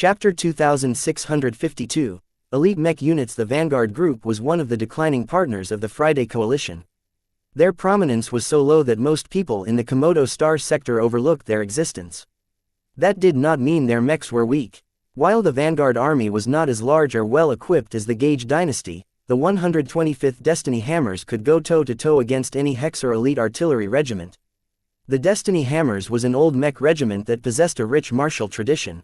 Chapter 2652, Elite Mech Units. The Vanguard Group was one of the declining partners of the Friday Coalition. Their prominence was so low that most people in the Komodo Star sector overlooked their existence. That did not mean their mechs were weak. While the Vanguard army was not as large or well equipped as the Gage dynasty, the 125th Destiny Hammers could go toe-to-toe against any Hex or Elite artillery regiment. The Destiny Hammers was an old mech regiment that possessed a rich martial tradition.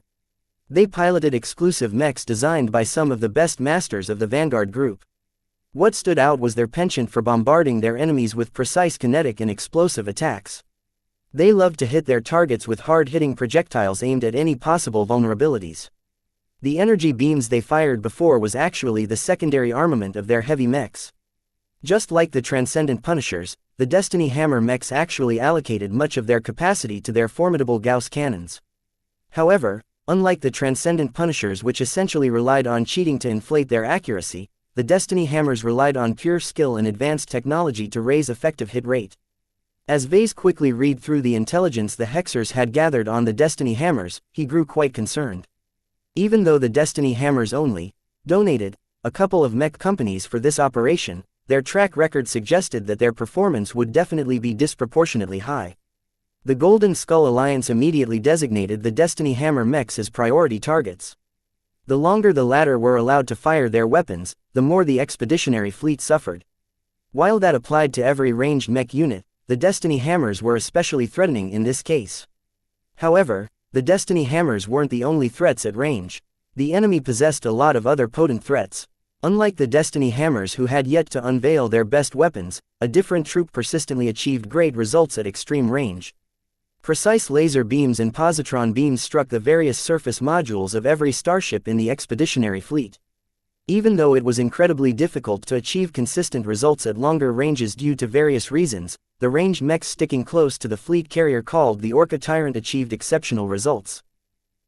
They piloted exclusive mechs designed by some of the best masters of the Vanguard Group. What stood out was their penchant for bombarding their enemies with precise kinetic and explosive attacks. They loved to hit their targets with hard-hitting projectiles aimed at any possible vulnerabilities. The energy beams they fired before was actually the secondary armament of their heavy mechs. Just like the Transcendent Punishers, the Destiny Hammer mechs actually allocated much of their capacity to their formidable Gauss cannons. However, unlike the Transcendent Punishers, which essentially relied on cheating to inflate their accuracy, the Destiny Hammers relied on pure skill and advanced technology to raise effective hit rate. As Vase quickly read through the intelligence the Hexers had gathered on the Destiny Hammers, he grew quite concerned. Even though the Destiny Hammers only donated a couple of mech companies for this operation, their track record suggested that their performance would definitely be disproportionately high. The Golden Skull Alliance immediately designated the Destiny Hammer mechs as priority targets. The longer the latter were allowed to fire their weapons, the more the expeditionary fleet suffered. While that applied to every ranged mech unit, the Destiny Hammers were especially threatening in this case. However, the Destiny Hammers weren't the only threats at range. The enemy possessed a lot of other potent threats. Unlike the Destiny Hammers, who had yet to unveil their best weapons, a different troop persistently achieved great results at extreme range. Precise laser beams and positron beams struck the various surface modules of every starship in the expeditionary fleet. Even though it was incredibly difficult to achieve consistent results at longer ranges due to various reasons, the ranged mechs sticking close to the fleet carrier called the Orca Tyrant achieved exceptional results.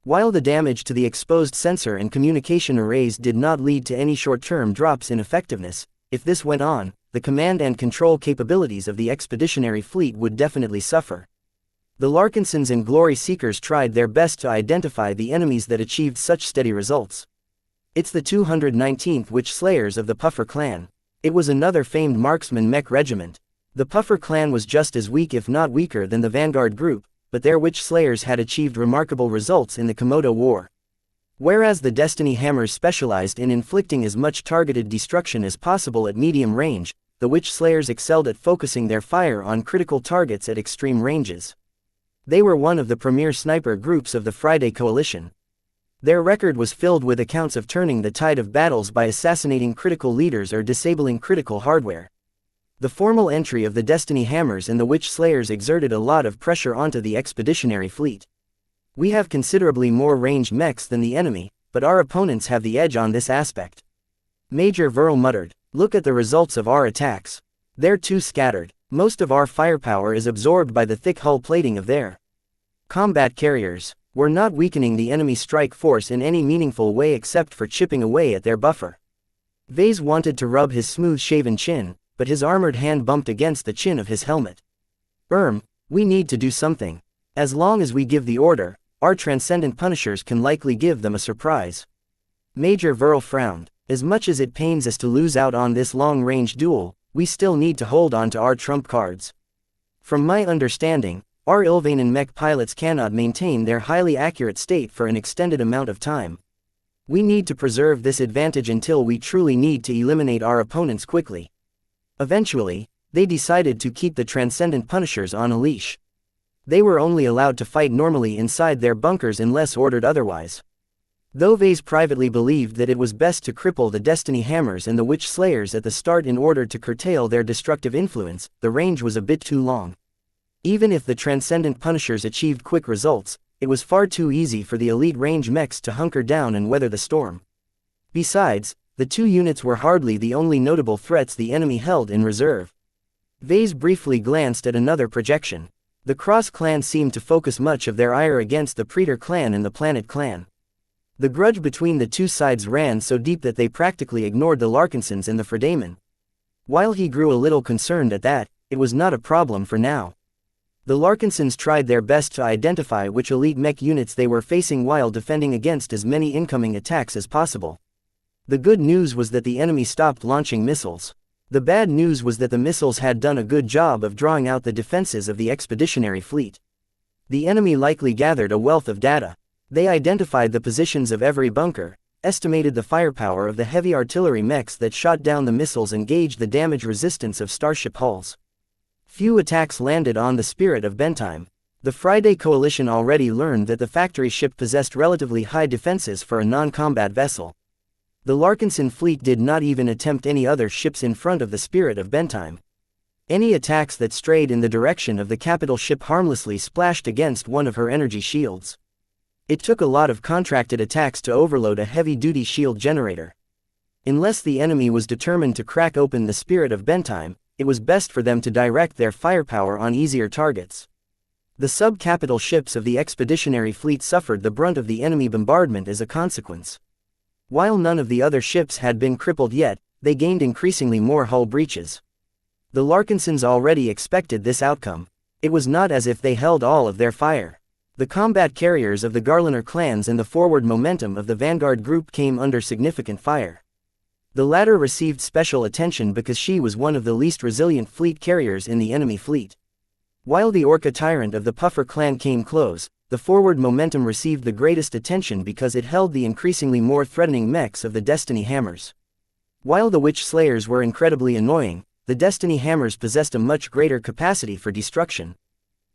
While the damage to the exposed sensor and communication arrays did not lead to any short-term drops in effectiveness, if this went on, the command and control capabilities of the expeditionary fleet would definitely suffer. The Larkinsons and Glory Seekers tried their best to identify the enemies that achieved such steady results. It's the 219th Witch Slayers of the Puffer clan. It was another famed marksman mech regiment. The Puffer clan was just as weak, if not weaker, than the Vanguard Group, but their Witch Slayers had achieved remarkable results in the Komodo War. Whereas the Destiny Hammers specialized in inflicting as much targeted destruction as possible at medium range, the Witch Slayers excelled at focusing their fire on critical targets at extreme ranges. They were one of the premier sniper groups of the Friday Coalition. Their record was filled with accounts of turning the tide of battles by assassinating critical leaders or disabling critical hardware. The formal entry of the Destiny Hammers and the Witch Slayers exerted a lot of pressure onto the expeditionary fleet. We have considerably more ranged mechs than the enemy, but our opponents have the edge on this aspect. Major Verl muttered, "Look at the results of our attacks. They're too scattered. Most of our firepower is absorbed by the thick hull plating of their combat carriers. We're not weakening the enemy strike force in any meaningful way except for chipping away at their buffer." Vase wanted to rub his smooth-shaven chin, but his armored hand bumped against the chin of his helmet. We need to do something. As long as we give the order, our Transcendent Punishers can likely give them a surprise." Major Verl frowned. "As much as it pains us to lose out on this long-range duel, we still need to hold on to our trump cards. From my understanding, our Ilvanan mech pilots cannot maintain their highly accurate state for an extended amount of time. We need to preserve this advantage until we truly need to eliminate our opponents quickly." Eventually, they decided to keep the Transcendent Punishers on a leash. They were only allowed to fight normally inside their bunkers unless ordered otherwise. Though Vase privately believed that it was best to cripple the Destiny Hammers and the Witch Slayers at the start in order to curtail their destructive influence, the range was a bit too long. Even if the Transcendent Punishers achieved quick results, it was far too easy for the elite range mechs to hunker down and weather the storm. Besides, the two units were hardly the only notable threats the enemy held in reserve. Vase briefly glanced at another projection. The Cross clan seemed to focus much of their ire against the Predator clan and the Planet clan. The grudge between the two sides ran so deep that they practically ignored the Larkinsons and the Fredaman. While he grew a little concerned at that, it was not a problem for now. The Larkinsons tried their best to identify which elite mech units they were facing while defending against as many incoming attacks as possible. The good news was that the enemy stopped launching missiles. The bad news was that the missiles had done a good job of drawing out the defenses of the expeditionary fleet. The enemy likely gathered a wealth of data. They identified the positions of every bunker, estimated the firepower of the heavy artillery mechs that shot down the missiles and gauged the damage resistance of starship hulls. Few attacks landed on the Spirit of Bentime. The Friday Coalition already learned that the factory ship possessed relatively high defenses for a non-combat vessel. The Larkinson fleet did not even attempt any other ships in front of the Spirit of Bentime. Any attacks that strayed in the direction of the capital ship harmlessly splashed against one of her energy shields. It took a lot of contracted attacks to overload a heavy-duty shield generator. Unless the enemy was determined to crack open the Spirit of Bentime, it was best for them to direct their firepower on easier targets. The sub-capital ships of the expeditionary fleet suffered the brunt of the enemy bombardment as a consequence. While none of the other ships had been crippled yet, they gained increasingly more hull breaches. The Larkinsons already expected this outcome. It was not as if they held all of their fire. The combat carriers of the Garliner clans and the forward momentum of the Vanguard group came under significant fire. The latter received special attention because she was one of the least resilient fleet carriers in the enemy fleet. While the Orca tyrant of the Puffer clan came close, the forward momentum received the greatest attention because it held the increasingly more threatening mechs of the Destiny Hammers. While the Witch Slayers were incredibly annoying, the Destiny Hammers possessed a much greater capacity for destruction.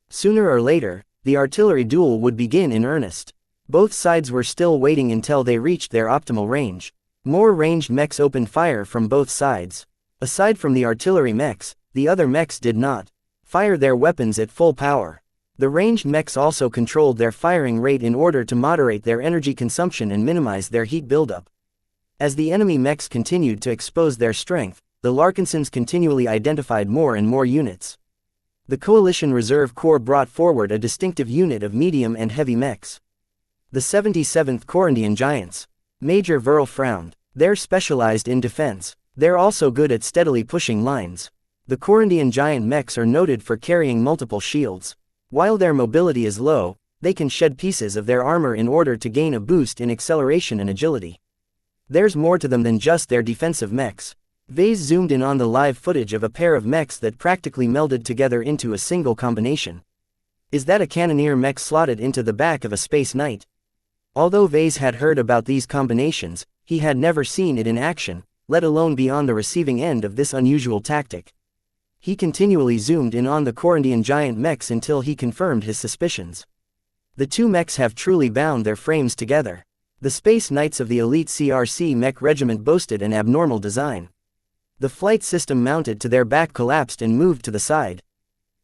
Sooner or later, the artillery duel would begin in earnest. Both sides were still waiting until they reached their optimal range. More ranged mechs opened fire from both sides. Aside from the artillery mechs, the other mechs did not fire their weapons at full power. The ranged mechs also controlled their firing rate in order to moderate their energy consumption and minimize their heat buildup. As the enemy mechs continued to expose their strength, the Larkinsons continually identified more and more units. The Coalition Reserve Corps brought forward a distinctive unit of medium and heavy mechs. The 77th Corindian Giants. Major Verl frowned. They're specialized in defense. They're also good at steadily pushing lines. The Corindian giant mechs are noted for carrying multiple shields. While their mobility is low, they can shed pieces of their armor in order to gain a boost in acceleration and agility. There's more to them than just their defensive mechs. Vase zoomed in on the live footage of a pair of mechs that practically melded together into a single combination. Is that a cannoneer mech slotted into the back of a Space Knight? Although Vase had heard about these combinations, he had never seen it in action, let alone be on the receiving end of this unusual tactic. He continually zoomed in on the Corindian giant mechs until he confirmed his suspicions. The two mechs have truly bound their frames together. The Space Knights of the elite CRC mech regiment boasted an abnormal design. The flight system mounted to their back collapsed and moved to the side.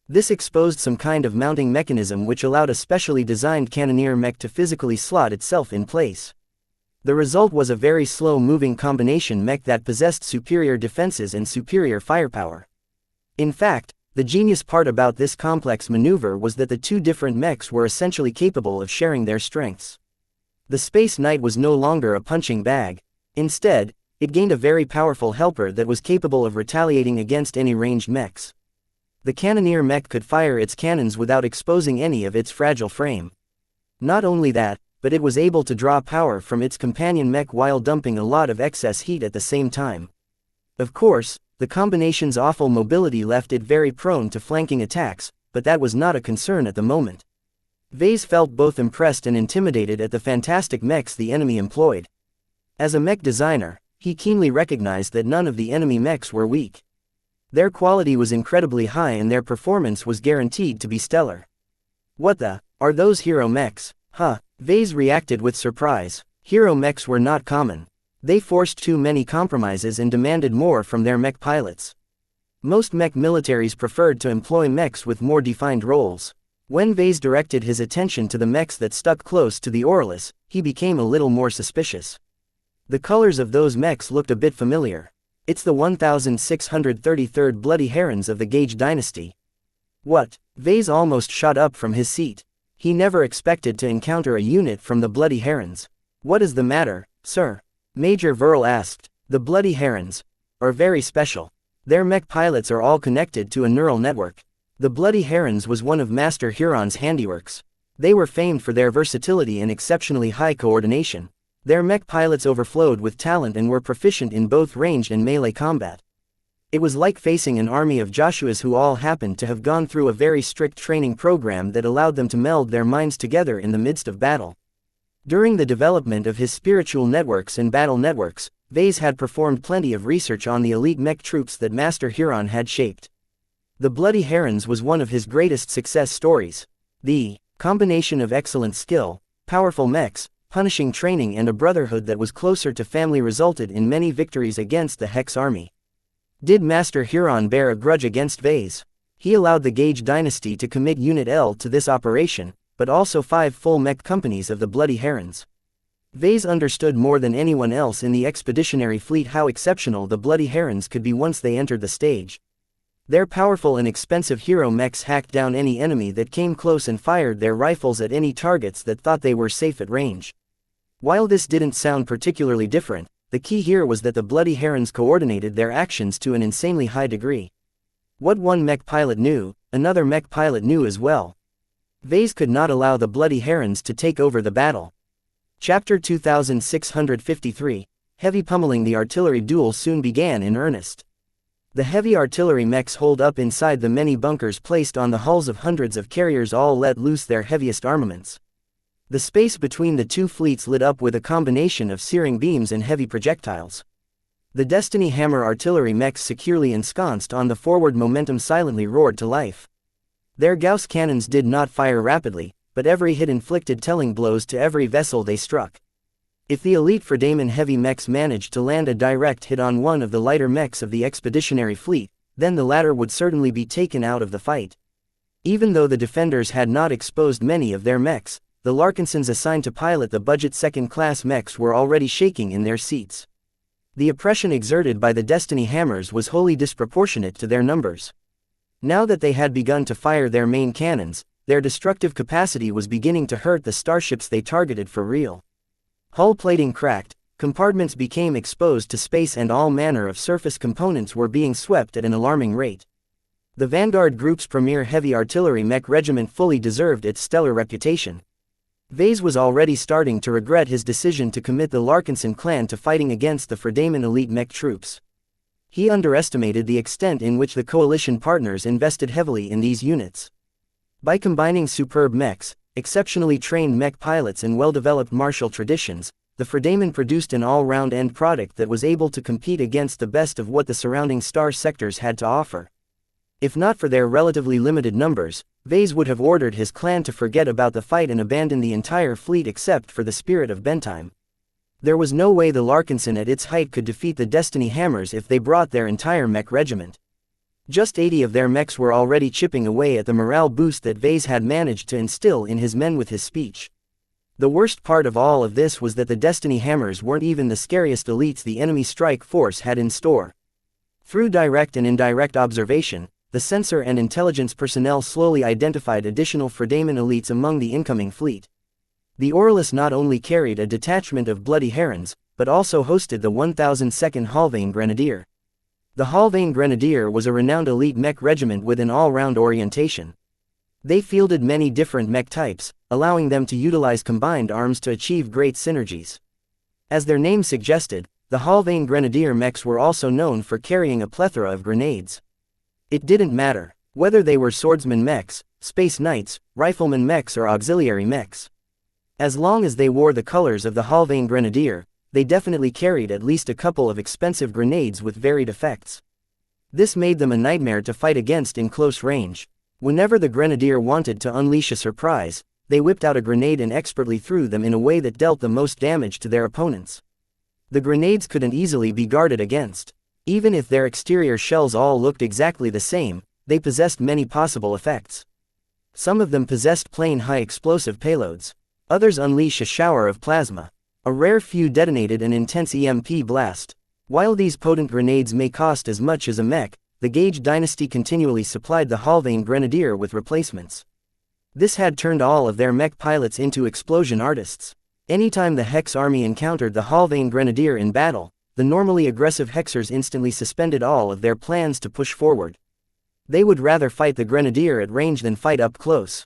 This exposed some kind of mounting mechanism which allowed a specially designed cannoneer mech to physically slot itself in place. The result was a very slow-moving combination mech that possessed superior defenses and superior firepower. In fact, the genius part about this complex maneuver was that the two different mechs were essentially capable of sharing their strengths. The Space Knight was no longer a punching bag. Instead, it gained a very powerful helper that was capable of retaliating against any ranged mechs. The cannoneer mech could fire its cannons without exposing any of its fragile frame. Not only that, but it was able to draw power from its companion mech while dumping a lot of excess heat at the same time. Of course, the combination's awful mobility left it very prone to flanking attacks, but that was not a concern at the moment. Vase felt both impressed and intimidated at the fantastic mechs the enemy employed. As a mech designer, he keenly recognized that none of the enemy mechs were weak. Their quality was incredibly high and their performance was guaranteed to be stellar. What the? Are those hero mechs? Huh? Vase reacted with surprise. Hero mechs were not common. They forced too many compromises and demanded more from their mech pilots. Most mech militaries preferred to employ mechs with more defined roles. When Vase directed his attention to the mechs that stuck close to the Aurelus, he became a little more suspicious. The colors of those mechs looked a bit familiar. It's the 1633rd Bloody Herons of the Gage dynasty. What? Vase almost shot up from his seat. He never expected to encounter a unit from the Bloody Herons. What is the matter, sir? Major Verl asked. The Bloody Herons are very special. Their mech pilots are all connected to a neural network. The Bloody Herons was one of Master Huron's handiworks. They were famed for their versatility and exceptionally high coordination. Their mech pilots overflowed with talent and were proficient in both ranged and melee combat. It was like facing an army of Joshuas who all happened to have gone through a very strict training program that allowed them to meld their minds together in the midst of battle. During the development of his spiritual networks and battle networks, Vase had performed plenty of research on the elite mech troops that Master Huron had shaped. The Bloody Herons was one of his greatest success stories. The combination of excellent skill, powerful mechs, punishing training and a brotherhood that was closer to family resulted in many victories against the Hex army. Did Master Huron bear a grudge against Vase? He allowed the Gage dynasty to commit Unit L to this operation, but also 5 full mech companies of the Bloody Herons. Vase understood more than anyone else in the expeditionary fleet how exceptional the Bloody Herons could be once they entered the stage. Their powerful and expensive hero mechs hacked down any enemy that came close and fired their rifles at any targets that thought they were safe at range. While this didn't sound particularly different, the key here was that the Bloody Herons coordinated their actions to an insanely high degree. What one mech pilot knew, another mech pilot knew as well. Vase could not allow the Bloody Herons to take over the battle. Chapter 2653, Heavy Pummeling. The artillery duel soon began in earnest. The heavy artillery mechs holed up inside the many bunkers placed on the hulls of hundreds of carriers all let loose their heaviest armaments. The space between the two fleets lit up with a combination of searing beams and heavy projectiles. The Destiny Hammer artillery mechs securely ensconced on the forward momentum silently roared to life. Their Gauss cannons did not fire rapidly, but every hit inflicted telling blows to every vessel they struck. If the elite Fredaman heavy mechs managed to land a direct hit on one of the lighter mechs of the expeditionary fleet, then the latter would certainly be taken out of the fight. Even though the defenders had not exposed many of their mechs, the Larkinsons assigned to pilot the budget second-class mechs were already shaking in their seats. The oppression exerted by the Destiny Hammers was wholly disproportionate to their numbers. Now that they had begun to fire their main cannons, their destructive capacity was beginning to hurt the starships they targeted for real. Hull plating cracked, compartments became exposed to space and all manner of surface components were being swept at an alarming rate. The Vanguard Group's premier heavy artillery mech regiment fully deserved its stellar reputation. Vase was already starting to regret his decision to commit the Larkinson clan to fighting against the Fredaman elite mech troops. He underestimated the extent in which the coalition partners invested heavily in these units. By combining superb mechs, exceptionally trained mech pilots and well-developed martial traditions, the Fredaman produced an all-round end product that was able to compete against the best of what the surrounding star sectors had to offer. If not for their relatively limited numbers, Vase would have ordered his clan to forget about the fight and abandon the entire fleet except for the Spirit of Bentime. There was no way the Larkinson at its height could defeat the Destiny Hammers if they brought their entire mech regiment. Just 80 of their mechs were already chipping away at the morale boost that Vase had managed to instill in his men with his speech. The worst part of all of this was that the Destiny Hammers weren't even the scariest elites the enemy strike force had in store. Through direct and indirect observation, the sensor and intelligence personnel slowly identified additional Fredaman elites among the incoming fleet. The Aurelus not only carried a detachment of Bloody Herons, but also hosted the 1002nd Halvane Grenadier. The Halvane Grenadier was a renowned elite mech regiment with an all-round orientation. They fielded many different mech types, allowing them to utilize combined arms to achieve great synergies. As their name suggested, the Halvane Grenadier mechs were also known for carrying a plethora of grenades. It didn't matter whether they were swordsman mechs, space knights, rifleman mechs or auxiliary mechs. As long as they wore the colors of the Halvane Grenadier, they definitely carried at least a couple of expensive grenades with varied effects. This made them a nightmare to fight against in close range. Whenever the Grenadier wanted to unleash a surprise, they whipped out a grenade and expertly threw them in a way that dealt the most damage to their opponents. The grenades couldn't easily be guarded against. Even if their exterior shells all looked exactly the same, they possessed many possible effects. Some of them possessed plain high explosive payloads. Others unleash a shower of plasma. A rare few detonated an intense EMP blast. While these potent grenades may cost as much as a mech, the Gage dynasty continually supplied the Halvane Grenadier with replacements. This had turned all of their mech pilots into explosion artists. Anytime the Hex army encountered the Halvane Grenadier in battle, the normally aggressive Hexers instantly suspended all of their plans to push forward. They would rather fight the grenadier at range than fight up close.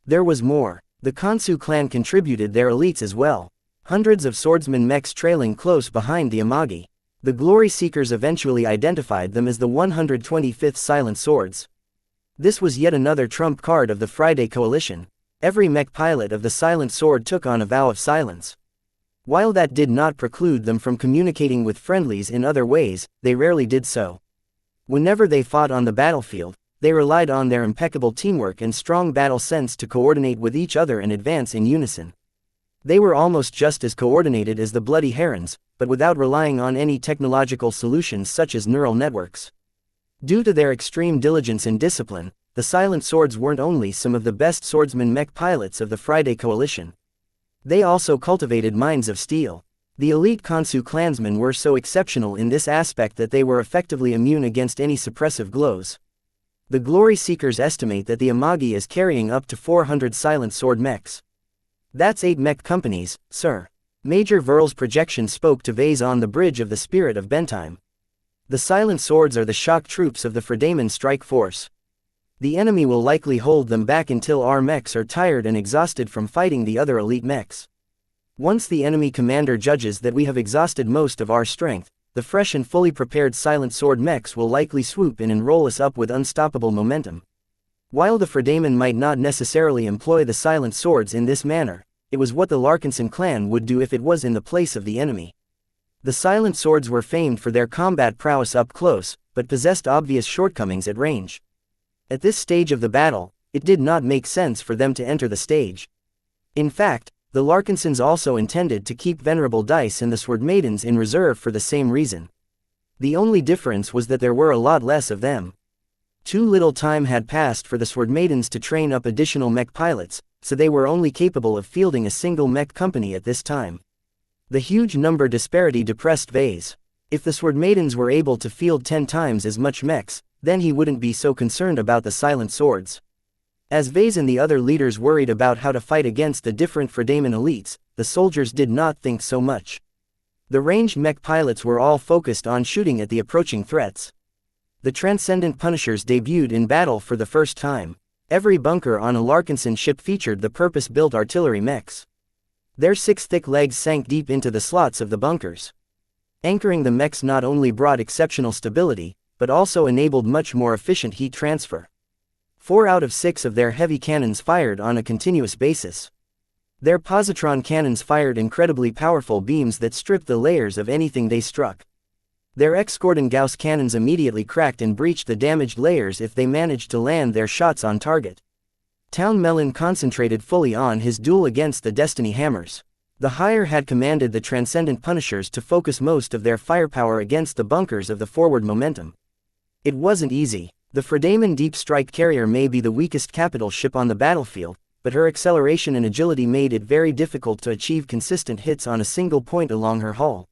There was more. The Kansu clan contributed their elites as well. Hundreds of swordsman mechs trailing close behind the Amagi. The Glory Seekers eventually identified them as the 125th Silent Swords. This was yet another trump card of the Friday Coalition. Every mech pilot of the Silent Sword took on a vow of silence. While that did not preclude them from communicating with friendlies in other ways, they rarely did so. Whenever they fought on the battlefield, they relied on their impeccable teamwork and strong battle sense to coordinate with each other and advance in unison. They were almost just as coordinated as the Bloody Herons, but without relying on any technological solutions such as neural networks. Due to their extreme diligence and discipline, the Silent Swords weren't only some of the best swordsman mech pilots of the Friday Coalition. They also cultivated minds of steel. The elite Kansu clansmen were so exceptional in this aspect that they were effectively immune against any suppressive glows. The Glory Seekers estimate that the Amagi is carrying up to 400 Silent Sword mechs. That's 8 mech companies, sir. Major Verl's projection spoke to Vase on the bridge of the Spirit of Bentime. The Silent Swords are the shock troops of the Fredaman strike force. The enemy will likely hold them back until our mechs are tired and exhausted from fighting the other elite mechs. Once the enemy commander judges that we have exhausted most of our strength, the fresh and fully prepared Silent Sword mechs will likely swoop in and roll us up with unstoppable momentum. While the Fredaman might not necessarily employ the Silent Swords in this manner, it was what the Larkinson clan would do if it was in the place of the enemy. The Silent Swords were famed for their combat prowess up close, but possessed obvious shortcomings at range. At this stage of the battle, it did not make sense for them to enter the stage. In fact, the Larkinsons also intended to keep Venerable Dice and the Sword Maidens in reserve for the same reason. The only difference was that there were a lot less of them. Too little time had passed for the Sword Maidens to train up additional mech pilots, so they were only capable of fielding a single mech company at this time. The huge number disparity depressed Vase. If the Sword Maidens were able to field 10 times as much mechs, then he wouldn't be so concerned about the Silent Swords. As Vase and the other leaders worried about how to fight against the different Fredaman elites, the soldiers did not think so much. The ranged mech pilots were all focused on shooting at the approaching threats. The Transcendent Punishers debuted in battle for the first time. Every bunker on a Larkinson ship featured the purpose-built artillery mechs. Their 6 thick legs sank deep into the slots of the bunkers. Anchoring the mechs not only brought exceptional stability, but also enabled much more efficient heat transfer. 4 out of 6 of their heavy cannons fired on a continuous basis. Their positron cannons fired incredibly powerful beams that stripped the layers of anything they struck. Their X-Gordon Gauss cannons immediately cracked and breached the damaged layers if they managed to land their shots on target. Town Melon concentrated fully on his duel against the Destiny Hammers. The Higher had commanded the Transcendent Punishers to focus most of their firepower against the bunkers of the forward momentum. It wasn't easy. The Fredaman Deep Strike Carrier may be the weakest capital ship on the battlefield, but her acceleration and agility made it very difficult to achieve consistent hits on a single point along her hull.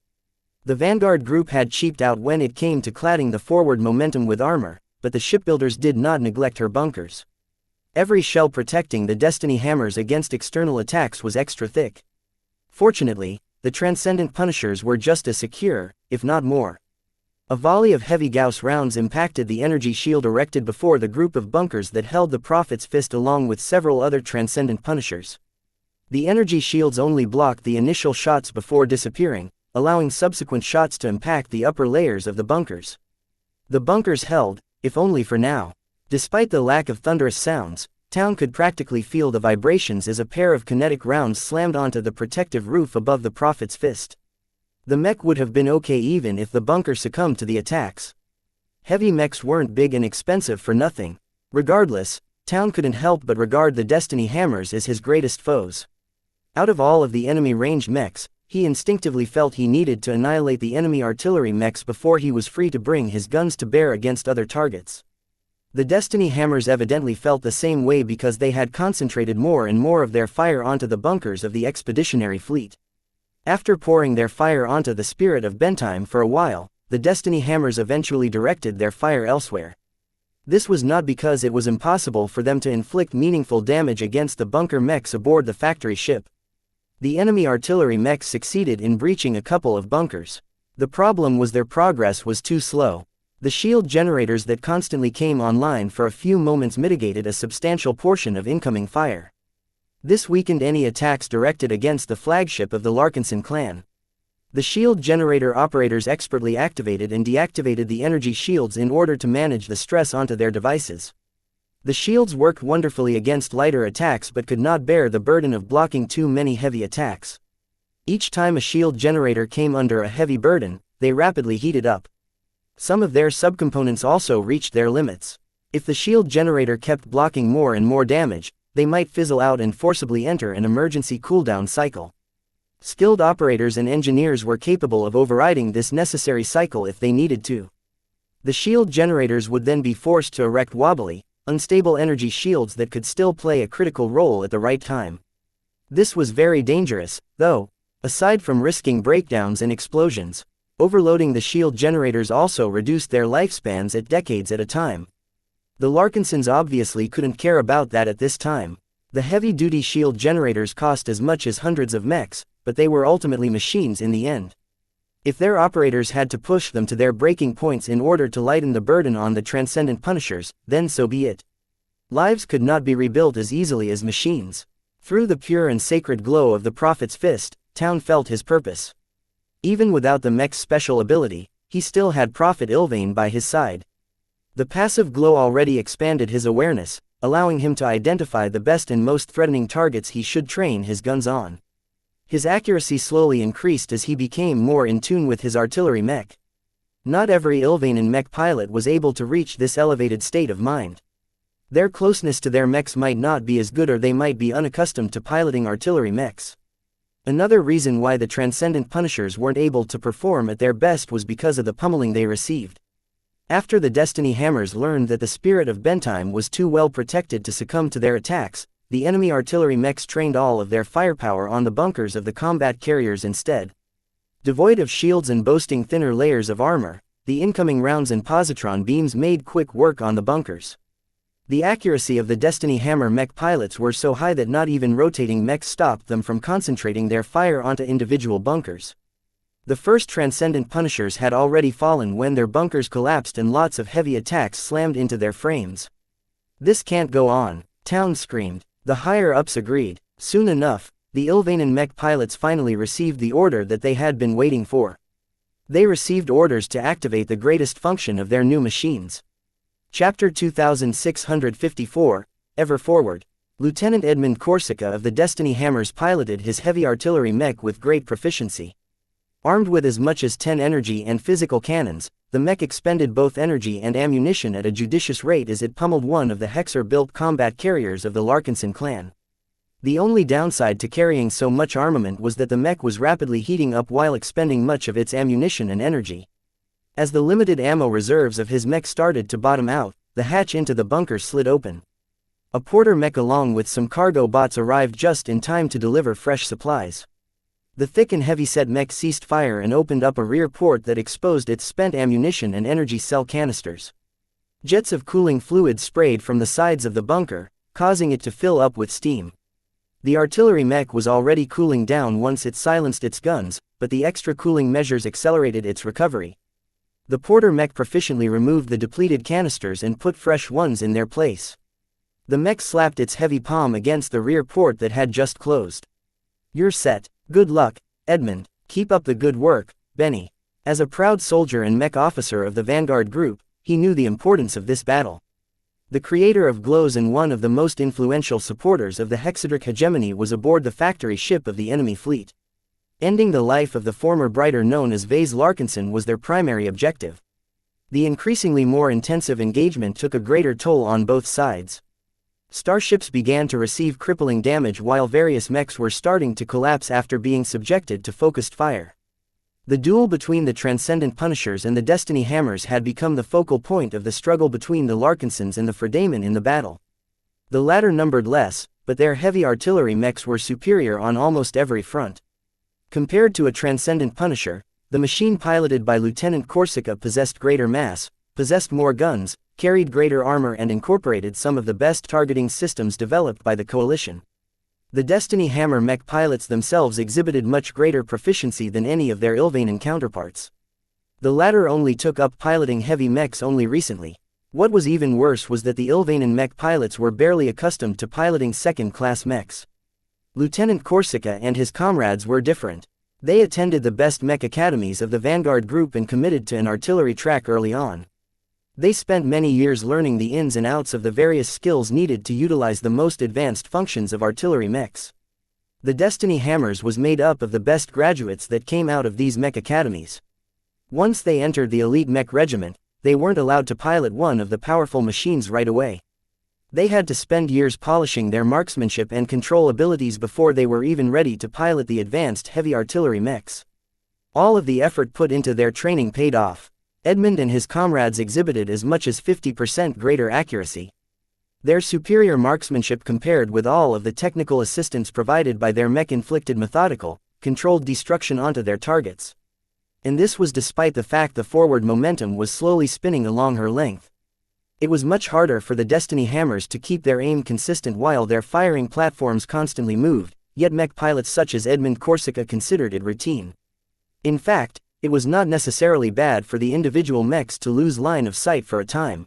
The Vanguard group had cheaped out when it came to cladding the forward momentum with armor, but the shipbuilders did not neglect her bunkers. Every shell protecting the Destiny Hammers against external attacks was extra thick. Fortunately, the Transcendent Punishers were just as secure, if not more. A volley of heavy Gauss rounds impacted the energy shield erected before the group of bunkers that held the Prophet's Fist along with several other Transcendent Punishers. The energy shields only blocked the initial shots before disappearing, allowing subsequent shots to impact the upper layers of the bunkers. The bunkers held, if only for now. Despite the lack of thunderous sounds, Town could practically feel the vibrations as a pair of kinetic rounds slammed onto the protective roof above the Prophet's Fist. The mech would have been okay even if the bunker succumbed to the attacks. Heavy mechs weren't big and expensive for nothing. Regardless, Town couldn't help but regard the Destiny Hammers as his greatest foes. Out of all of the enemy ranged mechs, he instinctively felt he needed to annihilate the enemy artillery mechs before he was free to bring his guns to bear against other targets. The Destiny Hammers evidently felt the same way because they had concentrated more and more of their fire onto the bunkers of the expeditionary fleet. After pouring their fire onto the Spirit of Bentime for a while, the Destiny Hammers eventually directed their fire elsewhere. This was not because it was impossible for them to inflict meaningful damage against the bunker mechs aboard the factory ship. The enemy artillery mechs succeeded in breaching a couple of bunkers. The problem was their progress was too slow. The shield generators that constantly came online for a few moments mitigated a substantial portion of incoming fire. This weakened any attacks directed against the flagship of the Larkinson clan. The shield generator operators expertly activated and deactivated the energy shields in order to manage the stress onto their devices. The shields worked wonderfully against lighter attacks but could not bear the burden of blocking too many heavy attacks. Each time a shield generator came under a heavy burden, they rapidly heated up. Some of their subcomponents also reached their limits. If the shield generator kept blocking more and more damage, they might fizzle out and forcibly enter an emergency cooldown cycle. Skilled operators and engineers were capable of overriding this necessary cycle if they needed to. The shield generators would then be forced to erect wobbly, unstable energy shields that could still play a critical role at the right time. This was very dangerous, though. Aside from risking breakdowns and explosions, overloading the shield generators also reduced their lifespans at decades at a time. The Larkinsons obviously couldn't care about that at this time. The heavy-duty shield generators cost as much as hundreds of mechs, but they were ultimately machines in the end. If their operators had to push them to their breaking points in order to lighten the burden on the Transcendent Punishers, then so be it. Lives could not be rebuilt as easily as machines. Through the pure and sacred glow of the Prophet's fist, Town felt his purpose. Even without the mech's special ability, he still had Prophet Ilvain by his side. The passive glow already expanded his awareness, allowing him to identify the best and most threatening targets he should train his guns on. His accuracy slowly increased as he became more in tune with his artillery mech. Not every Ilvain mech pilot was able to reach this elevated state of mind. Their closeness to their mechs might not be as good, or they might be unaccustomed to piloting artillery mechs. Another reason why the Transcendent Punishers weren't able to perform at their best was because of the pummeling they received. After the Destiny Hammers learned that the spirit of Bentheim was too well protected to succumb to their attacks, the enemy artillery mechs trained all of their firepower on the bunkers of the combat carriers instead. Devoid of shields and boasting thinner layers of armor, the incoming rounds and positron beams made quick work on the bunkers. The accuracy of the Destiny Hammer mech pilots were so high that not even rotating mechs stopped them from concentrating their fire onto individual bunkers. The first Transcendent Punishers had already fallen when their bunkers collapsed and lots of heavy attacks slammed into their frames. "This can't go on," Town screamed. The higher-ups agreed. Soon enough, the Ilvain mech pilots finally received the order that they had been waiting for. They received orders to activate the greatest function of their new machines. Chapter 2654, Ever Forward. Lieutenant Edmund Corsica of the Destiny Hammers piloted his heavy artillery mech with great proficiency. Armed with as much as 10 energy and physical cannons, the mech expended both energy and ammunition at a judicious rate as it pummeled one of the Hexer-built combat carriers of the Larkinson clan. The only downside to carrying so much armament was that the mech was rapidly heating up while expending much of its ammunition and energy. As the limited ammo reserves of his mech started to bottom out, the hatch into the bunker slid open. A porter mech along with some cargo bots arrived just in time to deliver fresh supplies. The thick and heavy-set mech ceased fire and opened up a rear port that exposed its spent ammunition and energy cell canisters. Jets of cooling fluid sprayed from the sides of the bunker, causing it to fill up with steam. The artillery mech was already cooling down once it silenced its guns, but the extra cooling measures accelerated its recovery. The porter mech proficiently removed the depleted canisters and put fresh ones in their place. The mech slapped its heavy palm against the rear port that had just closed. "You're set. Good luck, Edmund. Keep up the good work, Benny." As a proud soldier and mech officer of the Vanguard Group, he knew the importance of this battle. The creator of glows and one of the most influential supporters of the Hexadric hegemony was aboard the factory ship of the enemy fleet. Ending the life of the former Brighter known as Vase Larkinson was their primary objective. The increasingly more intensive engagement took a greater toll on both sides. Starships began to receive crippling damage while various mechs were starting to collapse after being subjected to focused fire. The duel between the Transcendent Punishers and the Destiny Hammers had become the focal point of the struggle between the Larkinsons and the Fredamen in the battle. The latter numbered less, but their heavy artillery mechs were superior on almost every front. Compared to a Transcendent Punisher, the machine piloted by Lieutenant Corsica possessed greater mass, possessed more guns, carried greater armor and incorporated some of the best targeting systems developed by the Coalition. The Destiny Hammer mech pilots themselves exhibited much greater proficiency than any of their Ilvain counterparts. The latter only took up piloting heavy mechs only recently. What was even worse was that the Ilvanan mech pilots were barely accustomed to piloting second-class mechs. Lieutenant Corsica and his comrades were different. They attended the best mech academies of the Vanguard Group and committed to an artillery track early on. They spent many years learning the ins and outs of the various skills needed to utilize the most advanced functions of artillery mechs. The Destiny Hammers was made up of the best graduates that came out of these mech academies. Once they entered the elite mech regiment, they weren't allowed to pilot one of the powerful machines right away. They had to spend years polishing their marksmanship and control abilities before they were even ready to pilot the advanced heavy artillery mechs. All of the effort put into their training paid off. Edmund and his comrades exhibited as much as 50% greater accuracy. Their superior marksmanship compared with all of the technical assistance provided by their mech inflicted methodical, controlled destruction onto their targets. And this was despite the fact the forward momentum was slowly spinning along her length. It was much harder for the Destiny Hammers to keep their aim consistent while their firing platforms constantly moved, yet mech pilots such as Edmund Corsica considered it routine. In fact, it was not necessarily bad for the individual mechs to lose line of sight for a time.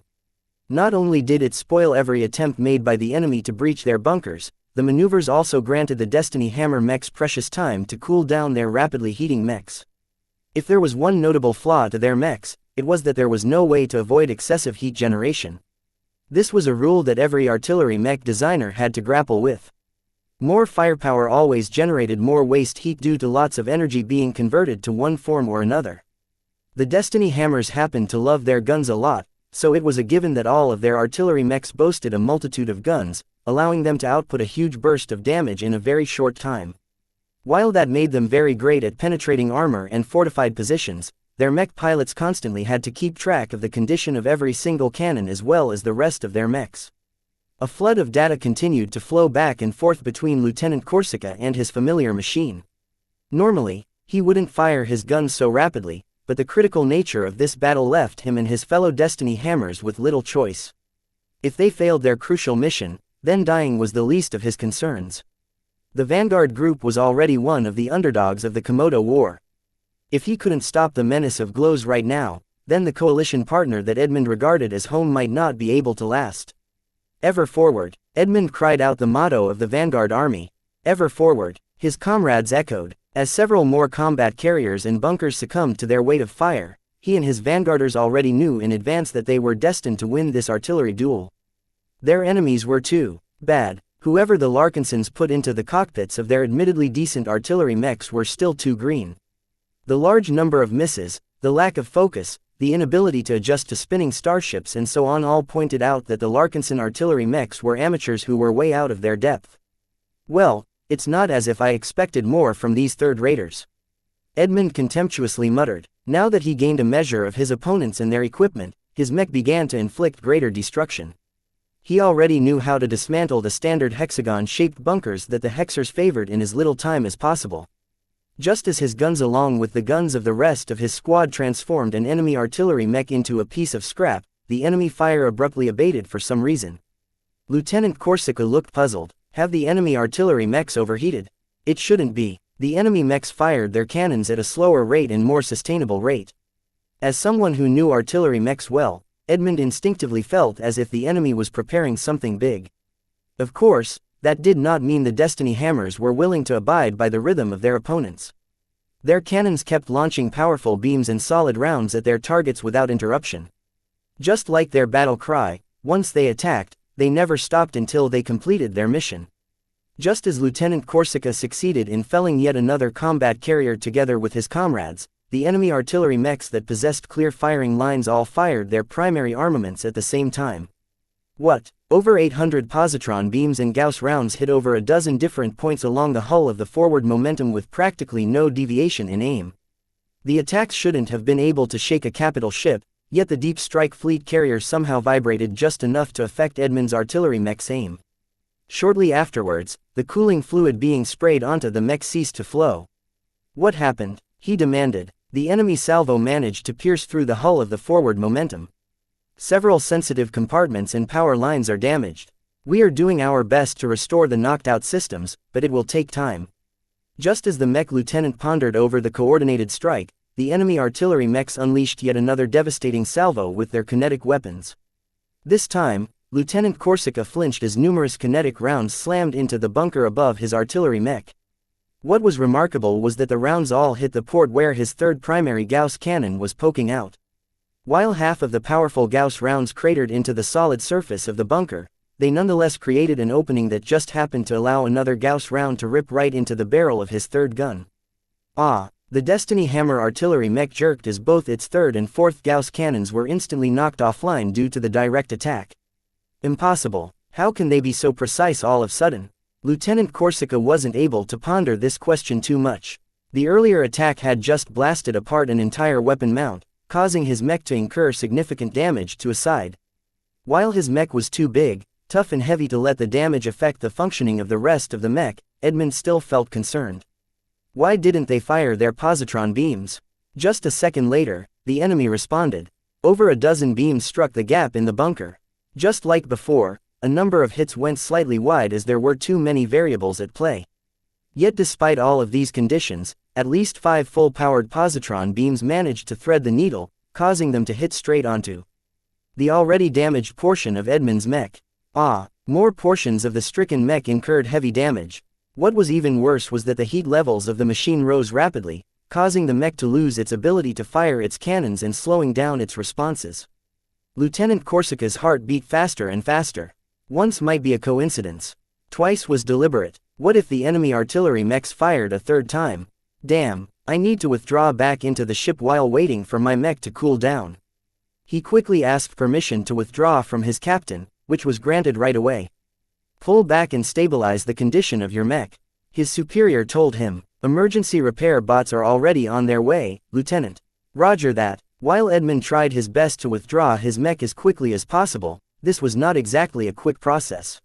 Not only did it spoil every attempt made by the enemy to breach their bunkers, the maneuvers also granted the Destiny Hammer mechs precious time to cool down their rapidly heating mechs. If there was one notable flaw to their mechs, it was that there was no way to avoid excessive heat generation. This was a rule that every artillery mech designer had to grapple with. More firepower always generated more waste heat due to lots of energy being converted to one form or another. The Destiny Hammers happened to love their guns a lot, so it was a given that all of their artillery mechs boasted a multitude of guns, allowing them to output a huge burst of damage in a very short time. While that made them very great at penetrating armor and fortified positions, their mech pilots constantly had to keep track of the condition of every single cannon as well as the rest of their mechs. A flood of data continued to flow back and forth between Lieutenant Corsica and his familiar machine. Normally, he wouldn't fire his guns so rapidly, but the critical nature of this battle left him and his fellow Destiny Hammers with little choice. If they failed their crucial mission, then dying was the least of his concerns. The Vanguard Group was already one of the underdogs of the Komodo War. If he couldn't stop the menace of glows right now, then the coalition partner that Edmund regarded as home might not be able to last. Ever forward, Edmund cried out the motto of the Vanguard Army. Ever forward, his comrades echoed. As several more combat carriers and bunkers succumbed to their weight of fire, he and his vanguarders already knew in advance that they were destined to win this artillery duel. Their enemies were too bad. Whoever the Larkinsons put into the cockpits of their admittedly decent artillery mechs were still too green. The large number of misses, the lack of focus, the inability to adjust to spinning starships and so on all pointed out that the Larkinson artillery mechs were amateurs who were way out of their depth. Well, it's not as if I expected more from these third-raters. Edmund contemptuously muttered. Now that he gained a measure of his opponents and their equipment, his mech began to inflict greater destruction. He already knew how to dismantle the standard hexagon-shaped bunkers that the Hexers favored in as little time as possible. Just as his guns along with the guns of the rest of his squad transformed an enemy artillery mech into a piece of scrap, the enemy fire abruptly abated for some reason. Lieutenant Corsica looked puzzled. Have the enemy artillery mechs overheated? It shouldn't be. The enemy mechs fired their cannons at a slower rate and more sustainable rate. As someone who knew artillery mechs well, Edmund instinctively felt as if the enemy was preparing something big. Of course, that did not mean the Destiny Hammers were willing to abide by the rhythm of their opponents. Their cannons kept launching powerful beams and solid rounds at their targets without interruption. Just like their battle cry, once they attacked, they never stopped until they completed their mission. Just as Lieutenant Corsica succeeded in felling yet another combat carrier together with his comrades, the enemy artillery mechs that possessed clear firing lines all fired their primary armaments at the same time. What? Over 800 positron beams and Gauss rounds hit over a dozen different points along the hull of the forward momentum with practically no deviation in aim. The attacks shouldn't have been able to shake a capital ship, yet the deep strike fleet carrier somehow vibrated just enough to affect Edmund's artillery mech's aim. Shortly afterwards, the cooling fluid being sprayed onto the mech ceased to flow. What happened? He demanded. The enemy salvo managed to pierce through the hull of the forward momentum. Several sensitive compartments and power lines are damaged. We are doing our best to restore the knocked-out systems, but it will take time. Just as the mech lieutenant pondered over the coordinated strike, the enemy artillery mechs unleashed yet another devastating salvo with their kinetic weapons. This time, Lieutenant Corsica flinched as numerous kinetic rounds slammed into the bunker above his artillery mech. What was remarkable was that the rounds all hit the port where his third primary Gauss cannon was poking out. While half of the powerful Gauss rounds cratered into the solid surface of the bunker, they nonetheless created an opening that just happened to allow another Gauss round to rip right into the barrel of his third gun. The Destiny Hammer artillery mech jerked as both its third and fourth Gauss cannons were instantly knocked offline due to the direct attack. Impossible. How can they be so precise all of a sudden? Lieutenant Corsica wasn't able to ponder this question too much. The earlier attack had just blasted apart an entire weapon mount, causing his mech to incur significant damage to a side. While his mech was too big, tough and heavy to let the damage affect the functioning of the rest of the mech, Edmund still felt concerned. Why didn't they fire their positron beams? Just a second later, the enemy responded. Over a dozen beams struck the gap in the bunker. Just like before, a number of hits went slightly wide as there were too many variables at play. Yet despite all of these conditions, at least 5 full-powered positron beams managed to thread the needle, causing them to hit straight onto the already damaged portion of Edmund's mech. More portions of the stricken mech incurred heavy damage. What was even worse was that the heat levels of the machine rose rapidly, causing the mech to lose its ability to fire its cannons and slowing down its responses. Lieutenant Corsica's heart beat faster and faster. Once might be a coincidence. Twice was deliberate. What if the enemy artillery mechs fired a third time? Damn, I need to withdraw back into the ship while waiting for my mech to cool down. He quickly asked permission to withdraw from his captain, which was granted right away. Pull back and stabilize the condition of your mech, his superior told him. Emergency repair bots are already on their way, Lieutenant. Roger that. While Edmund tried his best to withdraw his mech as quickly as possible, this was not exactly a quick process.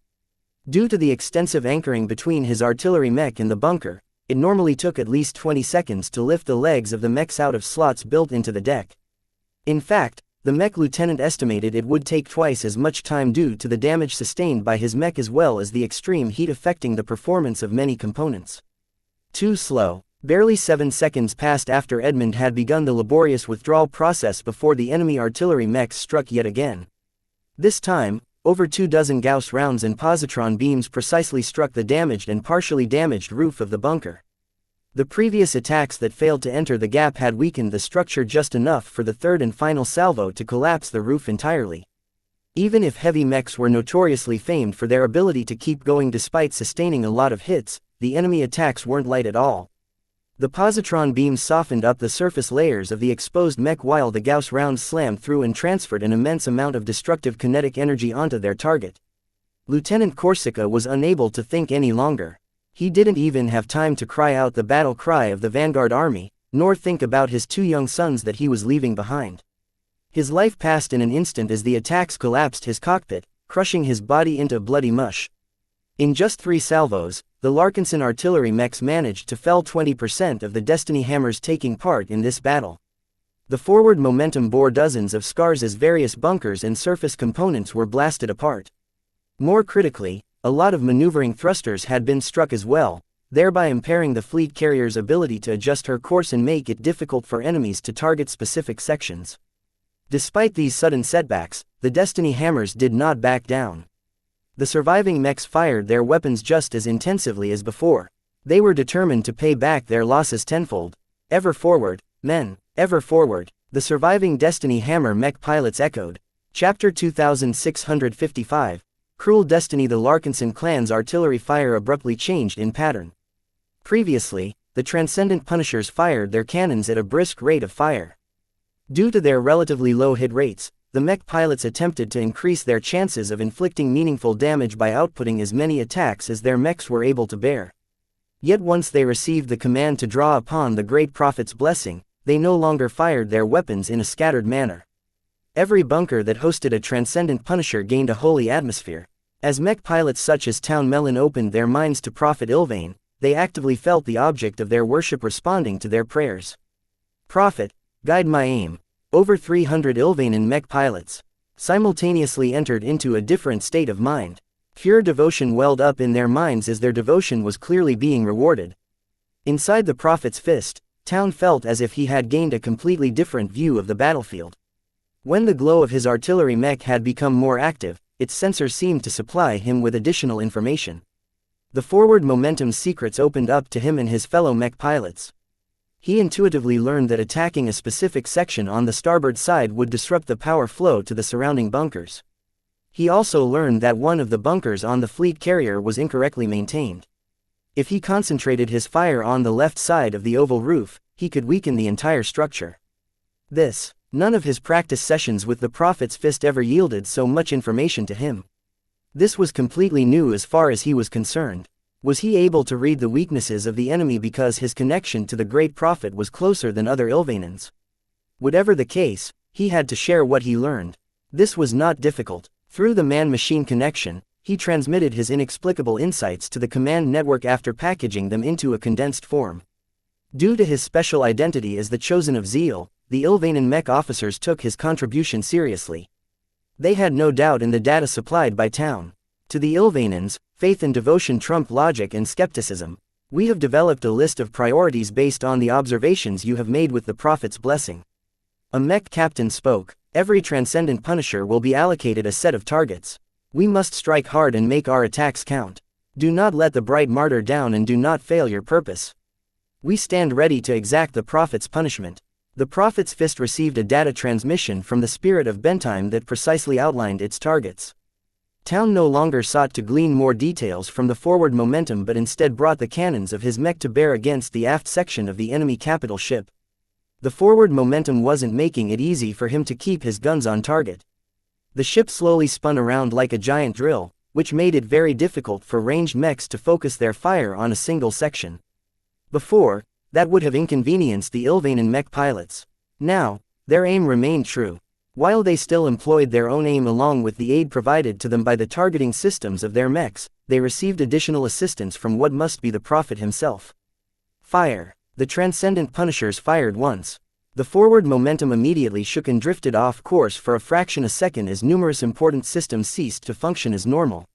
Due to the extensive anchoring between his artillery mech and the bunker, it normally took at least 20 seconds to lift the legs of the mechs out of slots built into the deck. In fact, the mech lieutenant estimated it would take twice as much time due to the damage sustained by his mech as well as the extreme heat affecting the performance of many components. Too slow. Barely 7 seconds passed after Edmund had begun the laborious withdrawal process before the enemy artillery mechs struck yet again. This time, over 24 Gauss rounds and positron beams precisely struck the damaged and partially damaged roof of the bunker. The previous attacks that failed to enter the gap had weakened the structure just enough for the third and final salvo to collapse the roof entirely. Even if heavy mechs were notoriously famed for their ability to keep going despite sustaining a lot of hits, the enemy attacks weren't light at all. The positron beams softened up the surface layers of the exposed mech while the Gauss rounds slammed through and transferred an immense amount of destructive kinetic energy onto their target. Lieutenant Corsica was unable to think any longer. He didn't even have time to cry out the battle cry of the vanguard army, nor think about his 2 young sons that he was leaving behind. His life passed in an instant as the attacks collapsed his cockpit, crushing his body into bloody mush. In just 3 salvos, the Larkinson artillery mechs managed to fell 20% of the Destiny Hammers taking part in this battle. The forward momentum bore dozens of scars as various bunkers and surface components were blasted apart. More critically, a lot of maneuvering thrusters had been struck as well, thereby impairing the fleet carrier's ability to adjust her course and make it difficult for enemies to target specific sections. Despite these sudden setbacks, the Destiny Hammers did not back down. The surviving mechs fired their weapons just as intensively as before. They were determined to pay back their losses tenfold. Ever forward, men, ever forward, the surviving Destiny Hammer mech pilots echoed. Chapter 2655. Cruel Destiny. The Larkinson clan's artillery fire abruptly changed in pattern. Previously, the Transcendent Punishers fired their cannons at a brisk rate of fire. Due to their relatively low hit rates, the mech pilots attempted to increase their chances of inflicting meaningful damage by outputting as many attacks as their mechs were able to bear. Yet once they received the command to draw upon the Great Prophet's blessing, they no longer fired their weapons in a scattered manner. Every bunker that hosted a Transcendent Punisher gained a holy atmosphere. As mech pilots such as Town Melon opened their minds to Prophet Ilvain, they actively felt the object of their worship responding to their prayers. Prophet, guide my aim. Over 300 Ilvainin mech pilots simultaneously entered into a different state of mind. Pure devotion welled up in their minds as their devotion was clearly being rewarded. Inside the Prophet's fist, Town felt as if he had gained a completely different view of the battlefield. When the glow of his artillery mech had become more active, its sensors seemed to supply him with additional information. The forward momentum's secrets opened up to him and his fellow mech pilots. He intuitively learned that attacking a specific section on the starboard side would disrupt the power flow to the surrounding bunkers. He also learned that one of the bunkers on the fleet carrier was incorrectly maintained. If he concentrated his fire on the left side of the oval roof, he could weaken the entire structure. None of his practice sessions with the Prophet's Fist ever yielded so much information to him. This was completely new as far as he was concerned. Was he able to read the weaknesses of the enemy because his connection to the Great Prophet was closer than other Ilvanans? Whatever the case, he had to share what he learned. This was not difficult. Through the man-machine connection, he transmitted his inexplicable insights to the command network after packaging them into a condensed form. Due to his special identity as the Chosen of Zeal, the Ilvanan mech officers took his contribution seriously. They had no doubt in the data supplied by Town. To the Ilvanans, faith and devotion trump logic and skepticism. We have developed a list of priorities based on the observations you have made with the Prophet's blessing. A mech captain spoke. Every Transcendent Punisher will be allocated a set of targets. We must strike hard and make our attacks count. Do not let the bright martyr down and do not fail your purpose. We stand ready to exact the Prophet's punishment. The Prophet's Fist received a data transmission from the Spirit of Bentime that precisely outlined its targets. Town no longer sought to glean more details from the forward momentum but instead brought the cannons of his mech to bear against the aft section of the enemy capital ship. The forward momentum wasn't making it easy for him to keep his guns on target. The ship slowly spun around like a giant drill, which made it very difficult for ranged mechs to focus their fire on a single section. Before, that would have inconvenienced the Ilvanan mech pilots. Now, their aim remained true. While they still employed their own aim along with the aid provided to them by the targeting systems of their mechs, they received additional assistance from what must be the Prophet himself. Fire. The Transcendent Punishers fired once. The forward momentum immediately shook and drifted off course for a fraction of a second as numerous important systems ceased to function as normal.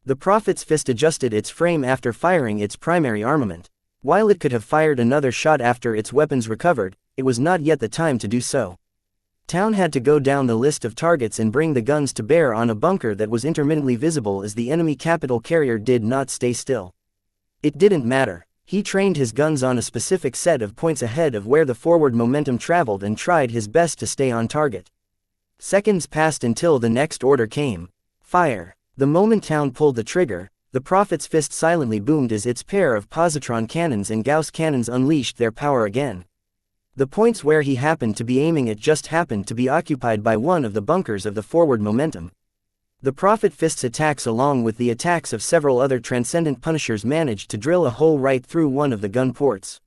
The Prophet's Fist adjusted its frame after firing its primary armament. While it could have fired another shot after its weapons recovered, it was not yet the time to do so. Town had to go down the list of targets and bring the guns to bear on a bunker that was intermittently visible as the enemy capital carrier did not stay still. It didn't matter. He trained his guns on a specific set of points ahead of where the forward momentum traveled and tried his best to stay on target. Seconds passed until the next order came. Fire. The moment Town pulled the trigger, the Prophet's Fist silently boomed as its pair of positron cannons and Gauss cannons unleashed their power again. The points where he happened to be aiming at just happened to be occupied by one of the bunkers of the forward momentum. The Prophet Fist's attacks along with the attacks of several other Transcendent Punishers managed to drill a hole right through one of the gun ports.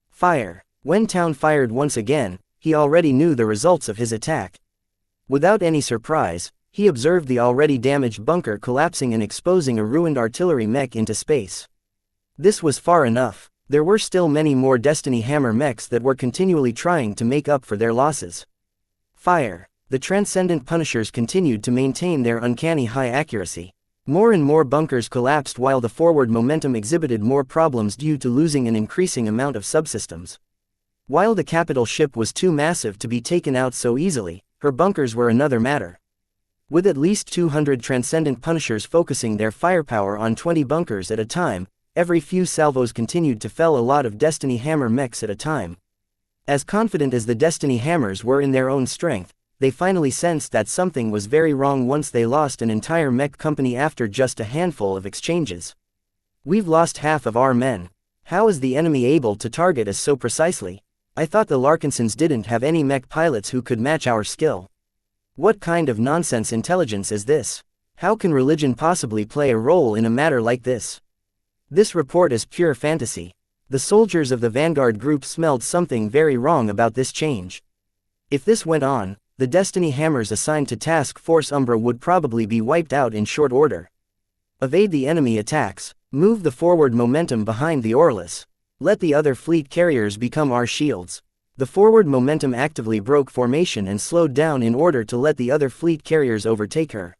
Fire. When Town fired once again, he already knew the results of his attack. Without any surprise, he observed the already damaged bunker collapsing and exposing a ruined artillery mech into space. This was far enough. There were still many more Destiny Hammer mechs that were continually trying to make up for their losses. Fire. The Transcendent Punishers continued to maintain their uncanny high accuracy. More and more bunkers collapsed while the forward momentum exhibited more problems due to losing an increasing amount of subsystems. While the capital ship was too massive to be taken out so easily, her bunkers were another matter. With at least 200 Transcendent Punishers focusing their firepower on 20 bunkers at a time, every few salvos continued to fell a lot of Destiny Hammer mechs at a time. As confident as the Destiny Hammers were in their own strength, they finally sensed that something was very wrong once they lost an entire mech company after just a handful of exchanges. We've lost half of our men. How is the enemy able to target us so precisely? I thought the Larkinsons didn't have any mech pilots who could match our skill. What kind of nonsense intelligence is this? How can religion possibly play a role in a matter like this? This report is pure fantasy. The soldiers of the Vanguard group smelled something very wrong about this change. If this went on, the Destiny Hammers assigned to Task Force Umbra would probably be wiped out in short order. Evade the enemy attacks, move the forward momentum behind the Orlus. Let the other fleet carriers become our shields. The forward momentum actively broke formation and slowed down in order to let the other fleet carriers overtake her.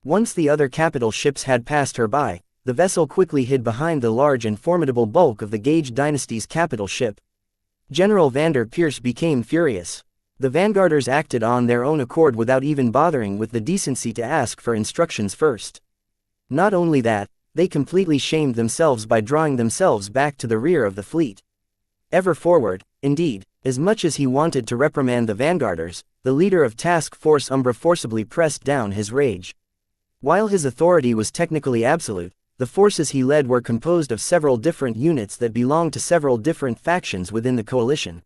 Once the other capital ships had passed her by, the vessel quickly hid behind the large and formidable bulk of the Gage dynasty's capital ship. General Vander Pierce became furious. The vanguarders acted on their own accord without even bothering with the decency to ask for instructions first. Not only that, they completely shamed themselves by drawing themselves back to the rear of the fleet. Ever forward, indeed, as much as he wanted to reprimand the vanguarders, the leader of Task Force Umbra forcibly pressed down his rage. While his authority was technically absolute, the forces he led were composed of several different units that belonged to several different factions within the coalition.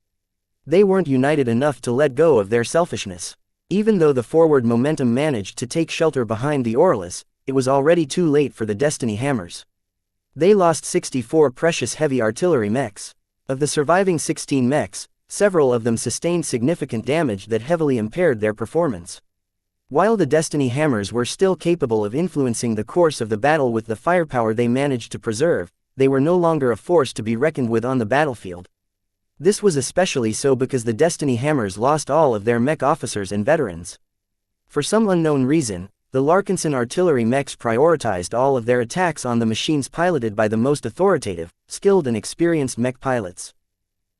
They weren't united enough to let go of their selfishness. Even though the forward momentum managed to take shelter behind the Orlis, it was already too late for the Destiny Hammers. They lost 64 precious heavy artillery mechs. Of the surviving 16 mechs, several of them sustained significant damage that heavily impaired their performance. While the Destiny Hammers were still capable of influencing the course of the battle with the firepower they managed to preserve, they were no longer a force to be reckoned with on the battlefield. This was especially so because the Destiny Hammers lost all of their mech officers and veterans. For some unknown reason, the Larkinson artillery mechs prioritized all of their attacks on the machines piloted by the most authoritative, skilled and experienced mech pilots.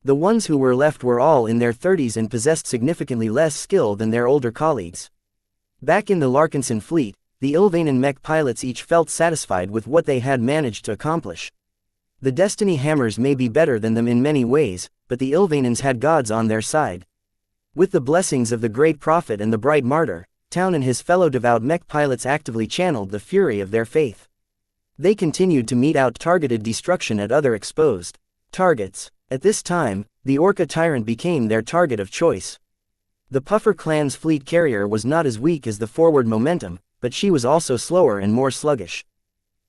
The ones who were left were all in their 30s and possessed significantly less skill than their older colleagues. Back in the Larkinson fleet, the Ilvanen mech pilots each felt satisfied with what they had managed to accomplish. The Destiny Hammers may be better than them in many ways, but the Ilvanens had gods on their side. With the blessings of the Great Prophet and the Bright Martyr, Town and his fellow devout mech pilots actively channeled the fury of their faith. They continued to mete out targeted destruction at other exposed targets. At this time, the Orca Tyrant became their target of choice. The Puffer clan's fleet carrier was not as weak as the forward momentum, but she was also slower and more sluggish.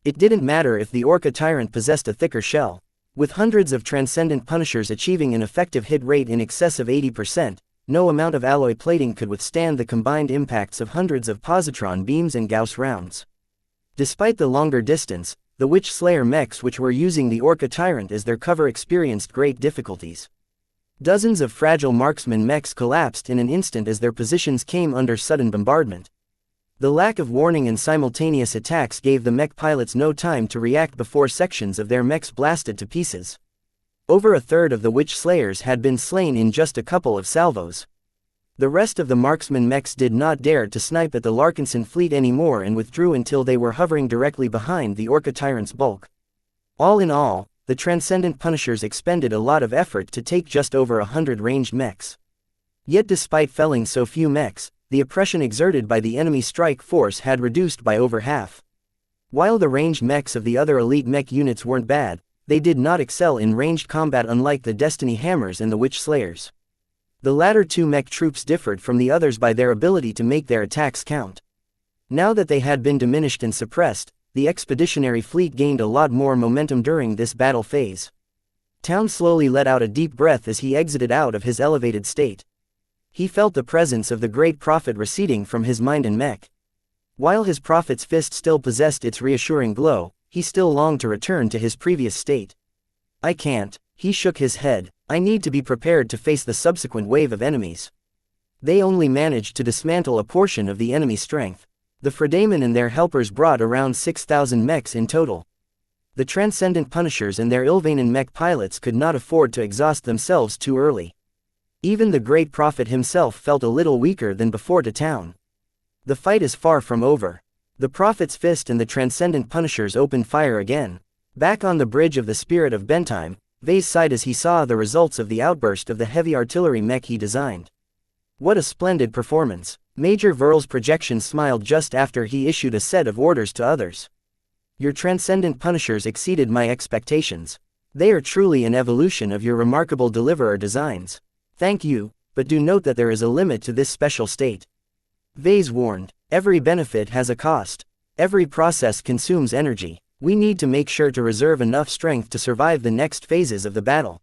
It didn't matter if the Orca Tyrant possessed a thicker shell. With hundreds of Transcendent Punishers achieving an effective hit rate in excess of 80%, no amount of alloy plating could withstand the combined impacts of hundreds of positron beams and Gauss rounds. Despite the longer distance, the Witch Slayer mechs which were using the Orca Tyrant as their cover experienced great difficulties. Dozens of fragile marksman mechs collapsed in an instant as their positions came under sudden bombardment. The lack of warning and simultaneous attacks gave the mech pilots no time to react before sections of their mechs blasted to pieces. Over a third of the Witch Slayers had been slain in just a couple of salvos. The rest of the marksman mechs did not dare to snipe at the Larkinson fleet anymore and withdrew until they were hovering directly behind the Orca Tyrant's bulk. All in all, the Transcendent Punishers expended a lot of effort to take just over 100 ranged mechs. Yet despite felling so few mechs, the oppression exerted by the enemy strike force had reduced by over half. While the ranged mechs of the other elite mech units weren't bad, they did not excel in ranged combat unlike the Destiny Hammers and the Witch Slayers. The latter two mech troops differed from the others by their ability to make their attacks count. Now that they had been diminished and suppressed, the expeditionary fleet gained a lot more momentum during this battle phase. Town slowly let out a deep breath as he exited out of his elevated state. He felt the presence of the Great Prophet receding from his mind and mech. While his prophet's fist still possessed its reassuring glow, he still longed to return to his previous state. I can't, he shook his head. I need to be prepared to face the subsequent wave of enemies. They only managed to dismantle a portion of the enemy's strength. The Fredamen and their helpers brought around 6,000 mechs in total. The Transcendent Punishers and their Ilvanen mech pilots could not afford to exhaust themselves too early. Even the Great Prophet himself felt a little weaker than before to town. The fight is far from over. The Prophet's fist and the Transcendent Punishers opened fire again. Back on the bridge of the Spirit of Bentheim, Vase sighed as he saw the results of the outburst of the heavy artillery mech he designed. What a splendid performance. Major Verl's projection smiled just after he issued a set of orders to others. Your Transcendent Punishers exceeded my expectations. They are truly an evolution of your remarkable Deliverer designs. Thank you, but do note that there is a limit to this special state. Vase warned, every benefit has a cost. Every process consumes energy. We need to make sure to reserve enough strength to survive the next phases of the battle.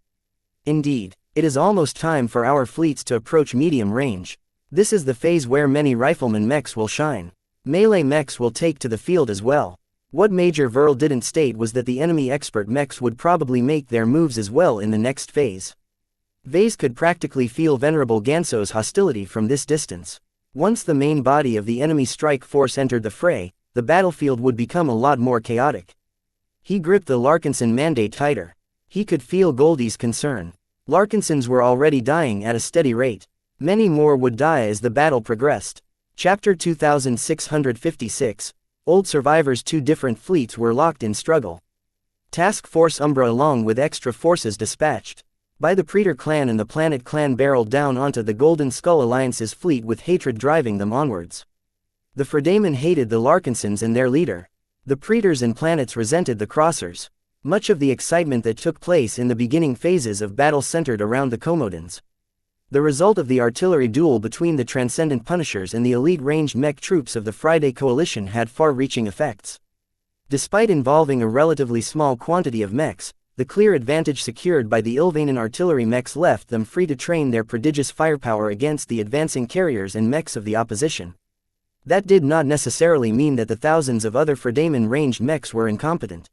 Indeed, it is almost time for our fleets to approach medium range. This is the phase where many rifleman mechs will shine. Melee mechs will take to the field as well. What Major Verl didn't state was that the enemy expert mechs would probably make their moves as well in the next phase. Vase could practically feel Venerable Ganso's hostility from this distance. Once the main body of the enemy strike force entered the fray, the battlefield would become a lot more chaotic. He gripped the Larkinson mandate tighter. He could feel Goldie's concern. Larkinsons were already dying at a steady rate. Many more would die as the battle progressed. Chapter 2656. Old survivors. Two different fleets were locked in struggle. Task Force Umbra along with extra forces dispatched by the Predator clan and the Planet clan barreled down onto the Golden Skull Alliance's fleet with hatred driving them onwards. The Fredamen hated the Larkinsons and their leader. The Predators and Planets resented the Crossers. Much of the excitement that took place in the beginning phases of battle centered around the Comodans. The result of the artillery duel between the Transcendent Punishers and the elite ranged mech troops of the Friday Coalition had far-reaching effects. Despite involving a relatively small quantity of mechs, the clear advantage secured by the Ilvanan artillery mechs left them free to train their prodigious firepower against the advancing carriers and mechs of the opposition. That did not necessarily mean that the thousands of other Fredamen ranged mechs were incompetent.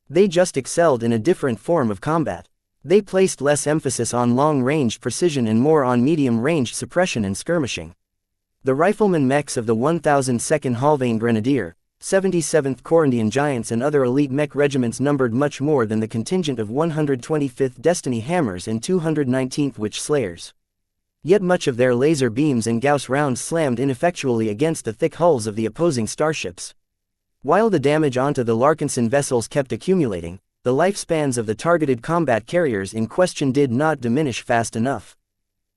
They just excelled in a different form of combat. They placed less emphasis on long-range precision and more on medium-range suppression and skirmishing. The rifleman mechs of the 1002nd Halvane Grenadier, 77th Corindian Giants and other elite mech regiments numbered much more than the contingent of 125th Destiny Hammers and 219th Witch Slayers. Yet much of their laser beams and Gauss rounds slammed ineffectually against the thick hulls of the opposing starships. While the damage onto the Larkinson vessels kept accumulating, the lifespans of the targeted combat carriers in question did not diminish fast enough.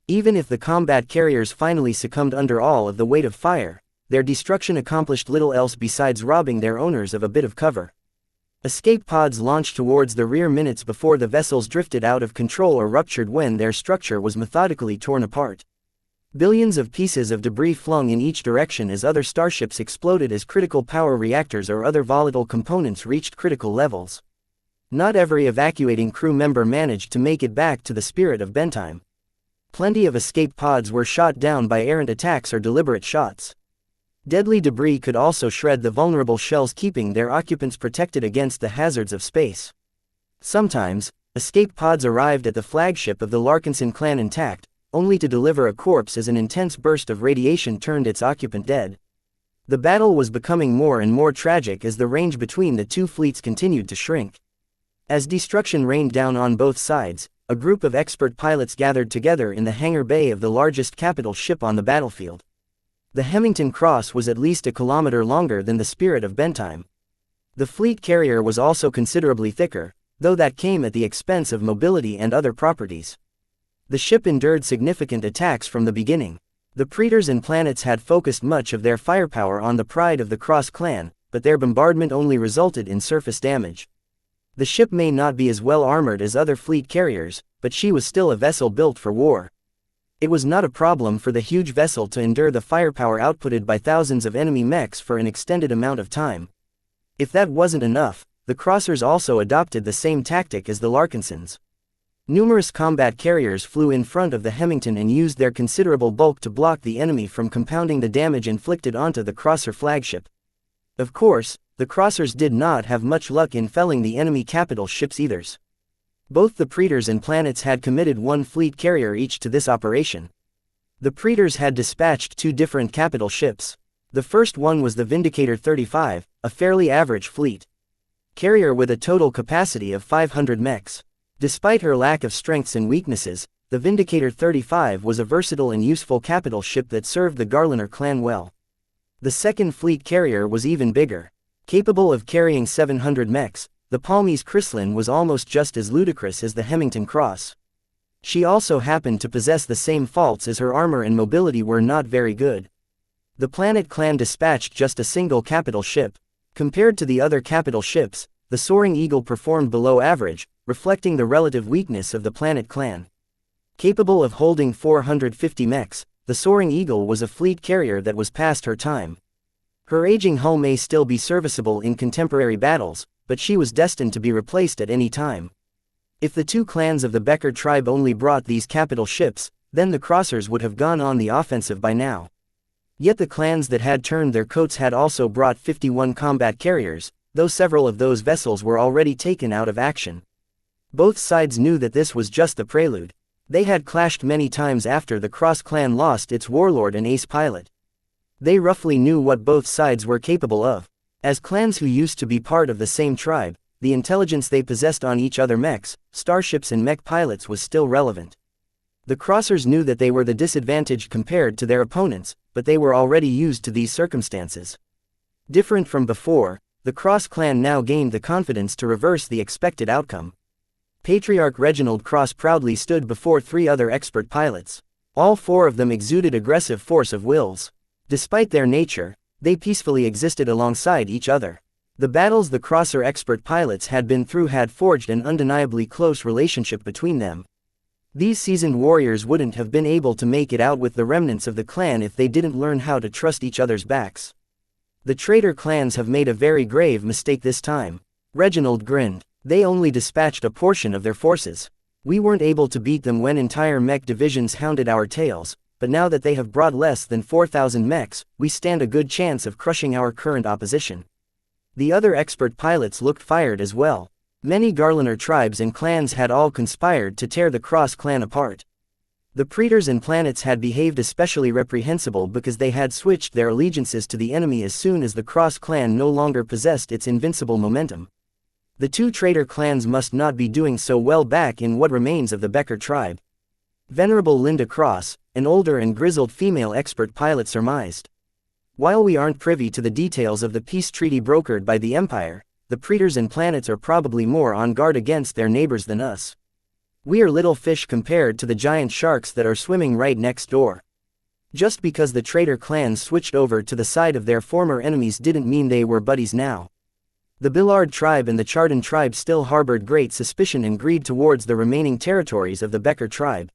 Even if the combat carriers finally succumbed under all of the weight of fire, their destruction accomplished little else besides robbing their owners of a bit of cover. Escape pods launched towards the rear minutes before the vessels drifted out of control or ruptured when their structure was methodically torn apart. Billions of pieces of debris flung in each direction as other starships exploded as critical power reactors or other volatile components reached critical levels. Not every evacuating crew member managed to make it back to the Spirit of Bentime. Plenty of escape pods were shot down by errant attacks or deliberate shots. Deadly debris could also shred the vulnerable shells, keeping their occupants protected against the hazards of space. Sometimes, escape pods arrived at the flagship of the Larkinson clan intact, only to deliver a corpse as an intense burst of radiation turned its occupant dead. The battle was becoming more and more tragic as the range between the two fleets continued to shrink. As destruction rained down on both sides, a group of expert pilots gathered together in the hangar bay of the largest capital ship on the battlefield. The Hemington Cross was at least a kilometer longer than the Spirit of Bentime. The fleet carrier was also considerably thicker, though that came at the expense of mobility and other properties. The ship endured significant attacks from the beginning. The Predators and Planets had focused much of their firepower on the Pride of the Cross clan, but their bombardment only resulted in surface damage. The ship may not be as well armored as other fleet carriers, but she was still a vessel built for war. It was not a problem for the huge vessel to endure the firepower outputted by thousands of enemy mechs for an extended amount of time. If that wasn't enough, the Crossers also adopted the same tactic as the Larkinsons. Numerous combat carriers flew in front of the Hemington and used their considerable bulk to block the enemy from compounding the damage inflicted onto the Crosser flagship. Of course, the Crossers did not have much luck in felling the enemy capital ships either. Both the Predators and Planets had committed one fleet carrier each to this operation. The Predators had dispatched two different capital ships. The first one was the Vindicator 35, a fairly average fleet carrier with a total capacity of 500 mechs. Despite her lack of strengths and weaknesses, the Vindicator 35 was a versatile and useful capital ship that served the Garliner clan well. The second fleet carrier was even bigger. Capable of carrying 700 mechs, the Palmy's Chrysalin was almost just as ludicrous as the Hemington Cross. She also happened to possess the same faults as her armor and mobility were not very good. The Planet clan dispatched just a single capital ship. Compared to the other capital ships, the Soaring Eagle performed below average, reflecting the relative weakness of the Planet clan. Capable of holding 450 mechs, the Soaring Eagle was a fleet carrier that was past her time. Her aging hull may still be serviceable in contemporary battles, but she was destined to be replaced at any time. If the two clans of the Becker tribe only brought these capital ships, then the Crossers would have gone on the offensive by now. Yet the clans that had turned their coats had also brought 51 combat carriers, though several of those vessels were already taken out of action. Both sides knew that this was just the prelude. They had clashed many times after the Cross clan lost its warlord and ace pilot. They roughly knew what both sides were capable of. As clans who used to be part of the same tribe, the intelligence they possessed on each other mechs, starships and mech pilots was still relevant. The Crossers knew that they were the disadvantaged compared to their opponents, but they were already used to these circumstances. Different from before, the Cross clan now gained the confidence to reverse the expected outcome. Patriarch Reginald Cross proudly stood before 3 other expert pilots. All 4 of them exuded aggressive force of wills. Despite their nature, they peacefully existed alongside each other. The battles the Crosser expert pilots had been through had forged an undeniably close relationship between them. These seasoned warriors wouldn't have been able to make it out with the remnants of the clan if they didn't learn how to trust each other's backs. The traitor clans have made a very grave mistake this time. Reginald grinned. They only dispatched a portion of their forces. We weren't able to beat them when entire mech divisions hounded our tails, but now that they have brought less than 4,000 mechs, we stand a good chance of crushing our current opposition. The other expert pilots looked fired as well. Many Garlaner tribes and clans had all conspired to tear the Cross clan apart. The Praetors and planets had behaved especially reprehensible because they had switched their allegiances to the enemy as soon as the Cross clan no longer possessed its invincible momentum. The 2 traitor clans must not be doing so well back in what remains of the Becker tribe. Venerable Linda Cross, an older and grizzled female expert pilot, surmised. While we aren't privy to the details of the peace treaty brokered by the Empire, the Praetors and planets are probably more on guard against their neighbors than us. We are little fish compared to the giant sharks that are swimming right next door. Just because the traitor clans switched over to the side of their former enemies didn't mean they were buddies now. The Billard tribe and the Chardon tribe still harbored great suspicion and greed towards the remaining territories of the Becker tribe.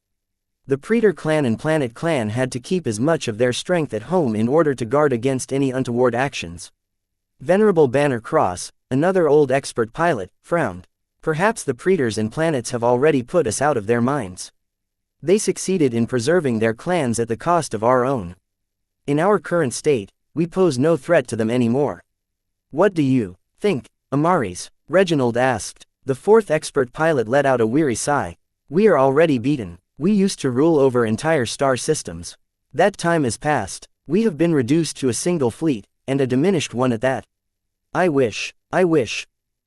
The Praetor clan and Planet clan had to keep as much of their strength at home in order to guard against any untoward actions. Venerable Banner Cross, another old expert pilot, frowned. Perhaps the Praetors and planets have already put us out of their minds. They succeeded in preserving their clans at the cost of our own. In our current state, we pose no threat to them anymore. What do you think, Amaris? Reginald asked. The 4th expert pilot let out a weary sigh. We are already beaten. We used to rule over entire star systems. That time is past. We have been reduced to a single fleet, and a diminished one at that. I wish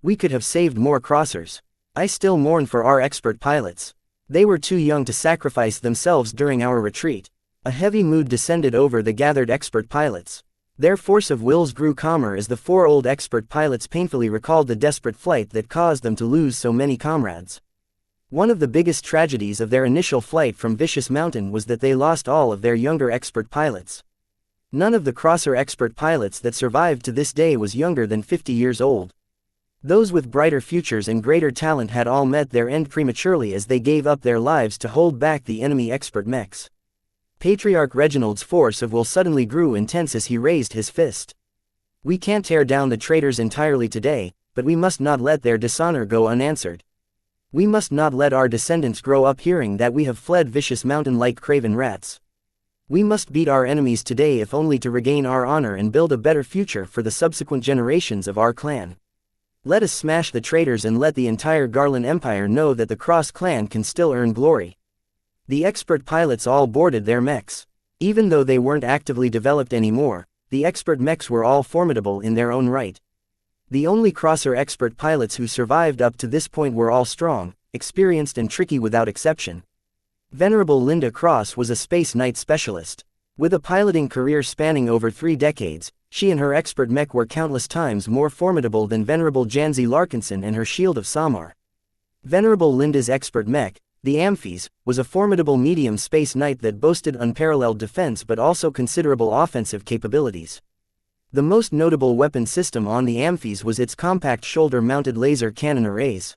we could have saved more Crossers. I still mourn for our expert pilots. They were too young to sacrifice themselves during our retreat. A heavy mood descended over the gathered expert pilots. Their force of wills grew calmer as the 4 old expert pilots painfully recalled the desperate flight that caused them to lose so many comrades. One of the biggest tragedies of their initial flight from Vicious Mountain was that they lost all of their younger expert pilots. None of the Crosser expert pilots that survived to this day was younger than 50 years old. Those with brighter futures and greater talent had all met their end prematurely as they gave up their lives to hold back the enemy expert mechs. Patriarch Reginald's force of will suddenly grew intense as he raised his fist. We can't tear down the traitors entirely today, but we must not let their dishonor go unanswered. We must not let our descendants grow up hearing that we have fled Vicious Mountain like craven rats. We must beat our enemies today if only to regain our honor and build a better future for the subsequent generations of our clan. Let us smash the traitors and let the entire Garland Empire know that the Cross clan can still earn glory. The expert pilots all boarded their mechs. Even though they weren't actively developed anymore, the expert mechs were all formidable in their own right. The only Crosser expert pilots who survived up to this point were all strong, experienced and tricky without exception. Venerable Linda Cross was a Space Knight specialist. With a piloting career spanning over 3 decades, she and her expert mech were countless times more formidable than Venerable Janzi Larkinson and her Shield of Samar. Venerable Linda's expert mech, the Amphies, was a formidable medium Space Knight that boasted unparalleled defense but also considerable offensive capabilities. The most notable weapon system on the Amphies was its compact shoulder-mounted laser cannon arrays.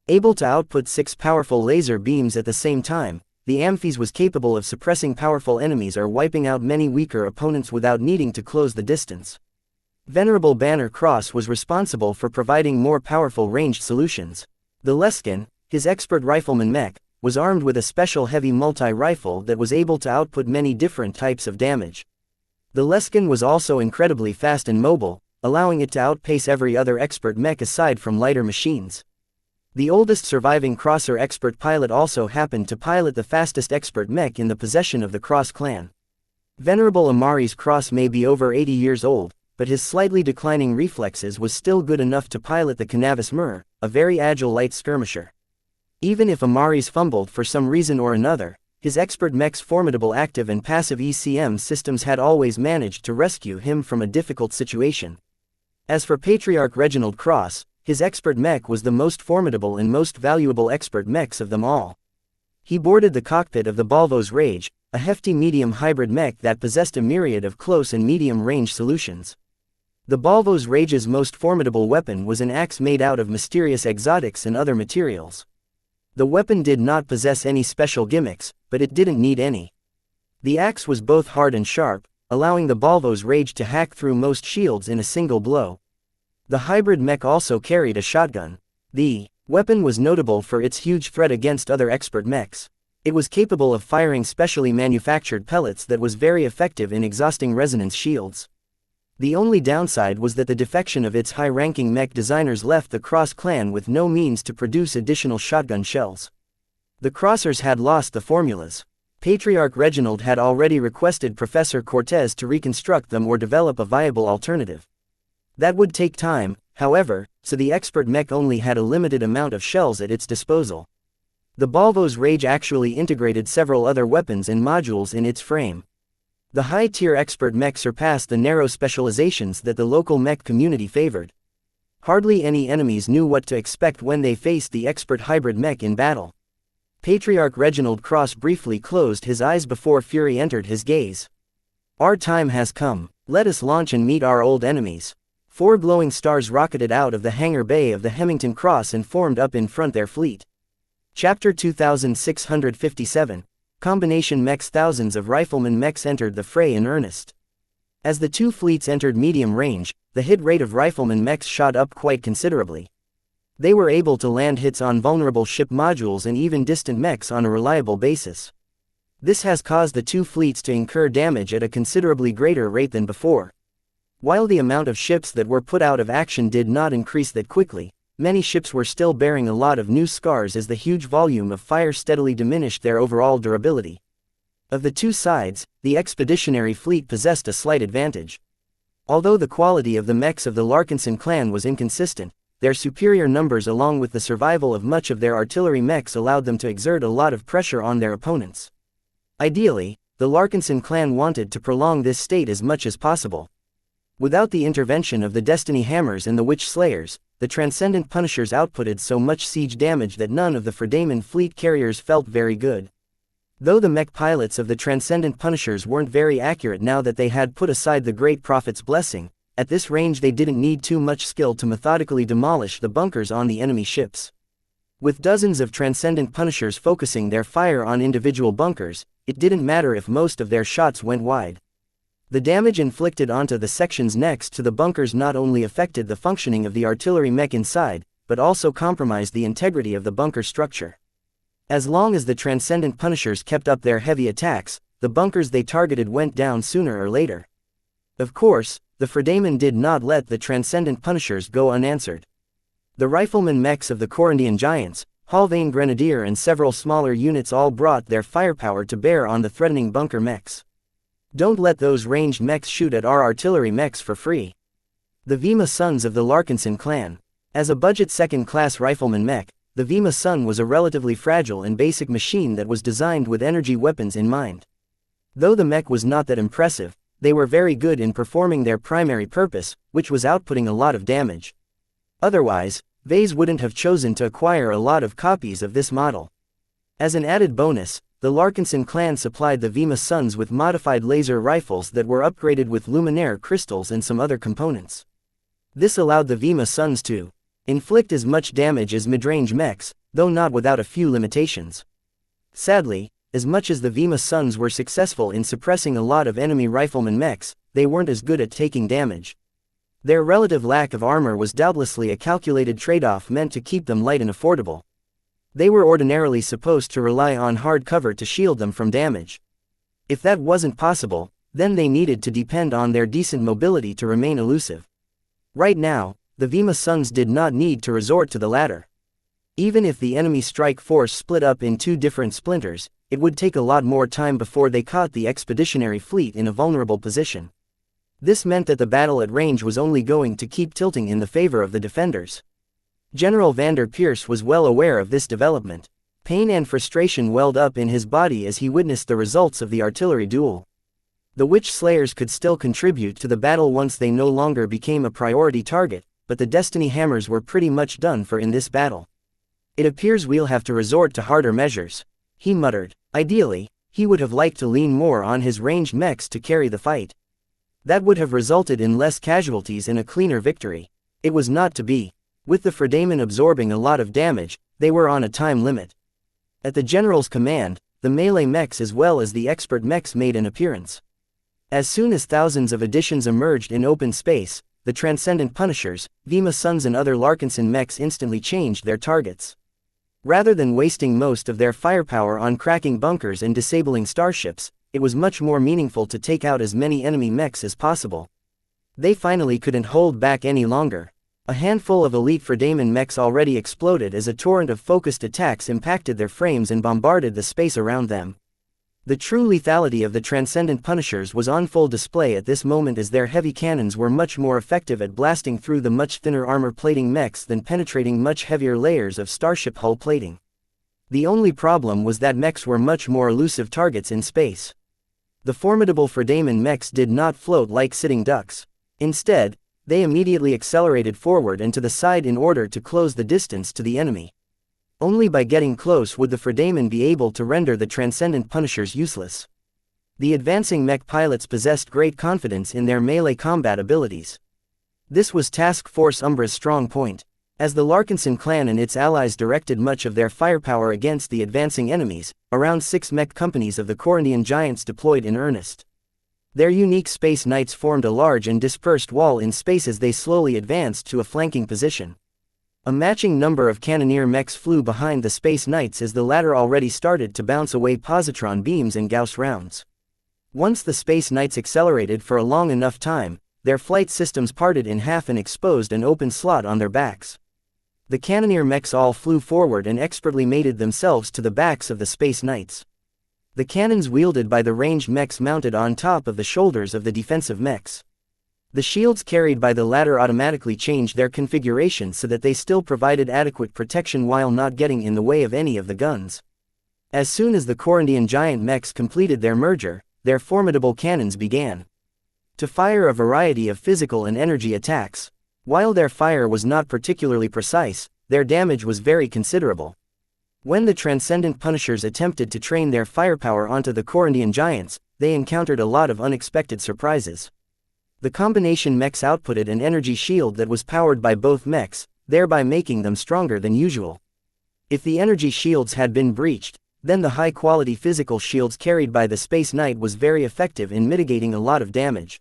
Able to output 6 powerful laser beams at the same time, the Amphies was capable of suppressing powerful enemies or wiping out many weaker opponents without needing to close the distance. Venerable Banner Cross was responsible for providing more powerful ranged solutions. The Leskin, his expert rifleman mech, was armed with a special heavy multi-rifle that was able to output many different types of damage. The Leskin was also incredibly fast and mobile, allowing it to outpace every other expert mech aside from lighter machines. The oldest surviving Crosser expert pilot also happened to pilot the fastest expert mech in the possession of the Cross clan. Venerable Amari's Cross may be over 80 years old, but his slightly declining reflexes was still good enough to pilot the Canavis Mur, a very agile light skirmisher. Even if Amari's fumbled for some reason or another, his expert mech's formidable active and passive ECM systems had always managed to rescue him from a difficult situation. As for Patriarch Reginald Cross, his expert mech was the most formidable and most valuable expert mechs of them all. He boarded the cockpit of the Balvo's Rage, a hefty medium hybrid mech that possessed a myriad of close and medium-range solutions. The Balvo's Rage's most formidable weapon was an axe made out of mysterious exotics and other materials. The weapon did not possess any special gimmicks, but it didn't need any. The axe was both hard and sharp, allowing the Balvo's Rage to hack through most shields in a single blow. The hybrid mech also carried a shotgun. The weapon was notable for its huge threat against other expert mechs. It was capable of firing specially manufactured pellets that was very effective in exhausting resonance shields. The only downside was that the defection of its high-ranking mech designers left the Cross clan with no means to produce additional shotgun shells. The Crossers had lost the formulas. Patriarch Reginald had already requested Professor Cortez to reconstruct them or develop a viable alternative. That would take time, however, so the expert mech only had a limited amount of shells at its disposal. The Balvo's Rage actually integrated several other weapons and modules in its frame. The high-tier expert mech surpassed the narrow specializations that the local mech community favored. Hardly any enemies knew what to expect when they faced the expert hybrid mech in battle. Patriarch Reginald Cross briefly closed his eyes before fury entered his gaze. Our time has come. Let us launch and meet our old enemies. 4 glowing stars rocketed out of the hangar bay of the Hemington Cross and formed up in front their fleet. Chapter 2657. Combination mechs. Thousands of rifleman mechs entered the fray in earnest. As the two fleets entered medium range, the hit rate of rifleman mechs shot up quite considerably. They were able to land hits on vulnerable ship modules and even distant mechs on a reliable basis. This has caused the two fleets to incur damage at a considerably greater rate than before. While the amount of ships that were put out of action did not increase that quickly, many ships were still bearing a lot of new scars as the huge volume of fire steadily diminished their overall durability. Of the two sides, the expeditionary fleet possessed a slight advantage. Although the quality of the mechs of the Larkinson clan was inconsistent, their superior numbers along with the survival of much of their artillery mechs allowed them to exert a lot of pressure on their opponents. Ideally, the Larkinson clan wanted to prolong this state as much as possible. Without the intervention of the Destiny Hammers and the Witch Slayers, the Transcendent Punishers outputted so much siege damage that none of the Fredaman fleet carriers felt very good. Though the mech pilots of the Transcendent Punishers weren't very accurate now that they had put aside the Great Prophet's blessing, at this range they didn't need too much skill to methodically demolish the bunkers on the enemy ships. With dozens of Transcendent Punishers focusing their fire on individual bunkers, it didn't matter if most of their shots went wide. The damage inflicted onto the sections next to the bunkers not only affected the functioning of the artillery mech inside, but also compromised the integrity of the bunker structure. As long as the Transcendent Punishers kept up their heavy attacks, the bunkers they targeted went down sooner or later. Of course, the Fredaman did not let the Transcendent Punishers go unanswered. The rifleman mechs of the Corandian Giants, Halvane Grenadier and several smaller units all brought their firepower to bear on the threatening bunker mechs. Don't let those ranged mechs shoot at our artillery mechs for free. The Vima Sons of the Larkinson clan. As a budget second-class rifleman mech, the Vima Sun was a relatively fragile and basic machine that was designed with energy weapons in mind. Though the mech was not that impressive, they were very good in performing their primary purpose, which was outputting a lot of damage. Otherwise, Vase wouldn't have chosen to acquire a lot of copies of this model. As an added bonus, the Larkinson clan supplied the Vima Sons with modified laser rifles that were upgraded with luminaire crystals and some other components. This allowed the Vima Sons to inflict as much damage as mid-range mechs, though not without a few limitations. Sadly, as much as the Vima Sons were successful in suppressing a lot of enemy rifleman mechs, they weren't as good at taking damage. Their relative lack of armor was doubtlessly a calculated trade-off meant to keep them light and affordable. They were ordinarily supposed to rely on hard cover to shield them from damage. If that wasn't possible, then they needed to depend on their decent mobility to remain elusive. Right now, the Vima Sons did not need to resort to the latter. Even if the enemy strike force split up in two different splinters, it would take a lot more time before they caught the expeditionary fleet in a vulnerable position. This meant that the battle at range was only going to keep tilting in the favor of the defenders. General Vander Pierce was well aware of this development. Pain and frustration welled up in his body as he witnessed the results of the artillery duel. The Witch Slayers could still contribute to the battle once they no longer became a priority target, but the Destiny Hammers were pretty much done for in this battle. It appears we'll have to resort to harder measures, he muttered. Ideally, he would have liked to lean more on his ranged mechs to carry the fight. That would have resulted in less casualties and a cleaner victory. It was not to be. With the Fredamen absorbing a lot of damage, they were on a time limit. At the general's command, the melee mechs as well as the expert mechs made an appearance. As soon as thousands of additions emerged in open space, the Transcendent Punishers, Vima Sons and other Larkinson mechs instantly changed their targets. Rather than wasting most of their firepower on cracking bunkers and disabling starships, it was much more meaningful to take out as many enemy mechs as possible. They finally couldn't hold back any longer. A handful of elite Fredamen mechs already exploded as a torrent of focused attacks impacted their frames and bombarded the space around them. The true lethality of the Transcendent Punishers was on full display at this moment, as their heavy cannons were much more effective at blasting through the much thinner armor plating mechs than penetrating much heavier layers of starship hull plating. The only problem was that mechs were much more elusive targets in space. The formidable Fredamen mechs did not float like sitting ducks. Instead, they immediately accelerated forward and to the side in order to close the distance to the enemy. Only by getting close would the Fredamen be able to render the Transcendent Punishers useless. The advancing mech pilots possessed great confidence in their melee combat abilities. This was Task Force Umbra's strong point. As the Larkinson clan and its allies directed much of their firepower against the advancing enemies, around 6 mech companies of the Corundian giants deployed in earnest. Their unique Space Knights formed a large and dispersed wall in space as they slowly advanced to a flanking position. A matching number of Cannoneer mechs flew behind the Space Knights as the latter already started to bounce away positron beams and Gauss rounds. Once the Space Knights accelerated for a long enough time, their flight systems parted in half and exposed an open slot on their backs. The Cannoneer mechs all flew forward and expertly mated themselves to the backs of the Space Knights. The cannons wielded by the ranged mechs mounted on top of the shoulders of the defensive mechs. The shields carried by the latter automatically changed their configuration so that they still provided adequate protection while not getting in the way of any of the guns. As soon as the Corundian giant mechs completed their merger, their formidable cannons began to fire a variety of physical and energy attacks. While their fire was not particularly precise, their damage was very considerable. When the Transcendent Punishers attempted to train their firepower onto the Corundian giants, they encountered a lot of unexpected surprises. The combination mechs outputted an energy shield that was powered by both mechs, thereby making them stronger than usual. If the energy shields had been breached, then the high-quality physical shields carried by the Space Knight was very effective in mitigating a lot of damage.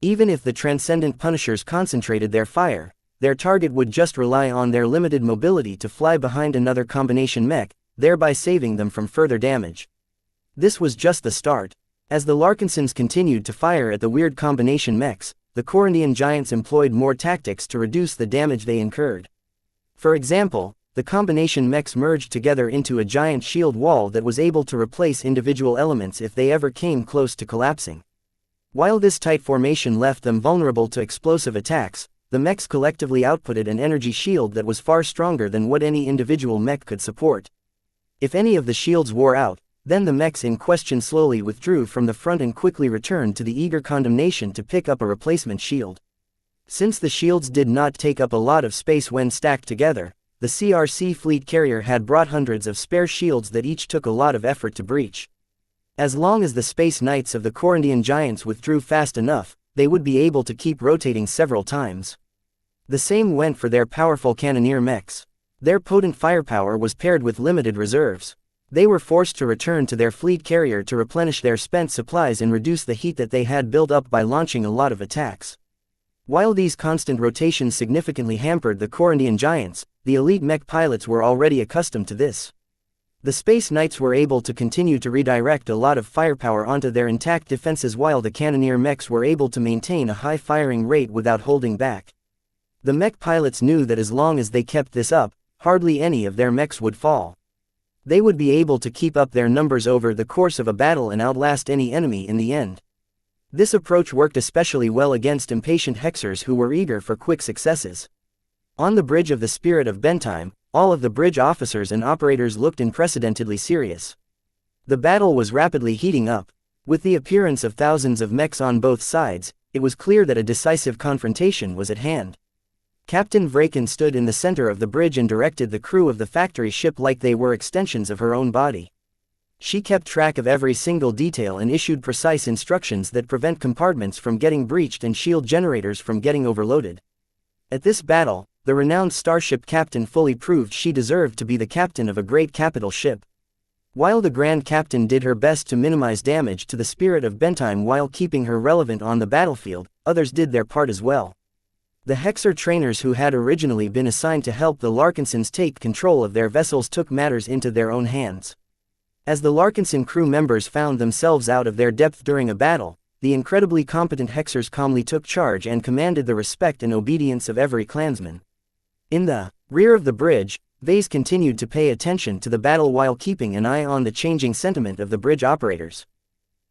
Even if the Transcendent Punishers concentrated their fire, their target would just rely on their limited mobility to fly behind another combination mech, thereby saving them from further damage. This was just the start. As the Larkinsons continued to fire at the weird combination mechs, the Corundian giants employed more tactics to reduce the damage they incurred. For example, the combination mechs merged together into a giant shield wall that was able to replace individual elements if they ever came close to collapsing. While this tight formation left them vulnerable to explosive attacks, the mechs collectively outputted an energy shield that was far stronger than what any individual mech could support. If any of the shields wore out, then the mechs in question slowly withdrew from the front and quickly returned to the eager condemnation to pick up a replacement shield. Since the shields did not take up a lot of space when stacked together, the CRC fleet carrier had brought hundreds of spare shields that each took a lot of effort to breach. As long as the Space Knights of the Corundian giants withdrew fast enough, they would be able to keep rotating several times. The same went for their powerful Cannoneer mechs. Their potent firepower was paired with limited reserves. They were forced to return to their fleet carrier to replenish their spent supplies and reduce the heat that they had built up by launching a lot of attacks. While these constant rotations significantly hampered the Corundian giants, the elite mech pilots were already accustomed to this. The Space Knights were able to continue to redirect a lot of firepower onto their intact defenses while the Cannoneer mechs were able to maintain a high firing rate without holding back. The mech pilots knew that as long as they kept this up, hardly any of their mechs would fall. They would be able to keep up their numbers over the course of a battle and outlast any enemy in the end. This approach worked especially well against impatient hexers who were eager for quick successes. On the bridge of the Spirit of Bentime, all of the bridge officers and operators looked unprecedentedly serious. The battle was rapidly heating up. With the appearance of thousands of mechs on both sides, it was clear that a decisive confrontation was at hand. Captain Vraken stood in the center of the bridge and directed the crew of the factory ship like they were extensions of her own body. She kept track of every single detail and issued precise instructions that prevent compartments from getting breached and shield generators from getting overloaded. At this battle, the renowned starship captain fully proved she deserved to be the captain of a great capital ship. While the Grand Captain did her best to minimize damage to the Spirit of Bentime while keeping her relevant on the battlefield, others did their part as well. The Hexer trainers who had originally been assigned to help the Larkinsons take control of their vessels took matters into their own hands. As the Larkinson crew members found themselves out of their depth during a battle, the incredibly competent Hexers calmly took charge and commanded the respect and obedience of every clansman. In the rear of the bridge, Vase continued to pay attention to the battle while keeping an eye on the changing sentiment of the bridge operators.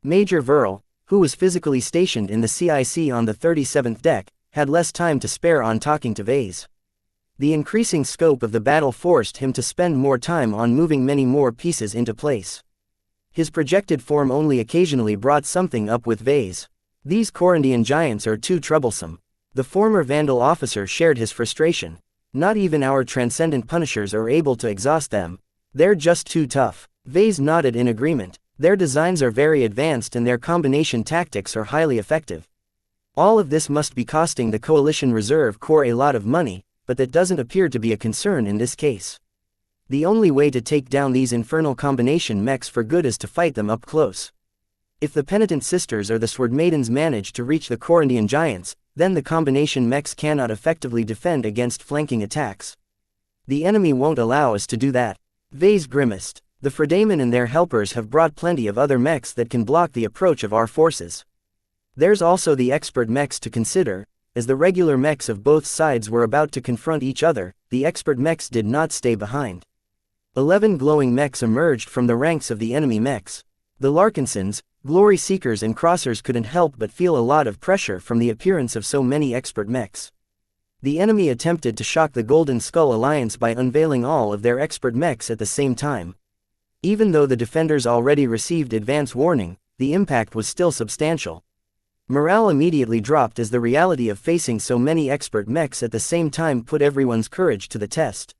Major Verl, who was physically stationed in the CIC on the 37th deck, had less time to spare on talking to Vase. The increasing scope of the battle forced him to spend more time on moving many more pieces into place. His projected form only occasionally brought something up with Vase. These Corundian giants are too troublesome. The former Vandal officer shared his frustration. Not even our transcendent punishers are able to exhaust them. They're just too tough. Vase nodded in agreement. Their designs are very advanced and their combination tactics are highly effective. All of this must be costing the Coalition Reserve Corps a lot of money, but that doesn't appear to be a concern in this case. The only way to take down these infernal combination mechs for good is to fight them up close. If the Penitent Sisters or the Sword Maidens manage to reach the Corundian giants, then the combination mechs cannot effectively defend against flanking attacks. The enemy won't allow us to do that. Vase grimaced. The Fredamen and their helpers have brought plenty of other mechs that can block the approach of our forces. There's also the expert mechs to consider. As the regular mechs of both sides were about to confront each other, the expert mechs did not stay behind. 11 glowing mechs emerged from the ranks of the enemy mechs. The Larkinsons, Glory Seekers and Crossers couldn't help but feel a lot of pressure from the appearance of so many expert mechs. The enemy attempted to shock the Golden Skull Alliance by unveiling all of their expert mechs at the same time. Even though the defenders already received advance warning, the impact was still substantial. Morale immediately dropped as the reality of facing so many expert mechs at the same time put everyone's courage to the test.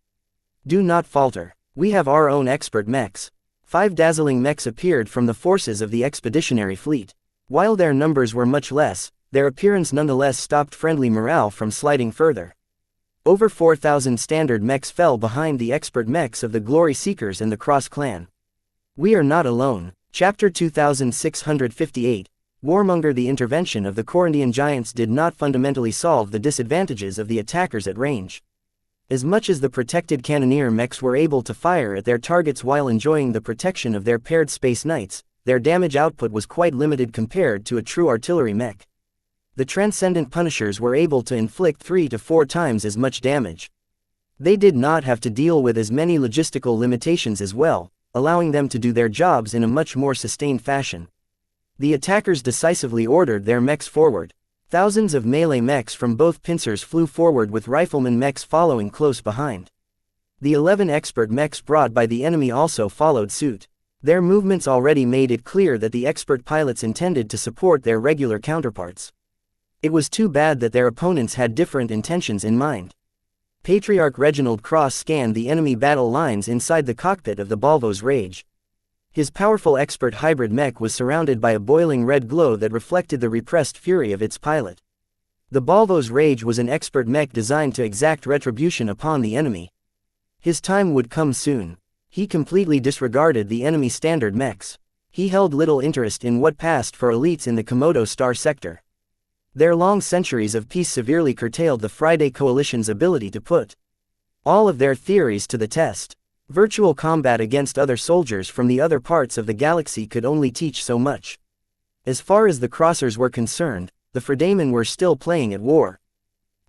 Do not falter. We have our own expert mechs. 5 dazzling mechs appeared from the forces of the expeditionary fleet. While their numbers were much less, their appearance nonetheless stopped friendly morale from sliding further. Over 4,000 standard mechs fell behind the expert mechs of the Glory Seekers and the Cross Clan. We are not alone. Chapter 2658. Warmonger. The intervention of the Corundian giants did not fundamentally solve the disadvantages of the attackers at range. As much as the protected cannoneer mechs were able to fire at their targets while enjoying the protection of their paired Space Knights, their damage output was quite limited compared to a true artillery mech. The Transcendent Punishers were able to inflict 3 to 4 times as much damage. They did not have to deal with as many logistical limitations as well, allowing them to do their jobs in a much more sustained fashion. The attackers decisively ordered their mechs forward. Thousands of melee mechs from both pincers flew forward with rifleman mechs following close behind. The 11 expert mechs brought by the enemy also followed suit. Their movements already made it clear that the expert pilots intended to support their regular counterparts. It was too bad that their opponents had different intentions in mind. Patriarch Reginald Cross scanned the enemy battle lines inside the cockpit of the Balvo's Rage. His powerful expert hybrid mech was surrounded by a boiling red glow that reflected the repressed fury of its pilot. The Balvo's Rage was an expert mech designed to exact retribution upon the enemy. His time would come soon. He completely disregarded the enemy standard mechs. He held little interest in what passed for elites in the Komodo Star sector. Their long centuries of peace severely curtailed the Friday Coalition's ability to put all of their theories to the test. Virtual combat against other soldiers from the other parts of the galaxy could only teach so much. As far as the Crossers were concerned, the Fredamen were still playing at war.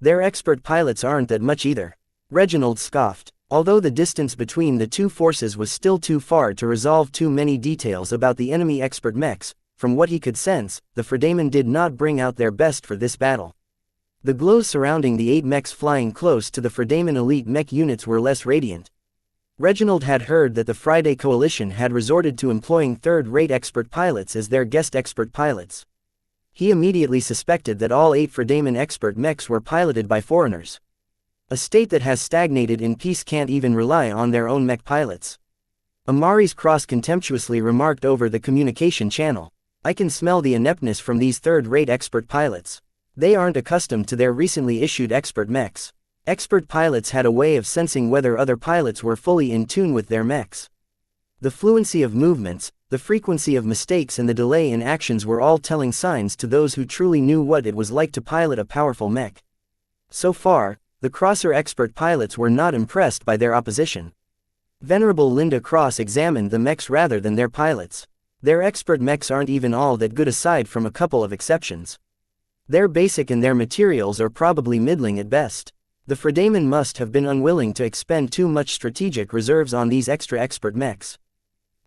Their expert pilots aren't that much either. Reginald scoffed. Although the distance between the two forces was still too far to resolve too many details about the enemy expert mechs, from what he could sense, the Fredamen did not bring out their best for this battle. The glows surrounding the 8 mechs flying close to the Fredamen elite mech units were less radiant. Reginald had heard that the Friday Coalition had resorted to employing third-rate expert pilots as their guest expert pilots. He immediately suspected that all 8 Fredamen expert mechs were piloted by foreigners. A state that has stagnated in peace can't even rely on their own mech pilots. Amari's Cross contemptuously remarked over the communication channel. I can smell the ineptness from these third-rate expert pilots. They aren't accustomed to their recently issued expert mechs. Expert pilots had a way of sensing whether other pilots were fully in tune with their mechs. The fluency of movements, the frequency of mistakes and the delay in actions were all telling signs to those who truly knew what it was like to pilot a powerful mech. So far, the Crosser expert pilots were not impressed by their opposition. Venerable Linda Cross examined the mechs rather than their pilots. Their expert mechs aren't even all that good aside from a couple of exceptions. They're basic and their materials are probably middling at best. The Fredamen must have been unwilling to expend too much strategic reserves on these extra expert mechs.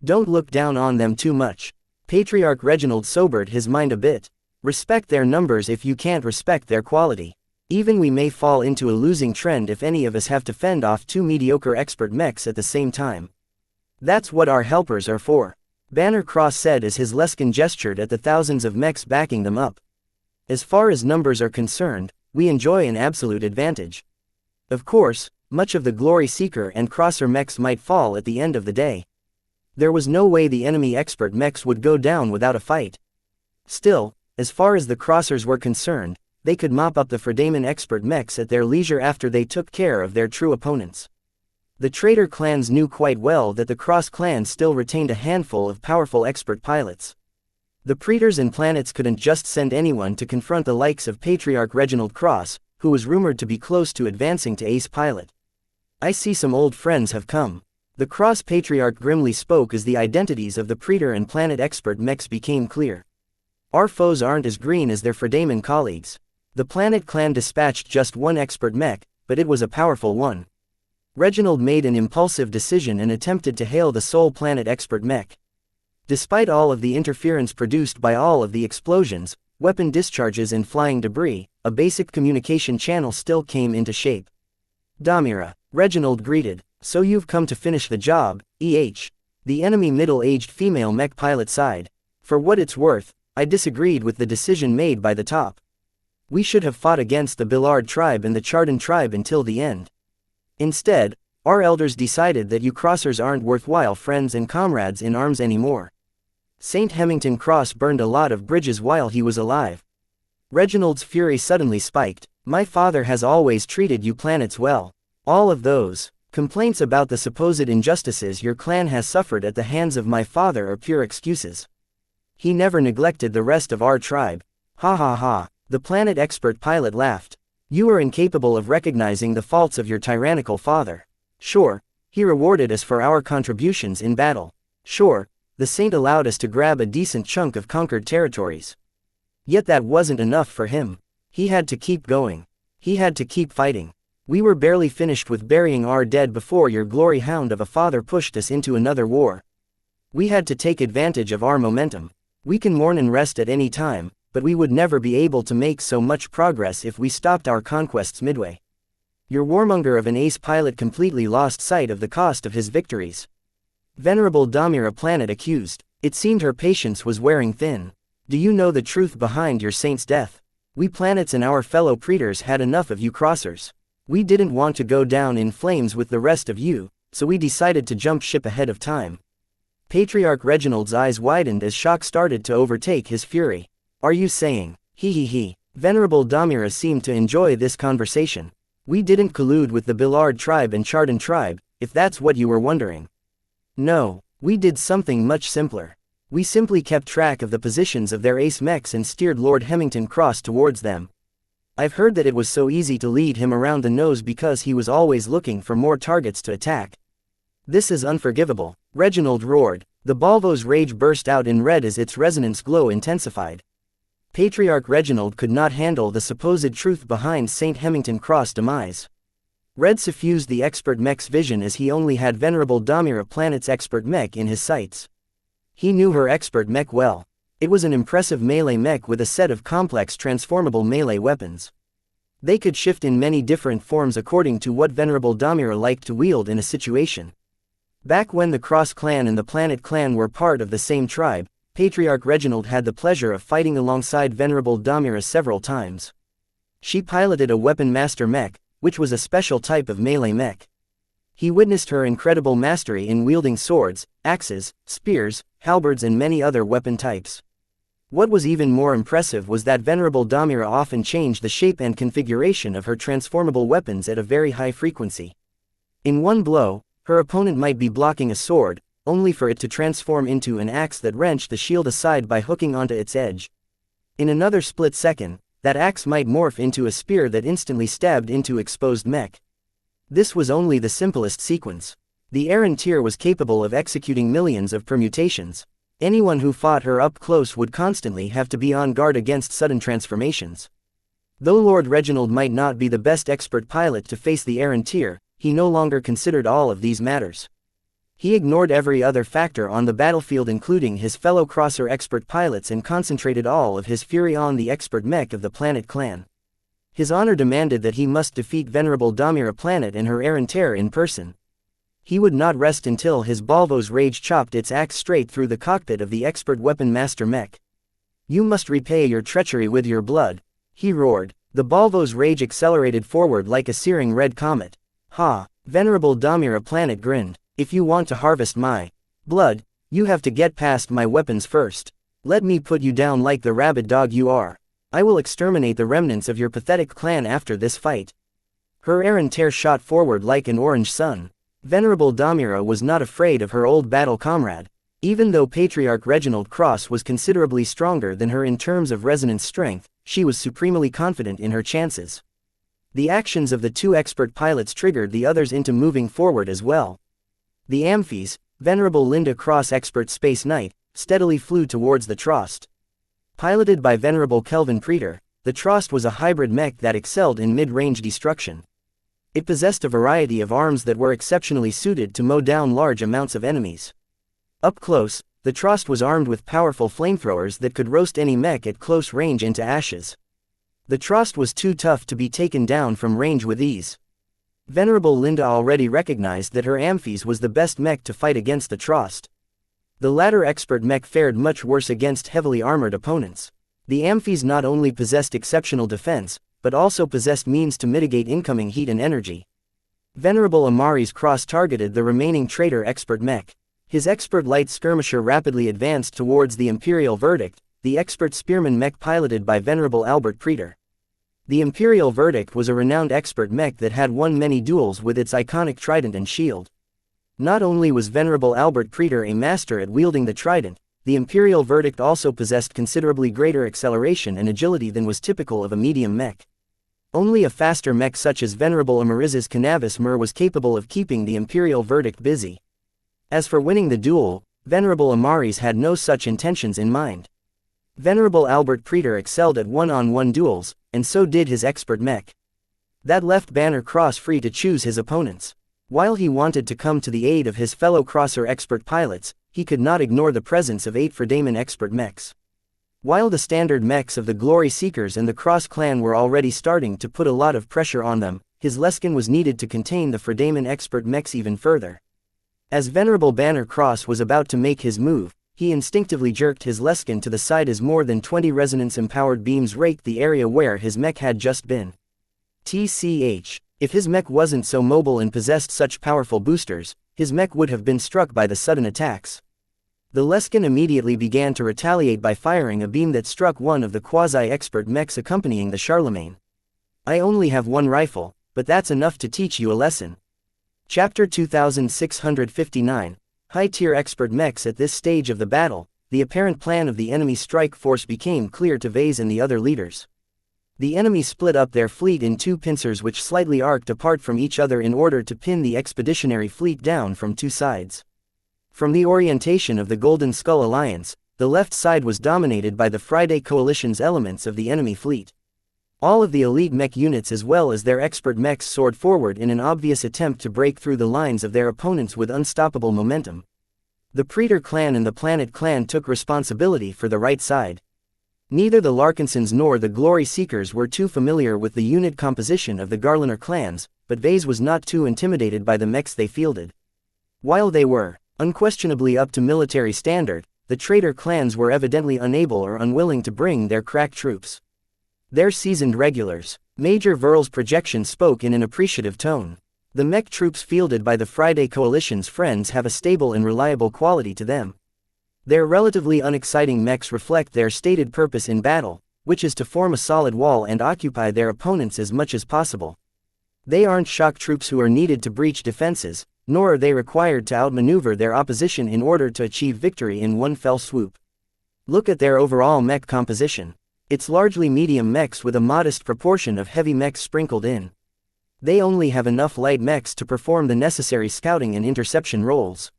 Don't look down on them too much. Patriarch Reginald sobered his mind a bit. Respect their numbers if you can't respect their quality. Even we may fall into a losing trend if any of us have to fend off 2 mediocre expert mechs at the same time. That's what our helpers are for, Banner Cross said as his Leskin gestured at the thousands of mechs backing them up. As far as numbers are concerned, we enjoy an absolute advantage. Of course, much of the Glory Seeker and Crosser mechs might fall at the end of the day. There was no way the enemy expert mechs would go down without a fight. Still, as far as the Crossers were concerned, they could mop up the Fredamen expert mechs at their leisure after they took care of their true opponents. The traitor clans knew quite well that the Cross clan still retained a handful of powerful expert pilots. The Praetors and planets couldn't just send anyone to confront the likes of Patriarch Reginald Cross, who was rumored to be close to advancing to ace pilot. I see some old friends have come. The Cross Patriarch grimly spoke as the identities of the Praetor and planet expert mechs became clear. Our foes aren't as green as their Fredamen colleagues. The planet clan dispatched just one expert mech, but it was a powerful one. Reginald made an impulsive decision and attempted to hail the sole planet expert mech. Despite all of the interference produced by all of the explosions, weapon discharges and flying debris, a basic communication channel still came into shape. Damira, Reginald greeted, so you've come to finish the job, The enemy middle-aged female mech pilot sighed. For what it's worth, I disagreed with the decision made by the top. We should have fought against the Billard tribe and the Chardon tribe until the end. Instead, our elders decided that you Crossers aren't worthwhile friends and comrades in arms anymore. St. Hemington Cross burned a lot of bridges while he was alive. Reginald's fury suddenly spiked. My father has always treated you planets well. All of those complaints about the supposed injustices your clan has suffered at the hands of my father are pure excuses. He never neglected the rest of our tribe. Ha ha ha, the planet expert pilot laughed. You are incapable of recognizing the faults of your tyrannical father. Sure, he rewarded us for our contributions in battle. Sure, the saint allowed us to grab a decent chunk of conquered territories. Yet that wasn't enough for him. He had to keep going. He had to keep fighting. We were barely finished with burying our dead before your glory hound of a father pushed us into another war. We had to take advantage of our momentum. We can mourn and rest at any time, but we would never be able to make so much progress if we stopped our conquests midway. Your warmonger of an ace pilot completely lost sight of the cost of his victories. Venerable Damira Planet accused. It seemed her patience was wearing thin. Do you know the truth behind your saint's death? We planets and our fellow Praetors had enough of you Crossers. We didn't want to go down in flames with the rest of you, so we decided to jump ship ahead of time. Patriarch Reginald's eyes widened as shock started to overtake his fury. Are you saying, he? Venerable Damira seemed to enjoy this conversation. We didn't collude with the Billard tribe and Chardon tribe, if that's what you were wondering. No, we did something much simpler. We simply kept track of the positions of their ace mechs and steered Lord Hemington Cross towards them. I've heard that it was so easy to lead him around the nose because he was always looking for more targets to attack. This is unforgivable, Reginald roared. The Balvo's rage burst out in red as its resonance glow intensified. Patriarch Reginald could not handle the supposed truth behind St. Hemington Cross' demise. Red suffused the expert mech's vision as he only had Venerable Damira Planet's expert mech in his sights. He knew her expert mech well. It was an impressive melee mech with a set of complex transformable melee weapons. They could shift in many different forms according to what Venerable Damira liked to wield in a situation. Back when the Cross Clan and the Planet Clan were part of the same tribe, Patriarch Reginald had the pleasure of fighting alongside Venerable Damira several times. She piloted a Weapon Master Mech, which was a special type of melee mech. He witnessed her incredible mastery in wielding swords, axes, spears, halberds and many other weapon types. What was even more impressive was that Venerable Damira often changed the shape and configuration of her transformable weapons at a very high frequency. In one blow, her opponent might be blocking a sword, only for it to transform into an axe that wrenched the shield aside by hooking onto its edge. In another split second, that axe might morph into a spear that instantly stabbed into exposed mech. This was only the simplest sequence. The Errantier was capable of executing millions of permutations. Anyone who fought her up close would constantly have to be on guard against sudden transformations. Though Lord Reginald might not be the best expert pilot to face the Errantier, he no longer considered all of these matters. He ignored every other factor on the battlefield including his fellow crosser expert pilots and concentrated all of his fury on the expert mech of the Planet Clan. His honor demanded that he must defeat Venerable Damira Planet and her Errantier in person. He would not rest until his Balvo's rage chopped its axe straight through the cockpit of the expert weapon master mech. "You must repay your treachery with your blood," he roared. The Balvo's rage accelerated forward like a searing red comet. "Ha!" Venerable Damira Planet grinned. "If you want to harvest my blood, you have to get past my weapons first. Let me put you down like the rabid dog you are. I will exterminate the remnants of your pathetic clan after this fight." Her Errantier shot forward like an orange sun. Venerable Damira was not afraid of her old battle comrade. Even though Patriarch Reginald Cross was considerably stronger than her in terms of resonance strength, she was supremely confident in her chances. The actions of the two expert pilots triggered the others into moving forward as well. The Amphies, Venerable Linda Cross Expert Space Knight, steadily flew towards the Trost. Piloted by Venerable Kelvin Preeter, the Trost was a hybrid mech that excelled in mid-range destruction. It possessed a variety of arms that were exceptionally suited to mow down large amounts of enemies. Up close, the Trost was armed with powerful flamethrowers that could roast any mech at close range into ashes. The Trost was too tough to be taken down from range with ease. Venerable Linda already recognized that her Amphies was the best mech to fight against the Trost. The latter expert mech fared much worse against heavily armored opponents. The Amphies not only possessed exceptional defense, but also possessed means to mitigate incoming heat and energy. Venerable Amari's Cross targeted the remaining traitor expert mech. His expert light skirmisher rapidly advanced towards the Imperial Verdict, the expert spearman mech piloted by Venerable Albert Preeter. The Imperial Verdict was a renowned expert mech that had won many duels with its iconic trident and shield. Not only was Venerable Albert Preeter a master at wielding the trident, the Imperial Verdict also possessed considerably greater acceleration and agility than was typical of a medium mech. Only a faster mech such as Venerable Amariz's Cannabis Mer was capable of keeping the Imperial Verdict busy. As for winning the duel, Venerable Amari's had no such intentions in mind. Venerable Albert Preeter excelled at one-on-one duels, and so did his expert mech. That left Banner Cross free to choose his opponents. While he wanted to come to the aid of his fellow crosser expert pilots, he could not ignore the presence of 8 Fredaemon expert mechs. While the standard mechs of the Glory Seekers and the Cross Clan were already starting to put a lot of pressure on them, his Leskin was needed to contain the Fredaemon expert mechs even further. As Venerable Banner Cross was about to make his move, he instinctively jerked his Leskin to the side as more than 20 resonance-empowered beams raked the area where his mech had just been. TCH. If his mech wasn't so mobile and possessed such powerful boosters, his mech would have been struck by the sudden attacks. The Leskin immediately began to retaliate by firing a beam that struck one of the quasi-expert mechs accompanying the Charlemagne. "I only have one rifle, but that's enough to teach you a lesson." Chapter 2659, High-tier expert mechs. At this stage of the battle, the apparent plan of the enemy strike force became clear to Vase and the other leaders. The enemy split up their fleet in 2 pincers which slightly arced apart from each other in order to pin the expeditionary fleet down from 2 sides. From the orientation of the Golden Skull Alliance, the left side was dominated by the Friday Coalition's elements of the enemy fleet. All of the elite mech units as well as their expert mechs soared forward in an obvious attempt to break through the lines of their opponents with unstoppable momentum. The Praetor clan and the Planet clan took responsibility for the right side. Neither the Larkinsons nor the Glory Seekers were too familiar with the unit composition of the Garliner clans, but Vase was not too intimidated by the mechs they fielded. While they were unquestionably up to military standard, the traitor clans were evidently unable or unwilling to bring their crack troops. They're seasoned regulars. Major Verl's projection spoke in an appreciative tone. The mech troops fielded by the Friday Coalition's friends have a stable and reliable quality to them. Their relatively unexciting mechs reflect their stated purpose in battle, which is to form a solid wall and occupy their opponents as much as possible. They aren't shock troops who are needed to breach defenses, nor are they required to outmaneuver their opposition in order to achieve victory in one fell swoop. Look at their overall mech composition. It's largely medium mechs with a modest proportion of heavy mechs sprinkled in. They only have enough light mechs to perform the necessary scouting and interception roles.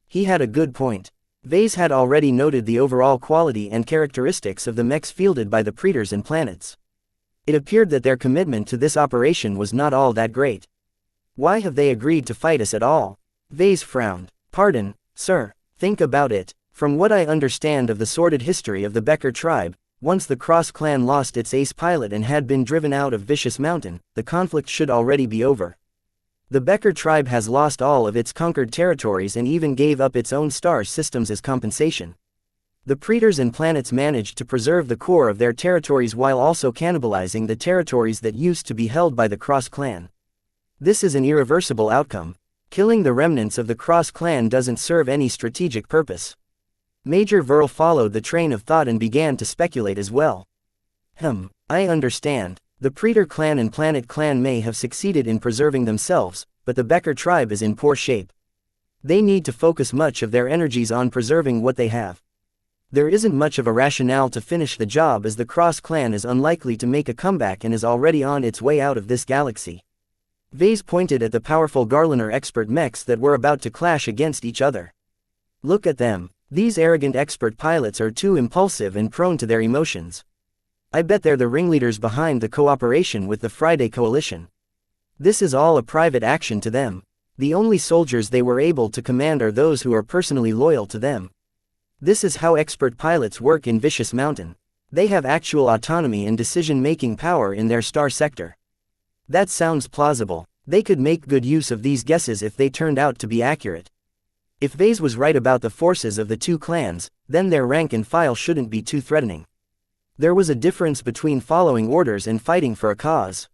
He had a good point. Vase had already noted the overall quality and characteristics of the mechs fielded by the Praetors and Planets. It appeared that their commitment to this operation was not all that great. Why have they agreed to fight us at all? Vase frowned. Pardon, sir. Think about it. From what I understand of the sordid history of the Becker tribe, once the Cross clan lost its ace pilot and had been driven out of Vicious Mountain, the conflict should already be over. The Becker tribe has lost all of its conquered territories and even gave up its own star systems as compensation. The Praetors and Planets managed to preserve the core of their territories while also cannibalizing the territories that used to be held by the Cross clan. This is an irreversible outcome. Killing the remnants of the Cross clan doesn't serve any strategic purpose. Major Verl followed the train of thought and began to speculate as well. I understand. The Praetor clan and Planet clan may have succeeded in preserving themselves, but the Becker tribe is in poor shape. They need to focus much of their energies on preserving what they have. There isn't much of a rationale to finish the job as the Cross clan is unlikely to make a comeback and is already on its way out of this galaxy. Vase pointed at the powerful Garliner expert mechs that were about to clash against each other. Look at them. These arrogant expert pilots are too impulsive and prone to their emotions. I bet they're the ringleaders behind the cooperation with the Friday Coalition. This is all a private action to them. The only soldiers they were able to command are those who are personally loyal to them. This is how expert pilots work in Vicious Mountain. They have actual autonomy and decision-making power in their star sector. That sounds plausible. They could make good use of these guesses if they turned out to be accurate. If Vase was right about the forces of the two clans, then their rank and file shouldn't be too threatening. There was a difference between following orders and fighting for a cause.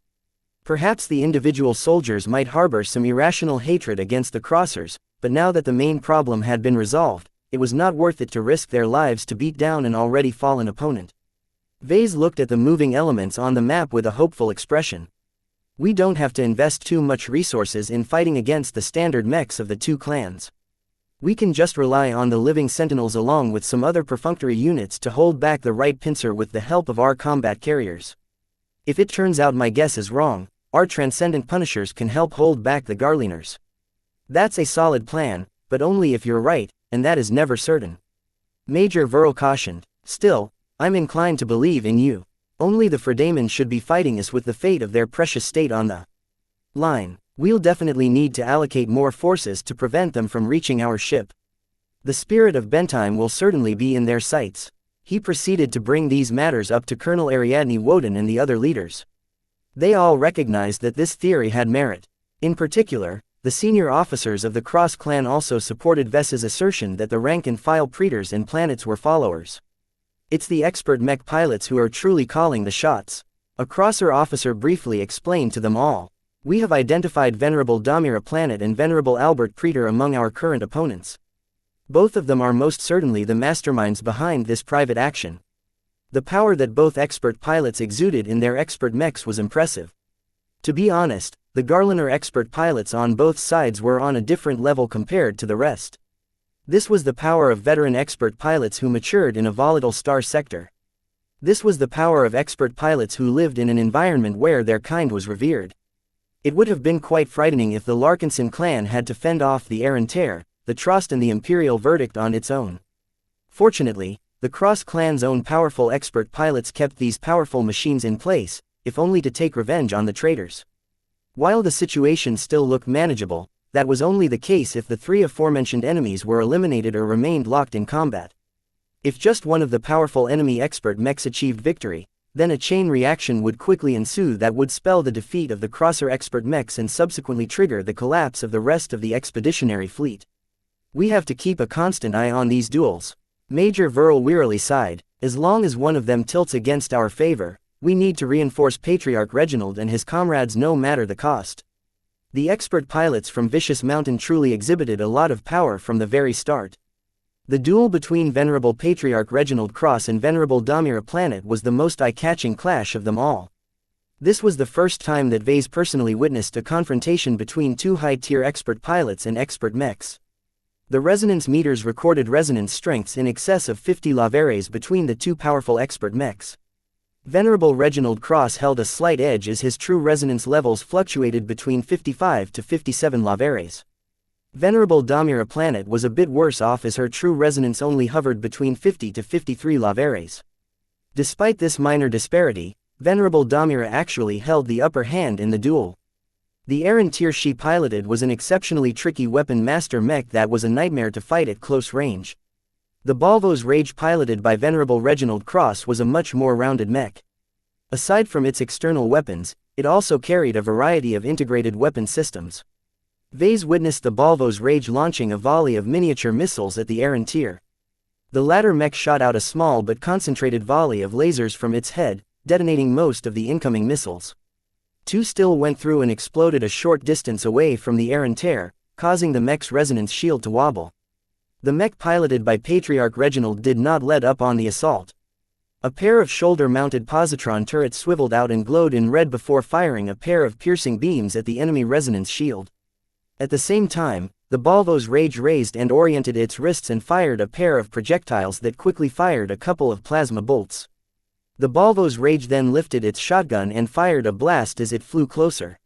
Perhaps the individual soldiers might harbor some irrational hatred against the Crossers, but now that the main problem had been resolved, it was not worth it to risk their lives to beat down an already fallen opponent. Vase looked at the moving elements on the map with a hopeful expression. We don't have to invest too much resources in fighting against the standard mechs of the two clans. We can just rely on the living sentinels along with some other perfunctory units to hold back the right pincer with the help of our combat carriers. If it turns out my guess is wrong, our transcendent punishers can help hold back the Garliners. That's a solid plan, but only if you're right, and that is never certain. Major Verl cautioned. Still, I'm inclined to believe in you. Only the Fredaimans should be fighting us with the fate of their precious state on the line. We'll definitely need to allocate more forces to prevent them from reaching our ship. The spirit of Bentheim will certainly be in their sights. He proceeded to bring these matters up to Colonel Ariadne Woden and the other leaders. They all recognized that this theory had merit. In particular, the senior officers of the Cross clan also supported Ves's assertion that the rank-and-file Praetors and Planets were followers. It's the expert mech pilots who are truly calling the shots. A Crosser officer briefly explained to them all. We have identified Venerable Damira Planet and Venerable Albert Praetor among our current opponents. Both of them are most certainly the masterminds behind this private action. The power that both expert pilots exuded in their expert mechs was impressive. To be honest, the Garliner expert pilots on both sides were on a different level compared to the rest. This was the power of veteran expert pilots who matured in a volatile star sector. This was the power of expert pilots who lived in an environment where their kind was revered. It would have been quite frightening if the Larkinson clan had to fend off the Air and Tear, the Trost and the Imperial verdict on its own. Fortunately, the Cross clan's own powerful expert pilots kept these powerful machines in place, if only to take revenge on the traitors. While the situation still looked manageable, that was only the case if the three aforementioned enemies were eliminated or remained locked in combat. If just one of the powerful enemy expert mechs achieved victory, then a chain reaction would quickly ensue that would spell the defeat of the crosser expert mechs and subsequently trigger the collapse of the rest of the expeditionary fleet. We have to keep a constant eye on these duels. Major Verl wearily sighed. As long as one of them tilts against our favor, we need to reinforce Patriarch Reginald and his comrades no matter the cost. The expert pilots from Vicious Mountain truly exhibited a lot of power from the very start. The duel between Venerable Patriarch Reginald Cross and Venerable Damira Planet was the most eye-catching clash of them all. This was the first time that Vase personally witnessed a confrontation between two high-tier expert pilots and expert mechs. The resonance meters recorded resonance strengths in excess of 50 lavares between the two powerful expert mechs. Venerable Reginald Cross held a slight edge as his true resonance levels fluctuated between 55 to 57 lavares. Venerable Damira Planet was a bit worse off as her true resonance only hovered between 50 to 53 lavares. Despite this minor disparity, Venerable Damira actually held the upper hand in the duel. The Errantier she piloted was an exceptionally tricky weapon master mech that was a nightmare to fight at close range. The Balvo's Rage piloted by Venerable Reginald Cross was a much more rounded mech. Aside from its external weapons, it also carried a variety of integrated weapon systems. Vase witnessed the Balvo's Rage launching a volley of miniature missiles at the Errantier. The latter mech shot out a small but concentrated volley of lasers from its head, detonating most of the incoming missiles. Two still went through and exploded a short distance away from the Errantier, causing the mech's resonance shield to wobble. The mech piloted by Patriarch Reginald did not let up on the assault. A pair of shoulder-mounted positron turrets swiveled out and glowed in red before firing a pair of piercing beams at the enemy resonance shield. At the same time, the Balvo's Rage raised and oriented its wrists and fired a pair of projectiles that quickly fired a couple of plasma bolts. The Balvo's Rage then lifted its shotgun and fired a blast as it flew closer.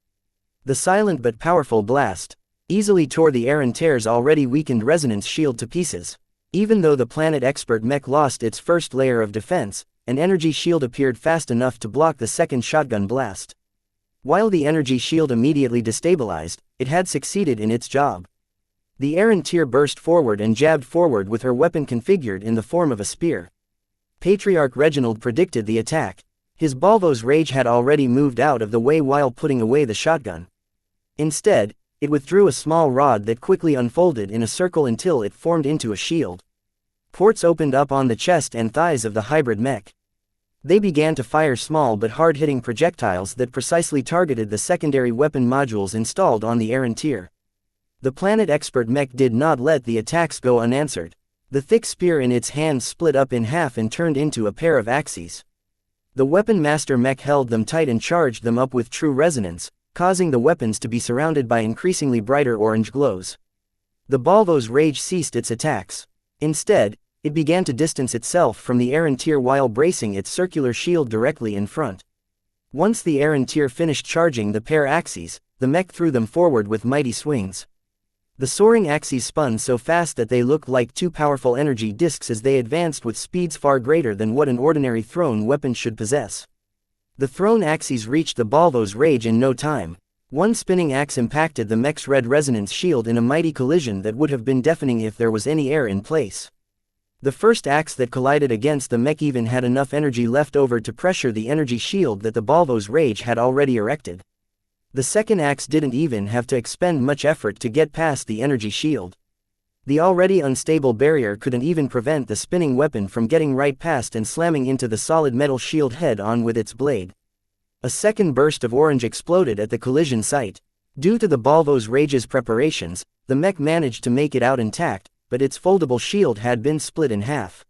The silent but powerful blast easily tore the Errantier's already weakened resonance shield to pieces. Even though the Planet Expert mech lost its first layer of defense, an energy shield appeared fast enough to block the second shotgun blast. While the energy shield immediately destabilized, it had succeeded in its job. The Errantier burst forward and jabbed forward with her weapon configured in the form of a spear. Patriarch Reginald predicted the attack. His Balvo's Rage had already moved out of the way while putting away the shotgun. Instead, it withdrew a small rod that quickly unfolded in a circle until it formed into a shield. Ports opened up on the chest and thighs of the hybrid mech. They began to fire small but hard-hitting projectiles that precisely targeted the secondary weapon modules installed on the Errantier. The Planet Expert mech did not let the attacks go unanswered. The thick spear in its hands split up in half and turned into a pair of axes. The Weapon Master mech held them tight and charged them up with true resonance, causing the weapons to be surrounded by increasingly brighter orange glows. The Balvo's Rage ceased its attacks. Instead, it began to distance itself from the Errantier while bracing its circular shield directly in front. Once the Errantier finished charging the pair axes, the mech threw them forward with mighty swings. The soaring axes spun so fast that they looked like two powerful energy discs as they advanced with speeds far greater than what an ordinary thrown weapon should possess. The thrown axes reached the Balvo's Rage in no time. One spinning axe impacted the mech's red resonance shield in a mighty collision that would have been deafening if there was any air in place. The first axe that collided against the mech even had enough energy left over to pressure the energy shield that the Balvo's Rage had already erected. The second axe didn't even have to expend much effort to get past the energy shield. The already unstable barrier couldn't even prevent the spinning weapon from getting right past and slamming into the solid metal shield head-on with its blade. A second burst of orange exploded at the collision site. Due to the Balvo's Rage's preparations, the mech managed to make it out intact, but its foldable shield had been split in half.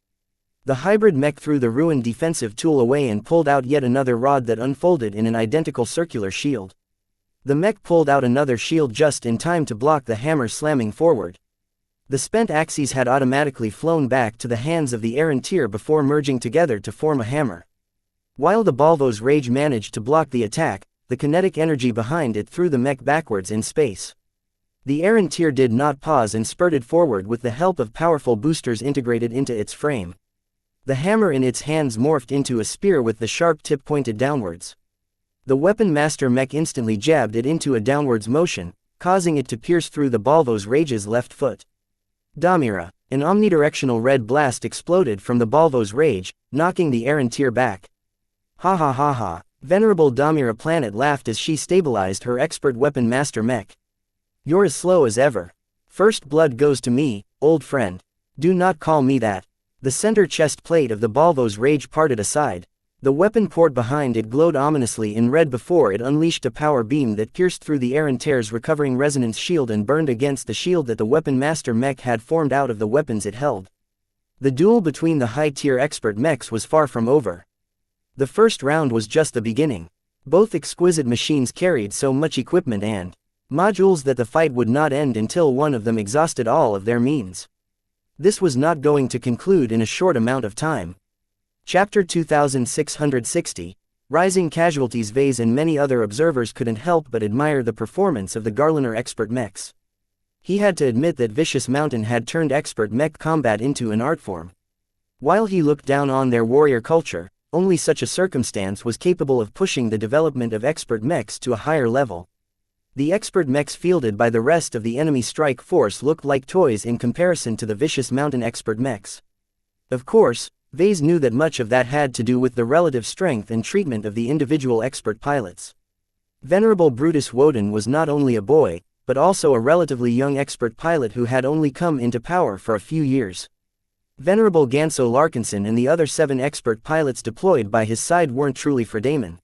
The hybrid mech threw the ruined defensive tool away and pulled out yet another rod that unfolded in an identical circular shield. The mech pulled out another shield just in time to block the hammer slamming forward. The spent axes had automatically flown back to the hands of the Errantier before merging together to form a hammer. While the Balvo's Rage managed to block the attack, the kinetic energy behind it threw the mech backwards in space. The Errantier did not pause and spurted forward with the help of powerful boosters integrated into its frame. The hammer in its hands morphed into a spear with the sharp tip pointed downwards. The Weapon Master mech instantly jabbed it into a downwards motion, causing it to pierce through the Balvo's Rage's left foot. Damira, an omnidirectional red blast exploded from the Balvo's Rage, knocking the Errantier back. Ha ha ha ha, Venerable Damira Planet laughed as she stabilized her expert weapon master Mech. You're as slow as ever. First blood goes to me, old friend. Do not call me that. The center chest plate of the Balvo's Rage parted aside. The weapon port behind it glowed ominously in red before it unleashed a power beam that pierced through the Errantier's recovering resonance shield and burned against the shield that the weapon master Mech had formed out of the weapons it held. The duel between the high-tier expert mechs was far from over. The first round was just the beginning. Both exquisite machines carried so much equipment and modules that the fight would not end until one of them exhausted all of their means. This was not going to conclude in a short amount of time. Chapter 2660, Rising Casualties. Vase and many other observers couldn't help but admire the performance of the Garliner expert mechs. He had to admit that Vicious Mountain had turned expert mech combat into an art form. While he looked down on their warrior culture, only such a circumstance was capable of pushing the development of expert mechs to a higher level. The expert mechs fielded by the rest of the enemy strike force looked like toys in comparison to the Vicious Mountain expert mechs. Of course, Vase knew that much of that had to do with the relative strength and treatment of the individual expert pilots. Venerable Brutus Woden was not only a boy, but also a relatively young expert pilot who had only come into power for a few years. Venerable Ganso Larkinson and the other 7 expert pilots deployed by his side weren't truly Fredamen.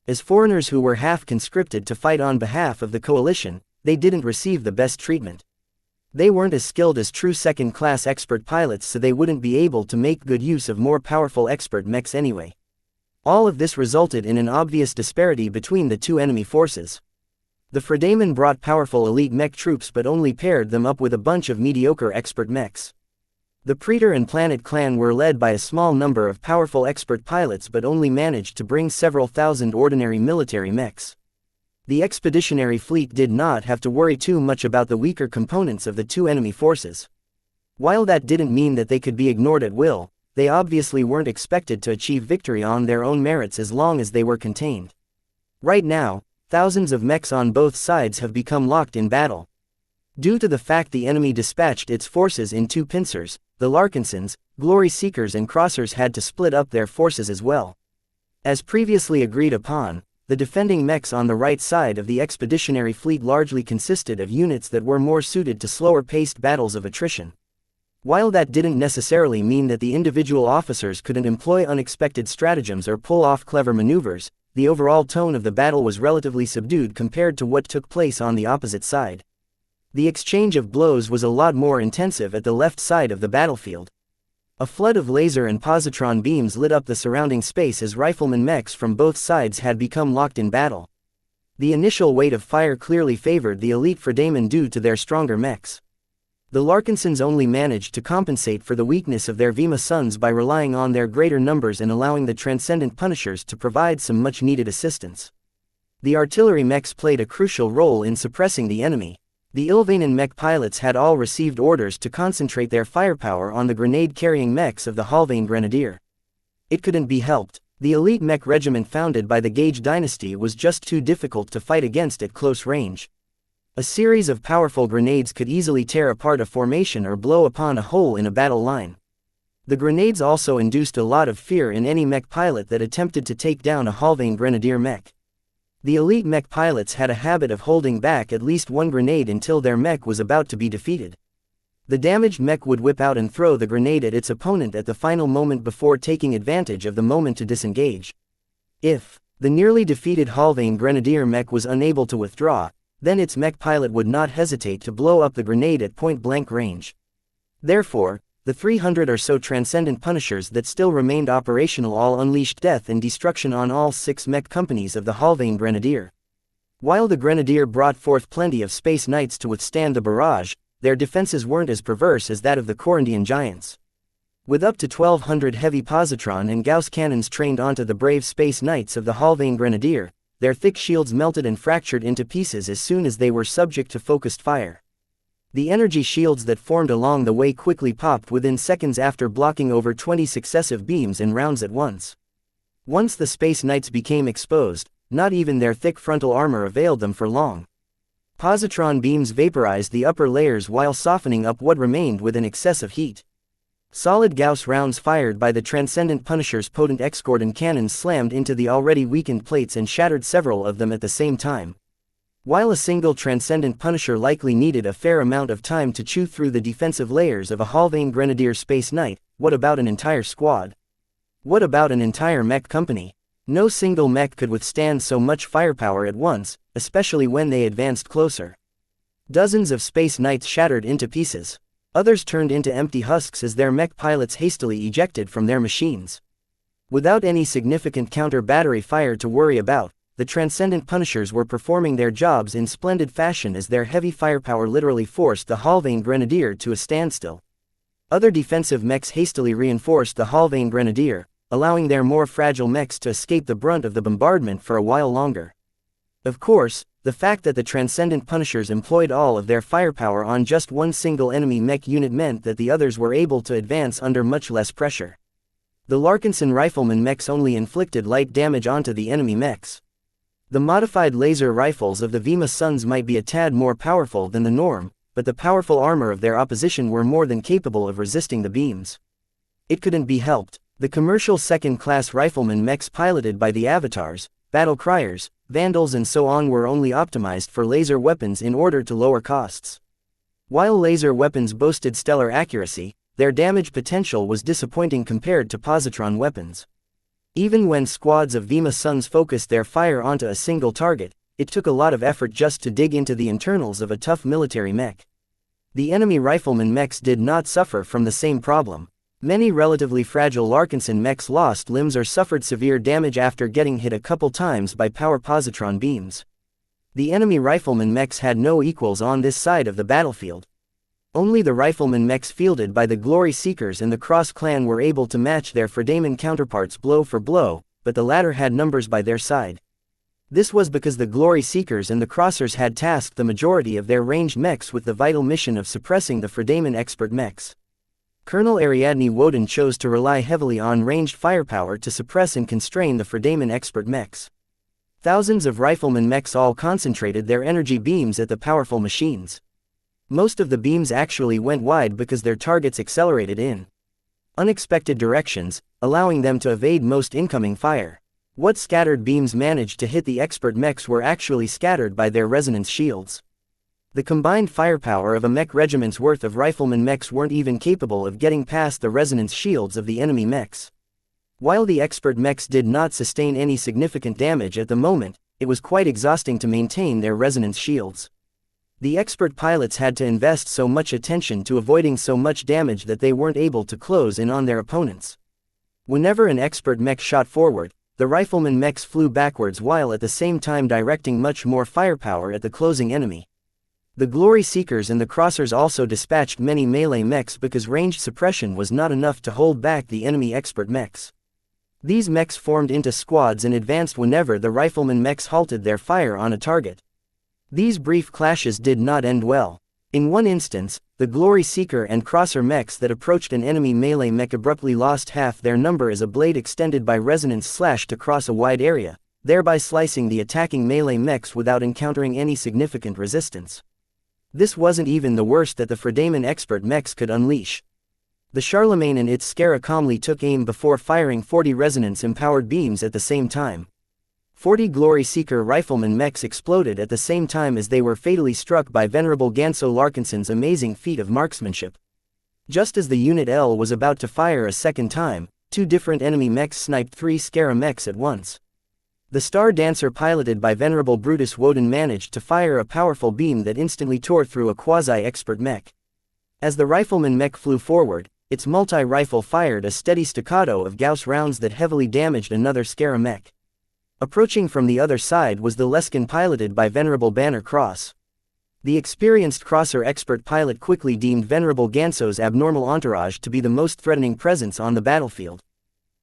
As foreigners who were half conscripted to fight on behalf of the coalition, they didn't receive the best treatment. They weren't as skilled as true second-class expert pilots, so they wouldn't be able to make good use of more powerful expert mechs anyway. All of this resulted in an obvious disparity between the two enemy forces. The Fredamen brought powerful elite mech troops but only paired them up with a bunch of mediocre expert mechs. The Praetor and Planet Clan were led by a small number of powerful expert pilots but only managed to bring several thousand ordinary military mechs. The expeditionary fleet did not have to worry too much about the weaker components of the two enemy forces. While that didn't mean that they could be ignored at will, they obviously weren't expected to achieve victory on their own merits as long as they were contained. Right now, thousands of mechs on both sides have become locked in battle. Due to the fact the enemy dispatched its forces in 2 pincers, the Larkinsons, Glory Seekers and Crossers had to split up their forces as well. As previously agreed upon, the defending mechs on the right side of the expeditionary fleet largely consisted of units that were more suited to slower-paced battles of attrition. While that didn't necessarily mean that the individual officers couldn't employ unexpected stratagems or pull off clever maneuvers, the overall tone of the battle was relatively subdued compared to what took place on the opposite side. The exchange of blows was a lot more intensive at the left side of the battlefield. A flood of laser and positron beams lit up the surrounding space as rifleman mechs from both sides had become locked in battle. The initial weight of fire clearly favored the elite Fredamen due to their stronger mechs. The Larkinsons only managed to compensate for the weakness of their Vima sons by relying on their greater numbers and allowing the Transcendent Punishers to provide some much-needed assistance. The artillery mechs played a crucial role in suppressing the enemy. The Ilvanan mech pilots had all received orders to concentrate their firepower on the grenade-carrying mechs of the Halvain Grenadier. It couldn't be helped. The elite mech regiment founded by the Gage dynasty was just too difficult to fight against at close range. A series of powerful grenades could easily tear apart a formation or blow upon a hole in a battle line. The grenades also induced a lot of fear in any mech pilot that attempted to take down a Halvain Grenadier mech. The elite mech pilots had a habit of holding back at least one grenade until their mech was about to be defeated. The damaged mech would whip out and throw the grenade at its opponent at the final moment before taking advantage of the moment to disengage. If the nearly defeated Halvain Grenadier mech was unable to withdraw, then its mech pilot would not hesitate to blow up the grenade at point-blank range. Therefore, the 300 or so Transcendent Punishers that still remained operational all unleashed death and destruction on all 6 mech companies of the Halvain Grenadier. While the Grenadier brought forth plenty of Space Knights to withstand the barrage, their defenses weren't as perverse as that of the Corindian Giants. With up to 1,200 heavy positron and Gauss cannons trained onto the brave Space Knights of the Halvain Grenadier, their thick shields melted and fractured into pieces as soon as they were subject to focused fire. The energy shields that formed along the way quickly popped within seconds after blocking over 20 successive beams and rounds at once. Once the Space Knights became exposed, not even their thick frontal armor availed them for long. Positron beams vaporized the upper layers while softening up what remained with an excess of heat. Solid Gauss rounds fired by the Transcendent Punisher's potent X-Gordon cannons slammed into the already weakened plates and shattered several of them at the same time. While a single Transcendent Punisher likely needed a fair amount of time to chew through the defensive layers of a Halvane Grenadier Space Knight, what about an entire squad? What about an entire mech company? No single mech could withstand so much firepower at once, especially when they advanced closer. Dozens of Space Knights shattered into pieces. Others turned into empty husks as their mech pilots hastily ejected from their machines. Without any significant counter-battery fire to worry about, the Transcendent Punishers were performing their jobs in splendid fashion as their heavy firepower literally forced the Halvane Grenadier to a standstill. Other defensive mechs hastily reinforced the Halvane Grenadier, allowing their more fragile mechs to escape the brunt of the bombardment for a while longer. Of course, the fact that the Transcendent Punishers employed all of their firepower on just one single enemy mech unit meant that the others were able to advance under much less pressure. The Larkinson Rifleman mechs only inflicted light damage onto the enemy mechs. The modified laser rifles of the Vima Sons might be a tad more powerful than the norm, but the powerful armor of their opposition were more than capable of resisting the beams. It couldn't be helped. The commercial second-class rifleman mechs piloted by the Avatars, Battle Criers, Vandals and so on were only optimized for laser weapons in order to lower costs. While laser weapons boasted stellar accuracy, their damage potential was disappointing compared to positron weapons. Even when squads of Vima Sons focused their fire onto a single target, it took a lot of effort just to dig into the internals of a tough military mech. The enemy rifleman mechs did not suffer from the same problem. Many relatively fragile Larkinson mechs lost limbs or suffered severe damage after getting hit a couple times by power positron beams. The enemy rifleman mechs had no equals on this side of the battlefield. Only the rifleman mechs fielded by the Glory Seekers and the Cross clan were able to match their Fredaman counterparts blow for blow, but the latter had numbers by their side. This was because the Glory Seekers and the Crossers had tasked the majority of their ranged mechs with the vital mission of suppressing the Fredaman expert mechs. Colonel Ariadne Woden chose to rely heavily on ranged firepower to suppress and constrain the Fredaman expert mechs. Thousands of rifleman mechs all concentrated their energy beams at the powerful machines. Most of the beams actually went wide because their targets accelerated in unexpected directions, allowing them to evade most incoming fire. What scattered beams managed to hit the expert mechs were actually scattered by their resonance shields. The combined firepower of a mech regiment's worth of rifleman mechs weren't even capable of getting past the resonance shields of the enemy mechs. While the expert mechs did not sustain any significant damage at the moment, it was quite exhausting to maintain their resonance shields. The expert pilots had to invest so much attention to avoiding so much damage that they weren't able to close in on their opponents. Whenever an expert mech shot forward, the rifleman mechs flew backwards while at the same time directing much more firepower at the closing enemy. The Glory Seekers and the Crossers also dispatched many melee mechs because ranged suppression was not enough to hold back the enemy expert mechs. These mechs formed into squads and advanced whenever the rifleman mechs halted their fire on a target. These brief clashes did not end well. In one instance, the Glory Seeker and Crosser mechs that approached an enemy melee mech abruptly lost half their number as a blade extended by resonance slashed across a wide area, thereby slicing the attacking melee mechs without encountering any significant resistance. This wasn't even the worst that the Fredaman expert mechs could unleash. The Charlemagne and its Scara calmly took aim before firing 40 resonance-empowered beams at the same time. 40 Glory Seeker rifleman mechs exploded at the same time as they were fatally struck by Venerable Ganso Larkinson's amazing feat of marksmanship. Just as the Unit L was about to fire a second time, two different enemy mechs sniped 3 Scara mechs at once. The Star Dancer piloted by Venerable Brutus Woden managed to fire a powerful beam that instantly tore through a quasi-expert mech. As the rifleman mech flew forward, its multi-rifle fired a steady staccato of Gauss rounds that heavily damaged another Scara mech. Approaching from the other side was the Leskin piloted by Venerable Banner Cross. The experienced Crosser expert pilot quickly deemed Venerable Ganso's abnormal entourage to be the most threatening presence on the battlefield.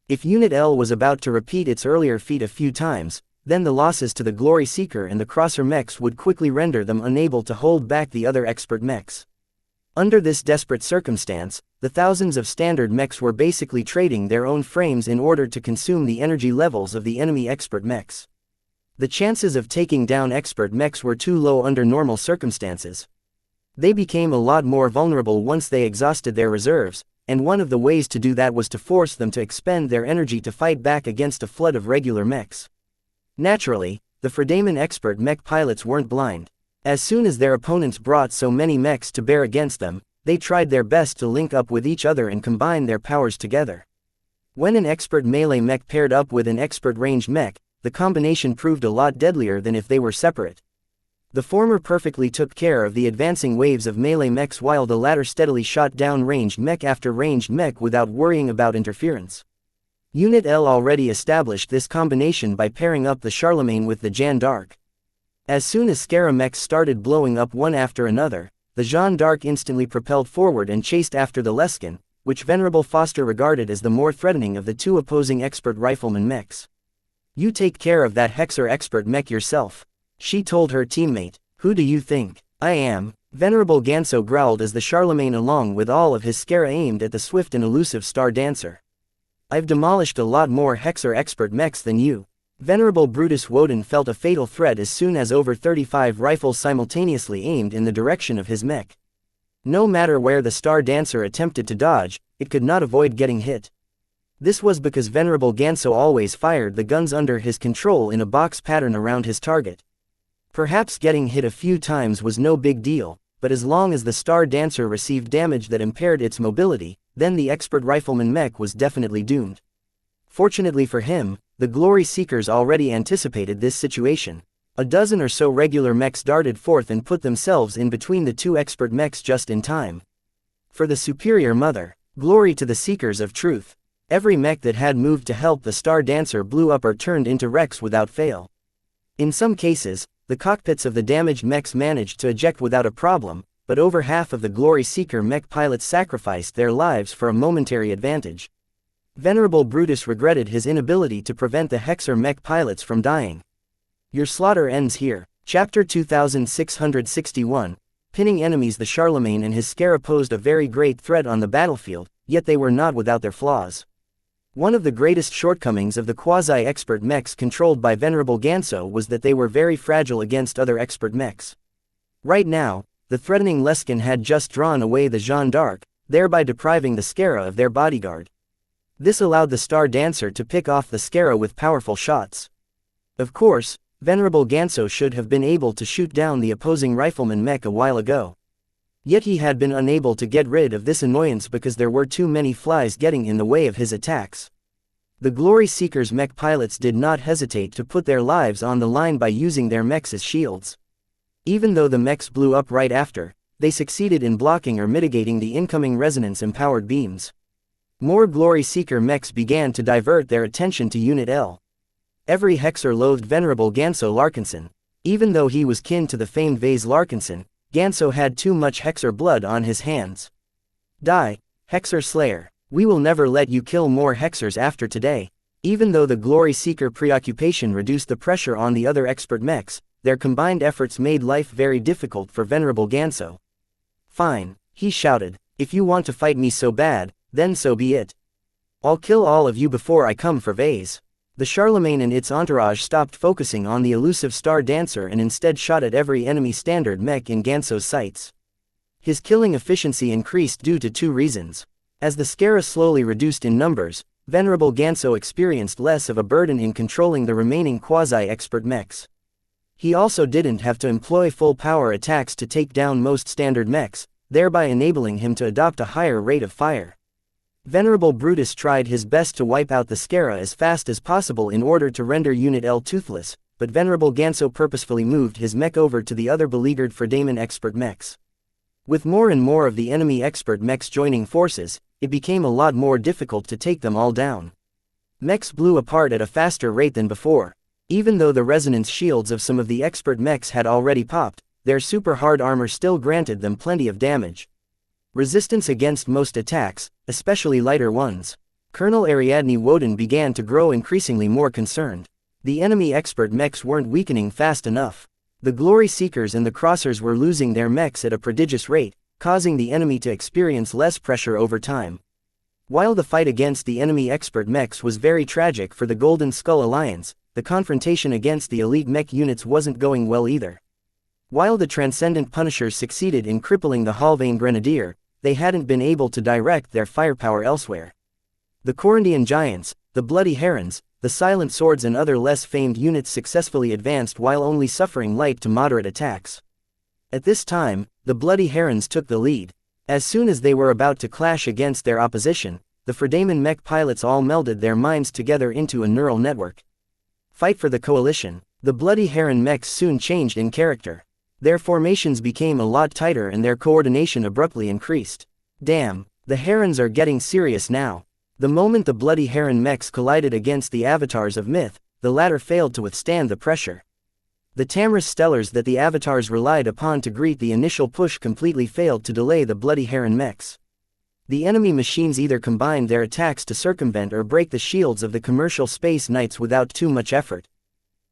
If Unit L was about to repeat its earlier feat a few times, then the losses to the Glory Seeker and the Crosser mechs would quickly render them unable to hold back the other expert mechs. Under this desperate circumstance, the thousands of standard mechs were basically trading their own frames in order to consume the energy levels of the enemy expert mechs. The chances of taking down expert mechs were too low under normal circumstances. They became a lot more vulnerable once they exhausted their reserves, and one of the ways to do that was to force them to expend their energy to fight back against a flood of regular mechs. Naturally, the Fredaman expert mech pilots weren't blind. As soon as their opponents brought so many mechs to bear against them, they tried their best to link up with each other and combine their powers together. When an expert melee mech paired up with an expert ranged mech, the combination proved a lot deadlier than if they were separate. The former perfectly took care of the advancing waves of melee mechs while the latter steadily shot down ranged mech after ranged mech without worrying about interference. Unit L already established this combination by pairing up the Charlemagne with the Jeanne d'Arc. As soon as Scara mechs started blowing up one after another, the Jeanne d'Arc instantly propelled forward and chased after the Leskin, which Venerable Foster regarded as the more threatening of the two opposing expert rifleman mechs. "You take care of that Hexer expert mech yourself," she told her teammate. "Who do you think I am?" Venerable Ganso growled as the Charlemagne along with all of his Scara aimed at the swift and elusive Star Dancer. "I've demolished a lot more Hexer expert mechs than you." Venerable Brutus Woden felt a fatal threat as soon as over 35 rifles simultaneously aimed in the direction of his mech. No matter where the Star Dancer attempted to dodge, it could not avoid getting hit. This was because Venerable Ganso always fired the guns under his control in a box pattern around his target. Perhaps getting hit a few times was no big deal, but as long as the Star Dancer received damage that impaired its mobility, then the expert rifleman mech was definitely doomed. Fortunately for him, the Glory Seekers already anticipated this situation. A dozen or so regular mechs darted forth and put themselves in between the two expert mechs just in time. For the Superior Mother, glory to the Seekers of Truth. Every mech that had moved to help the Star Dancer blew up or turned into wrecks without fail. In some cases, the cockpits of the damaged mechs managed to eject without a problem, but over half of the Glory Seeker mech pilots sacrificed their lives for a momentary advantage. Venerable Brutus regretted his inability to prevent the Hexer mech pilots from dying. Your slaughter ends here. Chapter 2661. Pinning enemies. The Charlemagne and his Scara posed a very great threat on the battlefield, yet they were not without their flaws. One of the greatest shortcomings of the quasi-expert mechs controlled by Venerable Ganso was that they were very fragile against other expert mechs. Right now, the threatening Leskin had just drawn away the Jeanne d'Arc, thereby depriving the Scara of their bodyguard. This allowed the Star Dancer to pick off the Scara with powerful shots. Of course, Venerable Ganso should have been able to shoot down the opposing rifleman mech a while ago. Yet he had been unable to get rid of this annoyance because there were too many flies getting in the way of his attacks. The Glory Seekers mech pilots did not hesitate to put their lives on the line by using their mechs as shields. Even though the mechs blew up right after, they succeeded in blocking or mitigating the incoming resonance-empowered beams. More Glory Seeker mechs began to divert their attention to Unit L. Every Hexer loathed Venerable Ganso Larkinson. Even though he was kin to the famed Vase Larkinson, Ganso had too much Hexer blood on his hands. Die, Hexer Slayer. We will never let you kill more Hexers after today. Even though the Glory Seeker preoccupation reduced the pressure on the other expert mechs, their combined efforts made life very difficult for Venerable Ganso. Fine, he shouted. If you want to fight me so bad, then so be it. I'll kill all of you before I come for Vase. The Charlemagne and its entourage stopped focusing on the elusive Star Dancer and instead shot at every enemy standard mech in Ganso's sights. His killing efficiency increased due to two reasons. As the Scara slowly reduced in numbers, Venerable Ganso experienced less of a burden in controlling the remaining quasi-expert mechs. He also didn't have to employ full-power attacks to take down most standard mechs, thereby enabling him to adopt a higher rate of fire. Venerable Brutus tried his best to wipe out the Scara as fast as possible in order to render Unit L toothless, but Venerable Ganso purposefully moved his mech over to the other beleaguered Fredaman expert mechs. With more and more of the enemy expert mechs joining forces, it became a lot more difficult to take them all down. Mechs blew apart at a faster rate than before. Even though the resonance shields of some of the expert mechs had already popped, their super hard armor still granted them plenty of damage. Resistance against most attacks, especially lighter ones. Colonel Ariadne Woden began to grow increasingly more concerned. The enemy expert mechs weren't weakening fast enough. The Glory Seekers and the Crossers were losing their mechs at a prodigious rate, causing the enemy to experience less pressure over time. While the fight against the enemy expert mechs was very tragic for the Golden Skull Alliance, the confrontation against the elite mech units wasn't going well either. While the Transcendent Punishers succeeded in crippling the Halvane Grenadier, they hadn't been able to direct their firepower elsewhere. The Corundian Giants, the Bloody Herons, the Silent Swords and other less famed units successfully advanced while only suffering light to moderate attacks. At this time, the Bloody Herons took the lead. As soon as they were about to clash against their opposition, the Fredaman mech pilots all melded their minds together into a neural network. Fight for the coalition. The Bloody Heron mechs soon changed in character. Their formations became a lot tighter and their coordination abruptly increased. Damn, the Herons are getting serious now. The moment the Bloody Heron mechs collided against the avatars of Myth, the latter failed to withstand the pressure. The Tamris Stellars that the avatars relied upon to greet the initial push completely failed to delay the Bloody Heron mechs. The enemy machines either combined their attacks to circumvent or break the shields of the commercial space knights without too much effort.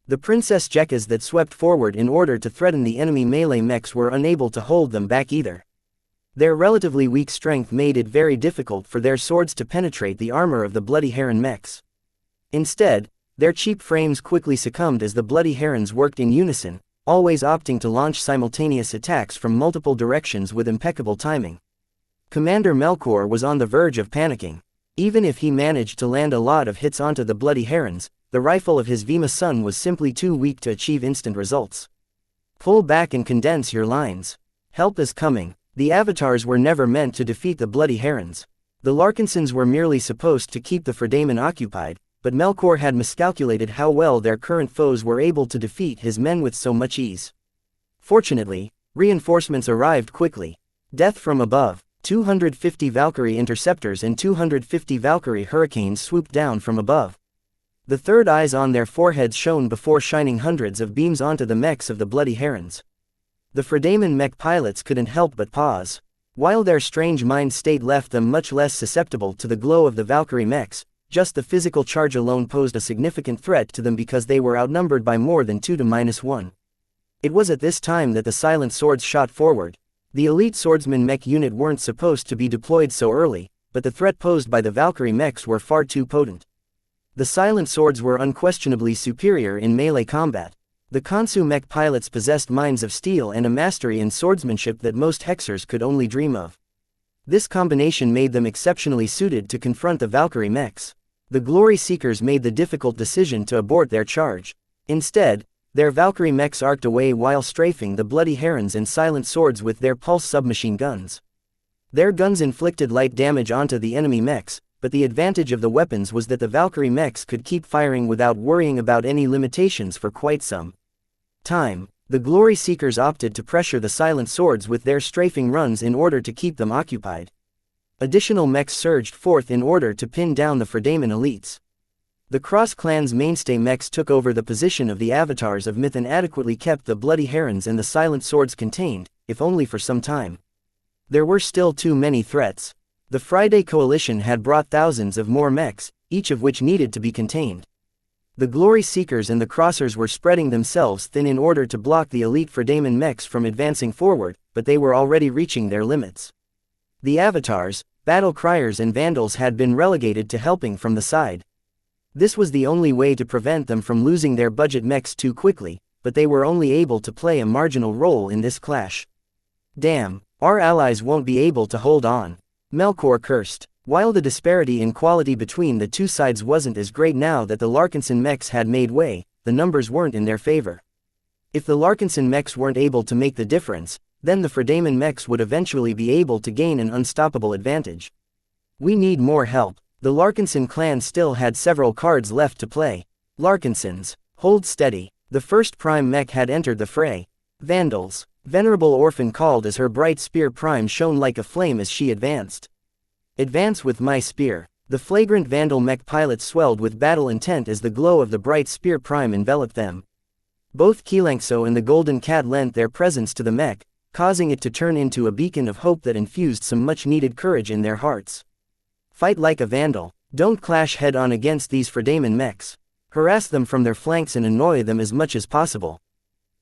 The Princess Jekkas that swept forward in order to threaten the enemy melee mechs were unable to hold them back either. Their relatively weak strength made it very difficult for their swords to penetrate the armor of the Bloody Heron mechs. Instead, their cheap frames quickly succumbed as the Bloody Herons worked in unison, always opting to launch simultaneous attacks from multiple directions with impeccable timing. Commander Melkor was on the verge of panicking. Even if he managed to land a lot of hits onto the Bloody Herons, the rifle of his Vima Sun was simply too weak to achieve instant results. Pull back and condense your lines. Help is coming. The avatars were never meant to defeat the Bloody Herons. The Larkinsons were merely supposed to keep the Fredaman occupied, but Melkor had miscalculated how well their current foes were able to defeat his men with so much ease. Fortunately, reinforcements arrived quickly. Death from above. 250 Valkyrie interceptors and 250 Valkyrie hurricanes swooped down from above. The third eyes on their foreheads shone before shining hundreds of beams onto the mechs of the Bloody Herons. The Fredaman mech pilots couldn't help but pause. While their strange mind state left them much less susceptible to the glow of the Valkyrie mechs, just the physical charge alone posed a significant threat to them because they were outnumbered by more than 2 to -1. It was at this time that the Silent Swords shot forward. The elite swordsman mech unit weren't supposed to be deployed so early, but the threat posed by the Valkyrie mechs were far too potent. The Silent Swords were unquestionably superior in melee combat. The Khonsu mech pilots possessed minds of steel and a mastery in swordsmanship that most hexers could only dream of. This combination made them exceptionally suited to confront the Valkyrie mechs. The Glory Seekers made the difficult decision to abort their charge. Instead, their Valkyrie mechs arced away while strafing the Bloody Herons and Silent Swords with their pulse submachine guns. Their guns inflicted light damage onto the enemy mechs, but the advantage of the weapons was that the Valkyrie mechs could keep firing without worrying about any limitations for quite some time. The Glory Seekers opted to pressure the Silent Swords with their strafing runs in order to keep them occupied. Additional mechs surged forth in order to pin down the Fredaman elites. The Cross Clan's mainstay mechs took over the position of the avatars of Myth and adequately kept the Bloody Herons and the Silent Swords contained, if only for some time. There were still too many threats. The Friday Coalition had brought thousands of more mechs, each of which needed to be contained. The Glory Seekers and the Crossers were spreading themselves thin in order to block the elite Fredaman mechs from advancing forward, but they were already reaching their limits. The avatars, Battle Criers and Vandals had been relegated to helping from the side. This was the only way to prevent them from losing their budget mechs too quickly, but they were only able to play a marginal role in this clash. Damn, our allies won't be able to hold on. Melkor cursed. While the disparity in quality between the two sides wasn't as great now that the Larkinson mechs had made way, the numbers weren't in their favor. If the Larkinson mechs weren't able to make the difference, then the Fredaman mechs would eventually be able to gain an unstoppable advantage. We need more help. The Larkinson clan still had several cards left to play. Larkinsons, hold steady. The first Prime mech had entered the fray. Vandals. Venerable Orphan called as her bright spear Prime shone like a flame as she advanced. Advance with my spear. The flagrant Vandal mech pilots swelled with battle intent as the glow of the bright spear Prime enveloped them. Both xianxia and the Golden Cat lent their presence to the mech, causing it to turn into a beacon of hope that infused some much-needed courage in their hearts. Fight like a Vandal. Don't clash head-on against these Fredaman mechs. Harass them from their flanks and annoy them as much as possible.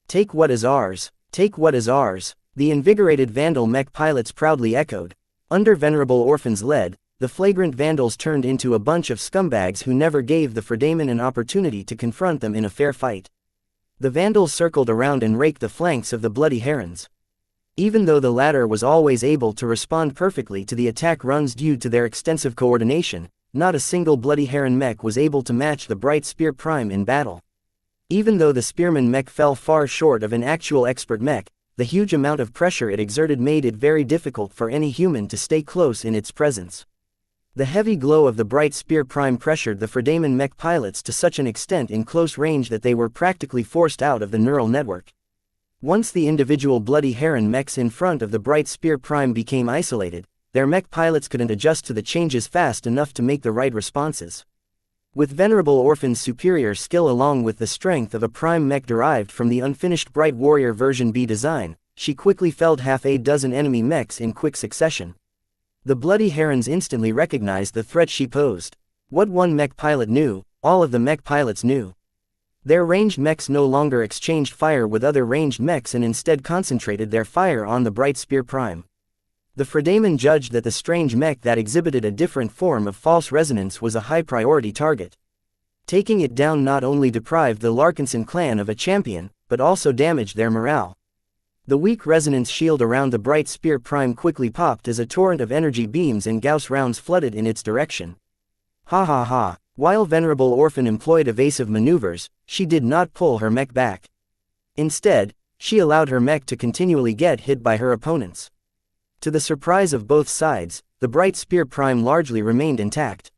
Take what is ours. Take what is ours. The invigorated Vandal mech pilots proudly echoed. Under Venerable Orphan's lead, the flagrant vandals turned into a bunch of scumbags who never gave the Fredamen an opportunity to confront them in a fair fight. The vandals circled around and raked the flanks of the bloody herons. Even though the latter was always able to respond perfectly to the attack runs due to their extensive coordination, not a single bloody heron mech was able to match the bright spear prime in battle. Even though the spearman mech fell far short of an actual expert mech, the huge amount of pressure it exerted made it very difficult for any human to stay close in its presence. The heavy glow of the bright spear prime pressured the Fredamen mech pilots to such an extent in close range that they were practically forced out of the neural network. Once the individual bloody heron mechs in front of the bright spear prime became isolated, their mech pilots couldn't adjust to the changes fast enough to make the right responses. With Venerable Orphan's superior skill along with the strength of a prime mech derived from the unfinished Bright Warrior version B design, she quickly felled half a dozen enemy mechs in quick succession. The bloody herons instantly recognized the threat she posed. What one mech pilot knew, all of the mech pilots knew. Their ranged mechs no longer exchanged fire with other ranged mechs and instead concentrated their fire on the bright spear prime. The Fredamen judged that the strange mech that exhibited a different form of false resonance was a high-priority target. Taking it down not only deprived the Larkinson clan of a champion, but also damaged their morale. The weak resonance shield around the bright spear prime quickly popped as a torrent of energy beams and Gauss rounds flooded in its direction. Ha ha ha, while Venerable Orphan employed evasive maneuvers, she did not pull her mech back. Instead, she allowed her mech to continually get hit by her opponents. To the surprise of both sides, the bright spear prime largely remained intact.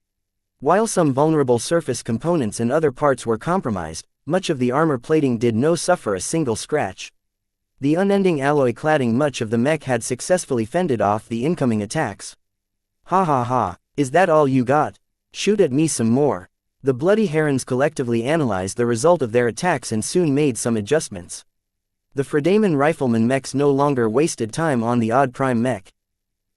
While some vulnerable surface components and other parts were compromised, much of the armor plating did not suffer a single scratch. The unending alloy cladding much of the mech had successfully fended off the incoming attacks. Ha ha ha, is that all you got? Shoot at me some more. The bloody herons collectively analyzed the result of their attacks and soon made some adjustments. The Fredamen rifleman mechs no longer wasted time on the odd prime mech.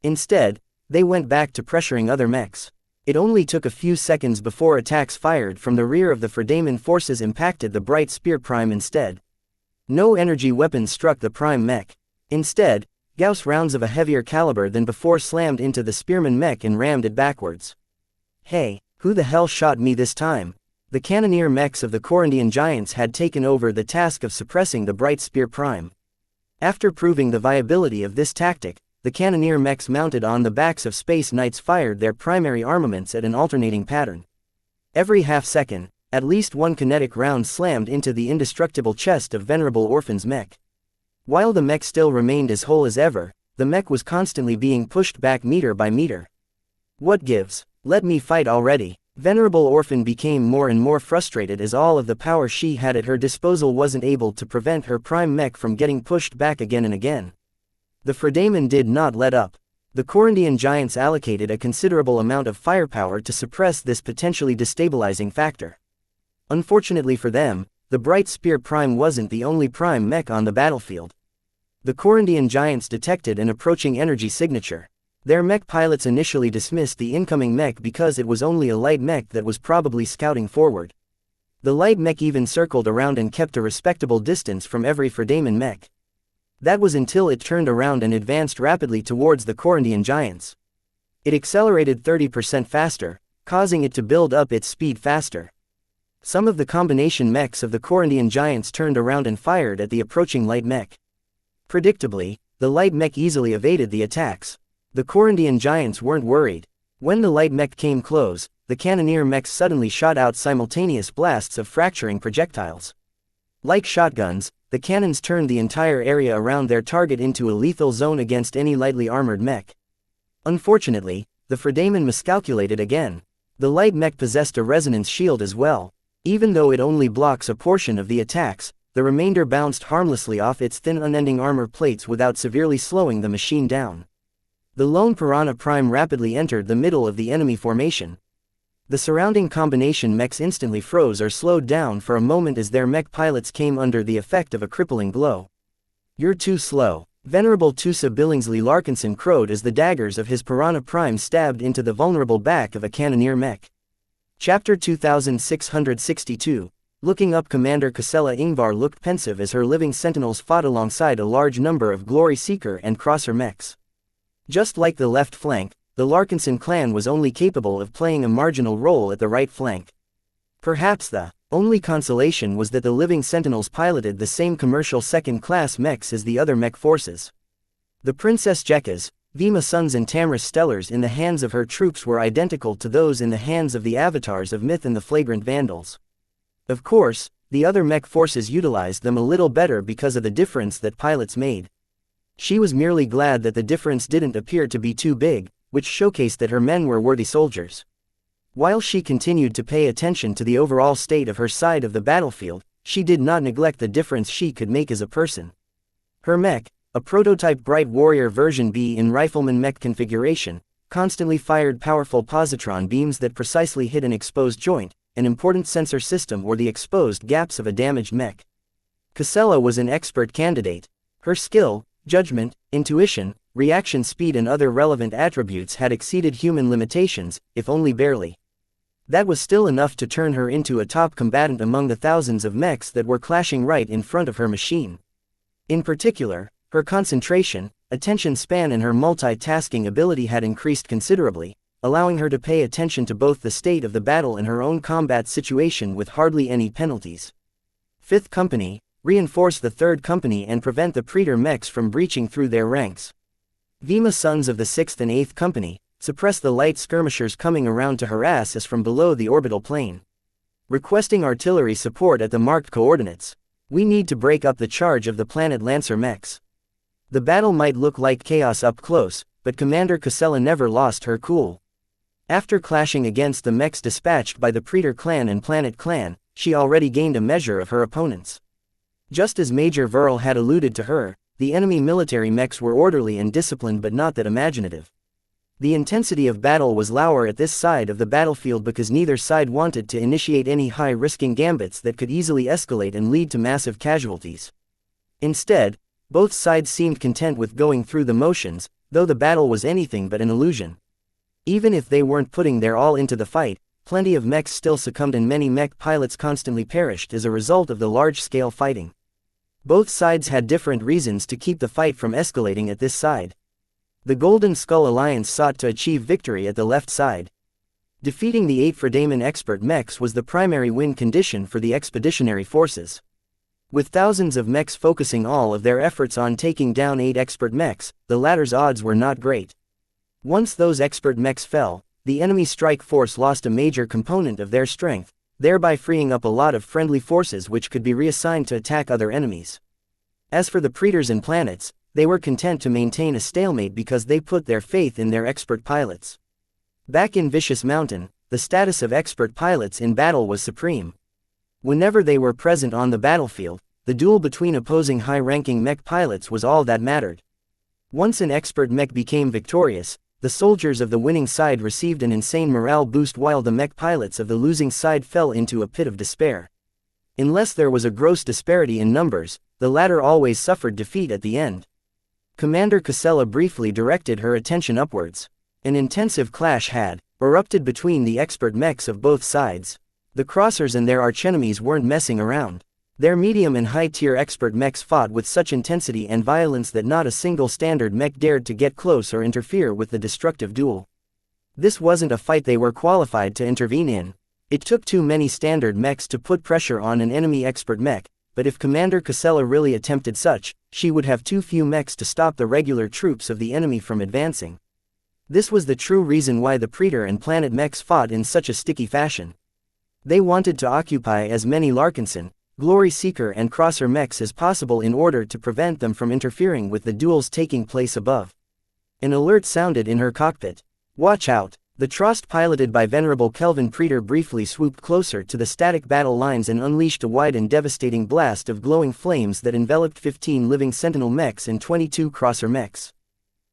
Instead, they went back to pressuring other mechs. It only took a few seconds before attacks fired from the rear of the Fredamen forces impacted the bright spear prime instead. No energy weapons struck the prime mech. Instead, Gauss rounds of a heavier caliber than before slammed into the spearman mech and rammed it backwards. Hey, who the hell shot me this time? The cannoneer mechs of the Corundian giants had taken over the task of suppressing the bright spear prime. After proving the viability of this tactic, the cannoneer mechs mounted on the backs of space knights fired their primary armaments at an alternating pattern. Every half second, at least one kinetic round slammed into the indestructible chest of Venerable Orphan's mech. While the mech still remained as whole as ever, the mech was constantly being pushed back meter by meter. What gives? Let me fight already. Venerable Orphan became more and more frustrated as all of the power she had at her disposal wasn't able to prevent her prime mech from getting pushed back again and again. The Fredamen did not let up. The Corundian giants allocated a considerable amount of firepower to suppress this potentially destabilizing factor. Unfortunately for them, the bright spear prime wasn't the only prime mech on the battlefield. The Corundian giants detected an approaching energy signature. Their mech pilots initially dismissed the incoming mech because it was only a light mech that was probably scouting forward. The light mech even circled around and kept a respectable distance from every Fredamen mech. That was until it turned around and advanced rapidly towards the Corundian giants. It accelerated 30% faster, causing it to build up its speed faster. Some of the combination mechs of the Corundian giants turned around and fired at the approaching light mech. Predictably, the light mech easily evaded the attacks. The Corundian giants weren't worried. When the light mech came close, the cannoneer mechs suddenly shot out simultaneous blasts of fracturing projectiles. Like shotguns, the cannons turned the entire area around their target into a lethal zone against any lightly armored mech. Unfortunately, the Fredamen miscalculated again. The light mech possessed a resonance shield as well. Even though it only blocks a portion of the attacks, the remainder bounced harmlessly off its thin unending armor plates without severely slowing the machine down. The lone Piranha Prime rapidly entered the middle of the enemy formation. The surrounding combination mechs instantly froze or slowed down for a moment as their mech pilots came under the effect of a crippling blow. You're too slow. Venerable Tusa Billingsley Larkinson crowed as the daggers of his Piranha Prime stabbed into the vulnerable back of a cannoneer mech. Chapter 2662. Looking up, Commander Casella Ingvar looked pensive as her living sentinels fought alongside a large number of Glory Seeker and Crosser mechs. Just like the left flank, the Larkinson clan was only capable of playing a marginal role at the right flank. Perhaps the only consolation was that the living Sentinels piloted the same commercial second-class mechs as the other mech forces. The Princess Jekka's, Vima Sons and Tamris Stellars in the hands of her troops were identical to those in the hands of the avatars of Myth and the Flagrant Vandals. Of course, the other mech forces utilized them a little better because of the difference that pilots made. She was merely glad that the difference didn't appear to be too big, which showcased that her men were worthy soldiers. While she continued to pay attention to the overall state of her side of the battlefield, she did not neglect the difference she could make as a person. Her mech, a prototype Bright Warrior version B in Rifleman mech configuration, constantly fired powerful positron beams that precisely hit an exposed joint, an important sensor system or the exposed gaps of a damaged mech. Casella was an expert candidate. Her skill, judgment, intuition, reaction speed and other relevant attributes had exceeded human limitations, if only barely. That was still enough to turn her into a top combatant among the thousands of mechs that were clashing right in front of her machine. In particular, her concentration, attention span and her multitasking ability had increased considerably, allowing her to pay attention to both the state of the battle and her own combat situation with hardly any penalties. 5th Company, reinforce the 3rd Company and prevent the Praetor mechs from breaching through their ranks. Vima Sons of the 6th and 8th Company, suppress the light skirmishers coming around to harass us from below the orbital plane. Requesting artillery support at the marked coordinates. We need to break up the charge of the Planet Lancer mechs. The battle might look like chaos up close, but Commander Casella never lost her cool. After clashing against the mechs dispatched by the Praetor clan and Planet clan, she already gained a measure of her opponents. Just as Major Verl had alluded to her, the enemy military mechs were orderly and disciplined but not that imaginative. The intensity of battle was lower at this side of the battlefield because neither side wanted to initiate any high-risking gambits that could easily escalate and lead to massive casualties. Instead, both sides seemed content with going through the motions, though the battle was anything but an illusion. Even if they weren't putting their all into the fight, plenty of mechs still succumbed and many mech pilots constantly perished as a result of the large-scale fighting. Both sides had different reasons to keep the fight from escalating at this side. The Golden Skull Alliance sought to achieve victory at the left side. Defeating the 8 Fredaemon expert mechs was the primary win condition for the expeditionary forces. With thousands of mechs focusing all of their efforts on taking down 8 expert mechs, the latter's odds were not great. Once those expert mechs fell, the enemy strike force lost a major component of their strength, thereby freeing up a lot of friendly forces which could be reassigned to attack other enemies. As for the Praetors and planets, they were content to maintain a stalemate because they put their faith in their expert pilots. Back in Vicious Mountain, the status of expert pilots in battle was supreme. Whenever they were present on the battlefield, the duel between opposing high-ranking mech pilots was all that mattered. Once an expert mech became victorious, the soldiers of the winning side received an insane morale boost while the mech pilots of the losing side fell into a pit of despair. Unless there was a gross disparity in numbers, the latter always suffered defeat at the end. Commander Casella briefly directed her attention upwards. An intensive clash had erupted between the expert mechs of both sides. The Crossers and their archenemies weren't messing around. Their medium and high-tier expert mechs fought with such intensity and violence that not a single standard mech dared to get close or interfere with the destructive duel. This wasn't a fight they were qualified to intervene in. It took too many standard mechs to put pressure on an enemy expert mech, but if Commander Casella really attempted such, she would have too few mechs to stop the regular troops of the enemy from advancing. This was the true reason why the Praetor and Planet mechs fought in such a sticky fashion. They wanted to occupy as many Larkinson, Glory Seeker and Crosser mechs as possible in order to prevent them from interfering with the duels taking place above. An alert sounded in her cockpit. Watch out! The Trost piloted by Venerable Kelvin Praetor briefly swooped closer to the static battle lines and unleashed a wide and devastating blast of glowing flames that enveloped 15 living Sentinel mechs and 22 Crosser mechs.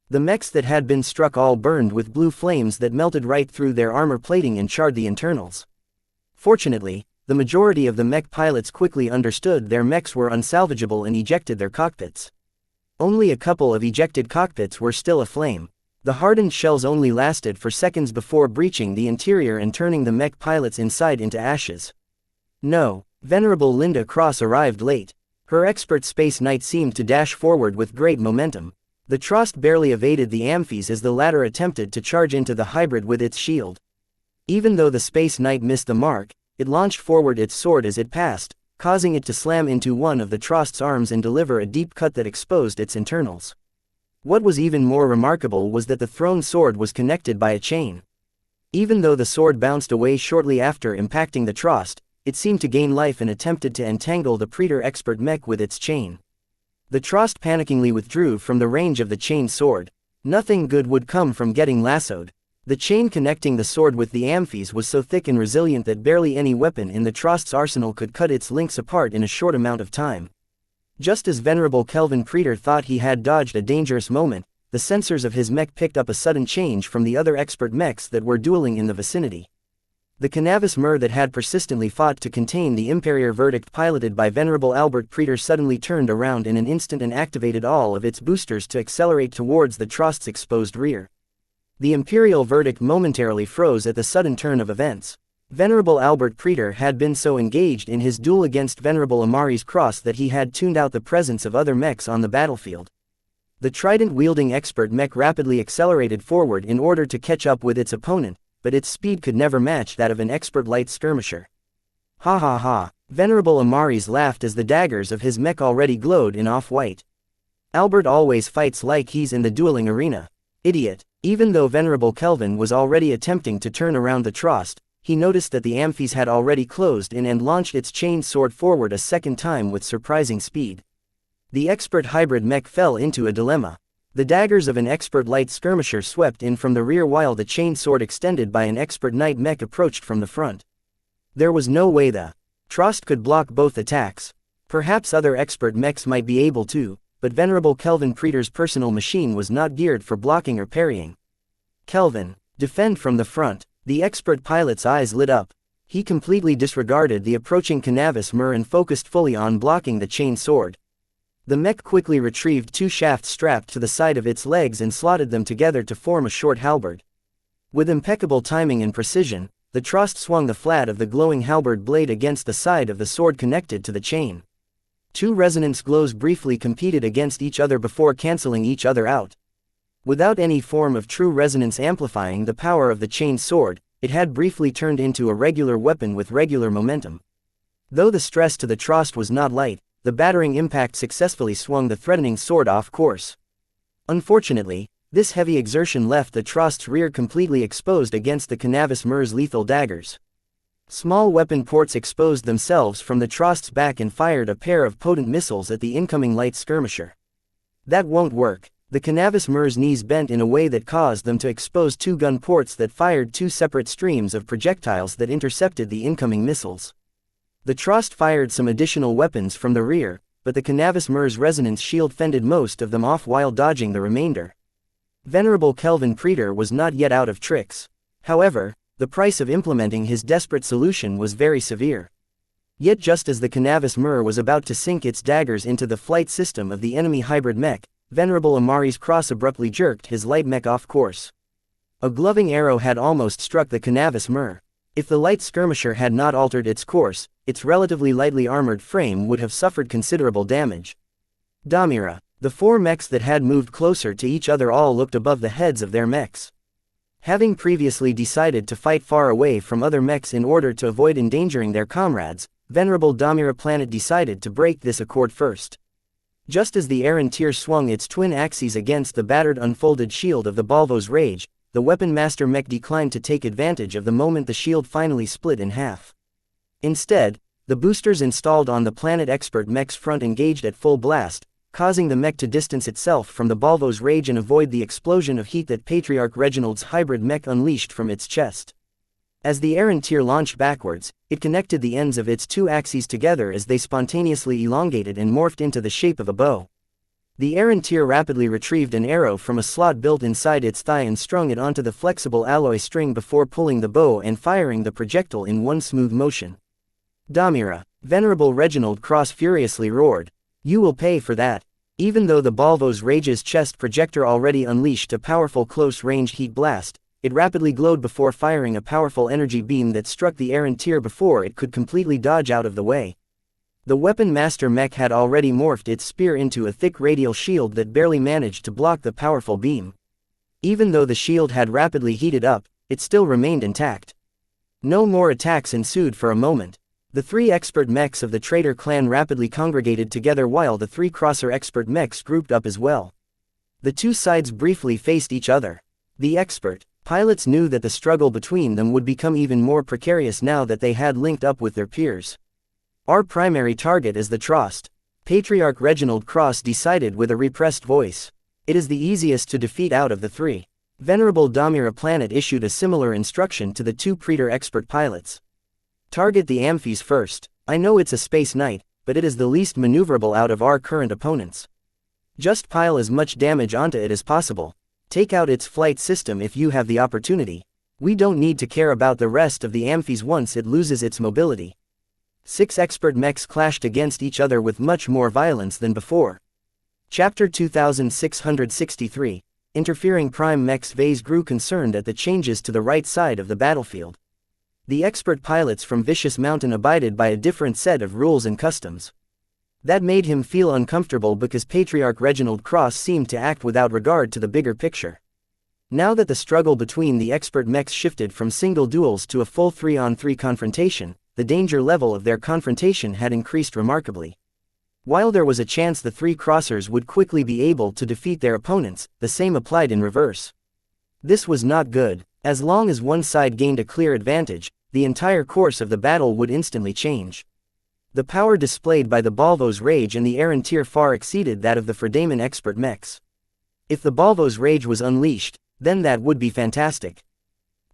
The mechs that had been struck all burned with blue flames that melted right through their armor plating and charred the internals. Fortunately, the majority of the mech pilots quickly understood their mechs were unsalvageable and ejected their cockpits. Only a couple of ejected cockpits were still aflame. The hardened shells only lasted for seconds before breaching the interior and turning the mech pilots inside into ashes. No, Venerable Linda Cross arrived late. Her expert Space Knight seemed to dash forward with great momentum. The Trost barely evaded the Amphies as the latter attempted to charge into the hybrid with its shield. Even though the Space Knight missed the mark, it launched forward its sword as it passed, causing it to slam into one of the Trost's arms and deliver a deep cut that exposed its internals. What was even more remarkable was that the thrown sword was connected by a chain. Even though the sword bounced away shortly after impacting the Trost, it seemed to gain life and attempted to entangle the Praetor expert Mech with its chain. The Trost panickingly withdrew from the range of the chained sword. Nothing good would come from getting lassoed. The chain connecting the sword with the Amphies was so thick and resilient that barely any weapon in the Trost's arsenal could cut its links apart in a short amount of time. Just as Venerable Kelvin Praetor thought he had dodged a dangerous moment, the sensors of his mech picked up a sudden change from the other expert mechs that were dueling in the vicinity. The Cannabis Mer that had persistently fought to contain the Imperial Verdict piloted by Venerable Albert Praetor suddenly turned around in an instant and activated all of its boosters to accelerate towards the Trost's exposed rear. The Imperial Verdict momentarily froze at the sudden turn of events. Venerable Albert Praetor had been so engaged in his duel against Venerable Amari's Cross that he had tuned out the presence of other mechs on the battlefield. The trident-wielding expert mech rapidly accelerated forward in order to catch up with its opponent, but its speed could never match that of an expert light skirmisher. Ha ha ha, Venerable Amari's laughed as the daggers of his mech already glowed in off-white. Albert always fights like he's in the dueling arena. Idiot. Even though Venerable Kelvin was already attempting to turn around the Trost, he noticed that the Amphies had already closed in and launched its chained sword forward a second time with surprising speed. The expert hybrid mech fell into a dilemma. The daggers of an expert light skirmisher swept in from the rear while the chained sword extended by an expert knight mech approached from the front. There was no way the Trost could block both attacks. Perhaps other expert mechs might be able to, but Venerable Kelvin Praetor's personal machine was not geared for blocking or parrying. Kelvin, defend from the front. The expert pilot's eyes lit up. He completely disregarded the approaching Cannabis Mer and focused fully on blocking the chained sword. The mech quickly retrieved two shafts strapped to the side of its legs and slotted them together to form a short halberd. With impeccable timing and precision, the Trost swung the flat of the glowing halberd blade against the side of the sword connected to the chain. Two resonance glows briefly competed against each other before canceling each other out. Without any form of true resonance amplifying the power of the chained sword, it had briefly turned into a regular weapon with regular momentum. Though the stress to the Trost was not light, the battering impact successfully swung the threatening sword off course. Unfortunately, this heavy exertion left the Trost's rear completely exposed against the Cannabis Mer's lethal daggers. Small weapon ports exposed themselves from the Trost's back and fired a pair of potent missiles at the incoming light skirmisher. That won't work. The Cannabis Mer's knees bent in a way that caused them to expose two gun ports that fired two separate streams of projectiles that intercepted the incoming missiles. The Trost fired some additional weapons from the rear, but the Cannabis Mer's resonance shield fended most of them off while dodging the remainder. Venerable Kelvin Praetor was not yet out of tricks. However, the price of implementing his desperate solution was very severe. Yet just as the Cannabis Mer was about to sink its daggers into the flight system of the enemy hybrid mech, Venerable Amari's Cross abruptly jerked his light mech off course. A gloving arrow had almost struck the Cannabis Mer. If the light skirmisher had not altered its course, its relatively lightly armored frame would have suffered considerable damage. Damira. The four mechs that had moved closer to each other all looked above the heads of their mechs. Having previously decided to fight far away from other mechs in order to avoid endangering their comrades, Venerable Damira Planet decided to break this accord first. Just as the Errantier swung its twin axes against the battered unfolded shield of the Balvo's Rage, the Weapon Master mech declined to take advantage of the moment the shield finally split in half. Instead, the boosters installed on the Planet Expert mech's front engaged at full blast, causing the mech to distance itself from the Balvo's Rage and avoid the explosion of heat that Patriarch Reginald's hybrid mech unleashed from its chest. As the Errantier launched backwards, it connected the ends of its two axes together as they spontaneously elongated and morphed into the shape of a bow. The Errantier rapidly retrieved an arrow from a slot built inside its thigh and strung it onto the flexible alloy string before pulling the bow and firing the projectile in one smooth motion. Damira. Venerable Reginald Cross furiously roared. You will pay for that. Even though the Balvo's Rage's chest projector already unleashed a powerful close-range heat blast, it rapidly glowed before firing a powerful energy beam that struck the Errantier before it could completely dodge out of the way. The weapon master Mech had already morphed its spear into a thick radial shield that barely managed to block the powerful beam. Even though the shield had rapidly heated up, it still remained intact. No more attacks ensued for a moment. The three expert mechs of the traitor clan rapidly congregated together while the three crosser expert mechs grouped up as well. The two sides briefly faced each other. The expert pilots knew that the struggle between them would become even more precarious now that they had linked up with their peers. Our primary target is the Trost. Patriarch Reginald Cross decided with a repressed voice. It is the easiest to defeat out of the three. Venerable Damira Planet issued a similar instruction to the two Praetor expert pilots. Target the Amphis first. I know it's a space knight, but it is the least maneuverable out of our current opponents. Just pile as much damage onto it as possible. Take out its flight system if you have the opportunity. We don't need to care about the rest of the Amphis once it loses its mobility. 6 expert mechs clashed against each other with much more violence than before. Chapter 2663, Interfering Prime Mechs. Vase grew concerned at the changes to the right side of the battlefield. The expert pilots from Vicious Mountain abided by a different set of rules and customs. That made him feel uncomfortable because Patriarch Reginald Cross seemed to act without regard to the bigger picture. Now that the struggle between the expert mechs shifted from single duels to a full 3-on-3 confrontation, the danger level of their confrontation had increased remarkably. While there was a chance the three crossers would quickly be able to defeat their opponents, the same applied in reverse. This was not good. As long as one side gained a clear advantage, the entire course of the battle would instantly change. The power displayed by the Balvo's Rage and the Errantier far exceeded that of the Fredaemon expert mechs. If the Balvo's Rage was unleashed, then that would be fantastic.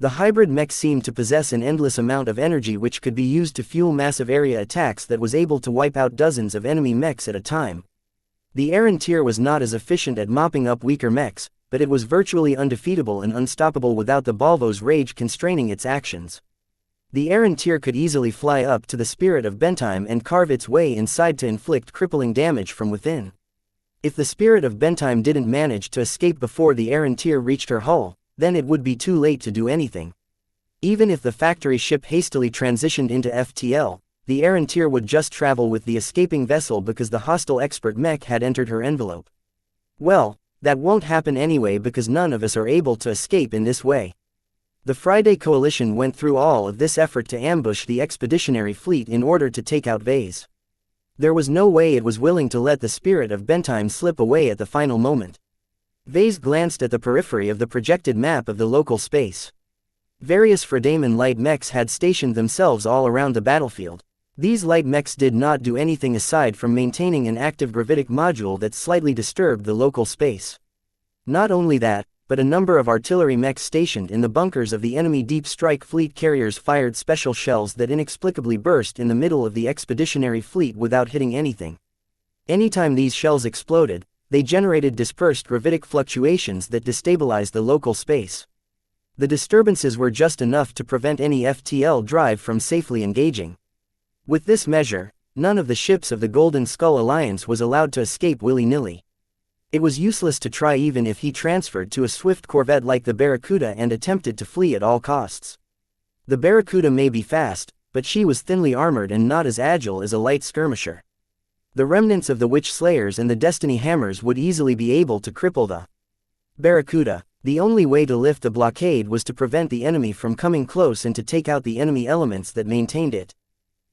The hybrid mech seemed to possess an endless amount of energy which could be used to fuel massive area attacks that was able to wipe out dozens of enemy mechs at a time. The Errantier was not as efficient at mopping up weaker mechs, but it was virtually undefeatable and unstoppable without the Balvo's Rage constraining its actions. The Errantier could easily fly up to the Spirit of Bentheim and carve its way inside to inflict crippling damage from within. If the Spirit of Bentheim didn't manage to escape before the Errantier reached her hull, then it would be too late to do anything. Even if the factory ship hastily transitioned into FTL, the Errantier would just travel with the escaping vessel because the hostile expert mech had entered her envelope. Well, that won't happen anyway because none of us are able to escape in this way. The Friday Coalition went through all of this effort to ambush the expeditionary fleet in order to take out Vase. There was no way it was willing to let the Spirit of Bentheim slip away at the final moment. Vase glanced at the periphery of the projected map of the local space. Various Fredaemon light mechs had stationed themselves all around the battlefield. These light mechs did not do anything aside from maintaining an active gravitic module that slightly disturbed the local space. Not only that, but a number of artillery mechs stationed in the bunkers of the enemy deep strike fleet carriers fired special shells that inexplicably burst in the middle of the expeditionary fleet without hitting anything. Anytime these shells exploded, they generated dispersed gravitic fluctuations that destabilized the local space. The disturbances were just enough to prevent any FTL drive from safely engaging. With this measure, none of the ships of the Golden Skull Alliance was allowed to escape willy-nilly. It was useless to try even if he transferred to a swift corvette like the Barracuda and attempted to flee at all costs. The Barracuda may be fast, but she was thinly armored and not as agile as a light skirmisher. The remnants of the Witch Slayers and the Destiny Hammers would easily be able to cripple the Barracuda. The only way to lift the blockade was to prevent the enemy from coming close and to take out the enemy elements that maintained it.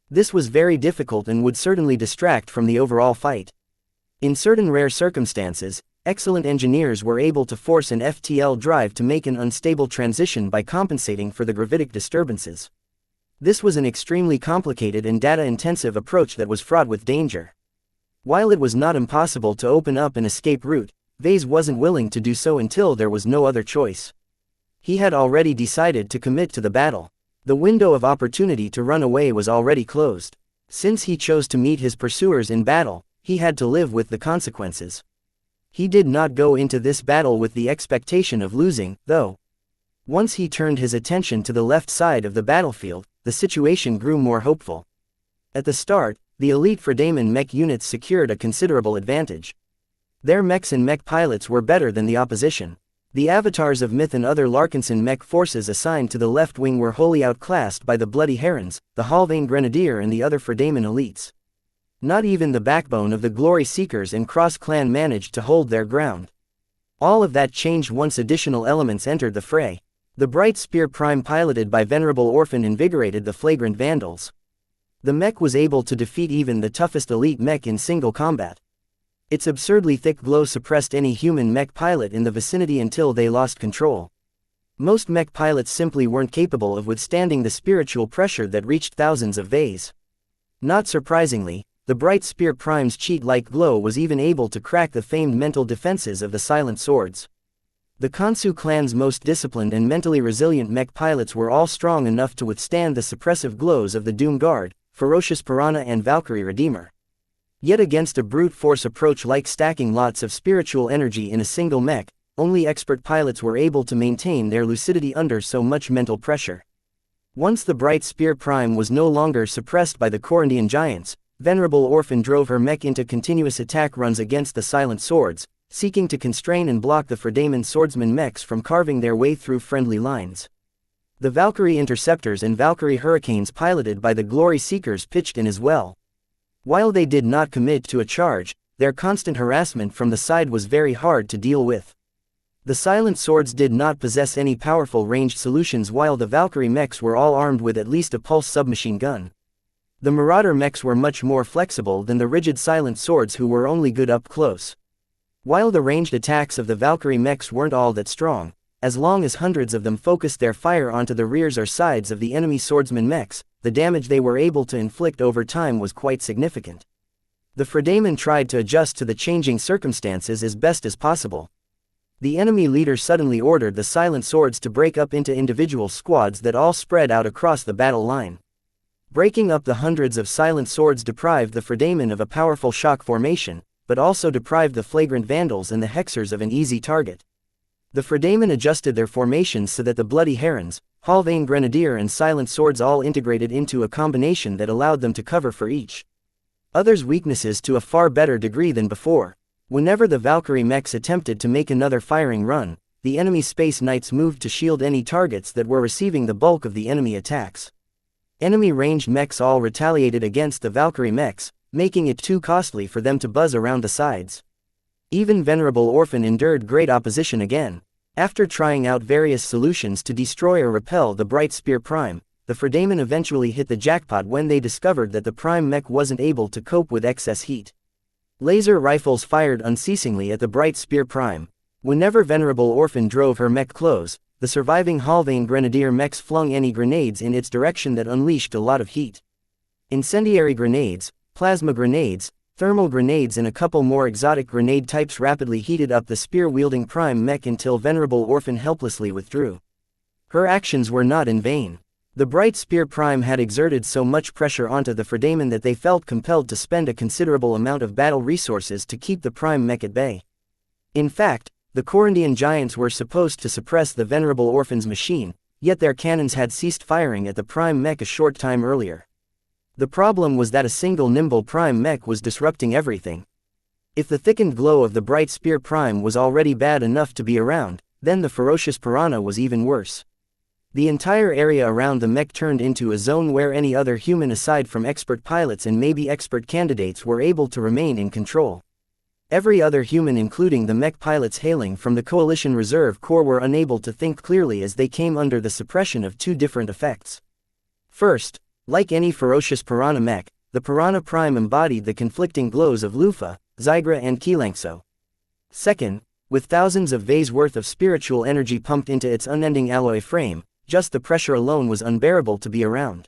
This was very difficult and would certainly distract from the overall fight. In certain rare circumstances, excellent engineers were able to force an FTL drive to make an unstable transition by compensating for the gravitic disturbances. This was an extremely complicated and data-intensive approach that was fraught with danger. While it was not impossible to open up an escape route, Vase wasn't willing to do so until there was no other choice. He had already decided to commit to the battle. The window of opportunity to run away was already closed. Since he chose to meet his pursuers in battle, he had to live with the consequences. He did not go into this battle with the expectation of losing, though. Once he turned his attention to the left side of the battlefield, the situation grew more hopeful. At the start, the elite Fredaemon mech units secured a considerable advantage. Their mechs and mech pilots were better than the opposition. The avatars of Myth and other Larkinson mech forces assigned to the left wing were wholly outclassed by the Bloody Herons, the Halvane Grenadier and the other Fredaemon elites. Not even the backbone of the Glory Seekers and Cross Clan managed to hold their ground. All of that changed once additional elements entered the fray. The Bright Spear Prime piloted by Venerable Orphan invigorated the Flagrant Vandals. The mech was able to defeat even the toughest elite mech in single combat. Its absurdly thick glow suppressed any human mech pilot in the vicinity until they lost control. Most mech pilots simply weren't capable of withstanding the spiritual pressure that reached thousands of Vs. Not surprisingly, the Bright Spear Prime's cheat-like glow was even able to crack the famed mental defenses of the Silent Swords. The Kansu clan's most disciplined and mentally resilient mech pilots were all strong enough to withstand the suppressive glows of the Doom Guard, Ferocious Piranha and Valkyrie Redeemer. Yet against a brute force approach like stacking lots of spiritual energy in a single mech, only expert pilots were able to maintain their lucidity under so much mental pressure. Once the Bright Spear Prime was no longer suppressed by the Corundian giants, Venerable Orphan drove her mech into continuous attack runs against the Silent Swords, seeking to constrain and block the Fredaemon swordsman mechs from carving their way through friendly lines. The Valkyrie Interceptors and Valkyrie Hurricanes piloted by the Glory Seekers pitched in as well. While they did not commit to a charge, their constant harassment from the side was very hard to deal with. The Silent Swords did not possess any powerful ranged solutions while the Valkyrie mechs were all armed with at least a pulse submachine gun. The Marauder mechs were much more flexible than the rigid Silent Swords who were only good up close. While the ranged attacks of the Valkyrie mechs weren't all that strong, as long as hundreds of them focused their fire onto the rears or sides of the enemy swordsman mechs, the damage they were able to inflict over time was quite significant. The Fredaemon tried to adjust to the changing circumstances as best as possible. The enemy leader suddenly ordered the Silent Swords to break up into individual squads that all spread out across the battle line. Breaking up the hundreds of Silent Swords deprived the Fredaemon of a powerful shock formation, but also deprived the Flagrant Vandals and the Hexers of an easy target. The Fredaemon adjusted their formations so that the Bloody Herons, Halvane Grenadier and Silent Swords all integrated into a combination that allowed them to cover for each other's weaknesses to a far better degree than before. Whenever the Valkyrie mechs attempted to make another firing run, the enemy Space Knights moved to shield any targets that were receiving the bulk of the enemy attacks. Enemy ranged mechs all retaliated against the Valkyrie mechs, making it too costly for them to buzz around the sides. Even Venerable Orphan endured great opposition again. After trying out various solutions to destroy or repel the Bright Spear Prime, the Fredaemon eventually hit the jackpot when they discovered that the Prime mech wasn't able to cope with excess heat. Laser rifles fired unceasingly at the Bright Spear Prime. Whenever Venerable Orphan drove her mech close, the surviving Halvane Grenadier mechs flung any grenades in its direction that unleashed a lot of heat. Incendiary grenades, plasma grenades, thermal grenades and a couple more exotic grenade types rapidly heated up the spear-wielding Prime mech until Venerable Orphan helplessly withdrew. Her actions were not in vain. The Bright Spear Prime had exerted so much pressure onto the Fredaemon that they felt compelled to spend a considerable amount of battle resources to keep the Prime mech at bay. In fact, the Corundian giants were supposed to suppress the Venerable Orphan's machine, yet their cannons had ceased firing at the Prime mech a short time earlier. The problem was that a single nimble Prime mech was disrupting everything. If the thickened glow of the Bright Spear Prime was already bad enough to be around, then the Ferocious Piranha was even worse. The entire area around the mech turned into a zone where any other human aside from expert pilots and maybe expert candidates were able to remain in control. Every other human including the mech pilots hailing from the Coalition Reserve Corps were unable to think clearly as they came under the suppression of two different effects. First, like any Ferocious Piranha mech, the Piranha Prime embodied the conflicting glows of Lufa, Zygra and xianxia. Second, with thousands of V's worth of spiritual energy pumped into its unending alloy frame, just the pressure alone was unbearable to be around.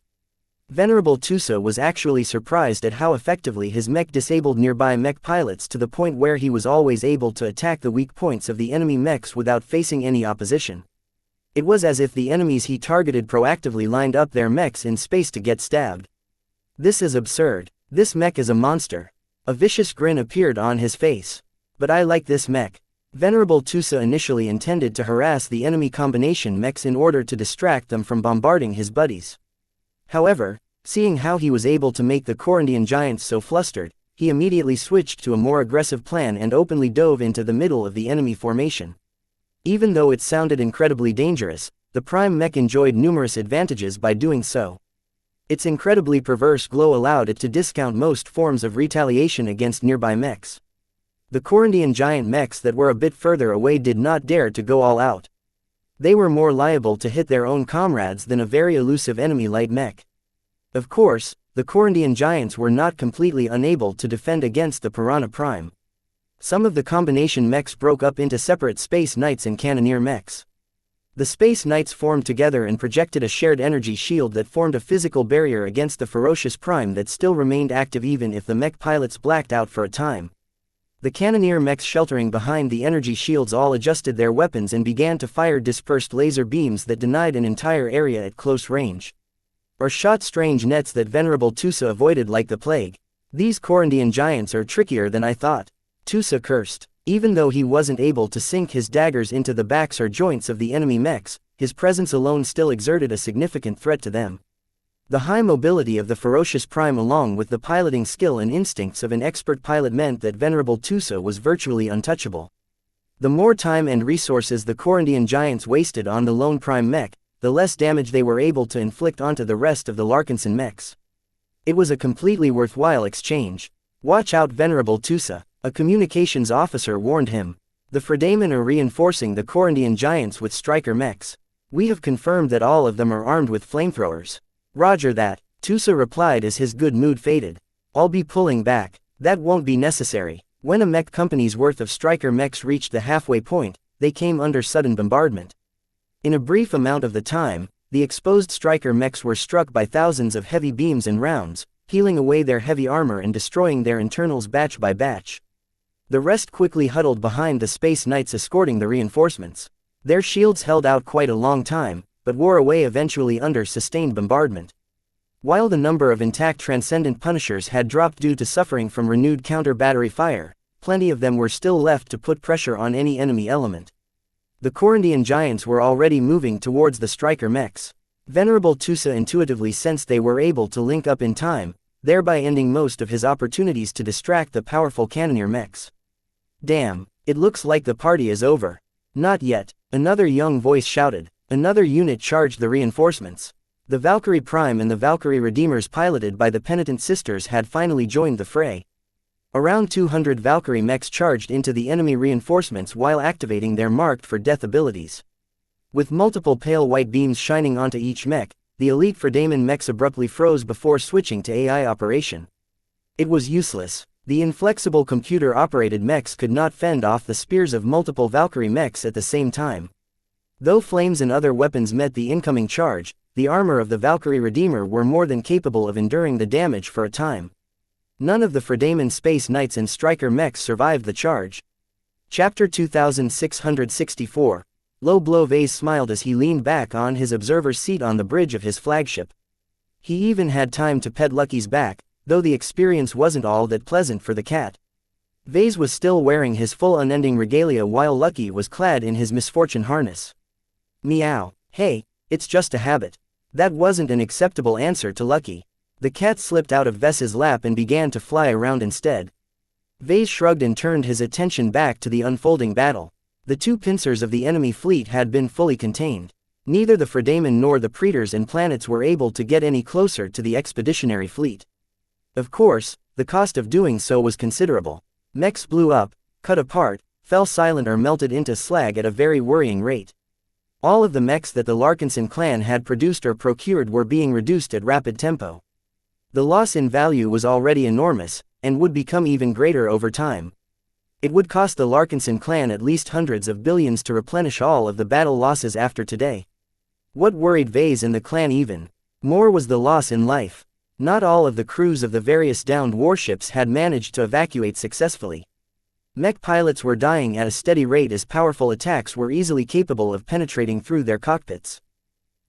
Venerable Tusa was actually surprised at how effectively his mech disabled nearby mech pilots to the point where he was always able to attack the weak points of the enemy mechs without facing any opposition. It was as if the enemies he targeted proactively lined up their mechs in space to get stabbed. This is absurd. This mech is a monster. A vicious grin appeared on his face. But I like this mech. Venerable Tusa initially intended to harass the enemy combination mechs in order to distract them from bombarding his buddies. However, seeing how he was able to make the Corundian giants so flustered, he immediately switched to a more aggressive plan and openly dove into the middle of the enemy formation. Even though it sounded incredibly dangerous, the Prime mech enjoyed numerous advantages by doing so. Its incredibly perverse glow allowed it to discount most forms of retaliation against nearby mechs. The Corundian giant mechs that were a bit further away did not dare to go all out. They were more liable to hit their own comrades than a very elusive enemy light mech. Of course, the Corundian giants were not completely unable to defend against the Piranha Prime. Some of the combination mechs broke up into separate Space Knights and Cannoneer mechs. The Space Knights formed together and projected a shared energy shield that formed a physical barrier against the ferocious Prime that still remained active even if the mech pilots blacked out for a time. The Cannoneer mechs sheltering behind the energy shields all adjusted their weapons and began to fire dispersed laser beams that denied an entire area at close range. Or shot strange nets that Venerable Tusa avoided like the plague. These Corundian giants are trickier than I thought. Tusa cursed. Even though he wasn't able to sink his daggers into the backs or joints of the enemy mechs, his presence alone still exerted a significant threat to them. The high mobility of the ferocious Prime along with the piloting skill and instincts of an expert pilot meant that Venerable Tusa was virtually untouchable. The more time and resources the Corundian giants wasted on the lone Prime mech, the less damage they were able to inflict onto the rest of the Larkinson mechs. It was a completely worthwhile exchange. Watch out, Venerable Tusa, a communications officer warned him. The Fredamen are reinforcing the Corundian giants with striker mechs. We have confirmed that all of them are armed with flamethrowers. Roger that, Tusa replied as his good mood faded. I'll be pulling back. That won't be necessary. When a mech company's worth of striker mechs reached the halfway point, they came under sudden bombardment. In a brief amount of the time, the exposed striker mechs were struck by thousands of heavy beams and rounds, peeling away their heavy armor and destroying their internals batch by batch. The rest quickly huddled behind the Space Knights escorting the reinforcements. Their shields held out quite a long time, but wore away eventually under sustained bombardment. While the number of intact Transcendent Punishers had dropped due to suffering from renewed counter-battery fire, plenty of them were still left to put pressure on any enemy element. The Corundian giants were already moving towards the striker mechs. Venerable Tusa intuitively sensed they were able to link up in time, thereby ending most of his opportunities to distract the powerful Cannoneer mechs. Damn, it looks like the party is over. Not yet, another young voice shouted. Another unit charged the reinforcements. The Valkyrie Prime and the Valkyrie Redeemers piloted by the Penitent Sisters had finally joined the fray. Around 200 Valkyrie mechs charged into the enemy reinforcements while activating their marked for death abilities. With multiple pale white beams shining onto each mech, the elite Fredamen mechs abruptly froze before switching to AI operation. It was useless. The inflexible computer-operated mechs could not fend off the spears of multiple Valkyrie mechs at the same time. Though flames and other weapons met the incoming charge, the armor of the Valkyrie Redeemer were more than capable of enduring the damage for a time. None of the Fredamen Space Knights and Striker mechs survived the charge. Chapter 2664. Low Blow Vase smiled as he leaned back on his observer's seat on the bridge of his flagship. He even had time to pet Lucky's back, though the experience wasn't all that pleasant for the cat. Vase was still wearing his full unending regalia while Lucky was clad in his misfortune harness. Meow. Hey, it's just a habit. That wasn't an acceptable answer to Lucky. The cat slipped out of Ves's lap and began to fly around instead. Vase shrugged and turned his attention back to the unfolding battle. The two pincers of the enemy fleet had been fully contained. Neither the Fredamen nor the Praetors and planets were able to get any closer to the expeditionary fleet. Of course, the cost of doing so was considerable. Mechs blew up, cut apart, fell silent or melted into slag at a very worrying rate. All of the mechs that the Larkinson clan had produced or procured were being reduced at rapid tempo. The loss in value was already enormous, and would become even greater over time. It would cost the Larkinson clan at least hundreds of billions to replenish all of the battle losses after today. What worried Vase and the clan even more was the loss in life. Not all of the crews of the various downed warships had managed to evacuate successfully. Mech pilots were dying at a steady rate as powerful attacks were easily capable of penetrating through their cockpits.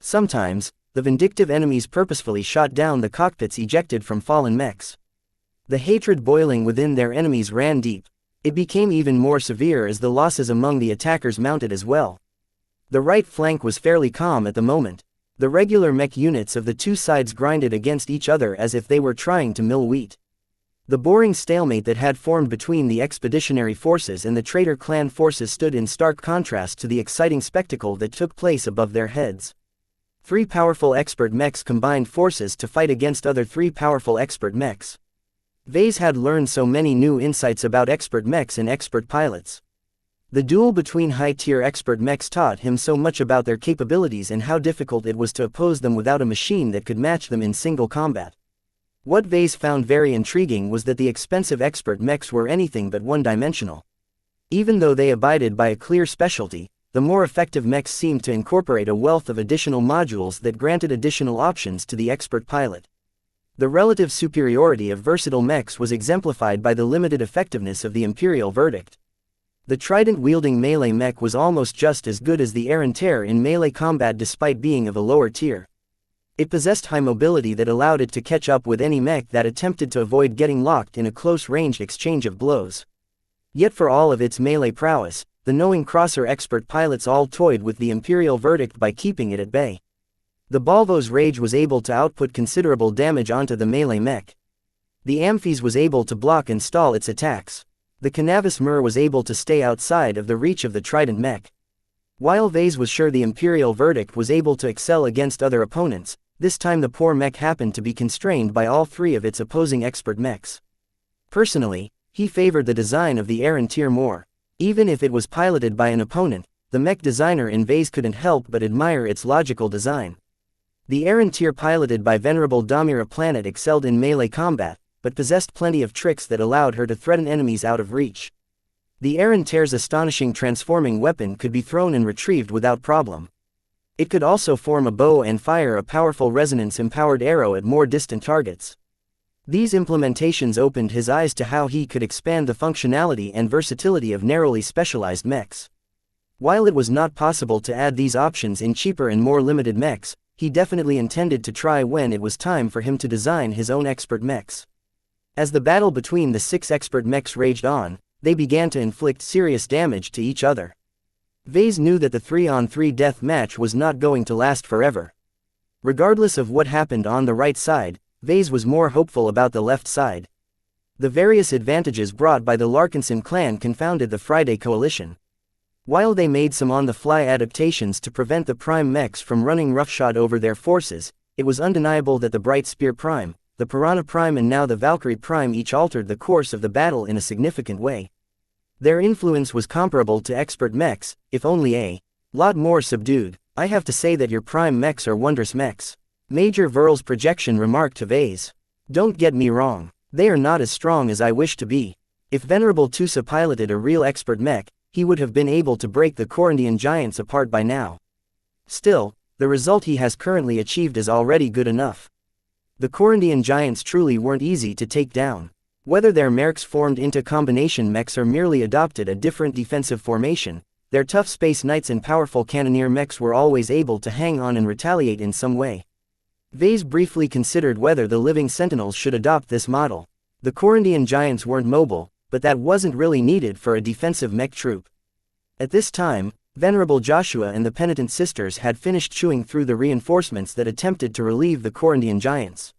Sometimes, the vindictive enemies purposefully shot down the cockpits ejected from fallen mechs. The hatred boiling within their enemies ran deep. It became even more severe as the losses among the attackers mounted as well. The right flank was fairly calm at the moment. The regular mech units of the two sides grinded against each other as if they were trying to mill wheat. The boring stalemate that had formed between the expeditionary forces and the traitor clan forces stood in stark contrast to the exciting spectacle that took place above their heads. 3 powerful expert mechs combined forces to fight against other 3 powerful expert mechs. Vase had learned so many new insights about expert mechs and expert pilots. The duel between high-tier expert mechs taught him so much about their capabilities and how difficult it was to oppose them without a machine that could match them in single combat. What Vase found very intriguing was that the expensive expert mechs were anything but one-dimensional. Even though they abided by a clear specialty, the more effective mechs seemed to incorporate a wealth of additional modules that granted additional options to the expert pilot. The relative superiority of versatile mechs was exemplified by the limited effectiveness of the Imperial Verdict. The trident-wielding melee mech was almost just as good as the Xianxia in melee combat despite being of a lower tier. It possessed high mobility that allowed it to catch up with any mech that attempted to avoid getting locked in a close-range exchange of blows. Yet for all of its melee prowess, the knowing crosser expert pilots all toyed with the Imperial Verdict by keeping it at bay. The Balvo's Rage was able to output considerable damage onto the melee mech. The Amphi's was able to block and stall its attacks. The Canavis Mur was able to stay outside of the reach of the Trident mech. While Vase was sure the Imperial Verdict was able to excel against other opponents, this time the poor mech happened to be constrained by all 3 of its opposing expert mechs. Personally, he favored the design of the Xianxia more. Even if it was piloted by an opponent, the mech designer in Vase couldn't help but admire its logical design. The Xianxia piloted by Venerable Damira Planet excelled in melee combat, but possessed plenty of tricks that allowed her to threaten enemies out of reach. The Xianxia's astonishing transforming weapon could be thrown and retrieved without problem. It could also form a bow and fire a powerful resonance-empowered arrow at more distant targets. These implementations opened his eyes to how he could expand the functionality and versatility of narrowly specialized mechs. While it was not possible to add these options in cheaper and more limited mechs, he definitely intended to try when it was time for him to design his own expert mechs. As the battle between the 6 expert mechs raged on, they began to inflict serious damage to each other. Vase knew that the 3-on-3 death match was not going to last forever. Regardless of what happened on the right side, Vase was more hopeful about the left side. The various advantages brought by the Larkinson clan confounded the Friday Coalition. While they made some on-the-fly adaptations to prevent the Prime mechs from running roughshod over their forces, it was undeniable that the Bright Spear Prime, the Piranha Prime and now the Valkyrie Prime each altered the course of the battle in a significant way. Their influence was comparable to expert mechs, if only a lot more subdued. I have to say that your Prime mechs are wondrous mechs. Major Verl's projection remarked to Vase. Don't get me wrong, they are not as strong as I wish to be. If Venerable Tusa piloted a real expert mech, he would have been able to break the Corundian giants apart by now. Still, the result he has currently achieved is already good enough. The Corundian giants truly weren't easy to take down. Whether their mercs formed into combination mechs or merely adopted a different defensive formation, their tough space knights and powerful cannoneer mechs were always able to hang on and retaliate in some way. Vase briefly considered whether the living sentinels should adopt this model. The Corundian giants weren't mobile, but that wasn't really needed for a defensive mech troop. At this time, Venerable Joshua and the Penitent Sisters had finished chewing through the reinforcements that attempted to relieve the Corundian giants.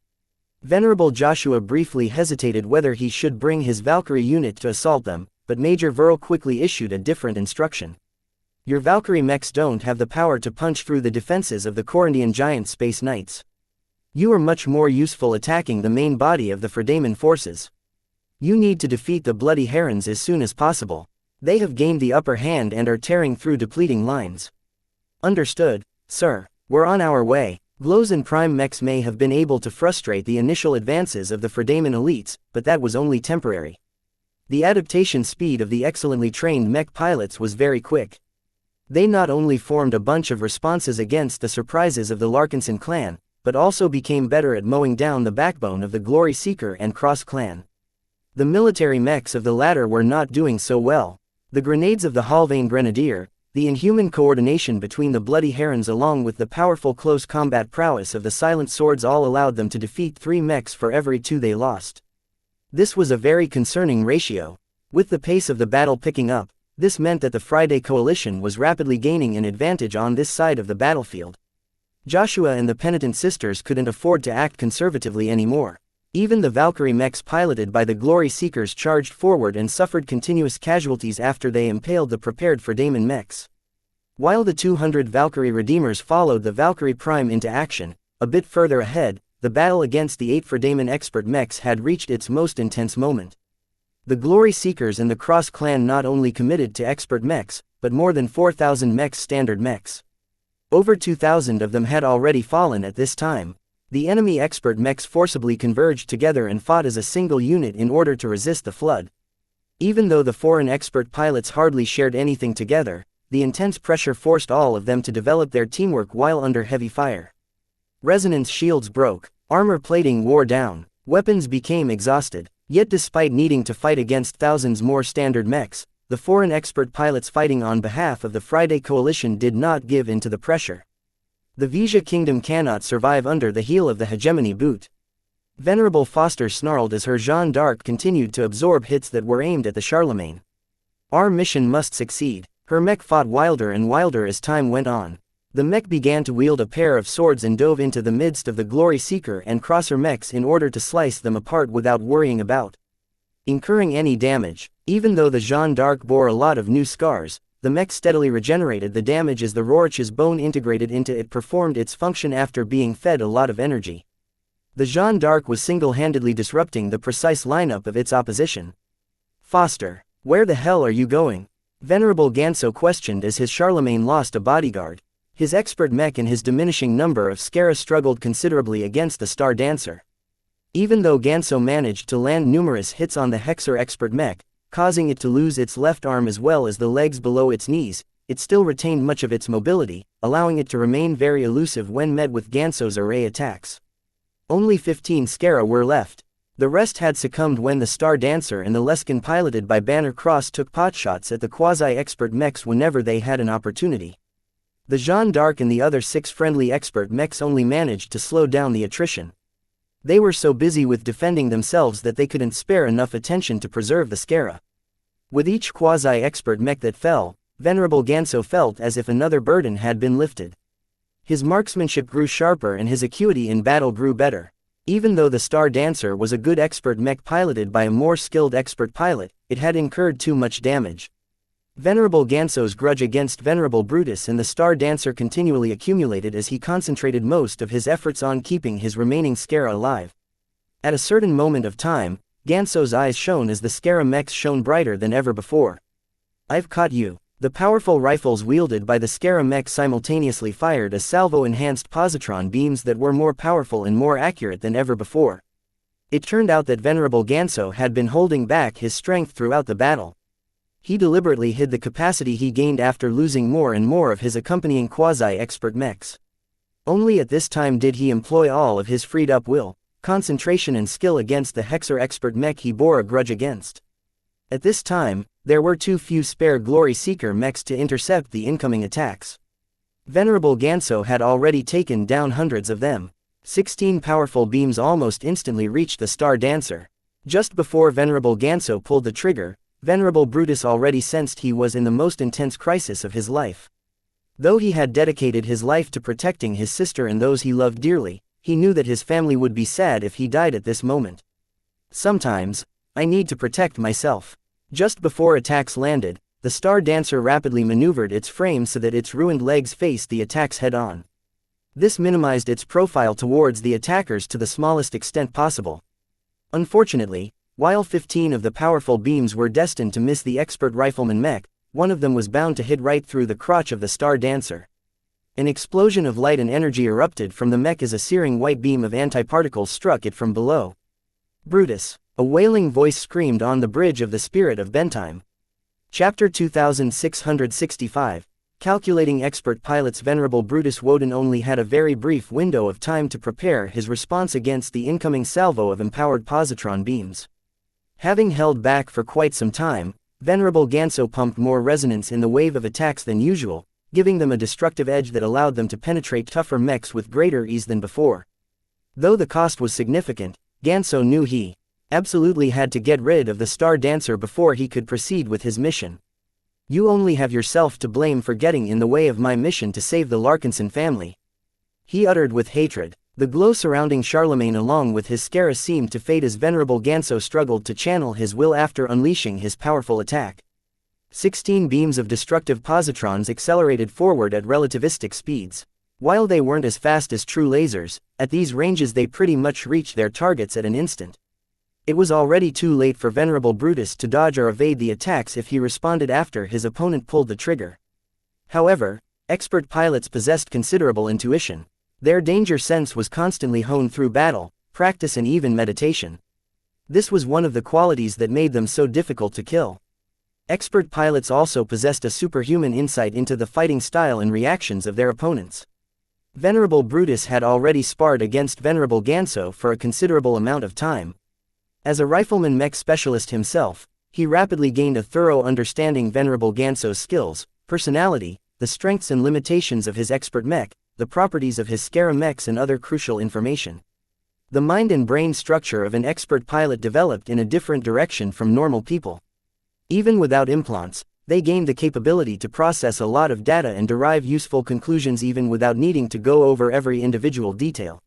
Venerable Joshua briefly hesitated whether he should bring his Valkyrie unit to assault them, but Major Verl quickly issued a different instruction. Your Valkyrie mechs don't have the power to punch through the defenses of the Corundian giant space knights. You are much more useful attacking the main body of the Fredaman forces. You need to defeat the Bloody Herons as soon as possible. They have gained the upper hand and are tearing through depleting lines. Understood, sir. We're on our way. Glows and Prime mechs may have been able to frustrate the initial advances of the Fredaman elites, but that was only temporary. The adaptation speed of the excellently trained mech pilots was very quick. They not only formed a bunch of responses against the surprises of the Larkinson clan, but also became better at mowing down the backbone of the Glory Seeker and Cross clan. The military mechs of the latter were not doing so well. The grenades of the Halvane Grenadier, the inhuman coordination between the Bloody Herons along with the powerful close combat prowess of the Silent Swords all allowed them to defeat 3 mechs for every 2 they lost. This was a very concerning ratio. With the pace of the battle picking up, this meant that the Friday Coalition was rapidly gaining an advantage on this side of the battlefield. Joshua and the Penitent Sisters couldn't afford to act conservatively anymore. Even the Valkyrie mechs piloted by the Glory Seekers charged forward and suffered continuous casualties after they impaled the prepared Fredaman mechs. While the 200 Valkyrie Redeemers followed the Valkyrie Prime into action, a bit further ahead, the battle against the 8 Fredaemon expert mechs had reached its most intense moment. The Glory Seekers and the Cross clan not only committed to expert mechs, but more than 4,000 mechs standard mechs. Over 2,000 of them had already fallen at this time. The enemy expert mechs forcibly converged together and fought as a single unit in order to resist the flood. Even though the foreign expert pilots hardly shared anything together, the intense pressure forced all of them to develop their teamwork while under heavy fire. Resonance shields broke, armor plating wore down, weapons became exhausted, yet despite needing to fight against thousands more standard mechs, the foreign expert pilots fighting on behalf of the Friday Coalition did not give in to the pressure. The Vizia Kingdom cannot survive under the heel of the hegemony boot. Venerable Foster snarled as her Jeanne d'Arc continued to absorb hits that were aimed at the Charlemagne. Our mission must succeed. Her mech fought wilder and wilder as time went on. The mech began to wield a pair of swords and dove into the midst of the Glory Seeker and Crosser mechs in order to slice them apart without worrying about incurring any damage. Even though the Jeanne d'Arc bore a lot of new scars, the mech steadily regenerated the damage as the Rorich's bone integrated into it performed its function after being fed a lot of energy. The Jeanne d'Arc was single-handedly disrupting the precise lineup of its opposition. Foster, where the hell are you going? Venerable Ganso questioned as his Charlemagne lost a bodyguard. His expert mech and his diminishing number of Skara struggled considerably against the Star Dancer. Even though Ganso managed to land numerous hits on the Hexer expert mech, causing it to lose its left arm as well as the legs below its knees, it still retained much of its mobility, allowing it to remain very elusive when met with Ganso's array attacks. Only 15 Skara were left. The rest had succumbed when the Star Dancer and the Leskin piloted by Banner Cross took potshots at the quasi-expert mechs whenever they had an opportunity. The Jeanne d'Arc and the other 6 friendly expert mechs only managed to slow down the attrition. They were so busy with defending themselves that they couldn't spare enough attention to preserve the Skara. With each quasi-expert mech that fell, Venerable Ganso felt as if another burden had been lifted. His marksmanship grew sharper and his acuity in battle grew better. Even though the Star Dancer was a good expert mech piloted by a more skilled expert pilot, it had incurred too much damage. Venerable Ganso's grudge against Venerable Brutus and the Star Dancer continually accumulated as he concentrated most of his efforts on keeping his remaining Skara alive. At a certain moment of time, Ganso's eyes shone as the Skara mechs shone brighter than ever before. I've caught you. The powerful rifles wielded by the Skara mech simultaneously fired a salvo-enhanced positron beams that were more powerful and more accurate than ever before. It turned out that Venerable Ganso had been holding back his strength throughout the battle. He deliberately hid the capacity he gained after losing more and more of his accompanying quasi-expert mechs. Only at this time did he employ all of his freed-up will, concentration and skill against the Hexer expert mech he bore a grudge against. At this time, there were too few spare Glory Seeker mechs to intercept the incoming attacks. Venerable Ganso had already taken down hundreds of them. 16 powerful beams almost instantly reached the Star Dancer. Just before Venerable Ganso pulled the trigger, Venerable Brutus already sensed he was in the most intense crisis of his life. Though he had dedicated his life to protecting his sister and those he loved dearly, he knew that his family would be sad if he died at this moment. Sometimes, I need to protect myself. Just before attacks landed, the Star Dancer rapidly maneuvered its frame so that its ruined legs faced the attacks head-on. This minimized its profile towards the attackers to the smallest extent possible. Unfortunately, while 15 of the powerful beams were destined to miss the expert rifleman mech, one of them was bound to hit right through the crotch of the Star Dancer. An explosion of light and energy erupted from the mech as a searing white beam of antiparticles struck it from below. Brutus! A wailing voice screamed on the bridge of the Spirit of Bentheim. Chapter 2665. Calculating expert pilots. Venerable Brutus Woden only had a very brief window of time to prepare his response against the incoming salvo of empowered positron beams. Having held back for quite some time, Venerable Ganso pumped more resonance in the wave of attacks than usual, giving them a destructive edge that allowed them to penetrate tougher mechs with greater ease than before. Though the cost was significant, Ganso knew he absolutely had to get rid of the Star Dancer before he could proceed with his mission. You only have yourself to blame for getting in the way of my mission to save the Larkinson family. He uttered with hatred. The glow surrounding Charlemagne along with his Skara seemed to fade as Venerable Ganso struggled to channel his will after unleashing his powerful attack. 16 beams of destructive positrons accelerated forward at relativistic speeds. While they weren't as fast as true lasers, at these ranges they pretty much reached their targets at an instant. It was already too late for Venerable Brutus to dodge or evade the attacks if he responded after his opponent pulled the trigger. However, expert pilots possessed considerable intuition. Their danger sense was constantly honed through battle, practice and even meditation. This was one of the qualities that made them so difficult to kill. Expert pilots also possessed a superhuman insight into the fighting style and reactions of their opponents. Venerable Brutus had already sparred against Venerable Ganso for a considerable amount of time. As a rifleman mech specialist himself, he rapidly gained a thorough understanding Venerable Ganso's skills, personality, the strengths and limitations of his expert mech, the properties of his Skara mechs and other crucial information. The mind and brain structure of an expert pilot developed in a different direction from normal people. Even without implants, they gained the capability to process a lot of data and derive useful conclusions even without needing to go over every individual detail.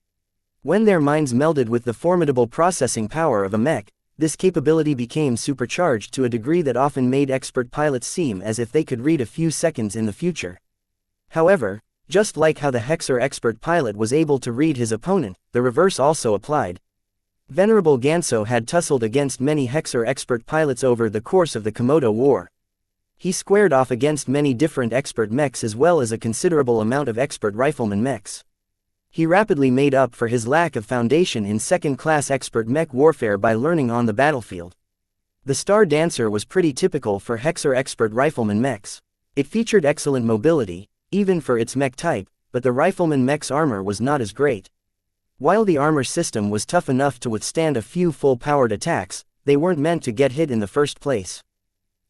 When their minds melded with the formidable processing power of a mech, this capability became supercharged to a degree that often made expert pilots seem as if they could read a few seconds in the future. However, just like how the Hexer expert pilot was able to read his opponent, the reverse also applied. Venerable Ganso had tussled against many Hexer expert pilots over the course of the Komodo War. He squared off against many different expert mechs as well as a considerable amount of expert rifleman mechs. He rapidly made up for his lack of foundation in second-class expert mech warfare by learning on the battlefield. The Star Dancer was pretty typical for Hexer expert rifleman mechs. It featured excellent mobility, even for its mech type, but the rifleman mech's armor was not as great. While the armor system was tough enough to withstand a few full-powered attacks, they weren't meant to get hit in the first place.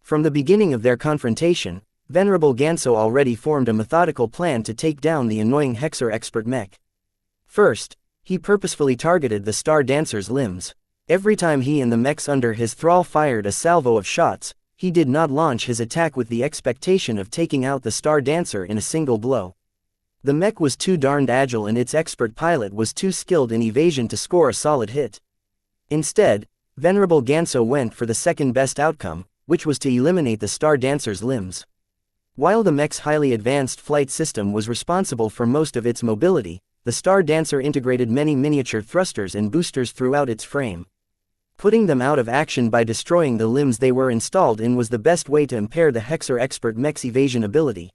From the beginning of their confrontation, Venerable Ganso already formed a methodical plan to take down the annoying Hexer expert mech. First, he purposefully targeted the Star Dancer's limbs. Every time he and the mechs under his thrall fired a salvo of shots, he did not launch his attack with the expectation of taking out the Star Dancer in a single blow. The mech was too darned agile and its expert pilot was too skilled in evasion to score a solid hit. Instead, Venerable Ganso went for the second best outcome, which was to eliminate the Star Dancer's limbs. While the mech's highly advanced flight system was responsible for most of its mobility, the Star Dancer integrated many miniature thrusters and boosters throughout its frame. Putting them out of action by destroying the limbs they were installed in was the best way to impair the Hexer expert mech's evasion ability.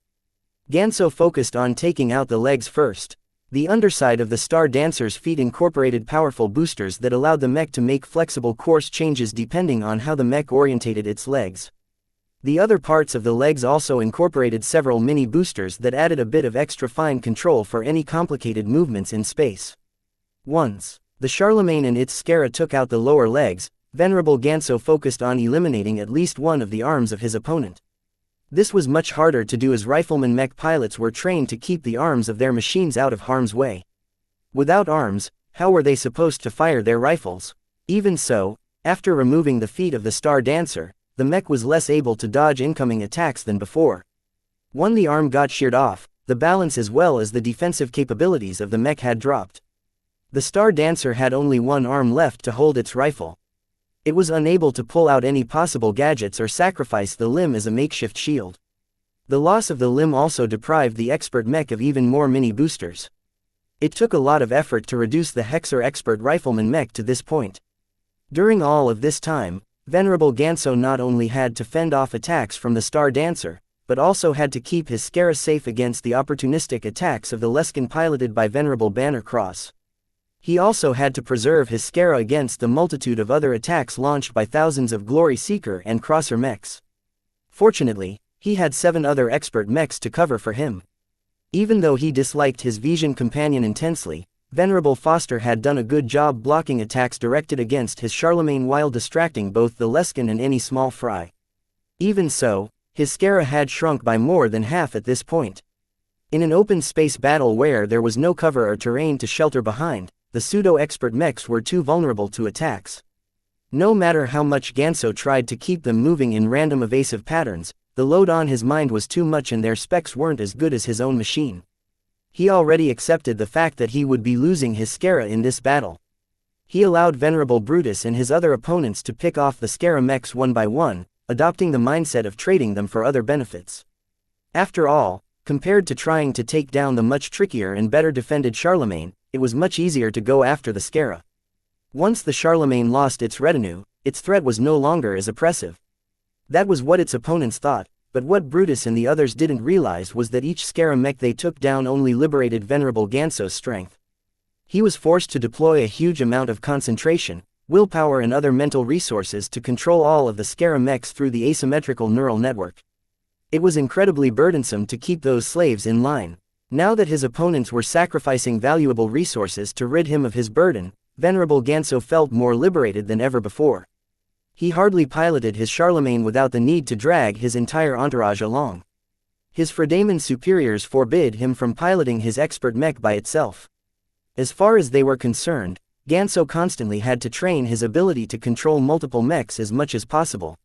Ganso focused on taking out the legs first. The underside of the Star Dancer's feet incorporated powerful boosters that allowed the mech to make flexible course changes depending on how the mech orientated its legs. The other parts of the legs also incorporated several mini boosters that added a bit of extra fine control for any complicated movements in space. Once the Charlemagne and its Skara took out the lower legs, Venerable Ganso focused on eliminating at least one of the arms of his opponent. This was much harder to do as rifleman mech pilots were trained to keep the arms of their machines out of harm's way. Without arms, how were they supposed to fire their rifles? Even so, after removing the feet of the Star Dancer, the mech was less able to dodge incoming attacks than before. When the arm got sheared off, the balance as well as the defensive capabilities of the mech had dropped. The Star Dancer had only one arm left to hold its rifle. It was unable to pull out any possible gadgets or sacrifice the limb as a makeshift shield. The loss of the limb also deprived the expert mech of even more mini boosters. It took a lot of effort to reduce the Hexer expert rifleman mech to this point. During all of this time, Venerable Ganso not only had to fend off attacks from the Star Dancer, but also had to keep his Skara safe against the opportunistic attacks of the Leskin piloted by Venerable Banner Cross. He also had to preserve his Skara against the multitude of other attacks launched by thousands of Glory Seeker and Crosser mechs. Fortunately, he had 7 other expert mechs to cover for him. Even though he disliked his Vision companion intensely, Venerable Foster had done a good job blocking attacks directed against his Charlemagne while distracting both the Leskin and any small fry. Even so, his Skara had shrunk by more than half at this point. In an open space battle where there was no cover or terrain to shelter behind, the pseudo-expert mechs were too vulnerable to attacks. No matter how much Ganso tried to keep them moving in random evasive patterns, the load on his mind was too much and their specs weren't as good as his own machine. He already accepted the fact that he would be losing his Skara in this battle. He allowed Venerable Brutus and his other opponents to pick off the Skara mechs one by one, adopting the mindset of trading them for other benefits. After all, compared to trying to take down the much trickier and better defended Charlemagne, it was much easier to go after the Scara. Once the Charlemagne lost its retinue, its threat was no longer as oppressive. That was what its opponents thought, but what Brutus and the others didn't realize was that each Scara mech they took down only liberated Venerable Ganso's strength. He was forced to deploy a huge amount of concentration, willpower and other mental resources to control all of the Scara mechs through the asymmetrical neural network. It was incredibly burdensome to keep those slaves in line. Now that his opponents were sacrificing valuable resources to rid him of his burden, Venerable Ganso felt more liberated than ever before. He hardly piloted his Charlemagne without the need to drag his entire entourage along. His Fredaman superiors forbid him from piloting his expert mech by itself. As far as they were concerned, Ganso constantly had to train his ability to control multiple mechs as much as possible.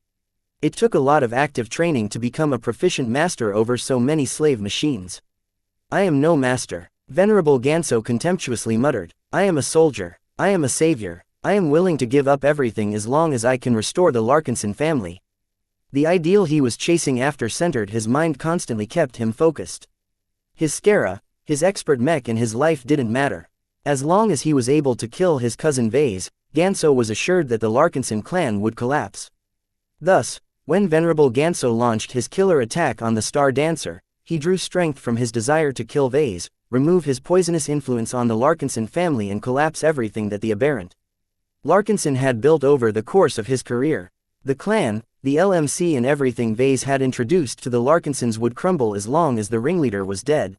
It took a lot of active training to become a proficient master over so many slave machines. "I am no master," Venerable Ganso contemptuously muttered. "I am a soldier. I am a savior. I am willing to give up everything as long as I can restore the Larkinson family." The ideal he was chasing after centered his mind, constantly kept him focused. His Scara, his expert mech and his life didn't matter. As long as he was able to kill his cousin Vase, Ganso was assured that the Larkinson clan would collapse. Thus, when Venerable Ganso launched his killer attack on the Star Dancer, he drew strength from his desire to kill Vase, remove his poisonous influence on the Larkinson family and collapse everything that the aberrant Larkinson had built over the course of his career. The clan, the LMC and everything Vase had introduced to the Larkinsons would crumble as long as the ringleader was dead.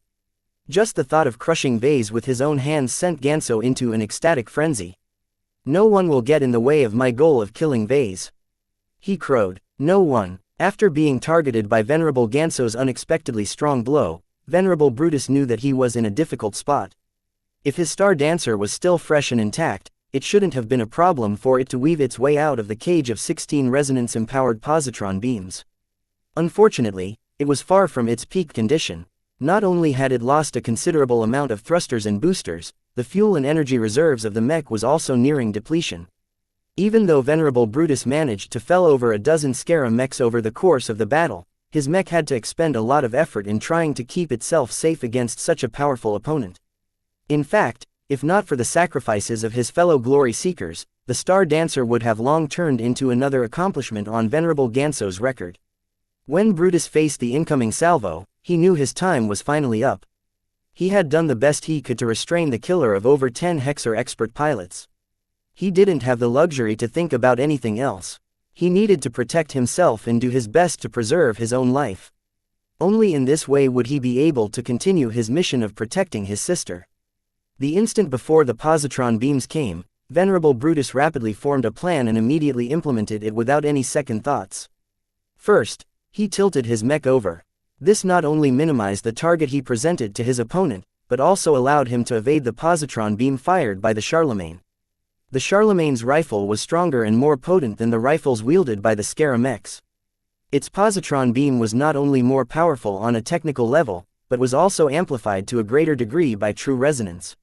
Just the thought of crushing Vase with his own hands sent Ganso into an ecstatic frenzy. "No one will get in the way of my goal of killing Vase," he crowed. No one. After being targeted by Venerable Ganso's unexpectedly strong blow, Venerable Brutus knew that he was in a difficult spot. If his Star Dancer was still fresh and intact, it shouldn't have been a problem for it to weave its way out of the cage of 16 resonance-empowered positron beams. Unfortunately, it was far from its peak condition. Not only had it lost a considerable amount of thrusters and boosters, the fuel and energy reserves of the mech was also nearing depletion. Even though Venerable Brutus managed to fell over a dozen Scara mechs over the course of the battle, his mech had to expend a lot of effort in trying to keep itself safe against such a powerful opponent. In fact, if not for the sacrifices of his fellow glory seekers, the Star Dancer would have long turned into another accomplishment on Venerable Ganso's record. When Brutus faced the incoming salvo, he knew his time was finally up. He had done the best he could to restrain the killer of over 10 Hexer expert pilots. He didn't have the luxury to think about anything else. He needed to protect himself and do his best to preserve his own life. Only in this way would he be able to continue his mission of protecting his sister. The instant before the positron beams came, Venerable Brutus rapidly formed a plan and immediately implemented it without any second thoughts. First, he tilted his mech over. This not only minimized the target he presented to his opponent, but also allowed him to evade the positron beam fired by the Charlemagne. The Charlemagne's rifle was stronger and more potent than the rifles wielded by the Scara mechs. Its positron beam was not only more powerful on a technical level, but was also amplified to a greater degree by true resonance.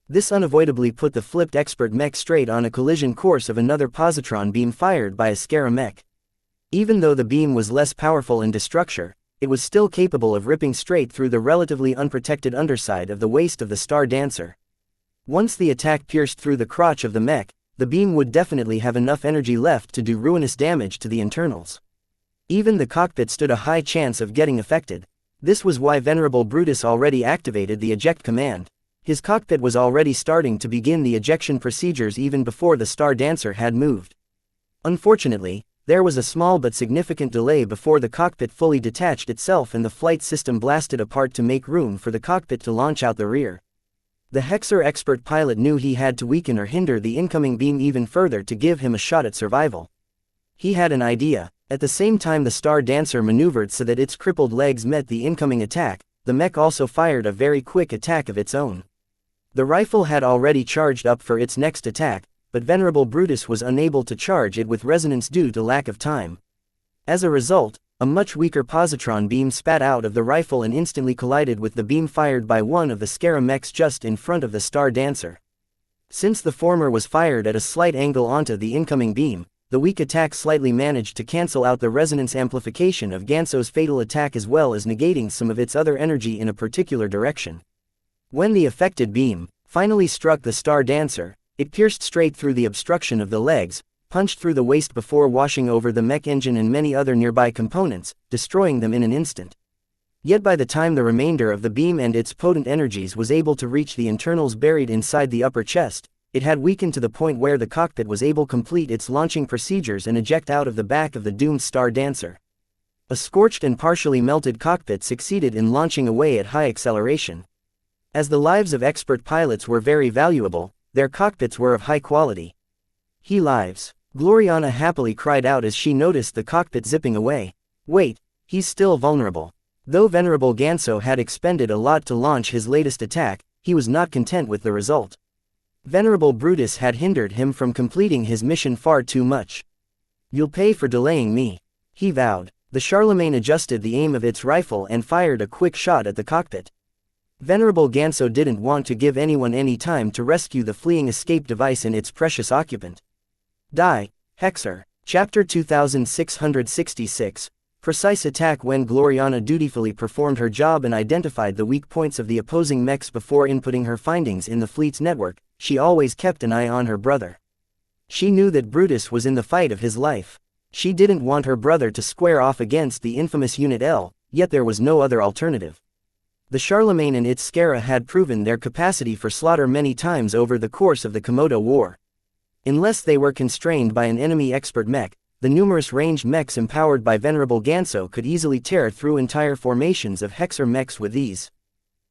This unavoidably put the flipped expert mech straight on a collision course of another positron beam fired by a Scara mech. Even though the beam was less powerful in destruction, it was still capable of ripping straight through the relatively unprotected underside of the waist of the Star Dancer. Once the attack pierced through the crotch of the mech, the beam would definitely have enough energy left to do ruinous damage to the internals. Even the cockpit stood a high chance of getting affected. This was why Venerable Brutus already activated the eject command. His cockpit was already starting to begin the ejection procedures even before the Star Dancer had moved. Unfortunately, there was a small but significant delay before the cockpit fully detached itself and the flight system blasted apart to make room for the cockpit to launch out the rear. The Hexer expert pilot knew he had to weaken or hinder the incoming beam even further to give him a shot at survival. He had an idea. At the same time the Star Dancer maneuvered so that its crippled legs met the incoming attack, the mech also fired a very quick attack of its own. The rifle had already charged up for its next attack, but Venerable Brutus was unable to charge it with resonance due to lack of time. As a result, a much weaker positron beam spat out of the rifle and instantly collided with the beam fired by one of the Scara mechs just in front of the Star Dancer. Since the former was fired at a slight angle onto the incoming beam, the weak attack slightly managed to cancel out the resonance amplification of Ganso's fatal attack as well as negating some of its other energy in a particular direction. When the affected beam finally struck the Star Dancer, it pierced straight through the obstruction of the legs, punched through the waist before washing over the mech engine and many other nearby components, destroying them in an instant. Yet by the time the remainder of the beam and its potent energies was able to reach the internals buried inside the upper chest, it had weakened to the point where the cockpit was able to complete its launching procedures and eject out of the back of the doomed Star Dancer. A scorched and partially melted cockpit succeeded in launching away at high acceleration. As the lives of expert pilots were very valuable, their cockpits were of high quality. "He lives," Gloriana happily cried out as she noticed the cockpit zipping away. "Wait, he's still vulnerable." Though Venerable Ganso had expended a lot to launch his latest attack, he was not content with the result. Venerable Brutus had hindered him from completing his mission far too much. "You'll pay for delaying me," he vowed. The Charlemagne adjusted the aim of its rifle and fired a quick shot at the cockpit. Venerable Ganso didn't want to give anyone any time to rescue the fleeing escape device and its precious occupant. Die, Hexer. Chapter 2666. Precise attack. When Gloriana dutifully performed her job and identified the weak points of the opposing mechs before inputting her findings in the fleet's network, she always kept an eye on her brother. She knew that Brutus was in the fight of his life. She didn't want her brother to square off against the infamous Unit L, yet there was no other alternative. The Charlemagne and its Scara had proven their capacity for slaughter many times over the course of the Komodo War. Unless they were constrained by an enemy expert mech, the numerous ranged mechs empowered by Venerable Ganso could easily tear through entire formations of Hexer mechs with ease.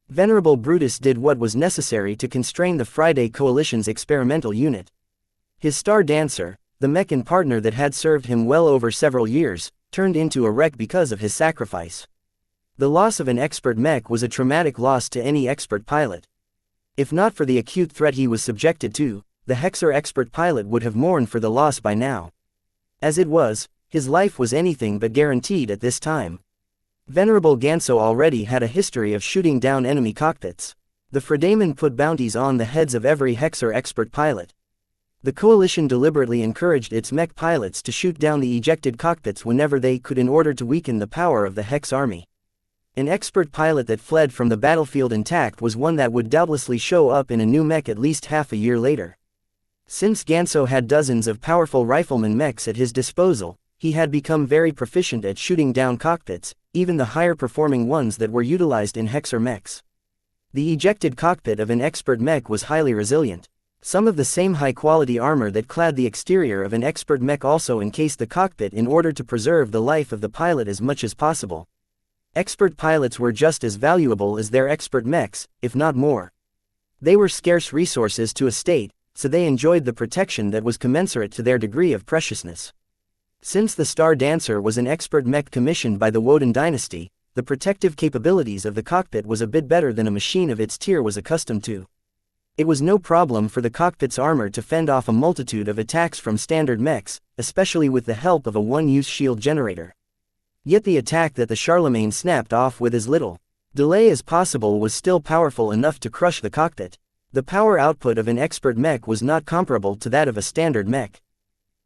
Venerable Brutus did what was necessary to constrain the Friday Coalition's experimental unit. His Star Dancer, the mech and partner that had served him well over several years, turned into a wreck because of his sacrifice. The loss of an expert mech was a traumatic loss to any expert pilot. If not for the acute threat he was subjected to, the Hexer expert pilot would have mourned for the loss by now. As it was, his life was anything but guaranteed at this time. Venerable Ganso already had a history of shooting down enemy cockpits. The Fredaman put bounties on the heads of every Hexer expert pilot. The Coalition deliberately encouraged its mech pilots to shoot down the ejected cockpits whenever they could in order to weaken the power of the Hex army. An expert pilot that fled from the battlefield intact was one that would doubtlessly show up in a new mech at least half a year later. Since Ganso had dozens of powerful rifleman mechs at his disposal, he had become very proficient at shooting down cockpits, even the higher performing ones that were utilized in Hexer mechs. The ejected cockpit of an expert mech was highly resilient. Some of the same high-quality armor that clad the exterior of an expert mech also encased the cockpit in order to preserve the life of the pilot as much as possible. Expert pilots were just as valuable as their expert mechs, if not more. They were scarce resources to a state, so they enjoyed the protection that was commensurate to their degree of preciousness. Since the Star Dancer was an expert mech commissioned by the Woden dynasty, the protective capabilities of the cockpit was a bit better than a machine of its tier was accustomed to. It was no problem for the cockpit's armor to fend off a multitude of attacks from standard mechs, especially with the help of a one-use shield generator. Yet the attack that the Charlemagne snapped off with as little delay as possible was still powerful enough to crush the cockpit. The power output of an expert mech was not comparable to that of a standard mech.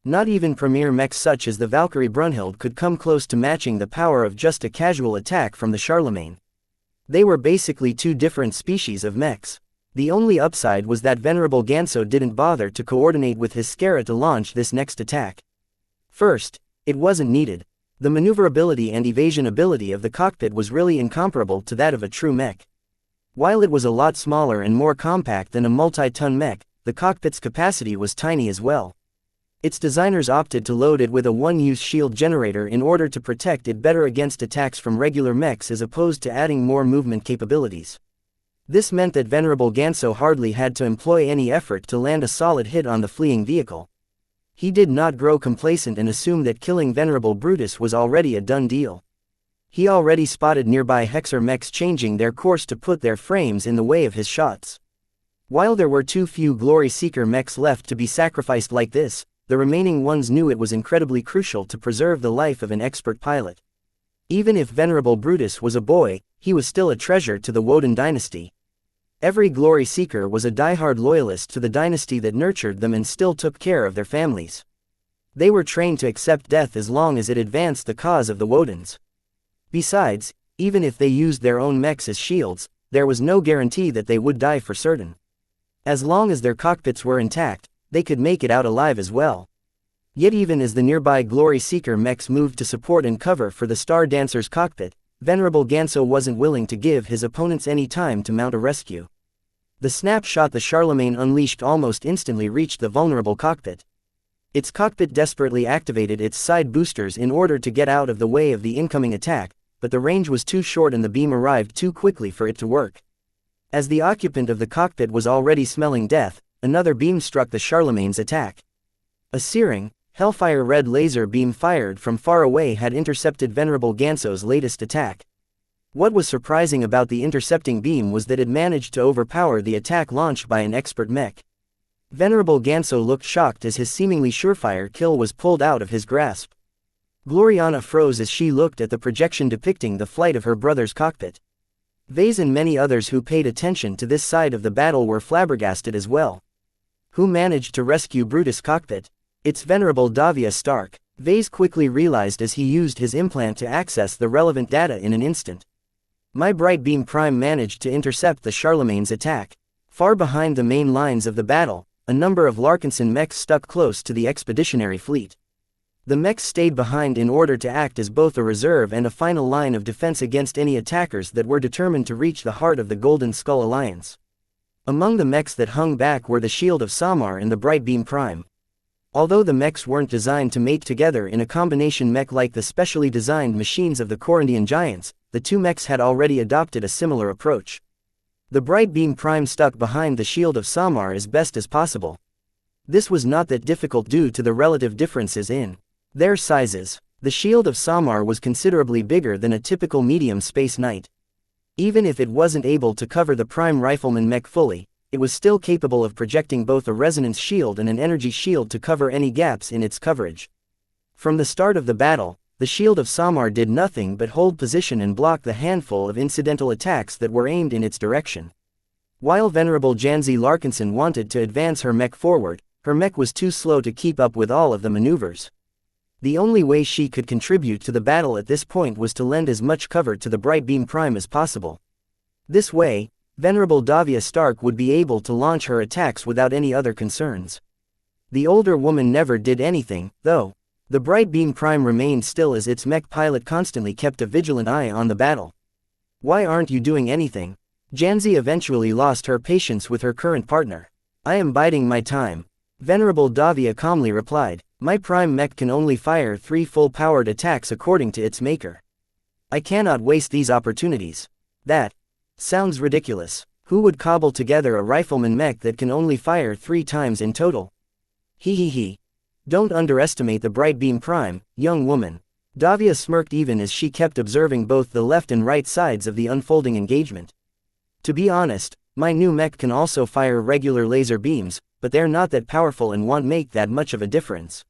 Not even premier mechs such as the Valkyrie Brunhild could come close to matching the power of just a casual attack from the Charlemagne. They were basically two different species of mechs. The only upside was that Venerable Ganso didn't bother to coordinate with his Scara to launch this next attack. First, it wasn't needed. The maneuverability and evasion ability of the cockpit was really incomparable to that of a true mech. While it was a lot smaller and more compact than a multi-ton mech, the cockpit's capacity was tiny as well. Its designers opted to load it with a one-use shield generator in order to protect it better against attacks from regular mechs as opposed to adding more movement capabilities. This meant that Venerable Ganso hardly had to employ any effort to land a solid hit on the fleeing vehicle. He did not grow complacent and assume that killing Venerable Brutus was already a done deal. He already spotted nearby Hexer mechs changing their course to put their frames in the way of his shots. While there were too few Glory Seeker mechs left to be sacrificed like this, the remaining ones knew it was incredibly crucial to preserve the life of an expert pilot. Even if Venerable Brutus was a boy, he was still a treasure to the Woden dynasty. Every Glory Seeker was a diehard loyalist to the dynasty that nurtured them and still took care of their families. They were trained to accept death as long as it advanced the cause of the Wodens. Besides, even if they used their own mechs as shields, there was no guarantee that they would die for certain. As long as their cockpits were intact, they could make it out alive as well. Yet even as the nearby Glory Seeker mechs moved to support and cover for the Star Dancer's cockpit, Venerable Ganso wasn't willing to give his opponents any time to mount a rescue. The snapshot the Charlemagne unleashed almost instantly reached the vulnerable cockpit. Its cockpit desperately activated its side boosters in order to get out of the way of the incoming attack, but the range was too short and the beam arrived too quickly for it to work. As the occupant of the cockpit was already smelling death, another beam struck the Charlemagne's attack. A searing, hellfire red laser beam fired from far away had intercepted Venerable Ganso's latest attack. What was surprising about the intercepting beam was that it managed to overpower the attack launched by an expert mech. Venerable Ganso looked shocked as his seemingly surefire kill was pulled out of his grasp. Gloriana froze as she looked at the projection depicting the flight of her brother's cockpit. Vase and many others who paid attention to this side of the battle were flabbergasted as well. Who managed to rescue Brutus' cockpit? It's Venerable Davia Stark. Vase quickly realized as he used his implant to access the relevant data in an instant. My Bright Beam Prime managed to intercept the Charlemagne's attack. Far behind the main lines of the battle, a number of Larkinson mechs stuck close to the expeditionary fleet. The mechs stayed behind in order to act as both a reserve and a final line of defense against any attackers that were determined to reach the heart of the Golden Skull Alliance. Among the mechs that hung back were the Shield of Samar and the Bright Beam Prime. Although the mechs weren't designed to mate together in a combination mech like the specially designed machines of the Corundian giants, the two mechs had already adopted a similar approach. The Bright Beam Prime stuck behind the Shield of Samar as best as possible. This was not that difficult due to the relative differences in their sizes. The Shield of Samar was considerably bigger than a typical medium Space Knight. Even if it wasn't able to cover the Prime Rifleman mech fully, it was still capable of projecting both a resonance shield and an energy shield to cover any gaps in its coverage. From the start of the battle, the Shield of Samar did nothing but hold position and block the handful of incidental attacks that were aimed in its direction. While Venerable Janzi Larkinson wanted to advance her mech forward, her mech was too slow to keep up with all of the maneuvers. The only way she could contribute to the battle at this point was to lend as much cover to the Bright Beam Prime as possible. This way, Venerable Davia Stark would be able to launch her attacks without any other concerns. The older woman never did anything, though. The Bright Beam Prime remained still as its mech pilot constantly kept a vigilant eye on the battle. Why aren't you doing anything? Janzi eventually lost her patience with her current partner. I am biding my time. Venerable Davia calmly replied. My Prime mech can only fire 3 full-powered attacks according to its maker. I cannot waste these opportunities. That sounds ridiculous. Who would cobble together a rifleman mech that can only fire 3 times in total? He. Don't underestimate the Bright Beam Prime, young woman. Davia smirked even as she kept observing both the left and right sides of the unfolding engagement. To be honest, my new mech can also fire regular laser beams, but they're not that powerful and won't make that much of a difference.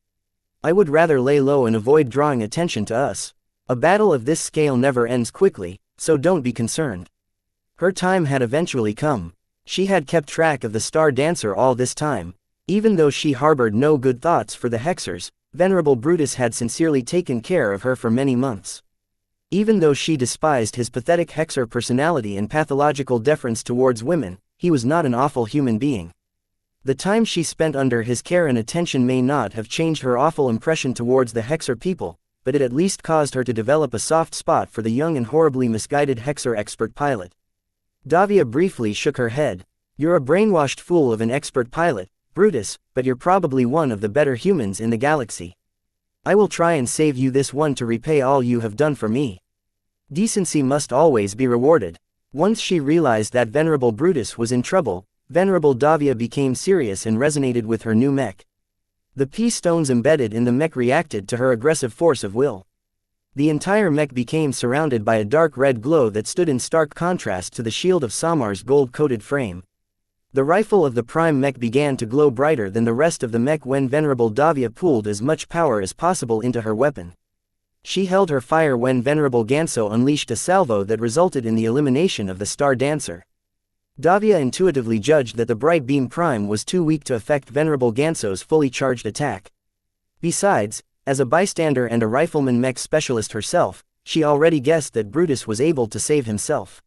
I would rather lay low and avoid drawing attention to us. A battle of this scale never ends quickly, so don't be concerned. Her time had eventually come. She had kept track of the Star Dancer all this time. Even though she harbored no good thoughts for the Hexers, Venerable Brutus had sincerely taken care of her for many months. Even though she despised his pathetic Hexer personality and pathological deference towards women, he was not an awful human being. The time she spent under his care and attention may not have changed her awful impression towards the Hexer people, but it at least caused her to develop a soft spot for the young and horribly misguided Hexer expert pilot. Davia briefly shook her head. You're a brainwashed fool of an expert pilot, Brutus, but you're probably one of the better humans in the galaxy. I will try and save you this one to repay all you have done for me. Decency must always be rewarded. Once she realized that Venerable Brutus was in trouble, Venerable Davia became serious and resonated with her new mech. The P-stones embedded in the mech reacted to her aggressive force of will. The entire mech became surrounded by a dark red glow that stood in stark contrast to the Shield of Samar's gold-coated frame. The rifle of the Prime mech began to glow brighter than the rest of the mech when Venerable Davia pooled as much power as possible into her weapon. She held her fire when Venerable Ganso unleashed a salvo that resulted in the elimination of the Star Dancer. Davia intuitively judged that the Bright Beam Prime was too weak to affect Venerable Ganso's fully charged attack. Besides, as a bystander and a rifleman mech specialist herself, she already guessed that Brutus was able to save himself.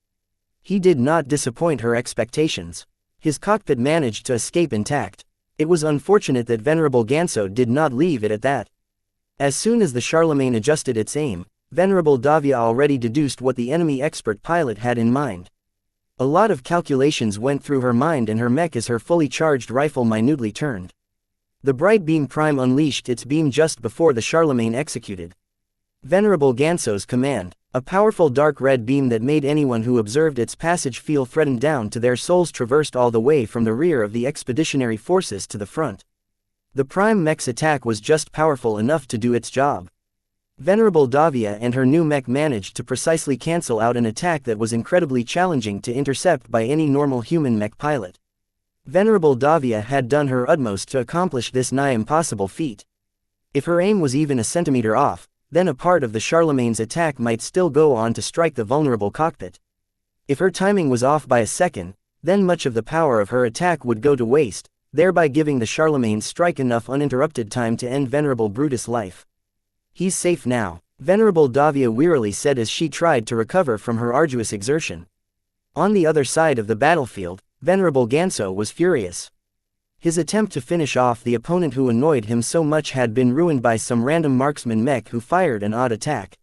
He did not disappoint her expectations. His cockpit managed to escape intact. It was unfortunate that Venerable Ganso did not leave it at that. As soon as the Charlemagne adjusted its aim, Venerable Davia already deduced what the enemy expert pilot had in mind. A lot of calculations went through her mind and her mech as her fully charged rifle minutely turned. The bright beam prime unleashed its beam just before the Charlemagne executed Venerable Ganso's command, a powerful dark red beam that made anyone who observed its passage feel threatened down to their souls, traversed all the way from the rear of the expeditionary forces to the front. The prime mech's attack was just powerful enough to do its job. Venerable Davia and her new mech managed to precisely cancel out an attack that was incredibly challenging to intercept by any normal human mech pilot. Venerable Davia had done her utmost to accomplish this nigh impossible feat. If her aim was even a centimeter off, then a part of the Charlemagne's attack might still go on to strike the vulnerable cockpit. If her timing was off by a second, then much of the power of her attack would go to waste, thereby giving the Charlemagne's strike enough uninterrupted time to end Venerable Brutus' life. "He's safe now," Venerable Davia wearily said as she tried to recover from her arduous exertion. On the other side of the battlefield, Venerable Ganso was furious. His attempt to finish off the opponent who annoyed him so much had been ruined by some random marksman mech who fired an odd attack.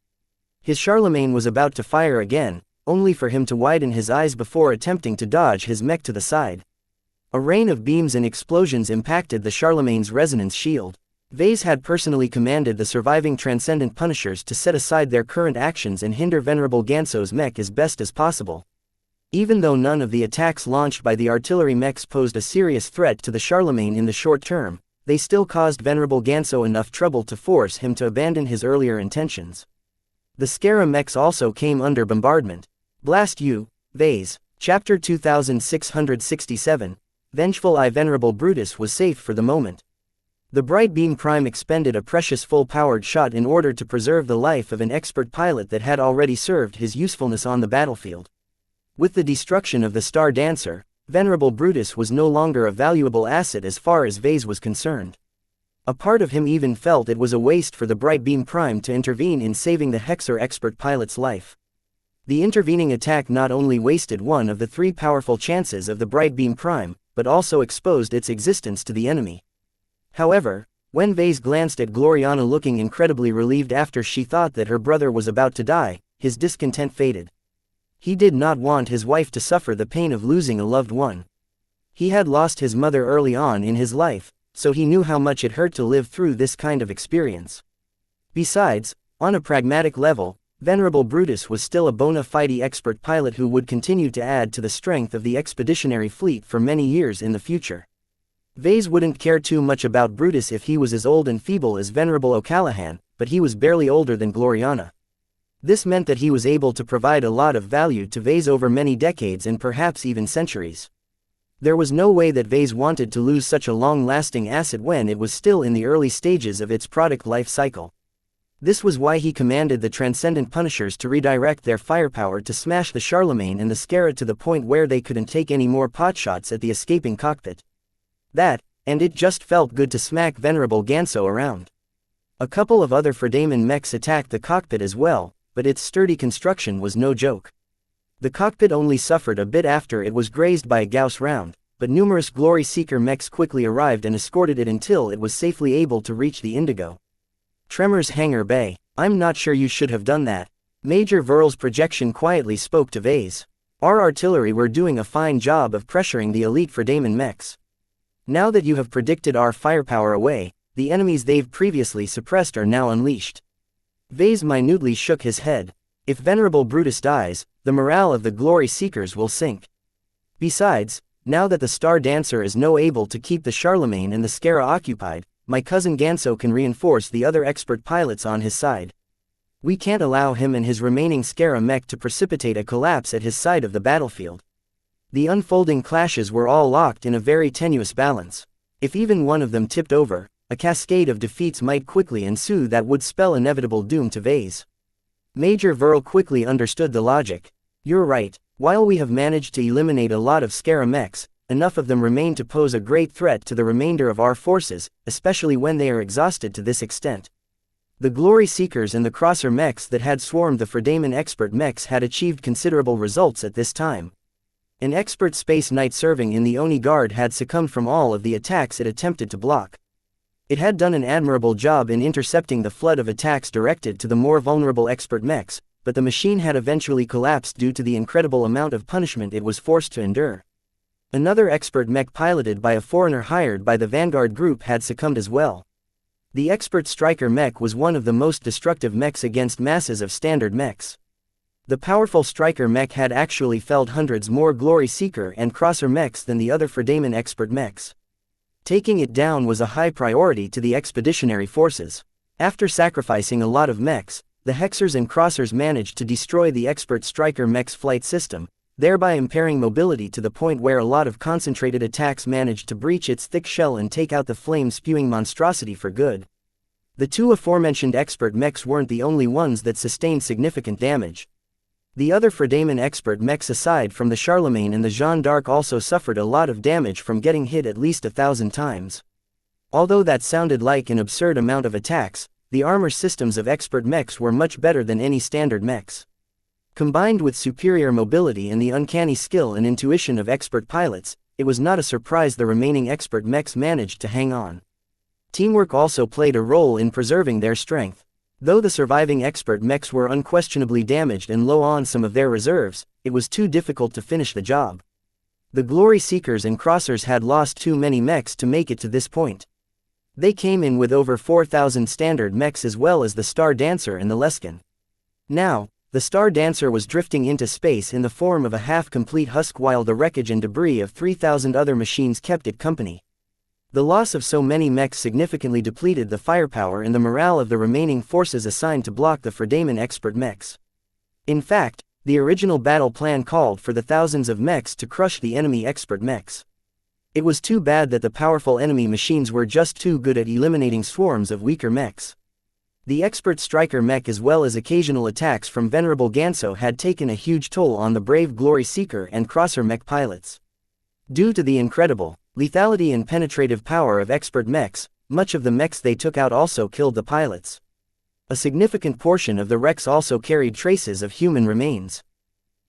His Charlemagne was about to fire again, only for him to widen his eyes before attempting to dodge his mech to the side. A rain of beams and explosions impacted the Charlemagne's resonance shield. Vase had personally commanded the surviving Transcendent Punishers to set aside their current actions and hinder Venerable Ganso's mech as best as possible. Even though none of the attacks launched by the artillery mechs posed a serious threat to the Charlemagne in the short term, they still caused Venerable Ganso enough trouble to force him to abandon his earlier intentions. The Skara mechs also came under bombardment. Blast you, Vase. Chapter 2667. Vengeful Eye. Venerable Brutus was safe for the moment. The bright beam prime expended a precious full-powered shot in order to preserve the life of an expert pilot that had already served his usefulness on the battlefield. With the destruction of the Star Dancer, Venerable Brutus was no longer a valuable asset as far as Vase was concerned. A part of him even felt it was a waste for the bright beam prime to intervene in saving the Hexer expert pilot's life. The intervening attack not only wasted one of the three powerful chances of the bright beam prime, but also exposed its existence to the enemy. However, when Vase glanced at Gloriana looking incredibly relieved after she thought that her brother was about to die, his discontent faded. He did not want his wife to suffer the pain of losing a loved one. He had lost his mother early on in his life, so he knew how much it hurt to live through this kind of experience. Besides, on a pragmatic level, Venerable Brutus was still a bona fide expert pilot who would continue to add to the strength of the expeditionary fleet for many years in the future. Vase wouldn't care too much about Brutus if he was as old and feeble as Venerable O'Callahan, but he was barely older than Gloriana. This meant that he was able to provide a lot of value to Vase over many decades and perhaps even centuries. There was no way that Vase wanted to lose such a long-lasting asset when it was still in the early stages of its product life cycle. This was why he commanded the Transcendent Punishers to redirect their firepower to smash the Charlemagne and the Skara to the point where they couldn't take any more potshots at the escaping cockpit. That, and it just felt good to smack Venerable Ganso around. A couple of other Fredaman mechs attacked the cockpit as well, but its sturdy construction was no joke. The cockpit only suffered a bit after it was grazed by a Gauss round, but numerous Glory Seeker mechs quickly arrived and escorted it until it was safely able to reach the Indigo. Tremors Hangar Bay. "I'm not sure you should have done that." Major Verl's projection quietly spoke to Vase. "Our artillery were doing a fine job of pressuring the elite Fredaman mechs. Now that you have predicted our firepower away, the enemies they've previously suppressed are now unleashed." Vase minutely shook his head. If Venerable Brutus dies, the morale of the Glory Seekers will sink. Besides, now that the Star Dancer is no able to keep the Charlemagne and the Skara occupied, my cousin Ganso can reinforce the other expert pilots on his side. We can't allow him and his remaining Skara mech to precipitate a collapse at his side of the battlefield. The unfolding clashes were all locked in a very tenuous balance. If even one of them tipped over, a cascade of defeats might quickly ensue that would spell inevitable doom to Vase. Major Verl quickly understood the logic. "You're right, while we have managed to eliminate a lot of Skara mechs, enough of them remain to pose a great threat to the remainder of our forces, especially when they are exhausted to this extent. The glory seekers and the crosser mechs that had swarmed the Fredaman expert mechs had achieved considerable results at this time. An expert space knight serving in the Oni Guard had succumbed from all of the attacks it attempted to block. It had done an admirable job in intercepting the flood of attacks directed to the more vulnerable expert mechs, but the machine had eventually collapsed due to the incredible amount of punishment it was forced to endure. Another expert mech piloted by a foreigner hired by the Vanguard group had succumbed as well. The expert striker mech was one of the most destructive mechs against masses of standard mechs. The powerful striker mech had actually felled hundreds more glory seeker and crosser mechs than the other Fredaman expert mechs. Taking it down was a high priority to the expeditionary forces. After sacrificing a lot of mechs, the hexers and crossers managed to destroy the expert striker mech's flight system, thereby impairing mobility to the point where a lot of concentrated attacks managed to breach its thick shell and take out the flame-spewing monstrosity for good. The two aforementioned expert mechs weren't the only ones that sustained significant damage. The other Fredaman expert mechs aside from the Charlemagne and the Jeanne d'Arc also suffered a lot of damage from getting hit at least 1,000 times. Although that sounded like an absurd amount of attacks, the armor systems of expert mechs were much better than any standard mechs. Combined with superior mobility and the uncanny skill and intuition of expert pilots, it was not a surprise the remaining expert mechs managed to hang on. Teamwork also played a role in preserving their strength. Though the surviving expert mechs were unquestionably damaged and low on some of their reserves, it was too difficult to finish the job. The glory seekers and crossers had lost too many mechs to make it to this point. They came in with over 4,000 standard mechs as well as the Star Dancer and the Leskin. Now, the Star Dancer was drifting into space in the form of a half-complete husk while the wreckage and debris of 3,000 other machines kept it company. The loss of so many mechs significantly depleted the firepower and the morale of the remaining forces assigned to block the Fredaman expert mechs. In fact, the original battle plan called for the thousands of mechs to crush the enemy expert mechs. It was too bad that the powerful enemy machines were just too good at eliminating swarms of weaker mechs. The expert striker mech as well as occasional attacks from Venerable Ganso had taken a huge toll on the brave glory seeker and crosser mech pilots. Due to the incredible lethality and penetrative power of expert mechs, much of the mechs they took out also killed the pilots. A significant portion of the wrecks also carried traces of human remains.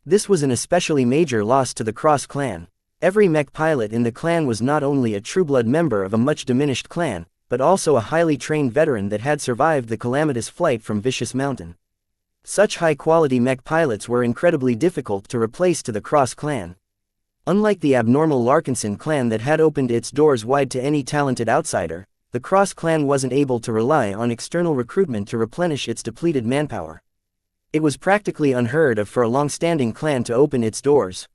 This was an especially major loss to the Cross clan. Every mech pilot in the clan was not only a true-blood member of a much diminished clan, but also a highly trained veteran that had survived the calamitous flight from Vicious Mountain. Such high-quality mech pilots were incredibly difficult to replace to the Cross clan. Unlike the abnormal Larkinson clan that had opened its doors wide to any talented outsider, the Cross clan wasn't able to rely on external recruitment to replenish its depleted manpower. It was practically unheard of for a long-standing clan to open its doors.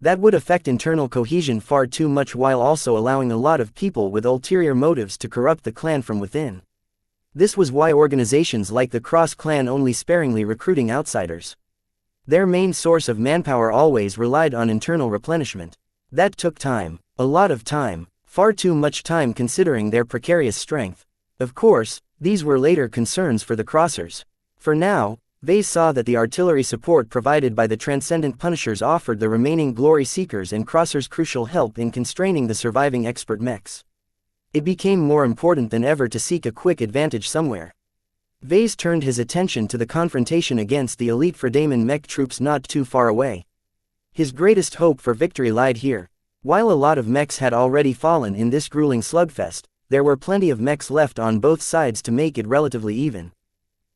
That would affect internal cohesion far too much while also allowing a lot of people with ulterior motives to corrupt the clan from within. This was why organizations like the Cross clan only sparingly recruiting outsiders. Their main source of manpower always relied on internal replenishment. That took time, a lot of time, far too much time considering their precarious strength. Of course, these were later concerns for the Crossers. For now, Vase saw that the artillery support provided by the Transcendent Punishers offered the remaining Glory Seekers and Crossers crucial help in constraining the surviving expert mechs. It became more important than ever to seek a quick advantage somewhere. Vase turned his attention to the confrontation against the elite Fredaman mech troops not too far away. His greatest hope for victory lied here. While a lot of mechs had already fallen in this grueling slugfest, there were plenty of mechs left on both sides to make it relatively even.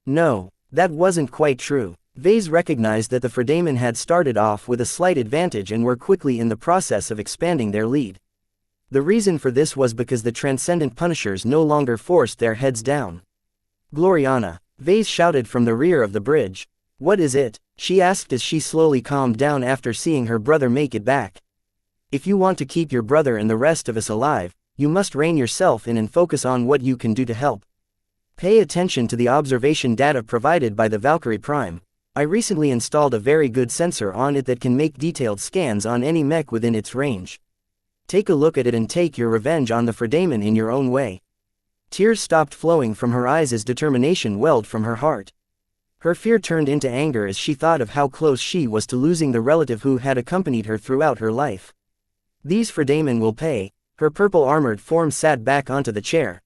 No. That wasn't quite true. Vase recognized that the Fredaman had started off with a slight advantage and were quickly in the process of expanding their lead. The reason for this was because the Transcendent Punishers no longer forced their heads down. "Gloriana," Vase shouted from the rear of the bridge. "What is it?" she asked as she slowly calmed down after seeing her brother make it back. "If you want to keep your brother and the rest of us alive, you must rein yourself in and focus on what you can do to help. Pay attention to the observation data provided by the Valkyrie Prime. I recently installed a very good sensor on it that can make detailed scans on any mech within its range. Take a look at it and take your revenge on the Fredaman in your own way." Tears stopped flowing from her eyes as determination welled from her heart. Her fear turned into anger as she thought of how close she was to losing the relative who had accompanied her throughout her life. These Fredamen will pay. Her purple armored form sat back onto the chair.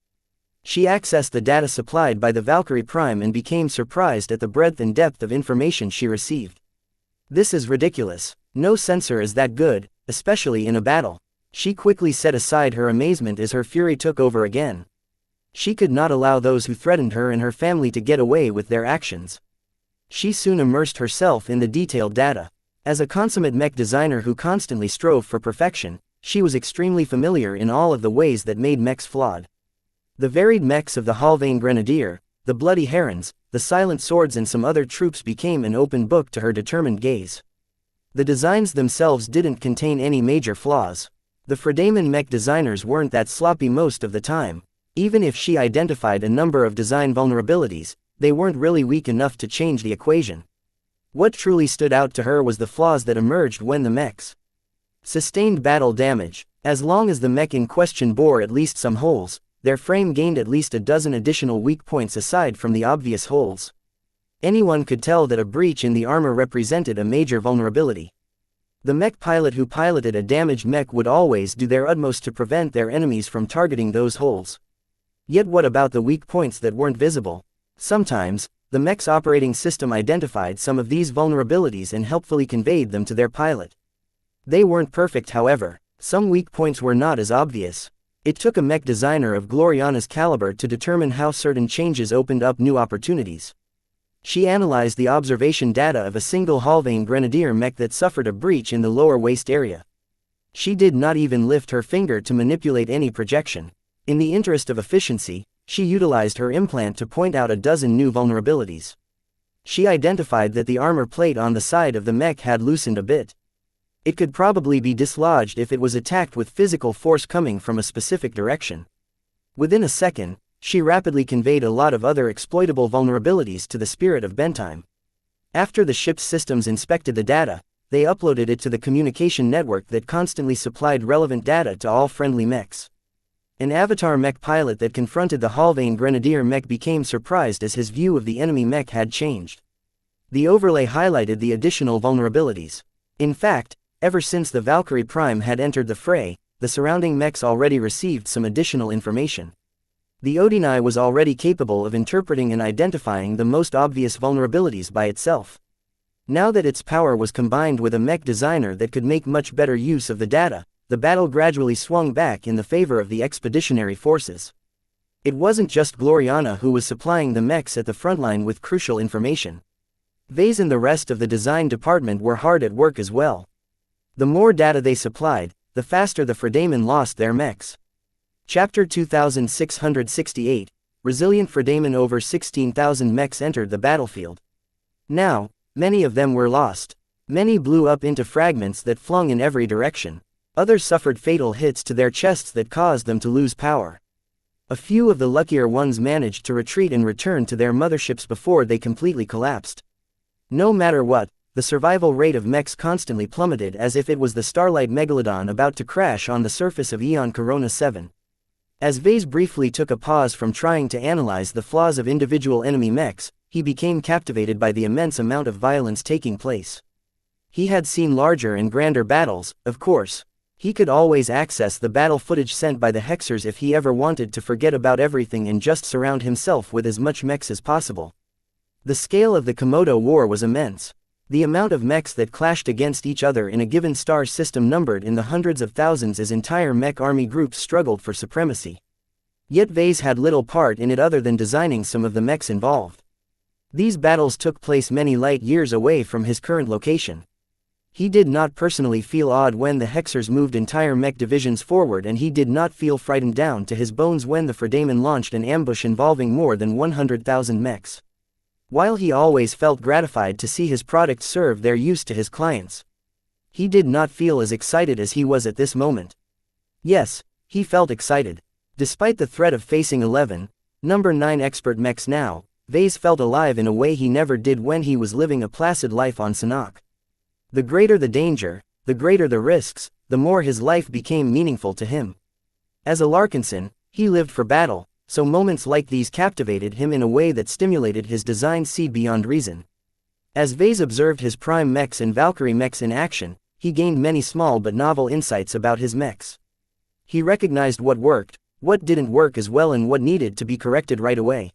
She accessed the data supplied by the Valkyrie Prime and became surprised at the breadth and depth of information she received. This is ridiculous. No sensor is that good, especially in a battle. She quickly set aside her amazement as her fury took over again. She could not allow those who threatened her and her family to get away with their actions. She soon immersed herself in the detailed data. As a consummate mech designer who constantly strove for perfection, she was extremely familiar in all of the ways that made mechs flawed. The varied mechs of the Halvane Grenadier, the Bloody Herons, the Silent Swords and some other troops became an open book to her determined gaze. The designs themselves didn't contain any major flaws. The Fredamen mech designers weren't that sloppy most of the time. Even if she identified a number of design vulnerabilities, they weren't really weak enough to change the equation. What truly stood out to her was the flaws that emerged when the mechs sustained battle damage. As long as the mech in question bore at least some holes, their frame gained at least a dozen additional weak points aside from the obvious holes. Anyone could tell that a breach in the armor represented a major vulnerability. The mech pilot who piloted a damaged mech would always do their utmost to prevent their enemies from targeting those holes. Yet what about the weak points that weren't visible? Sometimes, the mech's operating system identified some of these vulnerabilities and helpfully conveyed them to their pilot. They weren't perfect, however. Some weak points were not as obvious. It took a mech designer of Gloriana's caliber to determine how certain changes opened up new opportunities. She analyzed the observation data of a single Halvane Grenadier mech that suffered a breach in the lower waist area. She did not even lift her finger to manipulate any projection. In the interest of efficiency, she utilized her implant to point out a dozen new vulnerabilities. She identified that the armor plate on the side of the mech had loosened a bit. It could probably be dislodged if it was attacked with physical force coming from a specific direction. Within a second, she rapidly conveyed a lot of other exploitable vulnerabilities to the Spirit of Bentime. After the ship's systems inspected the data, they uploaded it to the communication network that constantly supplied relevant data to all friendly mechs. An avatar mech pilot that confronted the Halvane Grenadier mech became surprised as his view of the enemy mech had changed. The overlay highlighted the additional vulnerabilities. In fact, ever since the Valkyrie Prime had entered the fray, the surrounding mechs already received some additional information. The Odini was already capable of interpreting and identifying the most obvious vulnerabilities by itself. Now that its power was combined with a mech designer that could make much better use of the data, the battle gradually swung back in the favor of the expeditionary forces. It wasn't just Gloriana who was supplying the mechs at the frontline with crucial information. Vase and the rest of the design department were hard at work as well. The more data they supplied, the faster the Fredamen lost their mechs. Chapter 2668, Resilient Fredamen. Over 16,000 mechs entered the battlefield. Now, many of them were lost. Many blew up into fragments that flung in every direction. Others suffered fatal hits to their chests that caused them to lose power. A few of the luckier ones managed to retreat and return to their motherships before they completely collapsed. No matter what, the survival rate of mechs constantly plummeted as if it was the Starlight Megalodon about to crash on the surface of Aeon Corona 7. As Vase briefly took a pause from trying to analyze the flaws of individual enemy mechs, he became captivated by the immense amount of violence taking place. He had seen larger and grander battles, of course. He could always access the battle footage sent by the Hexers if he ever wanted to forget about everything and just surround himself with as much mechs as possible. The scale of the Komodo War was immense. The amount of mechs that clashed against each other in a given star system numbered in the hundreds of thousands as entire mech army groups struggled for supremacy. Yet Vase had little part in it other than designing some of the mechs involved. These battles took place many light years away from his current location. He did not personally feel awed when the Hexers moved entire mech divisions forward, and he did not feel frightened down to his bones when the Fredamen launched an ambush involving more than 100,000 mechs. While he always felt gratified to see his product serve their use to his clients, he did not feel as excited as he was at this moment. Yes, he felt excited. Despite the threat of facing 11, number 9 expert mechs now, Vase felt alive in a way he never did when he was living a placid life on Sanhok. The greater the danger, the greater the risks, the more his life became meaningful to him. As a Larkinson, he lived for battle, so moments like these captivated him in a way that stimulated his design seed beyond reason. As Vase observed his prime mechs and Valkyrie mechs in action, he gained many small but novel insights about his mechs. He recognized what worked, what didn't work as well and what needed to be corrected right away.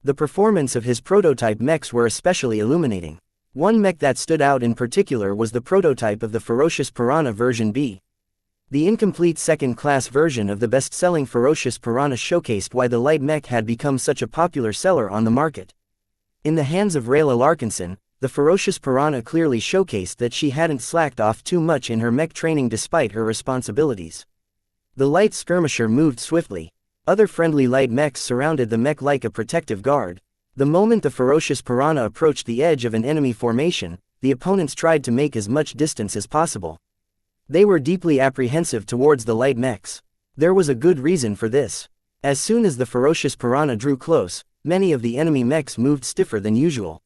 The performance of his prototype mechs were especially illuminating. One mech that stood out in particular was the prototype of the Ferocious Piranha version B. The incomplete second-class version of the best-selling Ferocious Piranha showcased why the light mech had become such a popular seller on the market. In the hands of Rayla Larkinson, the Ferocious Piranha clearly showcased that she hadn't slacked off too much in her mech training despite her responsibilities. The light skirmisher moved swiftly. Other friendly light mechs surrounded the mech like a protective guard. The moment the Ferocious Piranha approached the edge of an enemy formation, the opponents tried to make as much distance as possible. They were deeply apprehensive towards the light mechs. There was a good reason for this. As soon as the Ferocious Piranha drew close, many of the enemy mechs moved stiffer than usual.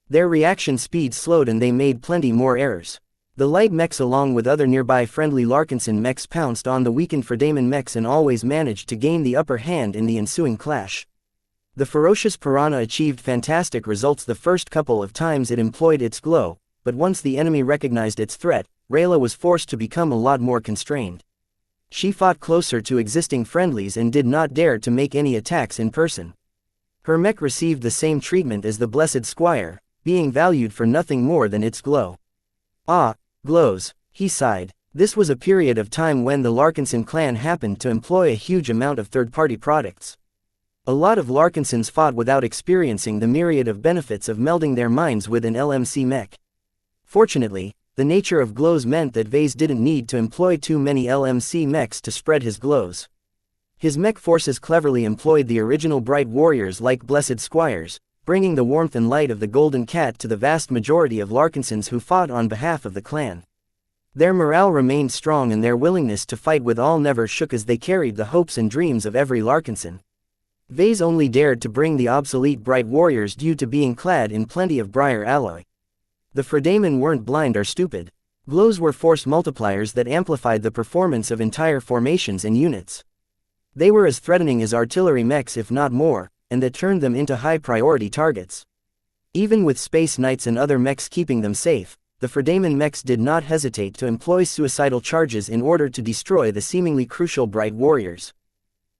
Their reaction speed slowed and they made plenty more errors. The light mechs along with other nearby friendly Larkinson mechs pounced on the weakened Fredaman mechs and always managed to gain the upper hand in the ensuing clash. The Ferocious Piranha achieved fantastic results the first couple of times it employed its glow, but once the enemy recognized its threat, Rayla was forced to become a lot more constrained. She fought closer to existing friendlies and did not dare to make any attacks in person. Her mech received the same treatment as the Blessed Squire, being valued for nothing more than its glow. Ah, glows, he sighed. This was a period of time when the Larkinson clan happened to employ a huge amount of third-party products. A lot of Larkinsons fought without experiencing the myriad of benefits of melding their minds with an LMC mech. Fortunately, the nature of glows meant that Vase didn't need to employ too many LMC mechs to spread his glows. His mech forces cleverly employed the original bright warriors like Blessed Squires, bringing the warmth and light of the Golden Cat to the vast majority of Larkinsons who fought on behalf of the clan. Their morale remained strong and their willingness to fight with all never shook as they carried the hopes and dreams of every Larkinson. Vase only dared to bring the obsolete bright warriors due to being clad in plenty of briar alloy. The Fredaman weren't blind or stupid. Glows were force multipliers that amplified the performance of entire formations and units. They were as threatening as artillery mechs if not more, and that turned them into high-priority targets. Even with Space Knights and other mechs keeping them safe, the Fredaman mechs did not hesitate to employ suicidal charges in order to destroy the seemingly crucial bright warriors.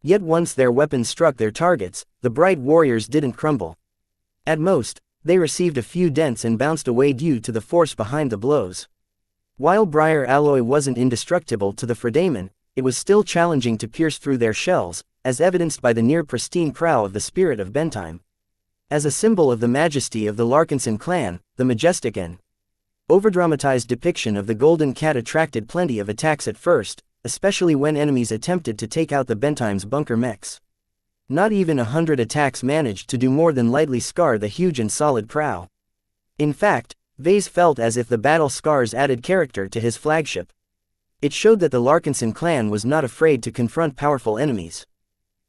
Yet once their weapons struck their targets, the bright warriors didn't crumble. At most, they received a few dents and bounced away due to the force behind the blows. While briar alloy wasn't indestructible to the Fredaman, it was still challenging to pierce through their shells, as evidenced by the near-pristine prow of the Spirit of Bentime. As a symbol of the majesty of the Larkinson clan, the majestic and overdramatized depiction of the Golden Cat attracted plenty of attacks at first, especially when enemies attempted to take out the Bentime's bunker mechs. Not even 100 attacks managed to do more than lightly scar the huge and solid prow. In fact, Vase felt as if the battle scars added character to his flagship. It showed that the Larkinson clan was not afraid to confront powerful enemies.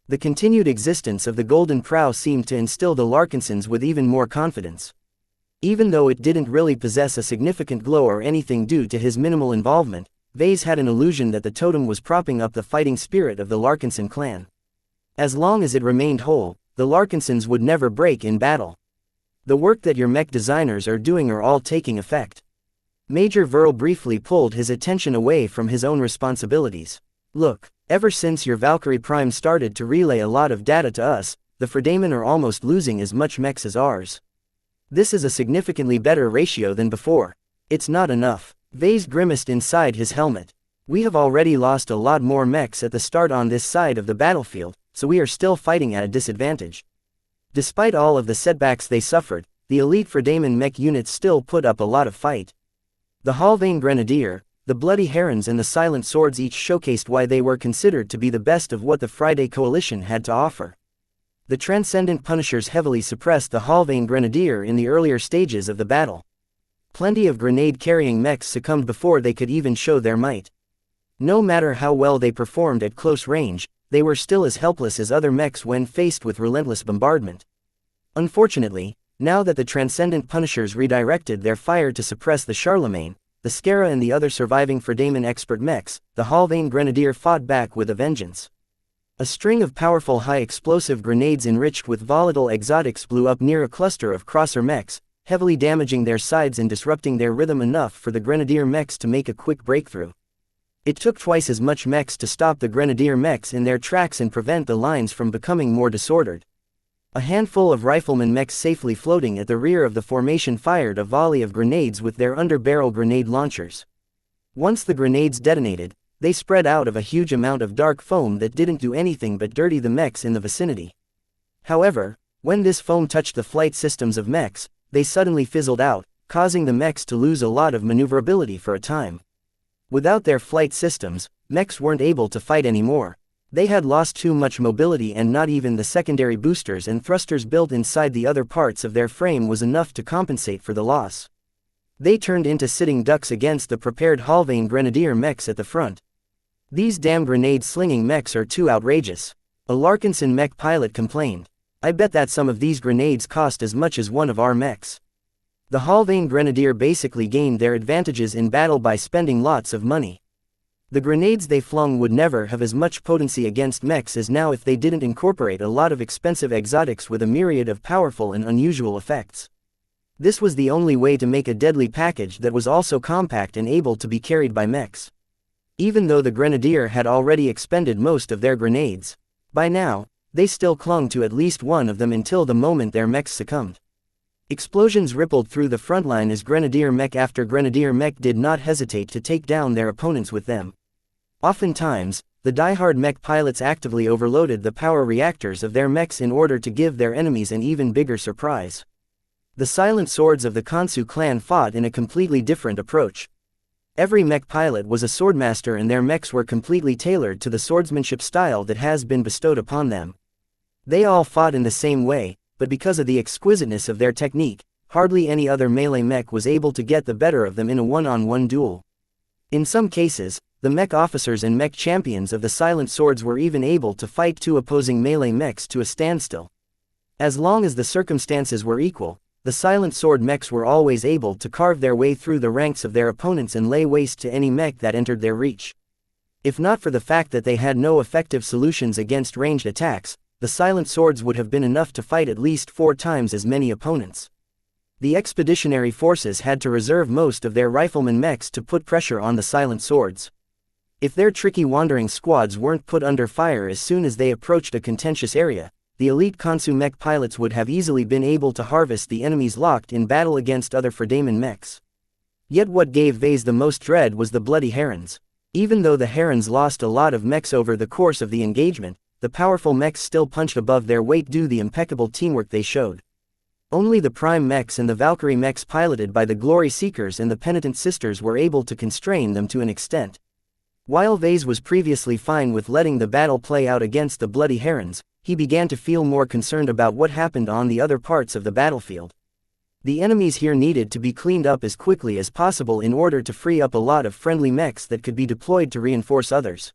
The continued existence of the Golden Prow seemed to instill the Larkinsons with even more confidence. Even though it didn't really possess a significant glow or anything due to his minimal involvement, Vase had an illusion that the totem was propping up the fighting spirit of the Larkinson clan. As long as it remained whole, the Larkinsons would never break in battle. The work that your mech designers are doing are all taking effect. Major Verl briefly pulled his attention away from his own responsibilities. Look, ever since your Valkyrie Prime started to relay a lot of data to us, the Fredaman are almost losing as much mechs as ours. This is a significantly better ratio than before. It's not enough. Vase grimaced inside his helmet. We have already lost a lot more mechs at the start on this side of the battlefield, so we are still fighting at a disadvantage. Despite all of the setbacks they suffered, the elite Fredaman mech units still put up a lot of fight. The Halvane Grenadier, the Bloody Herons and the Silent Swords each showcased why they were considered to be the best of what the Friday Coalition had to offer. The Transcendent Punishers heavily suppressed the Halvane Grenadier in the earlier stages of the battle. Plenty of grenade-carrying mechs succumbed before they could even show their might. No matter how well they performed at close range, they were still as helpless as other mechs when faced with relentless bombardment. Unfortunately, now that the Transcendent Punishers redirected their fire to suppress the Charlemagne, the Skara and the other surviving Fredaman expert mechs, the Halvane Grenadier fought back with a vengeance. A string of powerful high-explosive grenades enriched with volatile exotics blew up near a cluster of crosser mechs, heavily damaging their sides and disrupting their rhythm enough for the Grenadier mechs to make a quick breakthrough. It took twice as much mechs to stop the Grenadier mechs in their tracks and prevent the lines from becoming more disordered. A handful of riflemen mechs safely floating at the rear of the formation fired a volley of grenades with their under-barrel grenade launchers. Once the grenades detonated, they spread out of a huge amount of dark foam that didn't do anything but dirty the mechs in the vicinity. However, when this foam touched the flight systems of mechs, they suddenly fizzled out, causing the mechs to lose a lot of maneuverability for a time. Without their flight systems, mechs weren't able to fight anymore. They had lost too much mobility, and not even the secondary boosters and thrusters built inside the other parts of their frame was enough to compensate for the loss. They turned into sitting ducks against the prepared Halvane Grenadier mechs at the front. "These damn grenade-slinging mechs are too outrageous," a Larkinson mech pilot complained. "I bet that some of these grenades cost as much as one of our mechs." The Halvane Grenadier basically gained their advantages in battle by spending lots of money. The grenades they flung would never have as much potency against mechs as now if they didn't incorporate a lot of expensive exotics with a myriad of powerful and unusual effects. This was the only way to make a deadly package that was also compact and able to be carried by mechs. Even though the Grenadier had already expended most of their grenades, by now, they still clung to at least one of them until the moment their mechs succumbed. Explosions rippled through the front line as Grenadier mech after Grenadier mech did not hesitate to take down their opponents with them. Oftentimes, the diehard mech pilots actively overloaded the power reactors of their mechs in order to give their enemies an even bigger surprise. The Silent Swords of the Kansu clan fought in a completely different approach. Every mech pilot was a swordmaster, and their mechs were completely tailored to the swordsmanship style that has been bestowed upon them. They all fought in the same way, but because of the exquisiteness of their technique, hardly any other melee mech was able to get the better of them in a one-on-one duel. In some cases, the mech officers and mech champions of the Silent Swords were even able to fight two opposing melee mechs to a standstill. As long as the circumstances were equal, the Silent Sword mechs were always able to carve their way through the ranks of their opponents and lay waste to any mech that entered their reach. If not for the fact that they had no effective solutions against ranged attacks, the Silent Swords would have been enough to fight at least 4 times as many opponents. The expeditionary forces had to reserve most of their rifleman mechs to put pressure on the Silent Swords. If their tricky wandering squads weren't put under fire as soon as they approached a contentious area, the elite Kansu mech pilots would have easily been able to harvest the enemies locked in battle against other Fredaman mechs. Yet what gave Vase the most dread was the Bloody Herons. Even though the Herons lost a lot of mechs over the course of the engagement, the powerful mechs still punched above their weight due to the impeccable teamwork they showed. Only the Prime mechs and the Valkyrie mechs piloted by the Glory Seekers and the Penitent Sisters were able to constrain them to an extent. While Vase was previously fine with letting the battle play out against the Bloody Herons, he began to feel more concerned about what happened on the other parts of the battlefield. The enemies here needed to be cleaned up as quickly as possible in order to free up a lot of friendly mechs that could be deployed to reinforce others.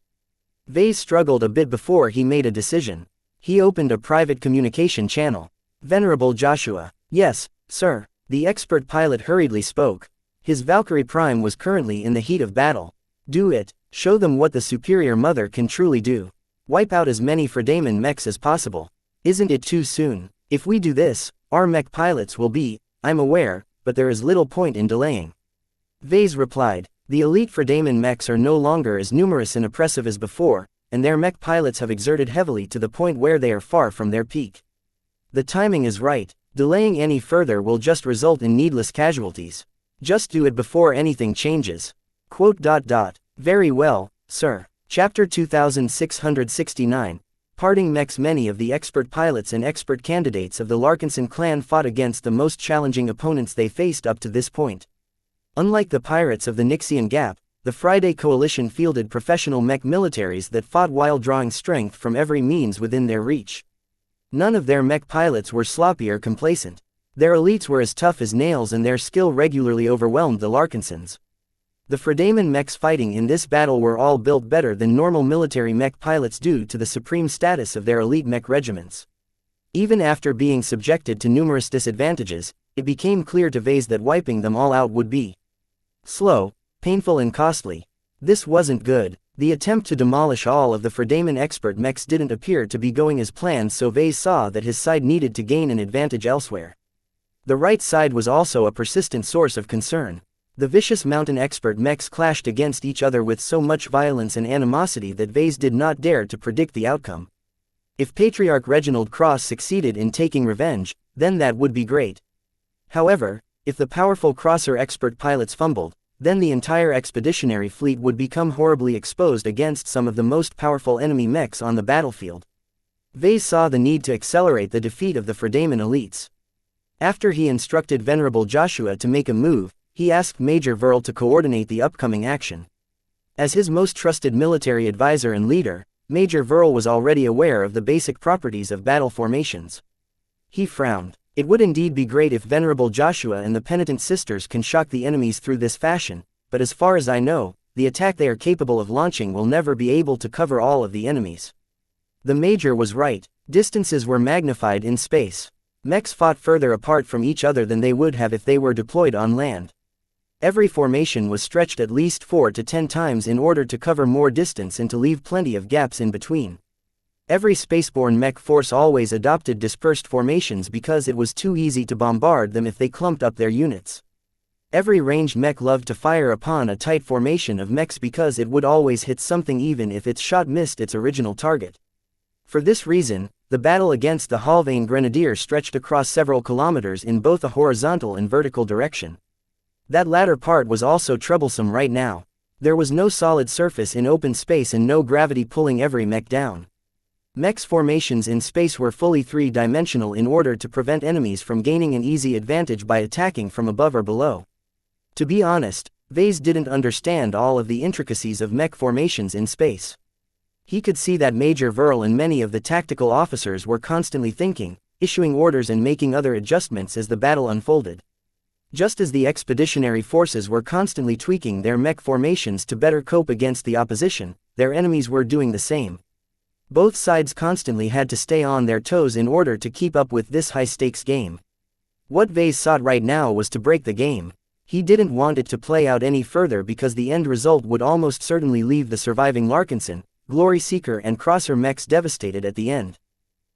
Vase struggled a bit before he made a decision. He opened a private communication channel. "Venerable Joshua." "Yes, sir," the expert pilot hurriedly spoke. His Valkyrie Prime was currently in the heat of battle. "Do it. Show them what the Superior Mother can truly do. Wipe out as many Fredaman mechs as possible. Isn't it too soon? If we do this, our mech pilots will be, I'm aware, but there is little point in delaying." Vase replied, "The elite Fredaman mechs are no longer as numerous and oppressive as before, and their mech pilots have exerted heavily to the point where they are far from their peak. The timing is right. Delaying any further will just result in needless casualties. Just do it before anything changes." "Very well, sir." Chapter 2669, Parting Mechs. Many of the expert pilots and expert candidates of the Larkinson clan fought against the most challenging opponents they faced up to this point. Unlike the pirates of the Nixian Gap, the Friday Coalition fielded professional mech militaries that fought while drawing strength from every means within their reach. None of their mech pilots were sloppy or complacent. Their elites were as tough as nails, and their skill regularly overwhelmed the Larkinsons. The Fredaman mechs fighting in this battle were all built better than normal military mech pilots due to the supreme status of their elite mech regiments. Even after being subjected to numerous disadvantages, it became clear to Vase that wiping them all out would be slow, painful and costly. This wasn't good. The attempt to demolish all of the Fredaman expert mechs didn't appear to be going as planned, so Vase saw that his side needed to gain an advantage elsewhere. The right side was also a persistent source of concern. The vicious mountain expert mechs clashed against each other with so much violence and animosity that Vase did not dare to predict the outcome. If Patriarch Reginald Cross succeeded in taking revenge, then that would be great. However, if the powerful Crosser expert pilots fumbled, then the entire expeditionary fleet would become horribly exposed against some of the most powerful enemy mechs on the battlefield. Vase saw the need to accelerate the defeat of the Fredaman elites. After he instructed Venerable Joshua to make a move, he asked Major Verl to coordinate the upcoming action. As his most trusted military advisor and leader, Major Verl was already aware of the basic properties of battle formations. He frowned. It would indeed be great if Venerable Joshua and the Penitent Sisters can shock the enemies through this fashion, but as far as I know, the attack they are capable of launching will never be able to cover all of the enemies. The Major was right. Distances were magnified in space. Mechs fought further apart from each other than they would have if they were deployed on land. Every formation was stretched at least 4 to 10 times in order to cover more distance and to leave plenty of gaps in between. Every spaceborne mech force always adopted dispersed formations because it was too easy to bombard them if they clumped up their units. Every ranged mech loved to fire upon a tight formation of mechs because it would always hit something even if its shot missed its original target. For this reason, the battle against the Halvane Grenadier stretched across several kilometers in both a horizontal and vertical direction. That latter part was also troublesome right now. There was no solid surface in open space and no gravity pulling every mech down. Mechs' formations in space were fully three-dimensional in order to prevent enemies from gaining an easy advantage by attacking from above or below. To be honest, Vase didn't understand all of the intricacies of mech formations in space. He could see that Major Verl and many of the tactical officers were constantly thinking, issuing orders and making other adjustments as the battle unfolded. Just as the expeditionary forces were constantly tweaking their mech formations to better cope against the opposition, their enemies were doing the same. Both sides constantly had to stay on their toes in order to keep up with this high-stakes game. What Vase sought right now was to break the game. He didn't want it to play out any further because the end result would almost certainly leave the surviving Larkinson, Glory Seeker and Crosser mechs devastated at the end.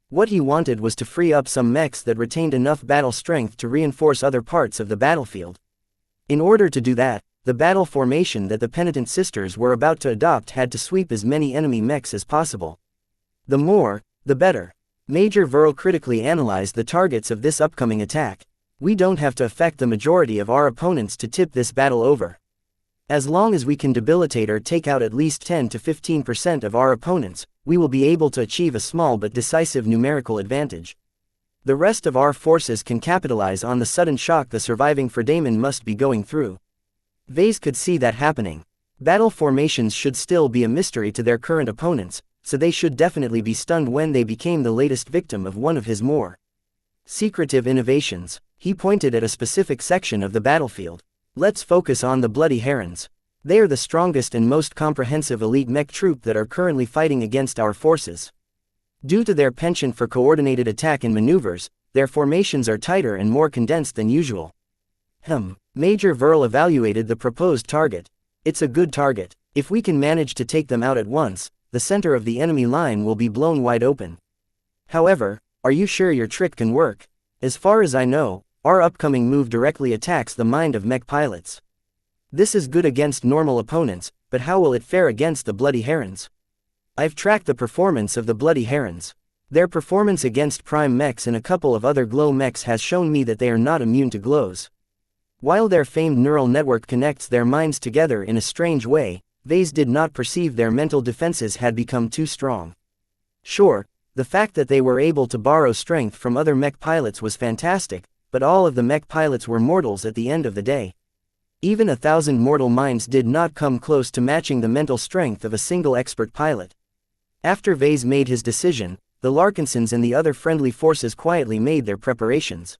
What he wanted was to free up some mechs that retained enough battle strength to reinforce other parts of the battlefield. In order to do that, the battle formation that the Penitent Sisters were about to adopt had to sweep as many enemy mechs as possible. The more, the better. Major Verl critically analyzed the targets of this upcoming attack. We don't have to affect the majority of our opponents to tip this battle over. As long as we can debilitate or take out at least 10 to 15% of our opponents, we will be able to achieve a small but decisive numerical advantage. The rest of our forces can capitalize on the sudden shock the surviving Fredaman must be going through. Vase could see that happening. Battle formations should still be a mystery to their current opponents, so they should definitely be stunned when they became the latest victim of one of his more secretive innovations. He pointed at a specific section of the battlefield. Let's focus on the Bloody Herons. They are the strongest and most comprehensive elite mech troop that are currently fighting against our forces. Due to their penchant for coordinated attack and maneuvers, their formations are tighter and more condensed than usual. Major Verl evaluated the proposed target. It's a good target. If we can manage to take them out at once, the center of the enemy line will be blown wide open. However, are you sure your trick can work? As far as I know, our upcoming move directly attacks the mind of mech pilots. This is good against normal opponents, but how will it fare against the Bloody Herons? I've tracked the performance of the Bloody Herons. Their performance against prime mechs and a couple of other glow mechs has shown me that they are not immune to glows. While their famed neural network connects their minds together in a strange way, Vase did not perceive their mental defenses had become too strong. Sure, the fact that they were able to borrow strength from other mech pilots was fantastic, but all of the mech pilots were mortals at the end of the day. Even 1,000 mortal minds did not come close to matching the mental strength of a single expert pilot. After Vase made his decision, the Larkinsons and the other friendly forces quietly made their preparations.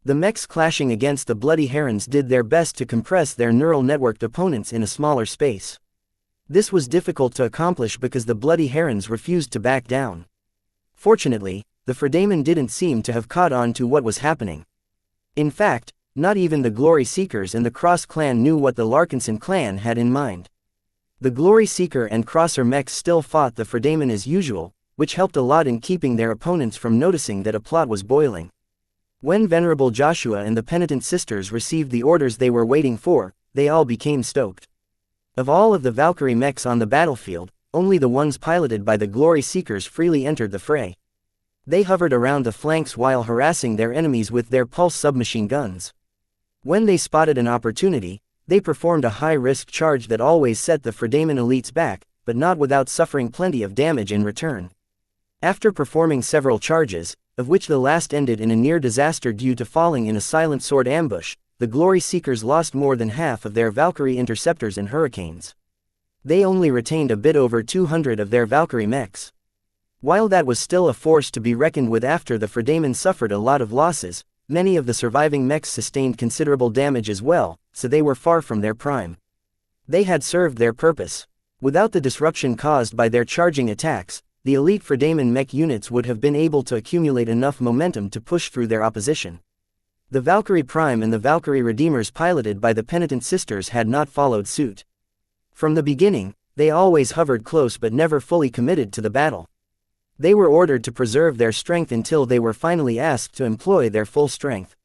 The mechs clashing against the Bloody Herons did their best to compress their neural networked opponents in a smaller space. This was difficult to accomplish because the Bloody Herons refused to back down. Fortunately, the Fredaman didn't seem to have caught on to what was happening. In fact, not even the Glory Seekers and the Cross clan knew what the Larkinson clan had in mind. The Glory Seeker and Crosser mechs still fought the Fredaman as usual, which helped a lot in keeping their opponents from noticing that a plot was boiling. When Venerable Joshua and the penitent sisters received the orders they were waiting for, they all became stoked. Of all of the Valkyrie mechs on the battlefield, only the ones piloted by the Glory Seekers freely entered the fray. They hovered around the flanks while harassing their enemies with their pulse submachine guns. When they spotted an opportunity, they performed a high-risk charge that always set the Fredaman elites back, but not without suffering plenty of damage in return. After performing several charges, of which the last ended in a near disaster due to falling in a silent sword ambush, the Glory Seekers lost more than half of their Valkyrie interceptors and hurricanes. They only retained a bit over 200 of their Valkyrie mechs. While that was still a force to be reckoned with after the Fredaman suffered a lot of losses, many of the surviving mechs sustained considerable damage as well, so they were far from their prime. They had served their purpose. Without the disruption caused by their charging attacks, the elite Fredaman mech units would have been able to accumulate enough momentum to push through their opposition. The Valkyrie Prime and the Valkyrie Redeemers piloted by the Penitent Sisters had not followed suit. From the beginning, they always hovered close but never fully committed to the battle. They were ordered to preserve their strength until they were finally asked to employ their full strength.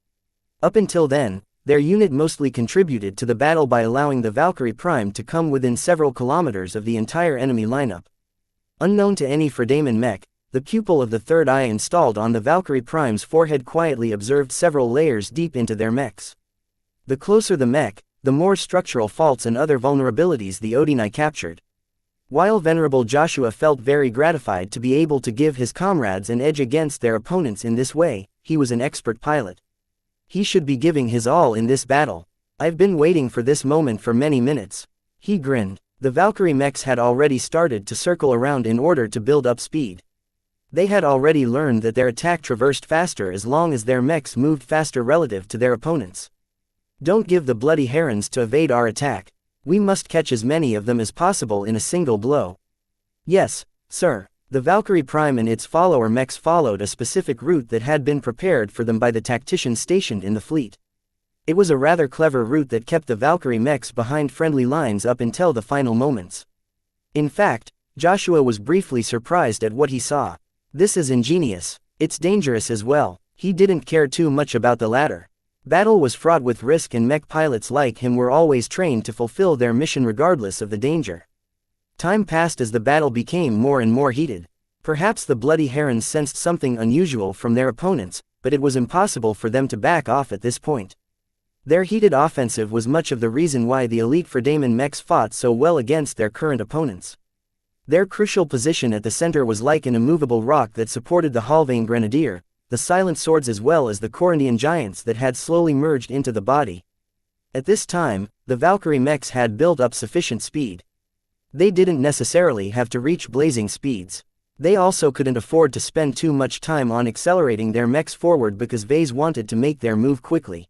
Up until then, their unit mostly contributed to the battle by allowing the Valkyrie Prime to come within several kilometers of the entire enemy lineup. Unknown to any Fredaman mech, the pupil of the third eye installed on the Valkyrie Prime's forehead quietly observed several layers deep into their mechs. The closer the mech, the more structural faults and other vulnerabilities the Odini captured. While Venerable Joshua felt very gratified to be able to give his comrades an edge against their opponents in this way, he was an expert pilot. He should be giving his all in this battle. I've been waiting for this moment for many minutes. He grinned. The Valkyrie mechs had already started to circle around in order to build up speed. They had already learned that their attack traversed faster as long as their mechs moved faster relative to their opponents. Don't give the bloody herons to evade our attack. We must catch as many of them as possible in a single blow. Yes, sir. The Valkyrie Prime and its follower mechs followed a specific route that had been prepared for them by the tacticians stationed in the fleet. It was a rather clever route that kept the Valkyrie mechs behind friendly lines up until the final moments. In fact, Joshua was briefly surprised at what he saw. This is ingenious. It's dangerous as well. He didn't care too much about the latter. Battle was fraught with risk and mech pilots like him were always trained to fulfill their mission regardless of the danger. Time passed as the battle became more and more heated. Perhaps the bloody herons sensed something unusual from their opponents, but it was impossible for them to back off at this point. Their heated offensive was much of the reason why the elite Fredaman mechs fought so well against their current opponents. Their crucial position at the center was like an immovable rock that supported the Halvain Grenadier, the Silent Swords as well as the Corinthian giants that had slowly merged into the body. At this time, the Valkyrie mechs had built up sufficient speed. They didn't necessarily have to reach blazing speeds. They also couldn't afford to spend too much time on accelerating their mechs forward because Vase wanted to make their move quickly.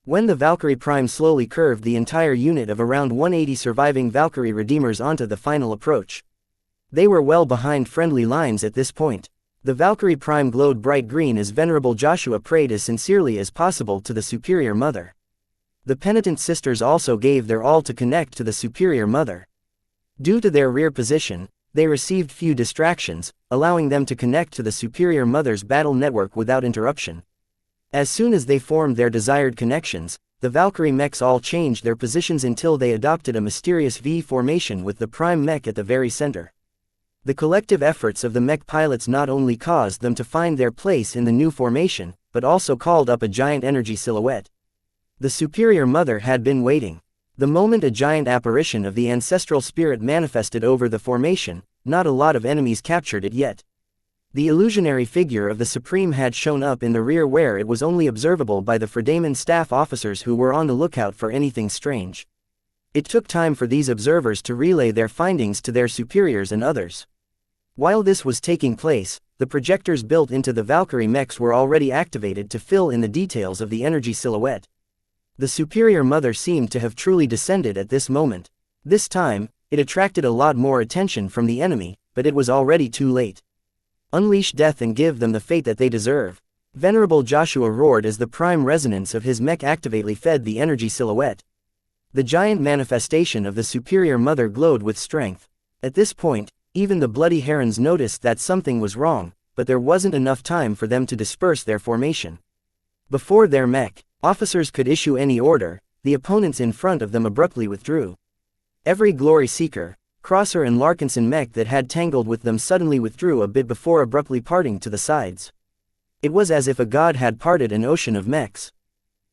When the Valkyrie Prime slowly curved the entire unit of around 180 surviving Valkyrie Redeemers onto the final approach. They were well behind friendly lines at this point. The Valkyrie Prime glowed bright green as Venerable Joshua prayed as sincerely as possible to the Superior Mother. The Penitent Sisters also gave their all to connect to the Superior Mother. Due to their rear position, they received few distractions, allowing them to connect to the Superior Mother's battle network without interruption. As soon as they formed their desired connections, the Valkyrie mechs all changed their positions until they adopted a mysterious V formation with the Prime mech at the very center. The collective efforts of the mech pilots not only caused them to find their place in the new formation, but also called up a giant energy silhouette. The Superior Mother had been waiting. The moment a giant apparition of the ancestral spirit manifested over the formation, not a lot of enemies captured it yet. The illusionary figure of the Supreme had shown up in the rear where it was only observable by the Fredaman staff officers who were on the lookout for anything strange. It took time for these observers to relay their findings to their superiors and others. While this was taking place, the projectors built into the Valkyrie mechs were already activated to fill in the details of the energy silhouette. The Superior Mother seemed to have truly descended at this moment. This time, it attracted a lot more attention from the enemy, but it was already too late. Unleash death and give them the fate that they deserve. Venerable Joshua roared as the prime resonance of his mech activately fed the energy silhouette. The giant manifestation of the Superior Mother glowed with strength. At this point, even the bloody herons noticed that something was wrong, but there wasn't enough time for them to disperse their formation. Before their mech officers could issue any order, the opponents in front of them abruptly withdrew. Every Glory Seeker, Crosser and Larkinson mech that had tangled with them suddenly withdrew a bit before abruptly parting to the sides. It was as if a god had parted an ocean of mechs.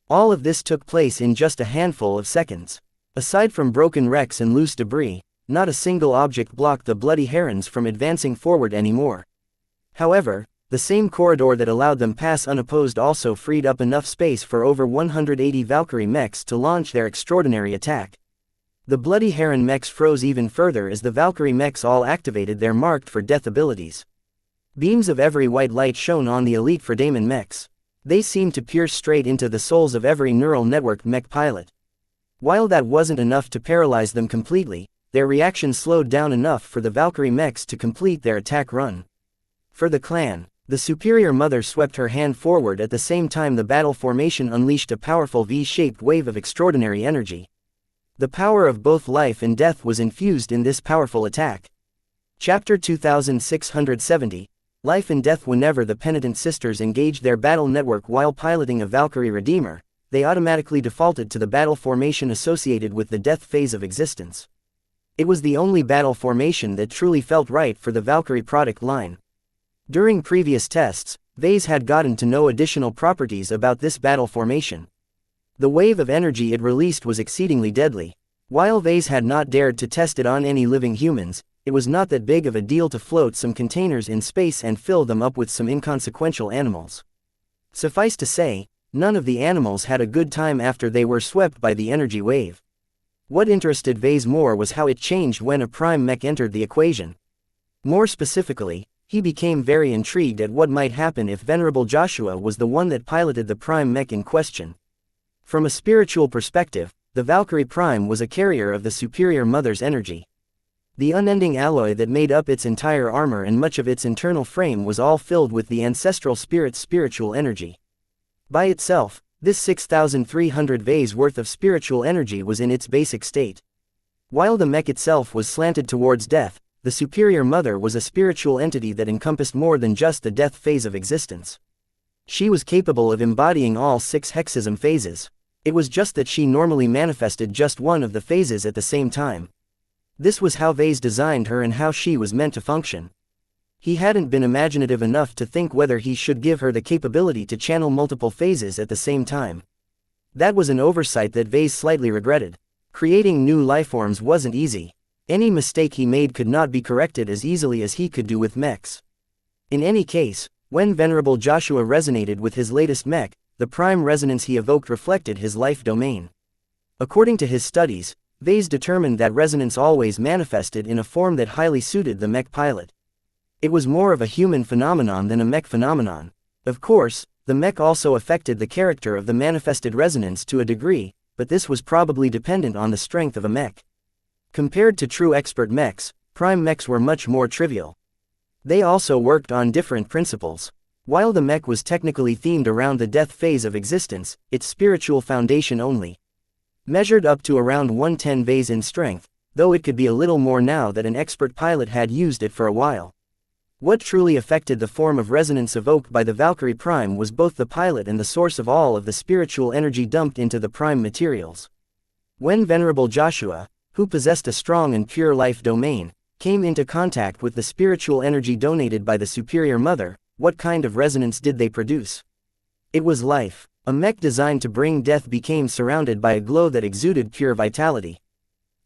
All of this took place in just a handful of seconds. Aside from broken wrecks and loose debris, not a single object blocked the bloody herons from advancing forward anymore. However, the same corridor that allowed them pass unopposed also freed up enough space for over 180 Valkyrie mechs to launch their extraordinary attack. The bloody heron mechs froze even further as the Valkyrie mechs all activated their marked for death abilities. Beams of every white light shone on the elite for Daemon mechs. They seemed to pierce straight into the souls of every neural networked mech pilot. While that wasn't enough to paralyze them completely, their reaction slowed down enough for the Valkyrie mechs to complete their attack run. For the clan, the Superior Mother swept her hand forward at the same time the battle formation unleashed a powerful V-shaped wave of extraordinary energy. The power of both life and death was infused in this powerful attack. Chapter 2670, Life and Death. Whenever the Penitent Sisters engaged their battle network while piloting a Valkyrie Redeemer, they automatically defaulted to the battle formation associated with the death phase of existence. It was the only battle formation that truly felt right for the Valkyrie product line. During previous tests, Vase had gotten to know additional properties about this battle formation. The wave of energy it released was exceedingly deadly. While Vase had not dared to test it on any living humans, it was not that big of a deal to float some containers in space and fill them up with some inconsequential animals. Suffice to say, none of the animals had a good time after they were swept by the energy wave. What interested Vase more was how it changed when a prime mech entered the equation. More specifically, he became very intrigued at what might happen if Venerable Joshua was the one that piloted the prime mech in question. From a spiritual perspective, the Valkyrie Prime was a carrier of the Superior Mother's energy. The unending alloy that made up its entire armor and much of its internal frame was all filled with the Ancestral Spirit's spiritual energy. By itself, this 6,300 Vase worth of spiritual energy was in its basic state. While the mech itself was slanted towards death, the Superior Mother was a spiritual entity that encompassed more than just the death phase of existence. She was capable of embodying all 6 hexism phases. It was just that she normally manifested just one of the phases at the same time. This was how Vase designed her and how she was meant to function. He hadn't been imaginative enough to think whether he should give her the capability to channel multiple phases at the same time. That was an oversight that Vase slightly regretted. Creating new lifeforms wasn't easy. Any mistake he made could not be corrected as easily as he could do with mechs. In any case, when Venerable Joshua resonated with his latest mech, the prime resonance he evoked reflected his life domain. According to his studies, Vase determined that resonance always manifested in a form that highly suited the mech pilot. It was more of a human phenomenon than a mech phenomenon. Of course, the mech also affected the character of the manifested resonance to a degree, but this was probably dependent on the strength of a mech. Compared to true expert mechs, prime mechs were much more trivial. They also worked on different principles. While the mech was technically themed around the death phase of existence, its spiritual foundation only measured up to around 110 Vase in strength, though it could be a little more now that an expert pilot had used it for a while. What truly affected the form of resonance evoked by the Valkyrie Prime was both the pilot and the source of all of the spiritual energy dumped into the prime materials. When Venerable Joshua, who possessed a strong and pure life domain, came into contact with the spiritual energy donated by the Superior Mother, what kind of resonance did they produce? It was life. A mech designed to bring death became surrounded by a glow that exuded pure vitality.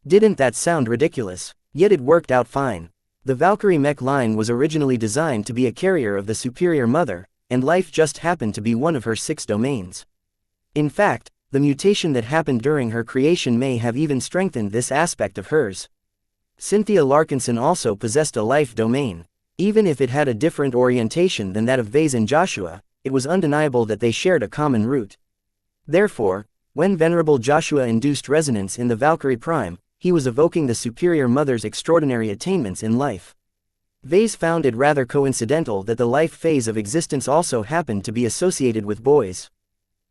Didn't that sound ridiculous? Yet it worked out fine. The Valkyrie mech line was originally designed to be a carrier of the Superior Mother, and life just happened to be one of her 6 domains. In fact, the mutation that happened during her creation may have even strengthened this aspect of hers. Cynthia Larkinson also possessed a life domain. Even if it had a different orientation than that of Vase and Joshua, it was undeniable that they shared a common root. Therefore, when Venerable Joshua induced resonance in the Valkyrie Prime, he was evoking the Superior Mother's extraordinary attainments in life. Vase found it rather coincidental that the life phase of existence also happened to be associated with boys.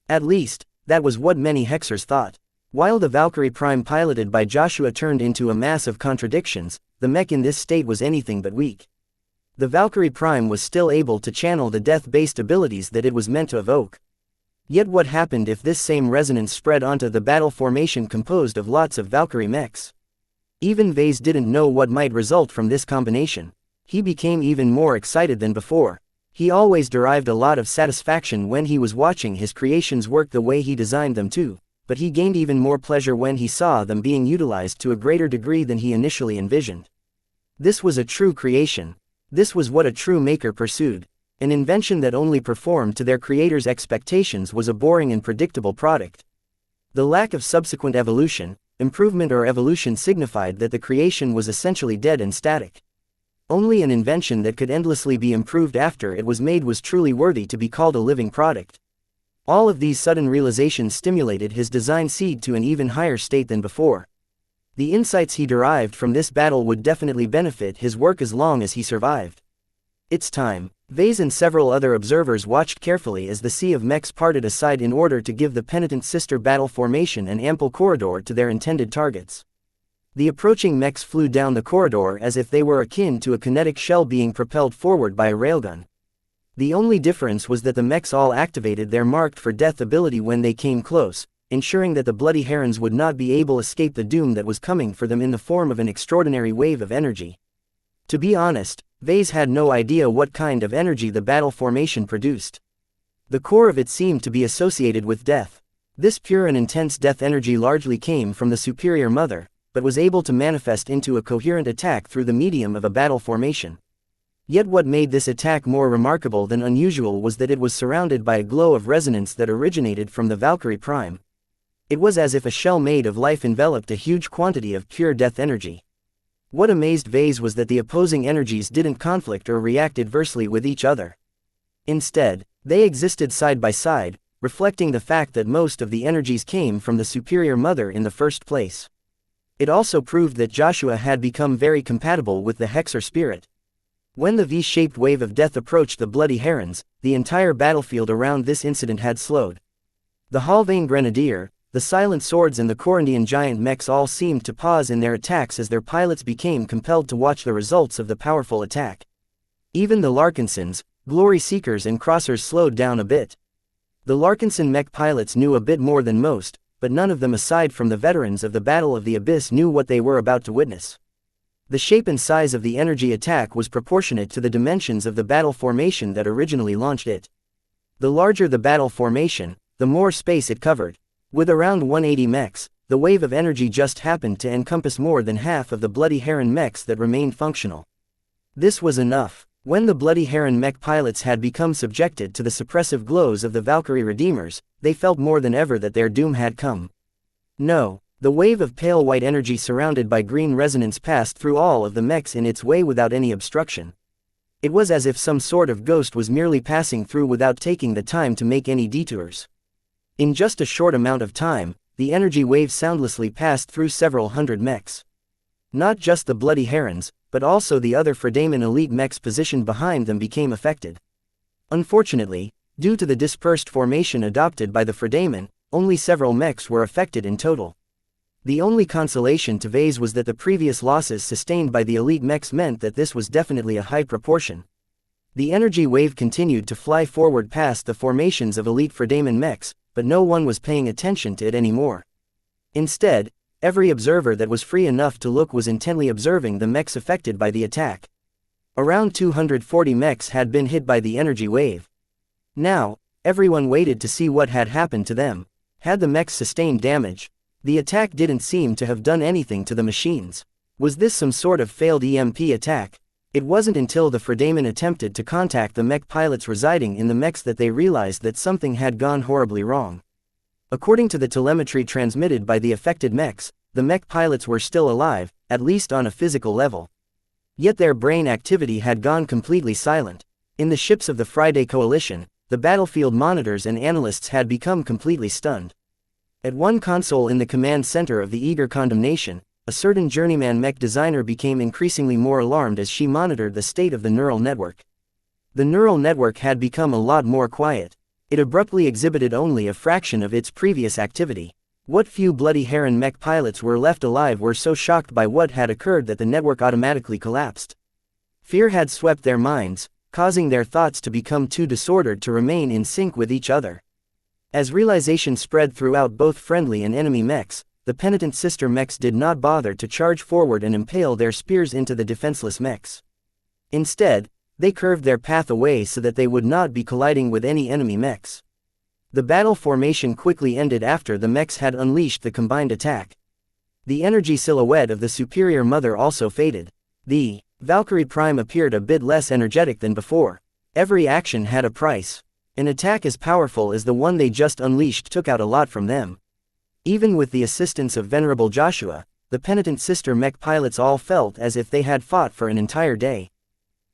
At least, that was what many hexers thought. While the Valkyrie Prime piloted by Joshua turned into a mass of contradictions, the mech in this state was anything but weak. The Valkyrie Prime was still able to channel the death-based abilities that it was meant to evoke. Yet what happened if this same resonance spread onto the battle formation composed of lots of Valkyrie mechs? Even Vase didn't know what might result from this combination. He became even more excited than before. He always derived a lot of satisfaction when he was watching his creations work the way he designed them to, but he gained even more pleasure when he saw them being utilized to a greater degree than he initially envisioned. This was a true creation. This was what a true maker pursued. An invention that only performed to their creator's expectations was a boring and predictable product. The lack of subsequent evolution, improvement or evolution signified that the creation was essentially dead and static. Only an invention that could endlessly be improved after it was made was truly worthy to be called a living product. All of these sudden realizations stimulated his design seed to an even higher state than before. The insights he derived from this battle would definitely benefit his work as long as he survived. It's time. Vase and several other observers watched carefully as the sea of mechs parted aside in order to give the penitent sister battle formation an ample corridor to their intended targets. The approaching mechs flew down the corridor as if they were akin to a kinetic shell being propelled forward by a railgun. The only difference was that the mechs all activated their marked for death ability when they came close, ensuring that the bloody herons would not be able to escape the doom that was coming for them in the form of an extraordinary wave of energy. To be honest, Vase had no idea what kind of energy the battle formation produced. The core of it seemed to be associated with death. This pure and intense death energy largely came from the superior mother, but was able to manifest into a coherent attack through the medium of a battle formation. Yet what made this attack more remarkable than unusual was that it was surrounded by a glow of resonance that originated from the Valkyrie Prime. It was as if a shell made of life enveloped a huge quantity of pure death energy. What amazed Vase was that the opposing energies didn't conflict or react adversely with each other. Instead, they existed side by side, reflecting the fact that most of the energies came from the superior mother in the first place. It also proved that Joshua had become very compatible with the Hexer spirit. When the V-shaped wave of death approached the bloody herons, the entire battlefield around this incident had slowed. The Halvane Grenadier, the Silent Swords and the Corundian giant mechs all seemed to pause in their attacks as their pilots became compelled to watch the results of the powerful attack. Even the Larkinsons, Glory Seekers and Crossers slowed down a bit. The Larkinson mech pilots knew a bit more than most, but none of them aside from the veterans of the Battle of the Abyss knew what they were about to witness. The shape and size of the energy attack was proportionate to the dimensions of the battle formation that originally launched it. The larger the battle formation, the more space it covered. With around 180 mechs, the wave of energy just happened to encompass more than half of the Bloody Heron mechs that remained functional. This was enough. When the Bloody Heron mech pilots had become subjected to the suppressive glows of the Valkyrie Redeemers, they felt more than ever that their doom had come. No, the wave of pale white energy surrounded by green resonance passed through all of the mechs in its way without any obstruction. It was as if some sort of ghost was merely passing through without taking the time to make any detours. In just a short amount of time, the energy wave soundlessly passed through several hundred mechs. Not just the Bloody Herons, but also the other Fredaman elite mechs positioned behind them became affected. Unfortunately, due to the dispersed formation adopted by the Fredaman, only several mechs were affected in total. The only consolation to Vase was that the previous losses sustained by the elite mechs meant that this was definitely a high proportion. The energy wave continued to fly forward past the formations of elite Fredaman mechs, but no one was paying attention to it anymore. Instead, every observer that was free enough to look was intently observing the mechs affected by the attack. Around 240 mechs had been hit by the energy wave. Now, everyone waited to see what had happened to them. Had the mechs sustained damage? The attack didn't seem to have done anything to the machines. Was this some sort of failed EMP attack? It wasn't until the Fredaman attempted to contact the mech pilots residing in the mechs that they realized that something had gone horribly wrong. According to the telemetry transmitted by the affected mechs, the mech pilots were still alive, at least on a physical level. Yet their brain activity had gone completely silent. In the ships of the Friday Coalition, the battlefield monitors and analysts had become completely stunned. At one console in the command center of the Eager Condemnation, a certain journeyman mech designer became increasingly more alarmed as she monitored the state of the neural network. The neural network had become a lot more quiet. It abruptly exhibited only a fraction of its previous activity. What few Bloody Heron mech pilots were left alive were so shocked by what had occurred that the network automatically collapsed. Fear had swept their minds, causing their thoughts to become too disordered to remain in sync with each other. As realization spread throughout both friendly and enemy mechs, the penitent sister mechs did not bother to charge forward and impale their spears into the defenseless mechs. Instead, they curved their path away so that they would not be colliding with any enemy mechs. The battle formation quickly ended after the mechs had unleashed the combined attack. The energy silhouette of the superior mother also faded. The Valkyrie Prime appeared a bit less energetic than before. Every action had a price. An attack as powerful as the one they just unleashed took out a lot from them. Even with the assistance of Venerable Joshua, the penitent sister mech pilots all felt as if they had fought for an entire day.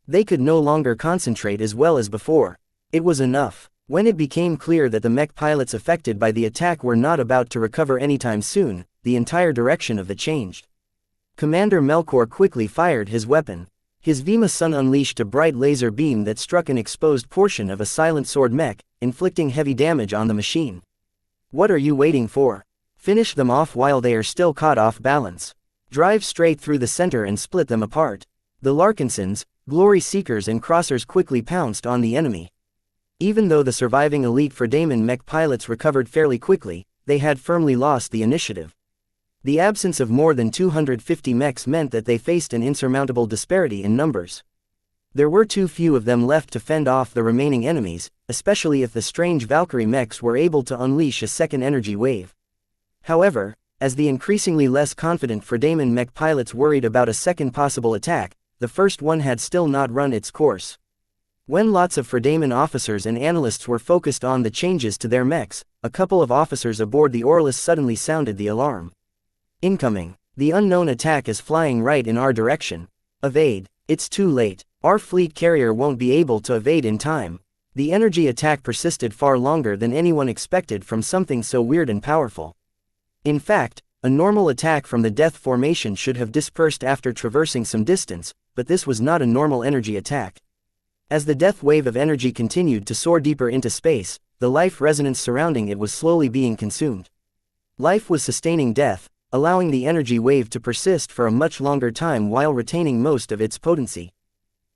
They could no longer concentrate as well as before. It was enough. When it became clear that the mech pilots affected by the attack were not about to recover anytime soon, the entire direction of the changed. Commander Melkor quickly fired his weapon. His Vima Sun unleashed a bright laser beam that struck an exposed portion of a silent sword mech, inflicting heavy damage on the machine. What are you waiting for? Finish them off while they are still caught off balance. Drive straight through the center and split them apart. The Larkinsons, Glory Seekers and Crossers quickly pounced on the enemy. Even though the surviving elite Fredaemon mech pilots recovered fairly quickly, they had firmly lost the initiative. The absence of more than 250 mechs meant that they faced an insurmountable disparity in numbers. There were too few of them left to fend off the remaining enemies, especially if the strange Valkyrie mechs were able to unleash a second energy wave. However, as the increasingly less confident Fredaemon mech pilots worried about a second possible attack, the first one had still not run its course. When lots of Fredaemon officers and analysts were focused on the changes to their mechs, a couple of officers aboard the Orlis suddenly sounded the alarm. Incoming. The unknown attack is flying right in our direction. Evade. It's too late. Our fleet carrier won't be able to evade in time. The energy attack persisted far longer than anyone expected from something so weird and powerful. In fact, a normal attack from the Death Formation should have dispersed after traversing some distance, but this was not a normal energy attack. As the death wave of energy continued to soar deeper into space, the life resonance surrounding it was slowly being consumed. Life was sustaining death, allowing the energy wave to persist for a much longer time while retaining most of its potency.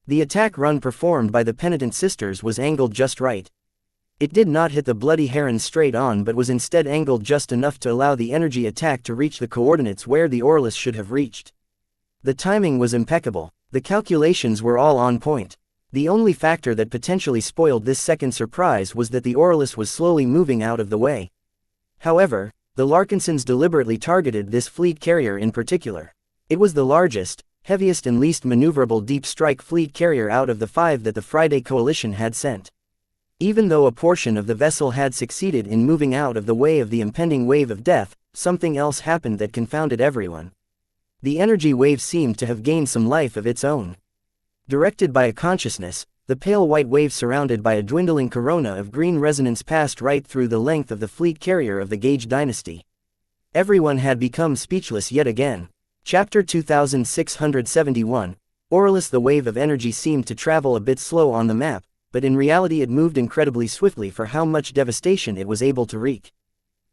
The attack run performed by the penitent sisters was angled just right. It did not hit the bloody herons straight on but was instead angled just enough to allow the energy attack to reach the coordinates where the Orlis should have reached. The timing was impeccable. The calculations were all on point. The only factor that potentially spoiled this second surprise was that the Orlis was slowly moving out of the way. However, the Larkinsons deliberately targeted this fleet carrier in particular. It was the largest, heaviest and least maneuverable deep strike fleet carrier out of the 5 that the Friday Coalition had sent. Even though a portion of the vessel had succeeded in moving out of the way of the impending wave of death, something else happened that confounded everyone. The energy wave seemed to have gained some life of its own. Directed by a consciousness, the pale white wave surrounded by a dwindling corona of green resonance passed right through the length of the fleet carrier of the Gage dynasty. Everyone had become speechless yet again. Chapter 2671, Orlis. The wave of energy seemed to travel a bit slow on the map, but in reality it moved incredibly swiftly for how much devastation it was able to wreak.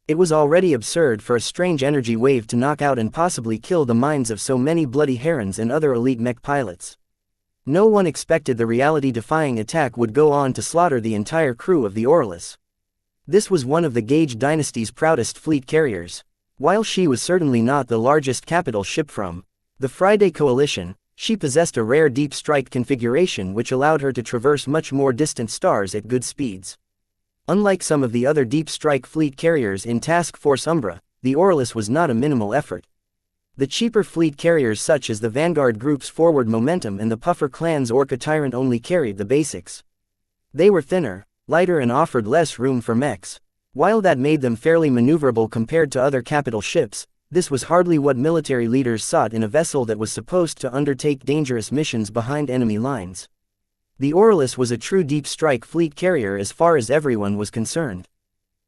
It was already absurd for a strange energy wave to knock out and possibly kill the minds of so many bloody herons and other elite mech pilots. No one expected the reality-defying attack would go on to slaughter the entire crew of the Orlis. This was one of the Gage dynasty's proudest fleet carriers. While she was certainly not the largest capital ship from the Friday Coalition, she possessed a rare deep strike configuration which allowed her to traverse much more distant stars at good speeds. Unlike some of the other deep strike fleet carriers in Task Force Umbra, the Orlis was not a minimal effort. The cheaper fleet carriers such as the Vanguard Group's Forward Momentum and the Puffer Clan's Orca Tyrant only carried the basics. They were thinner, lighter and offered less room for mechs. While that made them fairly maneuverable compared to other capital ships, this was hardly what military leaders sought in a vessel that was supposed to undertake dangerous missions behind enemy lines. The Orlis was a true deep strike fleet carrier as far as everyone was concerned.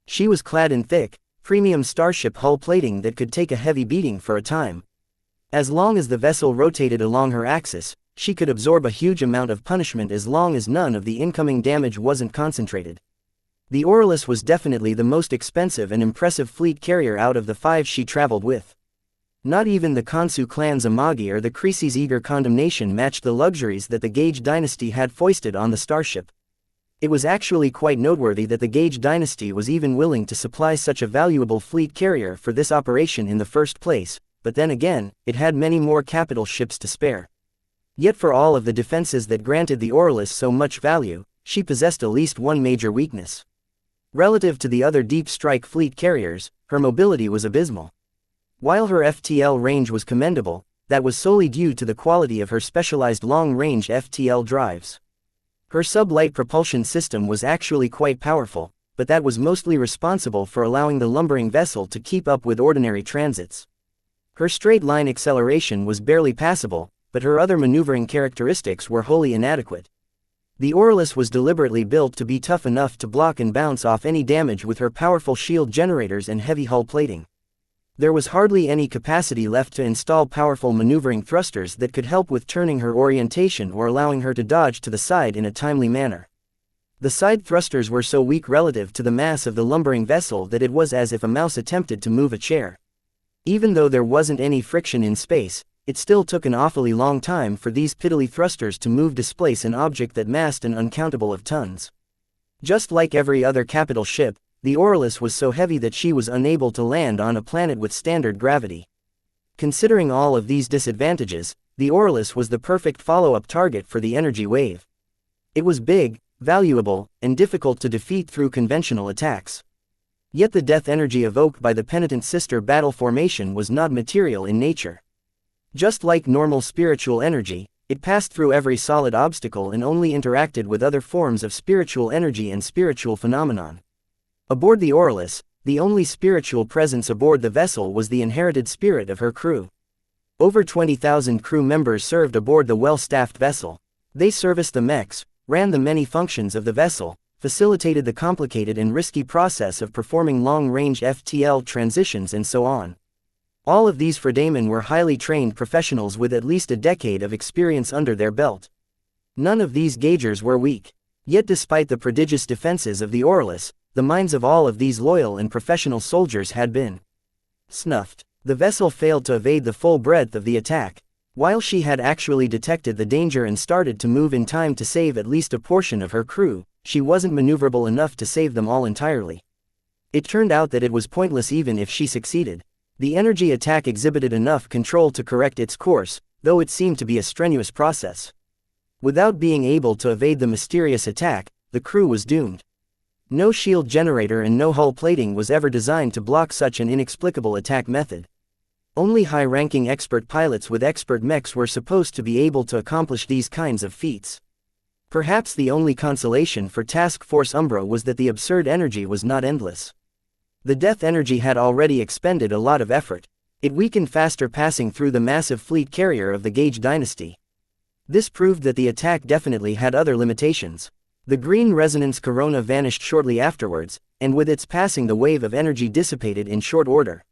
She was clad in thick, premium starship hull plating that could take a heavy beating for a time. As long as the vessel rotated along her axis, she could absorb a huge amount of punishment as long as none of the incoming damage wasn't concentrated. The Orlis was definitely the most expensive and impressive fleet carrier out of the 5 she traveled with. Not even the Khonsu clan's Amagi or the Creasy's eager condemnation matched the luxuries that the Gage dynasty had foisted on the starship. It was actually quite noteworthy that the Gage dynasty was even willing to supply such a valuable fleet carrier for this operation in the first place, but then again, it had many more capital ships to spare. Yet for all of the defenses that granted the Aurelus so much value, she possessed at least one major weakness. Relative to the other deep strike fleet carriers, her mobility was abysmal. While her FTL range was commendable, that was solely due to the quality of her specialized long-range FTL drives. Her sub-light propulsion system was actually quite powerful, but that was mostly responsible for allowing the lumbering vessel to keep up with ordinary transits. Her straight-line acceleration was barely passable, but her other maneuvering characteristics were wholly inadequate. The Aurelus was deliberately built to be tough enough to block and bounce off any damage with her powerful shield generators and heavy hull plating. There was hardly any capacity left to install powerful maneuvering thrusters that could help with turning her orientation or allowing her to dodge to the side in a timely manner. The side thrusters were so weak relative to the mass of the lumbering vessel that it was as if a mouse attempted to move a chair. Even though there wasn't any friction in space, it still took an awfully long time for these piddly thrusters to displace an object that massed an uncountable of tons. Just like every other capital ship, the Aurelus was so heavy that she was unable to land on a planet with standard gravity. Considering all of these disadvantages, the Aurelus was the perfect follow-up target for the energy wave. It was big, valuable, and difficult to defeat through conventional attacks. Yet the death energy evoked by the penitent sister battle formation was not material in nature. Just like normal spiritual energy, it passed through every solid obstacle and only interacted with other forms of spiritual energy and spiritual phenomenon. Aboard the Aurelus, the only spiritual presence aboard the vessel was the inherited spirit of her crew. Over 20,000 crew members served aboard the well-staffed vessel. They serviced the mechs, ran the many functions of the vessel, facilitated the complicated and risky process of performing long-range FTL transitions and so on. All of these fredamen were highly trained professionals with at least a decade of experience under their belt. None of these gaugers were weak. Yet despite the prodigious defenses of the Aurelus, the minds of all of these loyal and professional soldiers had been snuffed. The vessel failed to evade the full breadth of the attack. While she had actually detected the danger and started to move in time to save at least a portion of her crew, she wasn't maneuverable enough to save them all entirely. It turned out that it was pointless even if she succeeded. The energy attack exhibited enough control to correct its course, though it seemed to be a strenuous process. Without being able to evade the mysterious attack, the crew was doomed. No shield generator and no hull plating was ever designed to block such an inexplicable attack method. Only high-ranking expert pilots with expert mechs were supposed to be able to accomplish these kinds of feats. Perhaps the only consolation for Task Force Umbra was that the absurd energy was not endless. The death energy had already expended a lot of effort. It weakened faster passing through the massive fleet carrier of the Gage dynasty. This proved that the attack definitely had other limitations. The green resonance corona vanished shortly afterwards, and with its passing the wave of energy dissipated in short order.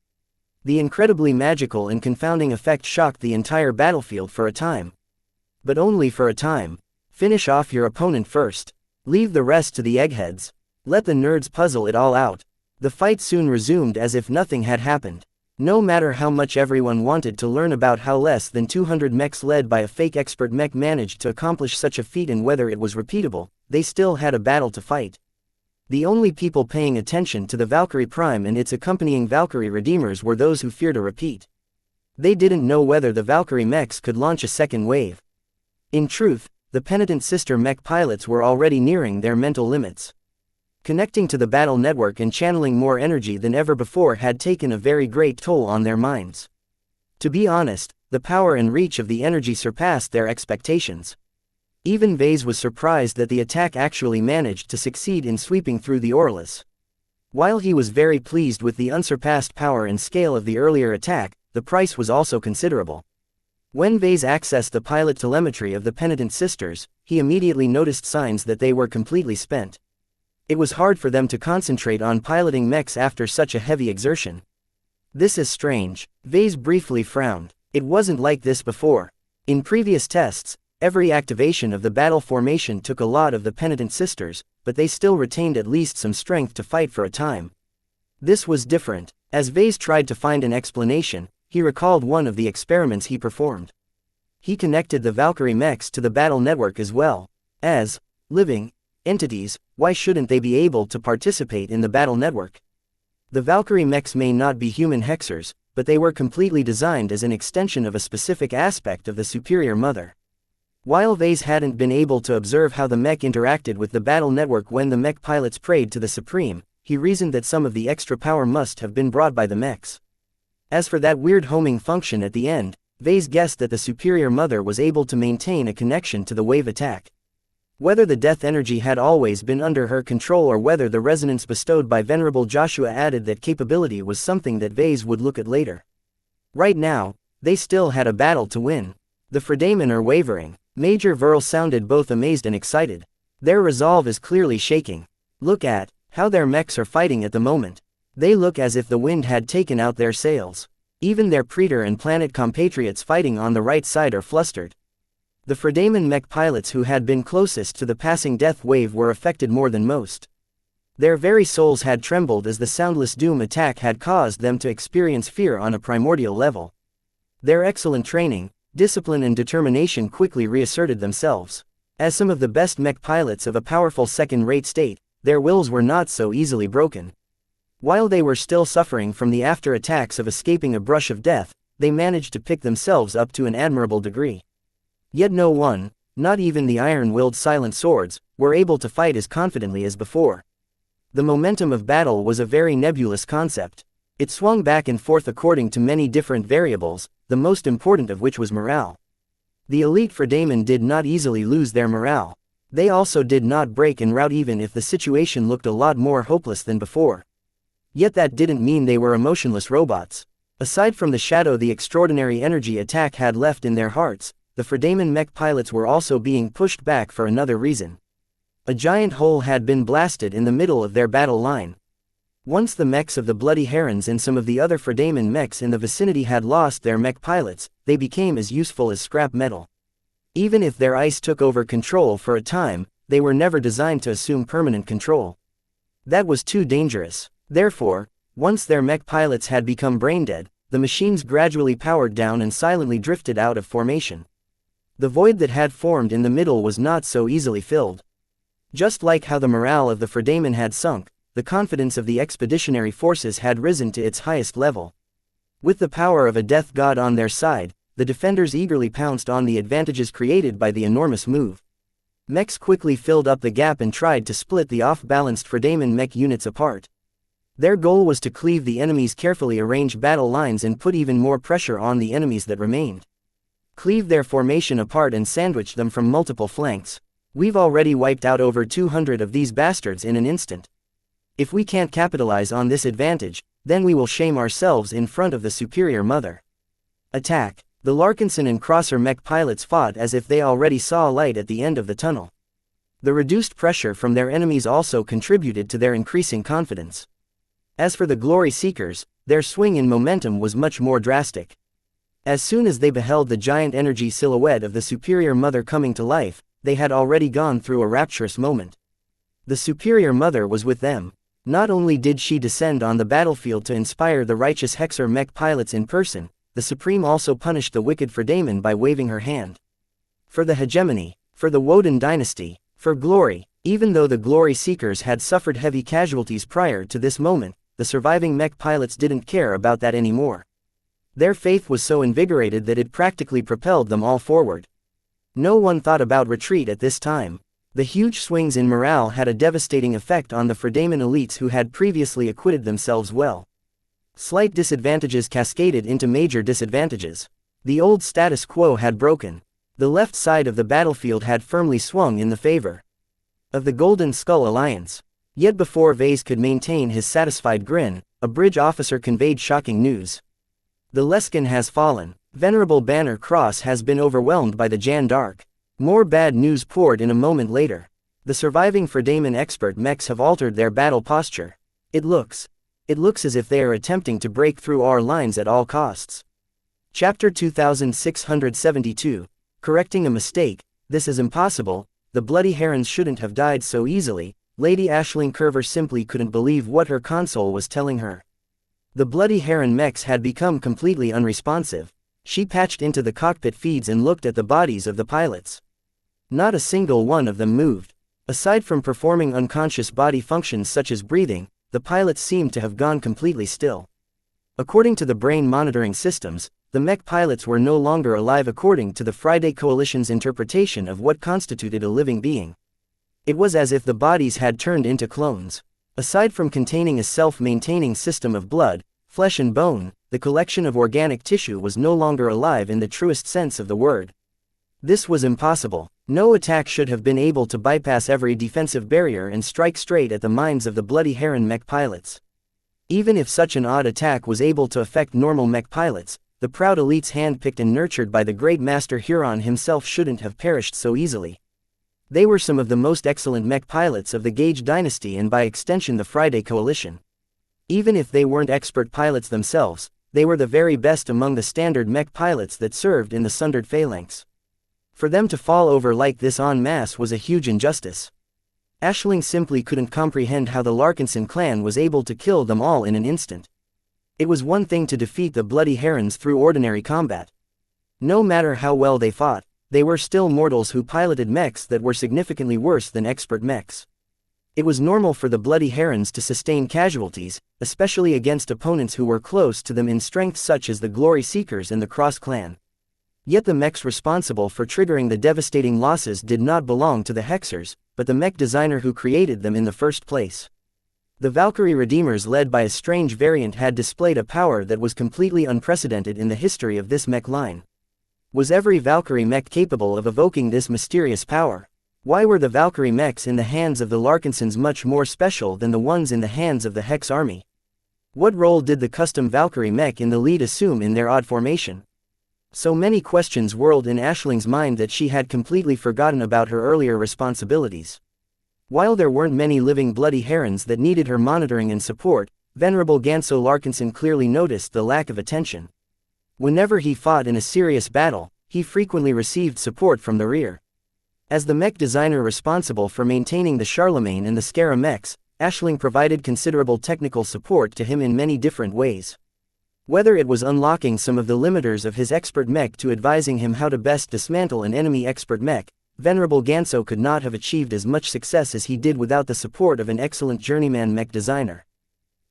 The incredibly magical and confounding effect shocked the entire battlefield for a time. But only for a time. Finish off your opponent first. Leave the rest to the eggheads. Let the nerds puzzle it all out. The fight soon resumed as if nothing had happened. No matter how much everyone wanted to learn about how less than 200 mechs led by a fake expert mech managed to accomplish such a feat and whether it was repeatable, they still had a battle to fight. The only people paying attention to the Valkyrie Prime and its accompanying Valkyrie Redeemers were those who feared a repeat. They didn't know whether the Valkyrie mechs could launch a second wave. In truth, the penitent sister mech pilots were already nearing their mental limits. Connecting to the battle network and channeling more energy than ever before had taken a very great toll on their minds. To be honest, the power and reach of the energy surpassed their expectations. Even Vase was surprised that the attack actually managed to succeed in sweeping through the Aurelus. While he was very pleased with the unsurpassed power and scale of the earlier attack, the price was also considerable. When Vase accessed the pilot telemetry of the penitent sisters, he immediately noticed signs that they were completely spent. It was hard for them to concentrate on piloting mechs after such a heavy exertion. This is strange. Vase briefly frowned. It wasn't like this before. In previous tests, every activation of the battle formation took a lot of the penitent sisters, but they still retained at least some strength to fight for a time. This was different. As Vase tried to find an explanation, he recalled one of the experiments he performed. He connected the Valkyrie mechs to the battle network as well as living entities, why shouldn't they be able to participate in the battle network? The Valkyrie mechs may not be human hexers, but they were completely designed as an extension of a specific aspect of the superior mother. While Vase hadn't been able to observe how the mech interacted with the battle network when the mech pilots prayed to the Supreme, he reasoned that some of the extra power must have been brought by the mechs. As for that weird homing function at the end, Vase guessed that the superior mother was able to maintain a connection to the wave attack. Whether the death energy had always been under her control or whether the resonance bestowed by Venerable Joshua added that capability was something that Vase would look at later. Right now, they still had a battle to win. The Fredamen are wavering. Major Verl sounded both amazed and excited. Their resolve is clearly shaking. Look at how their mechs are fighting at the moment. They look as if the wind had taken out their sails. Even their Praetor and planet compatriots fighting on the right side are flustered. The Fredamen mech pilots who had been closest to the passing death wave were affected more than most. Their very souls had trembled as the soundless doom attack had caused them to experience fear on a primordial level. Their excellent training, discipline and determination quickly reasserted themselves. As some of the best mech pilots of a powerful second-rate state, their wills were not so easily broken. While they were still suffering from the after-attacks of escaping a brush of death, they managed to pick themselves up to an admirable degree. Yet no one, not even the iron-willed silent swords, were able to fight as confidently as before. The momentum of battle was a very nebulous concept. It swung back and forth according to many different variables, the most important of which was morale. The elite Fredamen did not easily lose their morale. They also did not break and rout even if the situation looked a lot more hopeless than before. Yet that didn't mean they were emotionless robots. Aside from the shadow the extraordinary energy attack had left in their hearts, the Fredamen mech pilots were also being pushed back for another reason. A giant hole had been blasted in the middle of their battle line. Once the mechs of the Bloody Herons and some of the other Fredamen mechs in the vicinity had lost their mech pilots, they became as useful as scrap metal. Even if their ice took over control for a time, they were never designed to assume permanent control. That was too dangerous. Therefore, once their mech pilots had become brain-dead, the machines gradually powered down and silently drifted out of formation. The void that had formed in the middle was not so easily filled. Just like how the morale of the Fredamen had sunk, the confidence of the expeditionary forces had risen to its highest level. With the power of a death god on their side, the defenders eagerly pounced on the advantages created by the enormous move. Mechs quickly filled up the gap and tried to split the off-balanced Fredamen mech units apart. Their goal was to cleave the enemy's carefully arranged battle lines and put even more pressure on the enemies that remained. Cleave their formation apart and sandwich them from multiple flanks. We've already wiped out over 200 of these bastards in an instant. If we can't capitalize on this advantage, then we will shame ourselves in front of the superior mother. Attack! The Larkinson and Crosser mech pilots fought as if they already saw light at the end of the tunnel. The reduced pressure from their enemies also contributed to their increasing confidence. As for the Glory Seekers, their swing in momentum was much more drastic. As soon as they beheld the giant energy silhouette of the superior mother coming to life, they had already gone through a rapturous moment. The superior mother was with them. Not only did she descend on the battlefield to inspire the righteous Hexer mech pilots in person, the Supreme also punished the wicked Fredamen by waving her hand. For the hegemony, for the Woden dynasty, for glory. Even though the Glory Seekers had suffered heavy casualties prior to this moment, the surviving mech pilots didn't care about that anymore. Their faith was so invigorated that it practically propelled them all forward. No one thought about retreat at this time. The huge swings in morale had a devastating effect on the Fredamen elites who had previously acquitted themselves well. Slight disadvantages cascaded into major disadvantages. The old status quo had broken. The left side of the battlefield had firmly swung in the favor of the Golden Skull Alliance. Yet before Vase could maintain his satisfied grin, a bridge officer conveyed shocking news. The Leskin has fallen. Venerable Banner Cross has been overwhelmed by the Jan d'Arc. More bad news poured in a moment later. The surviving Fredamen expert mechs have altered their battle posture. It looks as if they are attempting to break through our lines at all costs. Chapter 2672. Correcting a mistake. This is impossible. The Bloody Herons shouldn't have died so easily. Lady Aisling Curver simply couldn't believe what her console was telling her. The Bloody Heron mechs had become completely unresponsive. She patched into the cockpit feeds and looked at the bodies of the pilots. Not a single one of them moved. Aside from performing unconscious body functions such as breathing, the pilots seemed to have gone completely still. According to the brain monitoring systems, the mech pilots were no longer alive according to the Friday Coalition's interpretation of what constituted a living being. It was as if the bodies had turned into clones. Aside from containing a self-maintaining system of blood, flesh and bone, the collection of organic tissue was no longer alive in the truest sense of the word. This was impossible. No attack should have been able to bypass every defensive barrier and strike straight at the minds of the Bloody Heron mech pilots. Even if such an odd attack was able to affect normal mech pilots, the proud elites handpicked and nurtured by the great Master Huron himself shouldn't have perished so easily. They were some of the most excellent mech pilots of the Gage dynasty and by extension the Friday Coalition. Even if they weren't expert pilots themselves, they were the very best among the standard mech pilots that served in the Sundered Phalanx. For them to fall over like this en masse was a huge injustice. Aisling simply couldn't comprehend how the Larkinson clan was able to kill them all in an instant. It was one thing to defeat the Bloody Herons through ordinary combat. No matter how well they fought, they were still mortals who piloted mechs that were significantly worse than expert mechs. It was normal for the Bloody Herons to sustain casualties, especially against opponents who were close to them in strength such as the Glory Seekers and the Cross clan. Yet the mechs responsible for triggering the devastating losses did not belong to the Hexers, but the mech designer who created them in the first place. The Valkyrie Redeemers led by a strange variant had displayed a power that was completely unprecedented in the history of this mech line. Was every Valkyrie mech capable of evoking this mysterious power? Why were the Valkyrie mechs in the hands of the Larkinsons much more special than the ones in the hands of the Hex army? What role did the custom Valkyrie mech in the lead assume in their odd formation? So many questions whirled in Aisling's mind that she had completely forgotten about her earlier responsibilities. While there weren't many living Bloody Herons that needed her monitoring and support, Venerable Ganso Larkinson clearly noticed the lack of attention. Whenever he fought in a serious battle, he frequently received support from the rear. As the mech designer responsible for maintaining the Charlemagne and the Scara mechs, Aisling provided considerable technical support to him in many different ways. Whether it was unlocking some of the limiters of his expert mech to advising him how to best dismantle an enemy expert mech, Venerable Ganso could not have achieved as much success as he did without the support of an excellent journeyman mech designer.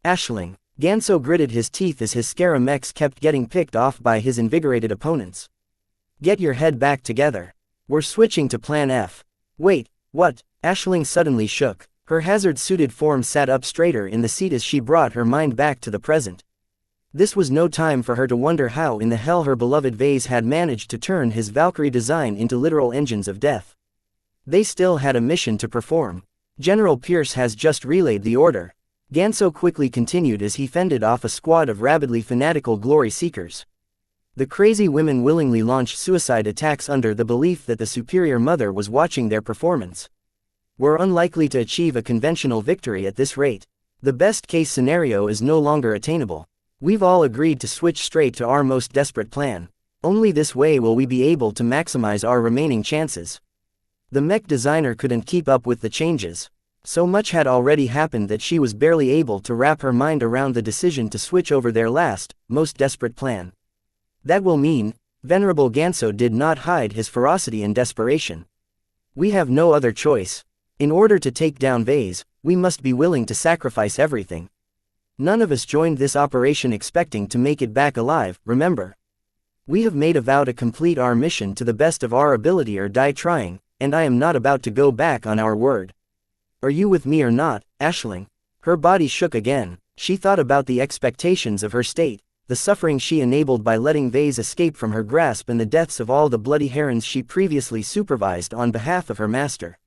Aisling. Ganso gritted his teeth as his Scara mechs kept getting picked off by his invigorated opponents. Get your head back together. We're switching to Plan F. Wait, what? Aisling suddenly shook. Her hazard-suited form sat up straighter in the seat as she brought her mind back to the present. This was no time for her to wonder how in the hell her beloved Vase had managed to turn his Valkyrie design into literal engines of death. They still had a mission to perform. General Pierce has just relayed the order. Ganso quickly continued as he fended off a squad of rabidly fanatical glory seekers. The crazy women willingly launched suicide attacks under the belief that the Superior Mother was watching their performance. We're unlikely to achieve a conventional victory at this rate. The best-case scenario is no longer attainable. We've all agreed to switch straight to our most desperate plan. Only this way will we be able to maximize our remaining chances. The mech designer couldn't keep up with the changes. So much had already happened that she was barely able to wrap her mind around the decision to switch over their last, most desperate plan. That will mean, Venerable Ganso did not hide his ferocity and desperation. We have no other choice. In order to take down Vase, we must be willing to sacrifice everything. None of us joined this operation expecting to make it back alive, remember? We have made a vow to complete our mission to the best of our ability or die trying, and I am not about to go back on our word. Are you with me or not, Aisling? Her body shook again. She thought about the expectations of her state, the suffering she enabled by letting Vase escape from her grasp and the deaths of all the Bloody Herons she previously supervised on behalf of her master.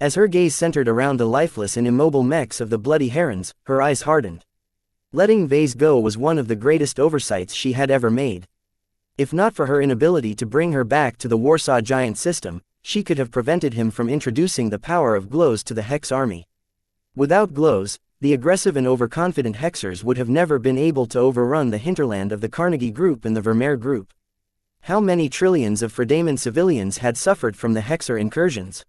As her gaze centered around the lifeless and immobile mechs of the Bloody Herons, her eyes hardened. Letting Vase go was one of the greatest oversights she had ever made. If not for her inability to bring her back to the Warsaw Giant system, she could have prevented him from introducing the power of glows to the Hex army. Without glows, the aggressive and overconfident Hexers would have never been able to overrun the hinterland of the Carnegie Group and the Vermeer Group. How many trillions of Fredaman civilians had suffered from the Hexer incursions?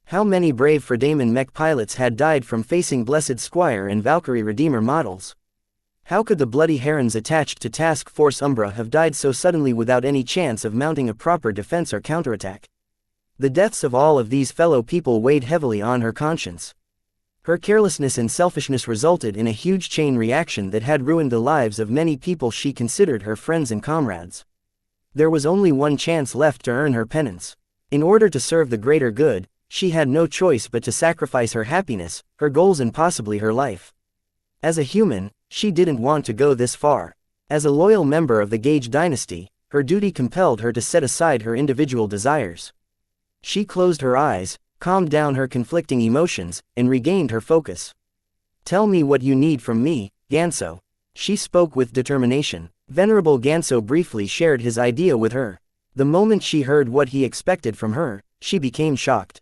How many brave Fredaman mech pilots had died from facing Blessed Squire and Valkyrie Redeemer models? How could the Bloody Herons attached to Task Force Umbra have died so suddenly without any chance of mounting a proper defense or counterattack? The deaths of all of these fellow people weighed heavily on her conscience. Her carelessness and selfishness resulted in a huge chain reaction that had ruined the lives of many people she considered her friends and comrades. There was only one chance left to earn her penance. In order to serve the greater good, she had no choice but to sacrifice her happiness, her goals and possibly her life. As a human, she didn't want to go this far. As a loyal member of the Gage dynasty, her duty compelled her to set aside her individual desires. She closed her eyes, calmed down her conflicting emotions, and regained her focus. "Tell me what you need from me, Ganso." She spoke with determination. Venerable Ganso briefly shared his idea with her. The moment she heard what he expected from her, she became shocked.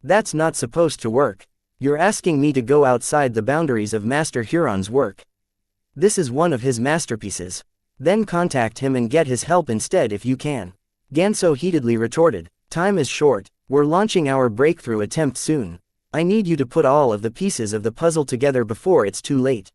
"That's not supposed to work. You're asking me to go outside the boundaries of Master Huron's work. This is one of his masterpieces. Then contact him and get his help instead if you can." Ganso heatedly retorted, "Time is short. We're launching our breakthrough attempt soon. I need you to put all of the pieces of the puzzle together before it's too late.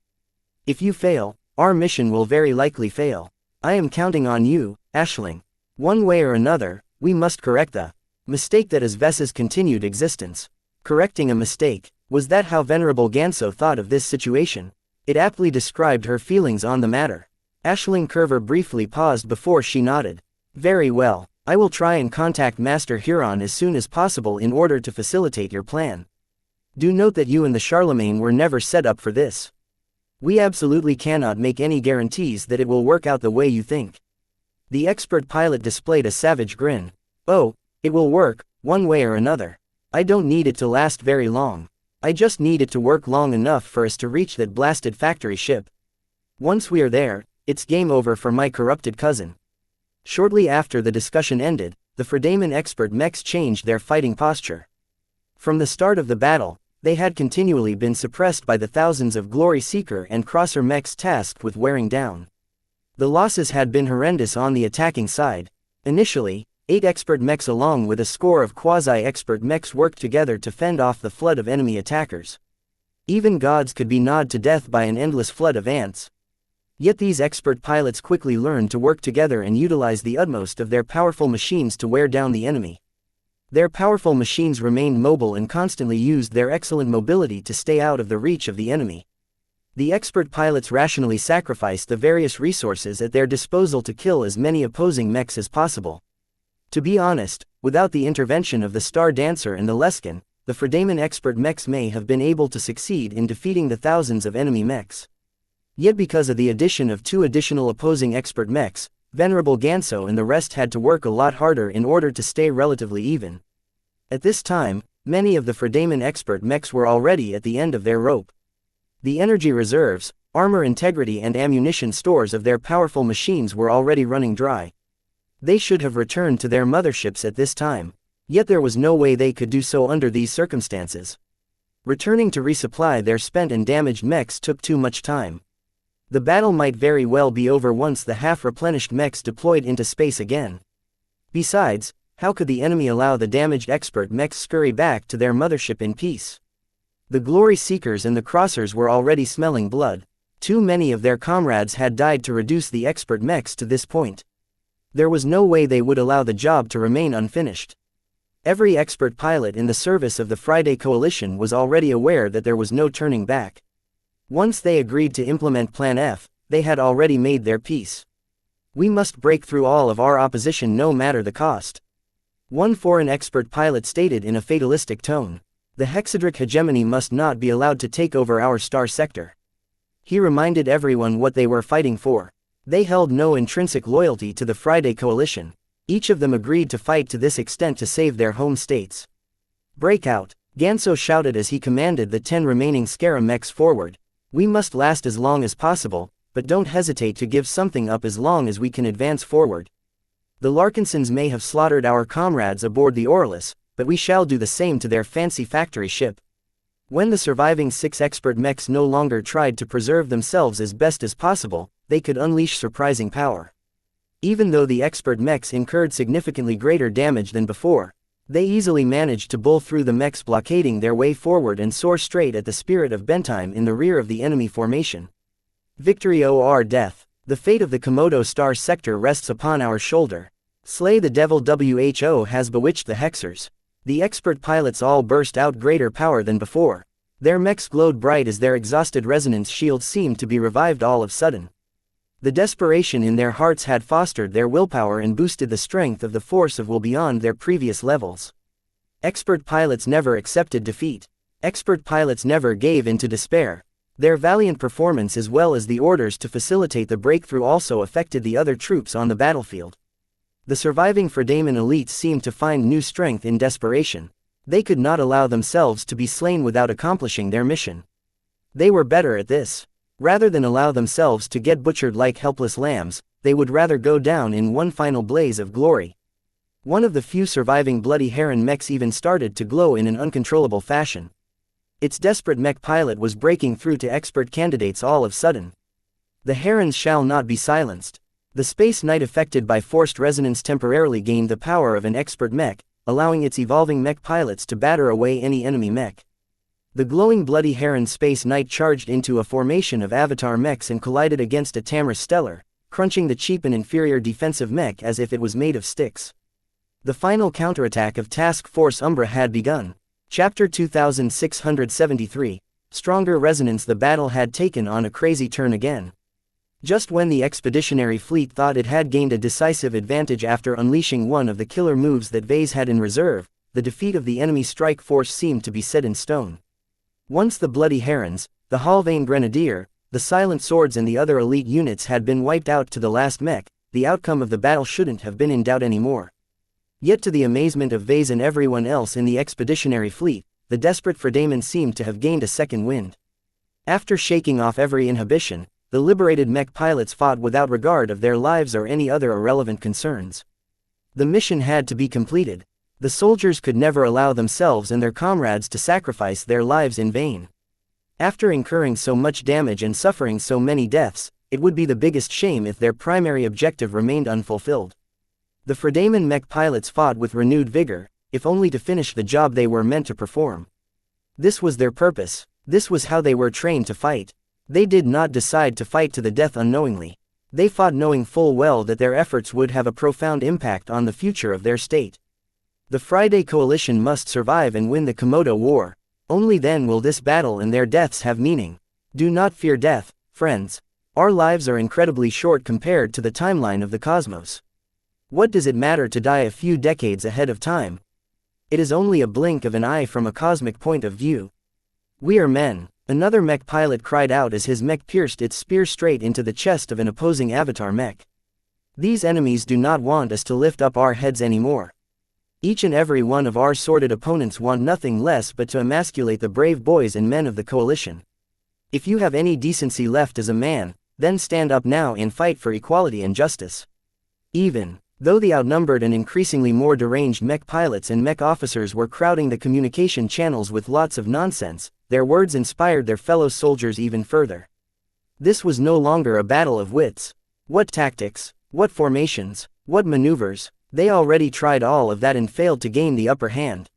If you fail, our mission will very likely fail. I am counting on you, Aisling. One way or another, we must correct the mistake that is Vessa's continued existence." Correcting a mistake, was that how Venerable Ganso thought of this situation? It aptly described her feelings on the matter. Aisling Curver briefly paused before she nodded. "Very well. I will try and contact Master Huron as soon as possible in order to facilitate your plan. Do note that you and the Charlemagne were never set up for this. We absolutely cannot make any guarantees that it will work out the way you think." The expert pilot displayed a savage grin. "Oh, it will work, one way or another. I don't need it to last very long. I just need it to work long enough for us to reach that blasted factory ship. Once we are there, it's game over for my corrupted cousin." Shortly after the discussion ended, the Fredaman expert mechs changed their fighting posture. From the start of the battle, they had continually been suppressed by the thousands of Glory Seeker and Crosser mechs tasked with wearing down. The losses had been horrendous on the attacking side. Initially, 8 expert mechs along with a score of quasi-expert mechs worked together to fend off the flood of enemy attackers. Even gods could be gnawed to death by an endless flood of ants. Yet these expert pilots quickly learned to work together and utilize the utmost of their powerful machines to wear down the enemy. Their powerful machines remained mobile and constantly used their excellent mobility to stay out of the reach of the enemy. The expert pilots rationally sacrificed the various resources at their disposal to kill as many opposing mechs as possible. To be honest, without the intervention of the Star Dancer and the Leskin, the Fredaman expert mechs may have been able to succeed in defeating the thousands of enemy mechs. Yet because of the addition of 2 additional opposing expert mechs, Venerable Ganso and the rest had to work a lot harder in order to stay relatively even. At this time, many of the Fredaman expert mechs were already at the end of their rope. The energy reserves, armor integrity and ammunition stores of their powerful machines were already running dry. They should have returned to their motherships at this time, yet there was no way they could do so under these circumstances. Returning to resupply their spent and damaged mechs took too much time. The battle might very well be over once the half-replenished mechs deployed into space again. Besides, how could the enemy allow the damaged expert mechs scurry back to their mothership in peace? The Glory Seekers and the Crossers were already smelling blood. Too many of their comrades had died to reduce the expert mechs to this point. There was no way they would allow the job to remain unfinished. Every expert pilot in the service of the Friday Coalition was already aware that there was no turning back. Once they agreed to implement Plan F, they had already made their peace. "We must break through all of our opposition no matter the cost," one foreign expert pilot stated in a fatalistic tone. "The Hexadric hegemony must not be allowed to take over our star sector." He reminded everyone what they were fighting for. They held no intrinsic loyalty to the Friday Coalition. Each of them agreed to fight to this extent to save their home states. "Break out," Ganso shouted as he commanded the 10 remaining Scarab mechs forward. "We must last as long as possible, but don't hesitate to give something up as long as we can advance forward. The Larkinsons may have slaughtered our comrades aboard the Orlus, but we shall do the same to their fancy factory ship." When the surviving 6 expert mechs no longer tried to preserve themselves as best as possible, they could unleash surprising power. Even though the expert mechs incurred significantly greater damage than before, they easily managed to bull through the mechs blockading their way forward and soar straight at the Spirit of Bentime in the rear of the enemy formation. "Victory or death. The fate of the Komodo Star sector rests upon our shoulder. Slay the devil, WHO has bewitched the Hexers. The expert pilots all burst out greater power than before. Their mechs glowed bright as their exhausted resonance shields seemed to be revived all of sudden. The desperation in their hearts had fostered their willpower and boosted the strength of the force of will beyond their previous levels. Expert pilots never accepted defeat. Expert pilots never gave in to despair. Their valiant performance as well as the orders to facilitate the breakthrough also affected the other troops on the battlefield. The surviving Fredaman elites seemed to find new strength in desperation. They could not allow themselves to be slain without accomplishing their mission. They were better at this. Rather than allow themselves to get butchered like helpless lambs, they would rather go down in one final blaze of glory. One of the few surviving bloody heron mechs even started to glow in an uncontrollable fashion. Its desperate mech pilot was breaking through to expert candidates all of sudden. The herons shall not be silenced. The Space Knight affected by forced resonance temporarily gained the power of an expert mech, allowing its evolving mech pilots to batter away any enemy mech. The glowing bloody heron Space Knight charged into a formation of avatar mechs and collided against a Tamris Stellar, crunching the cheap and inferior defensive mech as if it was made of sticks. The final counterattack of Task Force Umbra had begun. Chapter 2673, Stronger Resonance. The battle had taken on a crazy turn again. Just when the expeditionary fleet thought it had gained a decisive advantage after unleashing one of the killer moves that Vase had in reserve, the defeat of the enemy strike force seemed to be set in stone. Once the bloody herons, the Halvane Grenadier, the Silent Swords and the other elite units had been wiped out to the last mech, the outcome of the battle shouldn't have been in doubt anymore. Yet to the amazement of Vase and everyone else in the expeditionary fleet, the desperate Fredaman seemed to have gained a second wind. After shaking off every inhibition, the liberated mech pilots fought without regard of their lives or any other irrelevant concerns. The mission had to be completed. The soldiers could never allow themselves and their comrades to sacrifice their lives in vain. After incurring so much damage and suffering so many deaths, it would be the biggest shame if their primary objective remained unfulfilled. The Fredaman mech pilots fought with renewed vigor, if only to finish the job they were meant to perform. This was their purpose. This was how they were trained to fight. They did not decide to fight to the death unknowingly. They fought knowing full well that their efforts would have a profound impact on the future of their state. The Friday Coalition must survive and win the Komodo War. Only then will this battle and their deaths have meaning. Do not fear death, friends. Our lives are incredibly short compared to the timeline of the cosmos. What does it matter to die a few decades ahead of time? It is only a blink of an eye from a cosmic point of view. We are men. Another mech pilot cried out as his mech pierced its spear straight into the chest of an opposing avatar mech. These enemies do not want us to lift up our heads anymore. Each and every one of our sordid opponents want nothing less but to emasculate the brave boys and men of the coalition. If you have any decency left as a man, then stand up now and fight for equality and justice. Even though the outnumbered and increasingly more deranged mech pilots and mech officers were crowding the communication channels with lots of nonsense, their words inspired their fellow soldiers even further. This was no longer a battle of wits. What tactics, what formations, what maneuvers, they already tried all of that and failed to gain the upper hand.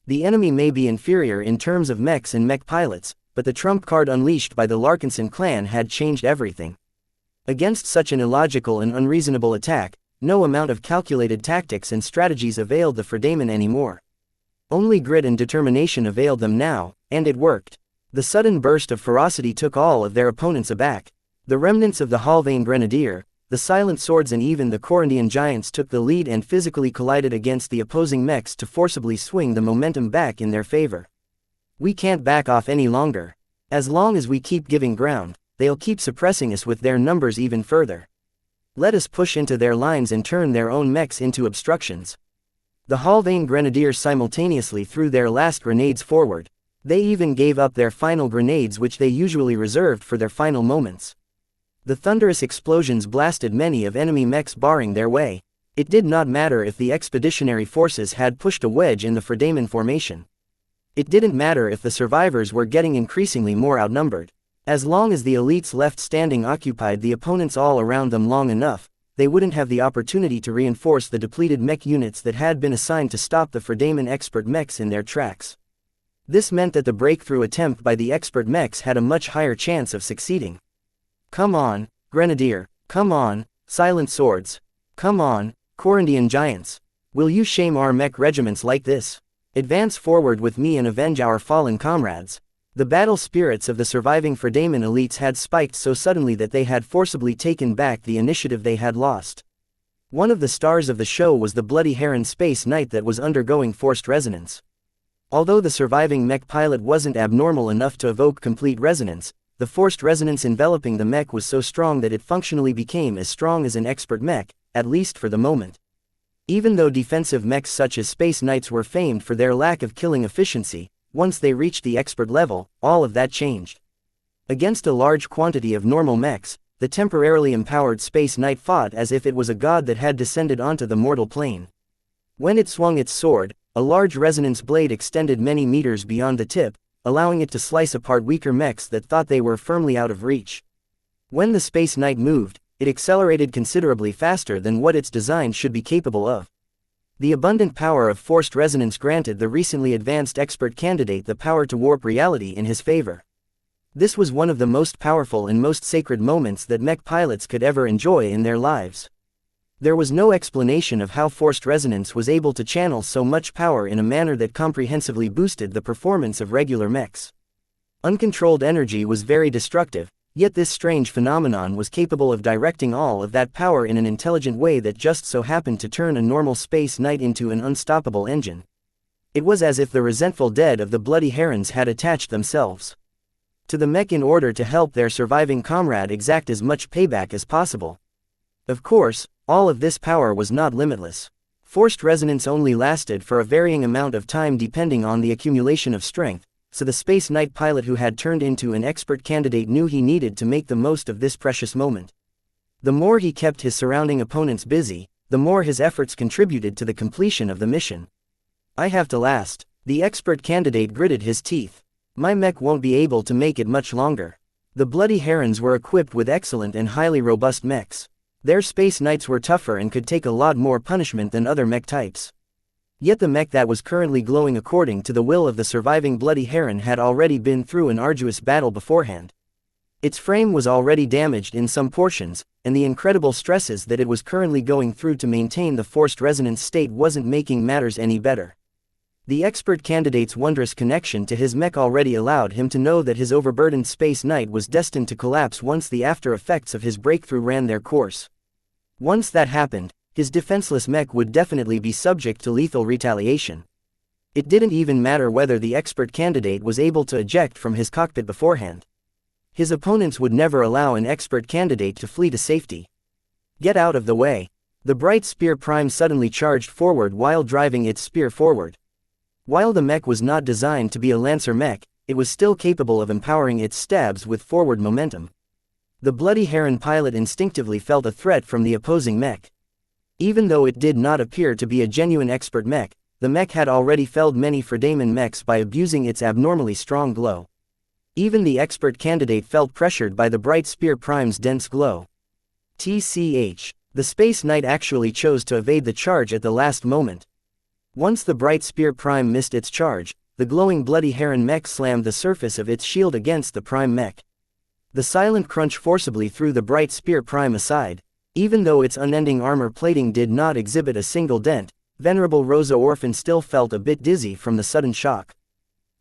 The enemy may be inferior in terms of mechs and mech pilots, but the trump card unleashed by the Larkinson clan had changed everything. Against such an illogical and unreasonable attack, no amount of calculated tactics and strategies availed the Fredaman anymore. Only grit and determination availed them now, and it worked. The sudden burst of ferocity took all of their opponents aback. The remnants of the Halvane Grenadier, the Silent Swords and even the Corundian Giants took the lead and physically collided against the opposing mechs to forcibly swing the momentum back in their favor. We can't back off any longer. As long as we keep giving ground, they'll keep suppressing us with their numbers even further. Let us push into their lines and turn their own mechs into obstructions. The Halvane Grenadiers simultaneously threw their last grenades forward. They even gave up their final grenades, which they usually reserved for their final moments. The thunderous explosions blasted many of enemy mechs barring their way. It did not matter if the expeditionary forces had pushed a wedge in the Fredaman formation. It didn't matter if the survivors were getting increasingly more outnumbered. As long as the elites left standing occupied the opponents all around them long enough, they wouldn't have the opportunity to reinforce the depleted mech units that had been assigned to stop the Fredaman expert mechs in their tracks. This meant that the breakthrough attempt by the expert mechs had a much higher chance of succeeding. Come on, Grenadier, come on, Silent Swords. Come on, Corandian giants. Will you shame our mech regiments like this? Advance forward with me and avenge our fallen comrades. The battle spirits of the surviving Fredaemon elites had spiked so suddenly that they had forcibly taken back the initiative they had lost. One of the stars of the show was the Bloody Heron Space Knight that was undergoing forced resonance. Although the surviving mech pilot wasn't abnormal enough to evoke complete resonance, the forced resonance enveloping the mech was so strong that it functionally became as strong as an expert mech, at least for the moment. Even though defensive mechs such as Space Knights were famed for their lack of killing efficiency, once they reached the expert level, all of that changed. Against a large quantity of normal mechs, the temporarily empowered Space Knight fought as if it was a god that had descended onto the mortal plane. When it swung its sword, a large resonance blade extended many meters beyond the tip, allowing it to slice apart weaker mechs that thought they were firmly out of reach. When the Space Knight moved, it accelerated considerably faster than what its design should be capable of. The abundant power of forced resonance granted the recently advanced expert candidate the power to warp reality in his favor. This was one of the most powerful and most sacred moments that mech pilots could ever enjoy in their lives. There was no explanation of how forced resonance was able to channel so much power in a manner that comprehensively boosted the performance of regular mechs. Uncontrolled energy was very destructive, yet this strange phenomenon was capable of directing all of that power in an intelligent way that just so happened to turn a normal Space Knight into an unstoppable engine. It was as if the resentful dead of the Bloody Herons had attached themselves to the mech in order to help their surviving comrade exact as much payback as possible. Of course, all of this power was not limitless. Forced resonance only lasted for a varying amount of time depending on the accumulation of strength, so the Space Knight pilot who had turned into an expert candidate knew he needed to make the most of this precious moment. The more he kept his surrounding opponents busy, the more his efforts contributed to the completion of the mission. I have to last. The expert candidate gritted his teeth. My mech won't be able to make it much longer. The Bloody Herons were equipped with excellent and highly robust mechs. Their Space Knights were tougher and could take a lot more punishment than other mech types. Yet the mech that was currently glowing according to the will of the surviving Bloody Heron had already been through an arduous battle beforehand. Its frame was already damaged in some portions, and the incredible stresses that it was currently going through to maintain the forced resonance state wasn't making matters any better. The expert candidate's wondrous connection to his mech already allowed him to know that his overburdened Space Knight was destined to collapse once the after effects of his breakthrough ran their course. Once that happened, his defenseless mech would definitely be subject to lethal retaliation. It didn't even matter whether the expert candidate was able to eject from his cockpit beforehand. His opponents would never allow an expert candidate to flee to safety. Get out of the way. The bright spear prime suddenly charged forward while driving its spear forward. While the mech was not designed to be a lancer mech, it was still capable of empowering its stabs with forward momentum. The Bloody Heron pilot instinctively felt a threat from the opposing mech. Even though it did not appear to be a genuine expert mech, the mech had already felled many Fredaemon mechs by abusing its abnormally strong glow. Even the expert candidate felt pressured by the bright spear prime's dense glow. TCH. The Space Knight actually chose to evade the charge at the last moment. Once the bright spear prime missed its charge, the glowing Bloody Heron mech slammed the surface of its shield against the prime mech. The silent crunch forcibly threw the bright spear prime aside. Even though its unending armor plating did not exhibit a single dent, Venerable Rosa Orphan still felt a bit dizzy from the sudden shock.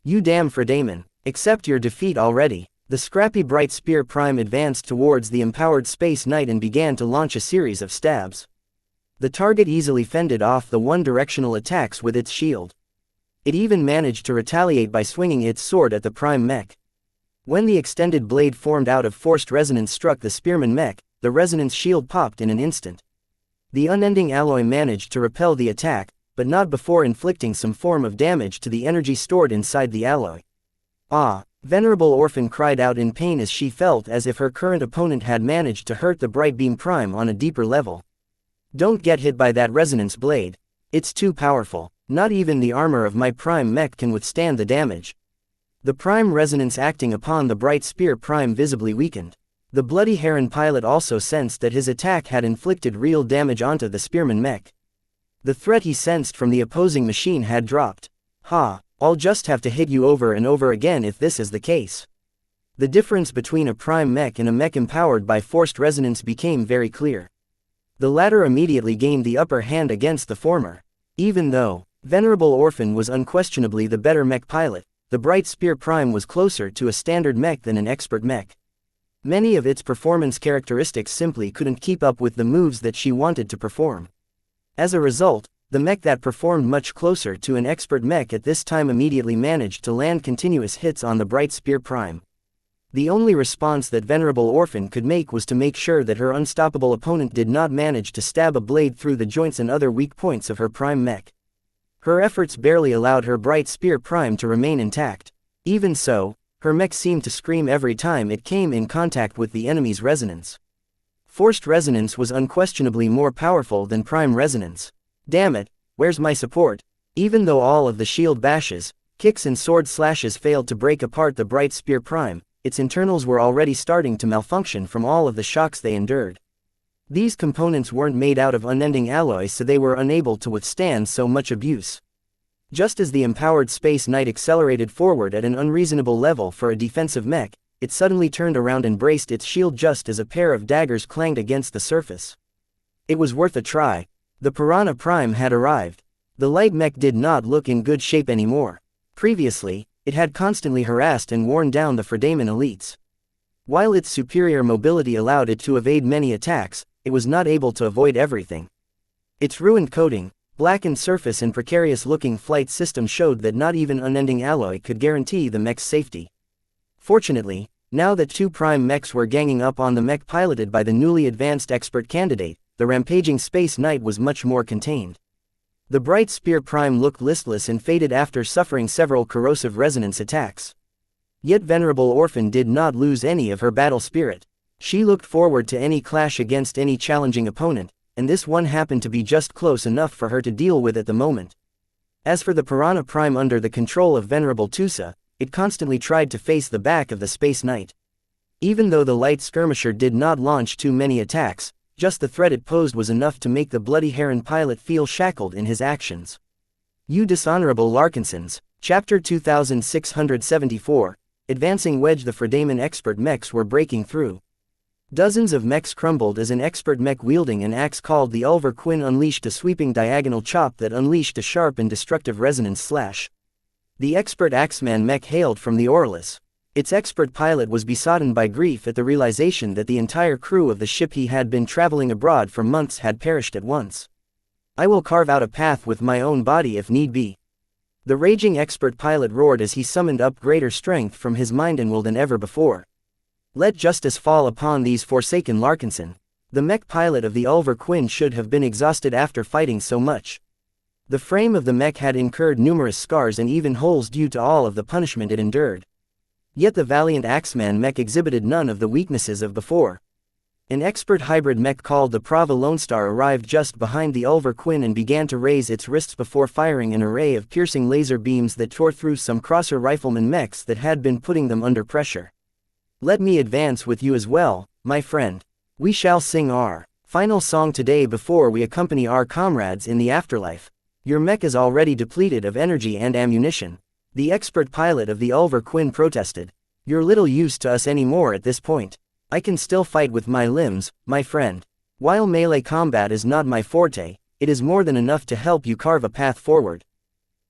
You damn Fredaemon, accept your defeat already. The scrappy bright spear prime advanced towards the empowered Space Knight and began to launch a series of stabs. The target easily fended off the one-directional attacks with its shield. It even managed to retaliate by swinging its sword at the prime mech. When the extended blade formed out of forced resonance struck the spearman mech, the resonance shield popped in an instant. The unending alloy managed to repel the attack, but not before inflicting some form of damage to the energy stored inside the alloy. Ah! Venerable Orphan cried out in pain as she felt as if her current opponent had managed to hurt the Bright Beam Prime on a deeper level. Don't get hit by that resonance blade. It's too powerful. Not even the armor of my prime mech can withstand the damage. The prime resonance acting upon the bright spear prime visibly weakened. The Bloody Heron pilot also sensed that his attack had inflicted real damage onto the spearman mech. The threat he sensed from the opposing machine had dropped. Ha, I'll just have to hit you over and over again if this is the case. The difference between a prime mech and a mech empowered by forced resonance became very clear. The latter immediately gained the upper hand against the former. Even though Venerable Orphan was unquestionably the better mech pilot, the Bright Spear Prime was closer to a standard mech than an expert mech. Many of its performance characteristics simply couldn't keep up with the moves that she wanted to perform. As a result, the mech that performed much closer to an expert mech at this time immediately managed to land continuous hits on the Bright Spear Prime. The only response that Venerable Orphan could make was to make sure that her unstoppable opponent did not manage to stab a blade through the joints and other weak points of her Prime mech. Her efforts barely allowed her Bright Spear Prime to remain intact. Even so, her mech seemed to scream every time it came in contact with the enemy's resonance. Forced resonance was unquestionably more powerful than prime resonance. Damn it, where's my support? Even though all of the shield bashes, kicks and sword slashes failed to break apart the Bright Spear Prime, its internals were already starting to malfunction from all of the shocks they endured. These components weren't made out of unending alloy, so they were unable to withstand so much abuse. Just as the empowered Space Knight accelerated forward at an unreasonable level for a defensive mech, it suddenly turned around and braced its shield just as a pair of daggers clanged against the surface. It was worth a try. The Piranha Prime had arrived. The light mech did not look in good shape anymore. Previously, it had constantly harassed and worn down the Fredaman elites. While its superior mobility allowed it to evade many attacks, it was not able to avoid everything. Its ruined coating, blackened surface and precarious-looking flight system showed that not even unending alloy could guarantee the mech's safety. Fortunately, now that two prime mechs were ganging up on the mech piloted by the newly advanced expert candidate, the rampaging Space Knight was much more contained. The Bright Spear Prime looked listless and faded after suffering several corrosive resonance attacks. Yet Venerable Orphan did not lose any of her battle spirit. She looked forward to any clash against any challenging opponent, and this one happened to be just close enough for her to deal with at the moment. As for the Piranha Prime under the control of Venerable Tusa, it constantly tried to face the back of the Space Knight. Even though the light skirmisher did not launch too many attacks, just the threat it posed was enough to make the Bloody Heron pilot feel shackled in his actions. You dishonorable Larkinsons. Chapter 2674, Advancing Wedge. The Fredaman expert mechs were breaking through. Dozens of mechs crumbled as an expert mech wielding an axe called the Ulver Quinn unleashed a sweeping diagonal chop that unleashed a sharp and destructive resonance slash. The expert axeman mech hailed from the Orlis. Its expert pilot was besotted by grief at the realization that the entire crew of the ship he had been traveling abroad for months had perished at once. I will carve out a path with my own body if need be. The raging expert pilot roared as he summoned up greater strength from his mind and will than ever before. Let justice fall upon these forsaken Larkinson. The mech pilot of the Ulver Quinn should have been exhausted after fighting so much. The frame of the mech had incurred numerous scars and even holes due to all of the punishment it endured. Yet the valiant Axeman mech exhibited none of the weaknesses of before. An expert hybrid mech called the Prava Lone Star arrived just behind the Ulver Quinn and began to raise its wrists before firing an array of piercing laser beams that tore through some crosser rifleman mechs that had been putting them under pressure. Let me advance with you as well, my friend. We shall sing our final song today before we accompany our comrades in the afterlife. Your mech is already depleted of energy and ammunition. The expert pilot of the Ulver Quinn protested. You're little use to us anymore at this point. I can still fight with my limbs, my friend. While melee combat is not my forte, it is more than enough to help you carve a path forward.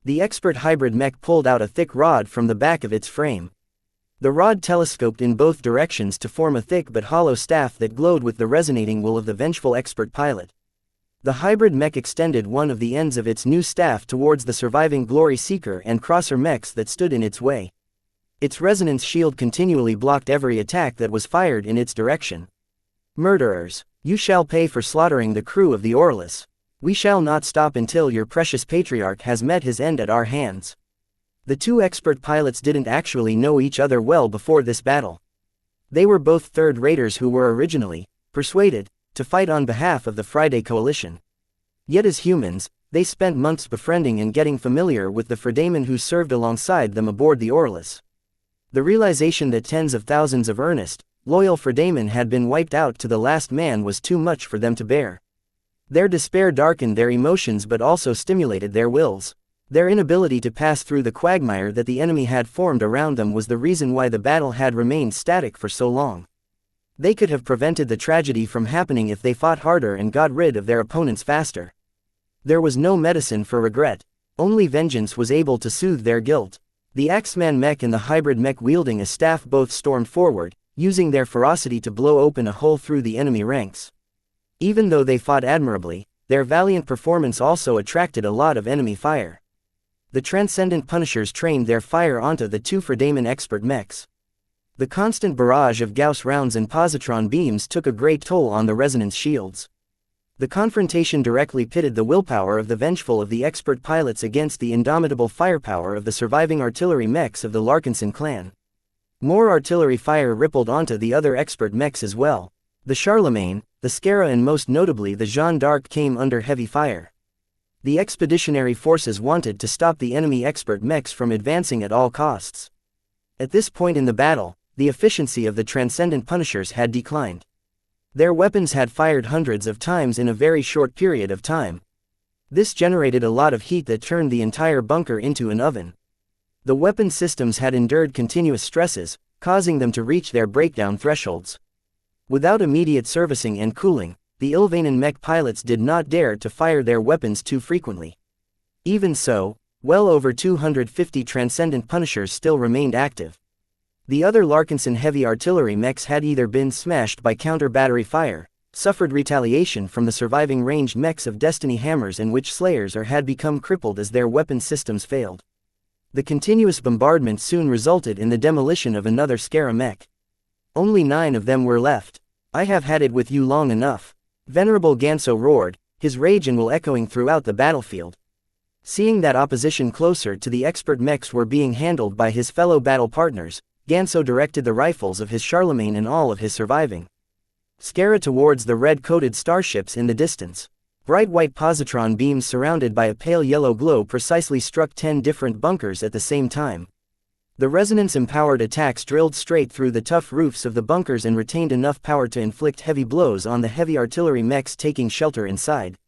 The expert hybrid mech pulled out a thick rod from the back of its frame. The rod telescoped in both directions to form a thick but hollow staff that glowed with the resonating will of the vengeful expert pilot. The hybrid mech extended one of the ends of its new staff towards the surviving Glory Seeker and Crosser mechs that stood in its way. Its resonance shield continually blocked every attack that was fired in its direction. Murderers, you shall pay for slaughtering the crew of the Orlis. We shall not stop until your precious patriarch has met his end at our hands. The two expert pilots didn't actually know each other well before this battle. They were both third raters who were originally persuaded to fight on behalf of the Friday Coalition. Yet as humans, they spent months befriending and getting familiar with the Fredaman who served alongside them aboard the Orlis. The realization that tens of thousands of earnest, loyal Fredaman had been wiped out to the last man was too much for them to bear. Their despair darkened their emotions but also stimulated their wills. Their inability to pass through the quagmire that the enemy had formed around them was the reason why the battle had remained static for so long. They could have prevented the tragedy from happening if they fought harder and got rid of their opponents faster. There was no medicine for regret. Only vengeance was able to soothe their guilt. The Axeman Mech and the hybrid Mech wielding a staff both stormed forward, using their ferocity to blow open a hole through the enemy ranks. Even though they fought admirably, their valiant performance also attracted a lot of enemy fire. The Transcendent Punishers trained their fire onto the two Fredaimon expert mechs. The constant barrage of Gauss rounds and positron beams took a great toll on the resonance shields. The confrontation directly pitted the willpower of the vengeful of the expert pilots against the indomitable firepower of the surviving artillery mechs of the Larkinson clan. More artillery fire rippled onto the other expert mechs as well. The Charlemagne, the Scara and most notably the Jeanne d'Arc came under heavy fire. The expeditionary forces wanted to stop the enemy expert mechs from advancing at all costs. At this point in the battle, the efficiency of the Transcendent Punishers had declined. Their weapons had fired hundreds of times in a very short period of time. This generated a lot of heat that turned the entire bunker into an oven. The weapon systems had endured continuous stresses, causing them to reach their breakdown thresholds. Without immediate servicing and cooling, the Ilvanan mech pilots did not dare to fire their weapons too frequently. Even so, well over 250 Transcendent Punishers still remained active. The other Larkinson heavy artillery mechs had either been smashed by counter-battery fire, suffered retaliation from the surviving ranged mechs of Destiny Hammers and Witch Slayers, or had become crippled as their weapon systems failed. The continuous bombardment soon resulted in the demolition of another Scara mech. Only 9 of them were left. "I have had it with you long enough," Venerable Ganso roared, his rage and will echoing throughout the battlefield. Seeing that opposition closer to the expert mechs were being handled by his fellow battle partners, Ganso directed the rifles of his Charlemagne and all of his surviving Scara towards the red-coated starships in the distance. Bright white positron beams surrounded by a pale yellow glow precisely struck 10 different bunkers at the same time. The resonance-empowered attacks drilled straight through the tough roofs of the bunkers and retained enough power to inflict heavy blows on the heavy artillery mechs taking shelter inside.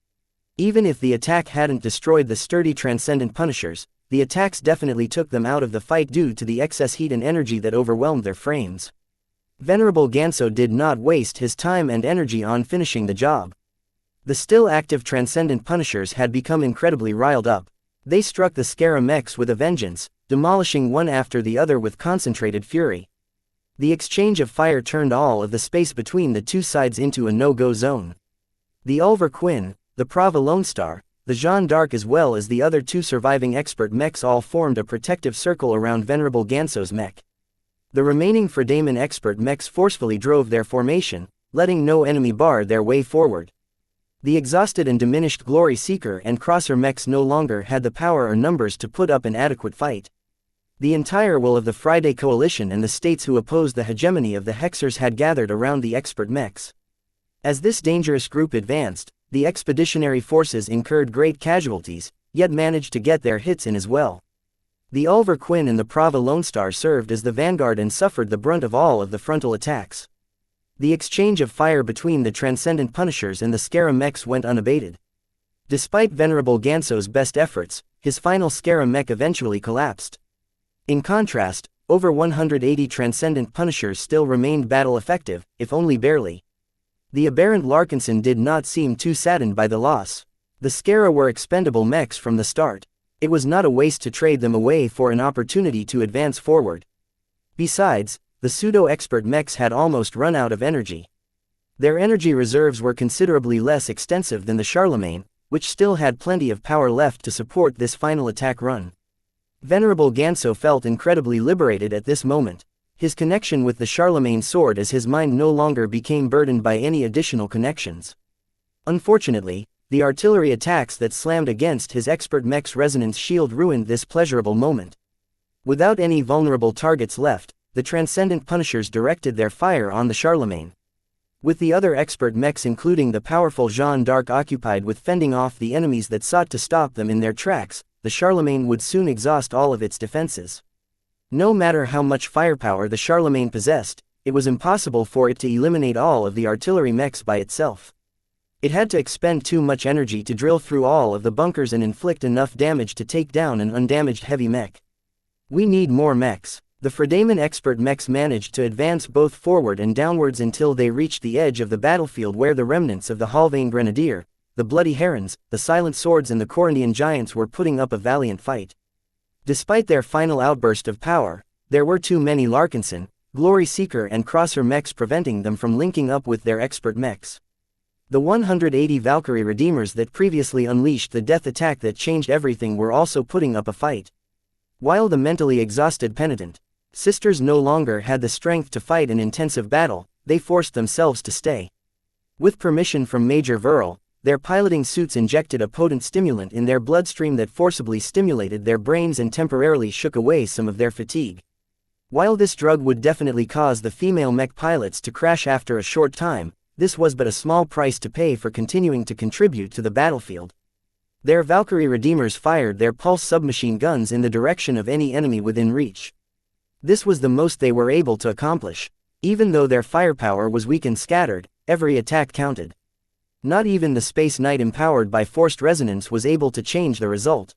Even if the attack hadn't destroyed the sturdy Transcendent Punishers, the attacks definitely took them out of the fight due to the excess heat and energy that overwhelmed their frames. Venerable Ganso did not waste his time and energy on finishing the job. The still active Transcendent Punishers had become incredibly riled up. They struck the Scara mechs with a vengeance, demolishing one after the other with concentrated fury. The exchange of fire turned all of the space between the two sides into a no-go zone. The Ulver Quinn, the Prava Lone Star, the Jeanne d'Arc as well as the other 2 surviving expert mechs all formed a protective circle around Venerable Ganso's mech. The remaining Fredaimon expert mechs forcefully drove their formation, letting no enemy bar their way forward. The exhausted and diminished Glory Seeker and Crosser mechs no longer had the power or numbers to put up an adequate fight. The entire will of the Friday Coalition and the states who opposed the hegemony of the Hexers had gathered around the expert mechs. As this dangerous group advanced, the expeditionary forces incurred great casualties, yet managed to get their hits in as well. The Ulver Quinn and the Prava Lone Star served as the vanguard and suffered the brunt of all of the frontal attacks. The exchange of fire between the Transcendent Punishers and the Scara mechs went unabated. Despite Venerable Ganso's best efforts, his final Scara mech eventually collapsed. In contrast, over 180 Transcendent Punishers still remained battle-effective, if only barely. The aberrant Larkinson did not seem too saddened by the loss. The Scara were expendable mechs from the start. It was not a waste to trade them away for an opportunity to advance forward. Besides, the pseudo-expert mechs had almost run out of energy. Their energy reserves were considerably less extensive than the Charlemagne, which still had plenty of power left to support this final attack run. Venerable Ganso felt incredibly liberated at this moment. His connection with the Charlemagne soared as his mind no longer became burdened by any additional connections. Unfortunately, the artillery attacks that slammed against his expert mech's resonance shield ruined this pleasurable moment. Without any vulnerable targets left, the Transcendent Punishers directed their fire on the Charlemagne. With the other expert mechs including the powerful Jeanne d'Arc occupied with fending off the enemies that sought to stop them in their tracks, the Charlemagne would soon exhaust all of its defenses. No matter how much firepower the Charlemagne possessed, it was impossible for it to eliminate all of the artillery mechs by itself. It had to expend too much energy to drill through all of the bunkers and inflict enough damage to take down an undamaged heavy mech. "We need more mechs," The Fredaman expert mechs managed to advance both forward and downwards until they reached the edge of the battlefield where the remnants of the Halvain Grenadier, the Bloody Herons, the Silent Swords and the Corundian Giants were putting up a valiant fight. Despite their final outburst of power, there were too many Larkinson, Glory Seeker and Crosser mechs preventing them from linking up with their expert mechs. The 180 Valkyrie Redeemers that previously unleashed the death attack that changed everything were also putting up a fight. While the mentally exhausted penitent sisters no longer had the strength to fight an intensive battle, they forced themselves to stay. With permission from Major Verl, their piloting suits injected a potent stimulant in their bloodstream that forcibly stimulated their brains and temporarily shook away some of their fatigue. While this drug would definitely cause the female mech pilots to crash after a short time, this was but a small price to pay for continuing to contribute to the battlefield. Their Valkyrie Redeemers fired their pulse submachine guns in the direction of any enemy within reach. This was the most they were able to accomplish. Even though their firepower was weak and scattered, every attack counted. Not even the Space Knight empowered by forced resonance was able to change the result.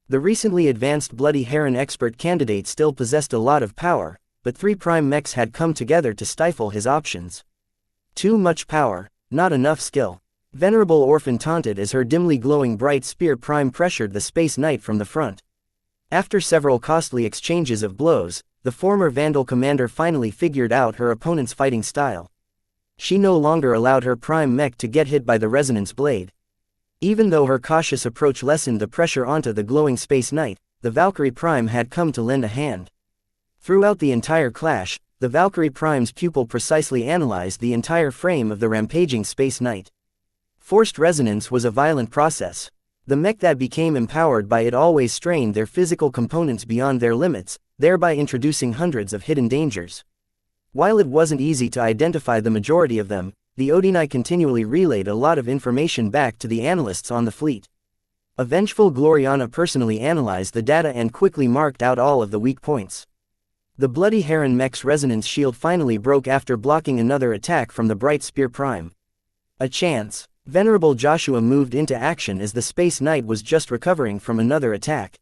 The recently advanced Bloody Heron expert candidate still possessed a lot of power, but 3 prime mechs had come together to stifle his options. Too much power, not enough skill. Venerable Orphan taunted as her dimly glowing bright spear prime pressured the Space Knight from the front. After several costly exchanges of blows, the former Vandal commander finally figured out her opponent's fighting style. She no longer allowed her prime mech to get hit by the resonance blade. Even though her cautious approach lessened the pressure onto the glowing Space Knight, the Valkyrie Prime had come to lend a hand. Throughout the entire clash, the Valkyrie Prime's pupil precisely analyzed the entire frame of the rampaging Space Knight. Forced resonance was a violent process. The mech that became empowered by it always strained their physical components beyond their limits, thereby introducing hundreds of hidden dangers. While it wasn't easy to identify the majority of them, the Odini continually relayed a lot of information back to the analysts on the fleet. A vengeful Gloriana personally analyzed the data and quickly marked out all of the weak points. The Bloody Heron mech's resonance shield finally broke after blocking another attack from the Bright Spear Prime. A chance. Venerable Joshua moved into action as the Space Knight was just recovering from another attack.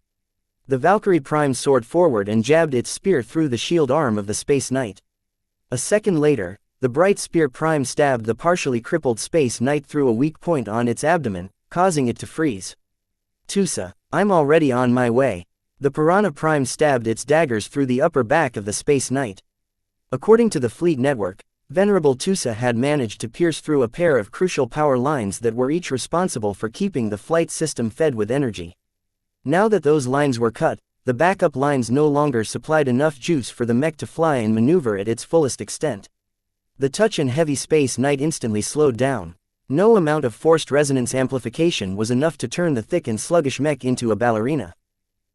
The Valkyrie Prime soared forward and jabbed its spear through the shield arm of the Space Knight. A second later, the Bright Spear Prime stabbed the partially crippled Space Knight through a weak point on its abdomen, causing it to freeze. Tusa, I'm already on my way. The Piranha Prime stabbed its daggers through the upper back of the Space Knight. According to the fleet network, Venerable Tusa had managed to pierce through a pair of crucial power lines that were each responsible for keeping the flight system fed with energy. Now that those lines were cut, the backup lines no longer supplied enough juice for the mech to fly and maneuver at its fullest extent. The touch and heavy Space Knight instantly slowed down. No amount of forced resonance amplification was enough to turn the thick and sluggish mech into a ballerina.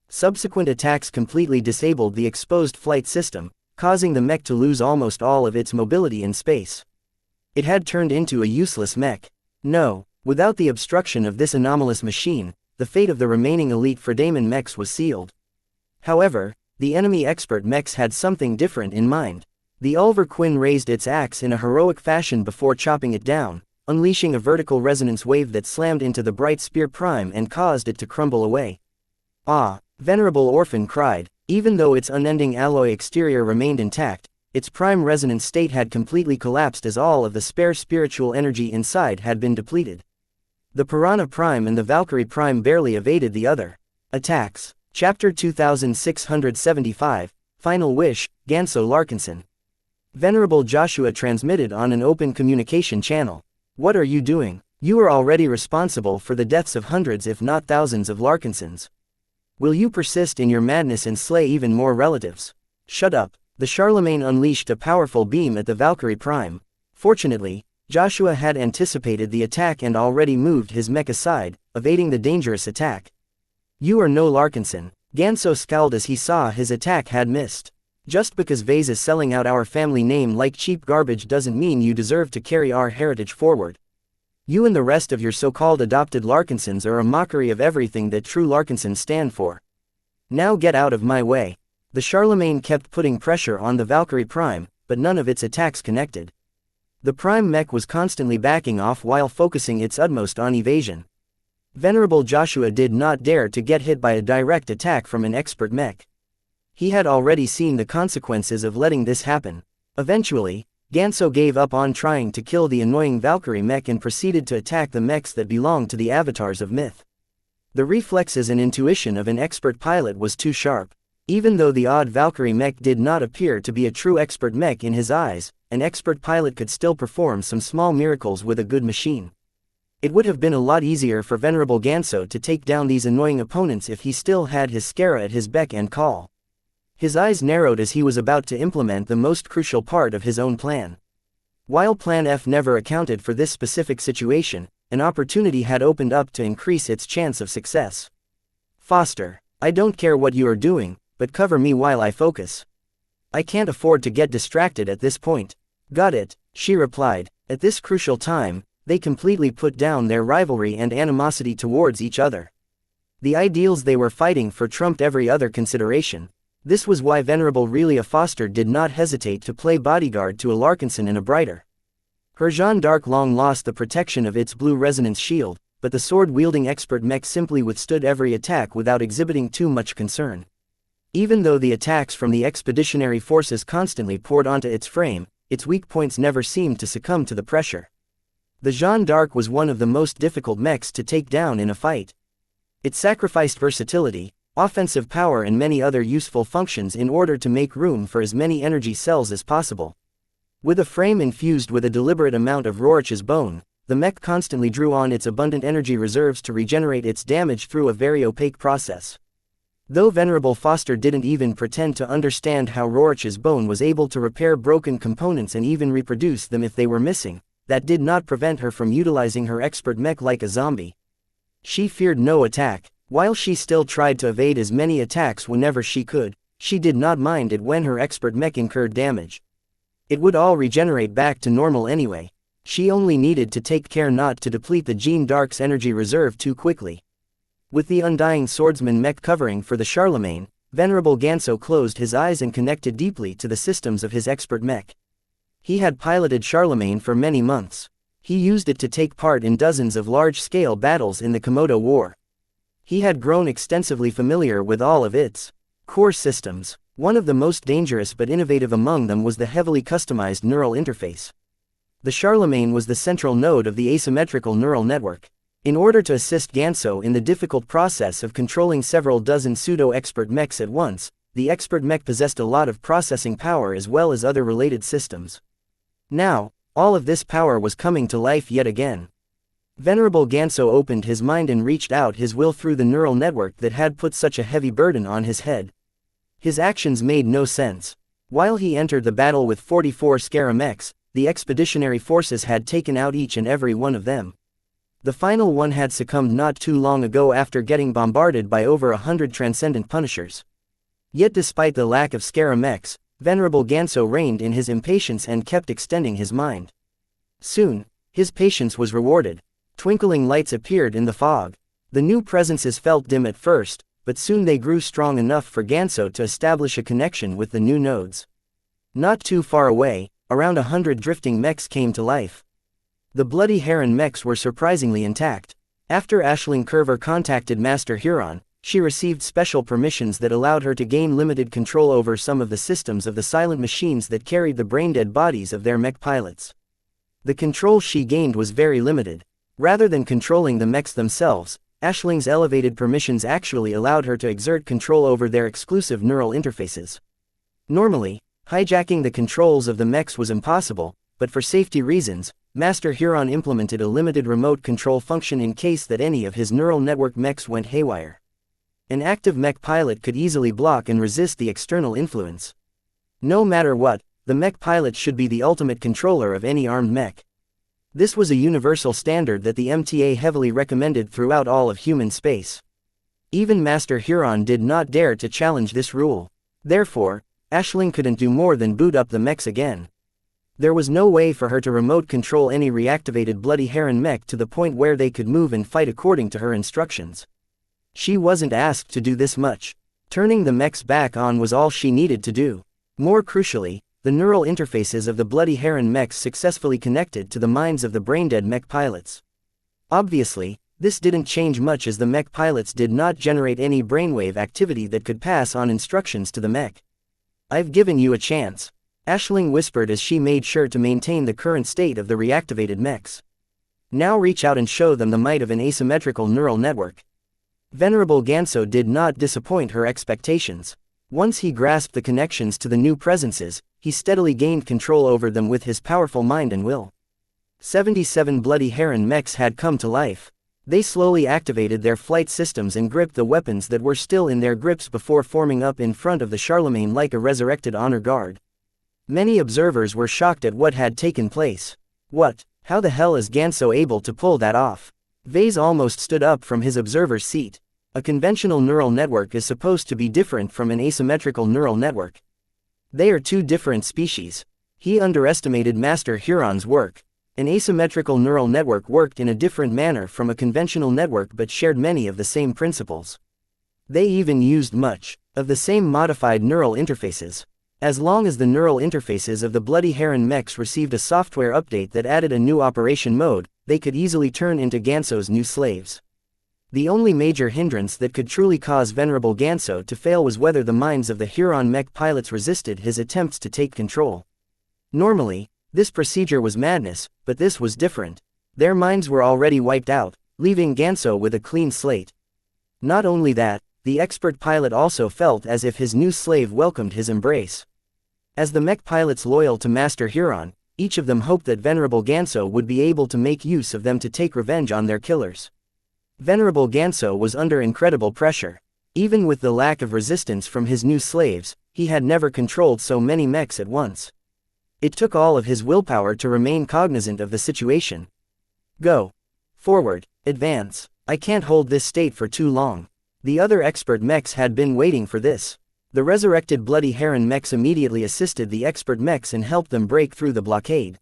Subsequent attacks completely disabled the exposed flight system, causing the mech to lose almost all of its mobility in space. It had turned into a useless mech. No, without the obstruction of this anomalous machine, the fate of the remaining elite Fredaman mechs was sealed. However, the enemy expert mechs had something different in mind. The Ulver Quinn raised its axe in a heroic fashion before chopping it down, unleashing a vertical resonance wave that slammed into the Bright Spear Prime and caused it to crumble away. Ah! Venerable Orphan cried. Even though its unending alloy exterior remained intact, its prime resonance state had completely collapsed as all of the spare spiritual energy inside had been depleted. The Piranha Prime and the Valkyrie Prime barely evaded the other attacks. Chapter 2675, Final Wish, Ganso Larkinson. Venerable Joshua transmitted on an open communication channel. What are you doing? You are already responsible for the deaths of hundreds if not thousands of Larkinsons. Will you persist in your madness and slay even more relatives? Shut up. The Charlemagne unleashed a powerful beam at the Valkyrie Prime. Fortunately, Joshua had anticipated the attack and already moved his mech aside, evading the dangerous attack. You are no Larkinson. Ganso scowled as he saw his attack had missed. Just because Vase is selling out our family name like cheap garbage doesn't mean you deserve to carry our heritage forward. You and the rest of your so-called adopted Larkinsons are a mockery of everything that true Larkinsons stand for. Now get out of my way. The Charlemagne kept putting pressure on the Valkyrie Prime, but none of its attacks connected. The Prime mech was constantly backing off while focusing its utmost on evasion. Venerable Joshua did not dare to get hit by a direct attack from an expert mech. He had already seen the consequences of letting this happen. Eventually, Ganso gave up on trying to kill the annoying Valkyrie mech and proceeded to attack the mechs that belonged to the avatars of myth. The reflexes and intuition of an expert pilot was too sharp. Even though the odd Valkyrie mech did not appear to be a true expert mech in his eyes, an expert pilot could still perform some small miracles with a good machine. It would have been a lot easier for Venerable Ganso to take down these annoying opponents if he still had his Skara at his beck and call. His eyes narrowed as he was about to implement the most crucial part of his own plan. While Plan F never accounted for this specific situation, an opportunity had opened up to increase its chance of success. Foster, I don't care what you are doing, but cover me while I focus. I can't afford to get distracted at this point. Got it, she replied. At this crucial time, they completely put down their rivalry and animosity towards each other. The ideals they were fighting for trumped every other consideration. This was why Venerable Relia Foster did not hesitate to play bodyguard to a Larkinson and a Brighter. Her Jeanne d'Arc long lost the protection of its blue resonance shield, but the sword-wielding expert mech simply withstood every attack without exhibiting too much concern. Even though the attacks from the expeditionary forces constantly poured onto its frame, its weak points never seemed to succumb to the pressure. The Jeanne d'Arc was one of the most difficult mechs to take down in a fight. It sacrificed versatility, offensive power and many other useful functions in order to make room for as many energy cells as possible. With a frame infused with a deliberate amount of Rorich's bone, the mech constantly drew on its abundant energy reserves to regenerate its damage through a very opaque process. Though Venerable Foster didn't even pretend to understand how Rorich's bone was able to repair broken components and even reproduce them if they were missing, that did not prevent her from utilizing her expert mech like a zombie. She feared no attack. While she still tried to evade as many attacks whenever she could, she did not mind it when her expert mech incurred damage. It would all regenerate back to normal anyway. She only needed to take care not to deplete the Jeanne d'Arc's energy reserve too quickly. With the Undying Swordsman mech covering for the Charlemagne, Venerable Ganso closed his eyes and connected deeply to the systems of his expert mech. He had piloted Charlemagne for many months. He used it to take part in dozens of large-scale battles in the Komodo War. He had grown extensively familiar with all of its core systems. One of the most dangerous but innovative among them was the heavily customized neural interface. The Charlemagne was the central node of the asymmetrical neural network. In order to assist Ganso in the difficult process of controlling several dozen pseudo-expert mechs at once, the expert mech possessed a lot of processing power as well as other related systems. Now, all of this power was coming to life yet again. Venerable Ganso opened his mind and reached out his will through the neural network that had put such a heavy burden on his head. His actions made no sense. While he entered the battle with 44 Skara mechs, the expeditionary forces had taken out each and every one of them. The final one had succumbed not too long ago after getting bombarded by over 100 transcendent punishers. Yet despite the lack of Skara mechs, Venerable Ganso reigned in his impatience and kept extending his mind. Soon, his patience was rewarded. Twinkling lights appeared in the fog. The new presences felt dim at first, but soon they grew strong enough for Ganso to establish a connection with the new nodes. Not too far away, around 100 drifting mechs came to life. The Bloody Heron mechs were surprisingly intact. After Aisling Curver contacted Master Huron, she received special permissions that allowed her to gain limited control over some of the systems of the silent machines that carried the brain-dead bodies of their mech pilots. The control she gained was very limited. Rather than controlling the mechs themselves, Aisling's elevated permissions actually allowed her to exert control over their exclusive neural interfaces. Normally, hijacking the controls of the mechs was impossible, but for safety reasons, Master Huron implemented a limited remote control function in case that any of his neural network mechs went haywire. An active mech pilot could easily block and resist the external influence. No matter what, the mech pilot should be the ultimate controller of any armed mech. This was a universal standard that the MTA heavily recommended throughout all of human space. Even Master Huron did not dare to challenge this rule. Therefore, Aisling couldn't do more than boot up the mechs again. There was no way for her to remote control any reactivated Bloody Heron mech to the point where they could move and fight according to her instructions. She wasn't asked to do this much. Turning the mechs back on was all she needed to do. More crucially, the neural interfaces of the Bloody Heron mechs successfully connected to the minds of the brain-dead mech pilots. Obviously, This didn't change much as the mech pilots did not generate any brainwave activity that could pass on instructions to the mech. "I've given you a chance," Aisling whispered as she made sure to maintain the current state of the reactivated mechs. "Now reach out and show them the might of an asymmetrical neural network." Venerable Ganso did not disappoint her expectations. Once he grasped the connections to the new presences, he steadily gained control over them with his powerful mind and will. 77 bloody heron mechs had come to life. They slowly activated their flight systems and gripped the weapons that were still in their grips before forming up in front of the Charlemagne like a resurrected honor guard. Many observers were shocked at what had taken place. What? How the hell is Ganso able to pull that off? Vase almost stood up from his observer's seat. A conventional neural network is supposed to be different from an asymmetrical neural network. They are two different species. He underestimated Master Huron's work. An asymmetrical neural network worked in a different manner from a conventional network but shared many of the same principles. They even used much of the same modified neural interfaces. As long as the neural interfaces of the Bloody Heron mechs received a software update that added a new operation mode, they could easily turn into Ganso's new slaves. The only major hindrance that could truly cause Venerable Ganso to fail was whether the minds of the Huron mech pilots resisted his attempts to take control. Normally, this procedure was madness, but this was different. Their minds were already wiped out, leaving Ganso with a clean slate. Not only that, the expert pilot also felt as if his new slave welcomed his embrace. As the mech pilots loyal to Master Huron, each of them hoped that Venerable Ganso would be able to make use of them to take revenge on their killers. Venerable Ganso was under incredible pressure. Even with the lack of resistance from his new slaves, he had never controlled so many mechs at once. It took all of his willpower to remain cognizant of the situation. "Go. Forward. Advance. I can't hold this state for too long." The other expert mechs had been waiting for this. The resurrected Bloody Heron mechs immediately assisted the expert mechs and helped them break through the blockade.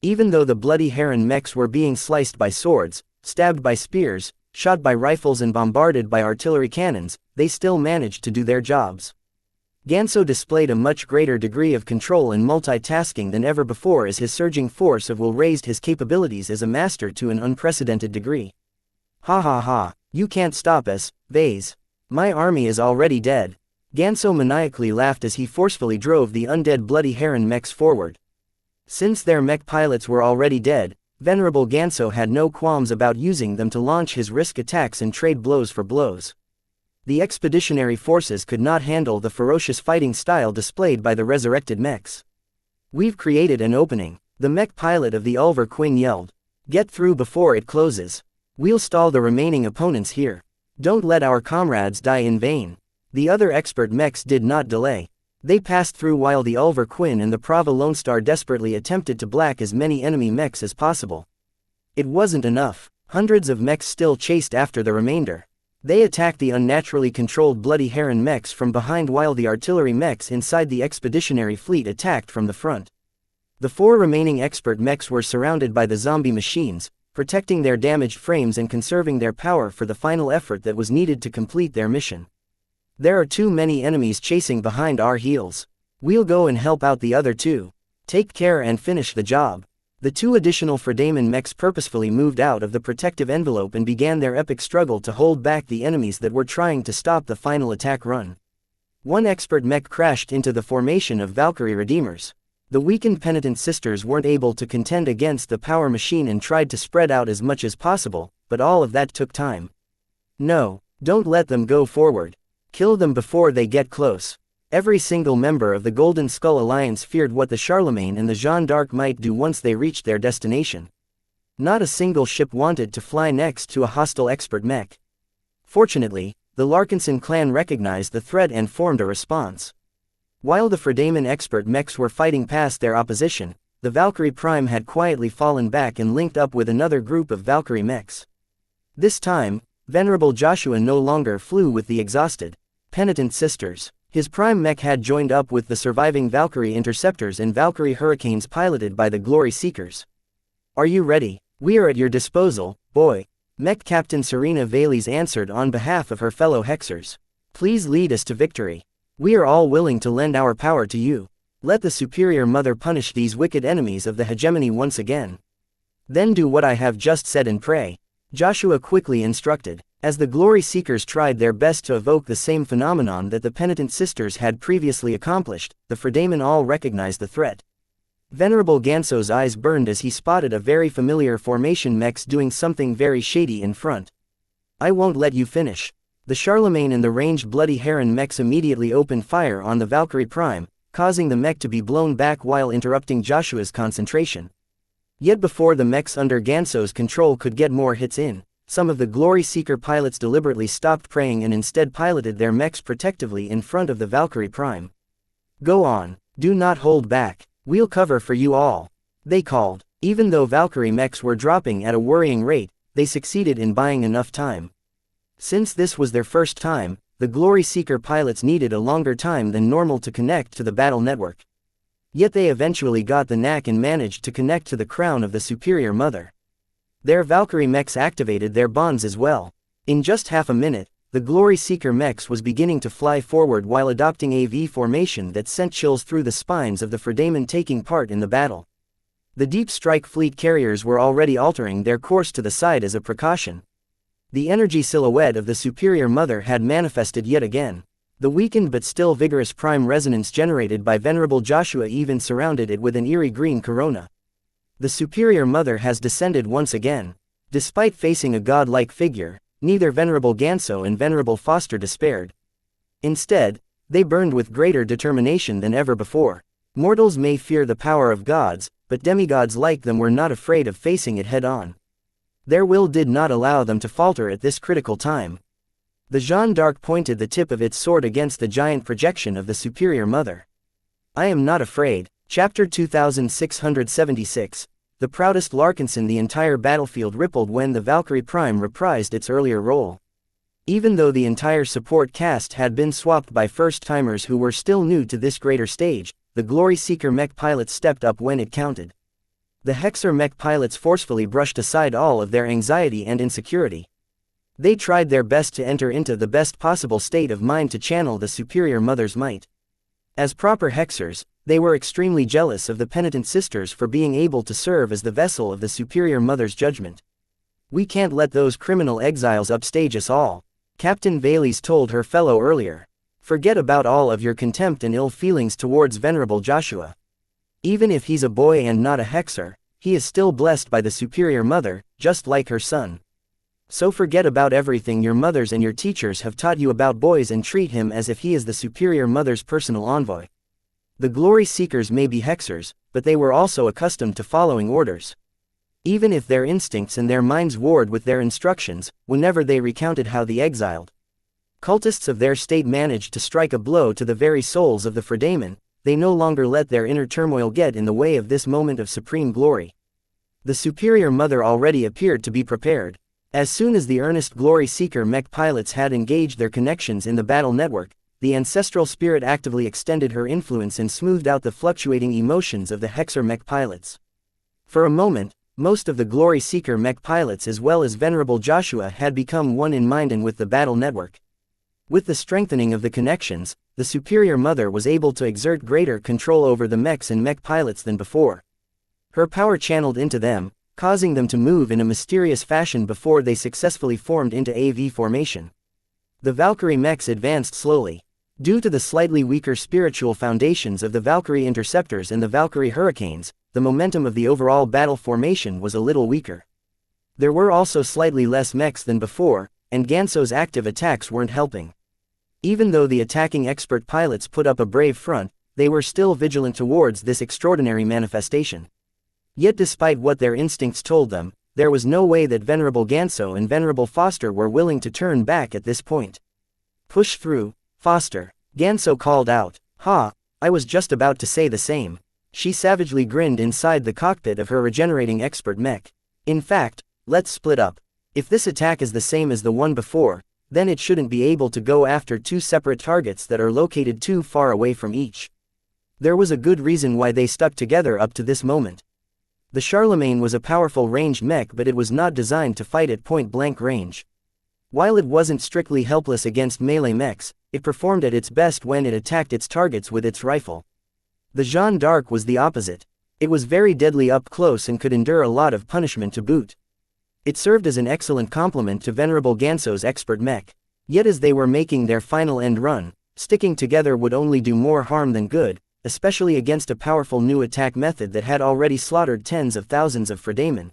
Even though the Bloody Heron mechs were being sliced by swords, stabbed by spears, shot by rifles and bombarded by artillery cannons, they still managed to do their jobs. Ganso displayed a much greater degree of control and multitasking than ever before as his surging force of will raised his capabilities as a master to an unprecedented degree. "Ha ha ha, you can't stop us, Vase. My army is already dead." Ganso maniacally laughed as he forcefully drove the undead Bloody Heron mechs forward. Since their mech pilots were already dead, Venerable Ganso had no qualms about using them to launch his risk attacks and trade blows for blows. The expeditionary forces could not handle the ferocious fighting style displayed by the resurrected mechs. "We've created an opening," the mech pilot of the Ulver Quinn yelled. "Get through before it closes. We'll stall the remaining opponents here. Don't let our comrades die in vain." The other expert mechs did not delay. They passed through while the Ulver Quinn and the Prava Lone Star desperately attempted to black as many enemy mechs as possible. It wasn't enough. Hundreds of mechs still chased after the remainder. They attacked the unnaturally controlled Bloody Heron mechs from behind while the artillery mechs inside the expeditionary fleet attacked from the front. The 4 remaining expert mechs were surrounded by the zombie machines, protecting their damaged frames and conserving their power for the final effort that was needed to complete their mission. "There are too many enemies chasing behind our heels. We'll go and help out the other 2. Take care and finish the job." The 2 additional Fredaman mechs purposefully moved out of the protective envelope and began their epic struggle to hold back the enemies that were trying to stop the final attack run. One expert mech crashed into the formation of Valkyrie Redeemers. The weakened penitent sisters weren't able to contend against the power machine and tried to spread out as much as possible, but all of that took time. "No, don't let them go forward. Kill them before they get close." Every single member of the Golden Skull Alliance feared what the Charlemagne and the Jeanne d'Arc might do once they reached their destination. Not a single ship wanted to fly next to a hostile expert mech. Fortunately, the Larkinson clan recognized the threat and formed a response. While the Fredaman expert mechs were fighting past their opposition, the Valkyrie Prime had quietly fallen back and linked up with another group of Valkyrie mechs. This time, Venerable Joshua no longer flew with the exhausted, penitent sisters. His prime mech had joined up with the surviving Valkyrie interceptors and Valkyrie hurricanes piloted by the Glory Seekers. "Are you ready? We are at your disposal, boy," Mech Captain Serena Vales answered on behalf of her fellow Hexers. "Please lead us to victory. We are all willing to lend our power to you. Let the Superior Mother punish these wicked enemies of the hegemony once again. Then do what I have just said and pray." Joshua quickly instructed. As the Glory Seekers tried their best to evoke the same phenomenon that the penitent sisters had previously accomplished, the Fredaimon all recognized the threat. Venerable Ganso's eyes burned as he spotted a very familiar formation mechs doing something very shady in front. I won't let you finish. The Charlemagne and the ranged Bloody Heron mechs immediately opened fire on the Valkyrie Prime, causing the mech to be blown back while interrupting Joshua's concentration. Yet before the mechs under Ganso's control could get more hits in, some of the Glory Seeker pilots deliberately stopped praying and instead piloted their mechs protectively in front of the Valkyrie Prime. Go on, do not hold back, we'll cover for you all, they called. Even though Valkyrie mechs were dropping at a worrying rate, they succeeded in buying enough time. Since this was their first time, the Glory Seeker pilots needed a longer time than normal to connect to the battle network. Yet they eventually got the knack and managed to connect to the crown of the Superior Mother. Their Valkyrie mechs activated their bonds as well. In just half a minute, the Glory Seeker mechs was beginning to fly forward while adopting a V formation that sent chills through the spines of the Fredaimon taking part in the battle. The Deep Strike Fleet carriers were already altering their course to the side as a precaution. The energy silhouette of the Superior Mother had manifested yet again. The weakened but still vigorous prime resonance generated by Venerable Joshua even surrounded it with an eerie green corona. The Superior Mother has descended once again. Despite facing a godlike figure, neither Venerable Ganso and Venerable Foster despaired. Instead, they burned with greater determination than ever before. Mortals may fear the power of gods, but demigods like them were not afraid of facing it head-on. Their will did not allow them to falter at this critical time. The Jeanne d'Arc pointed the tip of its sword against the giant projection of the Superior Mother. I am not afraid. Chapter 2676. The proudest Larkinson. The entire battlefield rippled when the Valkyrie Prime reprised its earlier role. Even though the entire support cast had been swapped by first-timers who were still new to this greater stage, the Glory Seeker mech pilots stepped up when it counted. The Hexer mech pilots forcefully brushed aside all of their anxiety and insecurity. They tried their best to enter into the best possible state of mind to channel the Superior Mother's might. As proper Hexers, they were extremely jealous of the penitent sisters for being able to serve as the vessel of the Superior Mother's judgment. We can't let those criminal exiles upstage us all, Captain Valles told her fellow earlier. Forget about all of your contempt and ill feelings towards Venerable Joshua. Even if he's a boy and not a Hexer, he is still blessed by the Superior Mother, just like her son. So forget about everything your mothers and your teachers have taught you about boys and treat him as if he is the Superior Mother's personal envoy. The Glory Seekers may be Hexers, but they were also accustomed to following orders. Even if their instincts and their minds warred with their instructions, whenever they recounted how the exiled cultists of their state managed to strike a blow to the very souls of the Fredaimon, they no longer let their inner turmoil get in the way of this moment of supreme glory. The Superior Mother already appeared to be prepared. As soon as the earnest Glory Seeker mech pilots had engaged their connections in the battle network, the ancestral spirit actively extended her influence and smoothed out the fluctuating emotions of the Hexer mech pilots. For a moment, most of the Glory Seeker mech pilots as well as Venerable Joshua had become one in mind and with the battle network. With the strengthening of the connections, the Superior Mother was able to exert greater control over the mechs and mech pilots than before. Her power channeled into them, causing them to move in a mysterious fashion before they successfully formed into a V formation. The Valkyrie mechs advanced slowly. Due to the slightly weaker spiritual foundations of the Valkyrie Interceptors and the Valkyrie Hurricanes, the momentum of the overall battle formation was a little weaker. There were also slightly less mechs than before, and Ganso's active attacks weren't helping. Even though the attacking expert pilots put up a brave front, they were still vigilant towards this extraordinary manifestation. Yet despite what their instincts told them, there was no way that Venerable Ganso and Venerable Foster were willing to turn back at this point. Push through, Foster, Ganso called out. Ha, I was just about to say the same. She savagely grinned inside the cockpit of her regenerating expert mech. In fact, let's split up. If this attack is the same as the one before, then it shouldn't be able to go after two separate targets that are located too far away from each. There was a good reason why they stuck together up to this moment. The Charlemagne was a powerful ranged mech, but it was not designed to fight at point-blank range. While it wasn't strictly helpless against melee mechs, it performed at its best when it attacked its targets with its rifle. The Jeanne d'Arc was the opposite. It was very deadly up close and could endure a lot of punishment to boot. It served as an excellent complement to Venerable Ganso's expert mech. Yet as they were making their final end run, sticking together would only do more harm than good, especially against a powerful new attack method that had already slaughtered tens of thousands of Fredamen.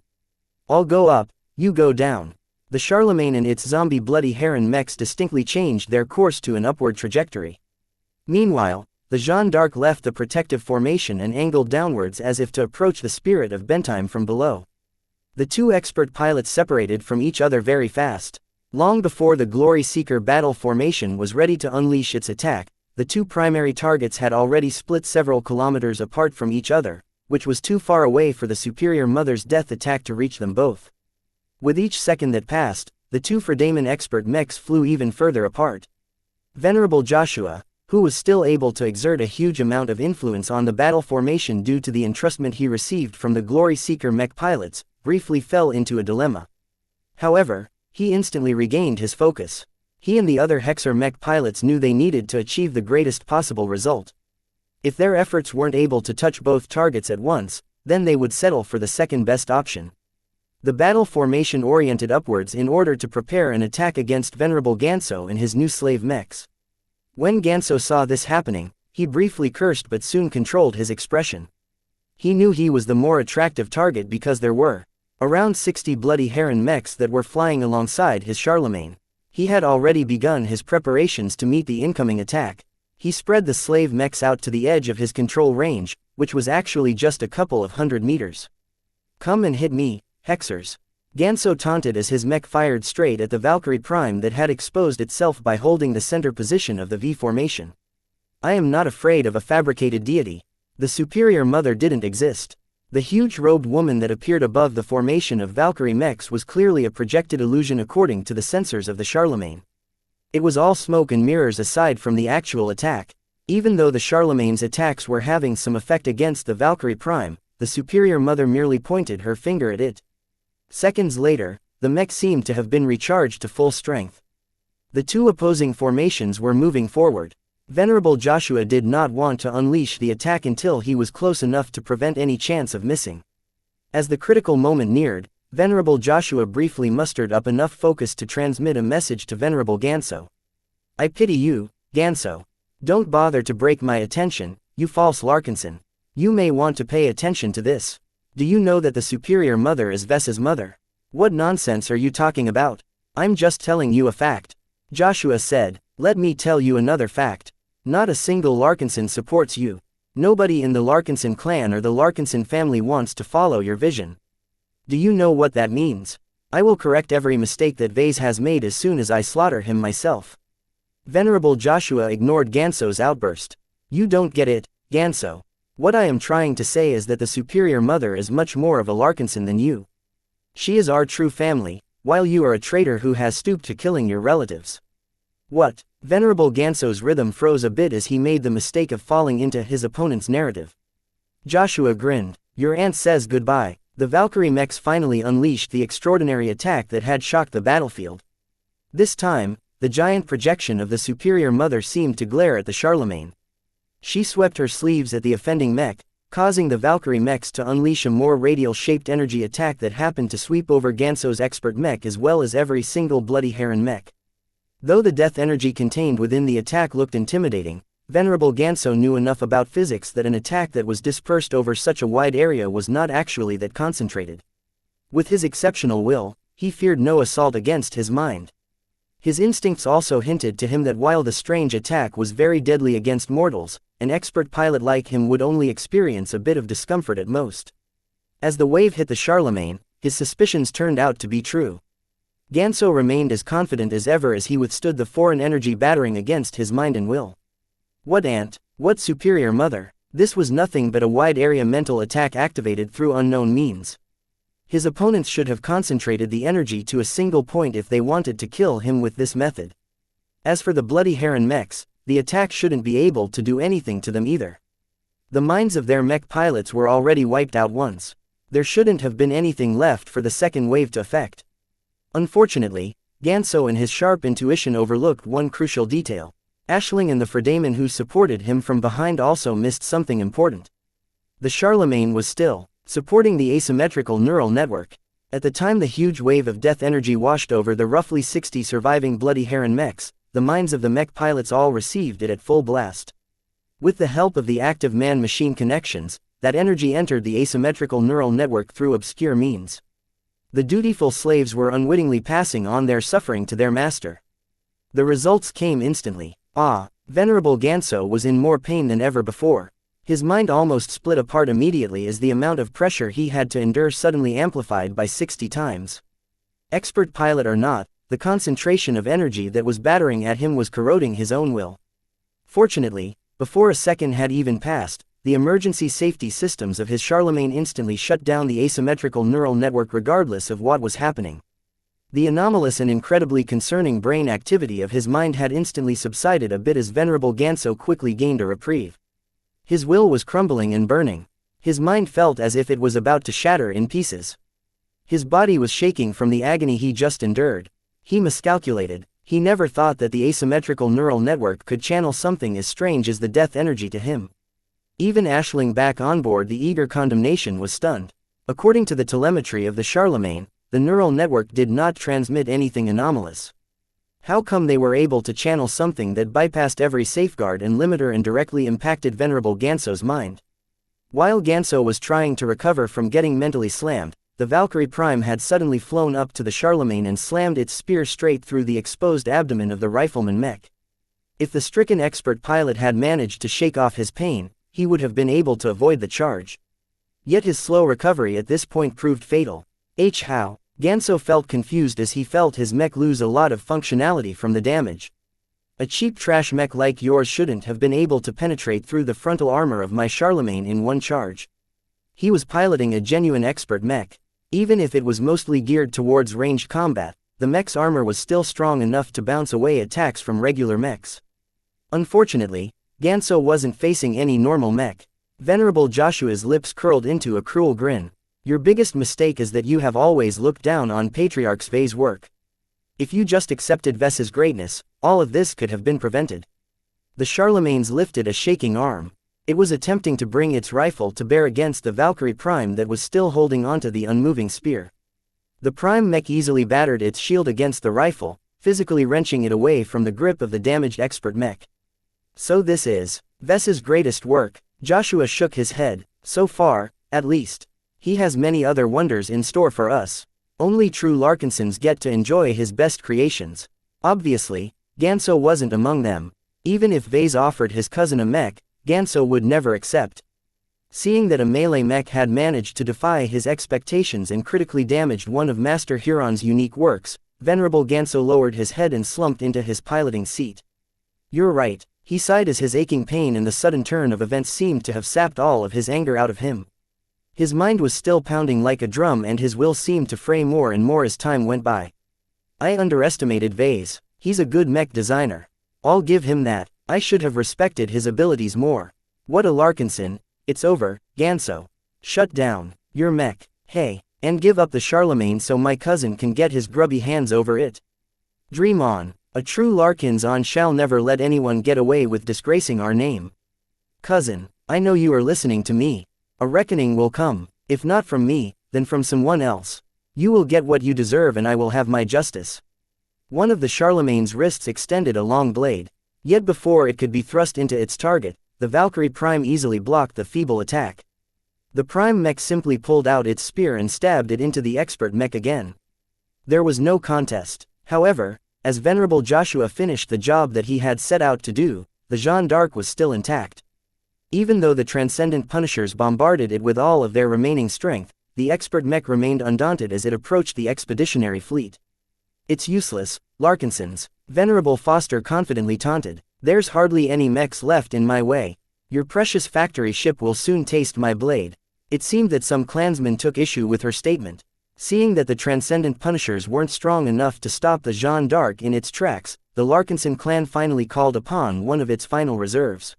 I'll go up, you go down. The Charlemagne and its zombie Bloody Heron mechs distinctly changed their course to an upward trajectory. Meanwhile, the Jeanne d'Arc left the protective formation and angled downwards as if to approach the spirit of Bentheim from below. The two expert pilots separated from each other very fast. Long before the Glory Seeker battle formation was ready to unleash its attack, the two primary targets had already split several kilometers apart from each other, which was too far away for the Superior Mother's death attack to reach them both. With each second that passed, the two Fredamen expert mechs flew even further apart. Venerable Joshua, who was still able to exert a huge amount of influence on the battle formation due to the entrustment he received from the Glory Seeker mech pilots, briefly fell into a dilemma. However, he instantly regained his focus. He and the other Hexer mech pilots knew they needed to achieve the greatest possible result. If their efforts weren't able to touch both targets at once, then they would settle for the second best option. The battle formation oriented upwards in order to prepare an attack against Venerable Ganso and his new slave mechs. When Ganso saw this happening, he briefly cursed but soon controlled his expression. He knew he was the more attractive target because there were around 60 Bloody Heron mechs that were flying alongside his Charlemagne. He had already begun his preparations to meet the incoming attack. He spread the slave mechs out to the edge of his control range, which was actually just a couple of 100 meters. Come and hit me, Hexers. Ganso taunted as his mech fired straight at the Valkyrie Prime that had exposed itself by holding the center position of the V formation. I am not afraid of a fabricated deity. The Superior Mother didn't exist. The huge robed woman that appeared above the formation of Valkyrie mechs was clearly a projected illusion according to the sensors of the Charlemagne. It was all smoke and mirrors aside from the actual attack. Even though the Charlemagne's attacks were having some effect against the Valkyrie Prime, the Superior Mother merely pointed her finger at it. Seconds later, the mech seemed to have been recharged to full strength. The two opposing formations were moving forward. Venerable Joshua did not want to unleash the attack until he was close enough to prevent any chance of missing. As the critical moment neared, Venerable Joshua briefly mustered up enough focus to transmit a message to Venerable Ganso. I pity you, Ganso. Don't bother to break my attention, you false Larkinson. You may want to pay attention to this. Do you know that the Superior Mother is Vessa's mother? What nonsense are you talking about? I'm just telling you a fact. Joshua said, let me tell you another fact. Not a single Larkinson supports you. Nobody in the Larkinson clan or the Larkinson family wants to follow your vision. Do you know what that means? I will correct every mistake that Vase has made as soon as I slaughter him myself. Venerable Joshua ignored Ganso's outburst. You don't get it, Ganso. What I am trying to say is that the Superior Mother is much more of a Larkinson than you. She is our true family, while you are a traitor who has stooped to killing your relatives. What? Venerable Ganso's rhythm froze a bit as he made the mistake of falling into his opponent's narrative. Joshua grinned. Your aunt says goodbye. The Valkyrie mechs finally unleashed the extraordinary attack that had shocked the battlefield. This time, the giant projection of the Superior Mother seemed to glare at the Charlemagne. She swept her sleeves at the offending mech, causing the Valkyrie mechs to unleash a more radial-shaped energy attack that happened to sweep over Ganso's expert mech as well as every single Bloody Heron mech. Though the death energy contained within the attack looked intimidating, Venerable Ganso knew enough about physics that an attack that was dispersed over such a wide area was not actually that concentrated. With his exceptional will, he feared no assault against his mind. His instincts also hinted to him that while the strange attack was very deadly against mortals, an expert pilot like him would only experience a bit of discomfort at most. As the wave hit the Charlemagne, his suspicions turned out to be true. Ganso remained as confident as ever as he withstood the foreign energy battering against his mind and will. What aunt? What Superior Mother? This was nothing but a wide-area mental attack activated through unknown means. His opponents should have concentrated the energy to a single point if they wanted to kill him with this method. As for the Bloody Heron mechs, the attack shouldn't be able to do anything to them either. The minds of their mech pilots were already wiped out once. There shouldn't have been anything left for the second wave to affect. Unfortunately, Ganso and his sharp intuition overlooked one crucial detail. Aisling and the Fredamen who supported him from behind also missed something important. The Charlemagne was still supporting the asymmetrical neural network. At the time the huge wave of death energy washed over the roughly 60 surviving Bloody Heron mechs, the minds of the mech pilots all received it at full blast. With the help of the active man-machine connections, that energy entered the asymmetrical neural network through obscure means. The dutiful slaves were unwittingly passing on their suffering to their master. The results came instantly. Venerable Ganso was in more pain than ever before. His mind almost split apart immediately as the amount of pressure he had to endure suddenly amplified by 60 times. Expert pilot or not, the concentration of energy that was battering at him was corroding his own will. Fortunately, before a second had even passed, the emergency safety systems of his Charlemagne instantly shut down the asymmetrical neural network regardless of what was happening. The anomalous and incredibly concerning brain activity of his mind had instantly subsided a bit as Venerable Ganso quickly gained a reprieve. His will was crumbling and burning. His mind felt as if it was about to shatter in pieces. His body was shaking from the agony he just endured. He miscalculated. He never thought that the asymmetrical neural network could channel something as strange as the death energy to him. Even Ashling back on board the eager condemnation was stunned. According to the telemetry of the Charlemagne, the neural network did not transmit anything anomalous. How come they were able to channel something that bypassed every safeguard and limiter and directly impacted Venerable Ganso's mind? While Ganso was trying to recover from getting mentally slammed, the Valkyrie Prime had suddenly flown up to the Charlemagne and slammed its spear straight through the exposed abdomen of the rifleman Mech. If the stricken expert pilot had managed to shake off his pain, he would have been able to avoid the charge. Yet his slow recovery at this point proved fatal. How? Ganso felt confused as he felt his mech lose a lot of functionality from the damage. A cheap trash mech like yours shouldn't have been able to penetrate through the frontal armor of my Charlemagne in one charge. He was piloting a genuine expert mech. Even if it was mostly geared towards ranged combat, the mech's armor was still strong enough to bounce away attacks from regular mechs. Unfortunately, Ganso wasn't facing any normal mech. Venerable Joshua's lips curled into a cruel grin. Your biggest mistake is that you have always looked down on Patriarch Sve's work. If you just accepted Ves's greatness, all of this could have been prevented. The Charlemagne's lifted a shaking arm. It was attempting to bring its rifle to bear against the Valkyrie Prime that was still holding onto the unmoving spear. The Prime mech easily battered its shield against the rifle, physically wrenching it away from the grip of the damaged expert mech. So this is Ves's greatest work. Joshua shook his head. So far, at least. He has many other wonders in store for us. Only true Larkinsons get to enjoy his best creations. Obviously, Ganso wasn't among them. Even if Vase offered his cousin a mech, Ganso would never accept. Seeing that a melee mech had managed to defy his expectations and critically damaged one of Master Huron's unique works, Venerable Ganso lowered his head and slumped into his piloting seat. You're right, he sighed as his aching pain and the sudden turn of events seemed to have sapped all of his anger out of him. His mind was still pounding like a drum and his will seemed to fray more and more as time went by. I underestimated Vase. He's a good mech designer. I'll give him that. I should have respected his abilities more. What a Larkinson. It's over, Ganso. Shut down your mech. Hey, and give up the Charlemagne so my cousin can get his grubby hands over it. Dream on. A true Larkinson shall never let anyone get away with disgracing our name. Cousin, I know you are listening to me. A reckoning will come, if not from me, then from someone else. You will get what you deserve and I will have my justice. One of the Charlemagne's wrists extended a long blade. Yet before it could be thrust into its target, the Valkyrie Prime easily blocked the feeble attack. The Prime mech simply pulled out its spear and stabbed it into the expert mech again. There was no contest. However, as Venerable Joshua finished the job that he had set out to do, the Jeanne d'Arc was still intact. Even though the Transcendent Punishers bombarded it with all of their remaining strength, the expert mech remained undaunted as it approached the expeditionary fleet. It's useless, Larkinsons, Venerable Foster confidently taunted. There's hardly any mechs left in my way. Your precious factory ship will soon taste my blade. It seemed that some clansmen took issue with her statement. Seeing that the Transcendent Punishers weren't strong enough to stop the Jeanne d'Arc in its tracks, the Larkinson clan finally called upon one of its final reserves.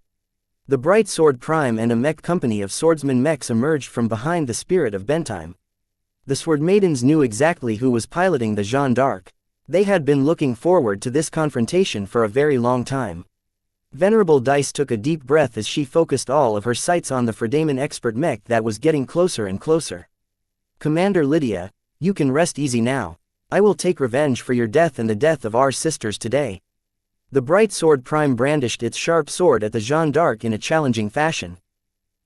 The Bright Sword Prime and a mech company of swordsman mechs emerged from behind the Spirit of Bentheim. The Sword Maidens knew exactly who was piloting the Jeanne d'Arc. They had been looking forward to this confrontation for a very long time. Venerable Dice took a deep breath as she focused all of her sights on the Fredaman expert mech that was getting closer and closer. Commander Lydia, You can rest easy now. I will take revenge for your death and the death of our sisters today." The bright sword prime brandished its sharp sword at the Jeanne d'Arc in a challenging fashion.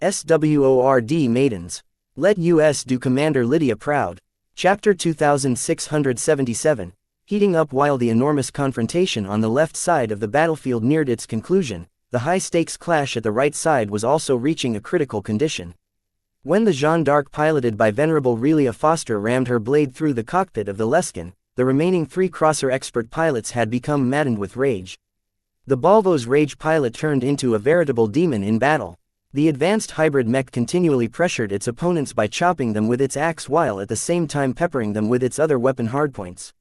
"SWORD maidens. Let us do Commander Lydia proud." Chapter 2677. Heating up. While the enormous confrontation on the left side of the battlefield neared its conclusion, the high-stakes clash at the right side was also reaching a critical condition. When the Jeanne d'Arc piloted by Venerable Relia Foster rammed her blade through the cockpit of the Leskin, the remaining 3 crosser expert pilots had become maddened with rage. The Balvo's rage pilot turned into a veritable demon in battle. The advanced hybrid mech continually pressured its opponents by chopping them with its axe while at the same time peppering them with its other weapon hardpoints.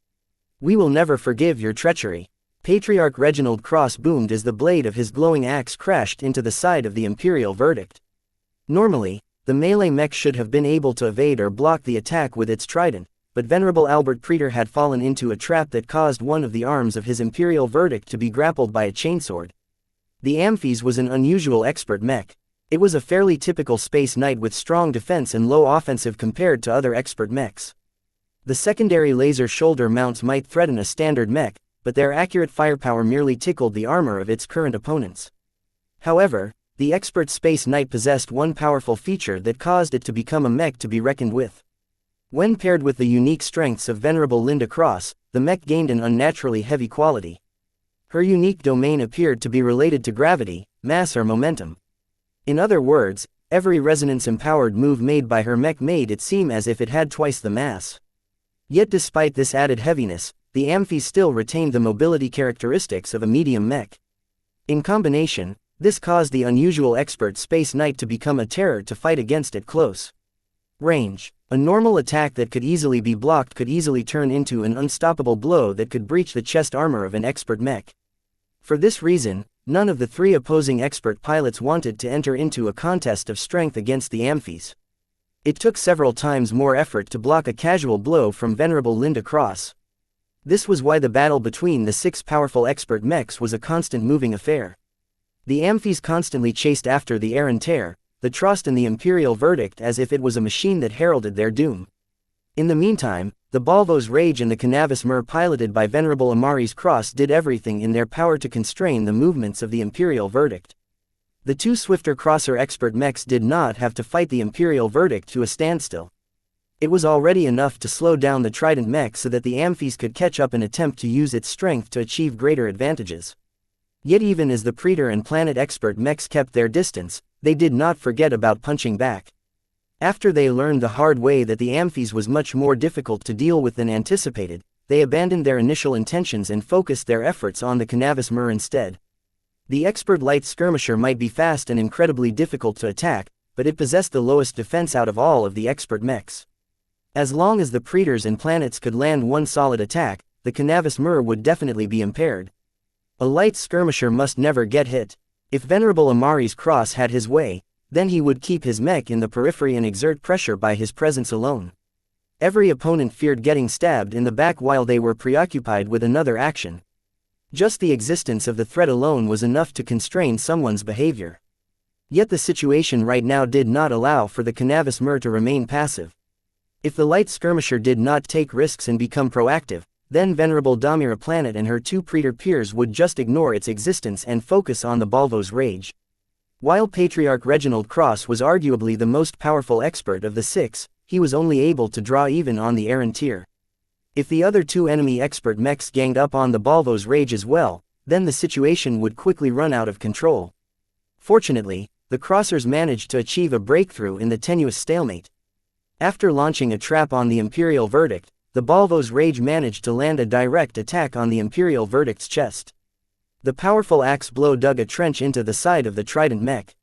"We will never forgive your treachery." Patriarch Reginald Cross boomed as the blade of his glowing axe crashed into the side of the Imperial Verdict. Normally, the melee mech should have been able to evade or block the attack with its trident, but Venerable Albert Praetor had fallen into a trap that caused one of the arms of his Imperial Verdict to be grappled by a chainsword. The Amphi's was an unusual expert mech. It was a fairly typical Space Knight with strong defense and low offensive compared to other expert mechs. The secondary laser shoulder mounts might threaten a standard mech, but their accurate firepower merely tickled the armor of its current opponents. However, the expert Space Knight possessed one powerful feature that caused it to become a mech to be reckoned with. When paired with the unique strengths of Venerable Linda Cross, the mech gained an unnaturally heavy quality. Her unique domain appeared to be related to gravity, mass or momentum. In other words, every resonance-empowered move made by her mech made it seem as if it had twice the mass. Yet despite this added heaviness, the Amphi still retained the mobility characteristics of a medium mech. In combination, this caused the unusual expert Space Knight to become a terror to fight against at close range. A normal attack that could easily be blocked could easily turn into an unstoppable blow that could breach the chest armor of an expert mech. For this reason, none of the 3 opposing expert pilots wanted to enter into a contest of strength against the Amphis. It took several times more effort to block a casual blow from Venerable Linda Cross. This was why the battle between the 6 powerful expert mechs was a constant moving affair. The Amphis constantly chased after the Air and Tear, the Trost and the Imperial Verdict as if it was a machine that heralded their doom. In the meantime, the Balvo's Rage and the Canavis Mur piloted by Venerable Amari's Cross did everything in their power to constrain the movements of the Imperial Verdict. The 2 swifter crosser expert mechs did not have to fight the Imperial Verdict to a standstill. It was already enough to slow down the Trident mech so that the Amphis could catch up and attempt to use its strength to achieve greater advantages. Yet even as the Praetor and Planet expert mechs kept their distance, they did not forget about punching back. After they learned the hard way that the Amphis was much more difficult to deal with than anticipated, they abandoned their initial intentions and focused their efforts on the Canavis Mur instead. The expert light skirmisher might be fast and incredibly difficult to attack, but it possessed the lowest defense out of all of the expert mechs. As long as the Praetors and Planets could land one solid attack, the Canavis Mur would definitely be impaired. A light skirmisher must never get hit. If Venerable Amari's Cross had his way, then he would keep his mech in the periphery and exert pressure by his presence alone. Every opponent feared getting stabbed in the back while they were preoccupied with another action. Just the existence of the threat alone was enough to constrain someone's behavior. Yet the situation right now did not allow for the Canavis Mur to remain passive. If the light skirmisher did not take risks and become proactive, then Venerable Damira Planet and her 2 Praetor peers would just ignore its existence and focus on the Balvo's Rage. While Patriarch Reginald Cross was arguably the most powerful expert of the 6, he was only able to draw even on the Aran tier. If the other 2 enemy expert mechs ganged up on the Balvo's Rage as well, then the situation would quickly run out of control. Fortunately, the Crossers managed to achieve a breakthrough in the tenuous stalemate. After launching a trap on the Imperial Verdict, the Balvo's Rage managed to land a direct attack on the Imperial Verdict's chest. The powerful axe blow dug a trench into the side of the Trident mech.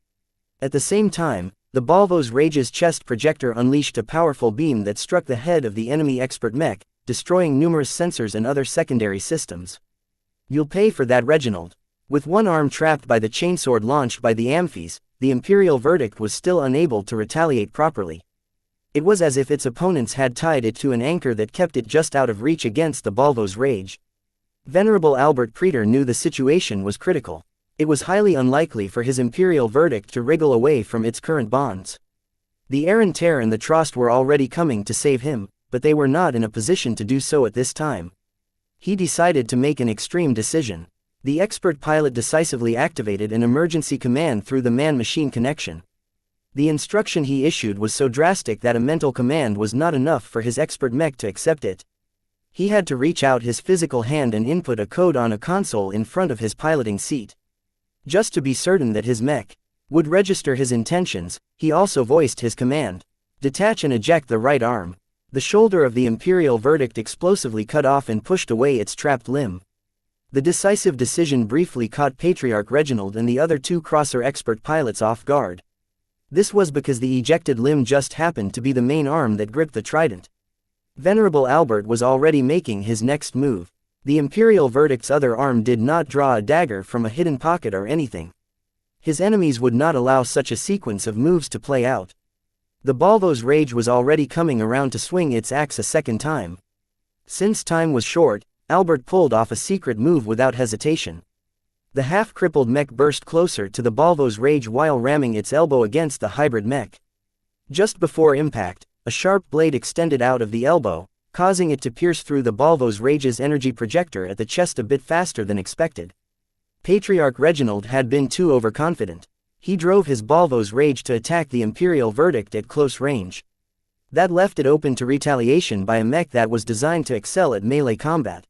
At the same time, the Balvo's Rage's chest projector unleashed a powerful beam that struck the head of the enemy expert mech, destroying numerous sensors and other secondary systems. "You'll pay for that, Reginald." With one arm trapped by the chainsword launched by the Amphis, the Imperial Verdict was still unable to retaliate properly. It was as if its opponents had tied it to an anchor that kept it just out of reach against the Balvo's Rage. Venerable Albert Praetor knew the situation was critical. It was highly unlikely for his Imperial Verdict to wriggle away from its current bonds. The Aran Tear and the Trost were already coming to save him, but they were not in a position to do so at this time. He decided to make an extreme decision. The expert pilot decisively activated an emergency command through the man-machine connection. The instruction he issued was so drastic that a mental command was not enough for his expert mech to accept it. He had to reach out his physical hand and input a code on a console in front of his piloting seat. Just to be certain that his mech would register his intentions, he also voiced his command: detach and eject the right arm. The shoulder of the Imperial Verdict explosively cut off and pushed away its trapped limb. The decisive decision briefly caught Patriarch Reginald and the other two Crosser expert pilots off guard. This was because the ejected limb just happened to be the main arm that gripped the trident. Venerable Albert was already making his next move. The Imperial Verdict's other arm did not draw a dagger from a hidden pocket or anything. His enemies would not allow such a sequence of moves to play out. The Balvo's rage was already coming around to swing its axe a second time. Since time was short, Albert pulled off a secret move without hesitation. The half-crippled mech burst closer to the Balvo's rage while ramming its elbow against the hybrid mech. Just before impact, a sharp blade extended out of the elbow, causing it to pierce through the Balvo's rage's energy projector at the chest a bit faster than expected. Patriarch Reginald had been too overconfident. He drove his Balvo's rage to attack the Imperial Verdict at close range. That left it open to retaliation by a mech that was designed to excel at melee combat.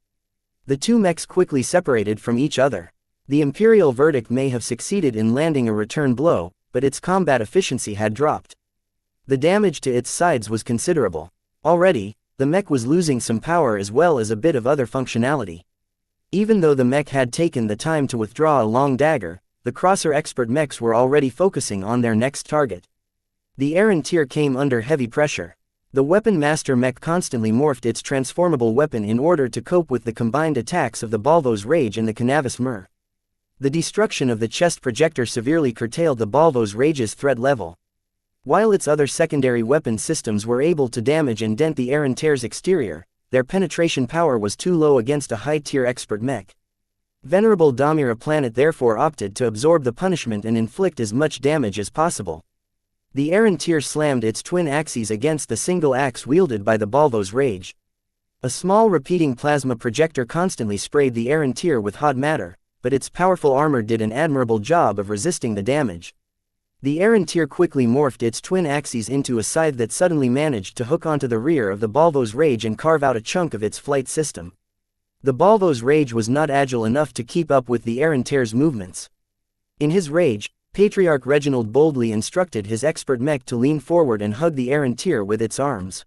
The two mechs quickly separated from each other. The Imperial Verdict may have succeeded in landing a return blow, but its combat efficiency had dropped. The damage to its sides was considerable. Already, the mech was losing some power as well as a bit of other functionality. Even though the mech had taken the time to withdraw a long dagger, the Crosser expert mechs were already focusing on their next target. The Aaron tier came under heavy pressure. The Weapon Master mech constantly morphed its transformable weapon in order to cope with the combined attacks of the Balvo's Rage and the Cannabis Myrrh. The destruction of the chest projector severely curtailed the Balvo's Rage's threat level. While its other secondary weapon systems were able to damage and dent the Aaron tier's exterior, their penetration power was too low against a high-tier expert mech. Venerable Damira Planet therefore opted to absorb the punishment and inflict as much damage as possible. The Aaron tier slammed its twin axes against the single axe wielded by the Balvo's Rage. A small repeating plasma projector constantly sprayed the Aaron tier with hot matter, but its powerful armor did an admirable job of resisting the damage. The Aaron tier quickly morphed its twin axes into a scythe that suddenly managed to hook onto the rear of the Balvo's Rage and carve out a chunk of its flight system. The Balvo's Rage was not agile enough to keep up with the Aaron tier's movements. In his rage, Patriarch Reginald boldly instructed his expert mech to lean forward and hug the Aaron tier with its arms.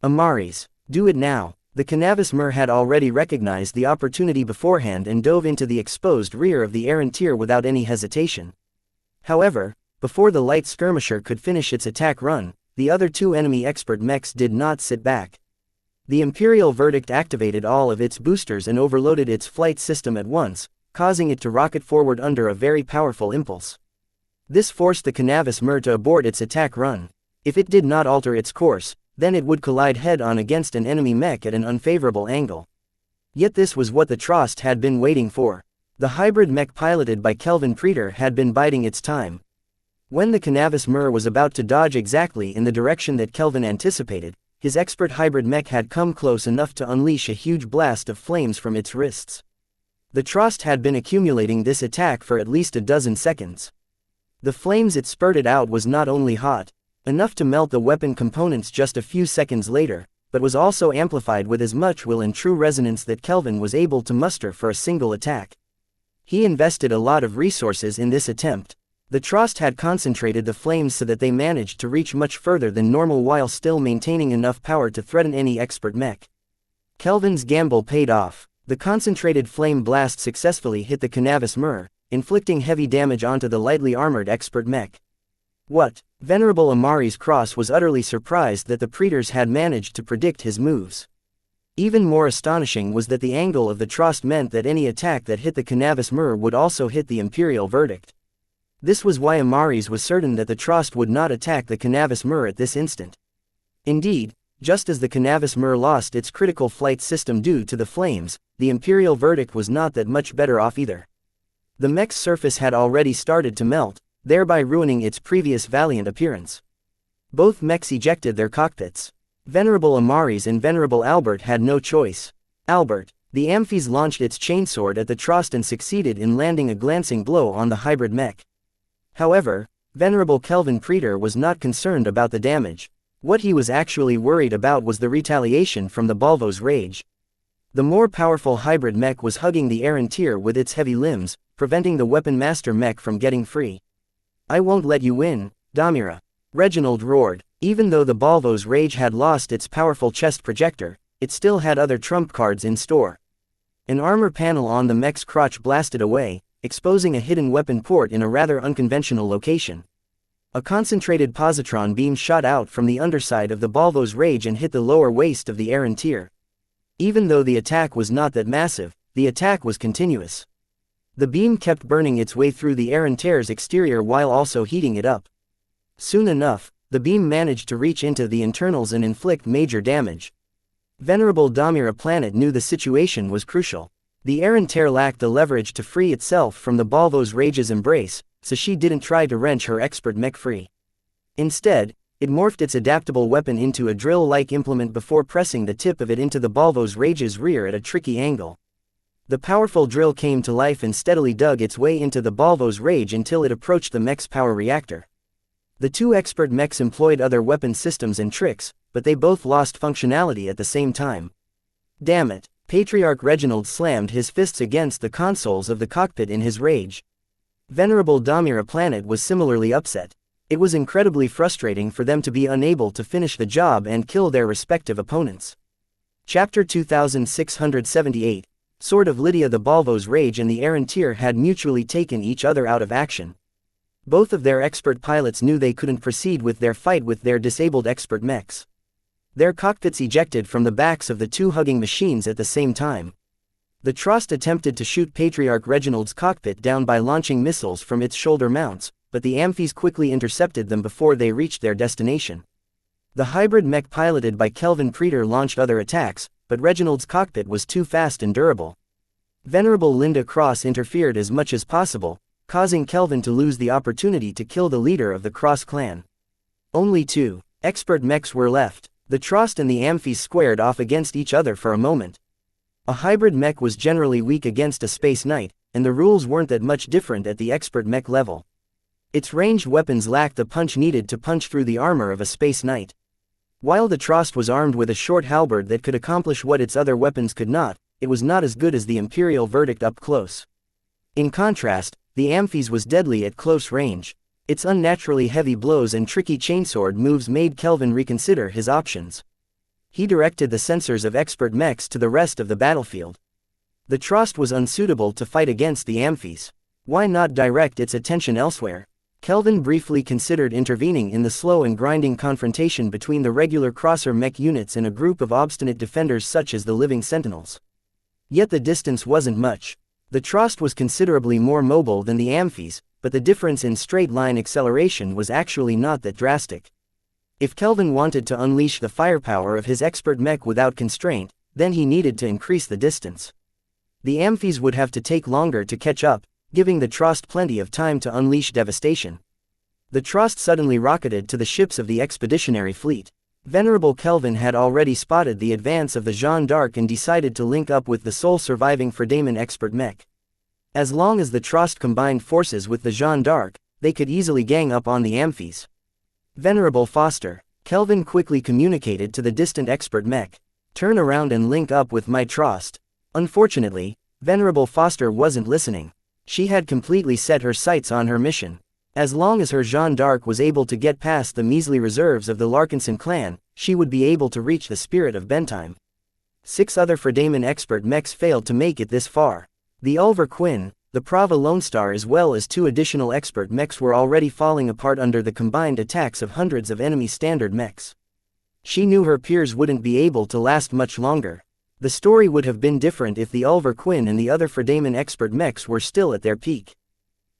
Amaris, do it now. The Cannabis Myrrh had already recognized the opportunity beforehand and dove into the exposed rear of the Aaron tier without any hesitation. However, before the light skirmisher could finish its attack run, the other two enemy expert mechs did not sit back. The Imperial Verdict activated all of its boosters and overloaded its flight system at once, causing it to rocket forward under a very powerful impulse. This forced the Cannabis Myrrh to abort its attack run. If it did not alter its course, then it would collide head-on against an enemy mech at an unfavorable angle. Yet this was what the Trost had been waiting for. The hybrid mech piloted by Kelvin Preeter had been biding its time. When the Cannabis Myrrh was about to dodge exactly in the direction that Kelvin anticipated, his expert hybrid mech had come close enough to unleash a huge blast of flames from its wrists. The Trost had been accumulating this attack for at least a dozen seconds. The flames it spurted out was not only hot, enough to melt the weapon components just a few seconds later, but was also amplified with as much will and true resonance that Kelvin was able to muster for a single attack. He invested a lot of resources in this attempt. The Trost had concentrated the flames so that they managed to reach much further than normal while still maintaining enough power to threaten any expert mech. Kelvin's gamble paid off. The concentrated flame blast successfully hit the Cannabis Myrrh, inflicting heavy damage onto the lightly armored expert mech. What? Venerable Amari's Cross was utterly surprised that the Preeters had managed to predict his moves. Even more astonishing was that the angle of the Trost meant that any attack that hit the Cannabis Myrrh would also hit the Imperial Verdict. This was why Amaris was certain that the Trost would not attack the Cannabis Myrrh at this instant. Indeed, just as the Cannabis Myrrh lost its critical flight system due to the flames, the Imperial Verdict was not that much better off either. The mech's surface had already started to melt, thereby ruining its previous valiant appearance. Both mechs ejected their cockpits. Venerable Amaris and Venerable Albert had no choice. Albert, the Amphies launched its chainsword at the Trost and succeeded in landing a glancing blow on the hybrid mech. However, Venerable Kelvin Preetor was not concerned about the damage. What he was actually worried about was the retaliation from the Balvo's rage. The more powerful hybrid mech was hugging the Errantier with its heavy limbs, preventing the Weapon Master mech from getting free. "I won't let you win, Damira," Reginald roared. Even though the Balvo's rage had lost its powerful chest projector, it still had other trump cards in store. An armor panel on the mech's crotch blasted away, exposing a hidden weapon port in a rather unconventional location. A concentrated positron beam shot out from the underside of the Balvo's rage and hit the lower waist of the Errantier. Even though the attack was not that massive, the attack was continuous. The beam kept burning its way through the Errantier's exterior while also heating it up. Soon enough, the beam managed to reach into the internals and inflict major damage. Venerable Damira Planet knew the situation was crucial. The Errantier lacked the leverage to free itself from the Balvo's rage's embrace, so she didn't try to wrench her expert mech free. Instead, it morphed its adaptable weapon into a drill-like implement before pressing the tip of it into the Balvo's rage's rear at a tricky angle. The powerful drill came to life and steadily dug its way into the Balvo's rage until it approached the mech's power reactor. The two expert mechs employed other weapon systems and tricks, but they both lost functionality at the same time. Damn it, Patriarch Reginald slammed his fists against the consoles of the cockpit in his rage. Venerable Damira Planet was similarly upset. It was incredibly frustrating for them to be unable to finish the job and kill their respective opponents. Chapter 2678, Sword of Lydia. The Balvo's rage and the Errantier had mutually taken each other out of action. Both of their expert pilots knew they couldn't proceed with their fight with their disabled expert mechs. Their cockpits ejected from the backs of the two hugging machines at the same time. The Trost attempted to shoot Patriarch Reginald's cockpit down by launching missiles from its shoulder mounts, but the Amphies quickly intercepted them before they reached their destination. The hybrid mech piloted by Kelvin Preetor launched other attacks, but Reginald's cockpit was too fast and durable. Venerable Linda Cross interfered as much as possible, causing Kelvin to lose the opportunity to kill the leader of the Cross clan. Only two expert mechs were left. The Trost and the Amphies squared off against each other for a moment. A hybrid mech was generally weak against a Space Knight, and the rules weren't that much different at the expert mech level. Its ranged weapons lacked the punch needed to punch through the armor of a Space Knight. While the Trost was armed with a short halberd that could accomplish what its other weapons could not, it was not as good as the Imperial Verdict up close. In contrast, the Amphies was deadly at close range. Its unnaturally heavy blows and tricky chainsword moves made Kelvin reconsider his options. He directed the sensors of expert mechs to the rest of the battlefield. The Trost was unsuitable to fight against the Amphies. Why not direct its attention elsewhere? Kelvin briefly considered intervening in the slow and grinding confrontation between the regular crosser mech units and a group of obstinate defenders such as the Living Sentinels. Yet the distance wasn't much. The Trost was considerably more mobile than the Amphies, but the difference in straight-line acceleration was actually not that drastic. If Kelvin wanted to unleash the firepower of his expert mech without constraint, then he needed to increase the distance. The Amphies would have to take longer to catch up, giving the Trost plenty of time to unleash devastation. The Trost suddenly rocketed to the ships of the expeditionary fleet. Venerable Kelvin had already spotted the advance of the Jeanne d'Arc and decided to link up with the sole surviving Fredaman expert mech. As long as the Trost combined forces with the Jeanne d'Arc, they could easily gang up on the Amphies. Venerable Foster, Kelvin quickly communicated to the distant expert mech. Turn around and link up with my Trost. Unfortunately, Venerable Foster wasn't listening. She had completely set her sights on her mission. As long as her Jeanne d'Arc was able to get past the measly reserves of the Larkinson clan, she would be able to reach the Spirit of Bentheim. 6 other Fredaman expert mechs failed to make it this far. The Ulver Quinn, the Prava Lone Star as well as 2 additional expert mechs were already falling apart under the combined attacks of hundreds of enemy standard mechs. She knew her peers wouldn't be able to last much longer. The story would have been different if the Ulver Quinn and the other Fredaman expert mechs were still at their peak.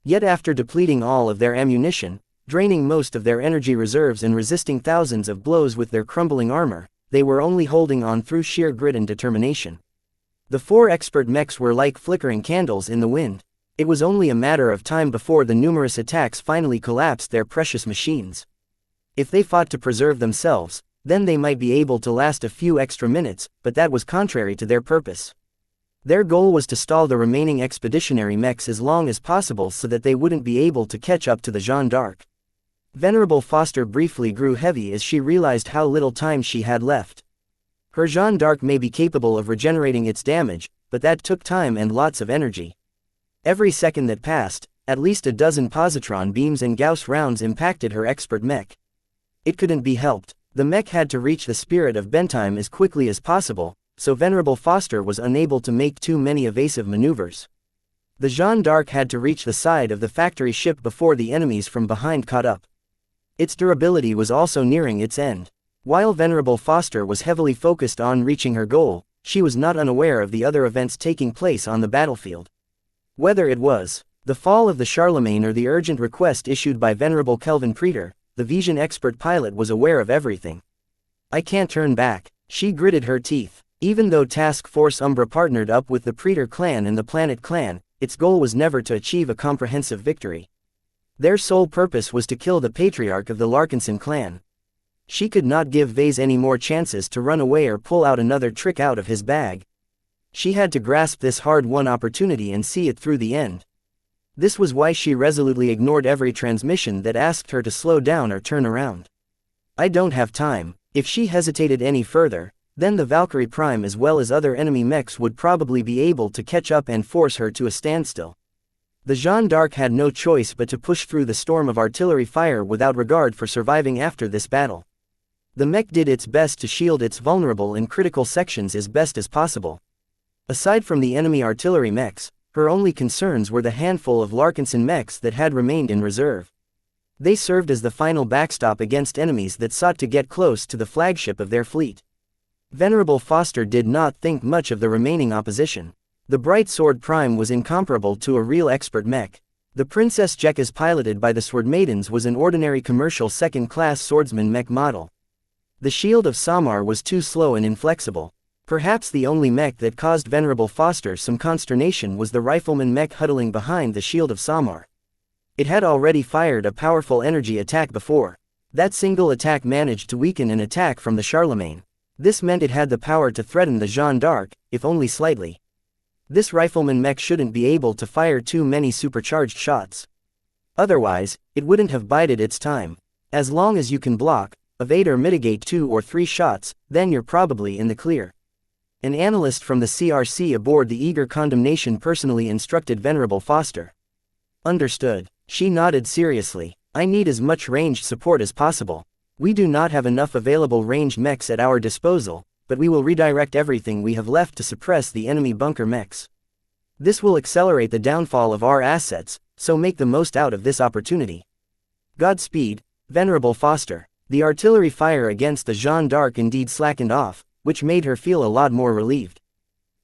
Yet after depleting all of their ammunition, draining most of their energy reserves and resisting thousands of blows with their crumbling armor, they were only holding on through sheer grit and determination. The 4 expert mechs were like flickering candles in the wind. It was only a matter of time before the numerous attacks finally collapsed their precious machines. If they fought to preserve themselves, Then they might be able to last a few extra minutes, but that was contrary to their purpose. Their goal was to stall the remaining expeditionary mechs as long as possible so that they wouldn't be able to catch up to the Jeanne d'Arc. Venerable Foster briefly grew heavy as she realized how little time she had left. Her Jeanne d'Arc may be capable of regenerating its damage, but that took time and lots of energy. Every second that passed, at least a dozen positron beams and Gauss rounds impacted her expert mech. It couldn't be helped. The mech had to reach the spirit of Bentheim as quickly as possible, so Venerable Foster was unable to make too many evasive maneuvers. The Jeanne d'Arc had to reach the side of the factory ship before the enemies from behind caught up. Its durability was also nearing its end. While Venerable Foster was heavily focused on reaching her goal, she was not unaware of the other events taking place on the battlefield. Whether it was the fall of the Charlemagne or the urgent request issued by Venerable Kelvin Preetor, the Vision expert pilot was aware of everything. "I can't turn back," she gritted her teeth. Even though Task Force Umbra partnered up with the Preetor clan and the Planet Clan, its goal was never to achieve a comprehensive victory. Their sole purpose was to kill the patriarch of the Larkinson clan. She could not give Vase any more chances to run away or pull out another trick out of his bag. She had to grasp this hard-won opportunity and see it through the end. This was why she resolutely ignored every transmission that asked her to slow down or turn around. "I don't have time." If she hesitated any further, then the Valkyrie Prime as well as other enemy mechs would probably be able to catch up and force her to a standstill. The Jeanne d'Arc had no choice but to push through the storm of artillery fire without regard for surviving after this battle. The mech did its best to shield its vulnerable and critical sections as best as possible. Aside from the enemy artillery mechs, her only concerns were the handful of Larkinson mechs that had remained in reserve. They served as the final backstop against enemies that sought to get close to the flagship of their fleet. Venerable Foster did not think much of the remaining opposition. The Bright Sword Prime was incomparable to a real expert mech. The Princess Jekkas piloted by the Sword Maidens was an ordinary commercial second-class swordsman mech model. The Shield of Samar was too slow and inflexible. Perhaps the only mech that caused Venerable Foster some consternation was the rifleman mech huddling behind the Shield of Samar. It had already fired a powerful energy attack before. That single attack managed to weaken an attack from the Charlemagne. This meant it had the power to threaten the Jeanne d'Arc, if only slightly. This rifleman mech shouldn't be able to fire too many supercharged shots. Otherwise, it wouldn't have bided its time. As long as you can block, evade or mitigate 2 or 3 shots, then you're probably in the clear. An analyst from the CRC aboard the Eager Condemnation personally instructed Venerable Foster. "Understood." She nodded seriously. "I need as much ranged support as possible. We do not have enough available ranged mechs at our disposal, but we will redirect everything we have left to suppress the enemy bunker mechs. This will accelerate the downfall of our assets, so make the most out of this opportunity. Godspeed, Venerable Foster." The artillery fire against the Jeanne d'Arc indeed slackened off, which made her feel a lot more relieved.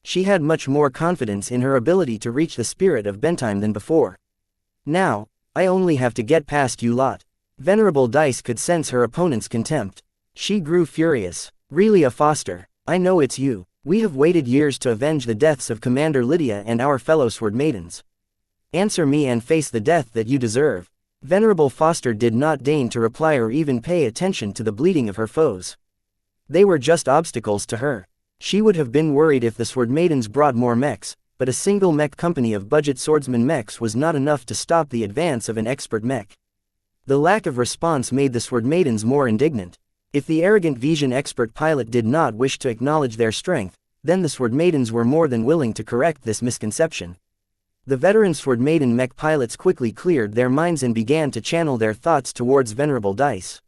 She had much more confidence in her ability to reach the spirit of Bentheim than before. "Now, I only have to get past you lot." Venerable Dice could sense her opponent's contempt. She grew furious. "Really, a Foster? I know it's you. We have waited years to avenge the deaths of Commander Lydia and our fellow Sword Maidens. Answer me and face the death that you deserve." Venerable Foster did not deign to reply or even pay attention to the bleating of her foes. They were just obstacles to her. She would have been worried if the Sword Maidens brought more mechs, but a single mech company of budget swordsman mechs was not enough to stop the advance of an expert mech. The lack of response made the Sword Maidens more indignant. If the arrogant Vision expert pilot did not wish to acknowledge their strength, then the Sword Maidens were more than willing to correct this misconception. The veteran Sword Maiden mech pilots quickly cleared their minds and began to channel their thoughts towards Venerable Dice.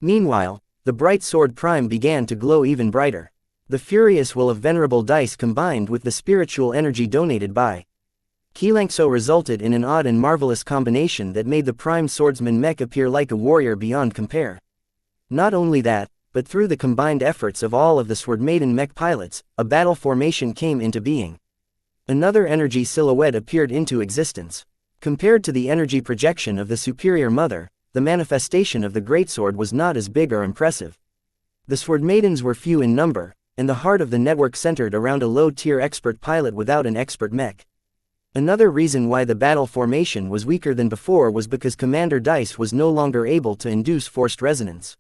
Meanwhile, the Bright Sword Prime began to glow even brighter. The furious will of Venerable Dice combined with the spiritual energy donated by xianxia resulted in an odd and marvelous combination that made the Prime Swordsman mech appear like a warrior beyond compare. Not only that, but through the combined efforts of all of the Sword Maiden mech pilots, a battle formation came into being. Another energy silhouette appeared into existence. Compared to the energy projection of the Superior Mother, the manifestation of the Greatsword was not as big or impressive. The Sword Maidens were few in number, and the heart of the network centered around a low-tier expert pilot without an expert mech. Another reason why the battle formation was weaker than before was because Commander Dice was no longer able to induce forced resonance.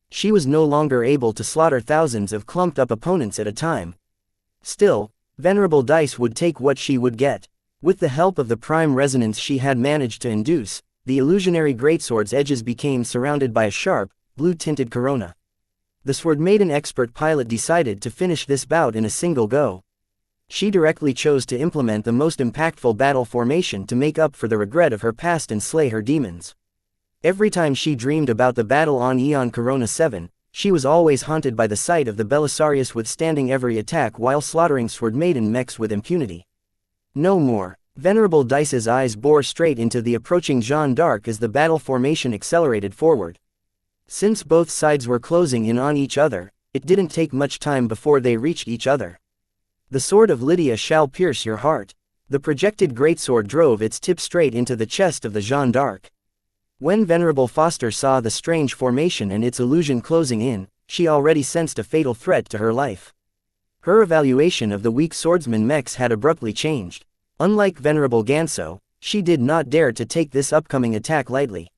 She was no longer able to slaughter thousands of clumped-up opponents at a time. Still, Venerable Dice would take what she would get. With the help of the prime resonance she had managed to induce, the illusionary greatsword's edges became surrounded by a sharp, blue-tinted corona. The Sword Maiden expert pilot decided to finish this bout in a single go. She directly chose to implement the most impactful battle formation to make up for the regret of her past and slay her demons. Every time she dreamed about the battle on Aeon Corona 7, she was always haunted by the sight of the Belisarius withstanding every attack while slaughtering Sword Maiden mechs with impunity. No more. Venerable Dice's eyes bore straight into the approaching Jeanne d'Arc as the battle formation accelerated forward. Since both sides were closing in on each other, it didn't take much time before they reached each other. The sword of Lydia shall pierce your heart. The projected greatsword drove its tip straight into the chest of the Jeanne d'Arc. When Venerable Foster saw the strange formation and its illusion closing in, she already sensed a fatal threat to her life. Her evaluation of the weak swordsman mechs had abruptly changed. Unlike Venerable Ganso, she did not dare to take this upcoming attack lightly.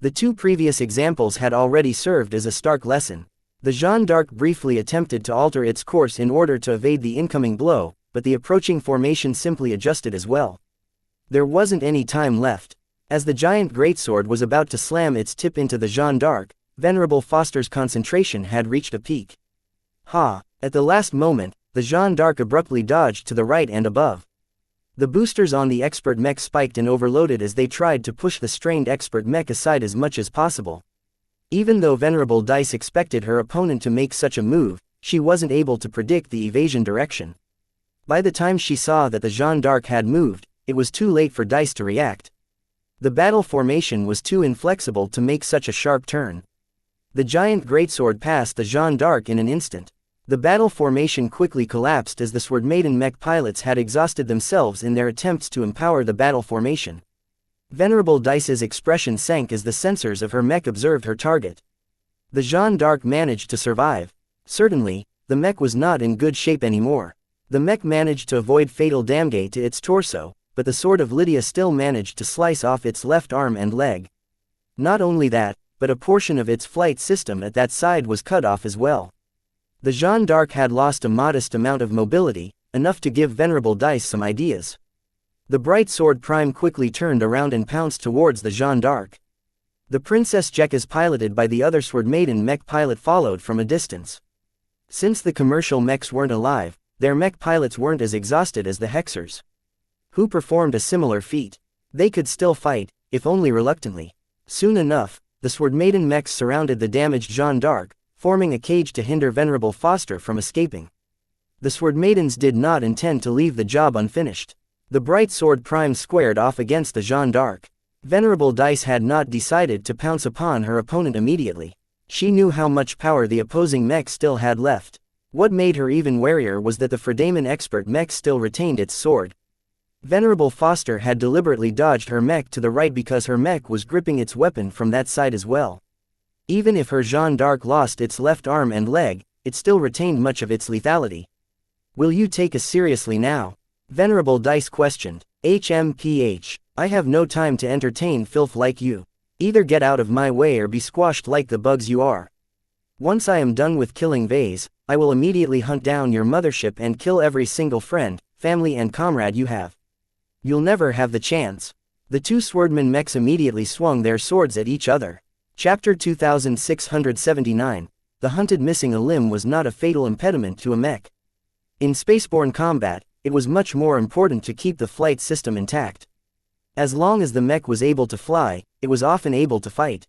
The two previous examples had already served as a stark lesson. The Jeanne d'Arc briefly attempted to alter its course in order to evade the incoming blow, but the approaching formation simply adjusted as well. There wasn't any time left. As the giant greatsword was about to slam its tip into the Jeanne d'Arc, Venerable Foster's concentration had reached a peak. At the last moment, the Jeanne d'Arc abruptly dodged to the right and above. The boosters on the expert mech spiked and overloaded as they tried to push the strained expert mech aside as much as possible. Even though Venerable Dice expected her opponent to make such a move, she wasn't able to predict the evasion direction. By the time she saw that the Jeanne d'Arc had moved, it was too late for Dice to react. The battle formation was too inflexible to make such a sharp turn. The giant greatsword passed the Jeanne d'Arc in an instant. The battle formation quickly collapsed as the Sword Maiden mech pilots had exhausted themselves in their attempts to empower the battle formation. Venerable Dice's expression sank as the sensors of her mech observed her target. The Jeanne d'Arc managed to survive. Certainly, the mech was not in good shape anymore. The mech managed to avoid fatal damage to its torso, but the sword of Lydia still managed to slice off its left arm and leg. Not only that, but a portion of its flight system at that side was cut off as well. The Jeanne d'Arc had lost a modest amount of mobility, enough to give Venerable Dice some ideas. The bright sword prime quickly turned around and pounced towards the Jeanne d'Arc. The Princess Jekka's piloted by the other Sword Maiden mech pilot followed from a distance. Since the commercial mechs weren't alive, their mech pilots weren't as exhausted as the Hexers, who performed a similar feat. They could still fight, if only reluctantly. Soon enough, the Sword Maiden mechs surrounded the damaged Jeanne d'Arc, forming a cage to hinder Venerable Foster from escaping. The Sword Maidens did not intend to leave the job unfinished. The bright sword prime squared off against the Jeanne d'Arc. Venerable Dice had not decided to pounce upon her opponent immediately. She knew how much power the opposing mech still had left. What made her even warier was that the Fredaman expert mech still retained its sword. Venerable Foster had deliberately dodged her mech to the right because her mech was gripping its weapon from that side as well. Even if her Jeanne d'Arc lost its left arm and leg, it still retained much of its lethality. "Will you take us seriously now?" Venerable Dice questioned. "HMPH, I have no time to entertain filth like you. Either get out of my way or be squashed like the bugs you are. Once I am done with killing Vase, I will immediately hunt down your mothership and kill every single friend, family and comrade you have. You'll never have the chance." The two swordman mechs immediately swung their swords at each other. Chapter 2679, The Hunted. Missing a limb was not a fatal impediment to a mech. In spaceborne combat, it was much more important to keep the flight system intact. As long as the mech was able to fly, it was often able to fight.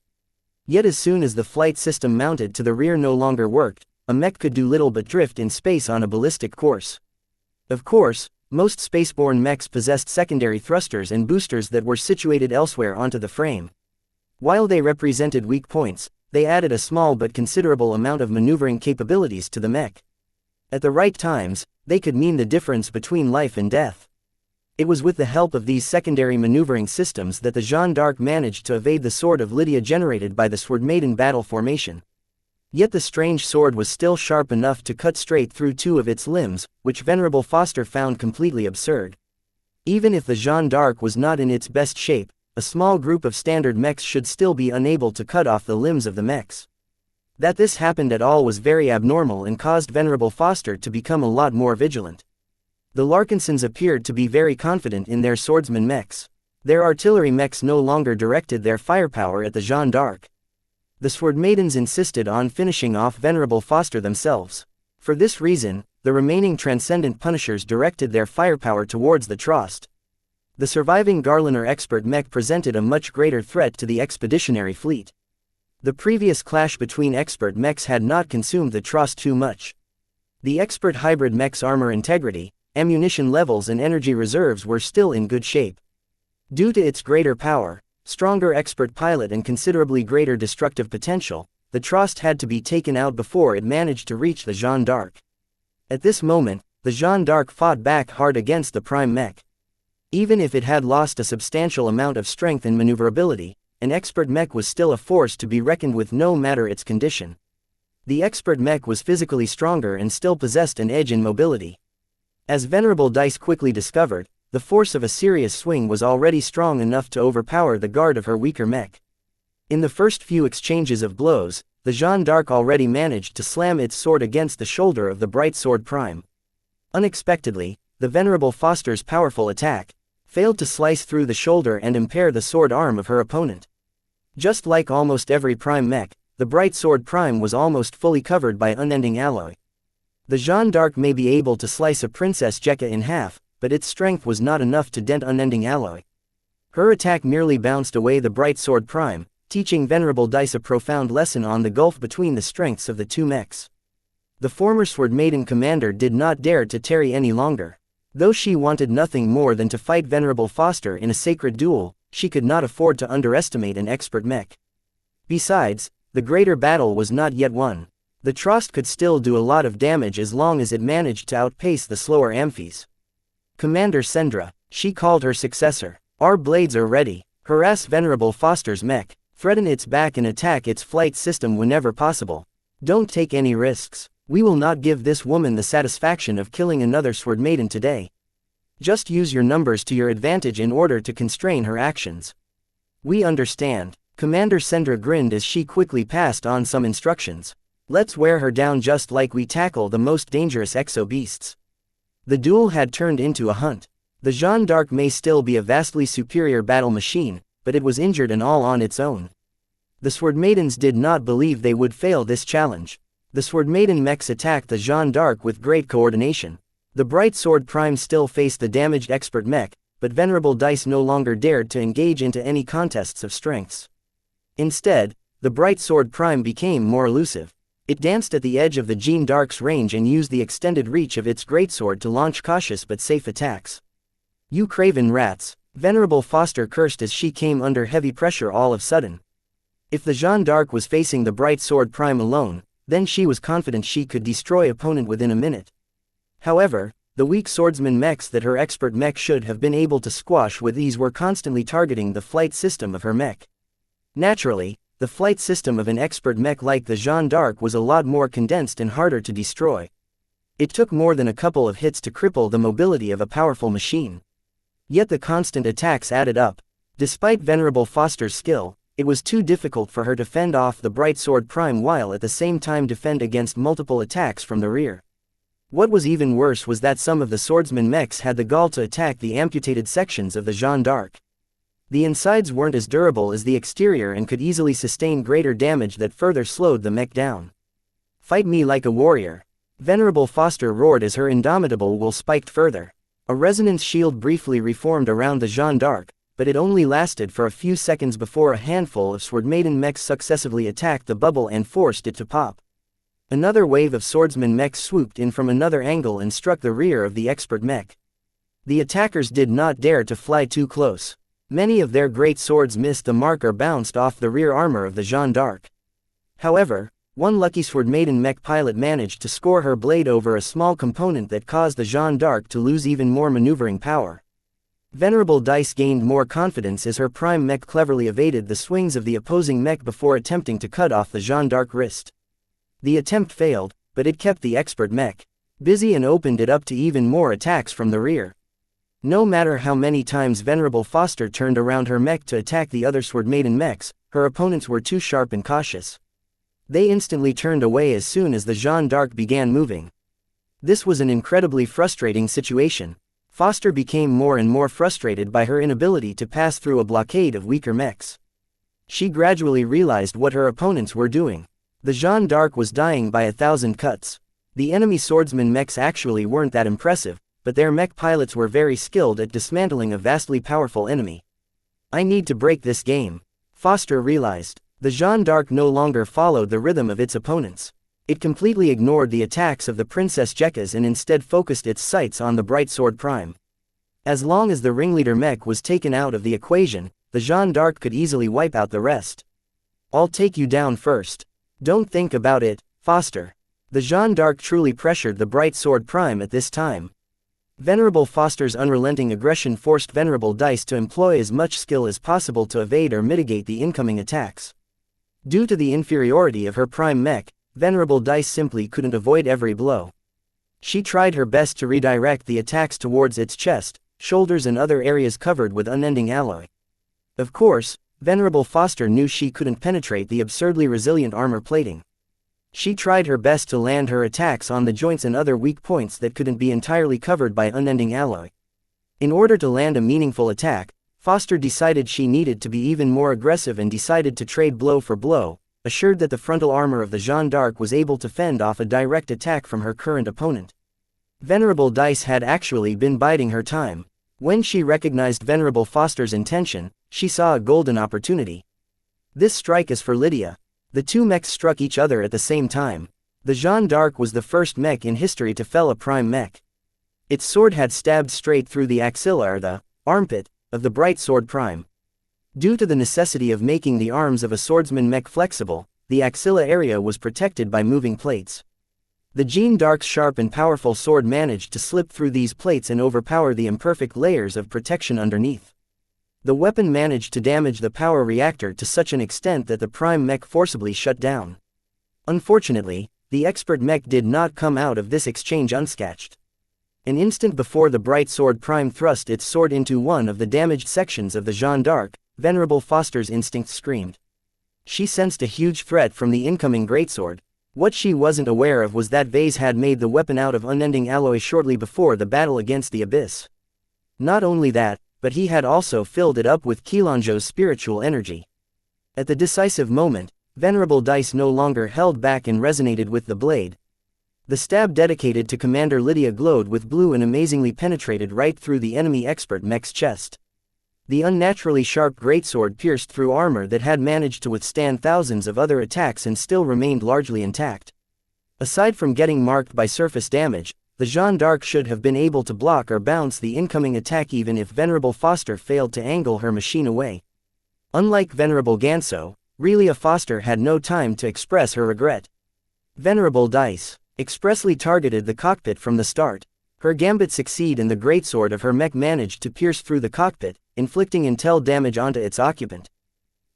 Yet as soon as the flight system mounted to the rear no longer worked, a mech could do little but drift in space on a ballistic course. Of course, most spaceborne mechs possessed secondary thrusters and boosters that were situated elsewhere onto the frame. While they represented weak points, they added a small but considerable amount of maneuvering capabilities to the mech. At the right times, they could mean the difference between life and death. It was with the help of these secondary maneuvering systems that the Jeanne d'Arc managed to evade the sword of Lydia generated by the Sword Maiden battle formation. Yet the strange sword was still sharp enough to cut straight through two of its limbs, which Venerable Foster found completely absurd. Even if the Jeanne d'Arc was not in its best shape, a small group of standard mechs should still be unable to cut off the limbs of the mechs. That this happened at all was very abnormal and caused Venerable Foster to become a lot more vigilant. The Larkinsons appeared to be very confident in their swordsman mechs. Their artillery mechs no longer directed their firepower at the Jeanne d'Arc. The Sword Maidens insisted on finishing off Venerable Foster themselves. For this reason, the remaining Transcendent Punishers directed their firepower towards the Trost. The surviving Garliner expert mech presented a much greater threat to the expeditionary fleet. The previous clash between expert mechs had not consumed the Trost too much. The expert hybrid mech's armor integrity, ammunition levels and energy reserves were still in good shape. Due to its greater power, stronger expert pilot and considerably greater destructive potential, the Trost had to be taken out before it managed to reach the Jeanne d'Arc. At this moment, the Jeanne d'Arc fought back hard against the Prime Mech. Even if it had lost a substantial amount of strength and maneuverability, an expert mech was still a force to be reckoned with no matter its condition. The expert mech was physically stronger and still possessed an edge in mobility. As Venerable Dice quickly discovered, the force of a serious swing was already strong enough to overpower the guard of her weaker mech. In the first few exchanges of blows, the Jeanne d'Arc already managed to slam its sword against the shoulder of the Bright Sword Prime. Unexpectedly, the Venerable Foster's powerful attack failed to slice through the shoulder and impair the sword arm of her opponent. Just like almost every Prime mech, the Bright Sword Prime was almost fully covered by unending alloy. The Jeanne d'Arc may be able to slice a Princess Jekka in half, but its strength was not enough to dent unending alloy. Her attack merely bounced away the Bright Sword Prime, teaching Venerable Dice a profound lesson on the gulf between the strengths of the two mechs. The former Sword Maiden commander did not dare to tarry any longer. Though she wanted nothing more than to fight Venerable Foster in a sacred duel, she could not afford to underestimate an expert mech. Besides, the greater battle was not yet won. The Trost could still do a lot of damage as long as it managed to outpace the slower Amphies. "Commander Sendra," she called her successor, "our blades are ready. Harass Venerable Foster's mech, threaten its back and attack its flight system whenever possible. Don't take any risks. We will not give this woman the satisfaction of killing another Sword Maiden today. Just use your numbers to your advantage in order to constrain her actions." "We understand." Commander Sendra grinned as she quickly passed on some instructions. "Let's wear her down just like we tackle the most dangerous exo-beasts." The duel had turned into a hunt. The Jeanne d'Arc may still be a vastly superior battle machine, but it was injured and all on its own. The Sword Maidens did not believe they would fail this challenge. The Sword Maiden mechs attacked the Jeanne d'Arc with great coordination. The Bright Sword Prime still faced the damaged expert mech, but Venerable Dice no longer dared to engage into any contests of strengths. Instead, the Bright Sword Prime became more elusive. It danced at the edge of the Jeanne d'Arc's range and used the extended reach of its greatsword to launch cautious but safe attacks. "You craven rats," Venerable Foster cursed as she came under heavy pressure all of a sudden. If the Jeanne d'Arc was facing the Bright Sword Prime alone, then she was confident she could destroy opponent within a minute. However, the weak swordsman mechs that her expert mech should have been able to squash with ease were constantly targeting the flight system of her mech. Naturally, the flight system of an expert mech like the Jeanne d'Arc was a lot more condensed and harder to destroy. It took more than a couple of hits to cripple the mobility of a powerful machine. Yet the constant attacks added up. Despite Venerable Foster's skill, it was too difficult for her to fend off the Bright Sword Prime while at the same time defend against multiple attacks from the rear. What was even worse was that some of the swordsman mechs had the gall to attack the amputated sections of the Jeanne d'Arc. The insides weren't as durable as the exterior and could easily sustain greater damage that further slowed the mech down. "Fight me like a warrior," Venerable Foster roared as her indomitable will spiked further. A resonance shield briefly reformed around the Jeanne d'Arc, but it only lasted for a few seconds before a handful of Sword Maiden mechs successively attacked the bubble and forced it to pop. Another wave of swordsman mechs swooped in from another angle and struck the rear of the expert mech. The attackers did not dare to fly too close. Many of their great swords missed the mark or bounced off the rear armor of the Jeanne d'Arc. However, one lucky Sword Maiden mech pilot managed to score her blade over a small component that caused the Jeanne d'Arc to lose even more maneuvering power. Venerable Dice gained more confidence as her prime mech cleverly evaded the swings of the opposing mech before attempting to cut off the Jeanne d'Arc wrist. The attempt failed, but it kept the expert mech busy and opened it up to even more attacks from the rear. No matter how many times Venerable Foster turned around her mech to attack the other Sword Maiden mechs, her opponents were too sharp and cautious. They instantly turned away as soon as the Jeanne d'Arc began moving. This was an incredibly frustrating situation. Foster became more and more frustrated by her inability to pass through a blockade of weaker mechs. She gradually realized what her opponents were doing. The Jeanne d'Arc was dying by 1,000 cuts. The enemy swordsman mechs actually weren't that impressive, but their mech pilots were very skilled at dismantling a vastly powerful enemy. I need to break this game, Foster realized. The Jeanne d'Arc no longer followed the rhythm of its opponents. It completely ignored the attacks of the Princess Jekkas and instead focused its sights on the Bright Sword Prime. As long as the ringleader mech was taken out of the equation, the Jeanne d'Arc could easily wipe out the rest. I'll take you down first. Don't think about it, Foster. The Jeanne d'Arc truly pressured the Bright Sword Prime at this time. Venerable Foster's unrelenting aggression forced Venerable Dice to employ as much skill as possible to evade or mitigate the incoming attacks. Due to the inferiority of her prime mech, Venerable Dice simply couldn't avoid every blow. She tried her best to redirect the attacks towards its chest, shoulders and other areas covered with unending alloy. Of course, Venerable Foster knew she couldn't penetrate the absurdly resilient armor plating. She tried her best to land her attacks on the joints and other weak points that couldn't be entirely covered by unending alloy. In order to land a meaningful attack, Foster decided she needed to be even more aggressive and decided to trade blow for blow, assured that the frontal armor of the Jeanne d'Arc was able to fend off a direct attack from her current opponent. Venerable Dice had actually been biding her time. When she recognized Venerable Foster's intention, she saw a golden opportunity. This strike is for Lydia. The two mechs struck each other at the same time. The Jeanne d'Arc was the first mech in history to fell a prime mech. Its sword had stabbed straight through the axilla or the armpit of the Bright Sword Prime. Due to the necessity of making the arms of a swordsman mech flexible, the axilla area was protected by moving plates. The Jeanne d'Arc's sharp and powerful sword managed to slip through these plates and overpower the imperfect layers of protection underneath. The weapon managed to damage the power reactor to such an extent that the prime mech forcibly shut down. Unfortunately, the expert mech did not come out of this exchange unscathed. An instant before the Bright Sword Prime thrust its sword into one of the damaged sections of the Jeanne d'Arc, Venerable Foster's instinct screamed. She sensed a huge threat from the incoming greatsword. What she wasn't aware of was that Vase had made the weapon out of unending alloy shortly before the battle against the Abyss. Not only that, but he had also filled it up with Qilanzhou's spiritual energy. At the decisive moment, Venerable Dice no longer held back and resonated with the blade. The stab dedicated to Commander Lydia glowed with blue and amazingly penetrated right through the enemy expert mech's chest. The unnaturally sharp greatsword pierced through armor that had managed to withstand thousands of other attacks and still remained largely intact. Aside from getting marked by surface damage, the Jeanne d'Arc should have been able to block or bounce the incoming attack even if Venerable Foster failed to angle her machine away. Unlike Venerable Ganso, Relia Foster had no time to express her regret. Venerable Dice expressly targeted the cockpit from the start. Her gambit succeeded and the greatsword of her mech managed to pierce through the cockpit, inflicting intel damage onto its occupant.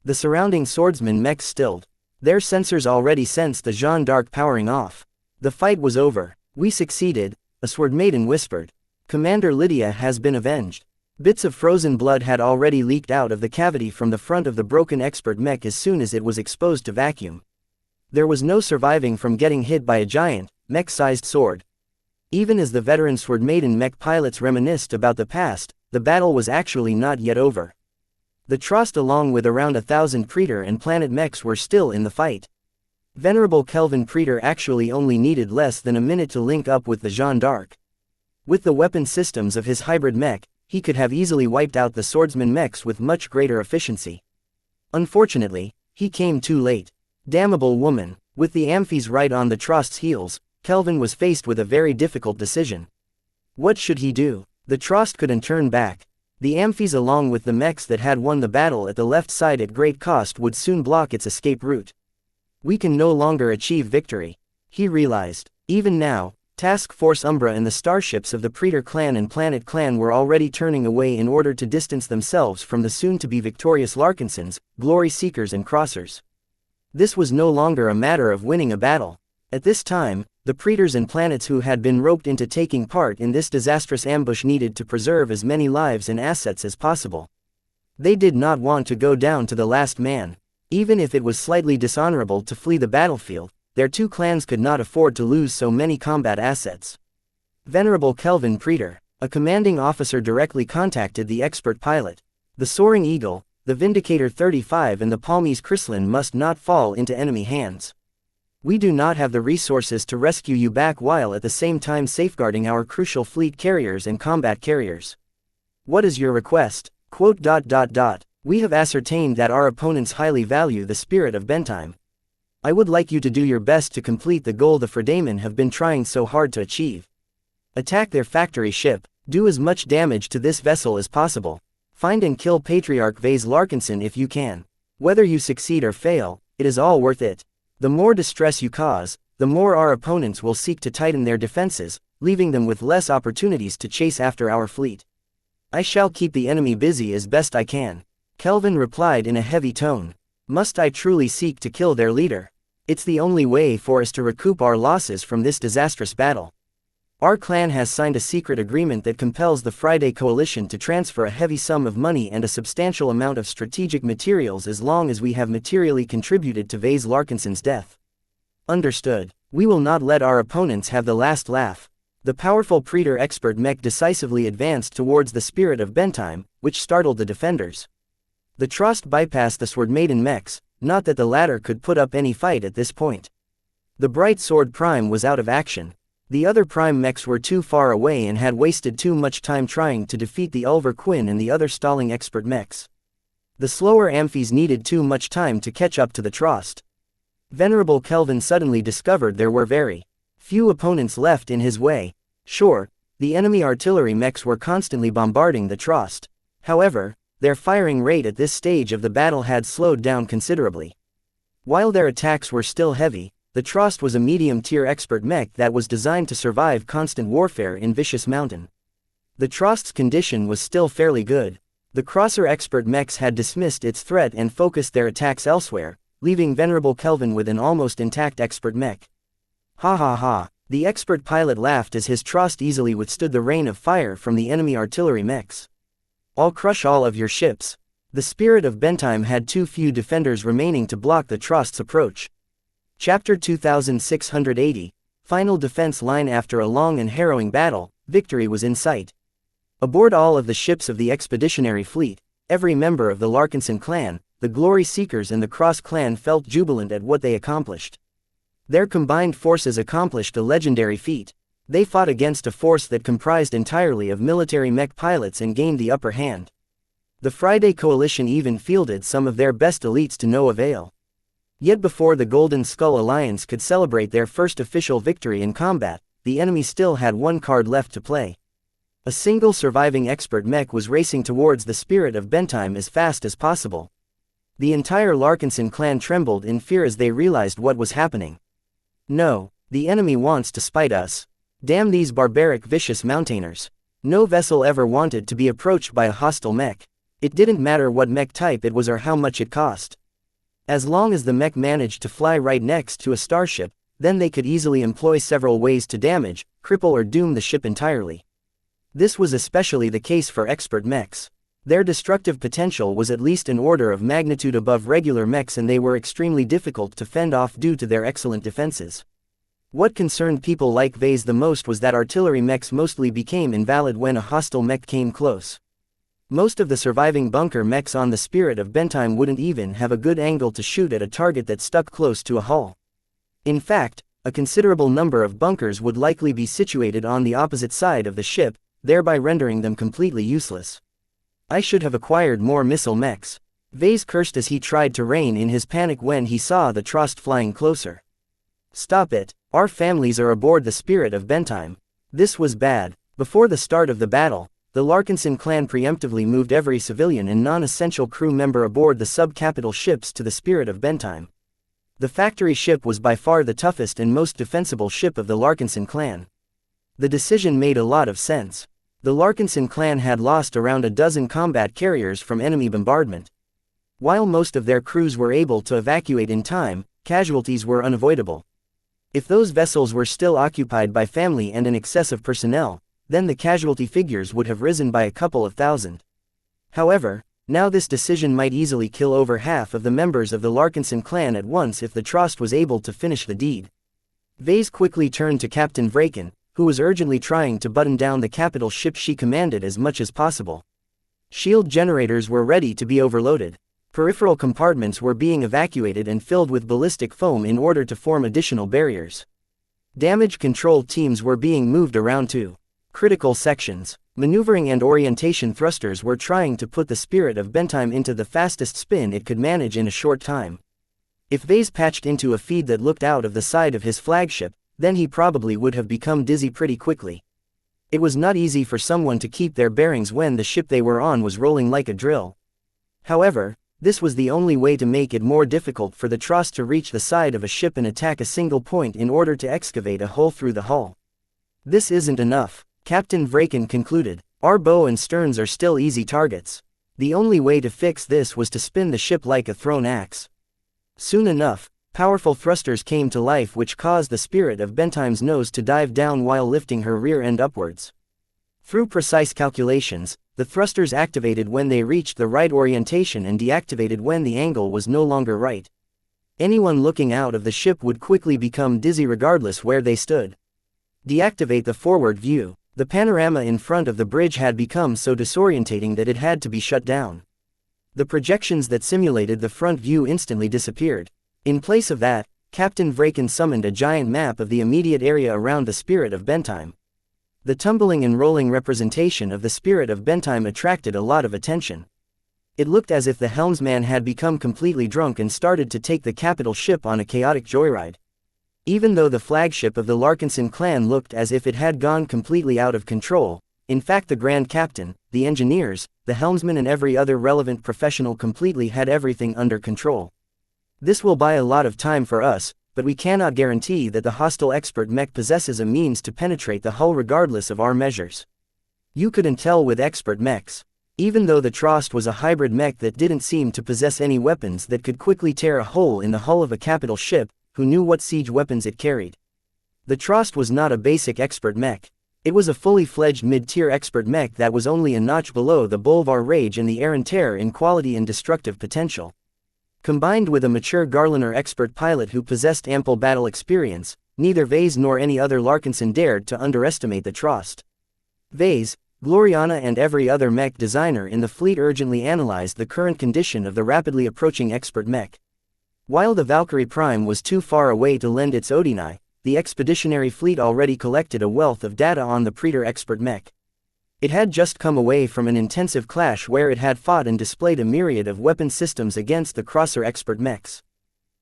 The surrounding swordsmen mechs stilled. Their sensors already sensed the Jeanne d'Arc powering off. The fight was over. We succeeded, a sword maiden whispered. Commander Lydia has been avenged. Bits of frozen blood had already leaked out of the cavity from the front of the broken expert mech as soon as it was exposed to vacuum. There was no surviving from getting hit by a giant, mech-sized sword. Even as the veteran sword maiden mech pilots reminisced about the past, the battle was actually not yet over. The Trost along with around 1,000 Praetor and planet mechs were still in the fight. Venerable Kelvin Praetor actually only needed less than a minute to link up with the Jeanne d'Arc. With the weapon systems of his hybrid mech, he could have easily wiped out the swordsman mechs with much greater efficiency. Unfortunately, he came too late. Damnable woman. With the Amphis right on the Trost's heels, Kelvin was faced with a very difficult decision. What should he do? The Trost couldn't turn back. The Amphis along with the mechs that had won the battle at the left side at great cost would soon block its escape route. We can no longer achieve victory, he realized. Even now, Task Force Umbra and the starships of the Praetor clan and Planet clan were already turning away in order to distance themselves from the soon-to-be victorious Larkinsons, Glory Seekers and Crossers. This was no longer a matter of winning a battle. At this time, the Praetors and planets who had been roped into taking part in this disastrous ambush needed to preserve as many lives and assets as possible. They did not want to go down to the last man. Even if it was slightly dishonorable to flee the battlefield, their two clans could not afford to lose so many combat assets. Venerable Kelvin Preetor, a commanding officer, directly contacted the expert pilot. The Soaring Eagle, the Vindicator 35 and the Palmes Chrysalin must not fall into enemy hands. We do not have the resources to rescue you back while at the same time safeguarding our crucial fleet carriers and combat carriers. What is your request? We have ascertained that our opponents highly value the spirit of Bentime. I would like you to do your best to complete the goal the Fredamen have been trying so hard to achieve. Attack their factory ship, do as much damage to this vessel as possible. Find and kill Patriarch Vase Larkinson if you can. Whether you succeed or fail, it is all worth it. The more distress you cause, the more our opponents will seek to tighten their defenses, leaving them with less opportunities to chase after our fleet. I shall keep the enemy busy as best I can. Kelvin replied in a heavy tone. Must I truly seek to kill their leader? It's the only way for us to recoup our losses from this disastrous battle. Our clan has signed a secret agreement that compels the Friday Coalition to transfer a heavy sum of money and a substantial amount of strategic materials as long as we have materially contributed to Vase Larkinson's death. Understood. We will not let our opponents have the last laugh. The powerful Preetor expert Mech decisively advanced towards the spirit of Bentime, which startled the defenders. The Trost bypassed the Sword Maiden mechs, not that the latter could put up any fight at this point. The Bright Sword Prime was out of action. The other Prime mechs were too far away and had wasted too much time trying to defeat the Ulver Quinn and the other stalling expert mechs. The slower Amphies needed too much time to catch up to the Trost. Venerable Kelvin suddenly discovered there were very few opponents left in his way. Sure, the enemy artillery mechs were constantly bombarding the Trost. However, their firing rate at this stage of the battle had slowed down considerably. While their attacks were still heavy, the Trost was a medium-tier expert mech that was designed to survive constant warfare in Vicious Mountain. The Trost's condition was still fairly good. The Crosser expert mechs had dismissed its threat and focused their attacks elsewhere, leaving Venerable Kelvin with an almost intact expert mech. Ha ha ha, the expert pilot laughed as his Trost easily withstood the rain of fire from the enemy artillery mechs. I'll crush all of your ships. The spirit of Bentime had too few defenders remaining to block the Trost's approach. Chapter 2680, Final Defense Line. After a long and harrowing battle, victory was in sight. Aboard all of the ships of the expeditionary fleet, every member of the Larkinson clan, the Glory Seekers and the Cross clan felt jubilant at what they accomplished. Their combined forces accomplished a legendary feat. They fought against a force that comprised entirely of military mech pilots and gained the upper hand. The Friday Coalition even fielded some of their best elites to no avail. Yet before the Golden Skull Alliance could celebrate their first official victory in combat, the enemy still had one card left to play. A single surviving expert mech was racing towards the spirit of Bentime as fast as possible. The entire Larkinson clan trembled in fear as they realized what was happening. No, the enemy wants to spite us. Damn these barbaric vicious mountainers. No vessel ever wanted to be approached by a hostile mech. It didn't matter what mech type it was or how much it cost. As long as the mech managed to fly right next to a starship, then they could easily employ several ways to damage, cripple or doom the ship entirely. This was especially the case for expert mechs. Their destructive potential was at least an order of magnitude above regular mechs and they were extremely difficult to fend off due to their excellent defenses. What concerned people like Vase the most was that artillery mechs mostly became invalid when a hostile mech came close. Most of the surviving bunker mechs on the spirit of Bentime wouldn't even have a good angle to shoot at a target that stuck close to a hull. In fact, a considerable number of bunkers would likely be situated on the opposite side of the ship, thereby rendering them completely useless. I should have acquired more missile mechs. Vase cursed as he tried to rein in his panic when he saw the Trost flying closer. Stop it, our families are aboard the spirit of Bentime. This was bad. Before the start of the battle, the Larkinson clan preemptively moved every civilian and non-essential crew member aboard the sub-capital ships to the spirit of Bentime. The factory ship was by far the toughest and most defensible ship of the Larkinson clan. The decision made a lot of sense. The Larkinson clan had lost around a dozen combat carriers from enemy bombardment. While most of their crews were able to evacuate in time, casualties were unavoidable. If those vessels were still occupied by family and an excess of personnel, then the casualty figures would have risen by a couple of thousand. However, Now this decision might easily kill over half of the members of the Larkinson clan at once if the Trost was able to finish the deed. Vase quickly turned to Captain Vraken, who was urgently trying to button down the capital ship she commanded as much as possible. Shield generators were ready to be overloaded. Peripheral compartments were being evacuated and filled with ballistic foam in order to form additional barriers. Damage control teams were being moved around to critical sections. Maneuvering and orientation thrusters were trying to put the Spirit of Bentime into the fastest spin it could manage in a short time. If Vase patched into a feed that looked out of the side of his flagship, then he probably would have become dizzy pretty quickly. It was not easy for someone to keep their bearings when the ship they were on was rolling like a drill. However, this was the only way to make it more difficult for the Trost to reach the side of a ship and attack a single point in order to excavate a hole through the hull. This isn't enough, Captain Vraken concluded. Our bow and sterns are still easy targets. The only way to fix this was to spin the ship like a thrown axe. Soon enough, powerful thrusters came to life which caused the Spirit of Bentime's nose to dive down while lifting her rear end upwards. Through precise calculations, the thrusters activated when they reached the right orientation and deactivated when the angle was no longer right. Anyone looking out of the ship would quickly become dizzy regardless where they stood. Deactivate the forward view. The panorama in front of the bridge had become so disorientating that it had to be shut down. The projections that simulated the front view instantly disappeared. In place of that, Captain Vraken summoned a giant map of the immediate area around the Spirit of Bentime. The tumbling and rolling representation of the Spirit of Bentime attracted a lot of attention. It looked as if the helmsman had become completely drunk and started to take the capital ship on a chaotic joyride. Even though the flagship of the Larkinson clan looked as if it had gone completely out of control, in fact the Grand Captain, the engineers, the helmsman and every other relevant professional completely had everything under control. This will buy a lot of time for us, but we cannot guarantee that the hostile expert mech possesses a means to penetrate the hull regardless of our measures. You couldn't tell with expert mechs. Even though the Trost was a hybrid mech that didn't seem to possess any weapons that could quickly tear a hole in the hull of a capital ship, who knew what siege weapons it carried? The Trost was not a basic expert mech. It was a fully fledged mid-tier expert mech that was only a notch below the Bolvar Rage and the Aaron Terror in quality and destructive potential. Combined with a mature Garliner expert pilot who possessed ample battle experience, neither Vase nor any other Larkinson dared to underestimate the Trost. Vase, Gloriana and every other mech designer in the fleet urgently analyzed the current condition of the rapidly approaching expert mech. While the Valkyrie Prime was too far away to lend its Odini, the expeditionary fleet already collected a wealth of data on the Praetor expert mech. It had just come away from an intensive clash where it had fought and displayed a myriad of weapon systems against the Crosser expert mechs.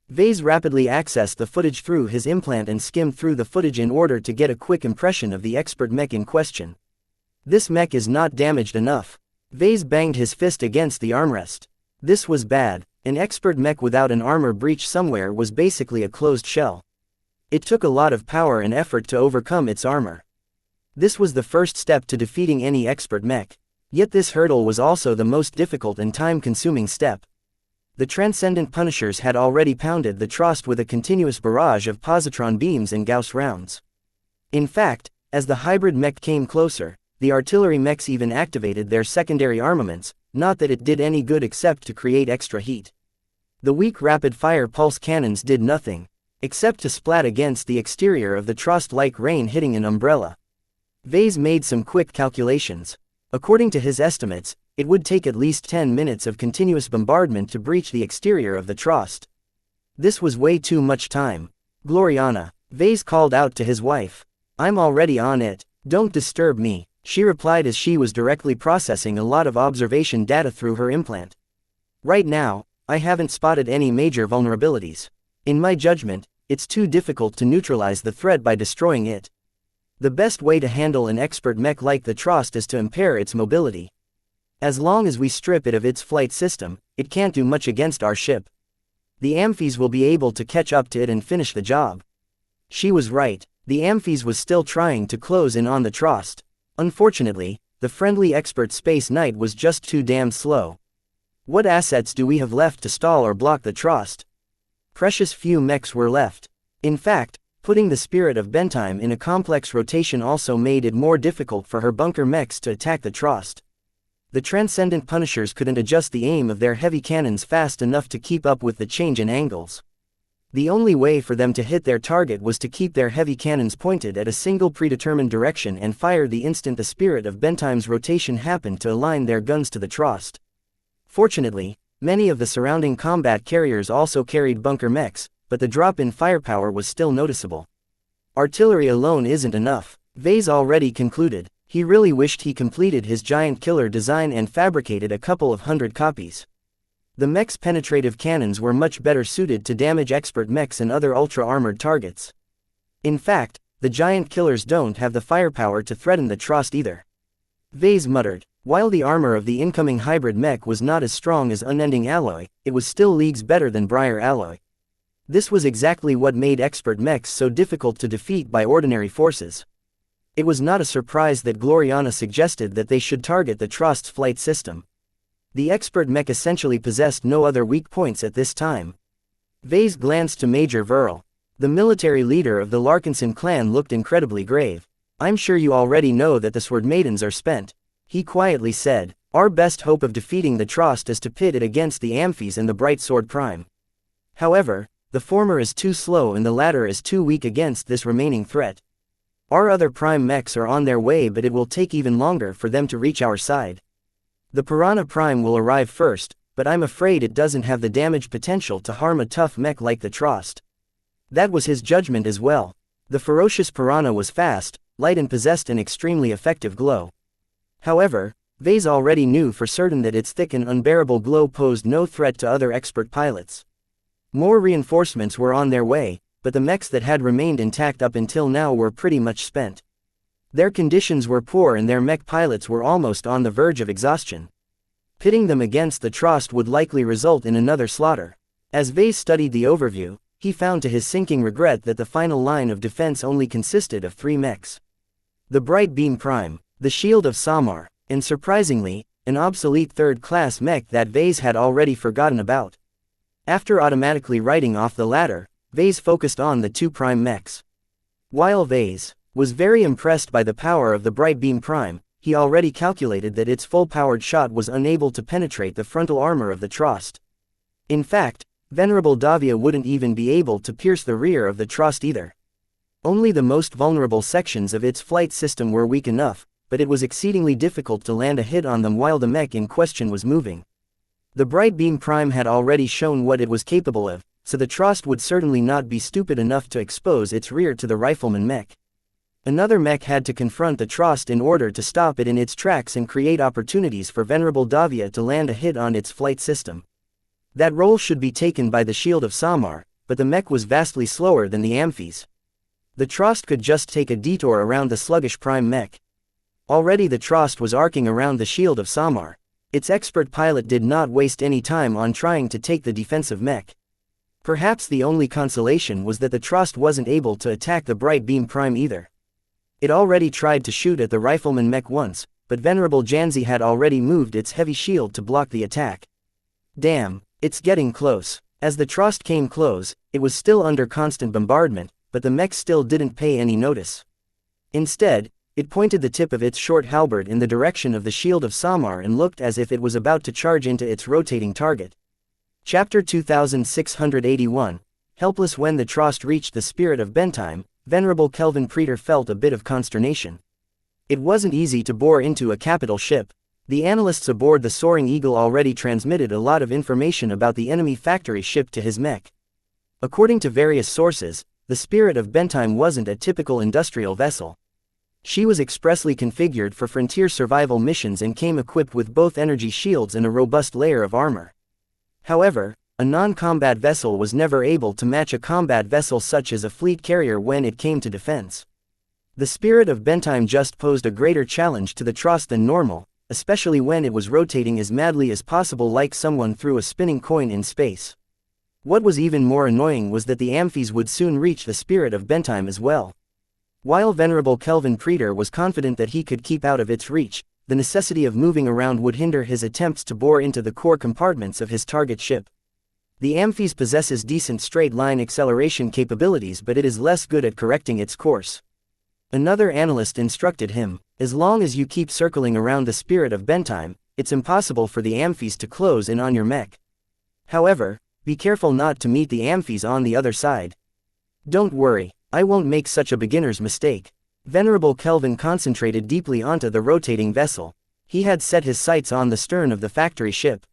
Vase rapidly accessed the footage through his implant and skimmed through the footage in order to get a quick impression of the expert mech in question. This mech is not damaged enough. Vase banged his fist against the armrest. This was bad. An expert mech without an armor breach somewhere was basically a closed shell. It took a lot of power and effort to overcome its armor. This was the first step to defeating any expert mech. Yet this hurdle was also the most difficult and time-consuming step. The Transcendent Punishers had already pounded the Trost with a continuous barrage of positron beams and Gauss rounds. In fact, as the hybrid mech came closer, the artillery mechs even activated their secondary armaments, not that it did any good except to create extra heat. The weak rapid-fire pulse cannons did nothing, except to splat against the exterior of the Trost like rain hitting an umbrella. Vase made some quick calculations. According to his estimates, it would take at least 10 minutes of continuous bombardment to breach the exterior of the Trost. This was way too much time. Gloriana, Vase called out to his wife. I'm already on it, don't disturb me, she replied as she was directly processing a lot of observation data through her implant. Right now, I haven't spotted any major vulnerabilities. In my judgment, it's too difficult to neutralize the threat by destroying it. The best way to handle an expert mech like the Trost is to impair its mobility. As long as we strip it of its flight system, it can't do much against our ship. The Amphies will be able to catch up to it and finish the job. She was right, the Amphies was still trying to close in on the Trost. Unfortunately, the friendly expert Space Knight was just too damn slow. What assets do we have left to stall or block the Trost? Precious few mechs were left. In fact, putting the Spirit of Bentime in a complex rotation also made it more difficult for her bunker mechs to attack the Trost. The transcendent punishers couldn't adjust the aim of their heavy cannons fast enough to keep up with the change in angles. The only way for them to hit their target was to keep their heavy cannons pointed at a single predetermined direction and fire the instant the spirit of Bentime's rotation happened to align their guns to the Trost. Fortunately, many of the surrounding combat carriers also carried bunker mechs, but the drop in firepower was still noticeable. Artillery alone isn't enough, Vase already concluded. He really wished he completed his giant killer design and fabricated a couple of hundred copies. The mech's penetrative cannons were much better suited to damage expert mechs and other ultra-armored targets. In fact, the giant killers don't have the firepower to threaten the Trost either. Vase muttered. While the armor of the incoming hybrid mech was not as strong as Unending Alloy, it was still leagues better than Briar Alloy. This was exactly what made expert mechs so difficult to defeat by ordinary forces. It was not a surprise that Gloriana suggested that they should target the Trost's flight system. The expert mech essentially possessed no other weak points at this time. Vase glanced to Major Verl. The military leader of the Larkinson clan looked incredibly grave. I'm sure you already know that the Sword Maidens are spent, he quietly said. Our best hope of defeating the Trost is to pit it against the Amphies and the Bright Sword Prime. However, the former is too slow and the latter is too weak against this remaining threat. Our other prime mechs are on their way, but it will take even longer for them to reach our side. The Piranha Prime will arrive first, but I'm afraid it doesn't have the damage potential to harm a tough mech like the Trost. That was his judgment as well. The ferocious Piranha was fast, light and possessed an extremely effective glow. However, Vase already knew for certain that its thick and unbearable glow posed no threat to other expert pilots. More reinforcements were on their way, but the mechs that had remained intact up until now were pretty much spent. Their conditions were poor and their mech pilots were almost on the verge of exhaustion. Pitting them against the Trost would likely result in another slaughter. As Vase studied the overview, he found to his sinking regret that the final line of defense only consisted of 3 mechs. The Bright Beam Prime, the Shield of Samar, and surprisingly, an obsolete third-class mech that Vase had already forgotten about. After automatically writing off the latter, Vase focused on the 2 prime mechs. While Vase was very impressed by the power of the Bright Beam Prime, he already calculated that its full-powered shot was unable to penetrate the frontal armor of the Trost. In fact, Venerable Davia wouldn't even be able to pierce the rear of the Trost either. Only the most vulnerable sections of its flight system were weak enough, but it was exceedingly difficult to land a hit on them while the mech in question was moving. The Bright Beam Prime had already shown what it was capable of, so the Trost would certainly not be stupid enough to expose its rear to the rifleman mech. Another mech had to confront the Trost in order to stop it in its tracks and create opportunities for Venerable Davia to land a hit on its flight system. That role should be taken by the Shield of Samar, but the mech was vastly slower than the Amphies. The Trost could just take a detour around the sluggish prime mech. Already the Trost was arcing around the Shield of Samar. Its expert pilot did not waste any time on trying to take the defensive mech. Perhaps the only consolation was that the Trost wasn't able to attack the Bright Beam Prime either. It already tried to shoot at the rifleman mech once, but Venerable Janzi had already moved its heavy shield to block the attack. Damn, it's getting close. As the Trost came close, it was still under constant bombardment, but the mech still didn't pay any notice. Instead, it pointed the tip of its short halberd in the direction of the Shield of Samar and looked as if it was about to charge into its rotating target. Chapter 2681. Helpless. When the Trost reached the Spirit of Bentime, Venerable Kelvin Preetor felt a bit of consternation. It wasn't easy to bore into a capital ship. The analysts aboard the Soaring Eagle already transmitted a lot of information about the enemy factory ship to his mech. According to various sources, the Spirit of Bentime wasn't a typical industrial vessel. She was expressly configured for frontier survival missions and came equipped with both energy shields and a robust layer of armor. However, a non-combat vessel was never able to match a combat vessel such as a fleet carrier when it came to defense. The Spirit of Bentime just posed a greater challenge to the Trost than normal, especially when it was rotating as madly as possible like someone threw a spinning coin in space. What was even more annoying was that the Amphies would soon reach the Spirit of Bentime as well. While Venerable Kelvin Preetor was confident that he could keep out of its reach, the necessity of moving around would hinder his attempts to bore into the core compartments of his target ship. The Amphies possesses decent straight-line acceleration capabilities, but it is less good at correcting its course. Another analyst instructed him, as long as you keep circling around the Spirit of Bentime, it's impossible for the amphies to close in on your mech. However, be careful not to meet the amphies on the other side. Don't worry, I won't make such a beginner's mistake. Venerable Kelvin concentrated deeply onto the rotating vessel. He had set his sights on the stern of the factory ship.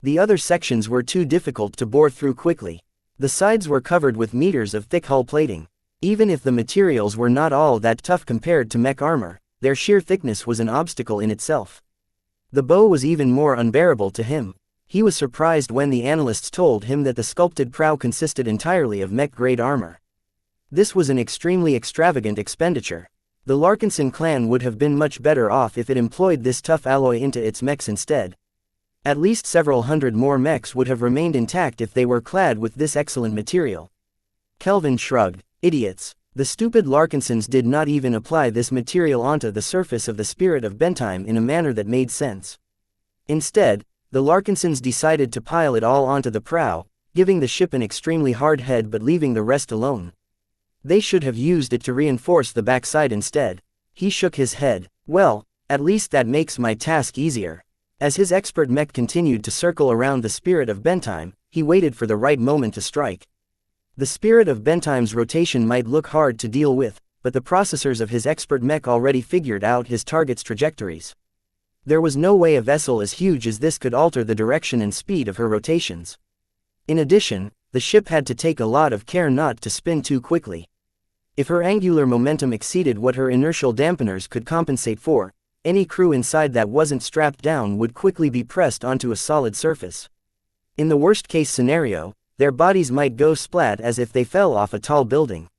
The other sections were too difficult to bore through quickly. The sides were covered with meters of thick hull plating. Even if the materials were not all that tough compared to mech armor, their sheer thickness was an obstacle in itself. The bow was even more unbearable to him. He was surprised when the analysts told him that the sculpted prow consisted entirely of mech-grade armor. This was an extremely extravagant expenditure. The Larkinson clan would have been much better off if it employed this tough alloy into its mechs instead. At least several hundred more mechs would have remained intact if they were clad with this excellent material. Kelvin shrugged. Idiots. The stupid Larkinsons did not even apply this material onto the surface of the Spirit of Bentime in a manner that made sense. Instead, the Larkinsons decided to pile it all onto the prow, giving the ship an extremely hard head but leaving the rest alone. They should have used it to reinforce the backside instead. He shook his head. Well, at least that makes my task easier. As his expert mech continued to circle around the Spirit of Bentime, he waited for the right moment to strike. The Spirit of Bentime's rotation might look hard to deal with, but the processors of his expert mech already figured out his target's trajectories. There was no way a vessel as huge as this could alter the direction and speed of her rotations. In addition, the ship had to take a lot of care not to spin too quickly. If her angular momentum exceeded what her inertial dampeners could compensate for, any crew inside that wasn't strapped down would quickly be pressed onto a solid surface. In the worst-case scenario, their bodies might go splat as if they fell off a tall building.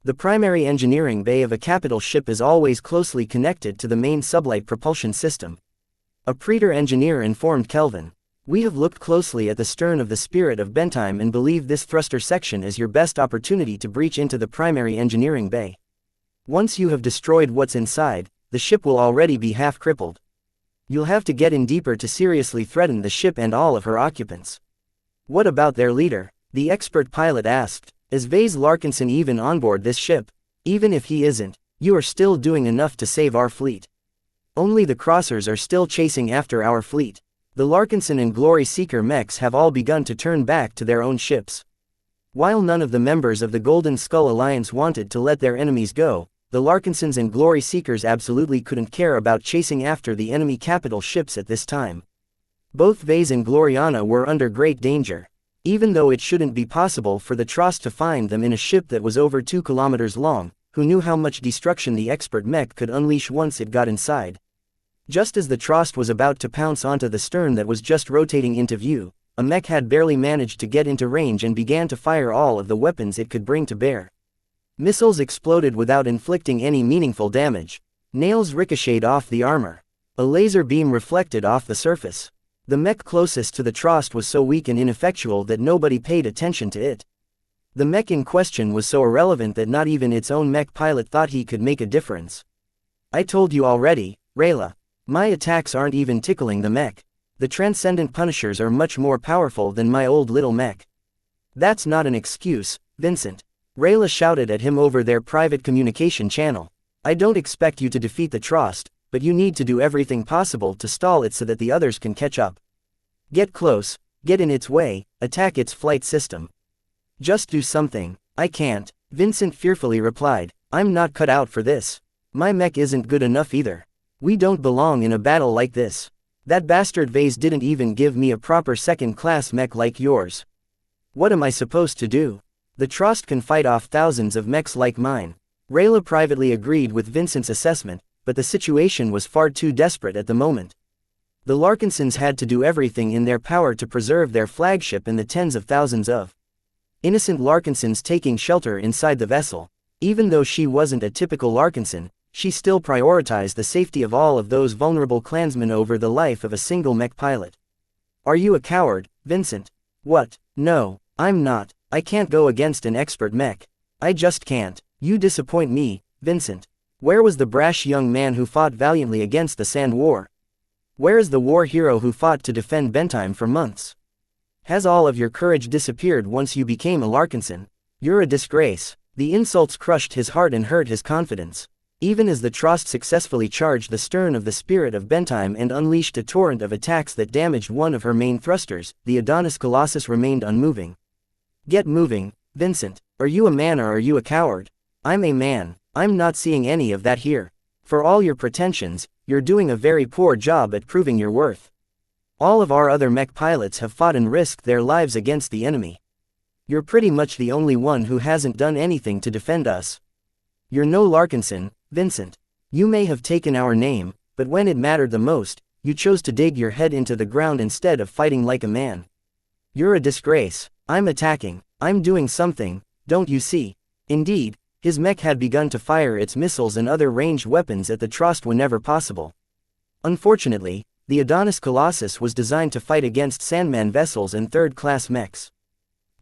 The primary engineering bay of a capital ship is always closely connected to the main sublight propulsion system. A Praetor engineer informed Kelvin. We have looked closely at the stern of the Spirit of Bentime and believe this thruster section is your best opportunity to breach into the primary engineering bay. Once you have destroyed what's inside, the ship will already be half crippled. You'll have to get in deeper to seriously threaten the ship and all of her occupants. What about their leader? The expert pilot asked. Is Vase Larkinson even on board this ship? Even if he isn't, you are still doing enough to save our fleet. Only the crossers are still chasing after our fleet. The Larkinson and Glory Seeker mechs have all begun to turn back to their own ships. While none of the members of the Golden Skull Alliance wanted to let their enemies go, the Larkinsons and Glory Seekers absolutely couldn't care about chasing after the enemy capital ships at this time. Both Vase and Gloriana were under great danger. Even though it shouldn't be possible for the Trost to find them in a ship that was over 2 kilometers long, who knew how much destruction the expert mech could unleash once it got inside. Just as the Trost was about to pounce onto the stern that was just rotating into view, a mech had barely managed to get into range and began to fire all of the weapons it could bring to bear. Missiles exploded without inflicting any meaningful damage. Nails ricocheted off the armor. A laser beam reflected off the surface. The mech closest to the Trost was so weak and ineffectual that nobody paid attention to it. The mech in question was so irrelevant that not even its own mech pilot thought he could make a difference. I told you already, Rayla. My attacks aren't even tickling the mech. The Transcendent Punishers are much more powerful than my old little mech. That's not an excuse, Vincent. Rayla shouted at him over their private communication channel. I don't expect you to defeat the Trost, but you need to do everything possible to stall it so that the others can catch up. Get close, get in its way, attack its flight system. Just do something. I can't, Vincent fearfully replied. I'm not cut out for this. My mech isn't good enough either. We don't belong in a battle like this. That bastard Vase didn't even give me a proper second-class mech like yours. What am I supposed to do? The Trost can fight off thousands of mechs like mine. Rayla privately agreed with Vincent's assessment, but the situation was far too desperate at the moment. The Larkinsons had to do everything in their power to preserve their flagship and the tens of thousands of innocent Larkinsons taking shelter inside the vessel. Even though she wasn't a typical Larkinson, she still prioritized the safety of all of those vulnerable clansmen over the life of a single mech pilot. Are you a coward, Vincent? What? No, I'm not. I can't go against an expert mech. I just can't. You disappoint me, Vincent. Where was the brash young man who fought valiantly against the Sand War? Where is the war hero who fought to defend Bentime for months? Has all of your courage disappeared once you became a Larkinson? You're a disgrace. The insults crushed his heart and hurt his confidence. Even as the Trost successfully charged the stern of the Spirit of Bentime and unleashed a torrent of attacks that damaged one of her main thrusters, the Adonis Colossus remained unmoving. "Get moving, Vincent. Are you a man or are you a coward?" "I'm a man. I'm not seeing any of that here. For all your pretensions, you're doing a very poor job at proving your worth. All of our other mech pilots have fought and risked their lives against the enemy. You're pretty much the only one who hasn't done anything to defend us. You're no Larkinson, Vincent. You may have taken our name, but when it mattered the most, you chose to dig your head into the ground instead of fighting like a man. You're a disgrace. I'm attacking. I'm doing something, don't you see?" Indeed, his mech had begun to fire its missiles and other ranged weapons at the Trost whenever possible. Unfortunately, the Adonis Colossus was designed to fight against Sandman vessels and third-class mechs.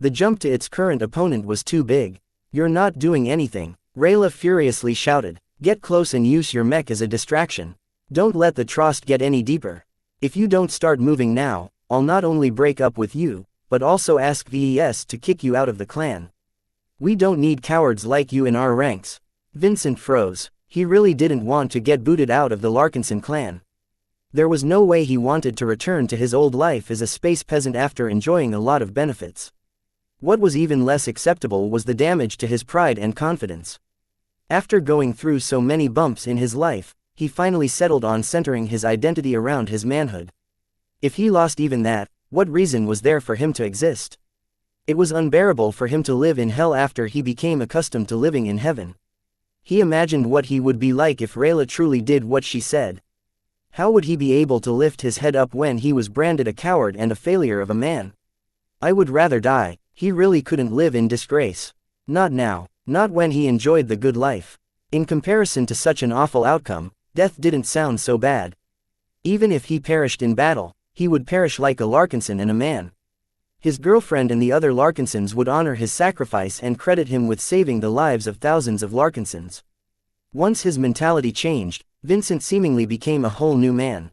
The jump to its current opponent was too big. "You're not doing anything," Rayla furiously shouted. "Get close and use your mech as a distraction. Don't let the Trost get any deeper. If you don't start moving now, I'll not only break up with you, but also ask VES to kick you out of the clan. We don't need cowards like you in our ranks." Vincent froze. He really didn't want to get booted out of the Larkinson clan. There was no way he wanted to return to his old life as a space peasant after enjoying a lot of benefits. What was even less acceptable was the damage to his pride and confidence. After going through so many bumps in his life, he finally settled on centering his identity around his manhood. If he lost even that, what reason was there for him to exist? It was unbearable for him to live in hell after he became accustomed to living in heaven. He imagined what he would be like if Rayla truly did what she said. How would he be able to lift his head up when he was branded a coward and a failure of a man? "I would rather die." He really couldn't live in disgrace. Not now, not when he enjoyed the good life. In comparison to such an awful outcome, death didn't sound so bad. Even if he perished in battle, he would perish like a Larkinson and a man. His girlfriend and the other Larkinsons would honor his sacrifice and credit him with saving the lives of thousands of Larkinsons. Once his mentality changed, Vincent seemingly became a whole new man.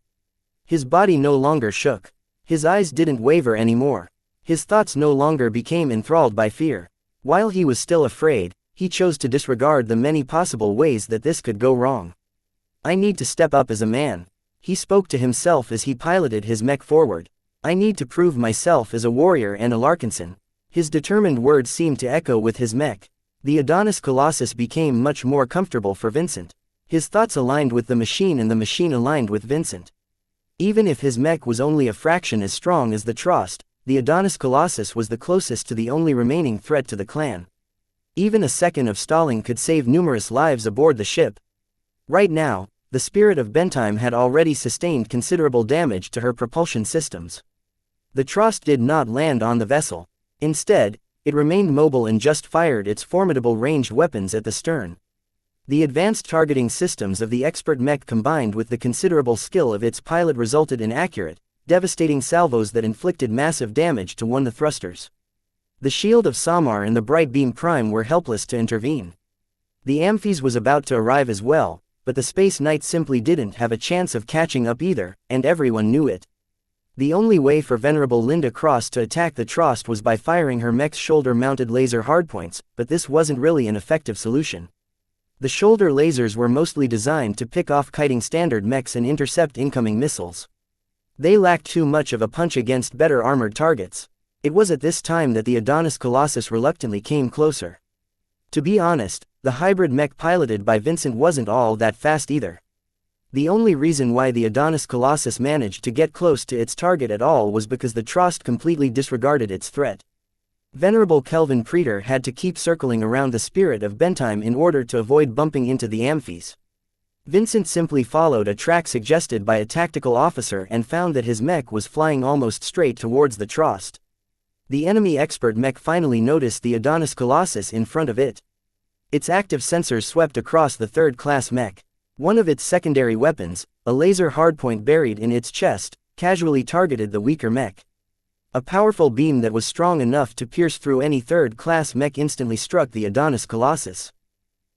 His body no longer shook. His eyes didn't waver anymore. His thoughts no longer became enthralled by fear. While he was still afraid, he chose to disregard the many possible ways that this could go wrong. "I need to step up as a man," he spoke to himself as he piloted his mech forward. "I need to prove myself as a warrior and a Larkinson." His determined words seemed to echo with his mech. The Adonis Colossus became much more comfortable for Vincent. His thoughts aligned with the machine and the machine aligned with Vincent. Even if his mech was only a fraction as strong as the Trost, the Adonis Colossus was the closest to the only remaining threat to the clan. Even a second of stalling could save numerous lives aboard the ship. Right now, the Spirit of Bentime had already sustained considerable damage to her propulsion systems. The Trost did not land on the vessel. Instead, it remained mobile and just fired its formidable ranged weapons at the stern. The advanced targeting systems of the expert mech combined with the considerable skill of its pilot resulted in accurate, devastating salvos that inflicted massive damage to one of the thrusters. The shield of Samar and the Bright Beam Prime were helpless to intervene. The Amphies was about to arrive as well, but the Space Knight simply didn't have a chance of catching up either, and everyone knew it. The only way for Venerable Linda Cross to attack the Trost was by firing her mech's shoulder-mounted laser hardpoints, but this wasn't really an effective solution. The shoulder lasers were mostly designed to pick off kiting standard mechs and intercept incoming missiles. They lacked too much of a punch against better armored targets. It was at this time that the Adonis Colossus reluctantly came closer. To be honest, the hybrid mech piloted by Vincent wasn't all that fast either. The only reason why the Adonis Colossus managed to get close to its target at all was because the Trost completely disregarded its threat. Venerable Kelvin Preetor had to keep circling around the Spirit of Bentime in order to avoid bumping into the Amphies. Vincent simply followed a track suggested by a tactical officer and found that his mech was flying almost straight towards the Trost. The enemy expert mech finally noticed the Adonis Colossus in front of it. Its active sensors swept across the third-class mech. One of its secondary weapons, a laser hardpoint buried in its chest, casually targeted the weaker mech. A powerful beam that was strong enough to pierce through any third-class mech instantly struck the Adonis Colossus.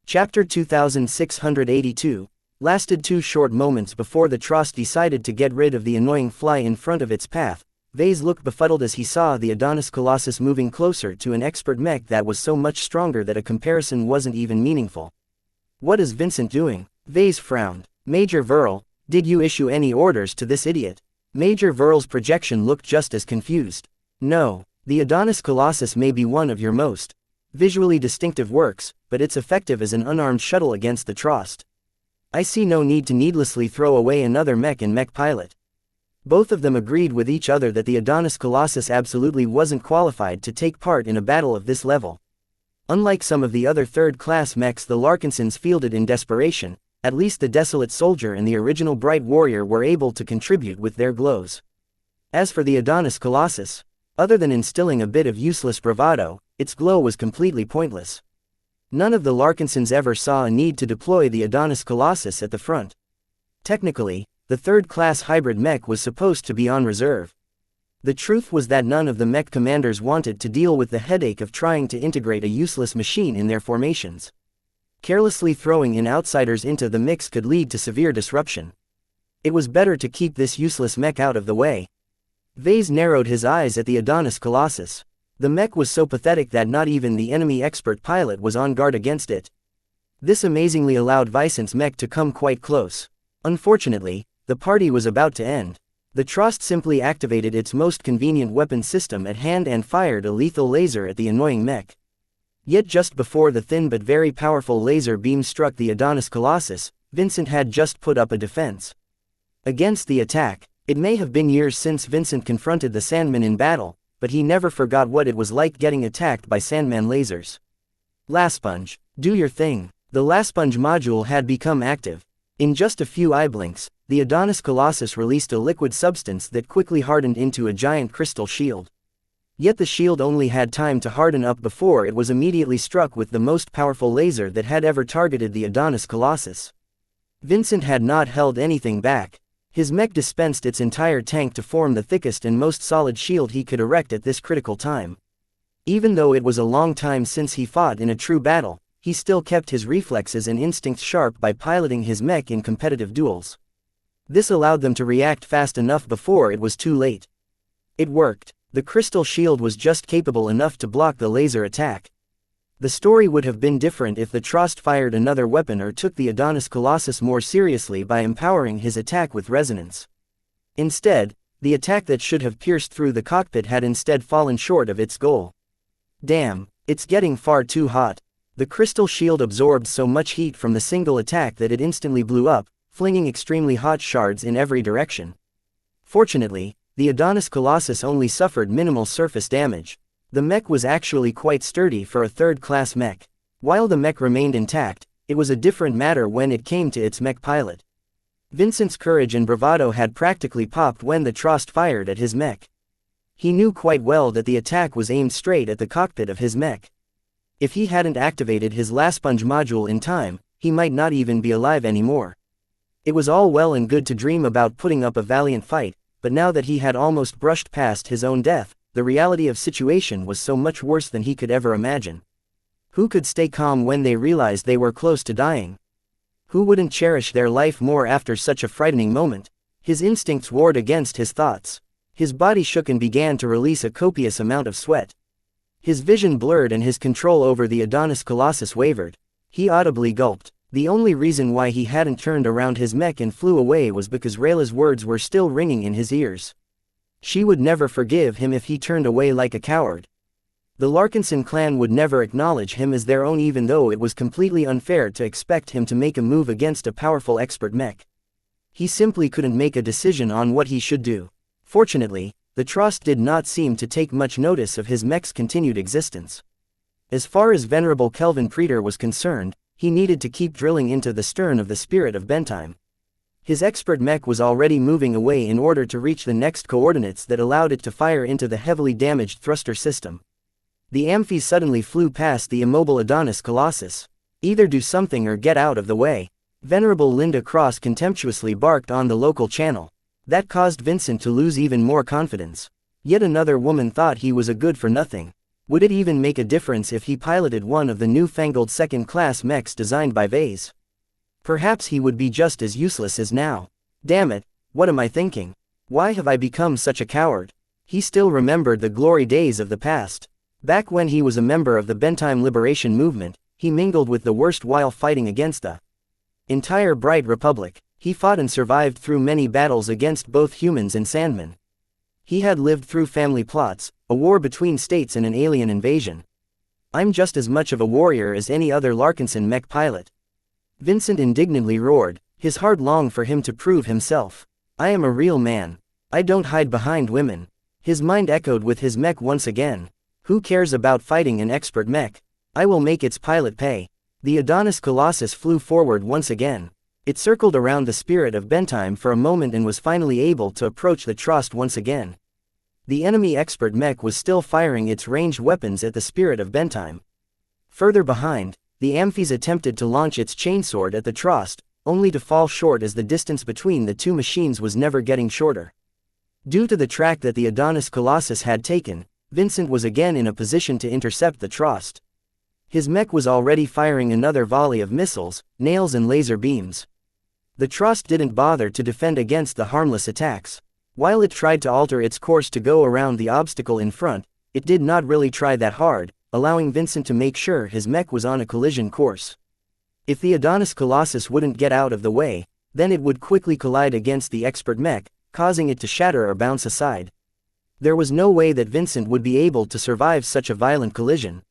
Chapter 2682 lasted 2 short moments before the Trost decided to get rid of the annoying fly in front of its path. Vase looked befuddled as he saw the Adonis Colossus moving closer to an expert mech that was so much stronger that a comparison wasn't even meaningful. What is Vincent doing? Vase frowned. Major Verl, did you issue any orders to this idiot? Major Verl's projection looked just as confused. No, the Adonis Colossus may be one of your most visually distinctive works, but it's effective as an unarmed shuttle against the Trost. I see no need to needlessly throw away another mech and mech pilot. Both of them agreed with each other that the Adonis Colossus absolutely wasn't qualified to take part in a battle of this level. Unlike some of the other third-class mechs the Larkinsons fielded in desperation, at least the Desolate Soldier and the original Bright Warrior were able to contribute with their glows. As for the Adonis Colossus, other than instilling a bit of useless bravado, its glow was completely pointless. None of the Larkinsons ever saw a need to deploy the Adonis Colossus at the front. Technically, the third-class hybrid mech was supposed to be on reserve. The truth was that none of the mech commanders wanted to deal with the headache of trying to integrate a useless machine in their formations. Carelessly throwing in outsiders into the mix could lead to severe disruption. It was better to keep this useless mech out of the way. Vase narrowed his eyes at the Adonis Colossus. The mech was so pathetic that not even the enemy expert pilot was on guard against it. This amazingly allowed Vicent's mech to come quite close. Unfortunately, the party was about to end. The Trost simply activated its most convenient weapon system at hand and fired a lethal laser at the annoying mech. Yet just before the thin but very powerful laser beam struck the Adonis Colossus, Vincent had just put up a defense against the attack. It may have been years since Vincent confronted the Sandman in battle, but he never forgot what it was like getting attacked by Sandman lasers. Laspunge, do your thing. The Laspunge module had become active. In just a few eye blinks, the Adonis Colossus released a liquid substance that quickly hardened into a giant crystal shield. Yet the shield only had time to harden up before it was immediately struck with the most powerful laser that had ever targeted the Adonis Colossus. Vincent had not held anything back. His mech dispensed its entire tank to form the thickest and most solid shield he could erect at this critical time. Even though it was a long time since he fought in a true battle, he still kept his reflexes and instincts sharp by piloting his mech in competitive duels. This allowed them to react fast enough before it was too late. It worked. The crystal shield was just capable enough to block the laser attack. The story would have been different if the Trost fired another weapon or took the Adonis Colossus more seriously by empowering his attack with resonance. Instead, the attack that should have pierced through the cockpit had instead fallen short of its goal. Damn, it's getting far too hot. The crystal shield absorbed so much heat from the single attack that it instantly blew up, flinging extremely hot shards in every direction. Fortunately, the Adonis Colossus only suffered minimal surface damage. The mech was actually quite sturdy for a third-class mech. While the mech remained intact, it was a different matter when it came to its mech pilot. Vincent's courage and bravado had practically popped when the Trost fired at his mech. He knew quite well that the attack was aimed straight at the cockpit of his mech. If he hadn't activated his Laspunge module in time, he might not even be alive anymore. It was all well and good to dream about putting up a valiant fight, but now that he had almost brushed past his own death, the reality of the situation was so much worse than he could ever imagine. Who could stay calm when they realized they were close to dying? Who wouldn't cherish their life more after such a frightening moment? His instincts warred against his thoughts. His body shook and began to release a copious amount of sweat. His vision blurred and his control over the Adonis Colossus wavered. He audibly gulped. The only reason why he hadn't turned around his mech and flew away was because Rayla's words were still ringing in his ears. She would never forgive him if he turned away like a coward. The Larkinson clan would never acknowledge him as their own, even though it was completely unfair to expect him to make a move against a powerful expert mech. He simply couldn't make a decision on what he should do. Fortunately, the Trost did not seem to take much notice of his mech's continued existence. As far as Venerable Kelvin Preetor was concerned, he needed to keep drilling into the stern of the Spirit of Bentime. His expert mech was already moving away in order to reach the next coordinates that allowed it to fire into the heavily damaged thruster system. The Amphies suddenly flew past the immobile Adonis Colossus. Either do something or get out of the way. Venerable Linda Cross contemptuously barked on the local channel. That caused Vincent to lose even more confidence. Yet another woman thought he was a good-for-nothing. Would it even make a difference if he piloted one of the newfangled second-class mechs designed by Vase? Perhaps he would be just as useless as now. Damn it, what am I thinking? Why have I become such a coward? He still remembered the glory days of the past. Back when he was a member of the Bentime Liberation Movement, he mingled with the worst while fighting against the entire Bright Republic. He fought and survived through many battles against both humans and Sandmen. He had lived through family plots, a war between states and an alien invasion. I'm just as much of a warrior as any other Larkinson mech pilot. Vincent indignantly roared, his heart longed for him to prove himself. I am a real man. I don't hide behind women. His mind echoed with his mech once again. Who cares about fighting an expert mech? I will make its pilot pay. The Adonis Colossus flew forward once again. It circled around the spirit of Bentime for a moment and was finally able to approach the Trost once again. The enemy expert mech was still firing its ranged weapons at the spirit of Bentime. Further behind, the Amphies attempted to launch its chainsword at the Trost, only to fall short as the distance between the two machines was never getting shorter. Due to the track that the Adonis Colossus had taken, Vincent was again in a position to intercept the Trost. His mech was already firing another volley of missiles, nails and laser beams. The Trost didn't bother to defend against the harmless attacks. While it tried to alter its course to go around the obstacle in front, it did not really try that hard, allowing Vincent to make sure his mech was on a collision course. If the Adonis Colossus wouldn't get out of the way, then it would quickly collide against the expert mech, causing it to shatter or bounce aside. There was no way that Vincent would be able to survive such a violent collision.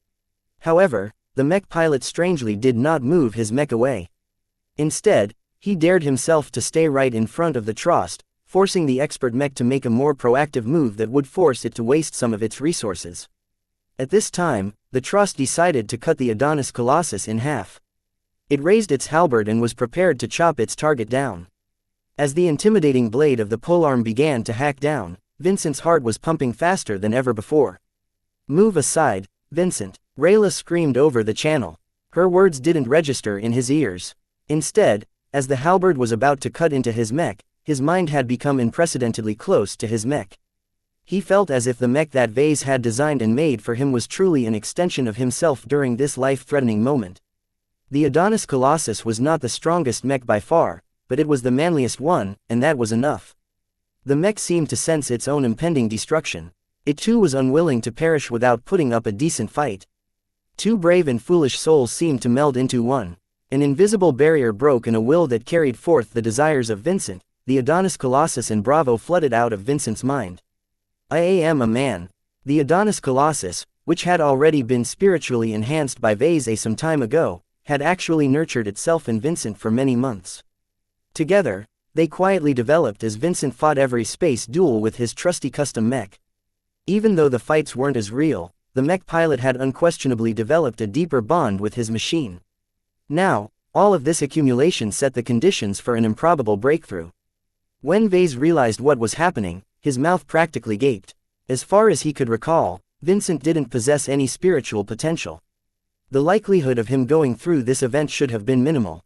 However, the mech pilot strangely did not move his mech away. Instead, he dared himself to stay right in front of the Trost, forcing the expert mech to make a more proactive move that would force it to waste some of its resources. At this time, the Trost decided to cut the Adonis Colossus in half. It raised its halberd and was prepared to chop its target down. As the intimidating blade of the polearm began to hack down, Vincent's heart was pumping faster than ever before. Move aside, Vincent, Rayla screamed over the channel. Her words didn't register in his ears. Instead, as the halberd was about to cut into his mech, his mind had become unprecedentedly close to his mech. He felt as if the mech that Vase had designed and made for him was truly an extension of himself during this life-threatening moment. The Adonis Colossus was not the strongest mech by far, but it was the manliest one, and that was enough. The mech seemed to sense its own impending destruction. It too was unwilling to perish without putting up a decent fight. Two brave and foolish souls seemed to meld into one. An invisible barrier broke and a will that carried forth the desires of Vincent, the Adonis Colossus and Bravo flooded out of Vincent's mind. I am a man. The Adonis Colossus, which had already been spiritually enhanced by Vase some time ago, had actually nurtured itself in Vincent for many months. Together, they quietly developed as Vincent fought every space duel with his trusty custom mech. Even though the fights weren't as real, the mech pilot had unquestionably developed a deeper bond with his machine. Now, all of this accumulation set the conditions for an improbable breakthrough. When Vase realized what was happening, his mouth practically gaped. As far as he could recall, Vincent didn't possess any spiritual potential. The likelihood of him going through this event should have been minimal.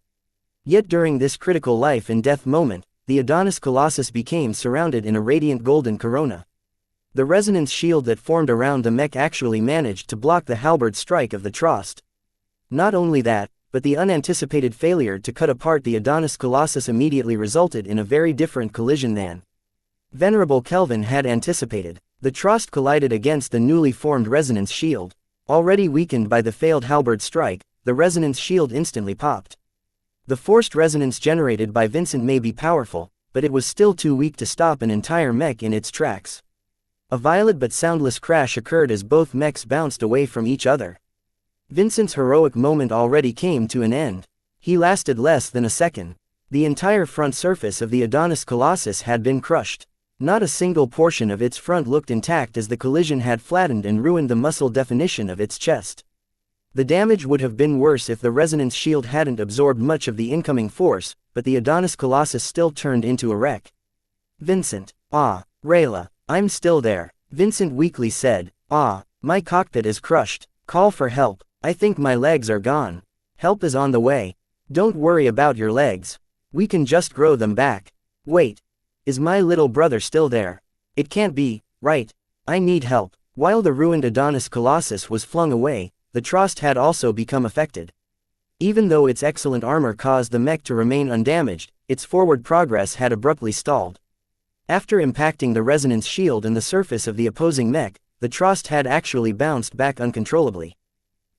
Yet during this critical life and death moment, the Adonis Colossus became surrounded in a radiant golden corona. The resonance shield that formed around the mech actually managed to block the halberd strike of the Trost. Not only that, but the unanticipated failure to cut apart the Adonis Colossus immediately resulted in a very different collision than Venerable Kelvin had anticipated. The Trost collided against the newly formed resonance shield. Already weakened by the failed halberd strike, the resonance shield instantly popped. The forced resonance generated by Vincent may be powerful, but it was still too weak to stop an entire mech in its tracks. A violent but soundless crash occurred as both mechs bounced away from each other. Vincent's heroic moment already came to an end. He lasted less than a second. The entire front surface of the Adonis Colossus had been crushed. Not a single portion of its front looked intact as the collision had flattened and ruined the muscle definition of its chest. The damage would have been worse if the resonance shield hadn't absorbed much of the incoming force, but the Adonis Colossus still turned into a wreck. Vincent. Ah, Rayla, I'm still there. Vincent weakly said. Ah, my cockpit is crushed. Call for help. I think my legs are gone. Help is on the way. Don't worry about your legs. We can just grow them back. Wait. Is my little brother still there? It can't be, right? I need help. While the ruined Adonis Colossus was flung away, the Trost had also become affected. Even though its excellent armor caused the mech to remain undamaged, its forward progress had abruptly stalled. After impacting the resonance shield and the surface of the opposing mech, the Trost had actually bounced back uncontrollably.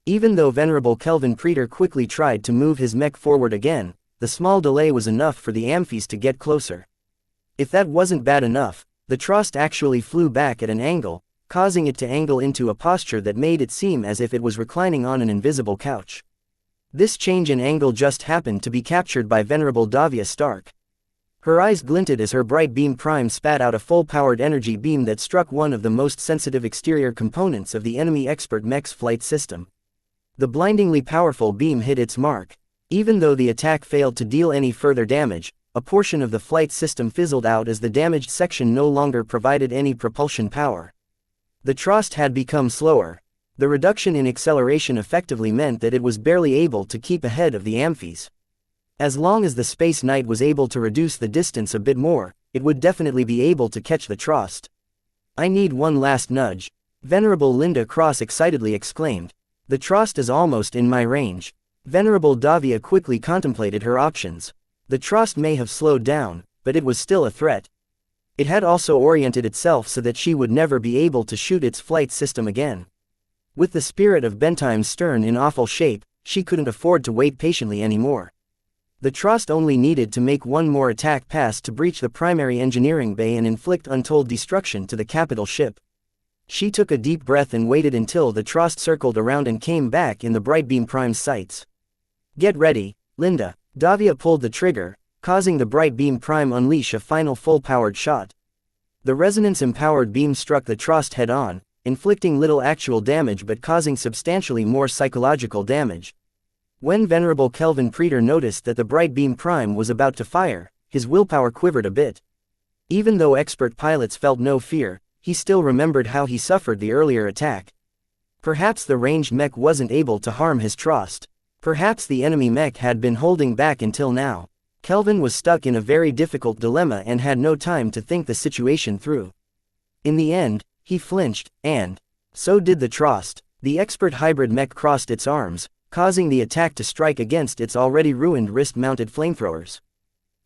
Even though Venerable Kelvin Preetor quickly tried to move his mech forward again, the small delay was enough for the Amphies to get closer. If that wasn't bad enough, the Trost actually flew back at an angle, causing it to angle into a posture that made it seem as if it was reclining on an invisible couch. This change in angle just happened to be captured by Venerable Davia Stark. Her eyes glinted as her bright beam prime spat out a full-powered energy beam that struck one of the most sensitive exterior components of the enemy expert mech's flight system. The blindingly powerful beam hit its mark. Even though the attack failed to deal any further damage, a portion of the flight system fizzled out as the damaged section no longer provided any propulsion power. The Trost had become slower. The reduction in acceleration effectively meant that it was barely able to keep ahead of the Amphies. As long as the Space Knight was able to reduce the distance a bit more, it would definitely be able to catch the Trost. "I need one last nudge," Venerable Linda Cross excitedly exclaimed. "The Trost is almost in my range." Venerable Davia quickly contemplated her options. The Trost may have slowed down, but it was still a threat. It had also oriented itself so that she would never be able to shoot its flight system again. With the spirit of Bentime's stern in awful shape, she couldn't afford to wait patiently anymore. The Trost only needed to make one more attack pass to breach the primary engineering bay and inflict untold destruction to the capital ship. She took a deep breath and waited until the Trost circled around and came back in the bright beam prime's sights. "Get ready, Linda." Davia pulled the trigger, causing the bright beam prime unleash a final full-powered shot. The resonance-empowered beam struck the Trost head-on, inflicting little actual damage but causing substantially more psychological damage. When Venerable Kelvin Preetor noticed that the bright beam prime was about to fire, his willpower quivered a bit. Even though expert pilots felt no fear, he still remembered how he suffered the earlier attack. Perhaps the ranged mech wasn't able to harm his Trost. Perhaps the enemy mech had been holding back until now. Kelvin was stuck in a very difficult dilemma and had no time to think the situation through. In the end, he flinched, and so did the Trost. The expert hybrid mech crossed its arms, causing the attack to strike against its already ruined wrist-mounted flamethrowers.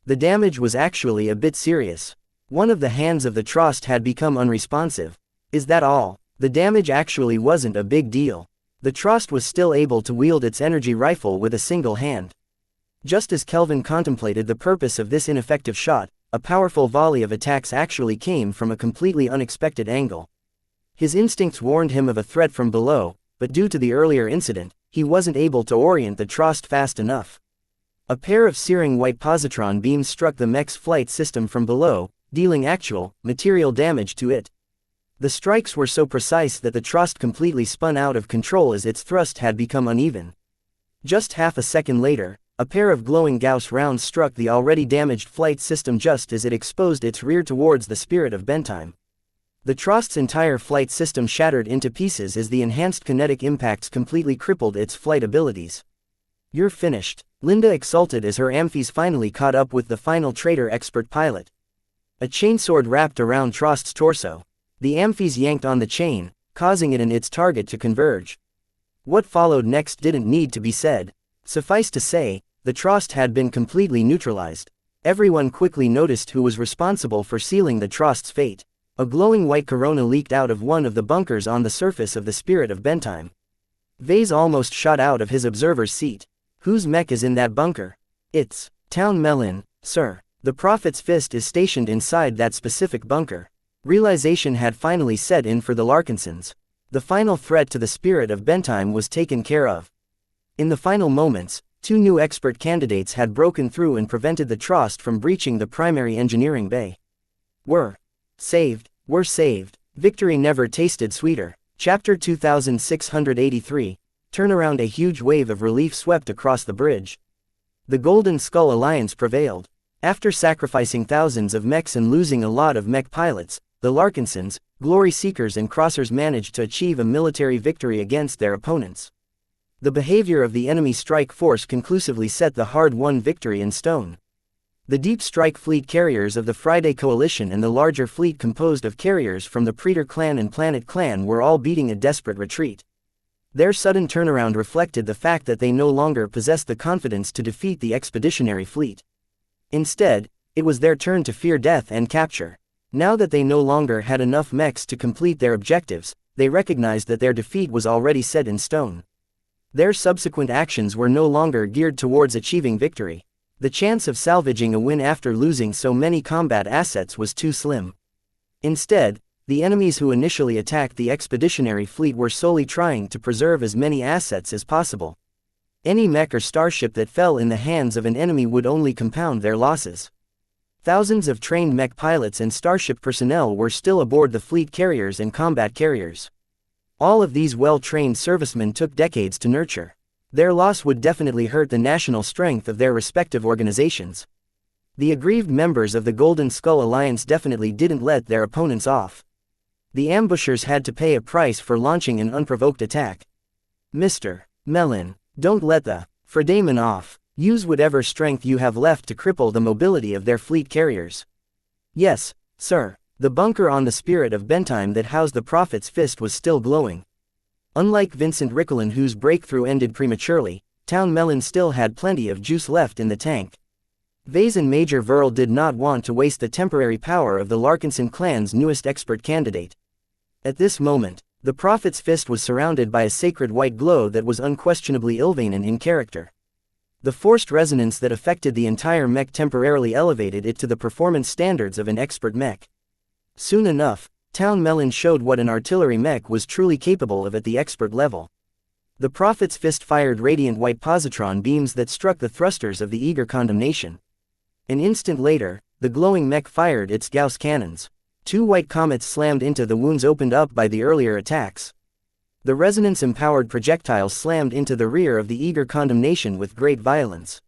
The damage was actually a bit serious. One of the hands of the Trost had become unresponsive. Is that all? The damage actually wasn't a big deal. The Trost was still able to wield its energy rifle with a single hand. Just as Kelvin contemplated the purpose of this ineffective shot, a powerful volley of attacks actually came from a completely unexpected angle. His instincts warned him of a threat from below, but due to the earlier incident, he wasn't able to orient the Trost fast enough. A pair of searing white positron beams struck the mech's flight system from below, dealing actual, material damage to it. The strikes were so precise that the Trost completely spun out of control as its thrust had become uneven. Just half a second later, a pair of glowing Gauss rounds struck the already damaged flight system just as it exposed its rear towards the spirit of Bentime. The Trost's entire flight system shattered into pieces as the enhanced kinetic impacts completely crippled its flight abilities. "You're finished," Linda exulted as her Amphies finally caught up with the final traitor expert pilot. A chainsword wrapped around Trost's torso. The Amphies yanked on the chain, causing it and its target to converge. What followed next didn't need to be said. Suffice to say, the Trost had been completely neutralized. Everyone quickly noticed who was responsible for sealing the Trost's fate. A glowing white corona leaked out of one of the bunkers on the surface of the spirit of Bentime. Vase almost shot out of his observer's seat. "Whose mech is in that bunker?" "It's Town Melon, sir. The Prophet's fist is stationed inside that specific bunker." Realization had finally set in for the Larkinsons. The final threat to the spirit of Bentime was taken care of. In the final moments, two new expert candidates had broken through and prevented the Trost from breaching the primary engineering bay. We're saved. Victory never tasted sweeter. Chapter 2683. Turn around. A huge wave of relief swept across the bridge. The Golden Skull Alliance prevailed. After sacrificing thousands of mechs and losing a lot of mech pilots, the Larkinsons, Glory Seekers and Crossers managed to achieve a military victory against their opponents. The behavior of the enemy strike force conclusively set the hard-won victory in stone. The Deep Strike Fleet carriers of the Friday Coalition and the larger fleet composed of carriers from the Preetor clan and Planet clan were all beating a desperate retreat. Their sudden turnaround reflected the fact that they no longer possessed the confidence to defeat the expeditionary fleet. Instead, it was their turn to fear death and capture. Now that they no longer had enough mechs to complete their objectives, they recognized that their defeat was already set in stone. Their subsequent actions were no longer geared towards achieving victory. The chance of salvaging a win after losing so many combat assets was too slim. Instead, the enemies who initially attacked the expeditionary fleet were solely trying to preserve as many assets as possible. Any mech or starship that fell in the hands of an enemy would only compound their losses. Thousands of trained mech pilots and starship personnel were still aboard the fleet carriers and combat carriers. All of these well-trained servicemen took decades to nurture. Their loss would definitely hurt the national strength of their respective organizations. The aggrieved members of the Golden Skull Alliance definitely didn't let their opponents off. The ambushers had to pay a price for launching an unprovoked attack. Mr. Melon, don't let the Fredamen off. Use whatever strength you have left to cripple the mobility of their fleet carriers. Yes, sir. The bunker on the Spirit of Bentime that housed the Prophet's Fist was still glowing. Unlike Vincent Rickelin, whose breakthrough ended prematurely, Town Melon still had plenty of juice left in the tank. Vase and Major Verl did not want to waste the temporary power of the Larkinson clan's newest expert candidate. At this moment, the Prophet's Fist was surrounded by a sacred white glow that was unquestionably Ilvanan in character. The forced resonance that affected the entire mech temporarily elevated it to the performance standards of an expert mech. Soon enough, Town Melon showed what an artillery mech was truly capable of at the expert level. The Prophet's Fist fired radiant white positron beams that struck the thrusters of the eager condemnation. An instant later, the glowing mech fired its Gauss cannons. 2 white comets slammed into the wounds opened up by the earlier attacks. The resonance-empowered projectiles slammed into the rear of the eager condemnation with great violence.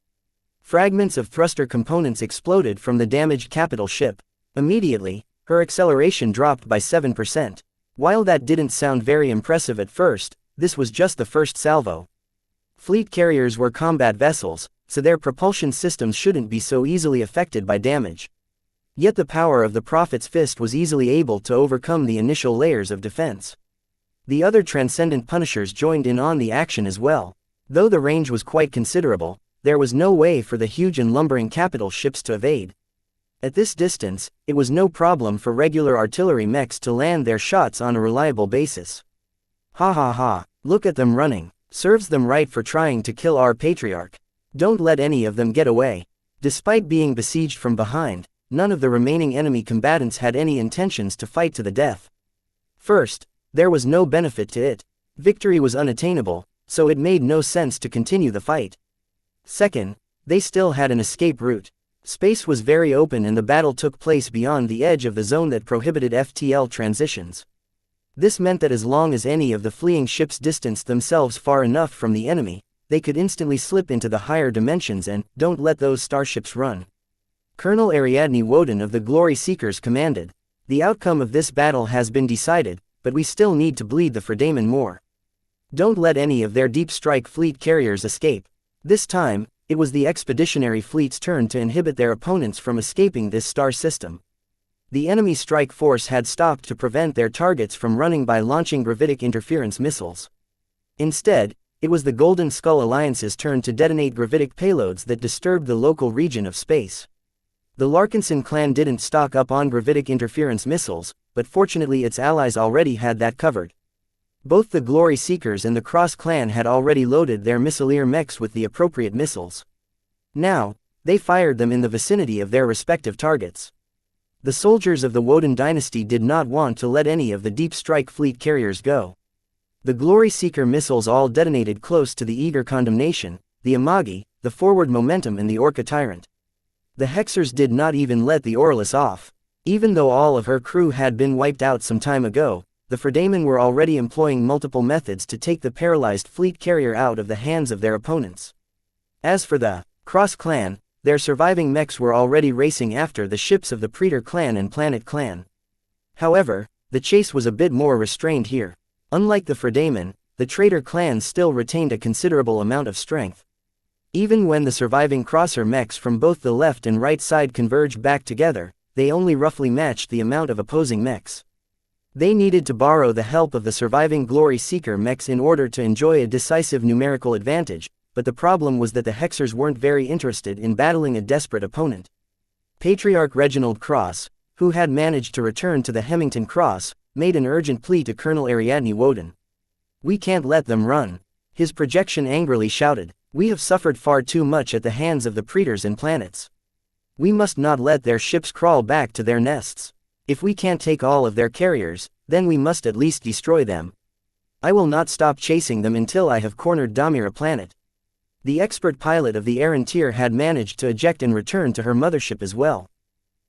Fragments of thruster components exploded from the damaged capital ship. Immediately, her acceleration dropped by 7%. While that didn't sound very impressive at first, this was just the first salvo. Fleet carriers were combat vessels, so their propulsion systems shouldn't be so easily affected by damage. Yet the power of the Prophet's Fist was easily able to overcome the initial layers of defense. The other Transcendent Punishers joined in on the action as well. Though the range was quite considerable, there was no way for the huge and lumbering capital ships to evade. At this distance, it was no problem for regular artillery mechs to land their shots on a reliable basis. Ha ha ha, look at them running. Serves them right for trying to kill our patriarch. Don't let any of them get away. Despite being besieged from behind, none of the remaining enemy combatants had any intentions to fight to the death. First, there was no benefit to it. Victory was unattainable, so it made no sense to continue the fight. Second, they still had an escape route. Space was very open and the battle took place beyond the edge of the zone that prohibited FTL transitions. This meant that as long as any of the fleeing ships distanced themselves far enough from the enemy, they could instantly slip into the higher dimensions and don't let those starships run. Colonel Ariadne Woden of the Glory Seekers commanded. The outcome of this battle has been decided, but we still need to bleed the Fredamen more. Don't let any of their deep strike fleet carriers escape. This time, it was the expeditionary fleet's turn to inhibit their opponents from escaping this star system. The enemy strike force had stopped to prevent their targets from running by launching gravitic interference missiles. Instead, it was the Golden Skull Alliance's turn to detonate gravitic payloads that disturbed the local region of space. The Larkinson clan didn't stock up on gravitic interference missiles, but fortunately its allies already had that covered. Both the Glory Seekers and the Cross clan had already loaded their missileer mechs with the appropriate missiles. Now, they fired them in the vicinity of their respective targets. The soldiers of the Woden dynasty did not want to let any of the deep strike fleet carriers go. The Glory Seeker missiles all detonated close to the eager condemnation, the Amagi, the forward momentum and the Orca Tyrant. The Hexers did not even let the Orlis off. Even though all of her crew had been wiped out some time ago, the Fredamen were already employing multiple methods to take the paralyzed fleet carrier out of the hands of their opponents. As for the Cross clan, their surviving mechs were already racing after the ships of the Praetor clan and Planet clan. However, the chase was a bit more restrained here. Unlike the Fredamen, the Traitor clan still retained a considerable amount of strength. Even when the surviving crosser mechs from both the left and right side converged back together, they only roughly matched the amount of opposing mechs. They needed to borrow the help of the surviving Glory Seeker mechs in order to enjoy a decisive numerical advantage, but the problem was that the Hexers weren't very interested in battling a desperate opponent. Patriarch Reginald Cross, who had managed to return to the Hemington Cross, made an urgent plea to Colonel Ariadne Woden. "We can't let them run. His projection angrily shouted, "We have suffered far too much at the hands of the Praetors and planets. We must not let their ships crawl back to their nests. If we can't take all of their carriers, then we must at least destroy them. I will not stop chasing them until I have cornered Damira planet." The expert pilot of the Errantier had managed to eject and return to her mothership as well.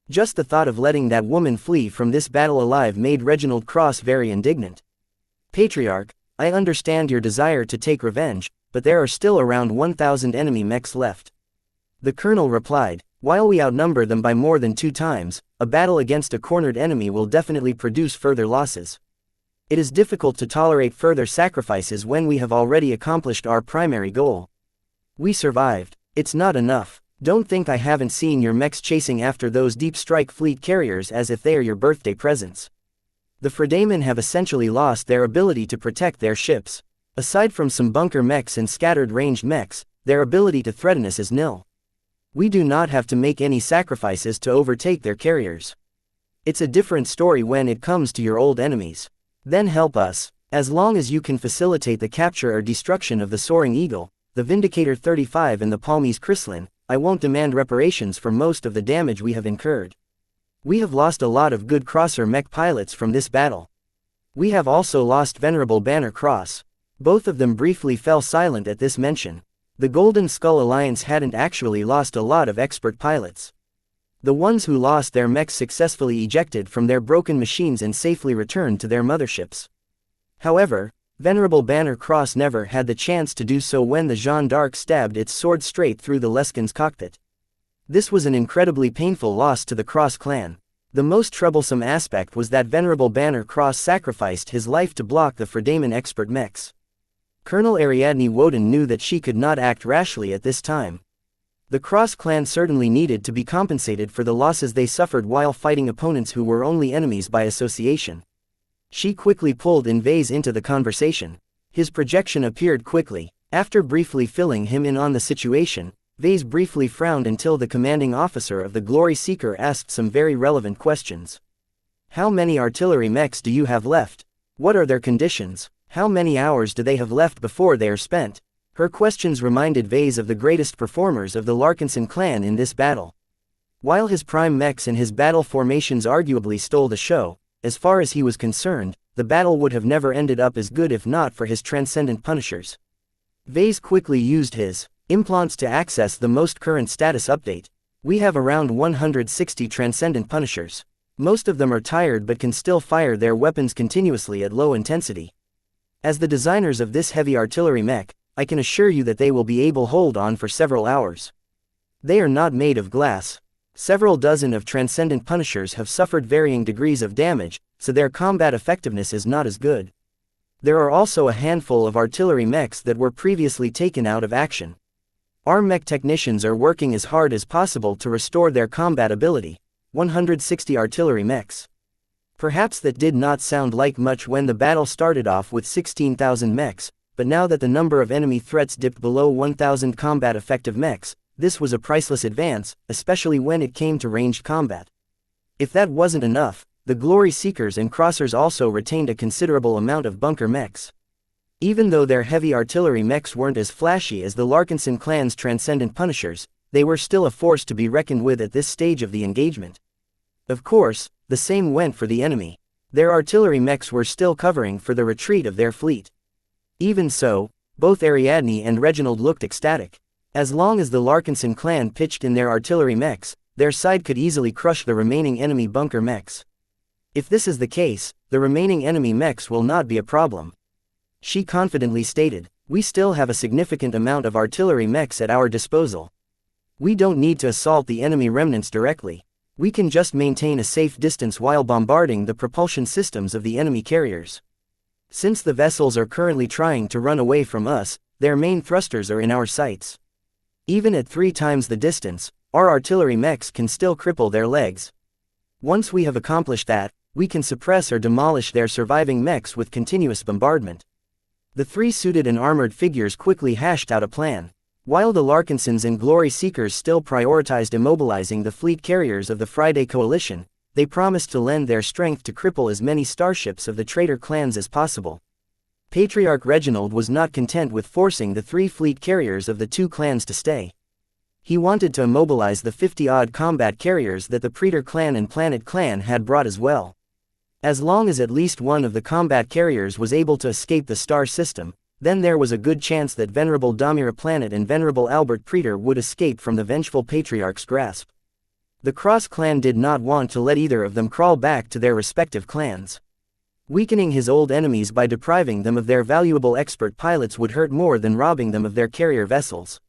Just the thought of letting that woman flee from this battle alive made Reginald Cross very indignant. "Patriarch, I understand your desire to take revenge, but there are still around 1,000 enemy mechs left." The colonel replied, "While we outnumber them by more than 2 times, a battle against a cornered enemy will definitely produce further losses. It is difficult to tolerate further sacrifices when we have already accomplished our primary goal. We survived. It's not enough. Don't think I haven't seen your mechs chasing after those deep strike fleet carriers as if they are your birthday presents. The Fredamen have essentially lost their ability to protect their ships. Aside from some bunker mechs and scattered ranged mechs, their ability to threaten us is nil. We do not have to make any sacrifices to overtake their carriers. It's a different story when it comes to your old enemies. Then help us. As long as you can facilitate the capture or destruction of the Soaring Eagle, the Vindicator 35 and the Palmy's Chrysalin, I won't demand reparations for most of the damage we have incurred. We have lost a lot of good crosser mech pilots from this battle. We have also lost Venerable Banner Cross." Both of them briefly fell silent at this mention. The Golden Skull Alliance hadn't actually lost a lot of expert pilots. The ones who lost their mechs successfully ejected from their broken machines and safely returned to their motherships. However, Venerable Banner Cross never had the chance to do so when the Jeanne d'Arc stabbed its sword straight through the Leskin's cockpit. This was an incredibly painful loss to the Cross clan. The most troublesome aspect was that Venerable Banner Cross sacrificed his life to block the Fredamen expert mechs. Colonel Ariadne Woden knew that she could not act rashly at this time. The Cross clan certainly needed to be compensated for the losses they suffered while fighting opponents who were only enemies by association. She quickly pulled Vase into the conversation. His projection appeared quickly. After briefly filling him in on the situation, Vase briefly frowned until the commanding officer of the Glory Seeker asked some very relevant questions. "How many artillery mechs do you have left? What are their conditions? How many hours do they have left before they are spent?" Her questions reminded Vase of the greatest performers of the Larkinson clan in this battle. While his prime mechs and his battle formations arguably stole the show, as far as he was concerned, the battle would have never ended up as good if not for his transcendent punishers. Vase quickly used his implants to access the most current status update. "We have around 160 transcendent punishers. Most of them are tired but can still fire their weapons continuously at low intensity. As the designers of this heavy artillery mech, I can assure you that they will be able to hold on for several hours. They are not made of glass. Several dozen of transcendent punishers have suffered varying degrees of damage, so their combat effectiveness is not as good. There are also a handful of artillery mechs that were previously taken out of action. Our mech technicians are working as hard as possible to restore their combat ability. 160 artillery mechs. Perhaps that did not sound like much when the battle started off with 16,000 mechs, but now that the number of enemy threats dipped below 1,000 combat-effective mechs, this was a priceless advance, especially when it came to ranged combat. If that wasn't enough, the Glory Seekers and Crossers also retained a considerable amount of bunker mechs. Even though their heavy artillery mechs weren't as flashy as the Larkinson clan's transcendent punishers, they were still a force to be reckoned with at this stage of the engagement. Of course, the same went for the enemy. Their artillery mechs were still covering for the retreat of their fleet. Even so, both Ariadne and Reginald looked ecstatic. As long as the Larkinson clan pitched in their artillery mechs, their side could easily crush the remaining enemy bunker mechs. If this is the case, the remaining enemy mechs will not be a problem. She confidently stated, "We still have a significant amount of artillery mechs at our disposal. We don't need to assault the enemy remnants directly. We can just maintain a safe distance while bombarding the propulsion systems of the enemy carriers. Since the vessels are currently trying to run away from us, their main thrusters are in our sights. Even at 3 times the distance, our artillery mechs can still cripple their legs. Once we have accomplished that, we can suppress or demolish their surviving mechs with continuous bombardment." The 3 suited and armored figures quickly hashed out a plan. While the Larkinsons and Glory Seekers still prioritized immobilizing the fleet carriers of the Friday Coalition, they promised to lend their strength to cripple as many starships of the traitor clans as possible. Patriarch Reginald was not content with forcing the 3 fleet carriers of the 2 clans to stay. He wanted to immobilize the 50-odd combat carriers that the Praetor clan and Planet clan had brought as well. As long as at least one of the combat carriers was able to escape the star system, then there was a good chance that Venerable Damira Planet and Venerable Albert Praetor would escape from the vengeful Patriarch's grasp. The Cross clan did not want to let either of them crawl back to their respective clans. Weakening his old enemies by depriving them of their valuable expert pilots would hurt more than robbing them of their carrier vessels.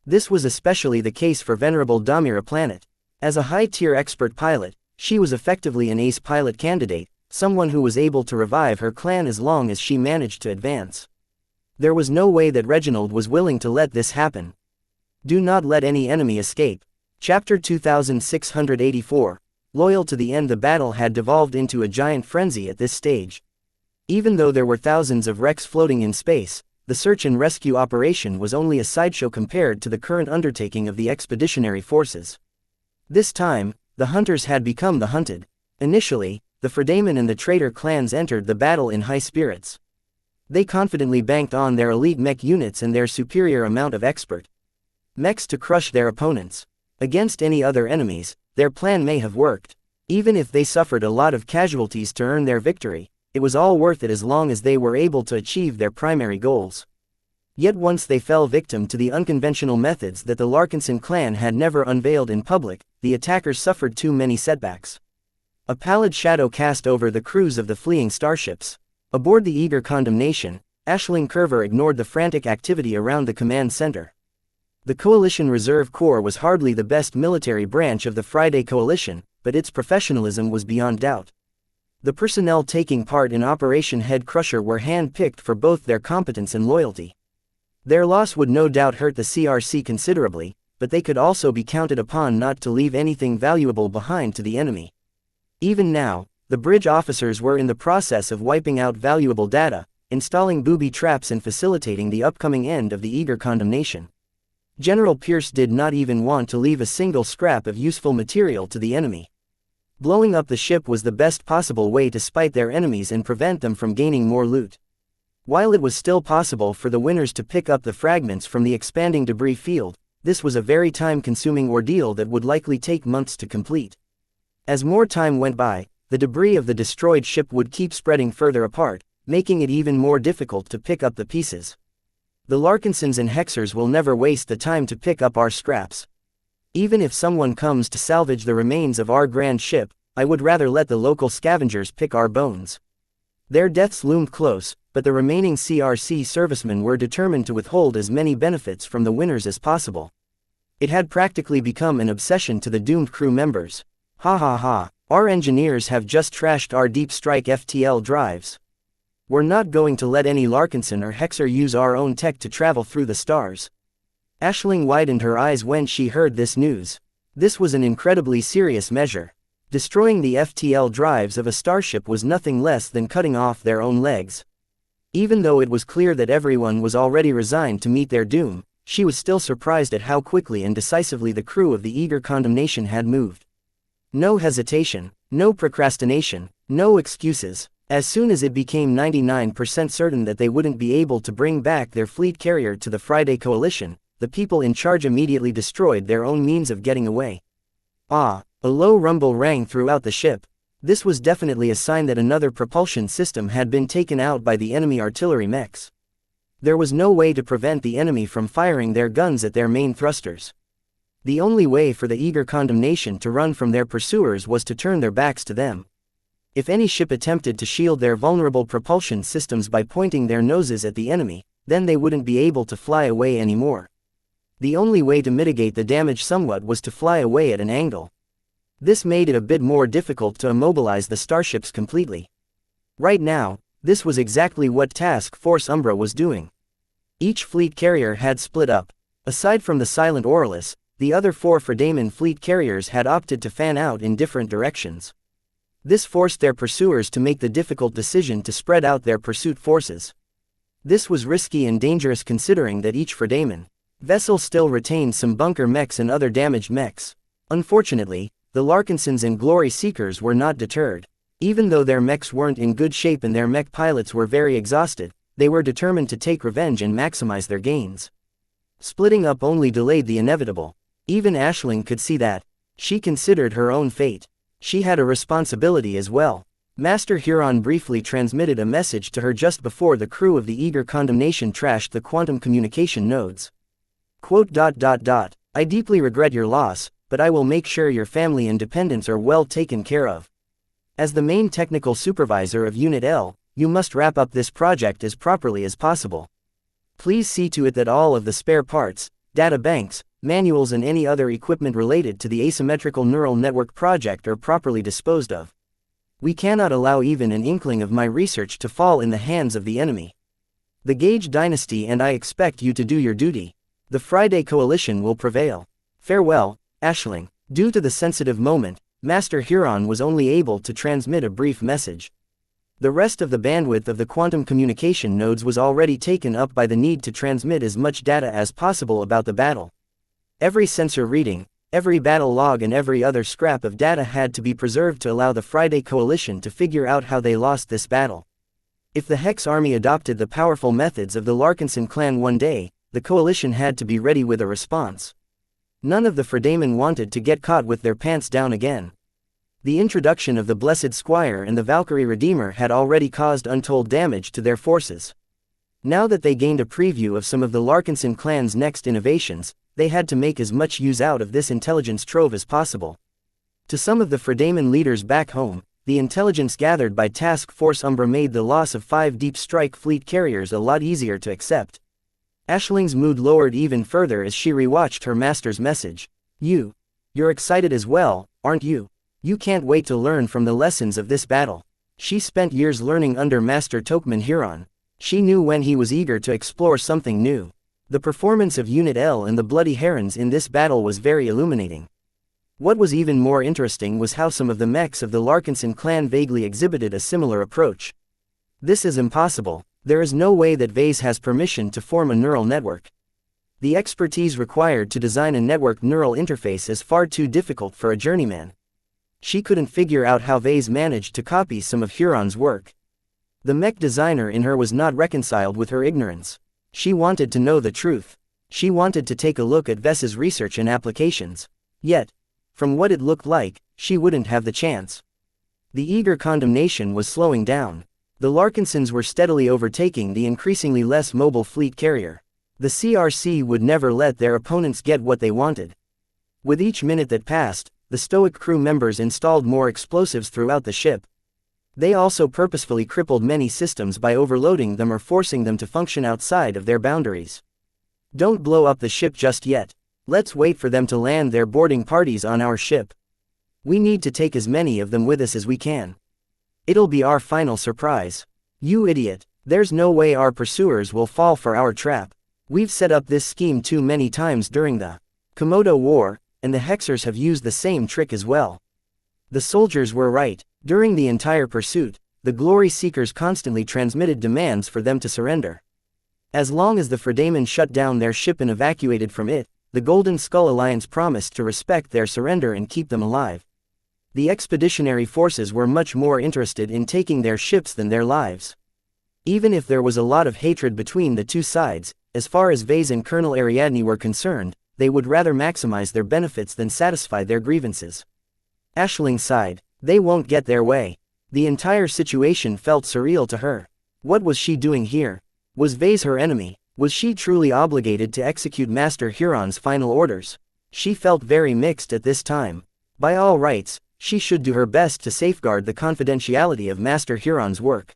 This was especially the case for Venerable Damira Planet. As a high-tier expert pilot, she was effectively an ace pilot candidate, someone who was able to revive her clan as long as she managed to advance. There was no way that Reginald was willing to let this happen. Do not let any enemy escape. Chapter 2684. Loyal to the end. The battle had devolved into a giant frenzy at this stage. Even though there were thousands of wrecks floating in space, the search and rescue operation was only a sideshow compared to the current undertaking of the expeditionary forces. This time, the hunters had become the hunted. Initially, the Fredaman and the Traitor clans entered the battle in high spirits. They confidently banked on their elite mech units and their superior amount of expert mechs to crush their opponents. Against any other enemies, their plan may have worked. Even if they suffered a lot of casualties to earn their victory, it was all worth it as long as they were able to achieve their primary goals. Yet once they fell victim to the unconventional methods that the Larkinson clan had never unveiled in public, the attackers suffered too many setbacks. A pallid shadow cast over the crews of the fleeing starships. Aboard the Eager Condemnation, Aisling Curver ignored the frantic activity around the command center. The Coalition Reserve Corps was hardly the best military branch of the Friday Coalition, but its professionalism was beyond doubt. The personnel taking part in Operation Head Crusher were hand-picked for both their competence and loyalty. Their loss would no doubt hurt the CRC considerably, but they could also be counted upon not to leave anything valuable behind to the enemy. Even now, the bridge officers were in the process of wiping out valuable data, installing booby traps and facilitating the upcoming end of the Eager Condemnation. General Pierce did not even want to leave a single scrap of useful material to the enemy. Blowing up the ship was the best possible way to spite their enemies and prevent them from gaining more loot. While it was still possible for the winners to pick up the fragments from the expanding debris field, this was a very time-consuming ordeal that would likely take months to complete. As more time went by, the debris of the destroyed ship would keep spreading further apart, making it even more difficult to pick up the pieces. The Larkinsons and Hexers will never waste the time to pick up our scraps. Even if someone comes to salvage the remains of our grand ship, I would rather let the local scavengers pick our bones. Their deaths loomed close, but the remaining CRC servicemen were determined to withhold as many benefits from the winners as possible. It had practically become an obsession to the doomed crew members. Ha ha ha, our engineers have just trashed our Deep Strike FTL drives. We're not going to let any Larkinson or Hexer use our own tech to travel through the stars. Aisling widened her eyes when she heard this news. This was an incredibly serious measure. Destroying the FTL drives of a starship was nothing less than cutting off their own legs. Even though it was clear that everyone was already resigned to meet their doom, she was still surprised at how quickly and decisively the crew of the Eager Condemnation had moved. No hesitation, no procrastination, no excuses. As soon as it became 99% certain that they wouldn't be able to bring back their fleet carrier to the Friday Coalition, the people in charge immediately destroyed their own means of getting away. Ah, a low rumble rang throughout the ship. This was definitely a sign that another propulsion system had been taken out by the enemy artillery mechs. There was no way to prevent the enemy from firing their guns at their main thrusters. The only way for the Eager Condemnation to run from their pursuers was to turn their backs to them. If any ship attempted to shield their vulnerable propulsion systems by pointing their noses at the enemy, then they wouldn't be able to fly away anymore. The only way to mitigate the damage somewhat was to fly away at an angle. This made it a bit more difficult to immobilize the starships completely. Right now, this was exactly what Task Force Umbra was doing. Each fleet carrier had split up. Aside from the Silent Aurelus, the other 4 Fredaman fleet carriers had opted to fan out in different directions. This forced their pursuers to make the difficult decision to spread out their pursuit forces. This was risky and dangerous considering that each Fredaman vessel still retained some bunker mechs and other damaged mechs. Unfortunately, the Larkinsons and Glory Seekers were not deterred. Even though their mechs weren't in good shape and their mech pilots were very exhausted, they were determined to take revenge and maximize their gains. Splitting up only delayed the inevitable. Even Aisling could see that. She considered her own fate. She had a responsibility as well. Master Huron briefly transmitted a message to her just before the crew of the Eager Condemnation trashed the quantum communication nodes. Quote, I deeply regret your loss, but I will make sure your family and dependents are well taken care of. As the main technical supervisor of Unit L, you must wrap up this project as properly as possible. Please see to it that all of the spare parts, data banks, manuals and any other equipment related to the asymmetrical neural network project are properly disposed of. We cannot allow even an inkling of my research to fall in the hands of the enemy. The Gage dynasty and I expect you to do your duty. The Friday Coalition will prevail. Farewell, Aisling. Due to the sensitive moment, Master Huron was only able to transmit a brief message. The rest of the bandwidth of the quantum communication nodes was already taken up by the need to transmit as much data as possible about the battle. Every sensor reading, every battle log and every other scrap of data had to be preserved to allow the Friday Coalition to figure out how they lost this battle. If the Hex army adopted the powerful methods of the Larkinson clan one day, the Coalition had to be ready with a response. None of the Fredamen wanted to get caught with their pants down again. The introduction of the Blessed Squire and the Valkyrie Redeemer had already caused untold damage to their forces. Now that they gained a preview of some of the Larkinson clan's next innovations, they had to make as much use out of this intelligence trove as possible. To some of the Fredamen leaders back home, the intelligence gathered by Task Force Umbra made the loss of 5 Deep Strike Fleet carriers a lot easier to accept. Aisling's mood lowered even further as she rewatched her master's message. You're excited as well, aren't you? You can't wait to learn from the lessons of this battle. She spent years learning under Master Tokman Huron. She knew when he was eager to explore something new. The performance of Unit L and the Bloody Herons in this battle was very illuminating. What was even more interesting was how some of the mechs of the Larkinson clan vaguely exhibited a similar approach. This is impossible. There is no way that Vase has permission to form a neural network. The expertise required to design a network neural interface is far too difficult for a journeyman. She couldn't figure out how Vase managed to copy some of Huron's work. The mech designer in her was not reconciled with her ignorance. She wanted to know the truth. She wanted to take a look at Ves's research and applications. Yet, from what it looked like, she wouldn't have the chance. The Eager Condemnation was slowing down. The Larkinsons were steadily overtaking the increasingly less mobile fleet carrier. The CRC would never let their opponents get what they wanted. With each minute that passed, the Stoic crew members installed more explosives throughout the ship. They also purposefully crippled many systems by overloading them or forcing them to function outside of their boundaries. Don't blow up the ship just yet. Let's wait for them to land their boarding parties on our ship. We need to take as many of them with us as we can. It'll be our final surprise. You idiot, there's no way our pursuers will fall for our trap. We've set up this scheme too many times during the Komodo War, and the Hexers have used the same trick as well. The soldiers were right. During the entire pursuit, the Glory Seekers constantly transmitted demands for them to surrender. As long as the Fredamen shut down their ship and evacuated from it, the Golden Skull Alliance promised to respect their surrender and keep them alive. The expeditionary forces were much more interested in taking their ships than their lives. Even if there was a lot of hatred between the two sides, as far as Vase and Colonel Ariadne were concerned, they would rather maximize their benefits than satisfy their grievances. Aisling sighed. They won't get their way. The entire situation felt surreal to her. What was she doing here? Was Vase her enemy? Was she truly obligated to execute Master Huron's final orders? She felt very mixed at this time. By all rights, she should do her best to safeguard the confidentiality of Master Huron's work.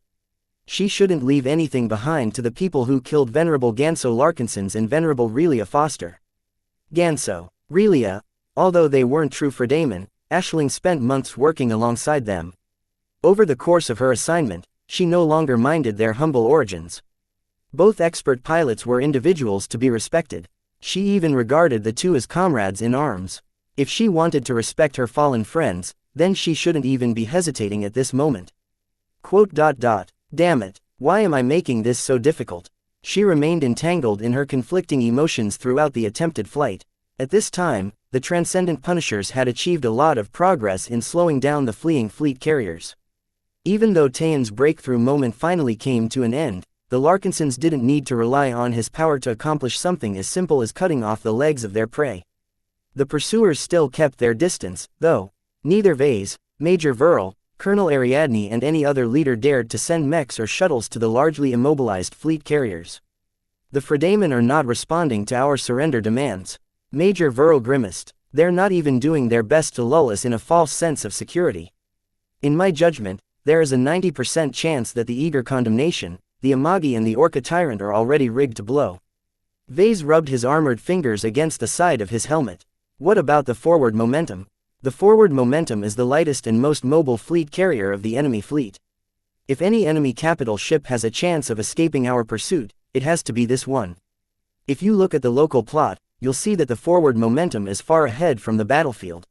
She shouldn't leave anything behind to the people who killed Venerable Ganso Larkinsons and Venerable Relia Foster. Ganso, Relia, although they weren't true Fredamen, Aisling spent months working alongside them. Over the course of her assignment, she no longer minded their humble origins. Both expert pilots were individuals to be respected. She even regarded the two as comrades in arms. If she wanted to respect her fallen friends, then she shouldn't even be hesitating at this moment. Quote, Damn it, why am I making this so difficult? She remained entangled in her conflicting emotions throughout the attempted flight. At this time, the Transcendent Punishers had achieved a lot of progress in slowing down the fleeing fleet carriers. Even though Tayan's breakthrough moment finally came to an end, the Larkinsons didn't need to rely on his power to accomplish something as simple as cutting off the legs of their prey. The pursuers still kept their distance, though. Neither Vase, Major Verl, Colonel Ariadne and any other leader dared to send mechs or shuttles to the largely immobilized fleet carriers. The Fredamen are not responding to our surrender demands. Major Verl grimaced. They're not even doing their best to lull us in a false sense of security. In my judgment, there is a 90% chance that the Eager Condemnation, the Amagi and the Orca Tyrant are already rigged to blow. Vase rubbed his armored fingers against the side of his helmet. What about the forward momentum? The forward momentum is the lightest and most mobile fleet carrier of the enemy fleet. If any enemy capital ship has a chance of escaping our pursuit, it has to be this one. If you look at the local plot, you'll see that the forward momentum is far ahead from the battlefield.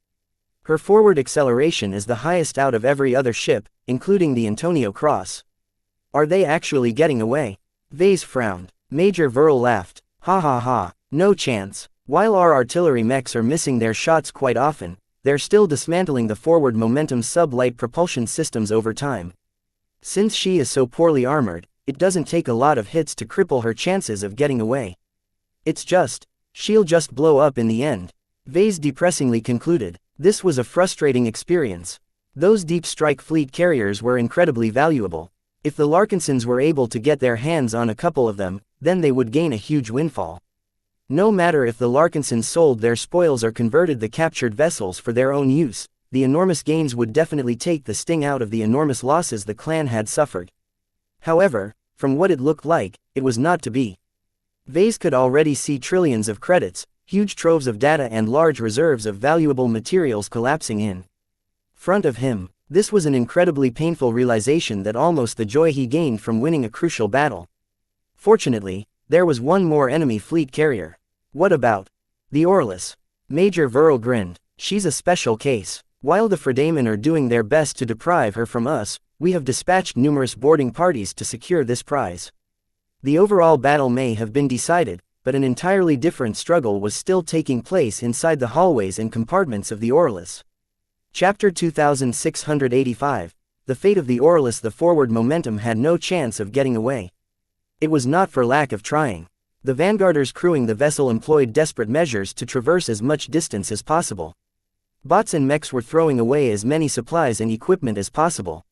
Her forward acceleration is the highest out of every other ship, including the Antonio Cross. Are they actually getting away? Vase frowned. Major Verl laughed. Ha ha ha, no chance. While our artillery mechs are missing their shots quite often, they're still dismantling the forward momentum sub-light propulsion systems over time. Since she is so poorly armored, it doesn't take a lot of hits to cripple her chances of getting away. She'll just blow up in the end. Vase depressingly concluded. This was a frustrating experience. Those deep strike fleet carriers were incredibly valuable. If the Larkinsons were able to get their hands on a couple of them, then they would gain a huge windfall. No matter if the Larkinsons sold their spoils or converted the captured vessels for their own use, the enormous gains would definitely take the sting out of the enormous losses the clan had suffered. However, from what it looked like, it was not to be. Vase could already see trillions of credits, huge troves of data and large reserves of valuable materials collapsing in front of him. This was an incredibly painful realization that almost the joy he gained from winning a crucial battle. Fortunately, there was one more enemy fleet carrier. What about the Orlis? Major Verl grinned. She's a special case. While the Fredamen are doing their best to deprive her from us, we have dispatched numerous boarding parties to secure this prize. The overall battle may have been decided, but an entirely different struggle was still taking place inside the hallways and compartments of the Orlis. Chapter 2685. The fate of the Orlis. The forward momentum had no chance of getting away. It was not for lack of trying. The vanguarders crewing the vessel employed desperate measures to traverse as much distance as possible. Bots and mechs were throwing away as many supplies and equipment as possible.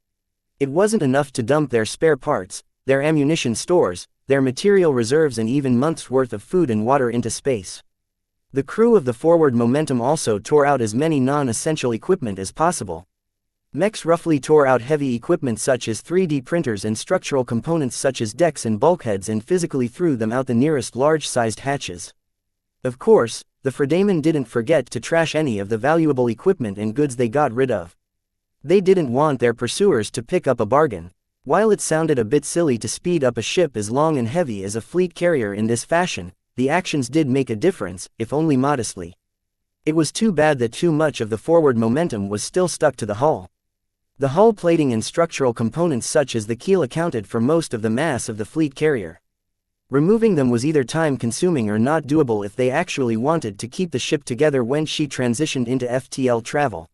It wasn't enough to dump their spare parts, their ammunition stores, their material reserves and even months' worth of food and water into space. The crew of the forward momentum also tore out as many non-essential equipment as possible. Mechs roughly tore out heavy equipment such as 3D printers and structural components such as decks and bulkheads and physically threw them out the nearest large-sized hatches. Of course, the Fredamen didn't forget to trash any of the valuable equipment and goods they got rid of. They didn't want their pursuers to pick up a bargain. While it sounded a bit silly to speed up a ship as long and heavy as a fleet carrier in this fashion, the actions did make a difference, if only modestly. It was too bad that too much of the forward momentum was still stuck to the hull. The hull plating and structural components such as the keel accounted for most of the mass of the fleet carrier. Removing them was either time-consuming or not doable if they actually wanted to keep the ship together when she transitioned into FTL travel.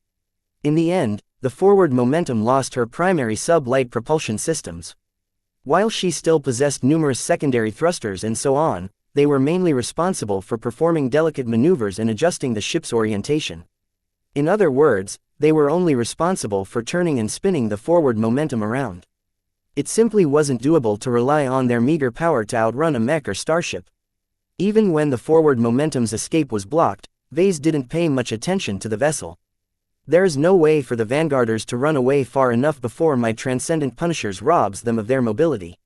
In the end, the forward momentum lost her primary sub-light propulsion systems. While she still possessed numerous secondary thrusters and so on, they were mainly responsible for performing delicate maneuvers and adjusting the ship's orientation. In other words, they were only responsible for turning and spinning the forward momentum around. It simply wasn't doable to rely on their meager power to outrun a mech or starship. Even when the forward momentum's escape was blocked, Vase didn't pay much attention to the vessel. There is no way for the vanguarders to run away far enough before my transcendent punishers robs them of their mobility.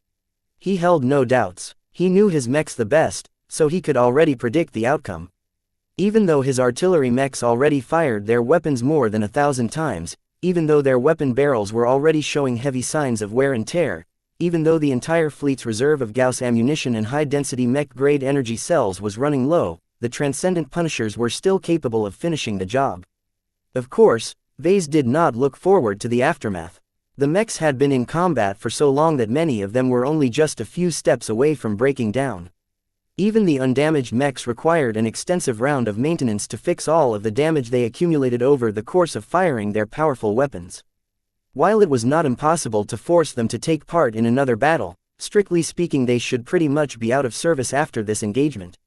He held no doubts. He knew his mechs the best, so he could already predict the outcome. Even though his artillery mechs already fired their weapons more than 1,000 times, even though their weapon barrels were already showing heavy signs of wear and tear, even though the entire fleet's reserve of Gauss ammunition and high-density mech-grade energy cells was running low, the Transcendent Punishers were still capable of finishing the job. Of course, Vase did not look forward to the aftermath. The mechs had been in combat for so long that many of them were only just a few steps away from breaking down. Even the undamaged mechs required an extensive round of maintenance to fix all of the damage they accumulated over the course of firing their powerful weapons. While it was not impossible to force them to take part in another battle, Strictly speaking, they should pretty much be out of service after this engagement.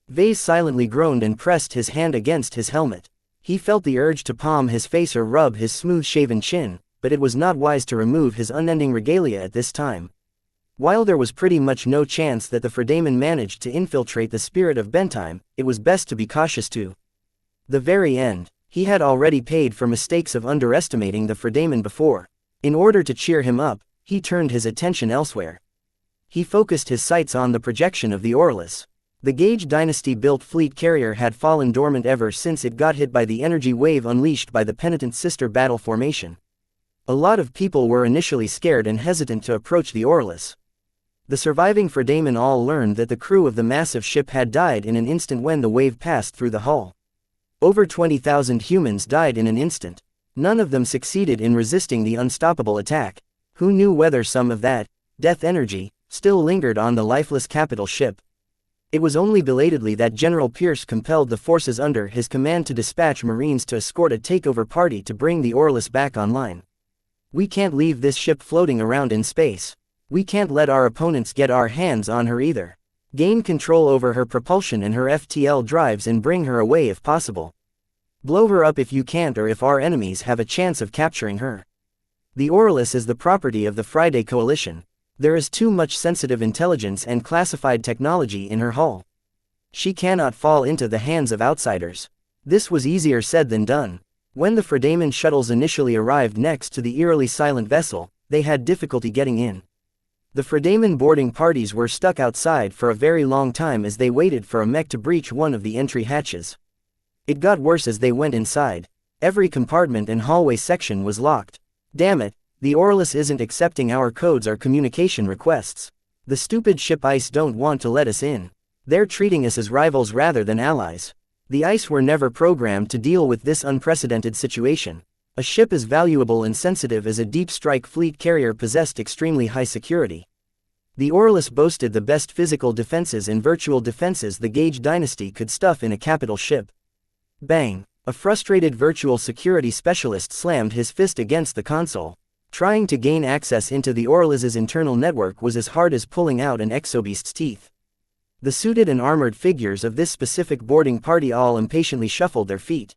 Vase silently groaned and pressed his hand against his helmet. He felt the urge to palm his face or rub his smooth-shaven chin, but it was not wise to remove his unending regalia at this time. While there was pretty much no chance that the Fredaman managed to infiltrate the spirit of Bentheim, it was best to be cautious to the very end. He had already paid for mistakes of underestimating the Fredaman before. In order to cheer him up, he turned his attention elsewhere. He focused his sights on the projection of the Aurelus. The Gage Dynasty-built fleet carrier had fallen dormant ever since it got hit by the energy wave unleashed by the penitent sister battle formation. A lot of people were initially scared and hesitant to approach the Aurelus. The surviving Fredaman all learned that the crew of the massive ship had died in an instant when the wave passed through the hull. Over 20,000 humans died in an instant. None of them succeeded in resisting the unstoppable attack. Who knew whether some of that death energy still lingered on the lifeless capital ship? It was only belatedly that General Pierce compelled the forces under his command to dispatch Marines to escort a takeover party to bring the Aurelus back online. We can't leave this ship floating around in space. We can't let our opponents get our hands on her either. Gain control over her propulsion and her FTL drives and bring her away if possible. Blow her up if you can't, or if our enemies have a chance of capturing her. The Aurelus is the property of the Friday Coalition. There is too much sensitive intelligence and classified technology in her hull. She cannot fall into the hands of outsiders. This was easier said than done. When the Fredaman shuttles initially arrived next to the eerily silent vessel, they had difficulty getting in. The Fredaman boarding parties were stuck outside for a very long time as they waited for a mech to breach one of the entry hatches. It got worse as they went inside. Every compartment and hallway section was locked. Damn it, the Aurelus isn't accepting our codes or communication requests. The stupid ship ICE don't want to let us in. They're treating us as rivals rather than allies. The ICE were never programmed to deal with this unprecedented situation. A ship as valuable and sensitive as a deep strike fleet carrier possessed extremely high security. The Aurelus boasted the best physical defenses and virtual defenses the Gage Dynasty could stuff in a capital ship. Bang! A frustrated virtual security specialist slammed his fist against the console. Trying to gain access into the Aurelus's internal network was as hard as pulling out an exobeast's teeth. The suited and armored figures of this specific boarding party all impatiently shuffled their feet.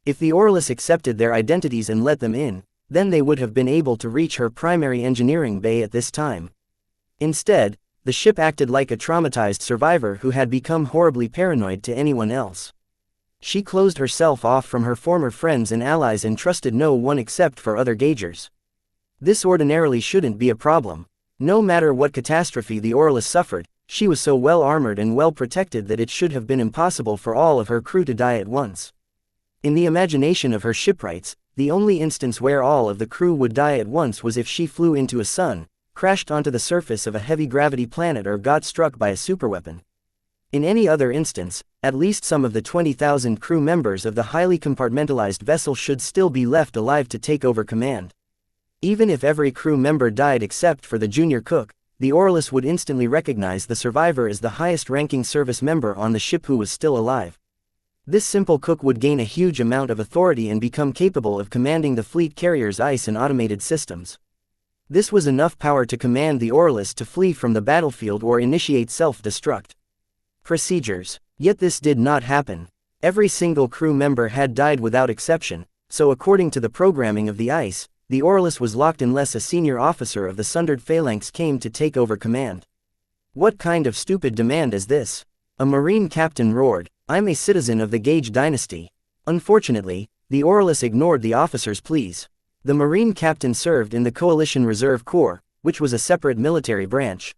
If the Aurelus accepted their identities and let them in, then they would have been able to reach her primary engineering bay at this time. Instead, the ship acted like a traumatized survivor who had become horribly paranoid to anyone else. She closed herself off from her former friends and allies and trusted no one except for other gaugers. This ordinarily shouldn't be a problem. No matter what catastrophe the Aurelus suffered, she was so well armored and well protected that it should have been impossible for all of her crew to die at once. In the imagination of her shipwrights, the only instance where all of the crew would die at once was if she flew into a sun, crashed onto the surface of a heavy-gravity planet, or got struck by a superweapon. In any other instance, at least some of the 20,000 crew members of the highly compartmentalized vessel should still be left alive to take over command. Even if every crew member died except for the junior cook, the Aurelus would instantly recognize the survivor as the highest-ranking service member on the ship who was still alive. This simple cook would gain a huge amount of authority and become capable of commanding the fleet carrier's ICE and automated systems. This was enough power to command the Aurelus to flee from the battlefield or initiate self-destruct procedures. Yet this did not happen. Every single crew member had died without exception, so according to the programming of the ICE, the Aurelus was locked unless a senior officer of the Sundered Phalanx came to take over command. What kind of stupid demand is this? A Marine captain roared, "I'm a citizen of the Gage Dynasty." Unfortunately, the Aurelus ignored the officer's pleas. The Marine captain served in the Coalition Reserve Corps, which was a separate military branch.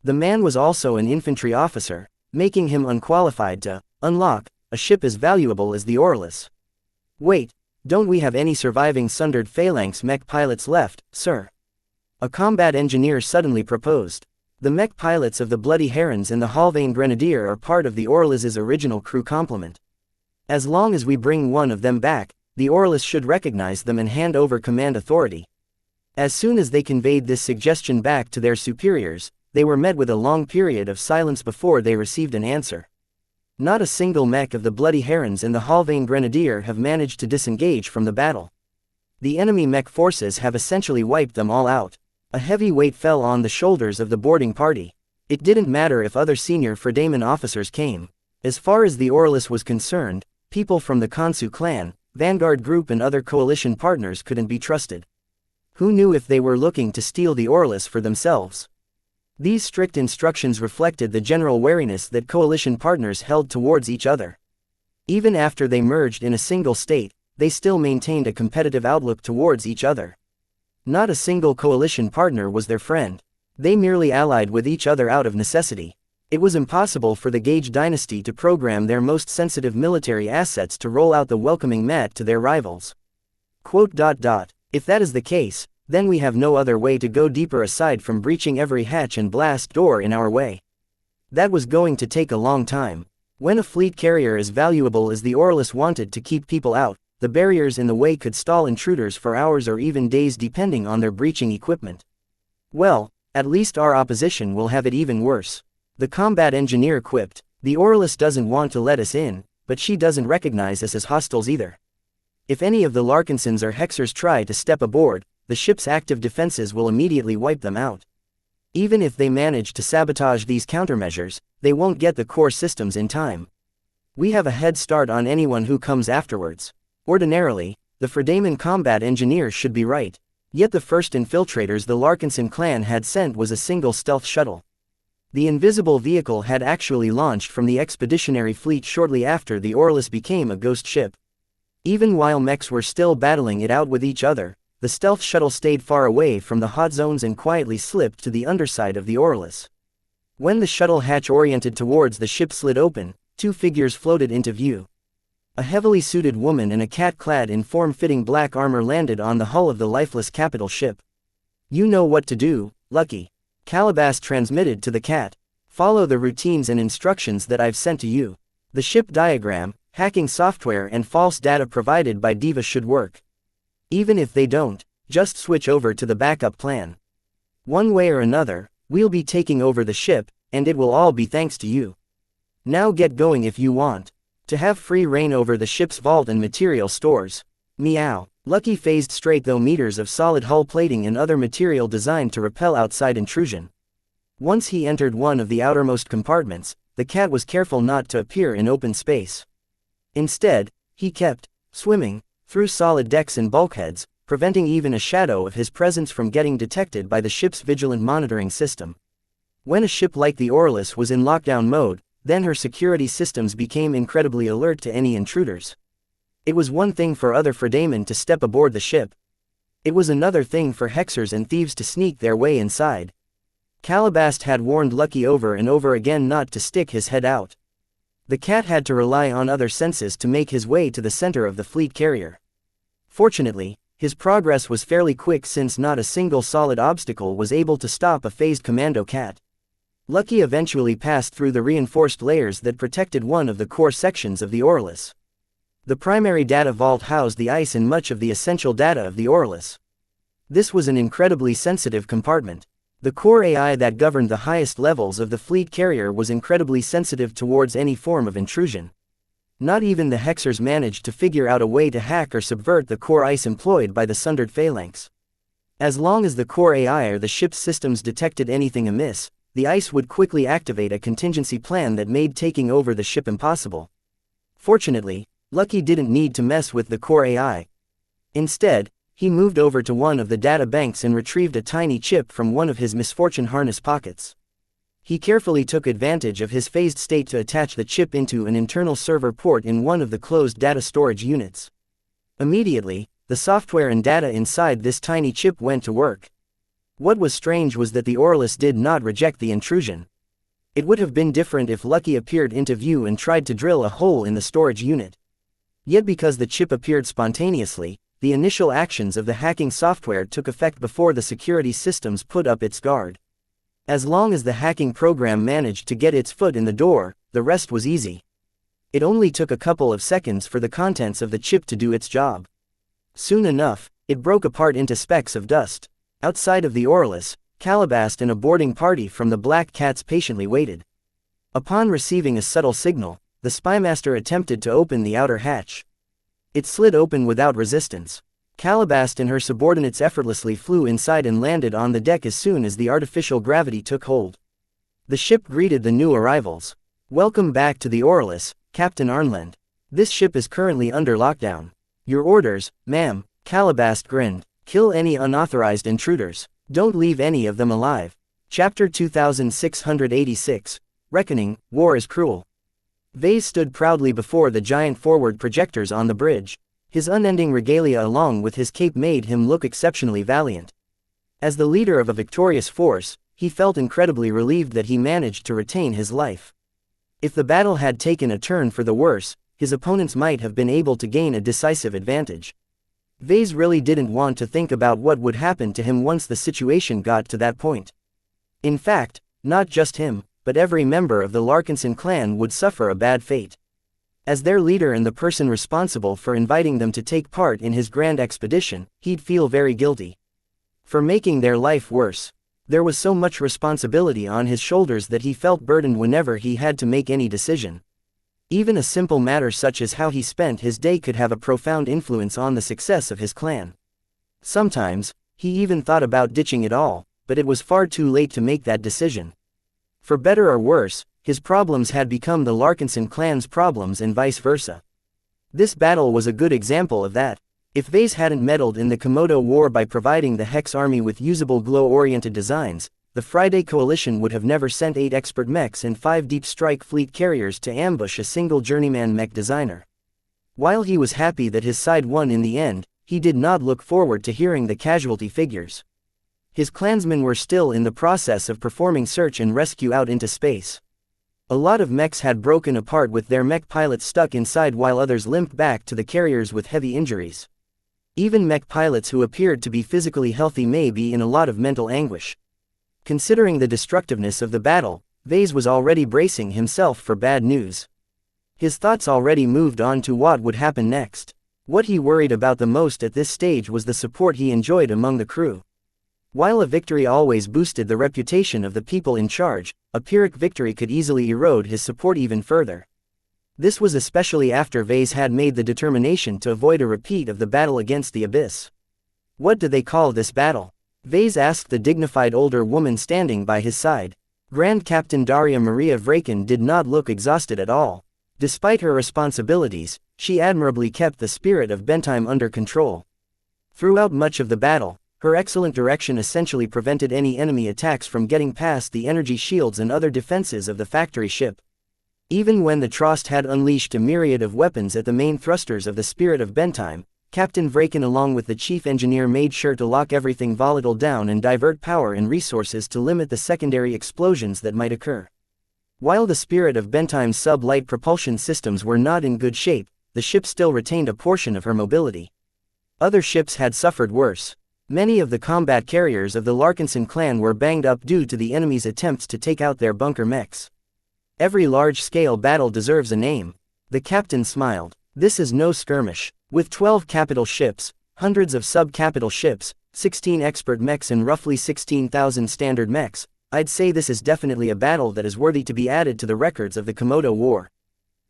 The man was also an infantry officer, making him unqualified to unlock a ship as valuable as the Aurelus. "Wait, don't we have any surviving Sundered Phalanx mech pilots left, sir?" A combat engineer suddenly proposed. The mech pilots of the Bloody Herons and the Halvane Grenadier are part of the Aurelus's original crew complement. As long as we bring one of them back, the Aurelus should recognize them and hand over command authority. As soon as they conveyed this suggestion back to their superiors, they were met with a long period of silence before they received an answer. Not a single mech of the Bloody Herons and the Halvane Grenadier have managed to disengage from the battle. The enemy mech forces have essentially wiped them all out. A heavy weight fell on the shoulders of the boarding party. It didn't matter if other senior Fredaman officers came. As far as the Orlis was concerned, people from the Kansu clan, Vanguard Group and other coalition partners couldn't be trusted. Who knew if they were looking to steal the Orlis for themselves? These strict instructions reflected the general wariness that coalition partners held towards each other. Even after they merged in a single state, they still maintained a competitive outlook towards each other. Not a single coalition partner was their friend. They merely allied with each other out of necessity. It was impossible for the Gage dynasty to program their most sensitive military assets to roll out the welcoming mat to their rivals. If that is the case, then we have no other way to go deeper aside from breaching every hatch and blast door in our way. That was going to take a long time. When a fleet carrier as valuable as the Orlis wanted to keep people out, the barriers in the way could stall intruders for hours or even days depending on their breaching equipment. Well, at least our opposition will have it even worse. The combat engineer quipped. The Orlis doesn't want to let us in, but she doesn't recognize us as hostiles either. If any of the Larkinsons or Hexers try to step aboard, the ship's active defenses will immediately wipe them out. Even if they manage to sabotage these countermeasures, they won't get the core systems in time. We have a head start on anyone who comes afterwards. Ordinarily, the Fredaman combat engineers should be right. Yet the first infiltrators the Larkinson clan had sent was a single stealth shuttle. The invisible vehicle had actually launched from the expeditionary fleet shortly after the Orlis became a ghost ship. Even while mechs were still battling it out with each other, the stealth shuttle stayed far away from the hot zones and quietly slipped to the underside of the Orlis. When the shuttle hatch oriented towards the ship slid open, two figures floated into view. A heavily suited woman and a cat clad in form-fitting black armor landed on the hull of the lifeless capital ship. "You know what to do, Lucky," Calabas transmitted to the cat. "Follow the routines and instructions that I've sent to you. The ship diagram, hacking software and false data provided by Diva should work. Even if they don't, just switch over to the backup plan. One way or another, we'll be taking over the ship, and it will all be thanks to you. Now get going if you want to have free reign over the ship's vault and material stores." Meow. Lucky phased straight through meters of solid hull plating and other material designed to repel outside intrusion. Once he entered one of the outermost compartments, the cat was careful not to appear in open space. Instead, he kept swimming through solid decks and bulkheads, preventing even a shadow of his presence from getting detected by the ship's vigilant monitoring system. When a ship like the Orlis was in lockdown mode, then her security systems became incredibly alert to any intruders. It was one thing for other Fredaman to step aboard the ship. It was another thing for Hexers and thieves to sneak their way inside. Calabast had warned Lucky over and over again not to stick his head out. The cat had to rely on other senses to make his way to the center of the fleet carrier. Fortunately, his progress was fairly quick since not a single solid obstacle was able to stop a phased commando cat. Lucky eventually passed through the reinforced layers that protected one of the core sections of the Orlis. The primary data vault housed the ice and much of the essential data of the Orlis. This was an incredibly sensitive compartment. The core AI that governed the highest levels of the fleet carrier was incredibly sensitive towards any form of intrusion. Not even the Hexers managed to figure out a way to hack or subvert the core ice employed by the sundered phalanx. As long as the core AI or the ship's systems detected anything amiss, the ice would quickly activate a contingency plan that made taking over the ship impossible. Fortunately, Lucky didn't need to mess with the core AI. Instead, he moved over to one of the data banks and retrieved a tiny chip from one of his misfortune harness pockets. He carefully took advantage of his phased state to attach the chip into an internal server port in one of the closed data storage units. Immediately, the software and data inside this tiny chip went to work. What was strange was that the Orlis did not reject the intrusion. It would have been different if Lucky appeared into view and tried to drill a hole in the storage unit. Yet because the chip appeared spontaneously, the initial actions of the hacking software took effect before the security systems put up its guard. As long as the hacking program managed to get its foot in the door, the rest was easy. It only took a couple of seconds for the contents of the chip to do its job. Soon enough, it broke apart into specks of dust. Outside of the Orlis, Calabast and a boarding party from the Black Cats patiently waited. Upon receiving a subtle signal, the spymaster attempted to open the outer hatch. It slid open without resistance. Calabast and her subordinates effortlessly flew inside and landed on the deck as soon as the artificial gravity took hold. The ship greeted the new arrivals. "Welcome back to the Aurelus, Captain Arnland. This ship is currently under lockdown. Your orders, ma'am," Calabast grinned. "Kill any unauthorized intruders. Don't leave any of them alive." Chapter 2686, Reckoning, War is Cruel. Vase stood proudly before the giant forward projectors on the bridge. His unending regalia along with his cape made him look exceptionally valiant. As the leader of a victorious force, he felt incredibly relieved that he managed to retain his life. If the battle had taken a turn for the worse, his opponents might have been able to gain a decisive advantage. Vase really didn't want to think about what would happen to him once the situation got to that point. In fact, not just him, but every member of the Larkinson clan would suffer a bad fate. As their leader and the person responsible for inviting them to take part in his grand expedition, he'd feel very guilty for making their life worse. There was so much responsibility on his shoulders that he felt burdened whenever he had to make any decision. Even a simple matter such as how he spent his day could have a profound influence on the success of his clan. Sometimes, he even thought about ditching it all, but it was far too late to make that decision. For better or worse, his problems had become the Larkinson clan's problems and vice versa. This battle was a good example of that. If Vase hadn't meddled in the Komodo War by providing the Hex army with usable glow-oriented designs, the Friday Coalition would have never sent 8 expert mechs and 5 deep strike fleet carriers to ambush a single journeyman mech designer. While he was happy that his side won in the end, he did not look forward to hearing the casualty figures. His clansmen were still in the process of performing search and rescue out into space. A lot of mechs had broken apart with their mech pilots stuck inside while others limped back to the carriers with heavy injuries. Even mech pilots who appeared to be physically healthy may be in a lot of mental anguish. Considering the destructiveness of the battle, Vase was already bracing himself for bad news. His thoughts already moved on to what would happen next. What he worried about the most at this stage was the support he enjoyed among the crew. While a victory always boosted the reputation of the people in charge, a Pyrrhic victory could easily erode his support even further. This was especially after Vase had made the determination to avoid a repeat of the battle against the Abyss. "What do they call this battle?" Vase asked the dignified older woman standing by his side. Grand Captain Daria Maria Vraken did not look exhausted at all. Despite her responsibilities, she admirably kept the spirit of Bentheim under control. Throughout much of the battle, her excellent direction essentially prevented any enemy attacks from getting past the energy shields and other defenses of the factory ship. Even when the Trost had unleashed a myriad of weapons at the main thrusters of the spirit of Bentheim, Captain Vraken along with the chief engineer made sure to lock everything volatile down and divert power and resources to limit the secondary explosions that might occur. While the spirit of Bentheim's sub-light propulsion systems were not in good shape, the ship still retained a portion of her mobility. Other ships had suffered worse. Many of the combat carriers of the Larkinson clan were banged up due to the enemy's attempts to take out their bunker mechs. Every large-scale battle deserves a name. The captain smiled. This is no skirmish. With 12 capital ships, hundreds of sub-capital ships, 16 expert mechs and roughly 16,000 standard mechs, I'd say this is definitely a battle that is worthy to be added to the records of the Komodo War.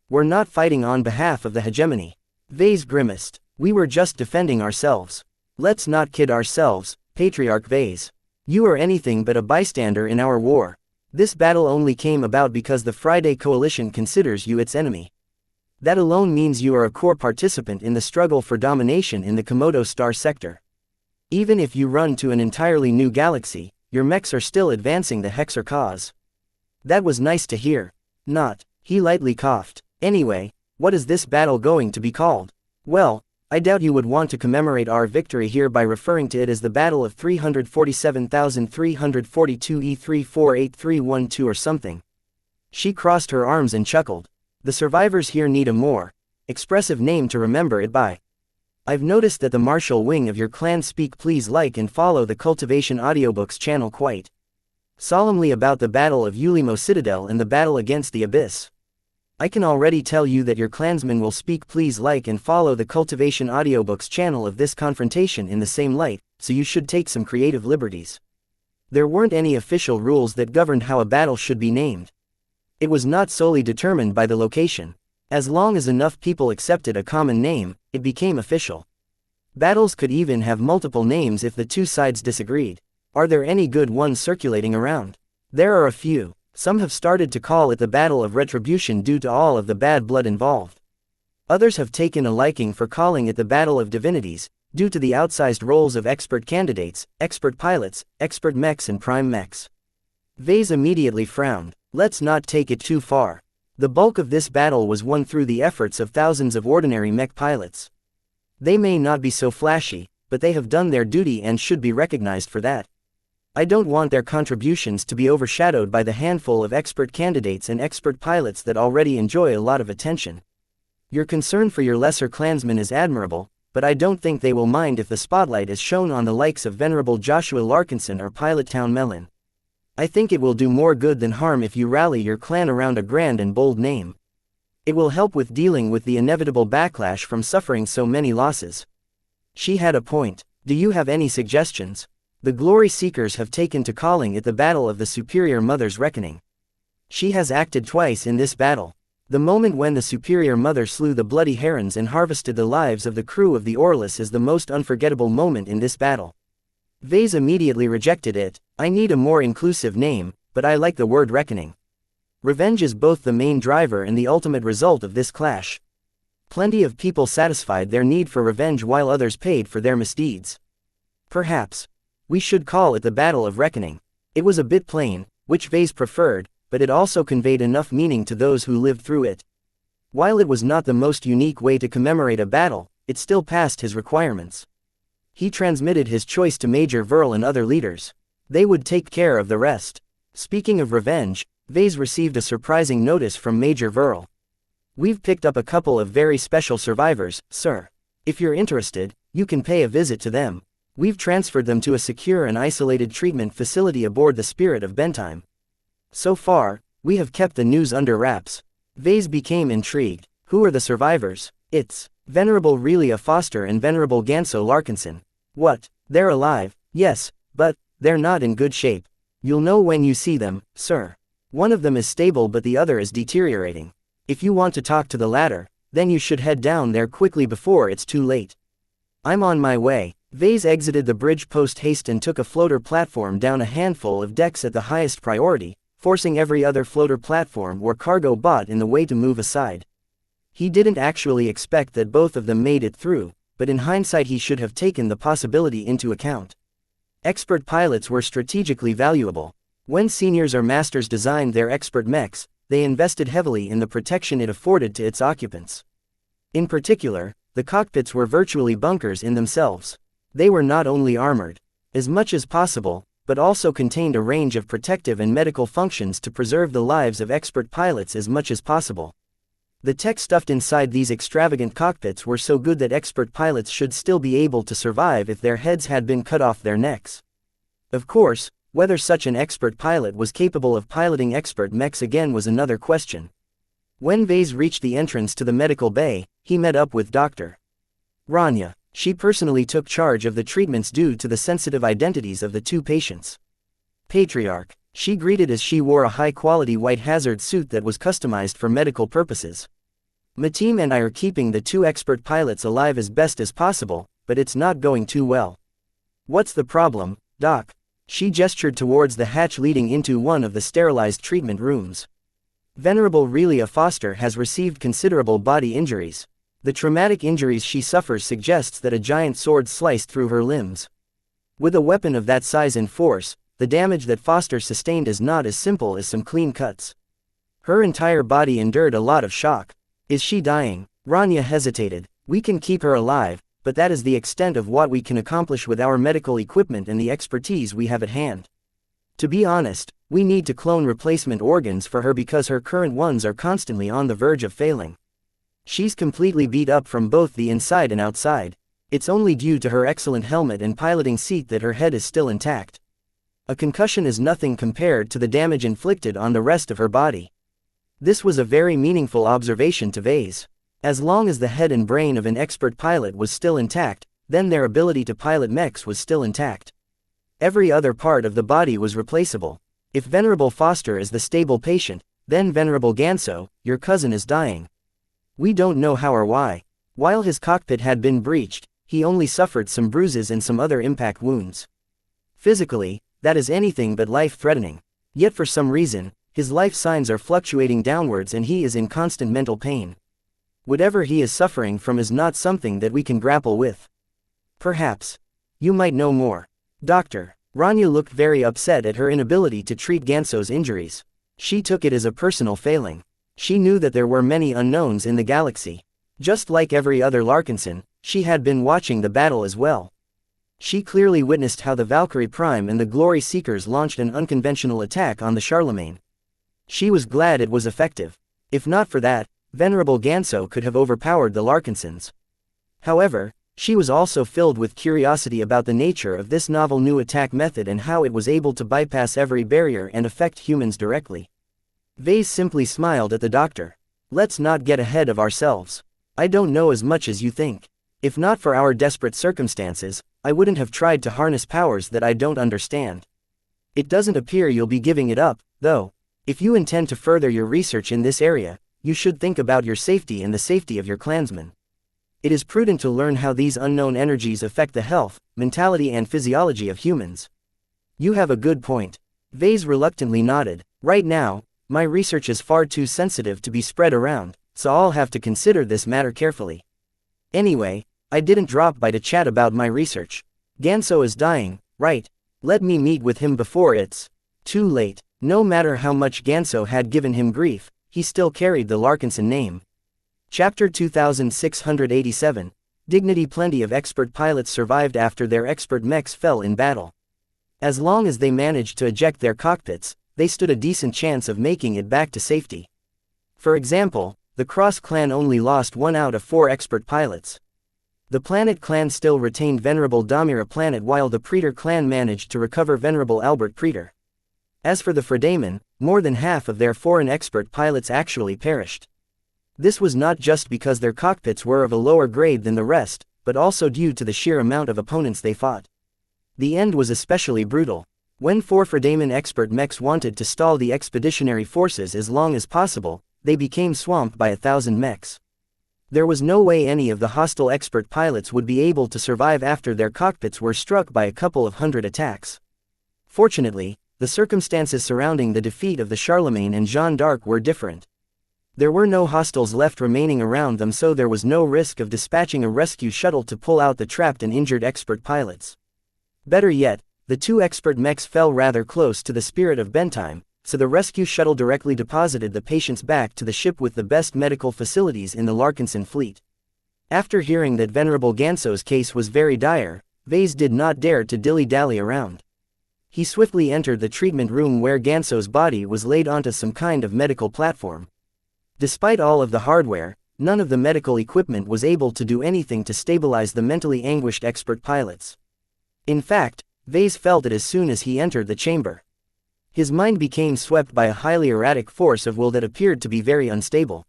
We're not fighting on behalf of the hegemony. Vase grimaced. We were just defending ourselves. Let's not kid ourselves, Patriarch Vase. You are anything but a bystander in our war. This battle only came about because the Friday Coalition considers you its enemy. That alone means you are a core participant in the struggle for domination in the Komodo star sector. Even if you run to an entirely new galaxy, your mechs are still advancing the Hexer cause. That was nice to hear. Not. He lightly coughed. Anyway, what is this battle going to be called? Well, I doubt you would want to commemorate our victory here by referring to it as the Battle of 347,342 E348312 or something. She crossed her arms and chuckled. The survivors here need a more expressive name to remember it by. I've noticed that the martial wing of your clan speak please like and follow the Cultivation Audiobooks channel quite solemnly about the Battle of Ulimo Citadel and the battle against the Abyss. I can already tell you that your clansmen will speak please like and follow the Cultivation Audiobooks channel of this confrontation in the same light, so you should take some creative liberties. There weren't any official rules that governed how a battle should be named. It was not solely determined by the location. As long as enough people accepted a common name, it became official. Battles could even have multiple names if the two sides disagreed. Are there any good ones circulating around? There are a few. Some have started to call it the Battle of Retribution due to all of the bad blood involved. Others have taken a liking for calling it the Battle of Divinities, due to the outsized roles of expert candidates, expert pilots, expert mechs and prime mechs. Vase immediately frowned. Let's not take it too far. The bulk of this battle was won through the efforts of thousands of ordinary mech pilots. They may not be so flashy, but they have done their duty and should be recognized for that. I don't want their contributions to be overshadowed by the handful of expert candidates and expert pilots that already enjoy a lot of attention. Your concern for your lesser clansmen is admirable, but I don't think they will mind if the spotlight is shown on the likes of Venerable Joshua Larkinson or Pilot Town Melon. I think it will do more good than harm if you rally your clan around a grand and bold name. It will help with dealing with the inevitable backlash from suffering so many losses. She had a point. Do you have any suggestions? The glory seekers have taken to calling it the Battle of the Superior Mother's Reckoning. She has acted twice in this battle. The moment when the Superior Mother slew the bloody herons and harvested the lives of the crew of the Orlus is the most unforgettable moment in this battle. Vase immediately rejected it. I need a more inclusive name, but I like the word reckoning. Revenge is both the main driver and the ultimate result of this clash. Plenty of people satisfied their need for revenge while others paid for their misdeeds. Perhaps we should call it the Battle of Reckoning. It was a bit plain, which Vase preferred, but it also conveyed enough meaning to those who lived through it. While it was not the most unique way to commemorate a battle, it still passed his requirements. He transmitted his choice to Major Verl and other leaders. They would take care of the rest. Speaking of revenge, Vase received a surprising notice from Major Verl. We've picked up a couple of very special survivors, sir. If you're interested, you can pay a visit to them. We've transferred them to a secure and isolated treatment facility aboard the Spirit of Bentime. So far, we have kept the news under wraps. Vase became intrigued. Who are the survivors? It's Venerable Relia Foster and Venerable Ganso Larkinson. What? They're alive? Yes, but they're not in good shape. You'll know when you see them, sir. One of them is stable but the other is deteriorating. If you want to talk to the latter, then you should head down there quickly before it's too late. I'm on my way. Vase exited the bridge post-haste and took a floater platform down a handful of decks at the highest priority, forcing every other floater platform or cargo bot in the way to move aside. He didn't actually expect that both of them made it through, but in hindsight he should have taken the possibility into account. Expert pilots were strategically valuable. When seniors or masters designed their expert mechs, they invested heavily in the protection it afforded to its occupants. In particular, the cockpits were virtually bunkers in themselves. They were not only armored, as much as possible, but also contained a range of protective and medical functions to preserve the lives of expert pilots as much as possible. The tech stuffed inside these extravagant cockpits were so good that expert pilots should still be able to survive if their heads had been cut off their necks. Of course, whether such an expert pilot was capable of piloting expert mechs again was another question. When Vase reached the entrance to the medical bay, he met up with Dr. Rania. She personally took charge of the treatments due to the sensitive identities of the two patients. Patriarch. She greeted as she wore a high-quality white hazard suit that was customized for medical purposes. Mateem and I are keeping the two expert pilots alive as best as possible, but it's not going too well. What's the problem, Doc? She gestured towards the hatch leading into one of the sterilized treatment rooms. Venerable Relia Foster has received considerable body injuries. The traumatic injuries she suffers suggests that a giant sword sliced through her limbs. With a weapon of that size and force, the damage that Foster sustained is not as simple as some clean cuts. Her entire body endured a lot of shock. Is she dying? Rania hesitated. We can keep her alive, but that is the extent of what we can accomplish with our medical equipment and the expertise we have at hand. To be honest, we need to clone replacement organs for her because her current ones are constantly on the verge of failing. She's completely beat up from both the inside and outside. It's only due to her excellent helmet and piloting seat that her head is still intact. A concussion is nothing compared to the damage inflicted on the rest of her body. This was a very meaningful observation to Vase. As long as the head and brain of an expert pilot was still intact, then their ability to pilot mechs was still intact. Every other part of the body was replaceable. If Venerable Foster is the stable patient, then Venerable Ganso, your cousin is dying. We don't know how or why. While his cockpit had been breached, he only suffered some bruises and some other impact wounds. Physically, that is anything but life-threatening. Yet for some reason, his life signs are fluctuating downwards and he is in constant mental pain. Whatever he is suffering from is not something that we can grapple with. Perhaps you might know more. Doctor. Rania looked very upset at her inability to treat Ganso's injuries. She took it as a personal failing. She knew that there were many unknowns in the galaxy. Just like every other Larkinson, she had been watching the battle as well. She clearly witnessed how the Valkyrie Prime and the Glory Seekers launched an unconventional attack on the Charlemagne. She was glad it was effective. If not for that, Venerable Ganso could have overpowered the Larkinsons. However, she was also filled with curiosity about the nature of this novel new attack method and how it was able to bypass every barrier and affect humans directly. Vase simply smiled at the doctor. Let's not get ahead of ourselves. I don't know as much as you think. If not for our desperate circumstances, I wouldn't have tried to harness powers that I don't understand. It doesn't appear you'll be giving it up, though. If you intend to further your research in this area, you should think about your safety and the safety of your clansmen. It is prudent to learn how these unknown energies affect the health, mentality and physiology of humans. You have a good point. Vase reluctantly nodded. Right now, my research is far too sensitive to be spread around, so I'll have to consider this matter carefully. Anyway, I didn't drop by to chat about my research. Ganso is dying, right? Let me meet with him before it's too late. No matter how much Ganso had given him grief, he still carried the Larkinson name. Chapter 2687. Dignity. Plenty of expert pilots survived after their expert mechs fell in battle. As long as they managed to eject their cockpits, they stood a decent chance of making it back to safety. For example, the Cross clan only lost 1 out of 4 expert pilots. The Planet clan still retained Venerable Damira Planet while the Praetor clan managed to recover Venerable Albert Praetor. As for the Fredaman, more than half of their foreign expert pilots actually perished. This was not just because their cockpits were of a lower grade than the rest, but also due to the sheer amount of opponents they fought. The end was especially brutal. When 4 Fredaman expert mechs wanted to stall the expeditionary forces as long as possible, they became swamped by 1,000 mechs. There was no way any of the hostile expert pilots would be able to survive after their cockpits were struck by a couple of hundred attacks. Fortunately, the circumstances surrounding the defeat of the Charlemagne and Jeanne d'Arc were different. There were no hostiles left remaining around them, so there was no risk of dispatching a rescue shuttle to pull out the trapped and injured expert pilots. Better yet, the 2 expert mechs fell rather close to the Spirit of Bentime, so the rescue shuttle directly deposited the patients back to the ship with the best medical facilities in the Larkinson fleet. After hearing that Venerable Ganso's case was very dire, Vase did not dare to dilly-dally around. He swiftly entered the treatment room where Ganso's body was laid onto some kind of medical platform. Despite all of the hardware, none of the medical equipment was able to do anything to stabilize the mentally anguished expert pilots. In fact, Vase felt it as soon as he entered the chamber. His mind became swept by a highly erratic force of will that appeared to be very unstable.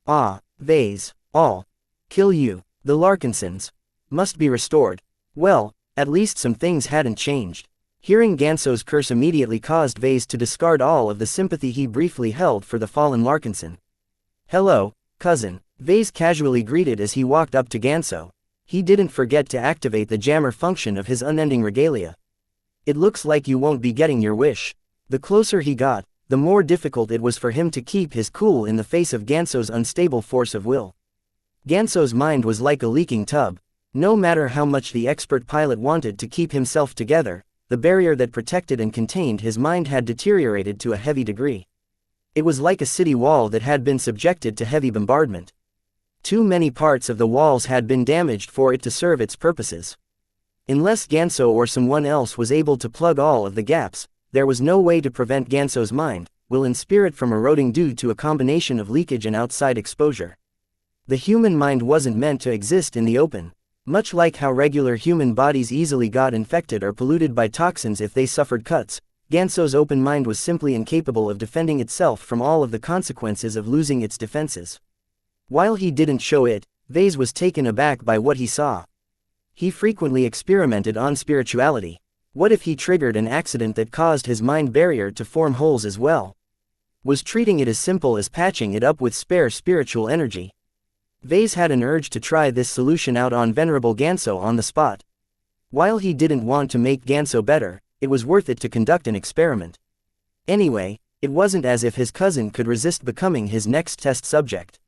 Ah, Vase, all. Kill you. The Larkinsons must be restored. Well, at least some things hadn't changed. Hearing Ganso's curse immediately caused Vase to discard all of the sympathy he briefly held for the fallen Larkinson. Hello, cousin, Vase casually greeted as he walked up to Ganso. He didn't forget to activate the jammer function of his unending regalia. It looks like you won't be getting your wish. The closer he got, the more difficult it was for him to keep his cool in the face of Ganso's unstable force of will. Ganso's mind was like a leaking tub. No matter how much the expert pilot wanted to keep himself together, the barrier that protected and contained his mind had deteriorated to a heavy degree. It was like a city wall that had been subjected to heavy bombardment. Too many parts of the walls had been damaged for it to serve its purposes. Unless Ganso or someone else was able to plug all of the gaps, there was no way to prevent Ganso's mind, will and spirit from eroding due to a combination of leakage and outside exposure. The human mind wasn't meant to exist in the open. Much like how regular human bodies easily got infected or polluted by toxins if they suffered cuts, Ganso's open mind was simply incapable of defending itself from all of the consequences of losing its defenses. While he didn't show it, Vase was taken aback by what he saw. He frequently experimented on spirituality. What if he triggered an accident that caused his mind barrier to form holes as well? Was treating it as simple as patching it up with spare spiritual energy? Vase had an urge to try this solution out on Venerable Ganso on the spot. While he didn't want to make Ganso better, it was worth it to conduct an experiment. Anyway, it wasn't as if his cousin could resist becoming his next test subject.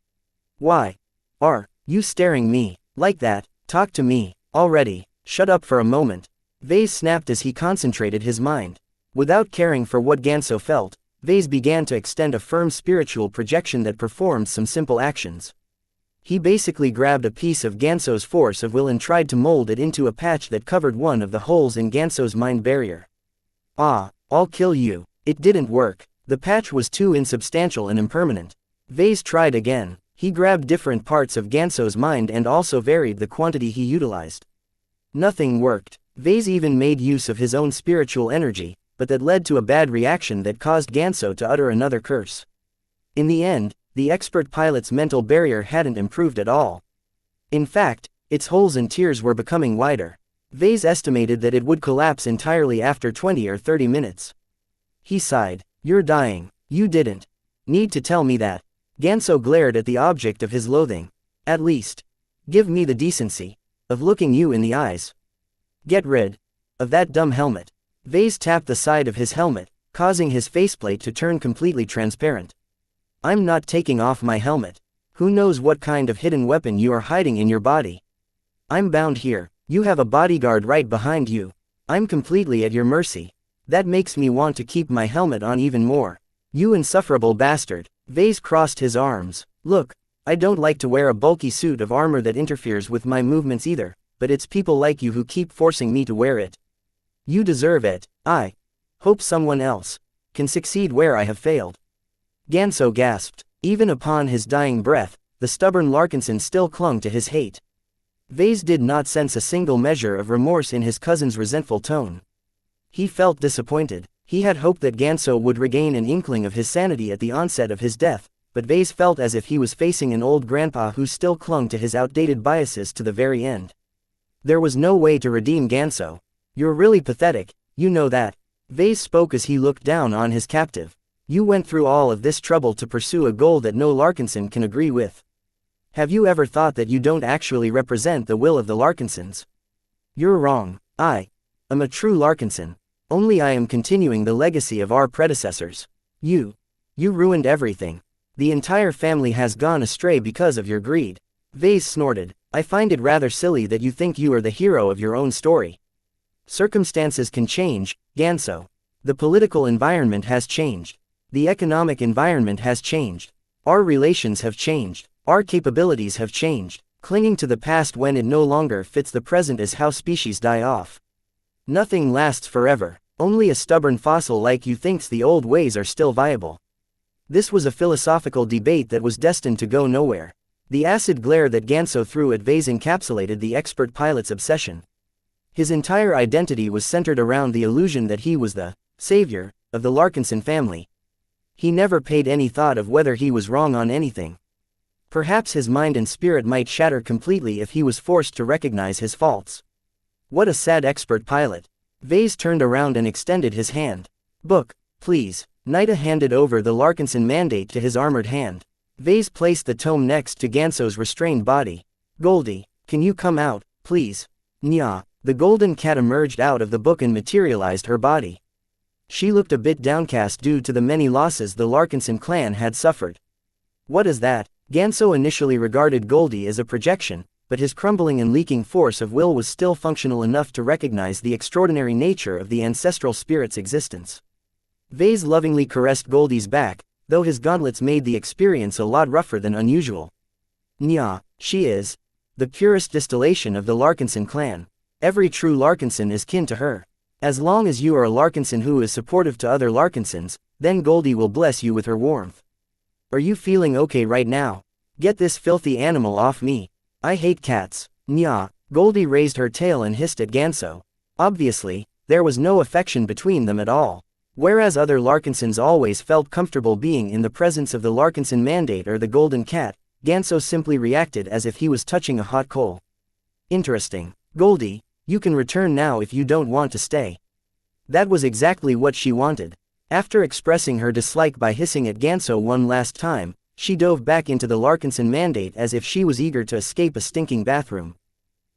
Why are you staring me like that? Talk to me already. Shut up for a moment. Vase snapped as he concentrated his mind. Without caring for what Ganso felt, Vase began to extend a firm spiritual projection that performed some simple actions. He basically grabbed a piece of Ganso's force of will and tried to mold it into a patch that covered one of the holes in Ganso's mind barrier. Ah, I'll kill you. It didn't work. The patch was too insubstantial and impermanent. Vase tried again. He grabbed different parts of Ganso's mind and also varied the quantity he utilized. Nothing worked. Vase even made use of his own spiritual energy, but that led to a bad reaction that caused Ganso to utter another curse. In the end, the expert pilot's mental barrier hadn't improved at all. In fact, its holes and tears were becoming wider. Vase estimated that it would collapse entirely after 20 or 30 minutes. He sighed. You're dying. You didn't need to tell me that. Ganso glared at the object of his loathing. At least, give me the decency of looking you in the eyes. Get rid of that dumb helmet. Vase tapped the side of his helmet, causing his faceplate to turn completely transparent. I'm not taking off my helmet. Who knows what kind of hidden weapon you are hiding in your body? I'm bound here. You have a bodyguard right behind you. I'm completely at your mercy. That makes me want to keep my helmet on even more. You insufferable bastard. Vase crossed his arms. Look, I don't like to wear a bulky suit of armor that interferes with my movements either, but it's people like you who keep forcing me to wear it. You deserve it. I hope someone else can succeed where I have failed. Ganso gasped. Even upon his dying breath, the stubborn Larkinson still clung to his hate. Vase did not sense a single measure of remorse in his cousin's resentful tone. He felt disappointed. He had hoped that Ganso would regain an inkling of his sanity at the onset of his death, but Vase felt as if he was facing an old grandpa who still clung to his outdated biases to the very end. There was no way to redeem Ganso. You're really pathetic, you know that. Vase spoke as he looked down on his captive. You went through all of this trouble to pursue a goal that no Larkinson can agree with. Have you ever thought that you don't actually represent the will of the Larkinsons? You're wrong. I am a true Larkinson. Only I am continuing the legacy of our predecessors. You ruined everything. The entire family has gone astray because of your greed. Vase snorted. I find it rather silly that you think you are the hero of your own story. Circumstances can change, Ganso. The political environment has changed. The economic environment has changed. Our relations have changed. Our capabilities have changed. Clinging to the past when it no longer fits the present is how species die off. Nothing lasts forever. Only a stubborn fossil like you thinks the old ways are still viable. This was a philosophical debate that was destined to go nowhere. The acid glare that Ganso threw at Vase encapsulated the expert pilot's obsession. His entire identity was centered around the illusion that he was the savior of the Larkinson family. He never paid any thought of whether he was wrong on anything. Perhaps his mind and spirit might shatter completely if he was forced to recognize his faults. What a sad expert pilot. Vase turned around and extended his hand. Book, please. Nida handed over the Larkinson mandate to his armored hand. Vase placed the tome next to Ganso's restrained body. Goldie, can you come out, please? Nya. The golden cat emerged out of the book and materialized her body. She looked a bit downcast due to the many losses the Larkinson clan had suffered. What is that? Ganso initially regarded Goldie as a projection, but his crumbling and leaking force of will was still functional enough to recognize the extraordinary nature of the ancestral spirit's existence. Vase lovingly caressed Goldie's back, though his gauntlets made the experience a lot rougher than unusual. Nya, she is the purest distillation of the Larkinson clan. Every true Larkinson is kin to her. As long as you are a Larkinson who is supportive to other Larkinsons, then Goldie will bless you with her warmth. Are you feeling okay right now? Get this filthy animal off me. I hate cats. Nya. Goldie raised her tail and hissed at Ganso. Obviously, there was no affection between them at all. Whereas other Larkinsons always felt comfortable being in the presence of the Larkinson mandate or the golden cat, Ganso simply reacted as if he was touching a hot coal. Interesting. Goldie, you can return now if you don't want to stay. That was exactly what she wanted. After expressing her dislike by hissing at Ganso one last time, She dove back into the Larkinson mandate as if she was eager to escape a stinking bathroom.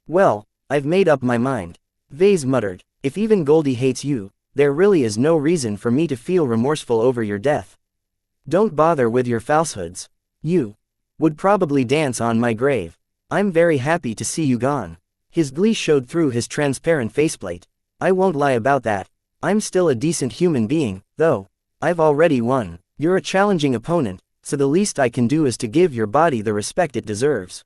Well, I've made up my mind. Vase muttered. If even Goldie hates you, there really is no reason for me to feel remorseful over your death. Don't bother with your falsehoods. You would probably dance on my grave. I'm very happy to see you gone. His glee showed through his transparent faceplate. I won't lie about that. I'm still a decent human being, though. I've already won. You're a challenging opponent, so the least I can do is to give your body the respect it deserves.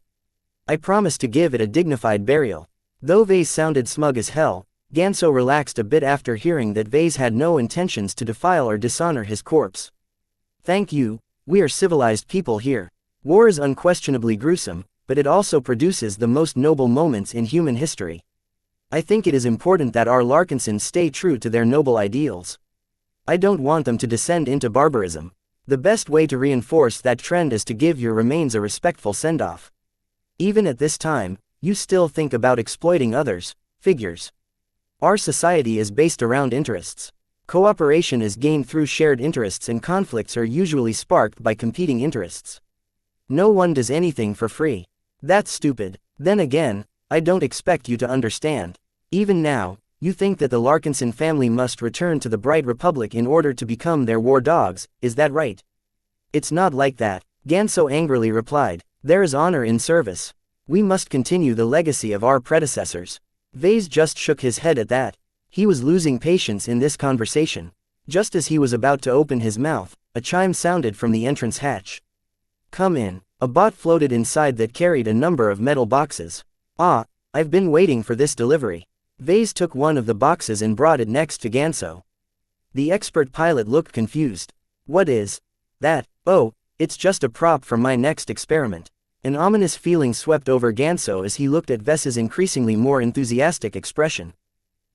I promise to give it a dignified burial. Though Vase sounded smug as hell, Ganso relaxed a bit after hearing that Vase had no intentions to defile or dishonor his corpse. Thank you, we are civilized people here. War is unquestionably gruesome, but it also produces the most noble moments in human history. I think it is important that our Larkinsons stay true to their noble ideals. I don't want them to descend into barbarism. The best way to reinforce that trend is to give your remains a respectful send-off. Even at this time, you still think about exploiting others. Figures. Our society is based around interests. Cooperation is gained through shared interests and conflicts are usually sparked by competing interests. No one does anything for free. That's stupid. Then again, I don't expect you to understand. Even now, you think that the Larkinson family must return to the Bright Republic in order to become their war dogs, is that right? It's not like that, Ganso angrily replied. There is honor in service. We must continue the legacy of our predecessors. Vase just shook his head at that. He was losing patience in this conversation. Just as he was about to open his mouth, a chime sounded from the entrance hatch. Come in. A bot floated inside that carried a number of metal boxes. Ah, I've been waiting for this delivery. Vase took one of the boxes and brought it next to Ganso. The expert pilot looked confused. What is that? Oh, it's just a prop for my next experiment. An ominous feeling swept over Ganso as he looked at Ves's increasingly more enthusiastic expression.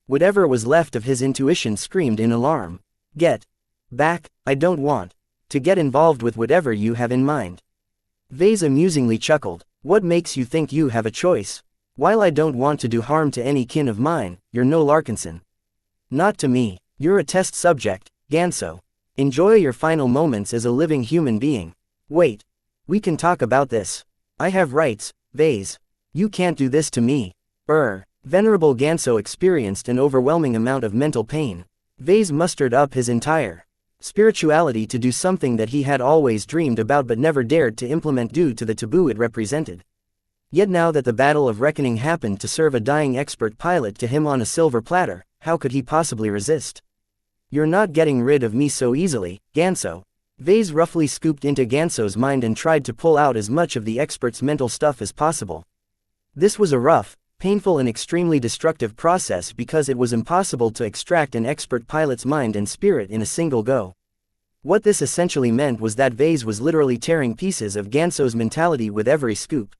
Whatever was left of his intuition screamed in alarm. Get back, I don't want to get involved with whatever you have in mind. Vase amusingly chuckled. What makes you think you have a choice? While I don't want to do harm to any kin of mine, you're no Larkinson. Not to me. You're a test subject, Ganso. Enjoy your final moments as a living human being. Wait. We can talk about this. I have rights, Vase. You can't do this to me. Venerable Ganso experienced an overwhelming amount of mental pain. Vase mustered up his entire spirituality to do something that he had always dreamed about but never dared to implement due to the taboo it represented. Yet now that the battle of reckoning happened to serve a dying expert pilot to him on a silver platter, how could he possibly resist? You're not getting rid of me so easily, Ganso. Vase roughly scooped into Ganso's mind and tried to pull out as much of the expert's mental stuff as possible. This was a rough, painful and extremely destructive process because it was impossible to extract an expert pilot's mind and spirit in a single go. What this essentially meant was that Vase was literally tearing pieces of Ganso's mentality with every scoop.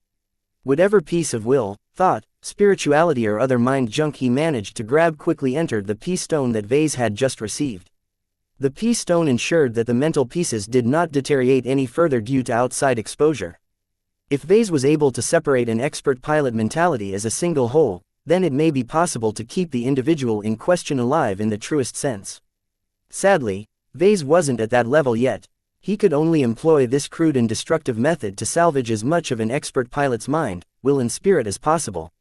Whatever piece of will, thought, spirituality or other mind junk he managed to grab quickly entered the P-stone that Vase had just received. The P-stone ensured that the mental pieces did not deteriorate any further due to outside exposure. If Vase was able to separate an expert pilot mentality as a single whole, then it may be possible to keep the individual in question alive in the truest sense. Sadly, Vase wasn't at that level yet. He could only employ this crude and destructive method to salvage as much of an expert pilot's mind, will and spirit as possible.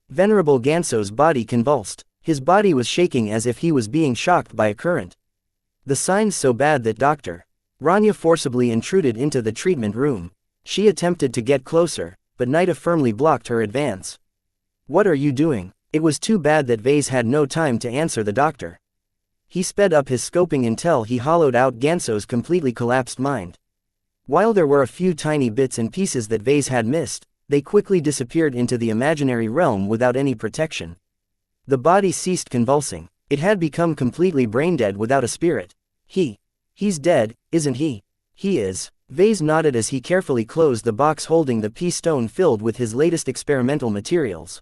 Venerable Ganso's body convulsed. His body was shaking as if he was being shocked by a current. The signs so bad that Dr. Rania forcibly intruded into the treatment room. She attempted to get closer, but Nida firmly blocked her advance. What are you doing? It was too bad that Vase had no time to answer the doctor. He sped up his scoping until he hollowed out Ganso's completely collapsed mind. While there were a few tiny bits and pieces that Vase had missed, they quickly disappeared into the imaginary realm without any protection. The body ceased convulsing. It had become completely brain-dead without a spirit. He's dead, isn't he? He is. Vase nodded as he carefully closed the box holding the P-stone filled with his latest experimental materials.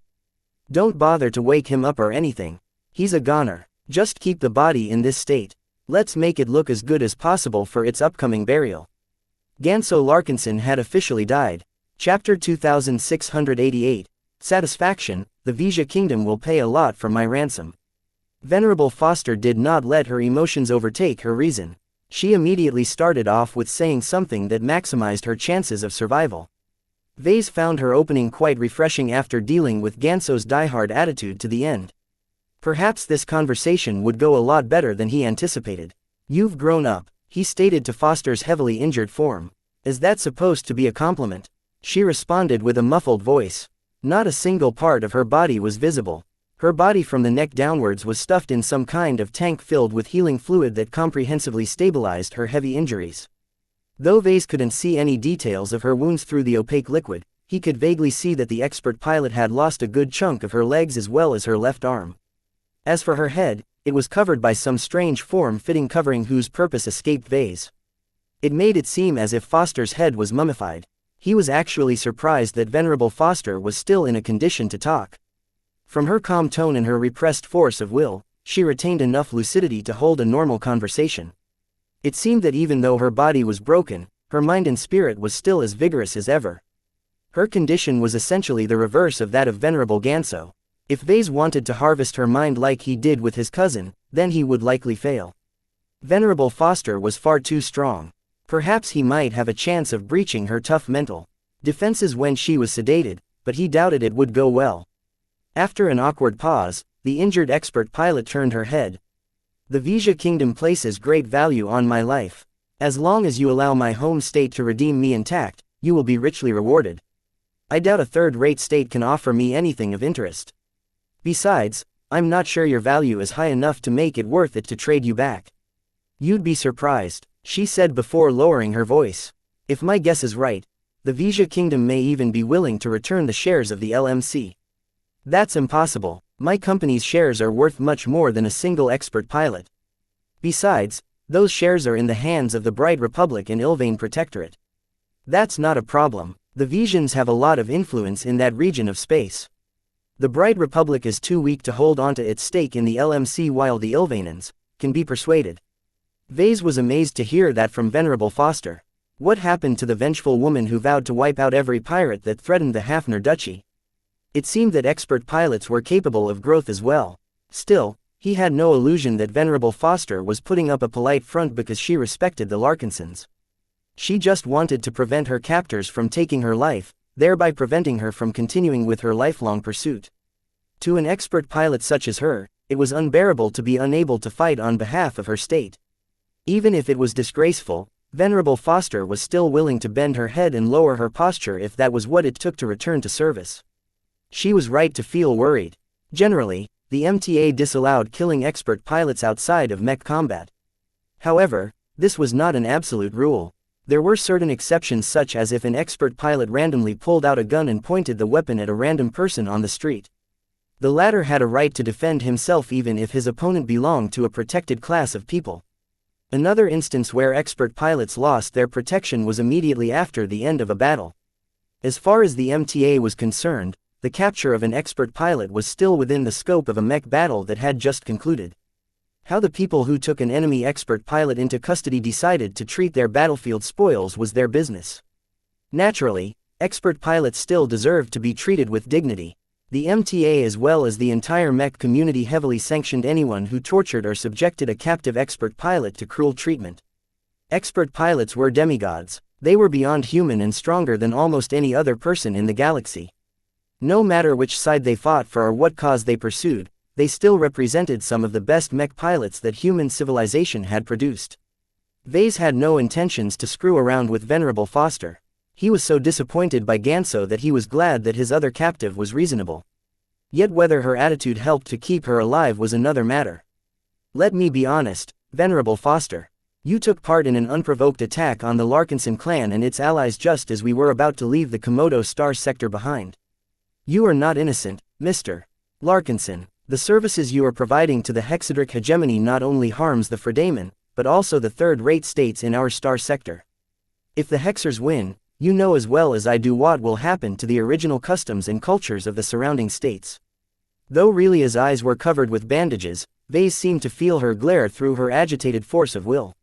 Don't bother to wake him up or anything. He's a goner. Just keep the body in this state. Let's make it look as good as possible for its upcoming burial. Ganso Larkinson had officially died. Chapter 2688. Satisfaction, the Vizia Kingdom will pay a lot for my ransom. Venerable Foster did not let her emotions overtake her reason. She immediately started off with saying something that maximized her chances of survival. Vase found her opening quite refreshing after dealing with Ganso's diehard attitude to the end. Perhaps this conversation would go a lot better than he anticipated. "You've grown up," he stated to Foster's heavily injured form. "Is that supposed to be a compliment?" She responded with a muffled voice. Not a single part of her body was visible. Her body from the neck downwards was stuffed in some kind of tank filled with healing fluid that comprehensively stabilized her heavy injuries. Though Vase couldn't see any details of her wounds through the opaque liquid, he could vaguely see that the expert pilot had lost a good chunk of her legs as well as her left arm. As for her head, it was covered by some strange form-fitting covering whose purpose escaped Vase. It made it seem as if Foster's head was mummified. He was actually surprised that Venerable Foster was still in a condition to talk. From her calm tone and her repressed force of will, she retained enough lucidity to hold a normal conversation. It seemed that even though her body was broken, her mind and spirit was still as vigorous as ever. Her condition was essentially the reverse of that of Venerable Ganso. If Vase wanted to harvest her mind like he did with his cousin, then he would likely fail. Venerable Foster was far too strong. Perhaps he might have a chance of breaching her tough mental defenses when she was sedated, but he doubted it would go well. After an awkward pause, the injured expert pilot turned her head. "The Wuxia Kingdom places great value on my life. As long as you allow my home state to redeem me intact, you will be richly rewarded. I doubt a third-rate state can offer me anything of interest. Besides, I'm not sure your value is high enough to make it worth it to trade you back." "You'd be surprised," she said before lowering her voice. "If my guess is right, the Wuxia Kingdom may even be willing to return the shares of the LMC. That's impossible. My company's shares are worth much more than a single expert pilot. Besides, those shares are in the hands of the Bright Republic and Ilvain Protectorate. That's not a problem. The Visions have a lot of influence in that region of space. The Bright Republic is too weak to hold onto its stake in the LMC while the Ilvainans can be persuaded." Vase was amazed to hear that from Venerable Foster. What happened to the vengeful woman who vowed to wipe out every pirate that threatened the Hafner Duchy? It seemed that expert pilots were capable of growth as well. Still, he had no illusion that Venerable Foster was putting up a polite front because she respected the Larkinsons. She just wanted to prevent her captors from taking her life, thereby preventing her from continuing with her lifelong pursuit. To an expert pilot such as her, it was unbearable to be unable to fight on behalf of her state. Even if it was disgraceful, Venerable Foster was still willing to bend her head and lower her posture if that was what it took to return to service. She was right to feel worried. Generally, the MTA disallowed killing expert pilots outside of mech combat. However, this was not an absolute rule. There were certain exceptions, such as if an expert pilot randomly pulled out a gun and pointed the weapon at a random person on the street. The latter had a right to defend himself even if his opponent belonged to a protected class of people. Another instance where expert pilots lost their protection was immediately after the end of a battle. As far as the MTA was concerned, the capture of an expert pilot was still within the scope of a mech battle that had just concluded. How the people who took an enemy expert pilot into custody decided to treat their battlefield spoils was their business. Naturally, expert pilots still deserved to be treated with dignity. The MTA as well as the entire mech community heavily sanctioned anyone who tortured or subjected a captive expert pilot to cruel treatment. Expert pilots were demigods. They were beyond human and stronger than almost any other person in the galaxy. No matter which side they fought for or what cause they pursued, they still represented some of the best mech pilots that human civilization had produced. Vase had no intentions to screw around with Venerable Foster. He was so disappointed by Ganso that he was glad that his other captive was reasonable. Yet whether her attitude helped to keep her alive was another matter. "Let me be honest, Venerable Foster. You took part in an unprovoked attack on the Larkinson clan and its allies just as we were about to leave the Komodo Star sector behind. You are not innocent, Mr. Larkinson. The services you are providing to the Hexadric hegemony not only harms the Fredaman, but also the third-rate states in our star sector. If the Hexers win, you know as well as I do what will happen to the original customs and cultures of the surrounding states." Though Relia's eyes were covered with bandages, Vase seemed to feel her glare through her agitated force of will.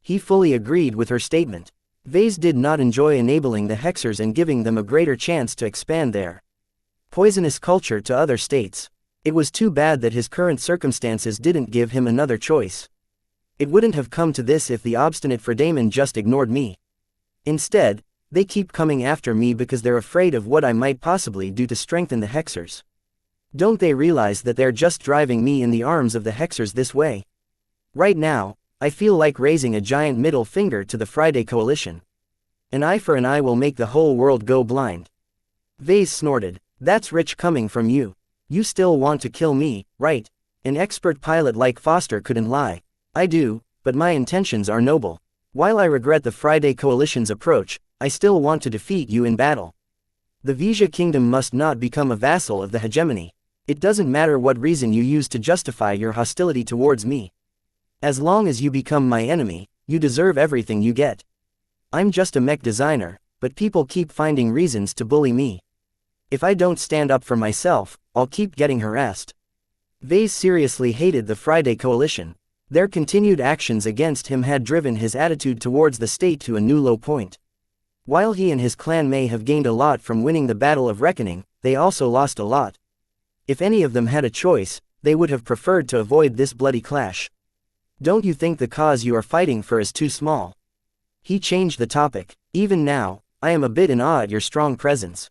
He fully agreed with her statement. Vase did not enjoy enabling the Hexers and giving them a greater chance to expand their poisonous culture to other states. It was too bad that his current circumstances didn't give him another choice. It wouldn't have come to this if the obstinate Fredaimon just ignored me. Instead, they keep coming after me because they're afraid of what I might possibly do to strengthen the Hexers. Don't they realize that they're just driving me in the arms of the Hexers this way? Right now, I feel like raising a giant middle finger to the Friday Coalition. An eye for an eye will make the whole world go blind. Vase snorted. That's rich coming from you. You still want to kill me, right? An expert pilot like Foster couldn't lie. I do, but my intentions are noble. While I regret the Friday Coalition's approach, I still want to defeat you in battle. The Wuxia kingdom must not become a vassal of the hegemony. It doesn't matter what reason you use to justify your hostility towards me. As long as you become my enemy, you deserve everything you get. I'm just a mech designer, but people keep finding reasons to bully me. If I don't stand up for myself, I'll keep getting harassed. Vase seriously hated the Friday Coalition. Their continued actions against him had driven his attitude towards the state to a new low point. While he and his clan may have gained a lot from winning the Battle of Reckoning, they also lost a lot. If any of them had a choice, they would have preferred to avoid this bloody clash. Don't you think the cause you are fighting for is too small? He changed the topic. Even now, I am a bit in awe at your strong presence.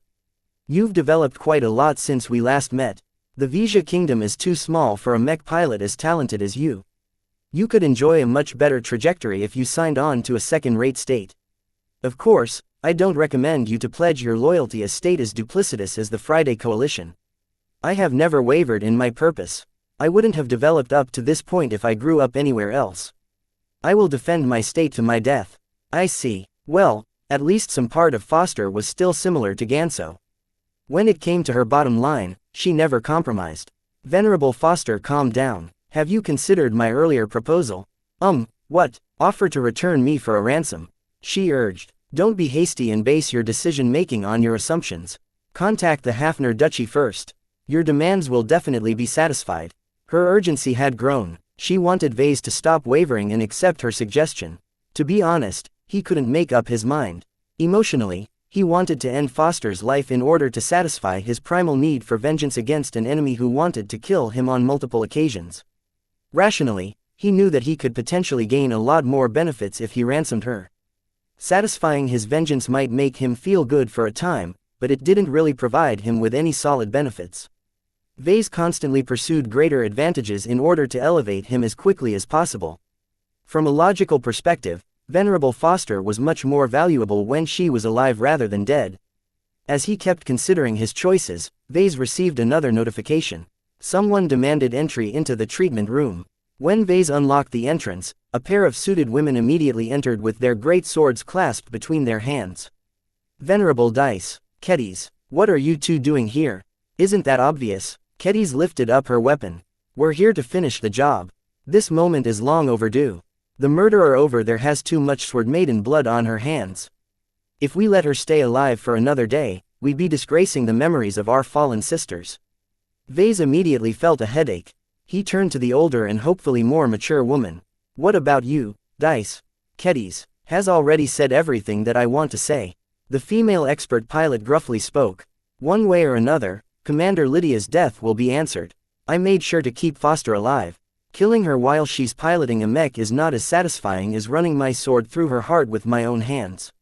You've developed quite a lot since we last met. The Wuxia kingdom is too small for a mech pilot as talented as you. You could enjoy a much better trajectory if you signed on to a second-rate state. Of course, I don't recommend you to pledge your loyalty a state as duplicitous as the Friday Coalition. I have never wavered in my purpose. I wouldn't have developed up to this point if I grew up anywhere else. I will defend my state to my death. I see. Well, at least some part of Foster was still similar to Ganso. When it came to her bottom line, she never compromised. Venerable Foster calmed down. Have you considered my earlier proposal? What? Offer to return me for a ransom? She urged. Don't be hasty and base your decision-making on your assumptions. Contact the Hafner Duchy first. Your demands will definitely be satisfied. Her urgency had grown. She wanted Vase to stop wavering and accept her suggestion. To be honest, he couldn't make up his mind. Emotionally, he wanted to end Foster's life in order to satisfy his primal need for vengeance against an enemy who wanted to kill him on multiple occasions. Rationally, he knew that he could potentially gain a lot more benefits if he ransomed her. Satisfying his vengeance might make him feel good for a time, but it didn't really provide him with any solid benefits. Vase constantly pursued greater advantages in order to elevate him as quickly as possible. From a logical perspective, Venerable Foster was much more valuable when she was alive rather than dead. As he kept considering his choices, Vase received another notification. Someone demanded entry into the treatment room. When Vase unlocked the entrance, a pair of suited women immediately entered with their great swords clasped between their hands. Venerable Dice, Kedis, what are you two doing here? Isn't that obvious? Kedis lifted up her weapon. We're here to finish the job. This moment is long overdue. The murderer over there has too much Sword Maiden blood on her hands. If we let her stay alive for another day, we'd be disgracing the memories of our fallen sisters. Vase immediately felt a headache. He turned to the older and hopefully more mature woman. What about you, Dice? Kedis has already said everything that I want to say. The female expert pilot gruffly spoke. One way or another, Commander Lydia's death will be answered. I made sure to keep Foster alive. Killing her while she's piloting a mech is not as satisfying as running my sword through her heart with my own hands.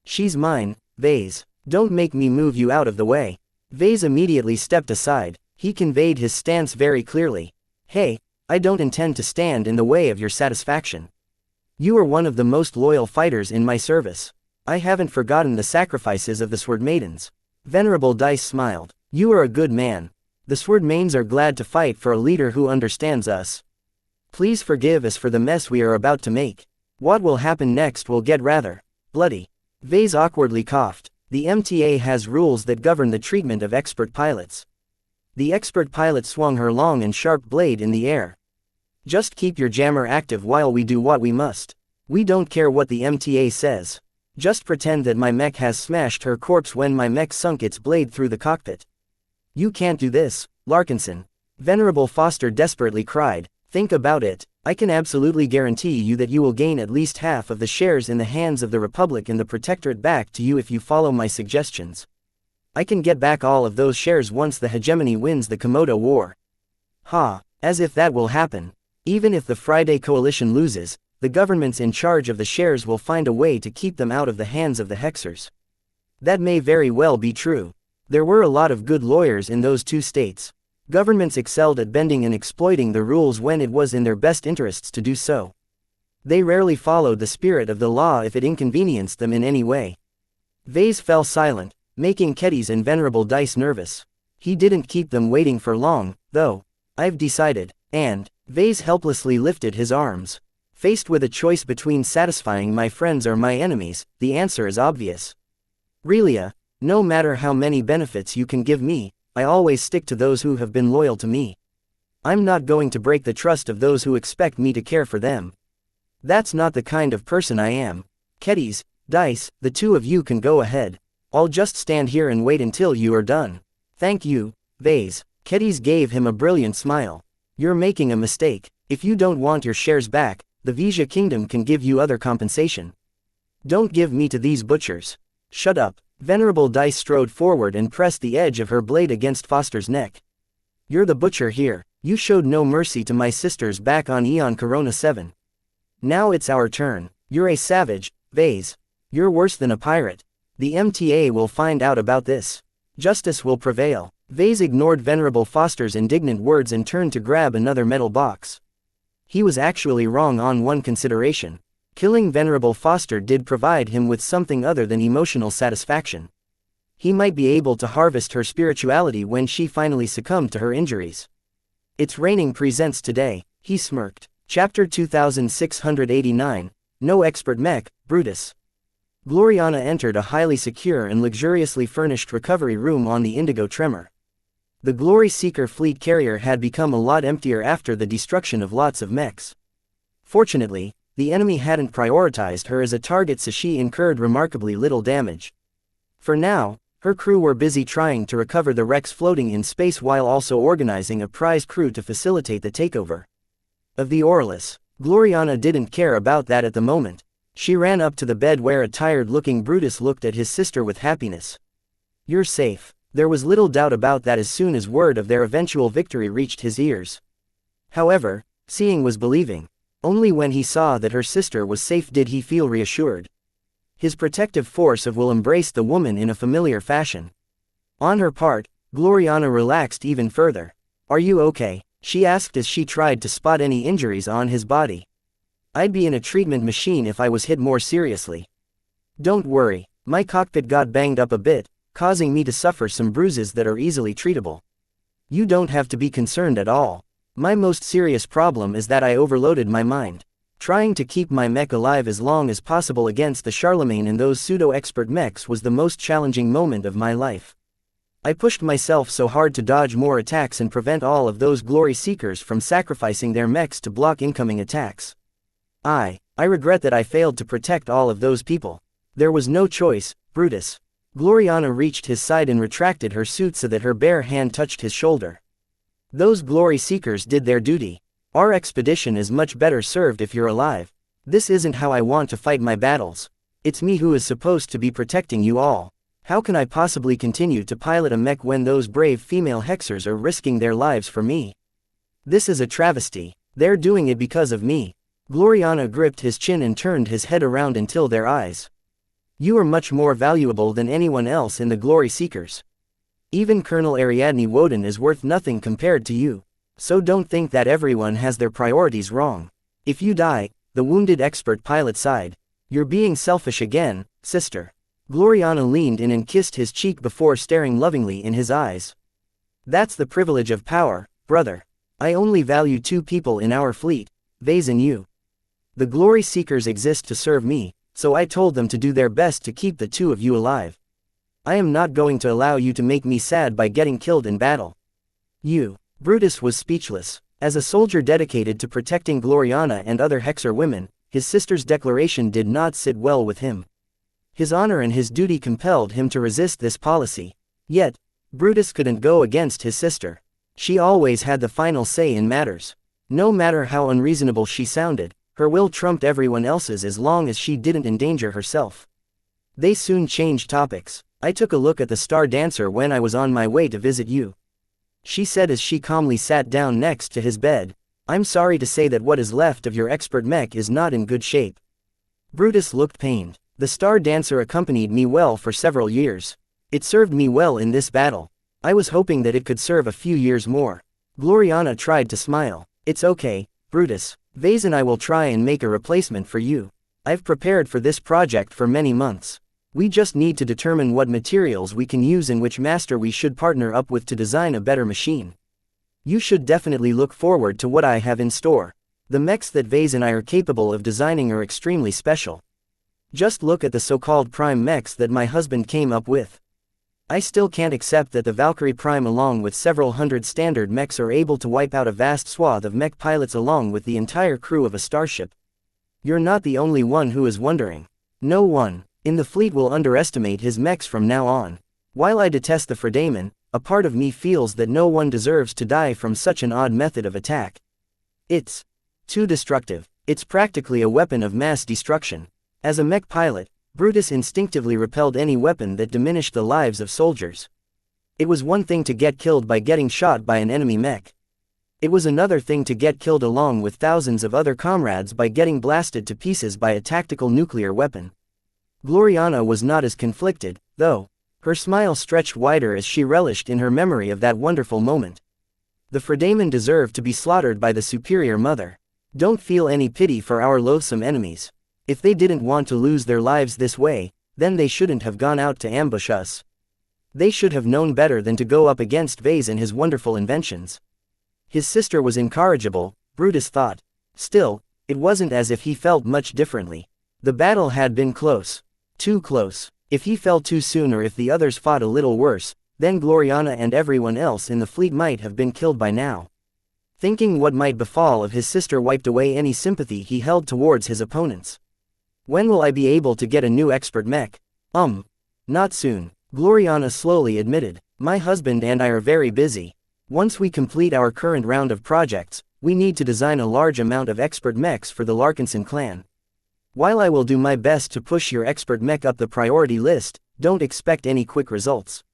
She's mine, Vase. Don't make me move you out of the way. Vase immediately stepped aside. He conveyed his stance very clearly. Hey, I don't intend to stand in the way of your satisfaction. You are one of the most loyal fighters in my service. I haven't forgotten the sacrifices of the Sword Maidens. Venerable Dice smiled. You are a good man. The Sword Maidens are glad to fight for a leader who understands us. Please forgive us for the mess we are about to make. What will happen next will get rather bloody. Vase awkwardly coughed. The MTA has rules that govern the treatment of expert pilots. The expert pilot swung her long and sharp blade in the air. Just keep your jammer active while we do what we must. We don't care what the MTA says. Just pretend that my mech has smashed her corpse when my mech sunk its blade through the cockpit. You can't do this, Larkinson. Venerable Foster desperately cried. Think about it. I can absolutely guarantee you that you will gain at least half of the shares in the hands of the Republic and the Protectorate back to you if you follow my suggestions. I can get back all of those shares once the hegemony wins the Komodo War. Ha, as if that will happen. Even if the Friday Coalition loses, the governments in charge of the shares will find a way to keep them out of the hands of the Hexers. That may very well be true. There were a lot of good lawyers in those two states. Governments excelled at bending and exploiting the rules when it was in their best interests to do so. They rarely followed the spirit of the law if it inconvenienced them in any way. Vase fell silent, making Kedis and Venerable Dice nervous. He didn't keep them waiting for long, though. I've decided. And Vase helplessly lifted his arms. Faced with a choice between satisfying my friends or my enemies, the answer is obvious. Relia, no matter how many benefits you can give me, I always stick to those who have been loyal to me. I'm not going to break the trust of those who expect me to care for them. That's not the kind of person I am. Kedis, Dice, the two of you can go ahead. I'll just stand here and wait until you are done. Thank you, Vase. Kedis gave him a brilliant smile. You're making a mistake. If you don't want your shares back, the Vizia Kingdom can give you other compensation. Don't give me to these butchers. Shut up. Venerable Dice strode forward and pressed the edge of her blade against Foster's neck. You're the butcher here. You showed no mercy to my sisters back on Eon Corona 7. Now it's our turn. You're a savage, Vase. You're worse than a pirate. The MTA will find out about this. Justice will prevail. Vase ignored Venerable Foster's indignant words and turned to grab another metal box. He was actually wrong on one consideration. Killing Venerable Foster did provide him with something other than emotional satisfaction. He might be able to harvest her spirituality when she finally succumbed to her injuries. It's raining presents today, he smirked. Chapter 2689, No Expert Mech, Brutus. Gloriana entered a highly secure and luxuriously furnished recovery room on the Indigo Tremor. The Glory Seeker fleet carrier had become a lot emptier after the destruction of lots of mechs. Fortunately, the enemy hadn't prioritized her as a target, so she incurred remarkably little damage. For now, her crew were busy trying to recover the wrecks floating in space while also organizing a prize crew to facilitate the takeover of the Aurelus. Gloriana didn't care about that at the moment. She ran up to the bed where a tired-looking Brutus looked at his sister with happiness. You're safe. There was little doubt about that as soon as word of their eventual victory reached his ears. However, seeing was believing. Only when he saw that her sister was safe did he feel reassured. His protective force of will embraced the woman in a familiar fashion. On her part, Gloriana relaxed even further. Are you okay? She asked as she tried to spot any injuries on his body. I'd be in a treatment machine if I was hit more seriously. Don't worry, my cockpit got banged up a bit, causing me to suffer some bruises that are easily treatable. You don't have to be concerned at all. My most serious problem is that I overloaded my mind. Trying to keep my mech alive as long as possible against the Charlemagne and those pseudo-expert mechs was the most challenging moment of my life. I pushed myself so hard to dodge more attacks and prevent all of those glory seekers from sacrificing their mechs to block incoming attacks. I regret that I failed to protect all of those people. There was no choice, Brutus. Gloriana reached his side and retracted her suit so that her bare hand touched his shoulder. Those glory seekers did their duty. Our expedition is much better served if you're alive. This isn't how I want to fight my battles. It's me who is supposed to be protecting you all. How can I possibly continue to pilot a mech when those brave female hexers are risking their lives for me? This is a travesty. They're doing it because of me. Gloriana gripped his chin and turned his head around until their eyes. You are much more valuable than anyone else in the Glory Seekers. Even Colonel Ariadne Woden is worth nothing compared to you. So don't think that everyone has their priorities wrong. If you die, the wounded expert pilot sighed. You're being selfish again, sister. Gloriana leaned in and kissed his cheek before staring lovingly in his eyes. That's the privilege of power, brother. I only value two people in our fleet, Vase and you. The Glory Seekers exist to serve me, so I told them to do their best to keep the two of you alive. I am not going to allow you to make me sad by getting killed in battle. You. Brutus was speechless. As a soldier dedicated to protecting Gloriana and other Hexer women, his sister's declaration did not sit well with him. His honor and his duty compelled him to resist this policy. Yet, Brutus couldn't go against his sister. She always had the final say in matters. No matter how unreasonable she sounded, her will trumped everyone else's as long as she didn't endanger herself. They soon changed topics. I took a look at the star dancer when I was on my way to visit you. She said as she calmly sat down next to his bed. I'm sorry to say that what is left of your expert mech is not in good shape. Brutus looked pained. The Star Dancer accompanied me well for several years. It served me well in this battle. I was hoping that it could serve a few years more. Gloriana tried to smile. It's okay, Brutus. Vase and I will try and make a replacement for you. I've prepared for this project for many months. We just need to determine what materials we can use and which master we should partner up with to design a better machine. You should definitely look forward to what I have in store. The mechs that Vase and I are capable of designing are extremely special. Just look at the so-called prime mechs that my husband came up with. I still can't accept that the Valkyrie Prime along with several hundred standard mechs are able to wipe out a vast swath of mech pilots along with the entire crew of a starship. You're not the only one who is wondering. No one in the fleet will underestimate his mechs from now on. While I detest the Fredaemon, a part of me feels that no one deserves to die from such an odd method of attack. It's too destructive. It's practically a weapon of mass destruction. As a mech pilot, Brutus instinctively repelled any weapon that diminished the lives of soldiers. It was one thing to get killed by getting shot by an enemy mech. It was another thing to get killed along with thousands of other comrades by getting blasted to pieces by a tactical nuclear weapon. Gloriana was not as conflicted, though. Her smile stretched wider as she relished in her memory of that wonderful moment. The Fredaemon deserved to be slaughtered by the superior mother. Don't feel any pity for our loathsome enemies. If they didn't want to lose their lives this way, then they shouldn't have gone out to ambush us. They should have known better than to go up against Vase and his wonderful inventions. His sister was incorrigible, Brutus thought. Still, it wasn't as if he felt much differently. The battle had been close. Too close. If he fell too soon or if the others fought a little worse, then Gloriana and everyone else in the fleet might have been killed by now. Thinking what might befall of his sister wiped away any sympathy he held towards his opponents. When will I be able to get a new expert mech? Not soon, Gloriana slowly admitted. My husband and I are very busy. Once we complete our current round of projects, we need to design a large amount of expert mechs for the Larkinson clan. While I will do my best to push your expert mech up the priority list, don't expect any quick results.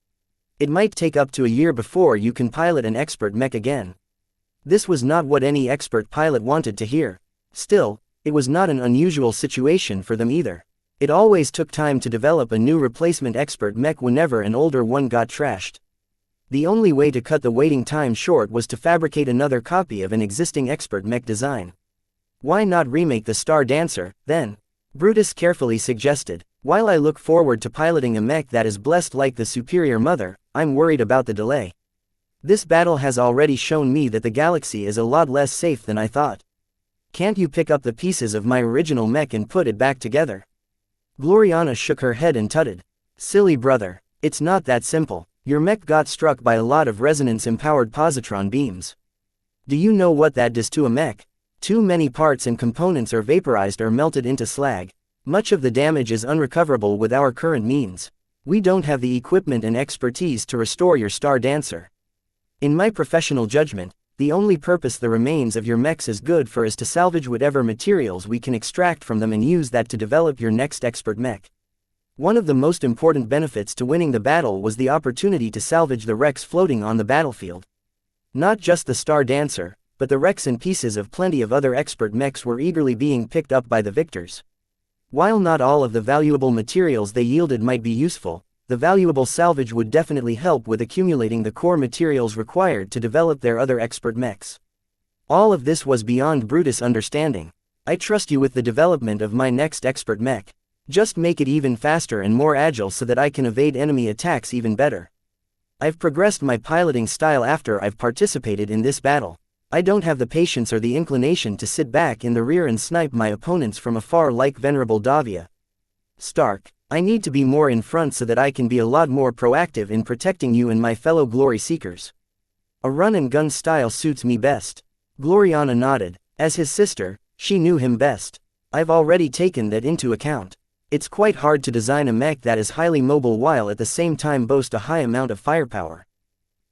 It might take up to a year before you can pilot an expert mech again. This was not what any expert pilot wanted to hear. Still, it was not an unusual situation for them either. It always took time to develop a new replacement expert mech whenever an older one got trashed. The only way to cut the waiting time short was to fabricate another copy of an existing expert mech design. Why not remake the Star Dancer, then? Brutus carefully suggested. While I look forward to piloting a mech that is blessed like the superior mother, I'm worried about the delay. This battle has already shown me that the galaxy is a lot less safe than I thought. Can't you pick up the pieces of my original mech and put it back together? Gloriana shook her head and tutted. Silly brother, it's not that simple. Your mech got struck by a lot of resonance-empowered positron beams. Do you know what that does to a mech? Too many parts and components are vaporized or melted into slag. Much of the damage is unrecoverable with our current means. We don't have the equipment and expertise to restore your Star Dancer. In my professional judgment, the only purpose the remains of your mechs is good for is to salvage whatever materials we can extract from them and use that to develop your next expert mech. One of the most important benefits to winning the battle was the opportunity to salvage the wrecks floating on the battlefield. Not just the Star Dancer, but the wrecks and pieces of plenty of other expert mechs were eagerly being picked up by the victors. While not all of the valuable materials they yielded might be useful, the valuable salvage would definitely help with accumulating the core materials required to develop their other expert mechs. All of this was beyond Brutus' understanding. I trust you with the development of my next expert mech. Just make it even faster and more agile so that I can evade enemy attacks even better. I've progressed my piloting style after I've participated in this battle. I don't have the patience or the inclination to sit back in the rear and snipe my opponents from afar like Venerable Davia. Stark, I need to be more in front so that I can be a lot more proactive in protecting you and my fellow glory seekers. A run-and-gun style suits me best. Gloriana nodded. As his sister, she knew him best. I've already taken that into account. It's quite hard to design a mech that is highly mobile while at the same time boast a high amount of firepower.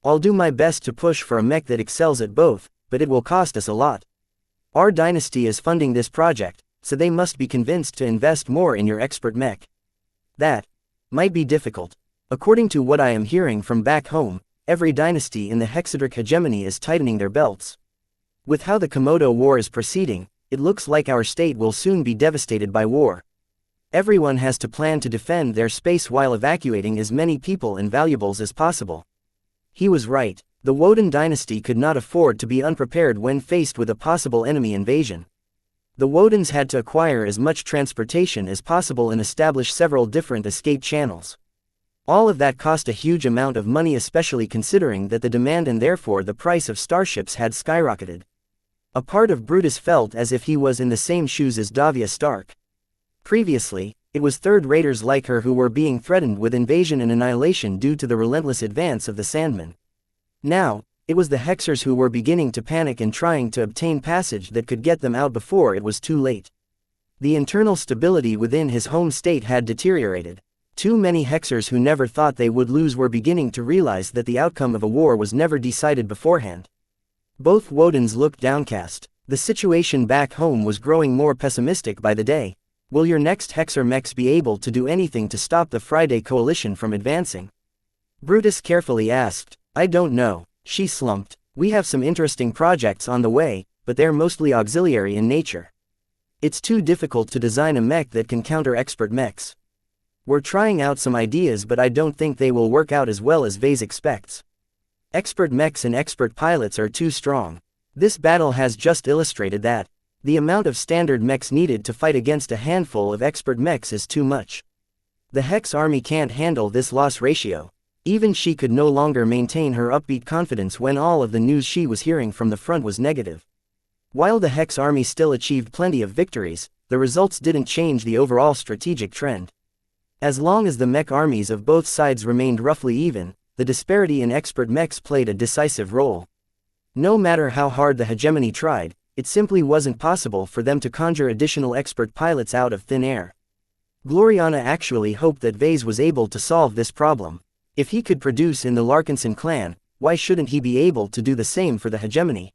I'll do my best to push for a mech that excels at both, but it will cost us a lot. Our dynasty is funding this project, so they must be convinced to invest more in your expert mech. That might be difficult. According to what I am hearing from back home, every dynasty in the Hexadric hegemony is tightening their belts. With how the Komodo War is proceeding, it looks like our state will soon be devastated by war. Everyone has to plan to defend their space while evacuating as many people and valuables as possible. He was right. The Woden dynasty could not afford to be unprepared when faced with a possible enemy invasion. The Wodens had to acquire as much transportation as possible and establish several different escape channels. All of that cost a huge amount of money, especially considering that the demand and therefore the price of starships had skyrocketed. A part of Brutus felt as if he was in the same shoes as Davia Stark. Previously, it was third raters like her who were being threatened with invasion and annihilation due to the relentless advance of the Sandmen. Now, it was the Hexers who were beginning to panic and trying to obtain passage that could get them out before it was too late. The internal stability within his home state had deteriorated. Too many Hexers who never thought they would lose were beginning to realize that the outcome of a war was never decided beforehand. Both Wodens looked downcast. The situation back home was growing more pessimistic by the day. Will your next Hexer mechs be able to do anything to stop the Friday Coalition from advancing? Brutus carefully asked. I don't know, she slumped. We have some interesting projects on the way, but they're mostly auxiliary in nature. It's too difficult to design a mech that can counter expert mechs. We're trying out some ideas, but I don't think they will work out as well as Vase expects. Expert mechs and expert pilots are too strong. This battle has just illustrated that. The amount of standard mechs needed to fight against a handful of expert mechs is too much. The Hex army can't handle this loss ratio. Even she could no longer maintain her upbeat confidence when all of the news she was hearing from the front was negative. While the Hex army still achieved plenty of victories, the results didn't change the overall strategic trend. As long as the mech armies of both sides remained roughly even, the disparity in expert mechs played a decisive role. No matter how hard the hegemony tried, it simply wasn't possible for them to conjure additional expert pilots out of thin air. Gloriana actually hoped that Vase was able to solve this problem. If he could produce in the Larkinson clan, why shouldn't he be able to do the same for the hegemony?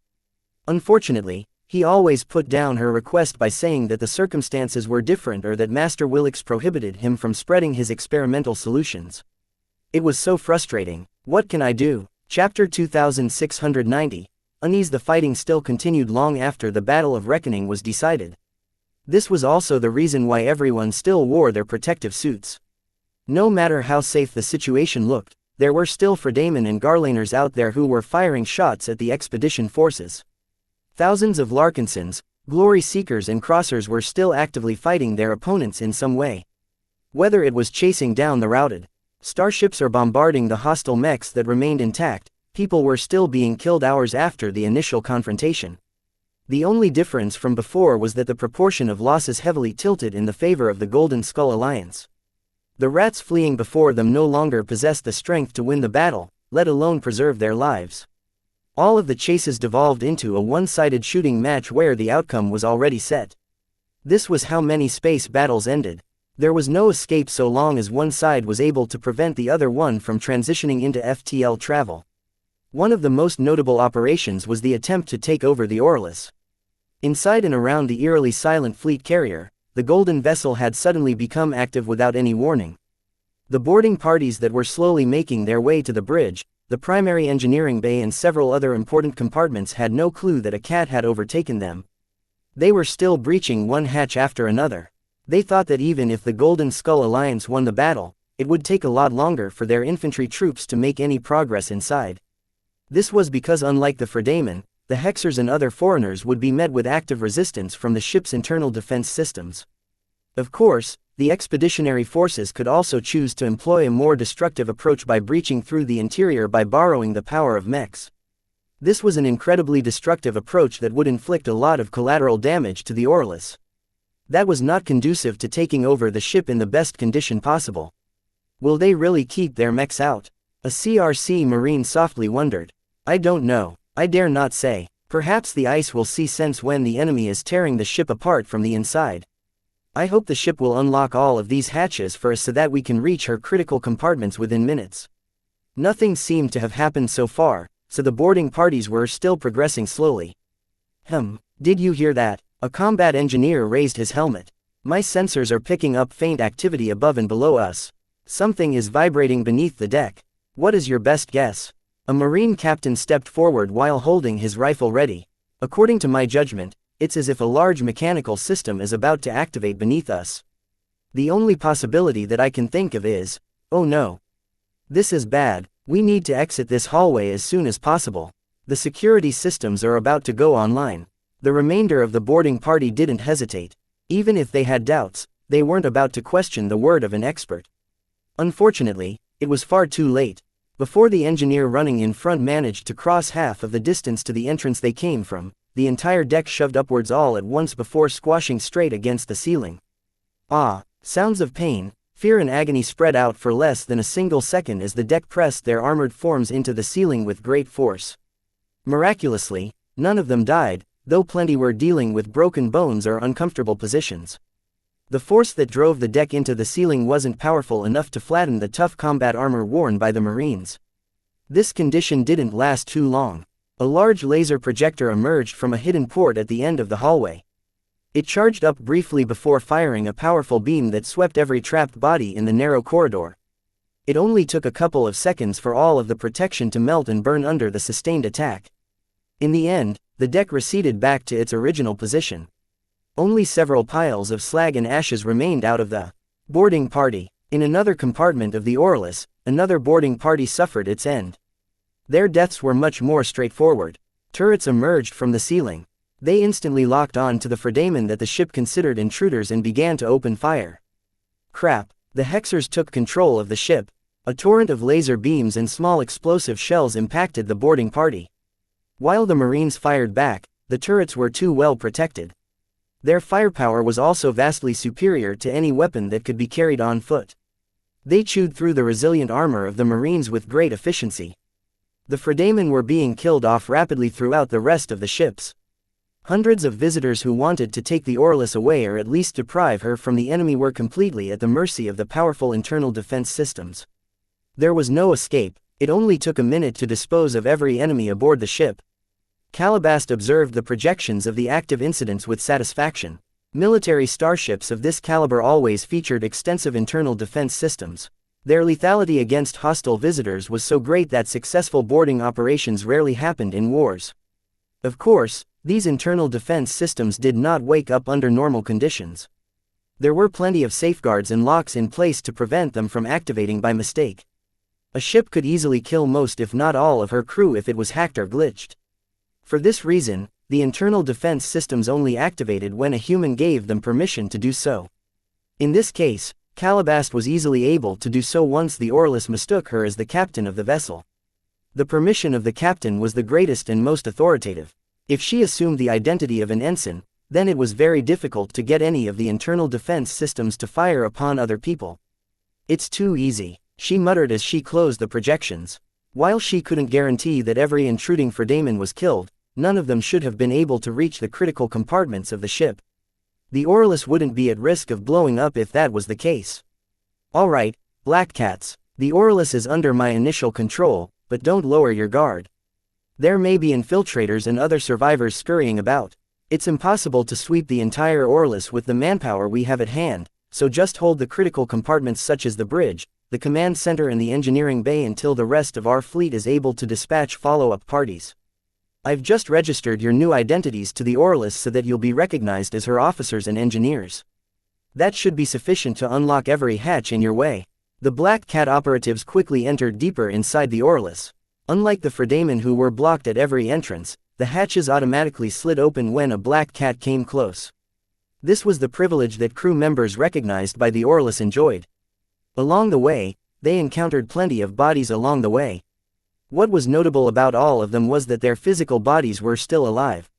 Unfortunately, he always put down her request by saying that the circumstances were different or that Master Willix prohibited him from spreading his experimental solutions. It was so frustrating. What can I do? Chapter 2690. Unease. The fighting still continued long after the Battle of Reckoning was decided. This was also the reason why everyone still wore their protective suits. No matter how safe the situation looked, there were still Fredaemon and Garlaners out there who were firing shots at the expedition forces. Thousands of Larkinsons, Glory Seekers and Crossers were still actively fighting their opponents in some way. Whether it was chasing down the routed starships or bombarding the hostile mechs that remained intact, people were still being killed hours after the initial confrontation. The only difference from before was that the proportion of losses heavily tilted in the favor of the Golden Skull Alliance. The rats fleeing before them no longer possessed the strength to win the battle, let alone preserve their lives. All of the chases devolved into a one-sided shooting match where the outcome was already set. This was how many space battles ended. There was no escape so long as one side was able to prevent the other one from transitioning into FTL travel. One of the most notable operations was the attempt to take over the Orlis. Inside and around the eerily silent fleet carrier, the golden vessel had suddenly become active without any warning. The boarding parties that were slowly making their way to the bridge, the primary engineering bay and several other important compartments had no clue that a cat had overtaken them. They were still breaching one hatch after another. They thought that even if the Golden Skull Alliance won the battle, it would take a lot longer for their infantry troops to make any progress inside. This was because unlike the Fredaemon, the Hexers and other foreigners would be met with active resistance from the ship's internal defense systems. Of course, the expeditionary forces could also choose to employ a more destructive approach by breaching through the interior by borrowing the power of mechs. This was an incredibly destructive approach that would inflict a lot of collateral damage to the Orlis. That was not conducive to taking over the ship in the best condition possible. Will they really keep their mechs out? A CRC Marine softly wondered. I don't know. I dare not say. Perhaps the ice will see sense when the enemy is tearing the ship apart from the inside. I hope the ship will unlock all of these hatches for us so that we can reach her critical compartments within minutes. Nothing seemed to have happened so far, so the boarding parties were still progressing slowly. Did you hear that? A combat engineer raised his helmet. My sensors are picking up faint activity above and below us. Something is vibrating beneath the deck. What is your best guess? A Marine captain stepped forward while holding his rifle ready. According to my judgment, it's as if a large mechanical system is about to activate beneath us. The only possibility that I can think of is, oh no. This is bad, we need to exit this hallway as soon as possible. The security systems are about to go online. The remainder of the boarding party didn't hesitate. Even if they had doubts, they weren't about to question the word of an expert. Unfortunately, it was far too late. Before the engineer running in front managed to cross half of the distance to the entrance they came from, the entire deck shoved upwards all at once before squashing straight against the ceiling. Ah, sounds of pain, fear and agony spread out for less than a single second as the deck pressed their armored forms into the ceiling with great force. Miraculously, none of them died, though plenty were dealing with broken bones or uncomfortable positions. The force that drove the deck into the ceiling wasn't powerful enough to flatten the tough combat armor worn by the Marines. This condition didn't last too long. A large laser projector emerged from a hidden port at the end of the hallway. It charged up briefly before firing a powerful beam that swept every trapped body in the narrow corridor. It only took a couple of seconds for all of the protection to melt and burn under the sustained attack. In the end, the deck receded back to its original position. Only several piles of slag and ashes remained out of the boarding party. In another compartment of the Aurelus, another boarding party suffered its end. Their deaths were much more straightforward. Turrets emerged from the ceiling. They instantly locked on to the fredamen that the ship considered intruders and began to open fire. Crap, the Hexers took control of the ship. A torrent of laser beams and small explosive shells impacted the boarding party. While the Marines fired back, the turrets were too well protected. Their firepower was also vastly superior to any weapon that could be carried on foot. They chewed through the resilient armor of the Marines with great efficiency. The fredamen were being killed off rapidly throughout the rest of the ships. Hundreds of visitors who wanted to take the Aurelus away or at least deprive her from the enemy were completely at the mercy of the powerful internal defense systems. There was no escape. It only took a minute to dispose of every enemy aboard the ship. Calabast observed the projections of the active incidents with satisfaction. Military starships of this caliber always featured extensive internal defense systems. Their lethality against hostile visitors was so great that successful boarding operations rarely happened in wars. Of course, these internal defense systems did not wake up under normal conditions. There were plenty of safeguards and locks in place to prevent them from activating by mistake. A ship could easily kill most if not all of her crew if it was hacked or glitched. For this reason, the internal defense systems only activated when a human gave them permission to do so. In this case, Calabast was easily able to do so once the Aurelus mistook her as the captain of the vessel. The permission of the captain was the greatest and most authoritative. If she assumed the identity of an ensign, then it was very difficult to get any of the internal defense systems to fire upon other people. "It's too easy," she muttered as she closed the projections. While she couldn't guarantee that every intruding fredamen was killed, none of them should have been able to reach the critical compartments of the ship. The Aurelus wouldn't be at risk of blowing up if that was the case. "All right, Black Cats, the Aurelus is under my initial control, but don't lower your guard. There may be infiltrators and other survivors scurrying about. It's impossible to sweep the entire Aurelus with the manpower we have at hand, so just hold the critical compartments such as the bridge, the command center and the engineering bay until the rest of our fleet is able to dispatch follow-up parties. I've just registered your new identities to the Aurelus so that you'll be recognized as her officers and engineers. That should be sufficient to unlock every hatch in your way." The Black Cat operatives quickly entered deeper inside the Aurelus. Unlike the fredamen who were blocked at every entrance, the hatches automatically slid open when a Black Cat came close. This was the privilege that crew members recognized by the Aurelus enjoyed. Along the way, they encountered plenty of bodies along the way. What was notable about all of them was that their physical bodies were still alive.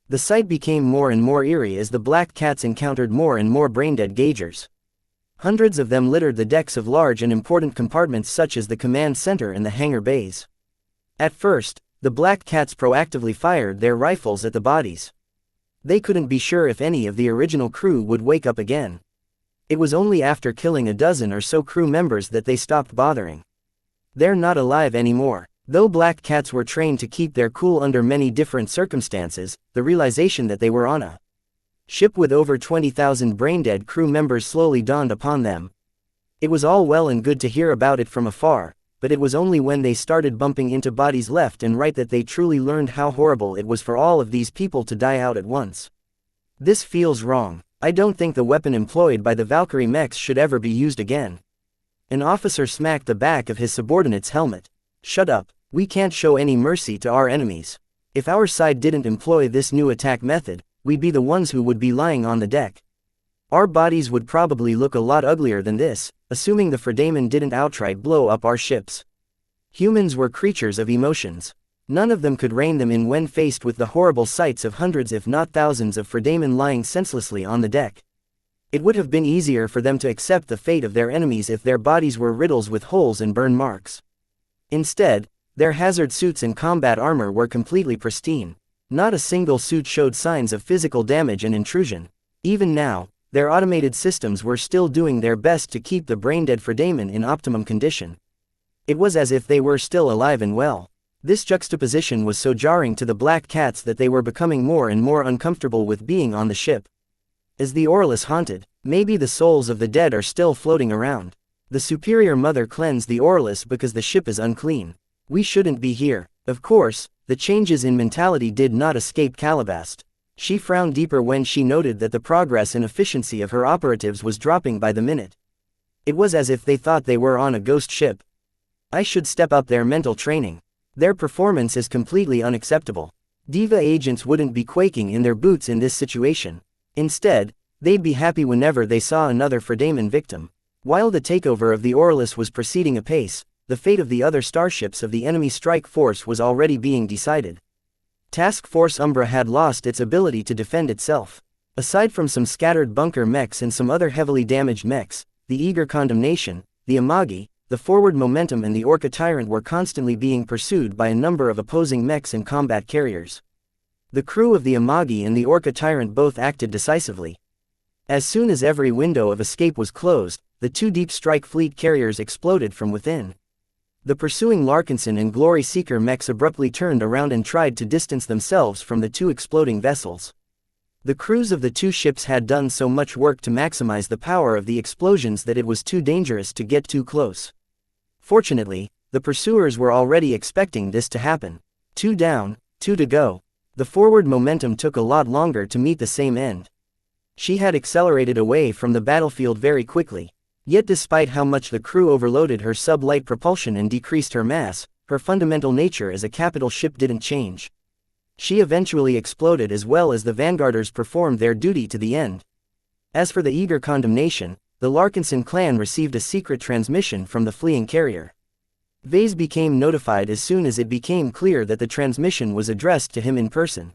The sight became more and more eerie as the Black Cats encountered more and more brain-dead gaugers. Hundreds of them littered the decks of large and important compartments such as the command center and the hangar bays. At first, the Black Cats proactively fired their rifles at the bodies. They couldn't be sure if any of the original crew would wake up again. It was only after killing a dozen or so crew members that they stopped bothering. They're not alive anymore. Though Black Cats were trained to keep their cool under many different circumstances, the realization that they were on a ship with over 20,000 brain-dead crew members slowly dawned upon them. It was all well and good to hear about it from afar, but it was only when they started bumping into bodies left and right that they truly learned how horrible it was for all of these people to die out at once. This feels wrong. I don't think the weapon employed by the Valkyrie mechs should ever be used again. An officer smacked the back of his subordinate's helmet. Shut up, we can't show any mercy to our enemies. If our side didn't employ this new attack method, we'd be the ones who would be lying on the deck. Our bodies would probably look a lot uglier than this, assuming the Fredaimon didn't outright blow up our ships. Humans were creatures of emotions. None of them could rein them in when faced with the horrible sights of hundreds if not thousands of Fredaimon lying senselessly on the deck. It would have been easier for them to accept the fate of their enemies if their bodies were riddles with holes and burn marks. Instead, their hazard suits and combat armor were completely pristine. Not a single suit showed signs of physical damage and intrusion. Even now, their automated systems were still doing their best to keep the brain-dead Fredaimon in optimum condition. It was as if they were still alive and well. This juxtaposition was so jarring to the Black Cats that they were becoming more and more uncomfortable with being on the ship. Is the Orlus haunted? Maybe the souls of the dead are still floating around. The Superior Mother cleansed the Orlus because the ship is unclean. We shouldn't be here. Of course, the changes in mentality did not escape Calabast. She frowned deeper when she noted that the progress and efficiency of her operatives was dropping by the minute. It was as if they thought they were on a ghost ship. I should step up their mental training. Their performance is completely unacceptable. Diva agents wouldn't be quaking in their boots in this situation. Instead, they'd be happy whenever they saw another Fredaimon victim. While the takeover of the Orlus was proceeding apace, the fate of the other starships of the enemy strike force was already being decided. Task Force Umbra had lost its ability to defend itself. Aside from some scattered bunker mechs and some other heavily damaged mechs, the Eager Condemnation, the Amagi, the Forward Momentum and the Orca Tyrant were constantly being pursued by a number of opposing mechs and combat carriers. The crew of the Amagi and the Orca Tyrant both acted decisively. As soon as every window of escape was closed, the two Deep Strike Fleet carriers exploded from within. The pursuing Larkinson and Glory Seeker mechs abruptly turned around and tried to distance themselves from the two exploding vessels. The crews of the two ships had done so much work to maximize the power of the explosions that it was too dangerous to get too close. Fortunately, the pursuers were already expecting this to happen. 2 down, 2 to go. The Forward Momentum took a lot longer to meet the same end. She had accelerated away from the battlefield very quickly. Yet despite how much the crew overloaded her sub-light propulsion and decreased her mass, her fundamental nature as a capital ship didn't change. She eventually exploded as well as the Vanguarders performed their duty to the end. As for the Eager Condemnation, the Larkinson clan received a secret transmission from the fleeing carrier. Vase became notified as soon as it became clear that the transmission was addressed to him in person.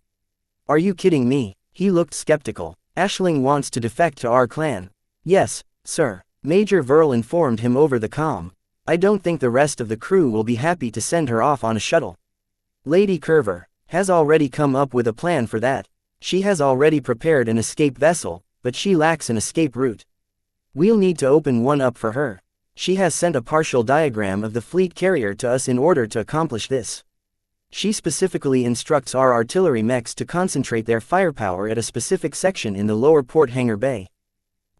Are you kidding me? He looked skeptical. Ashling wants to defect to our clan. Yes, sir. Major Verl informed him over the comm. I don't think the rest of the crew will be happy to send her off on a shuttle. Lady Curver has already come up with a plan for that. She has already prepared an escape vessel, but she lacks an escape route. We'll need to open one up for her. She has sent a partial diagram of the fleet carrier to us in order to accomplish this. She specifically instructs our artillery mechs to concentrate their firepower at a specific section in the lower port hangar bay.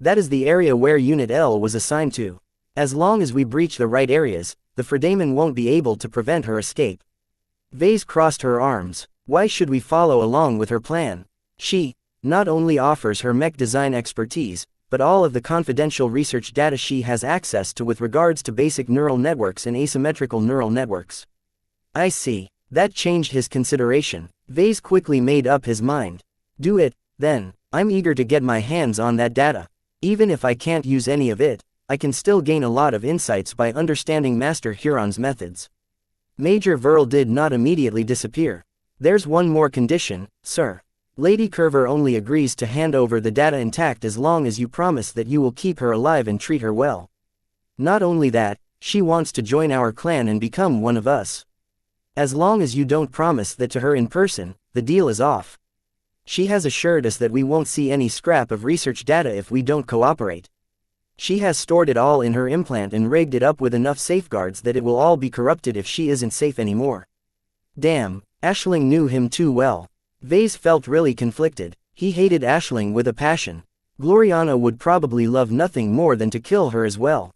That is the area where Unit L was assigned to. As long as we breach the right areas, the Fredaimon won't be able to prevent her escape. Vase crossed her arms. Why should we follow along with her plan? She not only offers her mech design expertise, but all of the confidential research data she has access to with regards to basic neural networks and asymmetrical neural networks. I see. That changed his consideration. Vase quickly made up his mind. Do it, then. I'm eager to get my hands on that data. Even if I can't use any of it, I can still gain a lot of insights by understanding Master Huron's methods. Major Verl did not immediately disappear. There's one more condition, sir. Lady Curver only agrees to hand over the data intact as long as you promise that you will keep her alive and treat her well. Not only that, she wants to join our clan and become one of us. As long as you don't promise that to her in person, the deal is off. She has assured us that we won't see any scrap of research data if we don't cooperate. She has stored it all in her implant and rigged it up with enough safeguards that it will all be corrupted if she isn't safe anymore. Damn, Ashling knew him too well. Vase felt really conflicted. He hated Ashling with a passion. Gloriana would probably love nothing more than to kill her as well.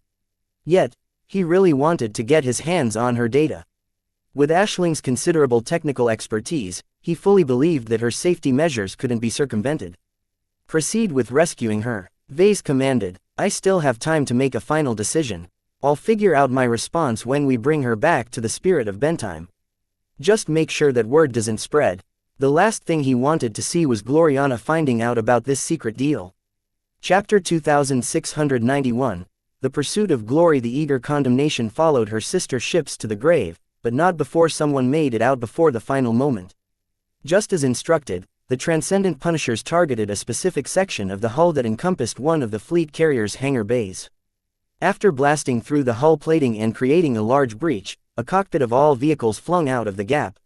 Yet, He really wanted to get his hands on her data. With Aisling's considerable technical expertise, he fully believed that her safety measures couldn't be circumvented. Proceed with rescuing her, Vase commanded. I still have time to make a final decision. I'll figure out my response when we bring her back to the spirit of Bentime. Just make sure that word doesn't spread. The last thing he wanted to see was Gloriana finding out about this secret deal. Chapter 2691. The pursuit of glory. The eager condemnation followed her sister ships to the grave, but not before someone made it out before the final moment. Just as instructed, the Transcendent Punishers targeted a specific section of the hull that encompassed one of the fleet carrier's hangar bays. After blasting through the hull plating and creating a large breach, a cockpit of all vehicles flung out of the gap.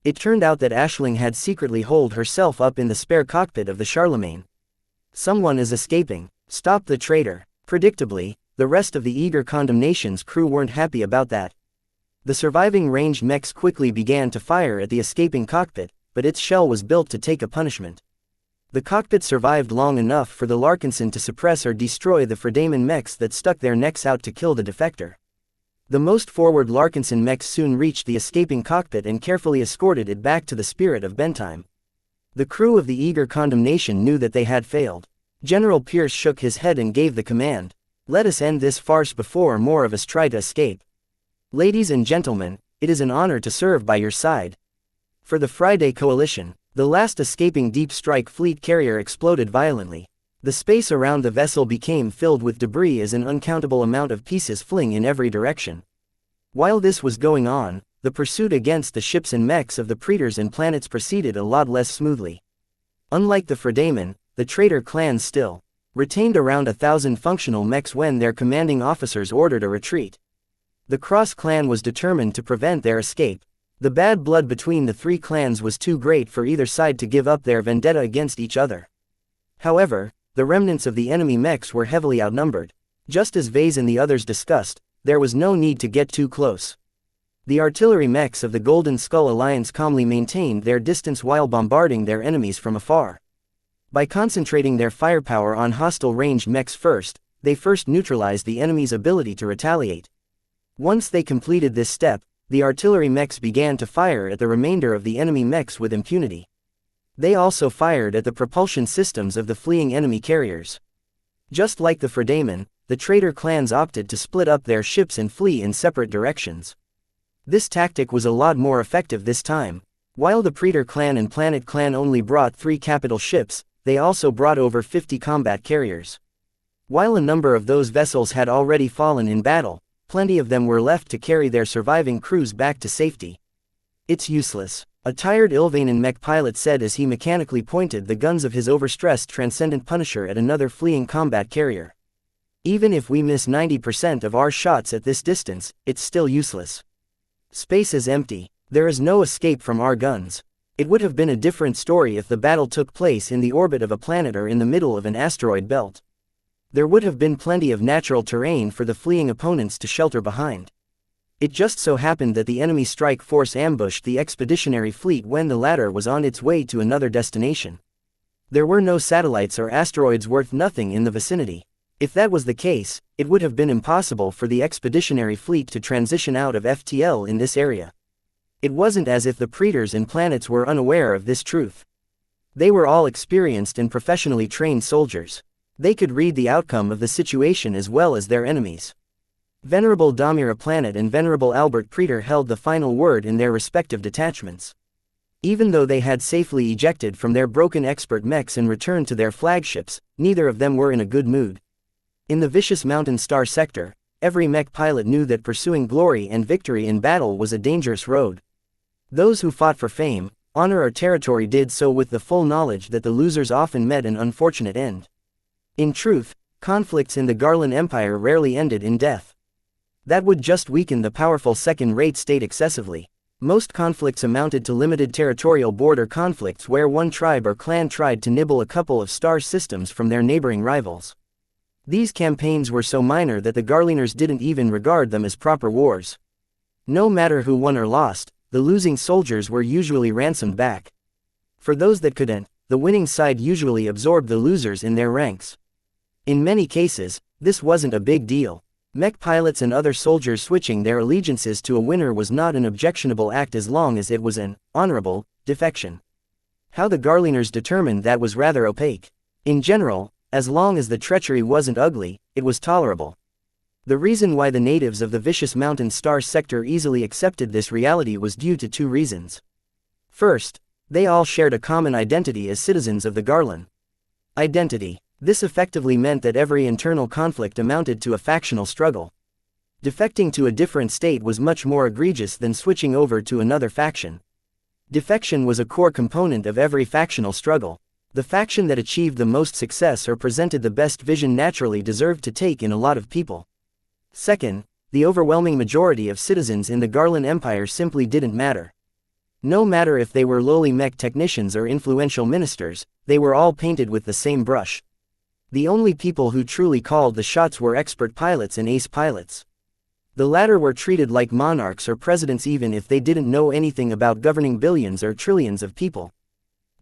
It turned out that Aisling had secretly holed herself up in the spare cockpit of the Charlemagne. Someone is escaping. Stop the traitor. Predictably, the rest of the eager condemnation's crew weren't happy about that. The surviving ranged mechs quickly began to fire at the escaping cockpit, but its shell was built to take a punishment. The cockpit survived long enough for the Larkinson to suppress or destroy the Fredaman mechs that stuck their necks out to kill the defector. The most forward Larkinson mechs soon reached the escaping cockpit and carefully escorted it back to the spirit of Bentime. The crew of the eager condemnation knew that they had failed. General Pierce shook his head and gave the command. Let us end this farce before more of us try to escape. Ladies and gentlemen, it is an honor to serve by your side. For the Friday Coalition, the last escaping deep strike fleet carrier exploded violently. The space around the vessel became filled with debris as an uncountable amount of pieces fling in every direction. While this was going on, the pursuit against the ships and mechs of the Praetors and planets proceeded a lot less smoothly. Unlike the Fredaman, the traitor clans still retained around 1,000 functional mechs when their commanding officers ordered a retreat. The Cross clan was determined to prevent their escape. The bad blood between the three clans was too great for either side to give up their vendetta against each other. However, the remnants of the enemy mechs were heavily outnumbered. Just as Vase and the others discussed, there was no need to get too close. The artillery mechs of the Golden Skull Alliance calmly maintained their distance while bombarding their enemies from afar. By concentrating their firepower on hostile ranged mechs first, they first neutralized the enemy's ability to retaliate. Once they completed this step, the artillery mechs began to fire at the remainder of the enemy mechs with impunity. They also fired at the propulsion systems of the fleeing enemy carriers. Just like the Fredaman, the traitor clans opted to split up their ships and flee in separate directions. This tactic was a lot more effective this time. While the Praetor clan and Planet clan only brought 3 capital ships, they also brought over 50 combat carriers. While a number of those vessels had already fallen in battle, plenty of them were left to carry their surviving crews back to safety. It's useless, a tired Ilvanan mech pilot said as he mechanically pointed the guns of his overstressed Transcendent Punisher at another fleeing combat carrier. Even if we miss 90% of our shots at this distance, it's still useless. Space is empty. There is no escape from our guns. It would have been a different story if the battle took place in the orbit of a planet or in the middle of an asteroid belt. There would have been plenty of natural terrain for the fleeing opponents to shelter behind. It just so happened that the enemy strike force ambushed the expeditionary fleet when the latter was on its way to another destination. There were no satellites or asteroids worth nothing in the vicinity. If that was the case, it would have been impossible for the expeditionary fleet to transition out of FTL in this area. It wasn't as if the Praetors and planets were unaware of this truth. They were all experienced and professionally trained soldiers. They could read the outcome of the situation as well as their enemies. Venerable Damira Planet and Venerable Albert Praetor held the final word in their respective detachments. Even though they had safely ejected from their broken expert mechs and returned to their flagships, neither of them were in a good mood. In the vicious Mountain Star sector, every mech pilot knew that pursuing glory and victory in battle was a dangerous road. Those who fought for fame, honor or territory did so with the full knowledge that the losers often met an unfortunate end. In truth, conflicts in the Garland Empire rarely ended in death. That would just weaken the powerful second-rate state excessively. Most conflicts amounted to limited territorial border conflicts where one tribe or clan tried to nibble a couple of star systems from their neighboring rivals. These campaigns were so minor that the Garliners didn't even regard them as proper wars. No matter who won or lost, the losing soldiers were usually ransomed back. For those that couldn't, the winning side usually absorbed the losers in their ranks. In many cases, this wasn't a big deal. Mech pilots and other soldiers switching their allegiances to a winner was not an objectionable act as long as it was an honorable defection. How the Garliners determined that was rather opaque. In general, as long as the treachery wasn't ugly, it was tolerable. The reason why the natives of the vicious mountain star sector easily accepted this reality was due to two reasons. First, they all shared a common identity as citizens of the Garland. Identity. This effectively meant that every internal conflict amounted to a factional struggle. Defecting to a different state was much more egregious than switching over to another faction. Defection was a core component of every factional struggle. The faction that achieved the most success or presented the best vision naturally deserved to take in a lot of people. Second, the overwhelming majority of citizens in the Garland Empire simply didn't matter. No matter if they were lowly mech technicians or influential ministers, they were all painted with the same brush. The only people who truly called the shots were expert pilots and ace pilots. The latter were treated like monarchs or presidents even if they didn't know anything about governing billions or trillions of people.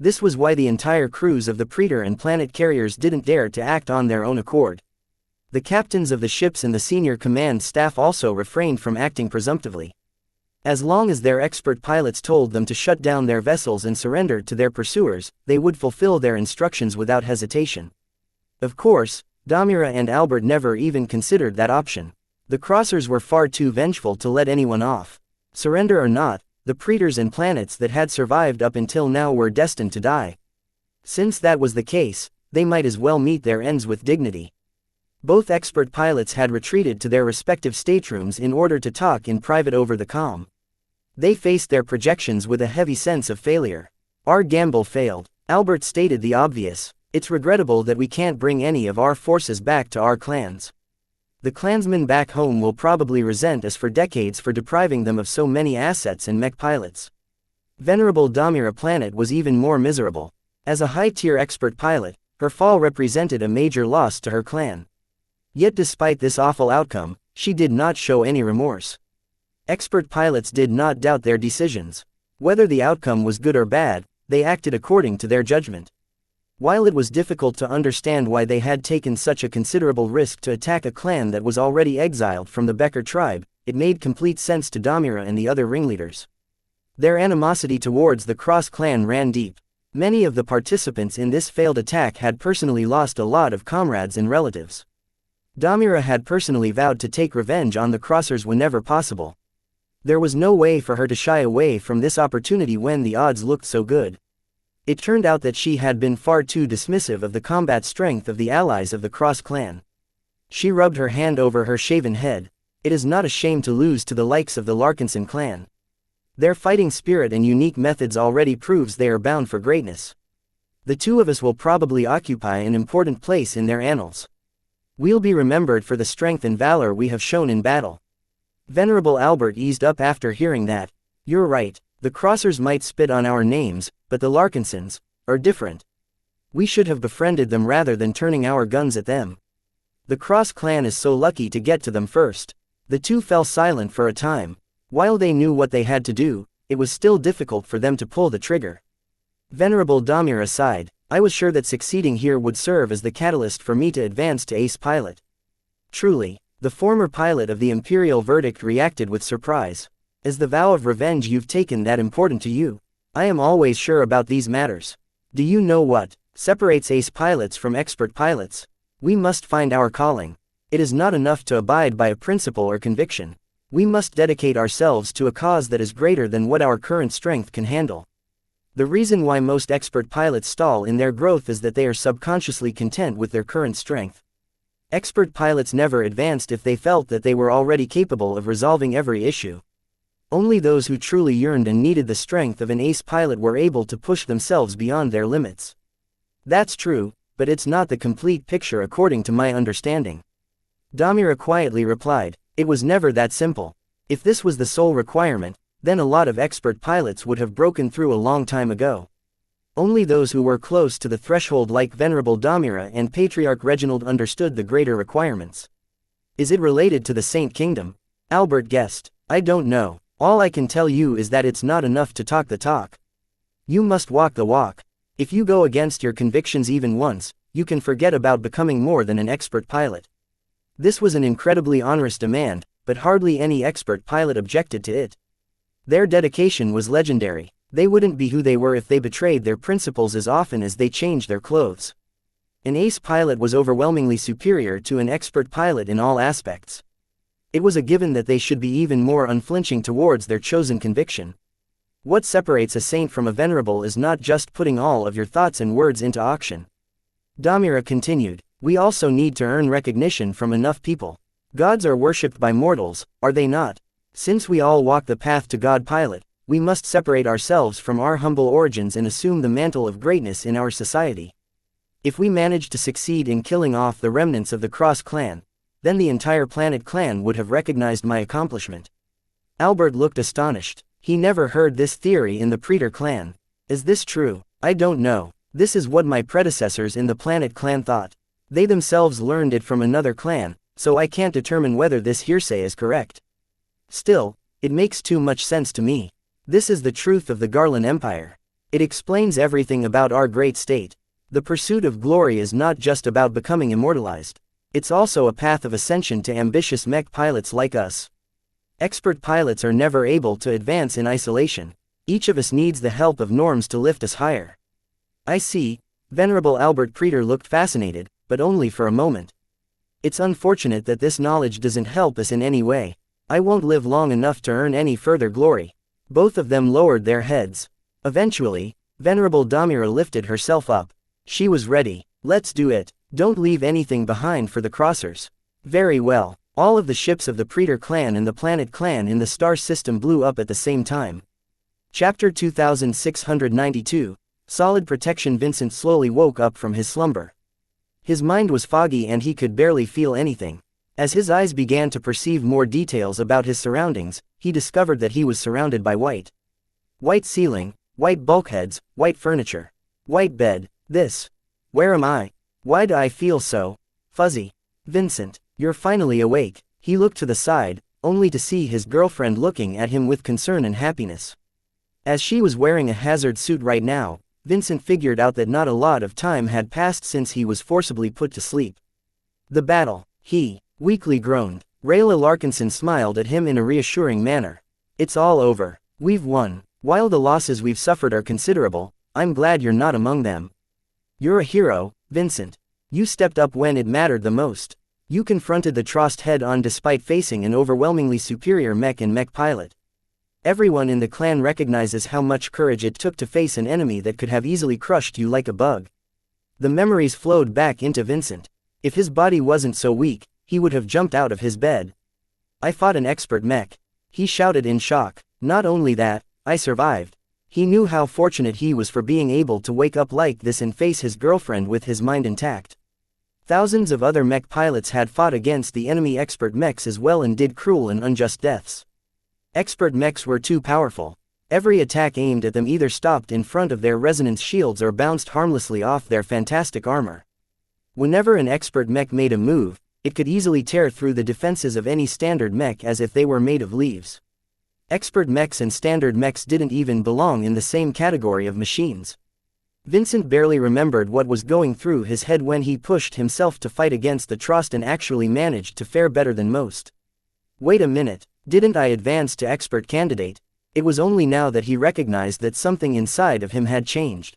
This was why the entire crews of the Praetor and planet carriers didn't dare to act on their own accord. The captains of the ships and the senior command staff also refrained from acting presumptively. As long as their expert pilots told them to shut down their vessels and surrender to their pursuers, they would fulfill their instructions without hesitation. Of course, Damira and Albert never even considered that option. The Crossers were far too vengeful to let anyone off. Surrender or not, the Praetors and planets that had survived up until now were destined to die. Since that was the case, they might as well meet their ends with dignity. Both expert pilots had retreated to their respective staterooms in order to talk in private over the comm. They faced their projections with a heavy sense of failure. Our gamble failed. Albert stated the obvious. It's regrettable that we can't bring any of our forces back to our clans. The clansmen back home will probably resent us for decades for depriving them of so many assets and mech pilots. Venerable Damira Planet was even more miserable. As a high-tier expert pilot, her fall represented a major loss to her clan. Yet despite this awful outcome, she did not show any remorse. Expert pilots did not doubt their decisions. Whether the outcome was good or bad, they acted according to their judgment. While it was difficult to understand why they had taken such a considerable risk to attack a clan that was already exiled from the Becker tribe, it made complete sense to Damira and the other ringleaders. Their animosity towards the Cross clan ran deep. Many of the participants in this failed attack had personally lost a lot of comrades and relatives. Damira had personally vowed to take revenge on the Crossers whenever possible. There was no way for her to shy away from this opportunity when the odds looked so good. It turned out that she had been far too dismissive of the combat strength of the allies of the Cross clan. She rubbed her hand over her shaven head. It is not a shame to lose to the likes of the Larkinson clan. Their fighting spirit and unique methods already proves they are bound for greatness. The two of us will probably occupy an important place in their annals. We'll be remembered for the strength and valor we have shown in battle. Venerable Albert eased up after hearing that. You're right, the Crossers might spit on our names, but the Larkinsons are different. We should have befriended them rather than turning our guns at them. The Cross clan is so lucky to get to them first. The two fell silent for a time. While they knew what they had to do, it was still difficult for them to pull the trigger. Venerable Damira sighed. I was sure that succeeding here would serve as the catalyst for me to advance to ace pilot. Truly, the former pilot of the Imperial Verdict reacted with surprise. Is the vow of revenge you've taken that important to you? I am always sure about these matters. Do you know what separates ace pilots from expert pilots? We must find our calling. It is not enough to abide by a principle or conviction. We must dedicate ourselves to a cause that is greater than what our current strength can handle. The reason why most expert pilots stall in their growth is that they are subconsciously content with their current strength. Expert pilots never advanced if they felt that they were already capable of resolving every issue. Only those who truly yearned and needed the strength of an ace pilot were able to push themselves beyond their limits. That's true, but it's not the complete picture according to my understanding. Damira quietly replied, it was never that simple. If this was the sole requirement, then a lot of expert pilots would have broken through a long time ago. Only those who were close to the threshold like Venerable Damira and Patriarch Reginald understood the greater requirements. Is it related to the Saint Kingdom? Albert guessed. I don't know. All I can tell you is that it's not enough to talk the talk. You must walk the walk. If you go against your convictions even once, you can forget about becoming more than an expert pilot. This was an incredibly onerous demand, but hardly any expert pilot objected to it. Their dedication was legendary. They wouldn't be who they were if they betrayed their principles as often as they changed their clothes. An ace pilot was overwhelmingly superior to an expert pilot in all aspects. It was a given that they should be even more unflinching towards their chosen conviction. What separates a saint from a venerable is not just putting all of your thoughts and words into auction. Damira continued, we also need to earn recognition from enough people. Gods are worshipped by mortals, are they not? Since we all walk the path to God pilot, we must separate ourselves from our humble origins and assume the mantle of greatness in our society. If we manage to succeed in killing off the remnants of the Cross clan, then the entire Planet clan would have recognized my accomplishment. Albert looked astonished. He never heard this theory in the Praetor clan. Is this true? I don't know. This is what my predecessors in the Planet clan thought. They themselves learned it from another clan, so I can't determine whether this hearsay is correct. Still, it makes too much sense to me. This is the truth of the Garland Empire. It explains everything about our great state. The pursuit of glory is not just about becoming immortalized. It's also a path of ascension to ambitious mech pilots like us. Expert pilots are never able to advance in isolation. Each of us needs the help of norms to lift us higher. I see. Venerable Albert Praetor looked fascinated, but only for a moment. It's unfortunate that this knowledge doesn't help us in any way. I won't live long enough to earn any further glory. Both of them lowered their heads. Eventually, Venerable Damira lifted herself up. She was ready. Let's do it. Don't leave anything behind for the crossers. Very well. All of the ships of the Praetor clan and the Planet clan in the star system blew up at the same time. Chapter 2692. Solid protection. Vincent slowly woke up from his slumber. His mind was foggy and he could barely feel anything. As his eyes began to perceive more details about his surroundings, he discovered that he was surrounded by white. White ceiling, white bulkheads, white furniture. White bed. Where am I? Why do I feel so fuzzy? Vincent, you're finally awake. He looked to the side, only to see his girlfriend looking at him with concern and happiness. As she was wearing a hazard suit right now, Vincent figured out that not a lot of time had passed since he was forcibly put to sleep. The battle, he weakly groaned. Rayla Larkinson smiled at him in a reassuring manner. It's all over. We've won. While the losses we've suffered are considerable, I'm glad you're not among them. You're a hero, Vincent. You stepped up when it mattered the most. You confronted the Trost head-on despite facing an overwhelmingly superior mech and mech pilot. Everyone in the clan recognizes how much courage it took to face an enemy that could have easily crushed you like a bug. The memories flowed back into Vincent. If his body wasn't so weak, he would have jumped out of his bed. I fought an expert mech. He shouted in shock. Not only that, I survived. He knew how fortunate he was for being able to wake up like this and face his girlfriend with his mind intact. Thousands of other mech pilots had fought against the enemy expert mechs as well and did cruel and unjust deaths. Expert mechs were too powerful. Every attack aimed at them either stopped in front of their resonance shields or bounced harmlessly off their fantastic armor. Whenever an expert mech made a move, it could easily tear through the defenses of any standard mech as if they were made of leaves. Expert mechs and standard mechs didn't even belong in the same category of machines. Vincent barely remembered what was going through his head when he pushed himself to fight against the Trost and actually managed to fare better than most. Wait a minute, didn't I advance to expert candidate? It was only now that he recognized that something inside of him had changed.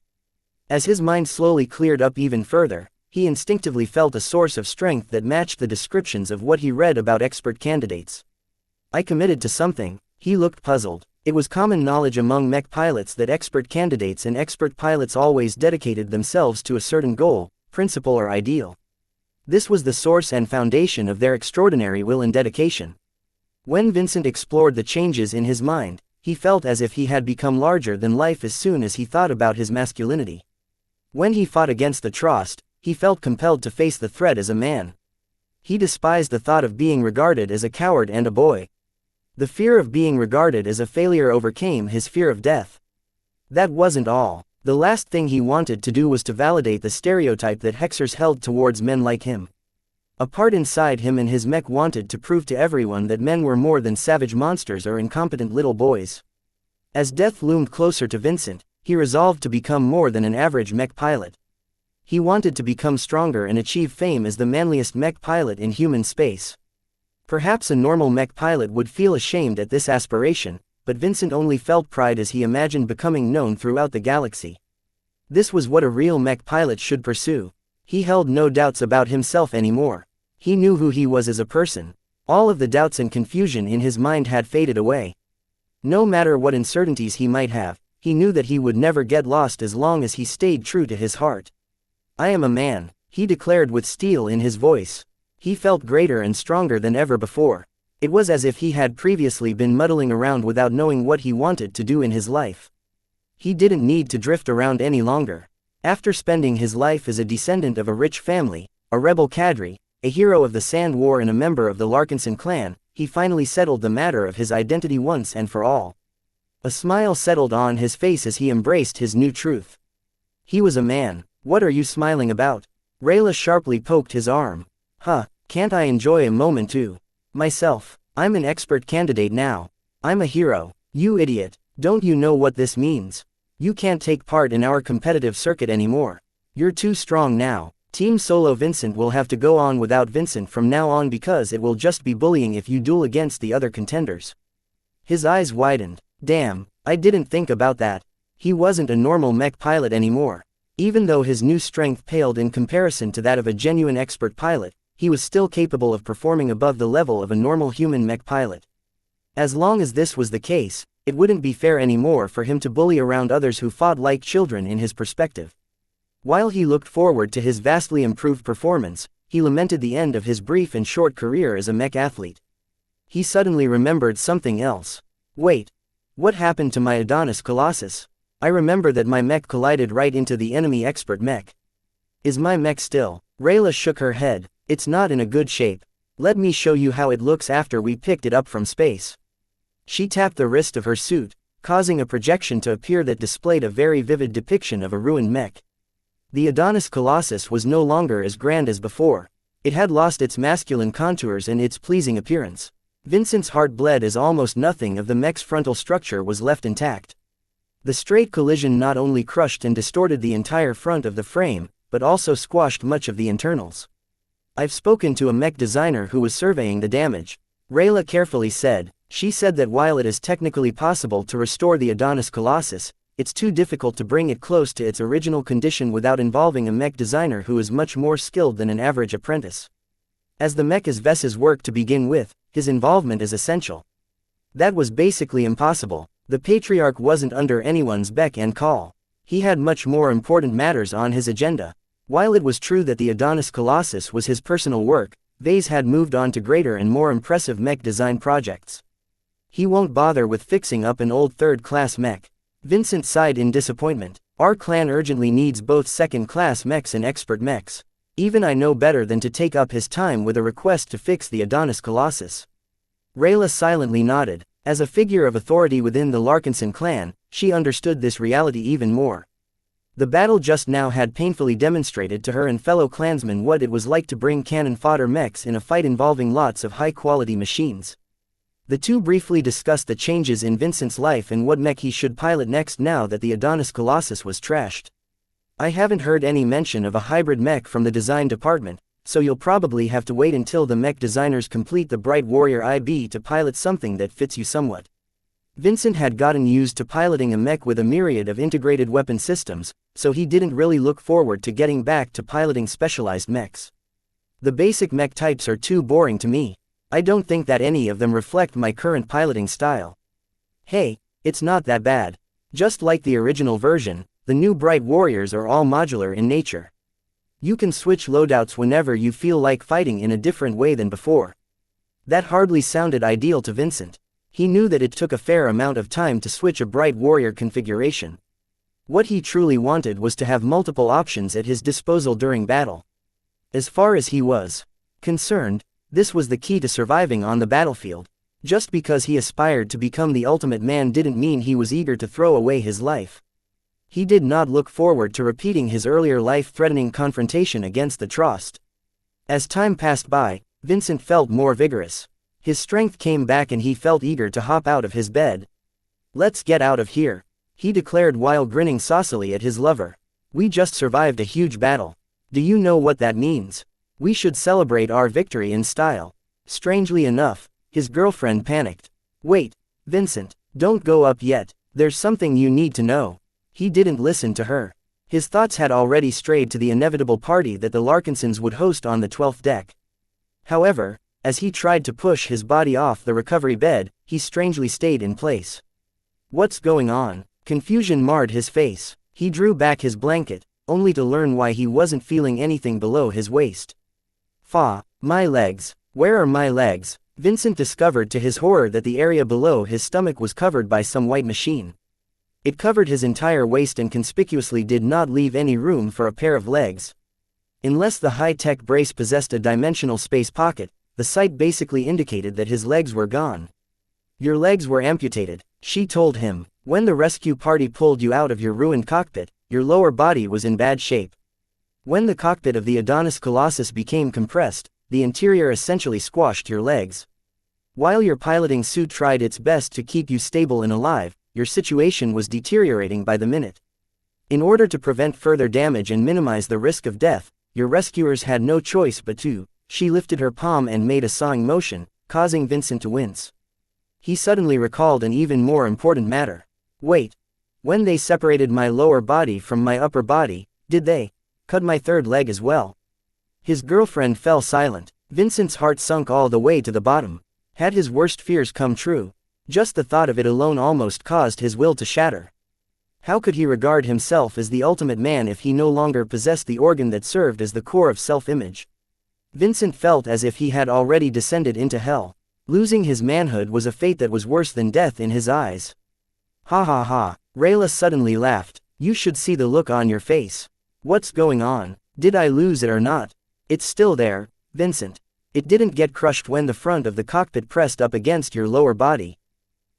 As his mind slowly cleared up even further, he instinctively felt a source of strength that matched the descriptions of what he read about expert candidates. I committed to something. He looked puzzled. It was common knowledge among mech pilots that expert candidates and expert pilots always dedicated themselves to a certain goal, principle or ideal. This was the source and foundation of their extraordinary will and dedication. When Vincent explored the changes in his mind, he felt as if he had become larger than life as soon as he thought about his masculinity. When he fought against the Trost, he felt compelled to face the threat as a man. He despised the thought of being regarded as a coward and a boy. The fear of being regarded as a failure overcame his fear of death. That wasn't all. The last thing he wanted to do was to validate the stereotype that Hexers held towards men like him. A part inside him and his mech wanted to prove to everyone that men were more than savage monsters or incompetent little boys. As death loomed closer to Vincent, he resolved to become more than an average mech pilot. He wanted to become stronger and achieve fame as the manliest mech pilot in human space. Perhaps a normal mech pilot would feel ashamed at this aspiration, but Vincent only felt pride as he imagined becoming known throughout the galaxy. This was what a real mech pilot should pursue. He held no doubts about himself anymore. He knew who he was as a person. All of the doubts and confusion in his mind had faded away. No matter what uncertainties he might have, he knew that he would never get lost as long as he stayed true to his heart. "I am a man," he declared with steel in his voice. He felt greater and stronger than ever before. It was as if he had previously been muddling around without knowing what he wanted to do in his life. He didn't need to drift around any longer. After spending his life as a descendant of a rich family, a rebel cadre, a hero of the Sand War and a member of the Larkinson clan, he finally settled the matter of his identity once and for all. A smile settled on his face as he embraced his new truth. He was a man. "What are you smiling about?" Rayla sharply poked his arm. Can't I enjoy a moment too? Myself. I'm an expert candidate now. I'm a hero." "You idiot. Don't you know what this means? You can't take part in our competitive circuit anymore. You're too strong now. Team Solo Vincent will have to go on without Vincent from now on because it will just be bullying if you duel against the other contenders." His eyes widened. Damn, I didn't think about that. He wasn't a normal mech pilot anymore. Even though his new strength paled in comparison to that of a genuine expert pilot, he was still capable of performing above the level of a normal human mech pilot. As long as this was the case, it wouldn't be fair anymore for him to bully around others who fought like children in his perspective. While he looked forward to his vastly improved performance, he lamented the end of his brief and short career as a mech athlete. He suddenly remembered something else. Wait. What happened to my Adonis Colossus? I remember that my mech collided right into the enemy expert mech. Is my mech still? Rayla shook her head. It's not in a good shape. Let me show you how it looks after we picked it up from space. She tapped the wrist of her suit, causing a projection to appear that displayed a very vivid depiction of a ruined mech. The Adonis Colossus was no longer as grand as before. It had lost its masculine contours and its pleasing appearance. Vincent's heart bled as almost nothing of the mech's frontal structure was left intact. The straight collision not only crushed and distorted the entire front of the frame, but also squashed much of the internals. I've spoken to a mech designer who was surveying the damage. Rayla carefully said. She said that while it is technically possible to restore the Adonis Colossus, it's too difficult to bring it close to its original condition without involving a mech designer who is much more skilled than an average apprentice. As the mech is Vess's work to begin with, his involvement is essential. That was basically impossible. The Patriarch wasn't under anyone's beck and call. He had much more important matters on his agenda. While it was true that the Adonis Colossus was his personal work, Vase had moved on to greater and more impressive mech design projects. He won't bother with fixing up an old third-class mech. Vincent sighed in disappointment. Our clan urgently needs both second-class mechs and expert mechs. Even I know better than to take up his time with a request to fix the Adonis Colossus. Rayla silently nodded. As a figure of authority within the Larkinson clan, she understood this reality even more. The battle just now had painfully demonstrated to her and fellow clansmen what it was like to bring cannon fodder mechs in a fight involving lots of high-quality machines. The two briefly discussed the changes in Vincent's life and what mech he should pilot next now that the Adonis Colossus was trashed. I haven't heard any mention of a hybrid mech from the design department, so you'll probably have to wait until the mech designers complete the Bright Warrior IB to pilot something that fits you somewhat. Vincent had gotten used to piloting a mech with a myriad of integrated weapon systems, so he didn't really look forward to getting back to piloting specialized mechs. The basic mech types are too boring to me. I don't think that any of them reflect my current piloting style. Hey, it's not that bad. Just like the original version, the new Bright Warriors are all modular in nature. You can switch loadouts whenever you feel like fighting in a different way than before. That hardly sounded ideal to Vincent. He knew that it took a fair amount of time to switch a Bright Warrior configuration. What he truly wanted was to have multiple options at his disposal during battle. As far as he was concerned, this was the key to surviving on the battlefield. Just because he aspired to become the ultimate man didn't mean he was eager to throw away his life. He did not look forward to repeating his earlier life-threatening confrontation against the Trost. As time passed by, Vincent felt more vigorous. His strength came back and he felt eager to hop out of his bed. Let's get out of here, he declared while grinning saucily at his lover. We just survived a huge battle. Do you know what that means? We should celebrate our victory in style. Strangely enough, his girlfriend panicked. Wait, Vincent, don't go up yet, there's something you need to know. He didn't listen to her. His thoughts had already strayed to the inevitable party that the Larkinsons would host on the 12th deck. However, as he tried to push his body off the recovery bed, he strangely stayed in place. What's going on? Confusion marred his face. He drew back his blanket, only to learn why he wasn't feeling anything below his waist. My legs. Where are my legs? Vincent discovered to his horror that the area below his stomach was covered by some white machine. It covered his entire waist and conspicuously did not leave any room for a pair of legs. Unless the high-tech brace possessed a dimensional space pocket, the sight basically indicated that his legs were gone. Your legs were amputated, she told him. When the rescue party pulled you out of your ruined cockpit, your lower body was in bad shape. When the cockpit of the Adonis Colossus became compressed, the interior essentially squashed your legs. While your piloting suit tried its best to keep you stable and alive, your situation was deteriorating by the minute. In order to prevent further damage and minimize the risk of death, your rescuers had no choice but to. She lifted her palm and made a sawing motion, causing Vincent to wince. He suddenly recalled an even more important matter. Wait. When they separated my lower body from my upper body, did they cut my third leg as well? His girlfriend fell silent. Vincent's heart sunk all the way to the bottom. Had his worst fears come true? Just the thought of it alone almost caused his will to shatter. How could he regard himself as the ultimate man if he no longer possessed the organ that served as the core of self-image? Vincent felt as if he had already descended into hell. Losing his manhood was a fate that was worse than death in his eyes. Ha ha ha, Rayla suddenly laughed. You should see the look on your face. What's going on? Did I lose it or not? It's still there, Vincent. It didn't get crushed when the front of the cockpit pressed up against your lower body.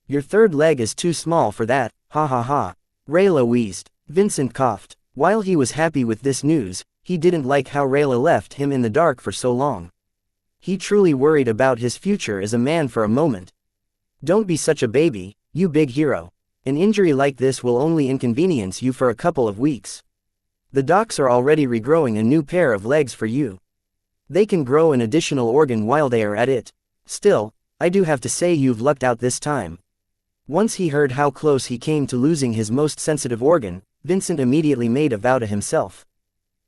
Your third leg is too small for that, ha ha ha. Rayla wheezed. Vincent coughed. While he was happy with this news, he didn't like how Rayla left him in the dark for so long. He truly worried about his future as a man for a moment. Don't be such a baby, you big hero. An injury like this will only inconvenience you for a couple of weeks. The docs are already regrowing a new pair of legs for you. They can grow an additional organ while they are at it. Still, I do have to say you've lucked out this time. Once he heard how close he came to losing his most sensitive organ, Vincent immediately made a vow to himself.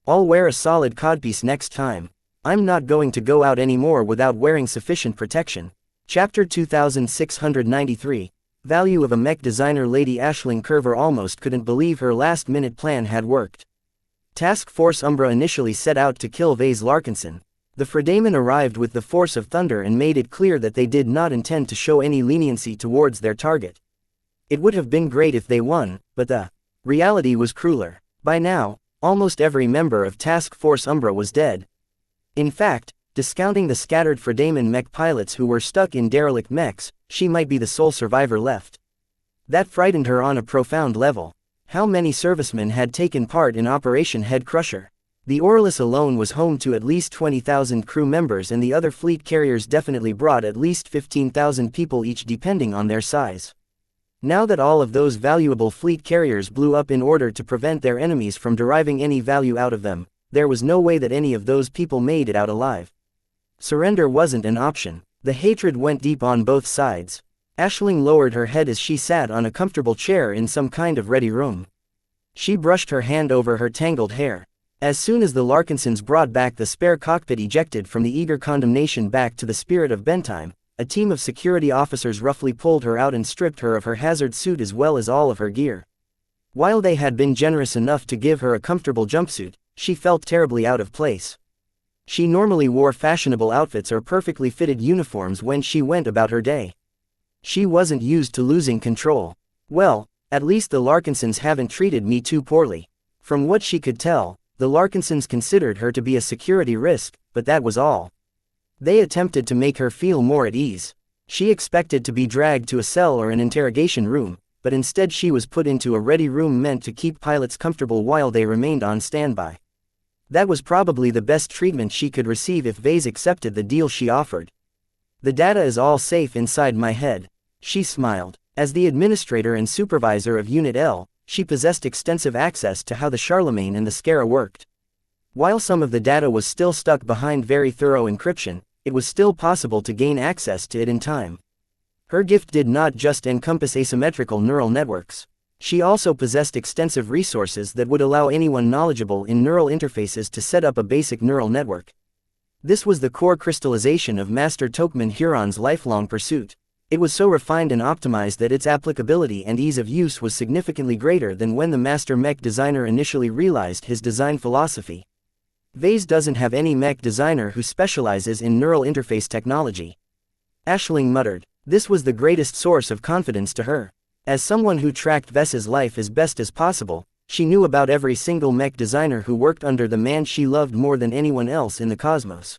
I'll wear a solid codpiece next time. I'm not going to go out anymore without wearing sufficient protection. Chapter 2693. Value of a Mech designer. Lady Aisling Curver almost couldn't believe her last-minute plan had worked. Task Force Umbra initially set out to kill Vase Larkinson. The Fredamen arrived with the force of thunder and made it clear that they did not intend to show any leniency towards their target. It would have been great if they won, but the reality was crueler. By now, almost every member of Task Force Umbra was dead. In fact, discounting the scattered Fredamen mech pilots who were stuck in derelict mechs, she might be the sole survivor left. That frightened her on a profound level. How many servicemen had taken part in Operation Head Crusher? The Aurelus alone was home to at least 20,000 crew members, and the other fleet carriers definitely brought at least 15,000 people each depending on their size. Now that all of those valuable fleet carriers blew up in order to prevent their enemies from deriving any value out of them, there was no way that any of those people made it out alive. Surrender wasn't an option. The hatred went deep on both sides. Aisling lowered her head as she sat on a comfortable chair in some kind of ready room. She brushed her hand over her tangled hair. As soon as the Larkinsons brought back the spare cockpit ejected from the eager condemnation back to the Spirit of Bentime, a team of security officers roughly pulled her out and stripped her of her hazard suit as well as all of her gear. While they had been generous enough to give her a comfortable jumpsuit, she felt terribly out of place. She normally wore fashionable outfits or perfectly fitted uniforms when she went about her day. She wasn't used to losing control. Well, at least the Larkinsons haven't treated me too poorly. From what she could tell, the Larkinsons considered her to be a security risk, but that was all. They attempted to make her feel more at ease. She expected to be dragged to a cell or an interrogation room, but instead she was put into a ready room meant to keep pilots comfortable while they remained on standby. That was probably the best treatment she could receive if Vase accepted the deal she offered. The data is all safe inside my head. She smiled. As the administrator and supervisor of Unit L, she possessed extensive access to how the Charlemagne and the Scara worked. While some of the data was still stuck behind very thorough encryption, it was still possible to gain access to it in time. Her gift did not just encompass asymmetrical neural networks. She also possessed extensive resources that would allow anyone knowledgeable in neural interfaces to set up a basic neural network. This was the core crystallization of Master Tokman Huron's lifelong pursuit. It was so refined and optimized that its applicability and ease of use was significantly greater than when the master mech designer initially realized his design philosophy. Vase doesn't have any mech designer who specializes in neural interface technology. Aisling muttered. This was the greatest source of confidence to her. As someone who tracked Ves's life as best as possible, she knew about every single mech designer who worked under the man she loved more than anyone else in the cosmos.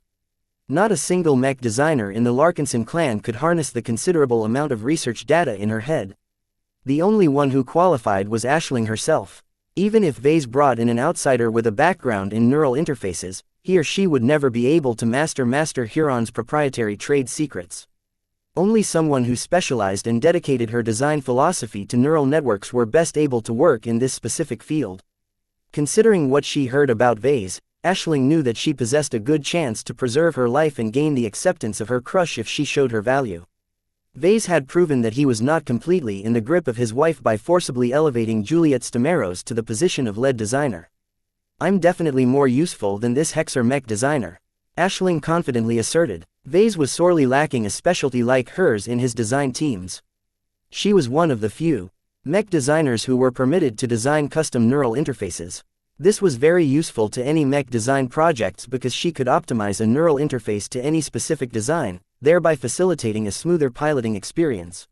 Not a single mech designer in the Larkinson clan could harness the considerable amount of research data in her head. The only one who qualified was Aisling herself. Even if Vase brought in an outsider with a background in neural interfaces, he or she would never be able to master Master Huron's proprietary trade secrets. Only someone who specialized and dedicated her design philosophy to neural networks were best able to work in this specific field. Considering what she heard about Vase, Aisling knew that she possessed a good chance to preserve her life and gain the acceptance of her crush if she showed her value. Vase had proven that he was not completely in the grip of his wife by forcibly elevating Juliet Stamaros to the position of lead designer. I'm definitely more useful than this Hexer mech designer, Aisling confidently asserted. Vase was sorely lacking a specialty like hers in his design teams. She was one of the few mech designers who were permitted to design custom neural interfaces. This was very useful to any mech design projects because she could optimize a neural interface to any specific design, thereby facilitating a smoother piloting experience.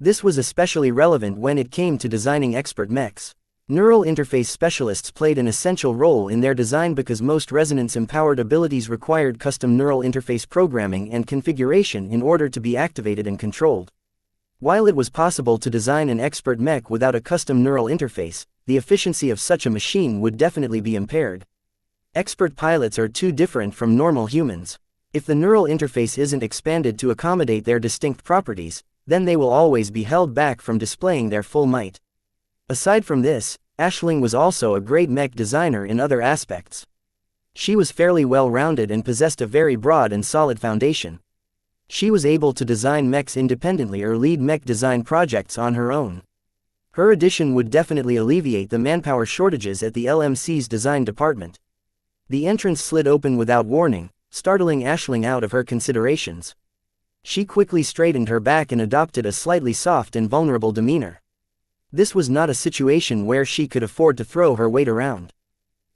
This was especially relevant when it came to designing expert mechs. Neural interface specialists played an essential role in their design because most resonance-empowered abilities required custom neural interface programming and configuration in order to be activated and controlled. While it was possible to design an expert mech without a custom neural interface, the efficiency of such a machine would definitely be impaired. Expert pilots are too different from normal humans. If the neural interface isn't expanded to accommodate their distinct properties, then they will always be held back from displaying their full might. Aside from this, Aisling was also a great mech designer in other aspects. She was fairly well-rounded and possessed a very broad and solid foundation. She was able to design mechs independently or lead mech design projects on her own. Her addition would definitely alleviate the manpower shortages at the LMC's design department. The entrance slid open without warning, startling Aisling out of her considerations. She quickly straightened her back and adopted a slightly soft and vulnerable demeanor. This was not a situation where she could afford to throw her weight around.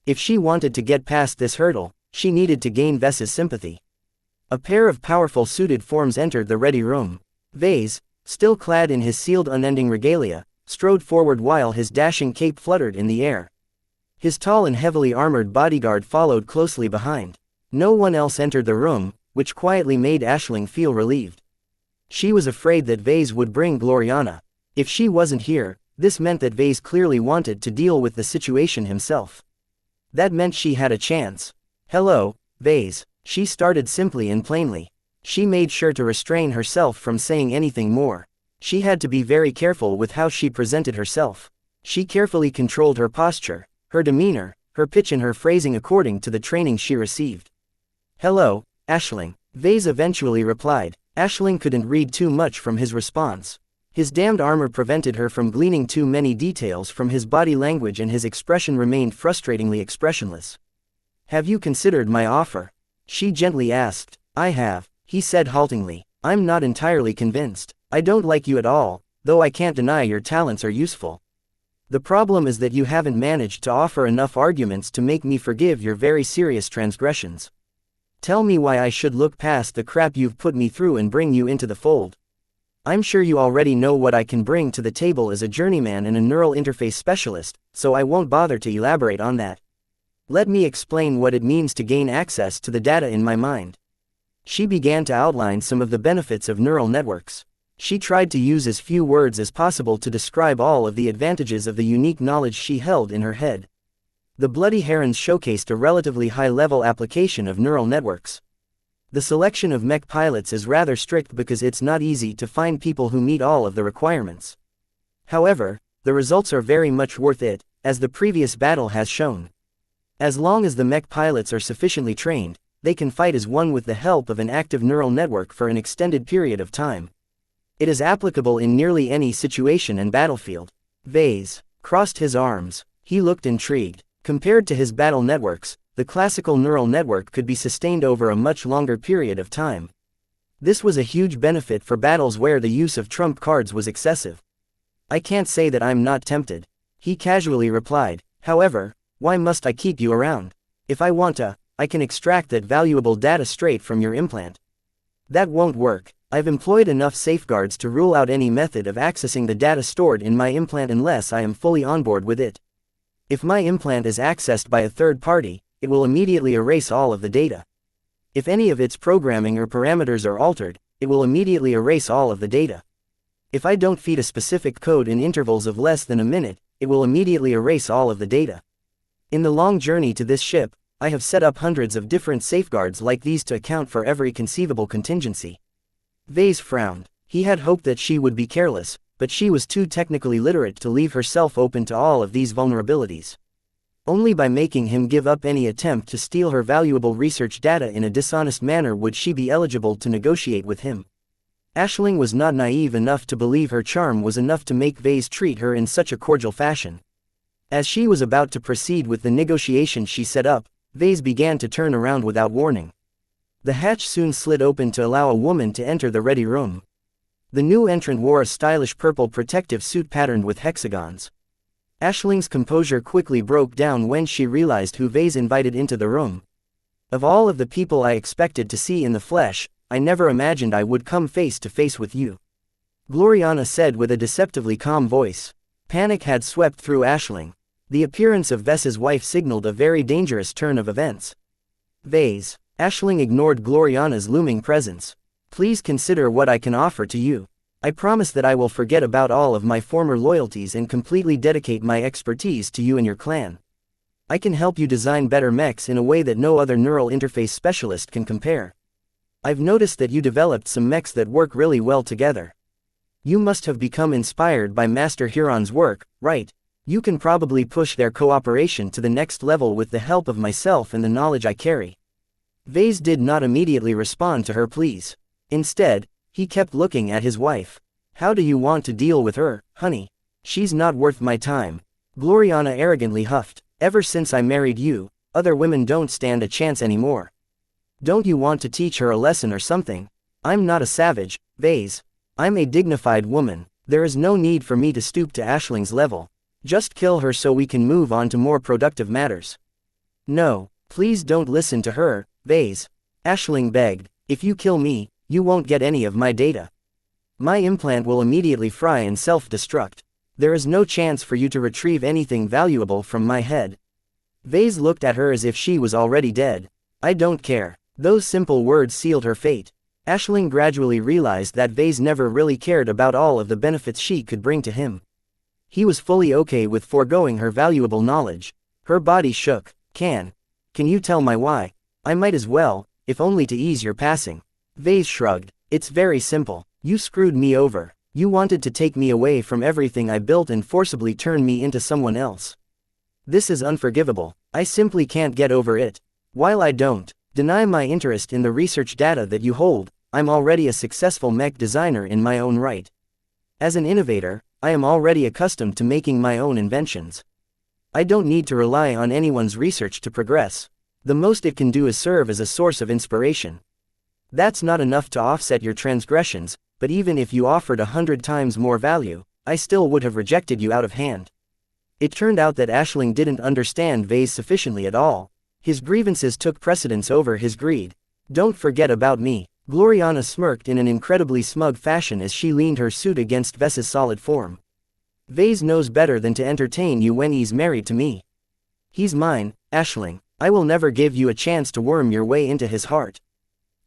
If she wanted to get past this hurdle, she needed to gain Ves's sympathy. A pair of powerful suited forms entered the ready room. Vase, still clad in his sealed unending regalia, strode forward while his dashing cape fluttered in the air. His tall and heavily armored bodyguard followed closely behind. No one else entered the room, which quietly made Aisling feel relieved. She was afraid that Vase would bring Gloriana. If she wasn't here, this meant that Vase clearly wanted to deal with the situation himself. That meant she had a chance. Hello, Vase, she started simply and plainly. She made sure to restrain herself from saying anything more. She had to be very careful with how she presented herself. She carefully controlled her posture, her demeanor, her pitch and her phrasing according to the training she received. Hello, Aisling, Vase eventually replied. Aisling couldn't read too much from his response. His damned armor prevented her from gleaning too many details from his body language and his expression remained frustratingly expressionless. Have you considered my offer? She gently asked. I have, he said haltingly. I'm not entirely convinced. I don't like you at all, though I can't deny your talents are useful. The problem is that you haven't managed to offer enough arguments to make me forgive your very serious transgressions. Tell me why I should look past the crap you've put me through and bring you into the fold. I'm sure you already know what I can bring to the table as a journeyman and a neural interface specialist, so I won't bother to elaborate on that. Let me explain what it means to gain access to the data in my mind. She began to outline some of the benefits of neural networks. She tried to use as few words as possible to describe all of the advantages of the unique knowledge she held in her head. The Bloody Herons showcased a relatively high-level application of neural networks. The selection of mech pilots is rather strict because it's not easy to find people who meet all of the requirements. However, the results are very much worth it, as the previous battle has shown. As long as the mech pilots are sufficiently trained, they can fight as one with the help of an active neural network for an extended period of time. It is applicable in nearly any situation and battlefield. Vase crossed his arms. He looked intrigued. Compared to his battle networks, the classical neural network could be sustained over a much longer period of time. This was a huge benefit for battles where the use of trump cards was excessive. I can't say that I'm not tempted. He casually replied. However, why must I keep you around? If I want to, I can extract that valuable data straight from your implant. That won't work. I've employed enough safeguards to rule out any method of accessing the data stored in my implant unless I am fully on board with it. If my implant is accessed by a third party, it will immediately erase all of the data. If any of its programming or parameters are altered, it will immediately erase all of the data. If I don't feed a specific code in intervals of less than a minute, it will immediately erase all of the data. In the long journey to this ship, I have set up hundreds of different safeguards like these to account for every conceivable contingency. Vase frowned. He had hoped that she would be careless, but she was too technically literate to leave herself open to all of these vulnerabilities. Only by making him give up any attempt to steal her valuable research data in a dishonest manner would she be eligible to negotiate with him. Aisling was not naive enough to believe her charm was enough to make Vase treat her in such a cordial fashion. As she was about to proceed with the negotiation she set up, Vase began to turn around without warning. The hatch soon slid open to allow a woman to enter the ready room. The new entrant wore a stylish purple protective suit patterned with hexagons. Aisling's composure quickly broke down when she realized who Vase invited into the room. Of all of the people I expected to see in the flesh, I never imagined I would come face to face with you, Gloriana said with a deceptively calm voice. Panic had swept through Aisling. The appearance of Ves's wife signaled a very dangerous turn of events. Vase. Aisling ignored Gloriana's looming presence. Please consider what I can offer to you. I promise that I will forget about all of my former loyalties and completely dedicate my expertise to you and your clan. I can help you design better mechs in a way that no other neural interface specialist can compare. I've noticed that you developed some mechs that work really well together. You must have become inspired by Master Huron's work, right? You can probably push their cooperation to the next level with the help of myself and the knowledge I carry. Vase did not immediately respond to her pleas. Instead, he kept looking at his wife. How do you want to deal with her, honey? She's not worth my time. Gloriana arrogantly huffed. Ever since I married you, other women don't stand a chance anymore. Don't you want to teach her a lesson or something? I'm not a savage, Vase. I'm a dignified woman. There is no need for me to stoop to Aisling's level. Just kill her so we can move on to more productive matters. No, please don't listen to her, Vase. Aisling begged. If you kill me, you won't get any of my data. My implant will immediately fry and self-destruct. There is no chance for you to retrieve anything valuable from my head. Vase looked at her as if she was already dead. I don't care. Those simple words sealed her fate. Aisling gradually realized that Vase never really cared about all of the benefits she could bring to him. He was fully okay with foregoing her valuable knowledge. Her body shook. Can you tell me why? I might as well, if only to ease your passing. Vase shrugged. It's very simple. You screwed me over. You wanted to take me away from everything I built and forcibly turn me into someone else. This is unforgivable. I simply can't get over it. While I don't deny my interest in the research data that you hold, I'm already a successful mech designer in my own right. As an innovator, I am already accustomed to making my own inventions. I don't need to rely on anyone's research to progress. The most it can do is serve as a source of inspiration. That's not enough to offset your transgressions, but even if you offered 100 times more value, I still would have rejected you out of hand. It turned out that Aisling didn't understand Vase sufficiently at all. His grievances took precedence over his greed. Don't forget about me. Gloriana smirked in an incredibly smug fashion as she leaned her suit against Ves's solid form. Vase knows better than to entertain you when he's married to me. He's mine, Aisling. I will never give you a chance to worm your way into his heart.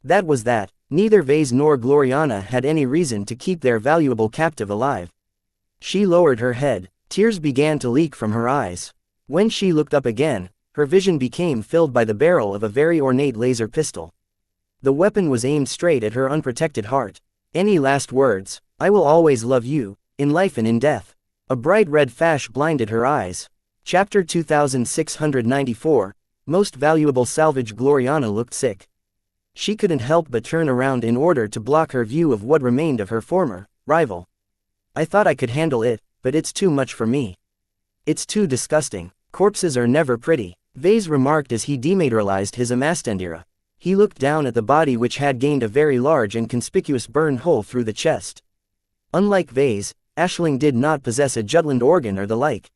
That was that. Neither Vase nor Gloriana had any reason to keep their valuable captive alive. She lowered her head. Tears began to leak from her eyes. When she looked up again, her vision became filled by the barrel of a very ornate laser pistol. The weapon was aimed straight at her unprotected heart. Any last words? I will always love you, in life and in death. A bright red flash blinded her eyes. Chapter 2694, Most Valuable Salvage. Gloriana looked sick. She couldn't help but turn around in order to block her view of what remained of her former rival. I thought I could handle it, but it's too much for me. It's too disgusting. Corpses are never pretty, Vase remarked as he dematerialized his Amastandira. He looked down at the body, which had gained a very large and conspicuous burn hole through the chest. Unlike Vase, Aisling did not possess a Jutland organ or the like.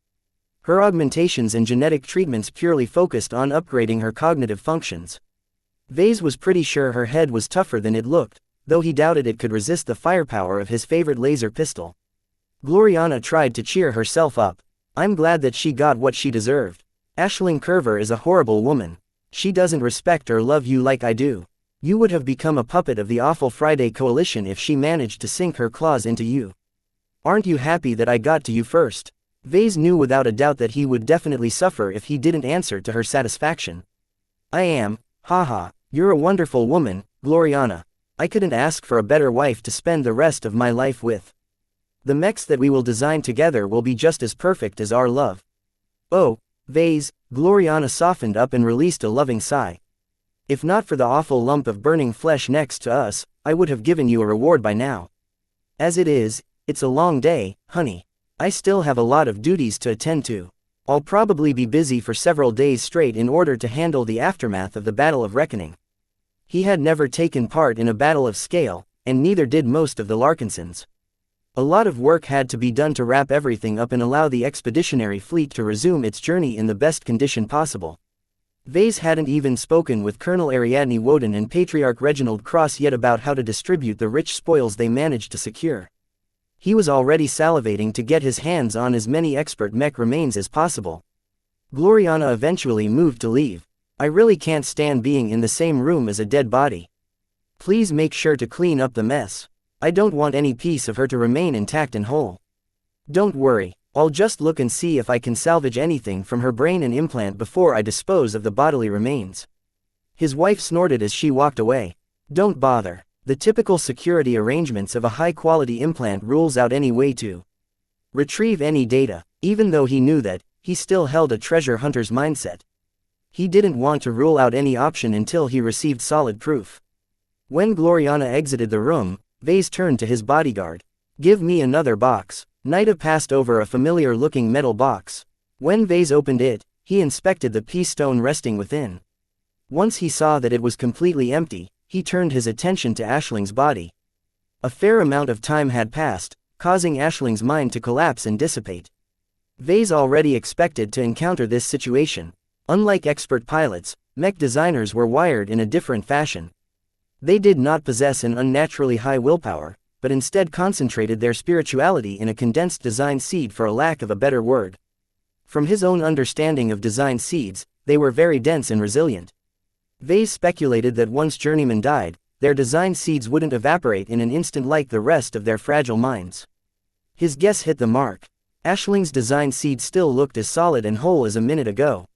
Her augmentations and genetic treatments purely focused on upgrading her cognitive functions. Vase was pretty sure her head was tougher than it looked, though he doubted it could resist the firepower of his favorite laser pistol. Gloriana tried to cheer herself up. I'm glad that she got what she deserved. Aisling Curver is a horrible woman. She doesn't respect or love you like I do. You would have become a puppet of the awful Friday Coalition if she managed to sink her claws into you. Aren't you happy that I got to you first? Vase knew without a doubt that he would definitely suffer if he didn't answer to her satisfaction. I am, haha, you're a wonderful woman, Gloriana. I couldn't ask for a better wife to spend the rest of my life with. The mechs that we will design together will be just as perfect as our love. Oh, Vase, Gloriana softened up and released a loving sigh. If not for the awful lump of burning flesh next to us, I would have given you a reward by now. As it is, it's a long day, honey. I still have a lot of duties to attend to. I'll probably be busy for several days straight in order to handle the aftermath of the Battle of Reckoning. He had never taken part in a battle of scale, and neither did most of the Larkinsons. A lot of work had to be done to wrap everything up and allow the expeditionary fleet to resume its journey in the best condition possible. Vase hadn't even spoken with Colonel Ariadne Woden and Patriarch Reginald Cross yet about how to distribute the rich spoils they managed to secure. He was already salivating to get his hands on as many expert mech remains as possible. Gloriana eventually moved to leave. I really can't stand being in the same room as a dead body. Please make sure to clean up the mess. I don't want any piece of her to remain intact and whole. Don't worry, I'll just look and see if I can salvage anything from her brain and implant before I dispose of the bodily remains. His wife snorted as she walked away. Don't bother. The typical security arrangements of a high-quality implant rules out any way to retrieve any data. Even though he knew that, he still held a treasure hunter's mindset. He didn't want to rule out any option until he received solid proof. When Gloriana exited the room, Vase turned to his bodyguard. Give me another box. Nida passed over a familiar-looking metal box. When Vase opened it, he inspected the peace stone resting within. Once he saw that it was completely empty, he turned his attention to Aisling's body. A fair amount of time had passed, causing Aisling's mind to collapse and dissipate. Vase already expected to encounter this situation. Unlike expert pilots, mech designers were wired in a different fashion. They did not possess an unnaturally high willpower, but instead concentrated their spirituality in a condensed design seed, for a lack of a better word. From his own understanding of design seeds, they were very dense and resilient. Vase speculated that once journeymen died, their design seeds wouldn't evaporate in an instant like the rest of their fragile minds. His guess hit the mark. Aisling's design seed still looked as solid and whole as a minute ago.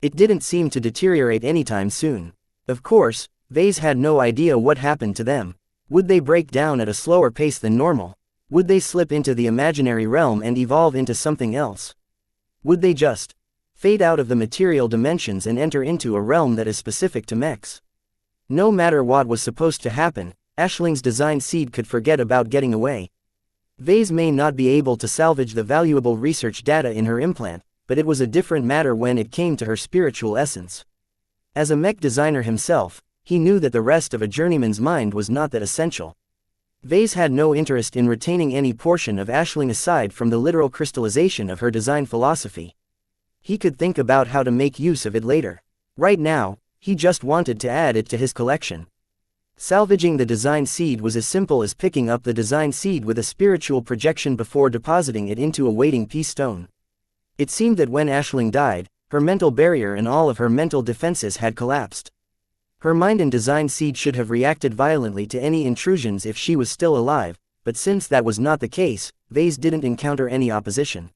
It didn't seem to deteriorate anytime soon. Of course, Vase had no idea what happened to them. Would they break down at a slower pace than normal? Would they slip into the imaginary realm and evolve into something else? Would they just fade out of the material dimensions and enter into a realm that is specific to mechs? No matter what was supposed to happen, Aisling's design seed could forget about getting away. Vase may not be able to salvage the valuable research data in her implant, but it was a different matter when it came to her spiritual essence. As a mech designer himself, he knew that the rest of a journeyman's mind was not that essential. Vase had no interest in retaining any portion of Aisling aside from the literal crystallization of her design philosophy. He could think about how to make use of it later. Right now, he just wanted to add it to his collection. Salvaging the design seed was as simple as picking up the design seed with a spiritual projection before depositing it into a waiting peace stone. It seemed that when Aisling died, her mental barrier and all of her mental defenses had collapsed. Her mind and design seed should have reacted violently to any intrusions if she was still alive, but since that was not the case, Vase didn't encounter any opposition.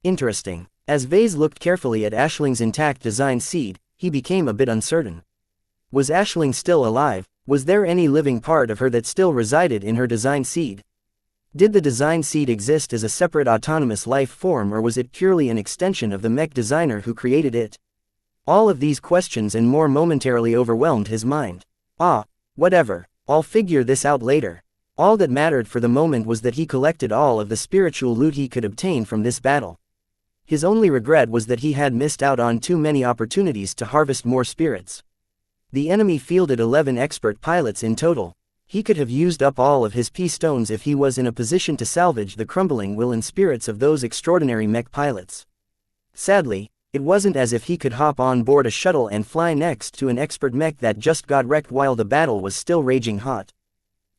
Interesting. As Vase looked carefully at Aisling's intact design seed, he became a bit uncertain. Was Aisling still alive? Was there any living part of her that still resided in her design seed? Did the design seed exist as a separate autonomous life form, or was it purely an extension of the mech designer who created it? All of these questions and more momentarily overwhelmed his mind. Whatever. I'll figure this out later. All that mattered for the moment was that he collected all of the spiritual loot he could obtain from this battle. His only regret was that he had missed out on too many opportunities to harvest more spirits. The enemy fielded 11 expert pilots in total. He could have used up all of his P-stones if he was in a position to salvage the crumbling will and spirits of those extraordinary mech pilots. Sadly, it wasn't as if he could hop on board a shuttle and fly next to an expert mech that just got wrecked while the battle was still raging hot.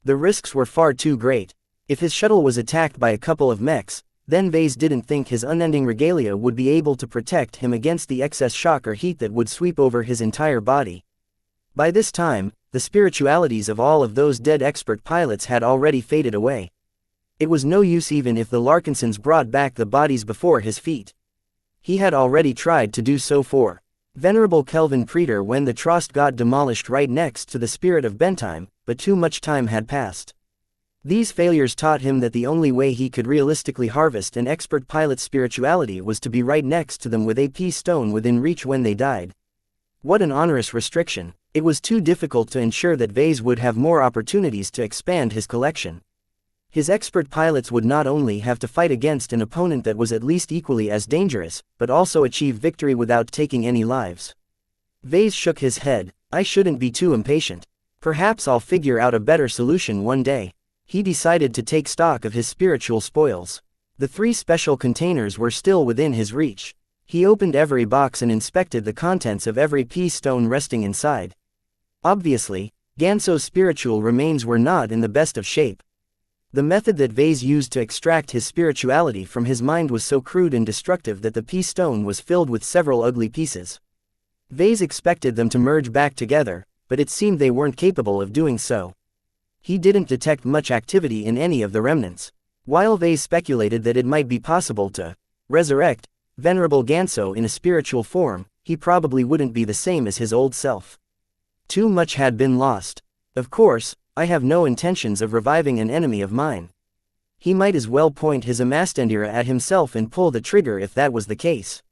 The risks were far too great. If his shuttle was attacked by a couple of mechs, then Vase didn't think his unending regalia would be able to protect him against the excess shock or heat that would sweep over his entire body. By this time, the spiritualities of all of those dead expert pilots had already faded away. It was no use even if the Larkinsons brought back the bodies before his feet. He had already tried to do so for Venerable Kelvin Preeter when the Trost got demolished right next to the spirit of Bentheim, but too much time had passed. These failures taught him that the only way he could realistically harvest an expert pilot's spirituality was to be right next to them with a P-stone within reach when they died. What an onerous restriction. It was too difficult to ensure that Vase would have more opportunities to expand his collection. His expert pilots would not only have to fight against an opponent that was at least equally as dangerous, but also achieve victory without taking any lives. Vase shook his head. I shouldn't be too impatient. Perhaps I'll figure out a better solution one day. He decided to take stock of his spiritual spoils. The 3 special containers were still within his reach. He opened every box and inspected the contents of every P-stone resting inside. Obviously, Ganso's spiritual remains were not in the best of shape. The method that Vase used to extract his spirituality from his mind was so crude and destructive that the P-stone was filled with several ugly pieces. Vase expected them to merge back together, but it seemed they weren't capable of doing so. He didn't detect much activity in any of the remnants. While Vase speculated that it might be possible to resurrect Venerable Ganso in a spiritual form, he probably wouldn't be the same as his old self. Too much had been lost. Of course, I have no intentions of reviving an enemy of mine. He might as well point his Amastendira at himself and pull the trigger if that was the case.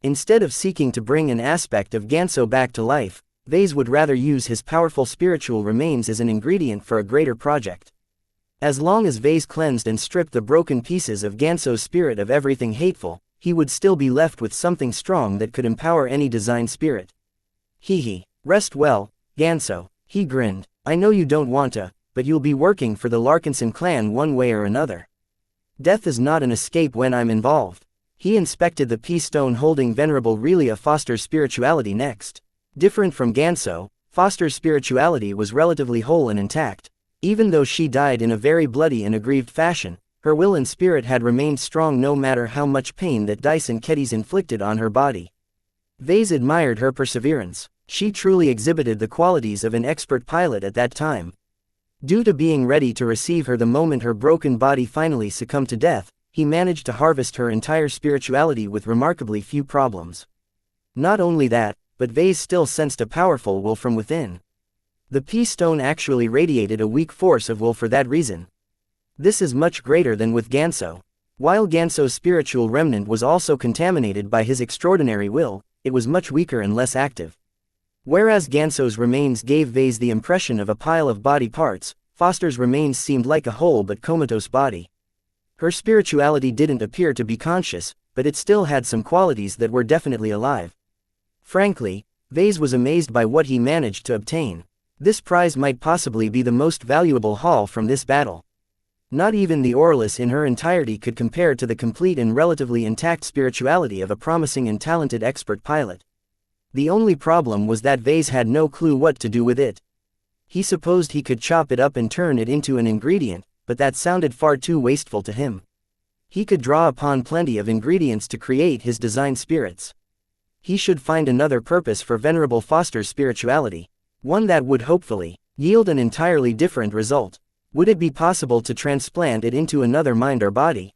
Instead of seeking to bring an aspect of Ganso back to life, Vase would rather use his powerful spiritual remains as an ingredient for a greater project. As long as Vase cleansed and stripped the broken pieces of Ganso's spirit of everything hateful, he would still be left with something strong that could empower any design spirit. Rest well, Ganso, he grinned. I know you don't want to, but you'll be working for the Larkinson clan one way or another. Death is not an escape when I'm involved. He inspected the P-stone holding Venerable Relia Foster's spirituality next. Different from Ganso, Foster's spirituality was relatively whole and intact. Even though she died in a very bloody and aggrieved fashion, her will and spirit had remained strong no matter how much pain that Dice and Keddies inflicted on her body. Vase admired her perseverance. She truly exhibited the qualities of an expert pilot at that time. Due to being ready to receive her the moment her broken body finally succumbed to death, he managed to harvest her entire spirituality with remarkably few problems. Not only that, but Vase still sensed a powerful will from within. The P-stone actually radiated a weak force of will for that reason. This is much greater than with Ganso. While Ganso's spiritual remnant was also contaminated by his extraordinary will, it was much weaker and less active. Whereas Ganso's remains gave Vase the impression of a pile of body parts, Foster's remains seemed like a whole but comatose body. Her spirituality didn't appear to be conscious, but it still had some qualities that were definitely alive. Frankly, Vase was amazed by what he managed to obtain. This prize might possibly be the most valuable haul from this battle. Not even the Orlis in her entirety could compare to the complete and relatively intact spirituality of a promising and talented expert pilot. The only problem was that Vase had no clue what to do with it. He supposed he could chop it up and turn it into an ingredient, but that sounded far too wasteful to him. He could draw upon plenty of ingredients to create his design spirits. He should find another purpose for Venerable Foster's spirituality, one that would hopefully yield an entirely different result. Would it be possible to transplant it into another mind or body?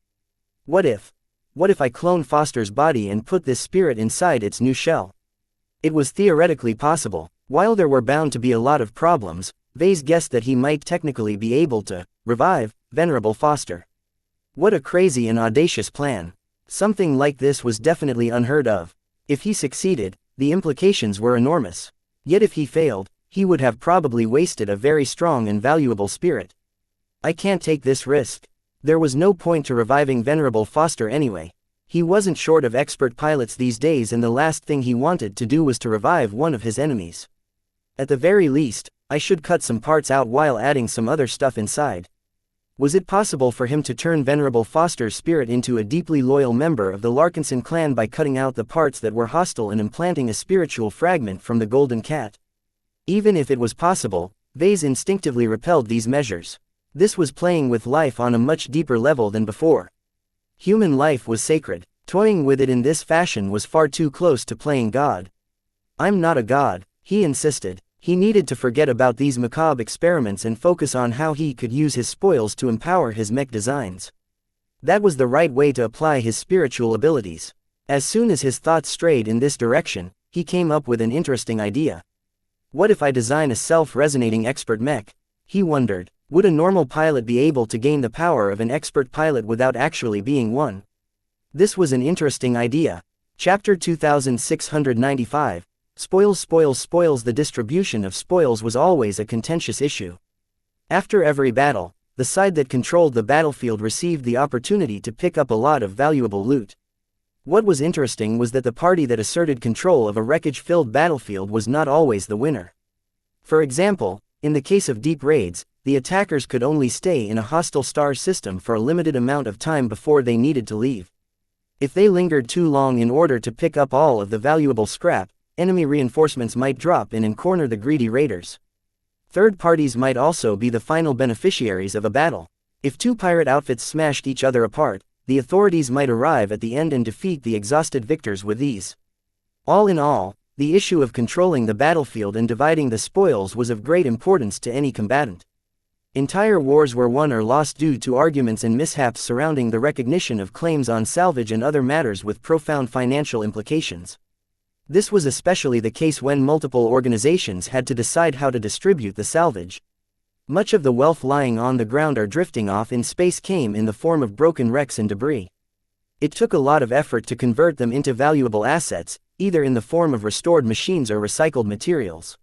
What if I clone Foster's body and put this spirit inside its new shell? It was theoretically possible. While there were bound to be a lot of problems, Vase guessed that he might technically be able to revive Venerable Foster. What a crazy and audacious plan. Something like this was definitely unheard of. If he succeeded, the implications were enormous. Yet if he failed, he would have probably wasted a very strong and valuable spirit. I can't take this risk. There was no point to reviving Venerable Foster anyway. He wasn't short of expert pilots these days, and the last thing he wanted to do was to revive one of his enemies. At the very least, I should cut some parts out while adding some other stuff inside. Was it possible for him to turn Venerable Foster's spirit into a deeply loyal member of the Larkinson clan by cutting out the parts that were hostile and implanting a spiritual fragment from the Golden Cat? Even if it was possible, Vase instinctively repelled these measures. This was playing with life on a much deeper level than before. Human life was sacred. Toying with it in this fashion was far too close to playing God. I'm not a god, he insisted. He needed to forget about these macabre experiments and focus on how he could use his spoils to empower his mech designs. That was the right way to apply his spiritual abilities. As soon as his thoughts strayed in this direction, he came up with an interesting idea. What if I design a self-resonating expert mech? He wondered. Would a normal pilot be able to gain the power of an expert pilot without actually being one? This was an interesting idea. Chapter 2695. Spoils. The distribution of spoils was always a contentious issue. After every battle, the side that controlled the battlefield received the opportunity to pick up a lot of valuable loot. What was interesting was that the party that asserted control of a wreckage-filled battlefield was not always the winner. For example, in the case of deep raids, the attackers could only stay in a hostile star system for a limited amount of time before they needed to leave. If they lingered too long in order to pick up all of the valuable scrap, enemy reinforcements might drop in and corner the greedy raiders. Third parties might also be the final beneficiaries of a battle. If two pirate outfits smashed each other apart, the authorities might arrive at the end and defeat the exhausted victors with ease. All in all, the issue of controlling the battlefield and dividing the spoils was of great importance to any combatant. Entire wars were won or lost due to arguments and mishaps surrounding the recognition of claims on salvage and other matters with profound financial implications. This was especially the case when multiple organizations had to decide how to distribute the salvage. Much of the wealth lying on the ground or drifting off in space came in the form of broken wrecks and debris. It took a lot of effort to convert them into valuable assets, either in the form of restored machines or recycled materials.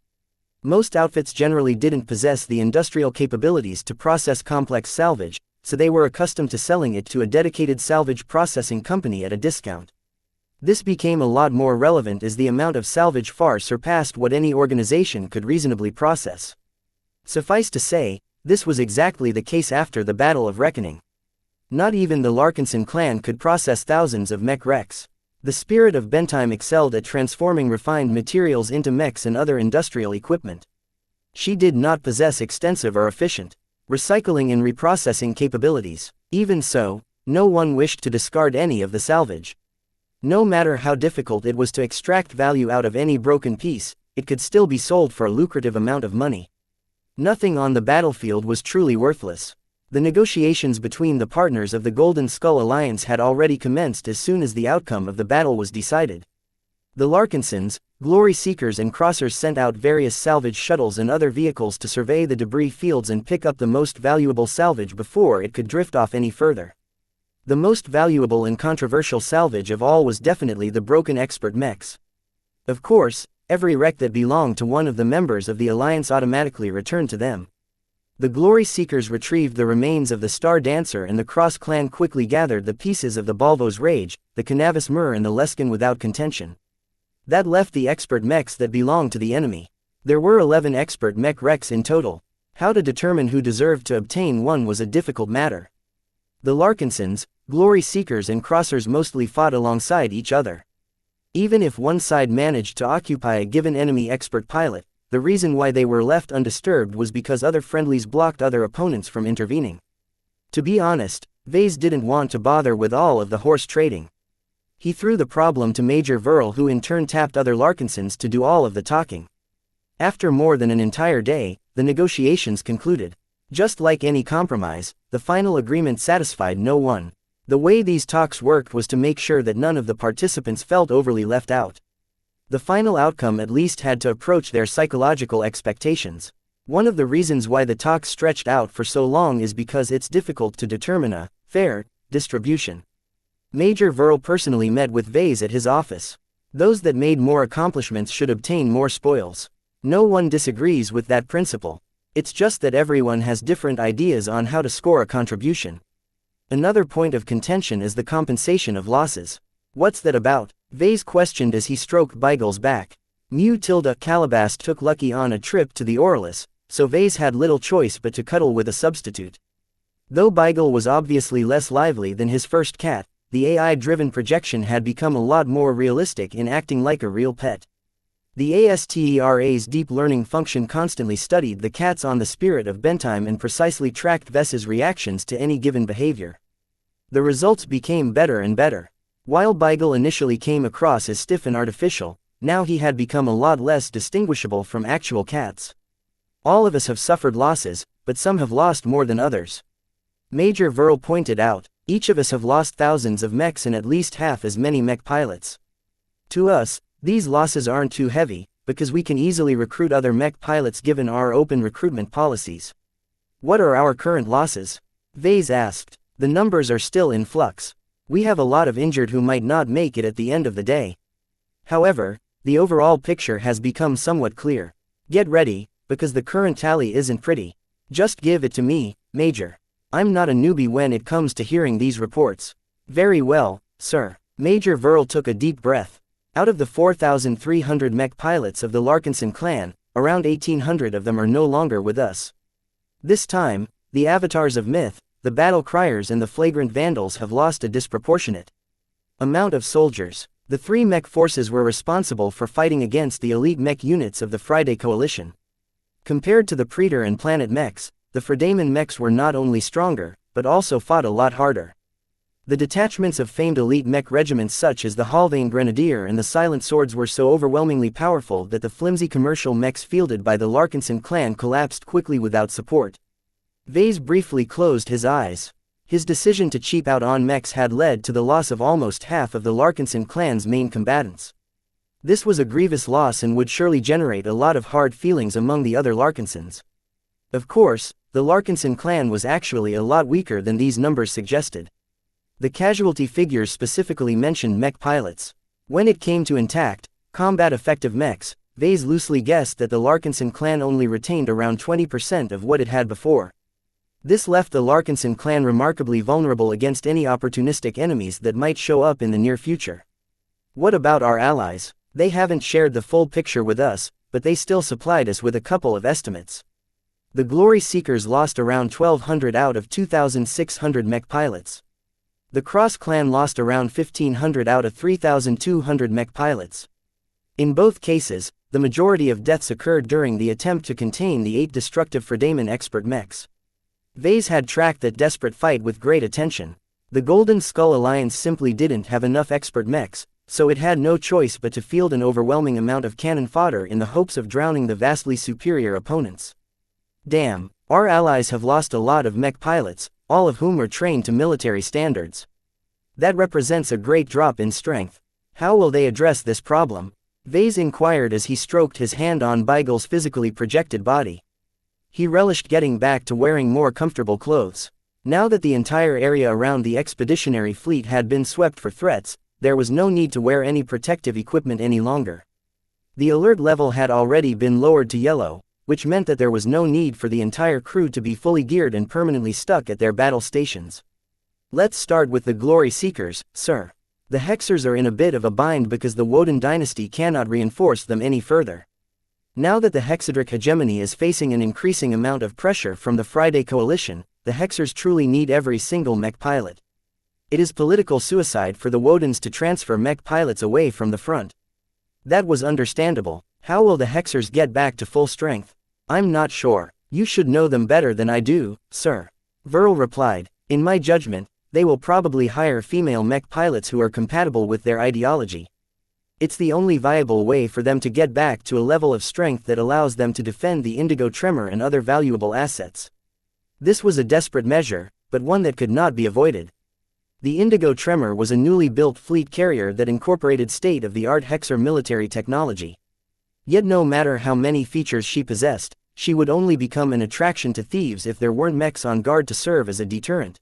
Most outfits generally didn't possess the industrial capabilities to process complex salvage, so they were accustomed to selling it to a dedicated salvage processing company at a discount. This became a lot more relevant as the amount of salvage far surpassed what any organization could reasonably process. Suffice to say, this was exactly the case after the Battle of Reckoning. Not even the Larkinson clan could process thousands of mech wrecks. The spirit of Bentime excelled at transforming refined materials into mechs and other industrial equipment. She did not possess extensive or efficient recycling and reprocessing capabilities. Even so, no one wished to discard any of the salvage. No matter how difficult it was to extract value out of any broken piece, it could still be sold for a lucrative amount of money. Nothing on the battlefield was truly worthless. The negotiations between the partners of the Golden Skull Alliance had already commenced as soon as the outcome of the battle was decided. The Larkinsons, Glory Seekers and Crossers sent out various salvage shuttles and other vehicles to survey the debris fields and pick up the most valuable salvage before it could drift off any further. The most valuable and controversial salvage of all was definitely the broken expert mechs. Of course, every wreck that belonged to one of the members of the Alliance automatically returned to them. The Glory Seekers retrieved the remains of the Star Dancer, and the Cross clan quickly gathered the pieces of the Balvo's Rage, the Canavis Mur and the Leskin without contention. That left the expert mechs that belonged to the enemy. There were 11 expert mech wrecks in total. How to determine who deserved to obtain one was a difficult matter. The Larkinsons, Glory Seekers and Crossers mostly fought alongside each other. Even if one side managed to occupy a given enemy expert pilot, the reason why they were left undisturbed was because other friendlies blocked other opponents from intervening. To be honest, Vase didn't want to bother with all of the horse trading. He threw the problem to Major Verl, who in turn tapped other Larkinsons to do all of the talking. After more than an entire day, the negotiations concluded. Just like any compromise, the final agreement satisfied no one. The way these talks worked was to make sure that none of the participants felt overly left out. The final outcome at least had to approach their psychological expectations. One of the reasons why the talks stretched out for so long is because it's difficult to determine a fair distribution. Major Verl personally met with Vase at his office. Those that made more accomplishments should obtain more spoils. No one disagrees with that principle. It's just that everyone has different ideas on how to score a contribution. Another point of contention is the compensation of losses. What's that about? Vase questioned as he stroked Beigel's back. Calabast took Lucky on a trip to the Orlis, so Vase had little choice but to cuddle with a substitute. Though Beigel was obviously less lively than his first cat, the AI-driven projection had become a lot more realistic in acting like a real pet. The ASTERA's deep learning function constantly studied the cats on the spirit of Bentime and precisely tracked Ves's reactions to any given behavior. The results became better and better. While Beigel initially came across as stiff and artificial, now he had become a lot less distinguishable from actual cats. All of us have suffered losses, but some have lost more than others. Major Verl pointed out, each of us have lost thousands of mechs and at least half as many mech pilots. To us, these losses aren't too heavy, because we can easily recruit other mech pilots given our open recruitment policies. What are our current losses? Vase asked. The numbers are still in flux. We have a lot of injured who might not make it at the end of the day. However, the overall picture has become somewhat clear. Get ready, because the current tally isn't pretty. Just give it to me, Major. I'm not a newbie when it comes to hearing these reports. Very well, sir. Major Verl took a deep breath. Out of the 4,300 mech pilots of the Larkinson clan, around 1,800 of them are no longer with us. This time, the avatars of myth, the battle criers and the flagrant vandals have lost a disproportionate amount of soldiers. The three mech forces were responsible for fighting against the elite mech units of the Friday Coalition. Compared to the Praetor and Planet mechs, the Fredaman mechs were not only stronger, but also fought a lot harder. The detachments of famed elite mech regiments such as the Halvane Grenadier and the Silent Swords were so overwhelmingly powerful that the flimsy commercial mechs fielded by the Larkinson clan collapsed quickly without support. Vase briefly closed his eyes. His decision to cheap out on mechs had led to the loss of almost half of the Larkinson clan's main combatants. This was a grievous loss and would surely generate a lot of hard feelings among the other Larkinsons. Of course, the Larkinson clan was actually a lot weaker than these numbers suggested. The casualty figures specifically mentioned mech pilots. When it came to intact, combat-effective mechs, Vase loosely guessed that the Larkinson clan only retained around 20% of what it had before. This left the Larkinson clan remarkably vulnerable against any opportunistic enemies that might show up in the near future. What about our allies? They haven't shared the full picture with us, but they still supplied us with a couple of estimates. The Glory Seekers lost around 1,200 out of 2,600 mech pilots. The Cross clan lost around 1,500 out of 3,200 mech pilots. In both cases, the majority of deaths occurred during the attempt to contain the 8 destructive Fredaman expert mechs. Vase had tracked that desperate fight with great attention. The Golden Skull Alliance simply didn't have enough expert mechs, so it had no choice but to field an overwhelming amount of cannon fodder in the hopes of drowning the vastly superior opponents. Damn, our allies have lost a lot of mech pilots, all of whom were trained to military standards. That represents a great drop in strength. How will they address this problem? Vase inquired as he stroked his hand on Beigel's physically projected body. He relished getting back to wearing more comfortable clothes. Now that the entire area around the expeditionary fleet had been swept for threats, there was no need to wear any protective equipment any longer. The alert level had already been lowered to yellow, which meant that there was no need for the entire crew to be fully geared and permanently stuck at their battle stations. Let's start with the Glory Seekers, sir. The Hexers are in a bit of a bind because the Woden dynasty cannot reinforce them any further. Now that the Hexadric hegemony is facing an increasing amount of pressure from the Friday Coalition, the Hexers truly need every single mech pilot. It is political suicide for the Wodens to transfer mech pilots away from the front. That was understandable. How will the Hexers get back to full strength? I'm not sure. You should know them better than I do, sir. Verl replied. In my judgment, they will probably hire female mech pilots who are compatible with their ideology. It's the only viable way for them to get back to a level of strength that allows them to defend the Indigo Tremor and other valuable assets. This was a desperate measure, but one that could not be avoided. The Indigo Tremor was a newly built fleet carrier that incorporated state-of-the-art Hexer military technology. Yet no matter how many features she possessed, she would only become an attraction to thieves if there weren't mechs on guard to serve as a deterrent.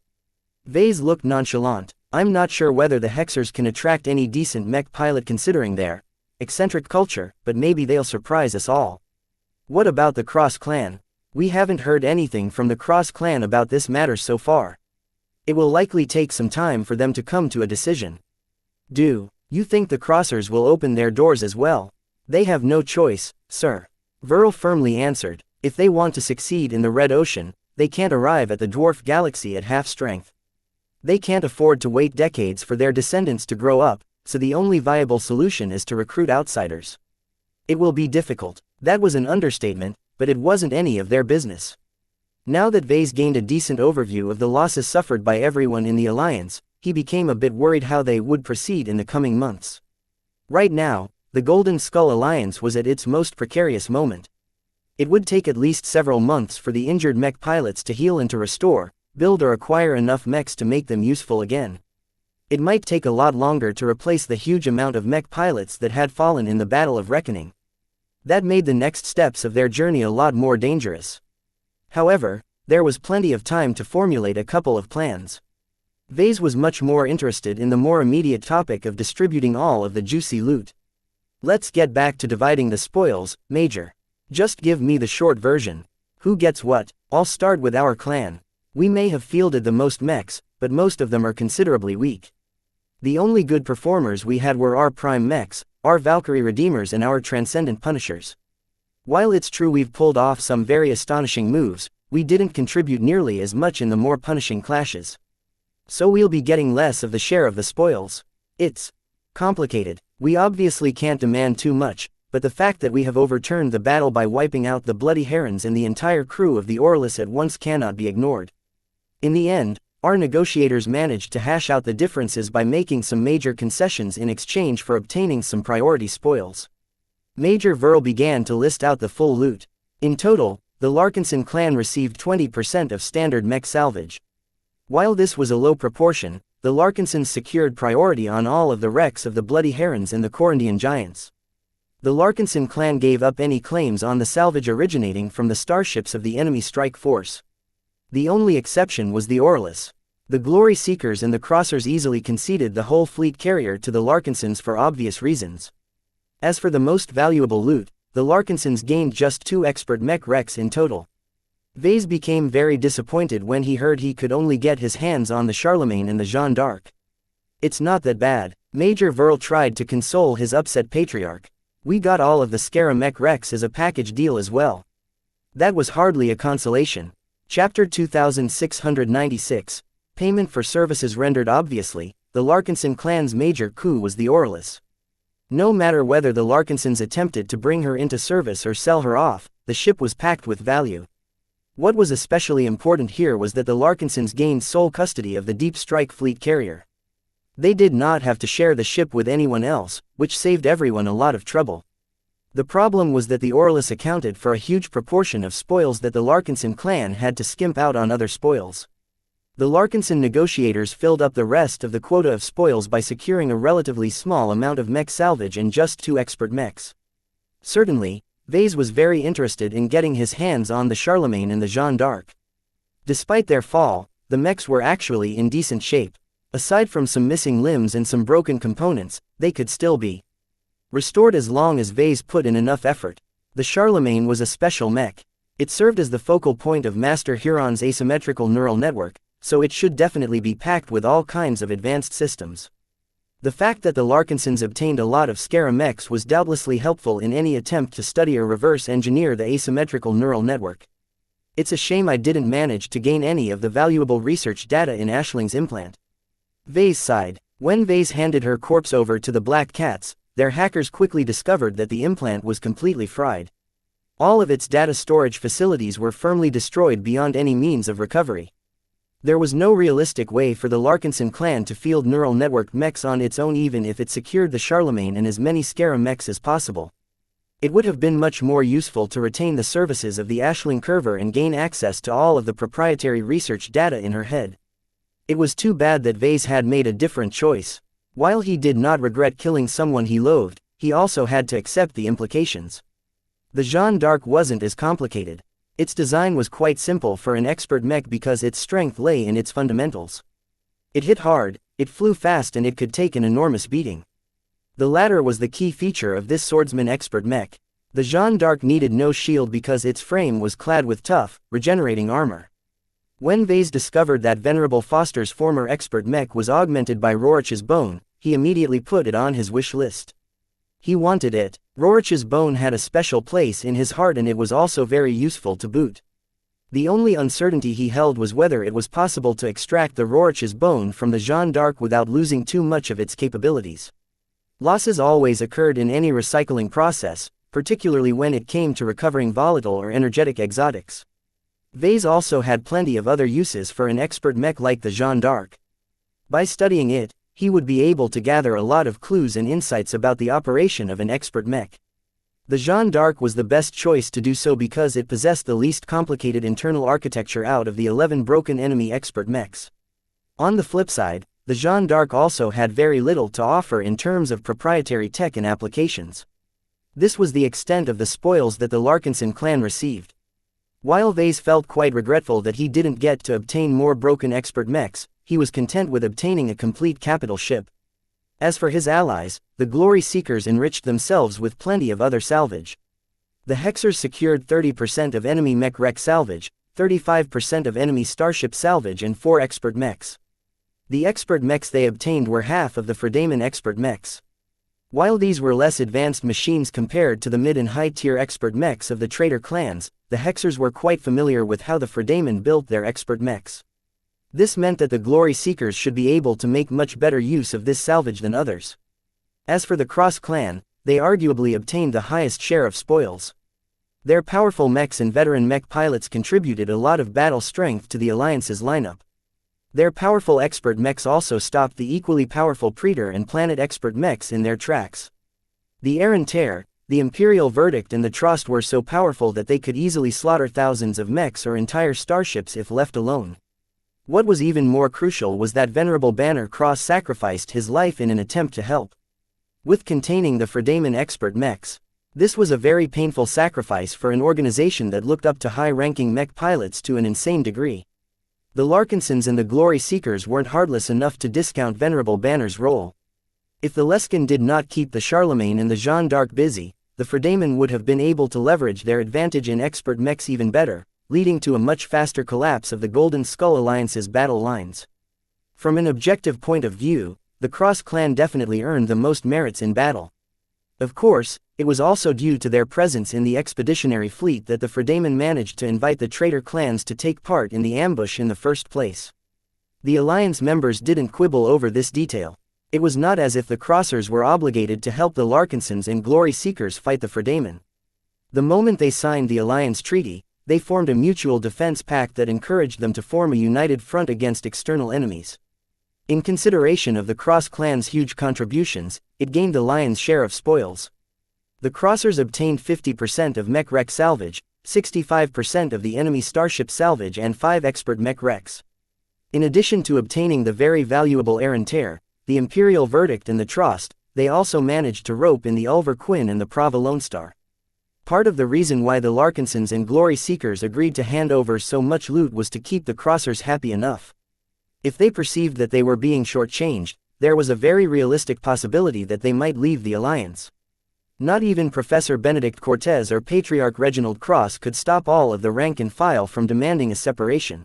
Vase looked nonchalant. I'm not sure whether the Hexers can attract any decent mech pilot considering their eccentric culture, but maybe they'll surprise us all. What about the Cross clan? We haven't heard anything from the Cross clan about this matter so far. It will likely take some time for them to come to a decision. Do you think the Crossers will open their doors as well? They have no choice, sir. Verl firmly answered. If they want to succeed in the Red Ocean, they can't arrive at the dwarf galaxy at half strength. They can't afford to wait decades for their descendants to grow up, so the only viable solution is to recruit outsiders. It will be difficult. That was an understatement, but it wasn't any of their business. Now that Vase gained a decent overview of the losses suffered by everyone in the Alliance, he became a bit worried how they would proceed in the coming months. Right now, the Golden Skull Alliance was at its most precarious moment. It would take at least several months for the injured mech pilots to heal and to restore, build or acquire enough mechs to make them useful again. It might take a lot longer to replace the huge amount of mech pilots that had fallen in the Battle of Reckoning. That made the next steps of their journey a lot more dangerous. However, there was plenty of time to formulate a couple of plans. Vase was much more interested in the more immediate topic of distributing all of the juicy loot. Let's get back to dividing the spoils, Major. Just give me the short version. Who gets what? I'll start with our clan. We may have fielded the most mechs, but most of them are considerably weak. The only good performers we had were our prime mechs, our Valkyrie Redeemers and our Transcendent Punishers. While it's true we've pulled off some very astonishing moves, we didn't contribute nearly as much in the more punishing clashes. So we'll be getting less of the share of the spoils. It's complicated. We obviously can't demand too much, but the fact that we have overturned the battle by wiping out the Bloody Herons and the entire crew of the Orlus at once cannot be ignored. In the end, our negotiators managed to hash out the differences by making some major concessions in exchange for obtaining some priority spoils. Major Verl began to list out the full loot. In total, the Larkinson clan received 20% of standard mech salvage. While this was a low proportion, the Larkinsons secured priority on all of the wrecks of the Bloody Herons and the Corundian Giants. The Larkinson clan gave up any claims on the salvage originating from the starships of the enemy strike force. The only exception was the Orlus. The Glory Seekers and the Crossers easily conceded the whole fleet carrier to the Larkinsons for obvious reasons. As for the most valuable loot, the Larkinsons gained just 2 expert mech wrecks in total. Vase became very disappointed when he heard he could only get his hands on the Charlemagne and the Jeanne d'Arc. It's not that bad. Major Verl tried to console his upset patriarch. We got all of the Scara mech wrecks as a package deal as well. That was hardly a consolation. Chapter 2696, Payment for Services Rendered. Obviously, the Larkinson clan's major coup was the Orlus. No matter whether the Larkinsons attempted to bring her into service or sell her off, the ship was packed with value. What was especially important here was that the Larkinsons gained sole custody of the Deep Strike fleet carrier. They did not have to share the ship with anyone else, which saved everyone a lot of trouble. The problem was that the Orlus accounted for a huge proportion of spoils that the Larkinson clan had to skimp out on other spoils. The Larkinson negotiators filled up the rest of the quota of spoils by securing a relatively small amount of mech salvage and just 2 expert mechs. Certainly, Vase was very interested in getting his hands on the Charlemagne and the Jeanne d'Arc. Despite their fall, the mechs were actually in decent shape. Aside from some missing limbs and some broken components, they could still be restored as long as Vase put in enough effort. The Charlemagne was a special mech. It served as the focal point of Master Huron's asymmetrical neural network, so it should definitely be packed with all kinds of advanced systems. The fact that the Larkinsons obtained a lot of Scara mechs was doubtlessly helpful in any attempt to study or reverse engineer the asymmetrical neural network. It's a shame I didn't manage to gain any of the valuable research data in Ashling's implant. Vase sighed. When Vase handed her corpse over to the Black Cats, their hackers quickly discovered that the implant was completely fried. All of its data storage facilities were firmly destroyed beyond any means of recovery. There was no realistic way for the Larkinson clan to field neural network mechs on its own even if it secured the Charlemagne and as many Scara mechs as possible. It would have been much more useful to retain the services of the Ashling Curver and gain access to all of the proprietary research data in her head. It was too bad that Vase had made a different choice. While he did not regret killing someone he loathed, he also had to accept the implications. The Jeanne d'Arc wasn't as complicated. Its design was quite simple for an expert mech because its strength lay in its fundamentals. It hit hard, it flew fast, and it could take an enormous beating. The latter was the key feature of this swordsman expert mech. The Jeanne d'Arc needed no shield because its frame was clad with tough, regenerating armor. When Vase discovered that Venerable Foster's former expert mech was augmented by Rorich's bone, he immediately put it on his wish list. He wanted it. Rorich's bone had a special place in his heart, and it was also very useful to boot. The only uncertainty he held was whether it was possible to extract the Rorich's bone from the Jeanne d'Arc without losing too much of its capabilities. Losses always occurred in any recycling process, particularly when it came to recovering volatile or energetic exotics. Vase also had plenty of other uses for an expert mech like the Jeanne d'Arc. By studying it, he would be able to gather a lot of clues and insights about the operation of an expert mech. The Jeanne d'Arc was the best choice to do so because it possessed the least complicated internal architecture out of the 11 broken enemy expert mechs. On the flip side, the Jeanne d'Arc also had very little to offer in terms of proprietary tech and applications. This was the extent of the spoils that the Larkinson clan received. While Vase felt quite regretful that he didn't get to obtain more broken expert mechs, he was content with obtaining a complete capital ship. As for his allies, the Glory Seekers enriched themselves with plenty of other salvage. The Hexers secured 30% of enemy mech wreck salvage, 35% of enemy starship salvage, and 4 expert mechs. The expert mechs they obtained were half of the Fredaman expert mechs. While these were less advanced machines compared to the mid and high-tier expert mechs of the traitor clans, the Hexers were quite familiar with how the Fredaman built their expert mechs. This meant that the Glory Seekers should be able to make much better use of this salvage than others. As for the Cross clan, they arguably obtained the highest share of spoils. Their powerful mechs and veteran mech pilots contributed a lot of battle strength to the Alliance's lineup. Their powerful expert mechs also stopped the equally powerful Praetor and Planet expert mechs in their tracks. The Errant Terror, the Imperial Verdict, and the Trost were so powerful that they could easily slaughter thousands of mechs or entire starships if left alone. What was even more crucial was that Venerable Banner Cross sacrificed his life in an attempt to help with containing the Fredaman expert mechs. This was a very painful sacrifice for an organization that looked up to high-ranking mech pilots to an insane degree. The Larkinsons and the Glory Seekers weren't heartless enough to discount Venerable Banner's role. If the Leskin did not keep the Charlemagne and the Jeanne d'Arc busy, the Fredaman would have been able to leverage their advantage in expert mechs even better, leading to a much faster collapse of the Golden Skull Alliance's battle lines. From an objective point of view, the Cross clan definitely earned the most merits in battle. Of course, it was also due to their presence in the expeditionary fleet that the Fredaman managed to invite the traitor clans to take part in the ambush in the first place. The Alliance members didn't quibble over this detail. It was not as if the Crossers were obligated to help the Larkinsons and Glory Seekers fight the Fredaman. The moment they signed the Alliance Treaty, they formed a mutual defense pact that encouraged them to form a united front against external enemies. In consideration of the Cross clan's huge contributions, it gained the lion's share of spoils. The Crossers obtained 50% of mech wreck salvage, 65% of the enemy starship salvage, and 5 expert mech wrecks. In addition to obtaining the very valuable Errant Terror, the Imperial Verdict, and the Trost, they also managed to rope in the Ulver Quinn and the Prava Lone Star. Part of the reason why the Larkinsons and Glory Seekers agreed to hand over so much loot was to keep the Crossers happy enough. If they perceived that they were being shortchanged, there was a very realistic possibility that they might leave the Alliance. Not even Professor Benedict Cortez or Patriarch Reginald Cross could stop all of the rank and file from demanding a separation.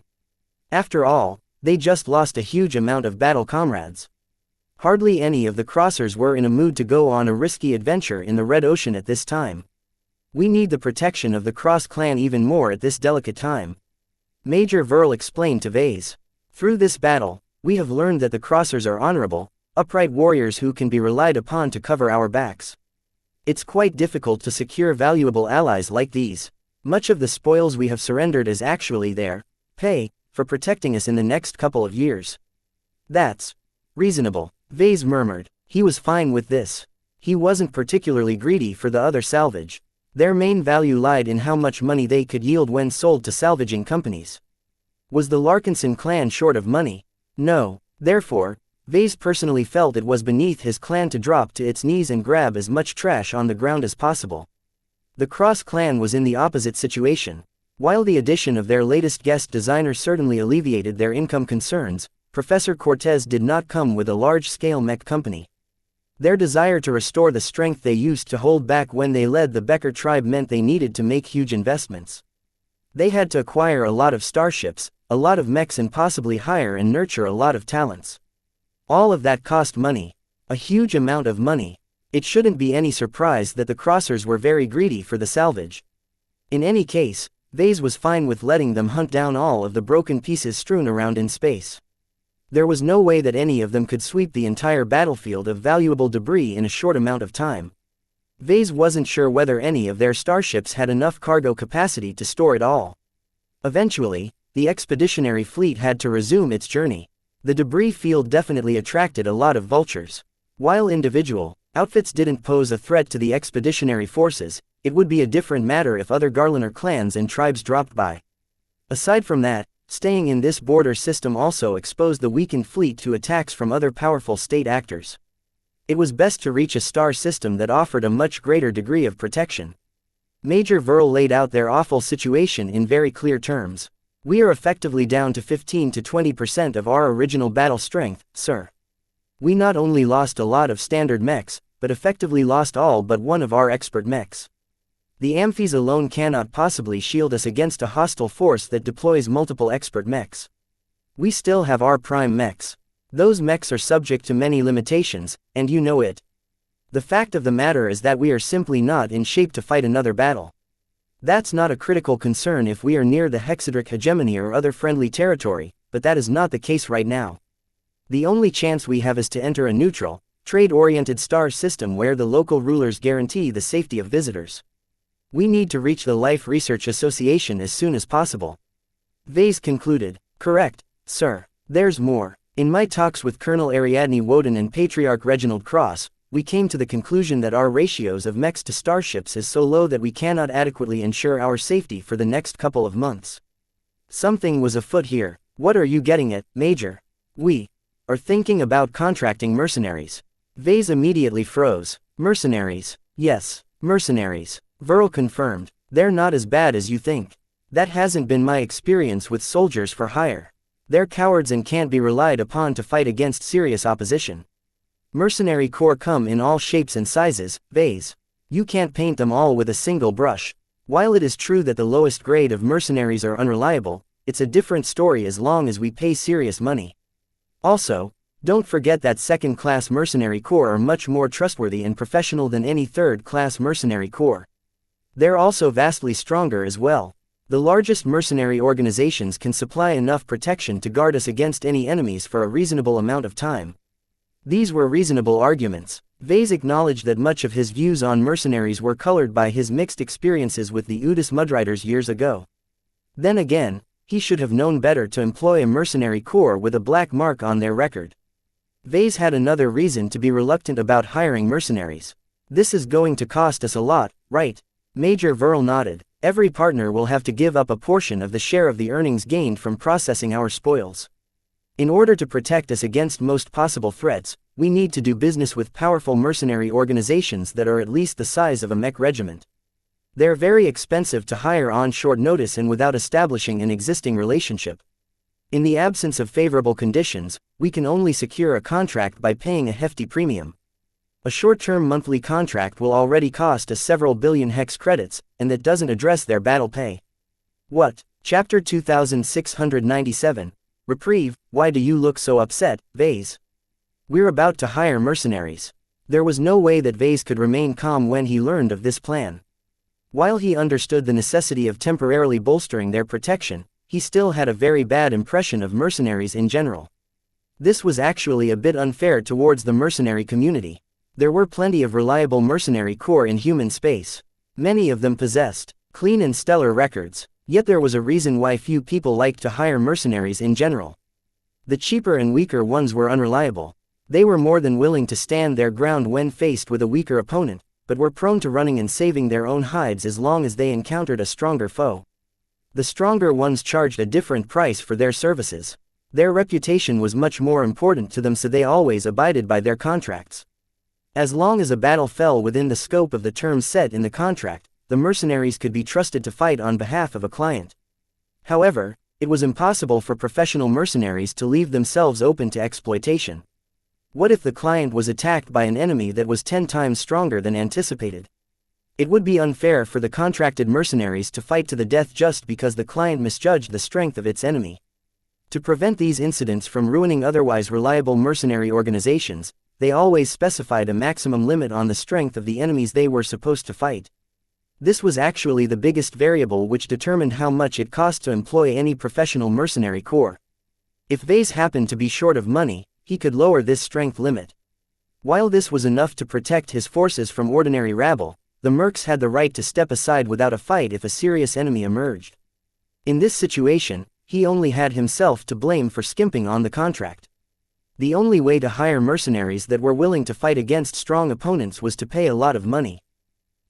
After all, they just lost a huge amount of battle comrades. Hardly any of the Crossers were in a mood to go on a risky adventure in the Red Ocean at this time. We need the protection of the Cross clan even more at this delicate time, Major Verl explained to Vase. Through this battle, we have learned that the Crossers are honorable, upright warriors who can be relied upon to cover our backs. It's quite difficult to secure valuable allies like these. Much of the spoils we have surrendered is actually their pay for protecting us in the next couple of years. That's reasonable, Vase murmured. He was fine with this. He wasn't particularly greedy for the other salvage. Their main value lied in how much money they could yield when sold to salvaging companies. Was the Larkinson clan short of money? No. Therefore, Vase personally felt it was beneath his clan to drop to its knees and grab as much trash on the ground as possible. The Cross clan was in the opposite situation. While the addition of their latest guest designer certainly alleviated their income concerns, Professor Cortez did not come with a large-scale mech company. Their desire to restore the strength they used to hold back when they led the Becker tribe meant they needed to make huge investments. They had to acquire a lot of starships, a lot of mechs, and possibly hire and nurture a lot of talents. All of that cost money. A huge amount of money. It shouldn't be any surprise that the Crossers were very greedy for the salvage. In any case, Vase was fine with letting them hunt down all of the broken pieces strewn around in space. There was no way that any of them could sweep the entire battlefield of valuable debris in a short amount of time. Vase wasn't sure whether any of their starships had enough cargo capacity to store it all. Eventually, the expeditionary fleet had to resume its journey. The debris field definitely attracted a lot of vultures. While individual outfits didn't pose a threat to the expeditionary forces, it would be a different matter if other Garlaner clans and tribes dropped by. Aside from that, staying in this border system also exposed the weakened fleet to attacks from other powerful state actors. It was best to reach a star system that offered a much greater degree of protection. Major Verl laid out their awful situation in very clear terms. We are effectively down to 15 to 20% of our original battle strength, sir. We not only lost a lot of standard mechs, but effectively lost all but one of our expert mechs. The Amphies alone cannot possibly shield us against a hostile force that deploys multiple expert mechs. We still have our prime mechs. Those mechs are subject to many limitations, and you know it. The fact of the matter is that we are simply not in shape to fight another battle. That's not a critical concern if we are near the Hexadric hegemony or other friendly territory, but that is not the case right now. The only chance we have is to enter a neutral, trade-oriented star system where the local rulers guarantee the safety of visitors. We need to reach the Life Research Association as soon as possible. Vase concluded. Correct, sir. There's more. In my talks with Colonel Ariadne Woden and Patriarch Reginald Cross, we came to the conclusion that our ratios of mechs to starships is so low that we cannot adequately ensure our safety for the next couple of months. Something was afoot here. What are you getting at, Major? We are thinking about contracting mercenaries. Vase immediately froze. Mercenaries? Yes, mercenaries. Verl confirmed. They're not as bad as you think. That hasn't been my experience with soldiers for hire. They're cowards and can't be relied upon to fight against serious opposition. Mercenary corps come in all shapes and sizes, Vase. You can't paint them all with a single brush. While it is true that the lowest grade of mercenaries are unreliable, it's a different story as long as we pay serious money. Also, don't forget that second-class mercenary corps are much more trustworthy and professional than any third-class mercenary corps. They're also vastly stronger as well. The largest mercenary organizations can supply enough protection to guard us against any enemies for a reasonable amount of time. These were reasonable arguments. Vase acknowledged that much of his views on mercenaries were colored by his mixed experiences with the Udis Mudriders years ago. Then again, he should have known better to employ a mercenary corps with a black mark on their record. Vase had another reason to be reluctant about hiring mercenaries. This is going to cost us a lot, right? Major Verl nodded. Every partner will have to give up a portion of the share of the earnings gained from processing our spoils. In order to protect us against most possible threats, we need to do business with powerful mercenary organizations that are at least the size of a mech regiment. They're very expensive to hire on short notice and without establishing an existing relationship. In the absence of favorable conditions, we can only secure a contract by paying a hefty premium. A short-term monthly contract will already cost us several billion hex credits, and that doesn't address their battle pay. What? Chapter 2697. Reprieve, why do you look so upset, Vase? We're about to hire mercenaries. There was no way that Vase could remain calm when he learned of this plan. While he understood the necessity of temporarily bolstering their protection, he still had a very bad impression of mercenaries in general. This was actually a bit unfair towards the mercenary community. There were plenty of reliable mercenary corps in human space. Many of them possessed clean and stellar records, yet there was a reason why few people liked to hire mercenaries in general. The cheaper and weaker ones were unreliable. They were more than willing to stand their ground when faced with a weaker opponent, but were prone to running and saving their own hides as long as they encountered a stronger foe. The stronger ones charged a different price for their services. Their reputation was much more important to them, so they always abided by their contracts. As long as a battle fell within the scope of the terms set in the contract, the mercenaries could be trusted to fight on behalf of a client. However, it was impossible for professional mercenaries to leave themselves open to exploitation. What if the client was attacked by an enemy that was 10 times stronger than anticipated? It would be unfair for the contracted mercenaries to fight to the death just because the client misjudged the strength of its enemy. To prevent these incidents from ruining otherwise reliable mercenary organizations, they always specified a maximum limit on the strength of the enemies they were supposed to fight. This was actually the biggest variable which determined how much it cost to employ any professional mercenary corps. If Vase happened to be short of money, he could lower this strength limit. While this was enough to protect his forces from ordinary rabble, the mercs had the right to step aside without a fight if a serious enemy emerged. In this situation, he only had himself to blame for skimping on the contract. The only way to hire mercenaries that were willing to fight against strong opponents was to pay a lot of money.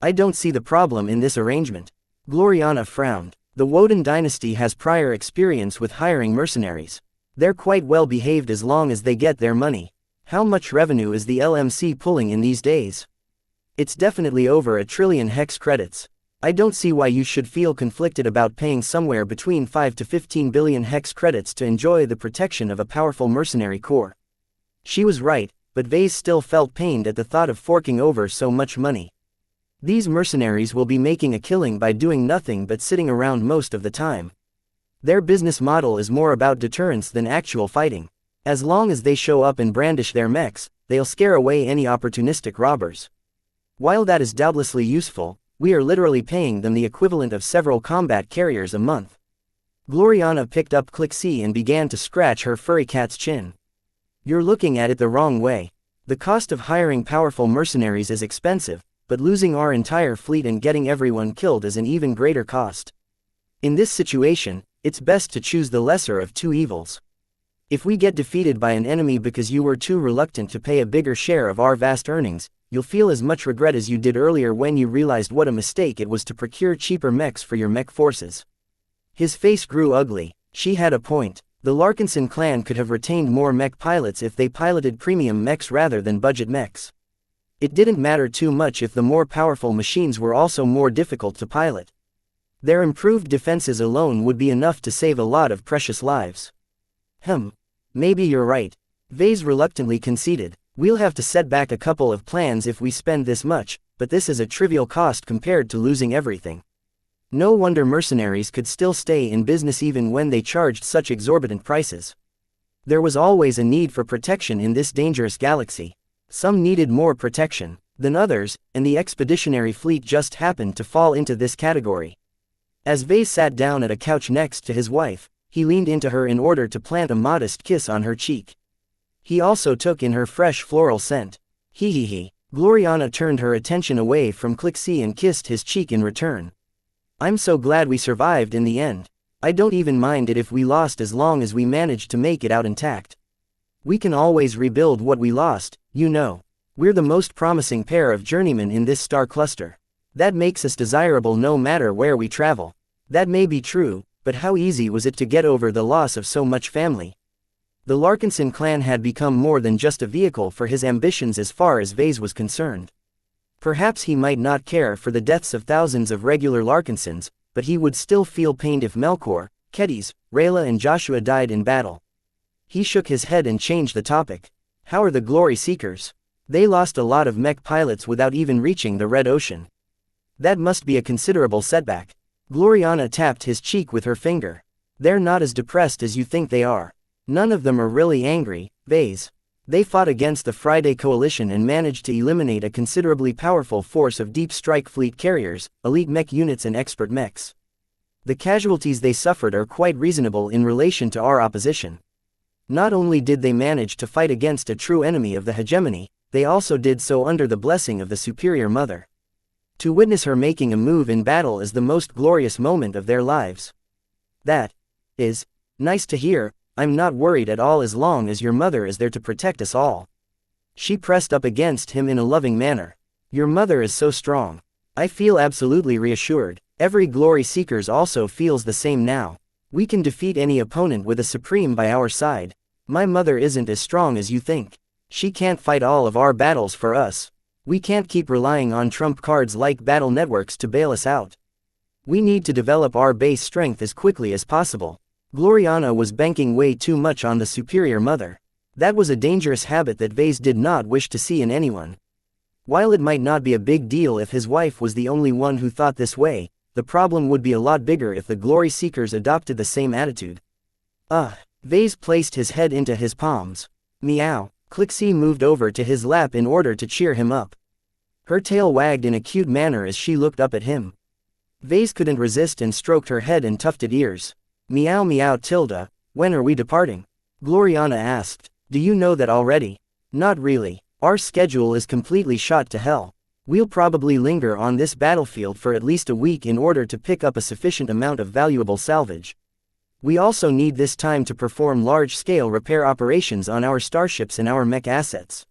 I don't see the problem in this arrangement. Gloriana frowned. The Woden dynasty has prior experience with hiring mercenaries. They're quite well behaved as long as they get their money. How much revenue is the LMC pulling in these days? It's definitely over 1 trillion hex credits. I don't see why you should feel conflicted about paying somewhere between 5 to 15 billion hex credits to enjoy the protection of a powerful mercenary corps. She was right, but Vase still felt pained at the thought of forking over so much money. These mercenaries will be making a killing by doing nothing but sitting around most of the time. Their business model is more about deterrence than actual fighting. As long as they show up and brandish their mechs, they'll scare away any opportunistic robbers. While that is doubtlessly useful, we are literally paying them the equivalent of several combat carriers a month. Gloriana picked up Clixie and began to scratch her furry cat's chin. You're looking at it the wrong way. The cost of hiring powerful mercenaries is expensive, but losing our entire fleet and getting everyone killed is an even greater cost. In this situation, it's best to choose the lesser of two evils. If we get defeated by an enemy because you were too reluctant to pay a bigger share of our vast earnings, you'll feel as much regret as you did earlier when you realized what a mistake it was to procure cheaper mechs for your mech forces. His face grew ugly. She had a point. The Larkinson clan could have retained more mech pilots if they piloted premium mechs rather than budget mechs. It didn't matter too much if the more powerful machines were also more difficult to pilot. Their improved defenses alone would be enough to save a lot of precious lives. Maybe you're right. Vase reluctantly conceded. We'll have to set back a couple of plans if we spend this much, but this is a trivial cost compared to losing everything. No wonder mercenaries could still stay in business even when they charged such exorbitant prices. There was always a need for protection in this dangerous galaxy. Some needed more protection than others, and the expeditionary fleet just happened to fall into this category. As Vase sat down at a couch next to his wife, he leaned into her in order to plant a modest kiss on her cheek. He also took in her fresh floral scent. He. Gloriana turned her attention away from Clixie and kissed his cheek in return. I'm so glad we survived in the end. I don't even mind it if we lost as long as we managed to make it out intact. We can always rebuild what we lost, you know. We're the most promising pair of journeymen in this star cluster. That makes us desirable no matter where we travel. That may be true, but how easy was it to get over the loss of so much family? The Larkinson clan had become more than just a vehicle for his ambitions as far as Vase was concerned. Perhaps he might not care for the deaths of thousands of regular Larkinsons, but he would still feel pained if Melkor, Kedis, Rayla and Joshua died in battle. He shook his head and changed the topic. How are the Glory Seekers? They lost a lot of mech pilots without even reaching the Red Ocean. That must be a considerable setback. Gloriana tapped his cheek with her finger. They're not as depressed as you think they are. None of them are really angry, Vase. They fought against the Friday Coalition and managed to eliminate a considerably powerful force of deep strike fleet carriers, elite mech units and expert mechs. The casualties they suffered are quite reasonable in relation to our opposition. Not only did they manage to fight against a true enemy of the hegemony, they also did so under the blessing of the Superior Mother. To witness her making a move in battle is the most glorious moment of their lives. That is nice to hear. I'm not worried at all as long as your mother is there to protect us all. She pressed up against him in a loving manner. Your mother is so strong. I feel absolutely reassured. Every Glory Seekers also feels the same now. We can defeat any opponent with a Supreme by our side. My mother isn't as strong as you think. She can't fight all of our battles for us. We can't keep relying on trump cards like battle networks to bail us out. We need to develop our base strength as quickly as possible. Gloriana was banking way too much on the superior mother. That was a dangerous habit that Vase did not wish to see in anyone. While it might not be a big deal if his wife was the only one who thought this way, the problem would be a lot bigger if the glory seekers adopted the same attitude. Vase placed his head into his palms. Meow. Clixie moved over to his lap in order to cheer him up. Her tail wagged in a cute manner as she looked up at him. Vase couldn't resist and stroked her head and tufted ears. Meow meow Tilda, when are we departing? Gloriana asked. Do you know that already? Not really. Our schedule is completely shot to hell. We'll probably linger on this battlefield for at least a week in order to pick up a sufficient amount of valuable salvage. We also need this time to perform large-scale repair operations on our starships and our mech assets.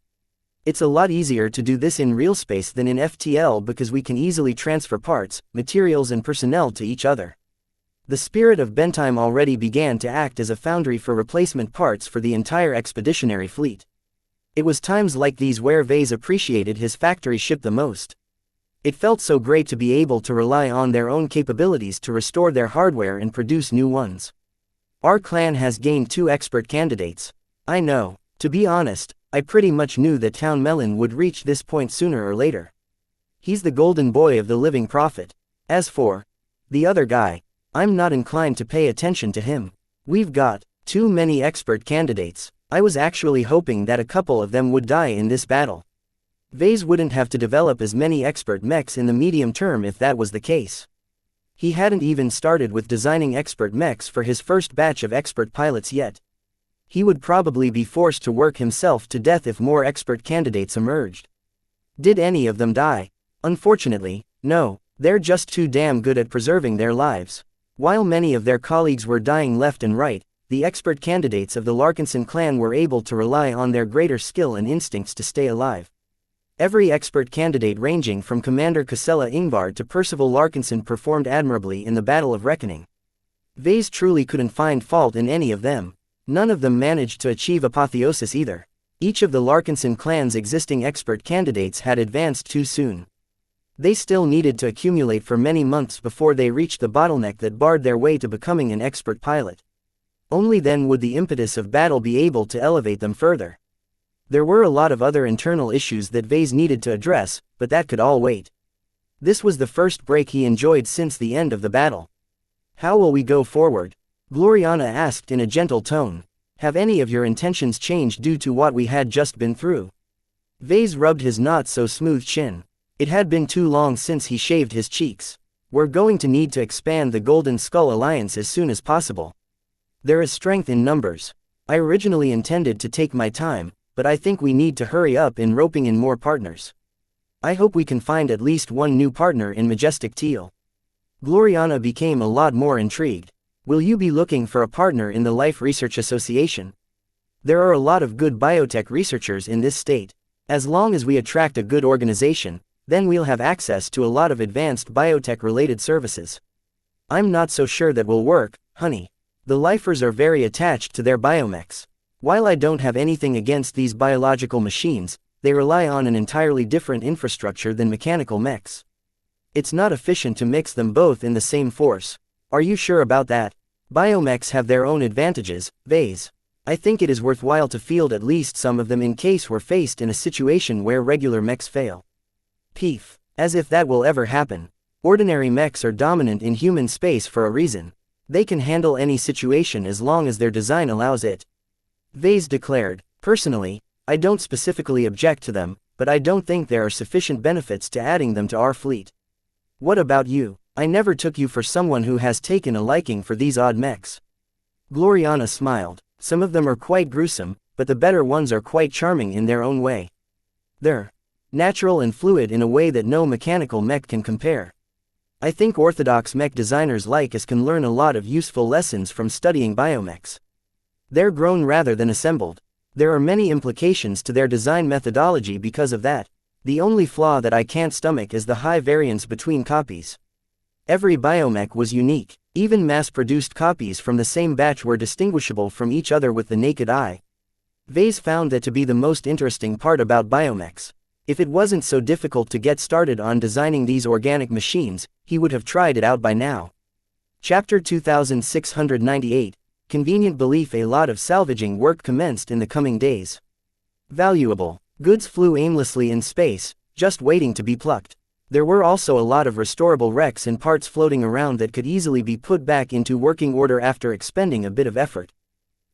It's a lot easier to do this in real space than in FTL because we can easily transfer parts, materials and personnel to each other. The spirit of Bentime already began to act as a foundry for replacement parts for the entire expeditionary fleet. It was times like these where Vase appreciated his factory ship the most. It felt so great to be able to rely on their own capabilities to restore their hardware and produce new ones. Our clan has gained 2 expert candidates. I know. To be honest, I pretty much knew that Town Melon would reach this point sooner or later. He's the golden boy of the living prophet. As for the other guy, I'm not inclined to pay attention to him. We've got too many expert candidates. I was actually hoping that a couple of them would die in this battle. Vase wouldn't have to develop as many expert mechs in the medium term if that was the case. He hadn't even started with designing expert mechs for his first batch of expert pilots yet. He would probably be forced to work himself to death if more expert candidates emerged. Did any of them die? Unfortunately, no. They're just too damn good at preserving their lives. While many of their colleagues were dying left and right, the expert candidates of the Larkinson clan were able to rely on their greater skill and instincts to stay alive. Every expert candidate ranging from Commander Casella Ingvard to Percival Larkinson performed admirably in the Battle of Reckoning. Vase truly couldn't find fault in any of them. None of them managed to achieve apotheosis either. Each of the Larkinson clan's existing expert candidates had advanced too soon. They still needed to accumulate for many months before they reached the bottleneck that barred their way to becoming an expert pilot. Only then would the impetus of battle be able to elevate them further. There were a lot of other internal issues that Vase needed to address, but that could all wait. This was the first break he enjoyed since the end of the battle. How will we go forward? Gloriana asked in a gentle tone. Have any of your intentions changed due to what we had just been through? Vase rubbed his not-so-smooth chin. It had been too long since he shaved his cheeks. We're going to need to expand the Golden Skull Alliance as soon as possible. There is strength in numbers. I originally intended to take my time, but I think we need to hurry up in roping in more partners. I hope we can find at least one new partner in Majestic Teal. Gloriana became a lot more intrigued. Will you be looking for a partner in the Life Research Association? There are a lot of good biotech researchers in this state. As long as we attract a good organization, then we'll have access to a lot of advanced biotech-related services. I'm not so sure that will work, honey. The lifers are very attached to their biomechs. While I don't have anything against these biological machines, they rely on an entirely different infrastructure than mechanical mechs. It's not efficient to mix them both in the same force. Are you sure about that? Biomechs have their own advantages, Vase. I think it is worthwhile to field at least some of them in case we're faced in a situation where regular mechs fail. Peef. As if that will ever happen. Ordinary mechs are dominant in human space for a reason. They can handle any situation as long as their design allows it. Vase declared. Personally, I don't specifically object to them, but I don't think there are sufficient benefits to adding them to our fleet. What about you? I never took you for someone who has taken a liking for these odd mechs. Gloriana smiled. Some of them are quite gruesome, but the better ones are quite charming in their own way. They're natural and fluid in a way that no mechanical mech can compare. I think orthodox mech designers like us can learn a lot of useful lessons from studying biomechs. They're grown rather than assembled. There are many implications to their design methodology because of that. The only flaw that I can't stomach is the high variance between copies. Every biomech was unique. Even mass-produced copies from the same batch were distinguishable from each other with the naked eye. Vase found that to be the most interesting part about biomechs. If it wasn't so difficult to get started on designing these organic machines, he would have tried it out by now. Chapter 2698, Convenient Belief. A lot of salvaging work commenced in the coming days. Valuable goods flew aimlessly in space, just waiting to be plucked. There were also a lot of restorable wrecks and parts floating around that could easily be put back into working order after expending a bit of effort.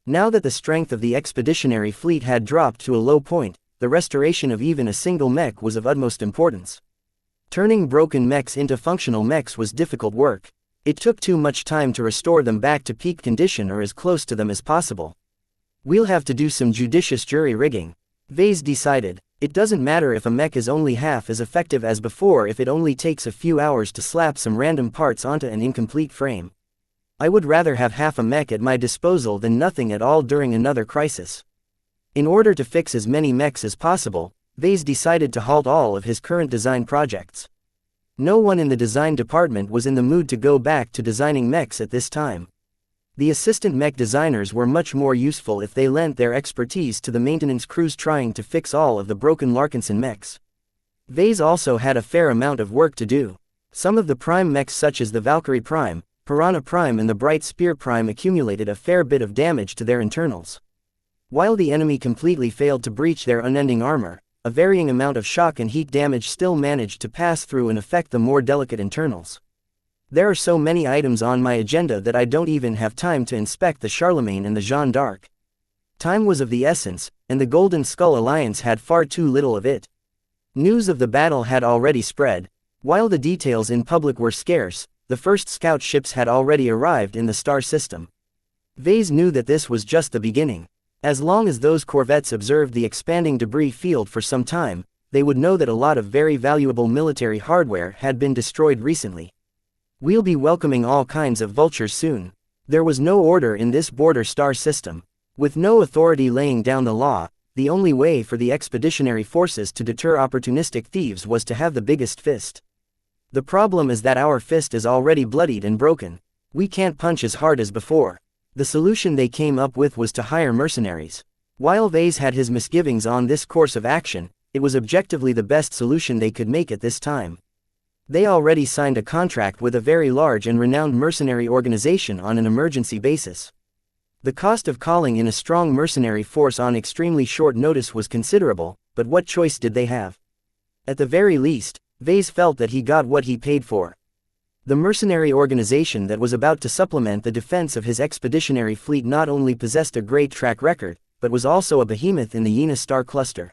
Now that the strength of the expeditionary fleet had dropped to a low point, the restoration of even a single mech was of utmost importance. Turning broken mechs into functional mechs was difficult work. It took too much time to restore them back to peak condition or as close to them as possible. We'll have to do some judicious jury rigging, Vase decided. It doesn't matter if a mech is only half as effective as before if it only takes a few hours to slap some random parts onto an incomplete frame. I would rather have half a mech at my disposal than nothing at all during another crisis. In order to fix as many mechs as possible, Vase decided to halt all of his current design projects. No one in the design department was in the mood to go back to designing mechs at this time. The assistant mech designers were much more useful if they lent their expertise to the maintenance crews trying to fix all of the broken Larkinson mechs. Vase also had a fair amount of work to do. Some of the prime mechs such as the Valkyrie Prime, Piranha Prime and the Bright Spear Prime accumulated a fair bit of damage to their internals. While the enemy completely failed to breach their unending armor, a varying amount of shock and heat damage still managed to pass through and affect the more delicate internals. There are so many items on my agenda that I don't even have time to inspect the Charlemagne and the Jeanne d'Arc. Time was of the essence, and the Golden Skull Alliance had far too little of it. News of the battle had already spread. While the details in public were scarce, the first scout ships had already arrived in the star system. Vase knew that this was just the beginning. As long as those corvettes observed the expanding debris field for some time, they would know that a lot of very valuable military hardware had been destroyed recently. We'll be welcoming all kinds of vultures soon. There was no order in this border star system. With no authority laying down the law, the only way for the expeditionary forces to deter opportunistic thieves was to have the biggest fist. The problem is that our fist is already bloodied and broken. We can't punch as hard as before. The solution they came up with was to hire mercenaries. While Vase had his misgivings on this course of action, it was objectively the best solution they could make at this time. They already signed a contract with a very large and renowned mercenary organization on an emergency basis. The cost of calling in a strong mercenary force on extremely short notice was considerable, but what choice did they have? At the very least, Vase felt that he got what he paid for. The mercenary organization that was about to supplement the defense of his expeditionary fleet not only possessed a great track record, but was also a behemoth in the Yena star cluster.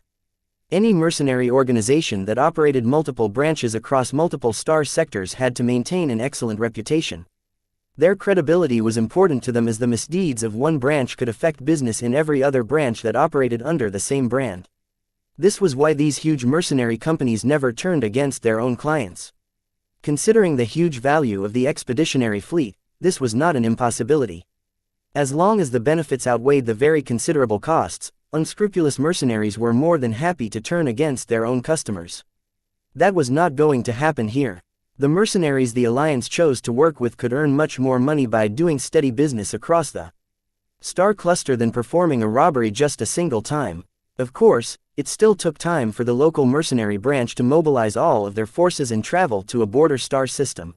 Any mercenary organization that operated multiple branches across multiple star sectors had to maintain an excellent reputation. Their credibility was important to them as the misdeeds of one branch could affect business in every other branch that operated under the same brand. This was why these huge mercenary companies never turned against their own clients. Considering the huge value of the expeditionary fleet, this was not an impossibility. As long as the benefits outweighed the very considerable costs, unscrupulous mercenaries were more than happy to turn against their own customers. That was not going to happen here. The mercenaries the Alliance chose to work with could earn much more money by doing steady business across the star cluster than performing a robbery just a single time. Of course, it still took time for the local mercenary branch to mobilize all of their forces and travel to a border star system.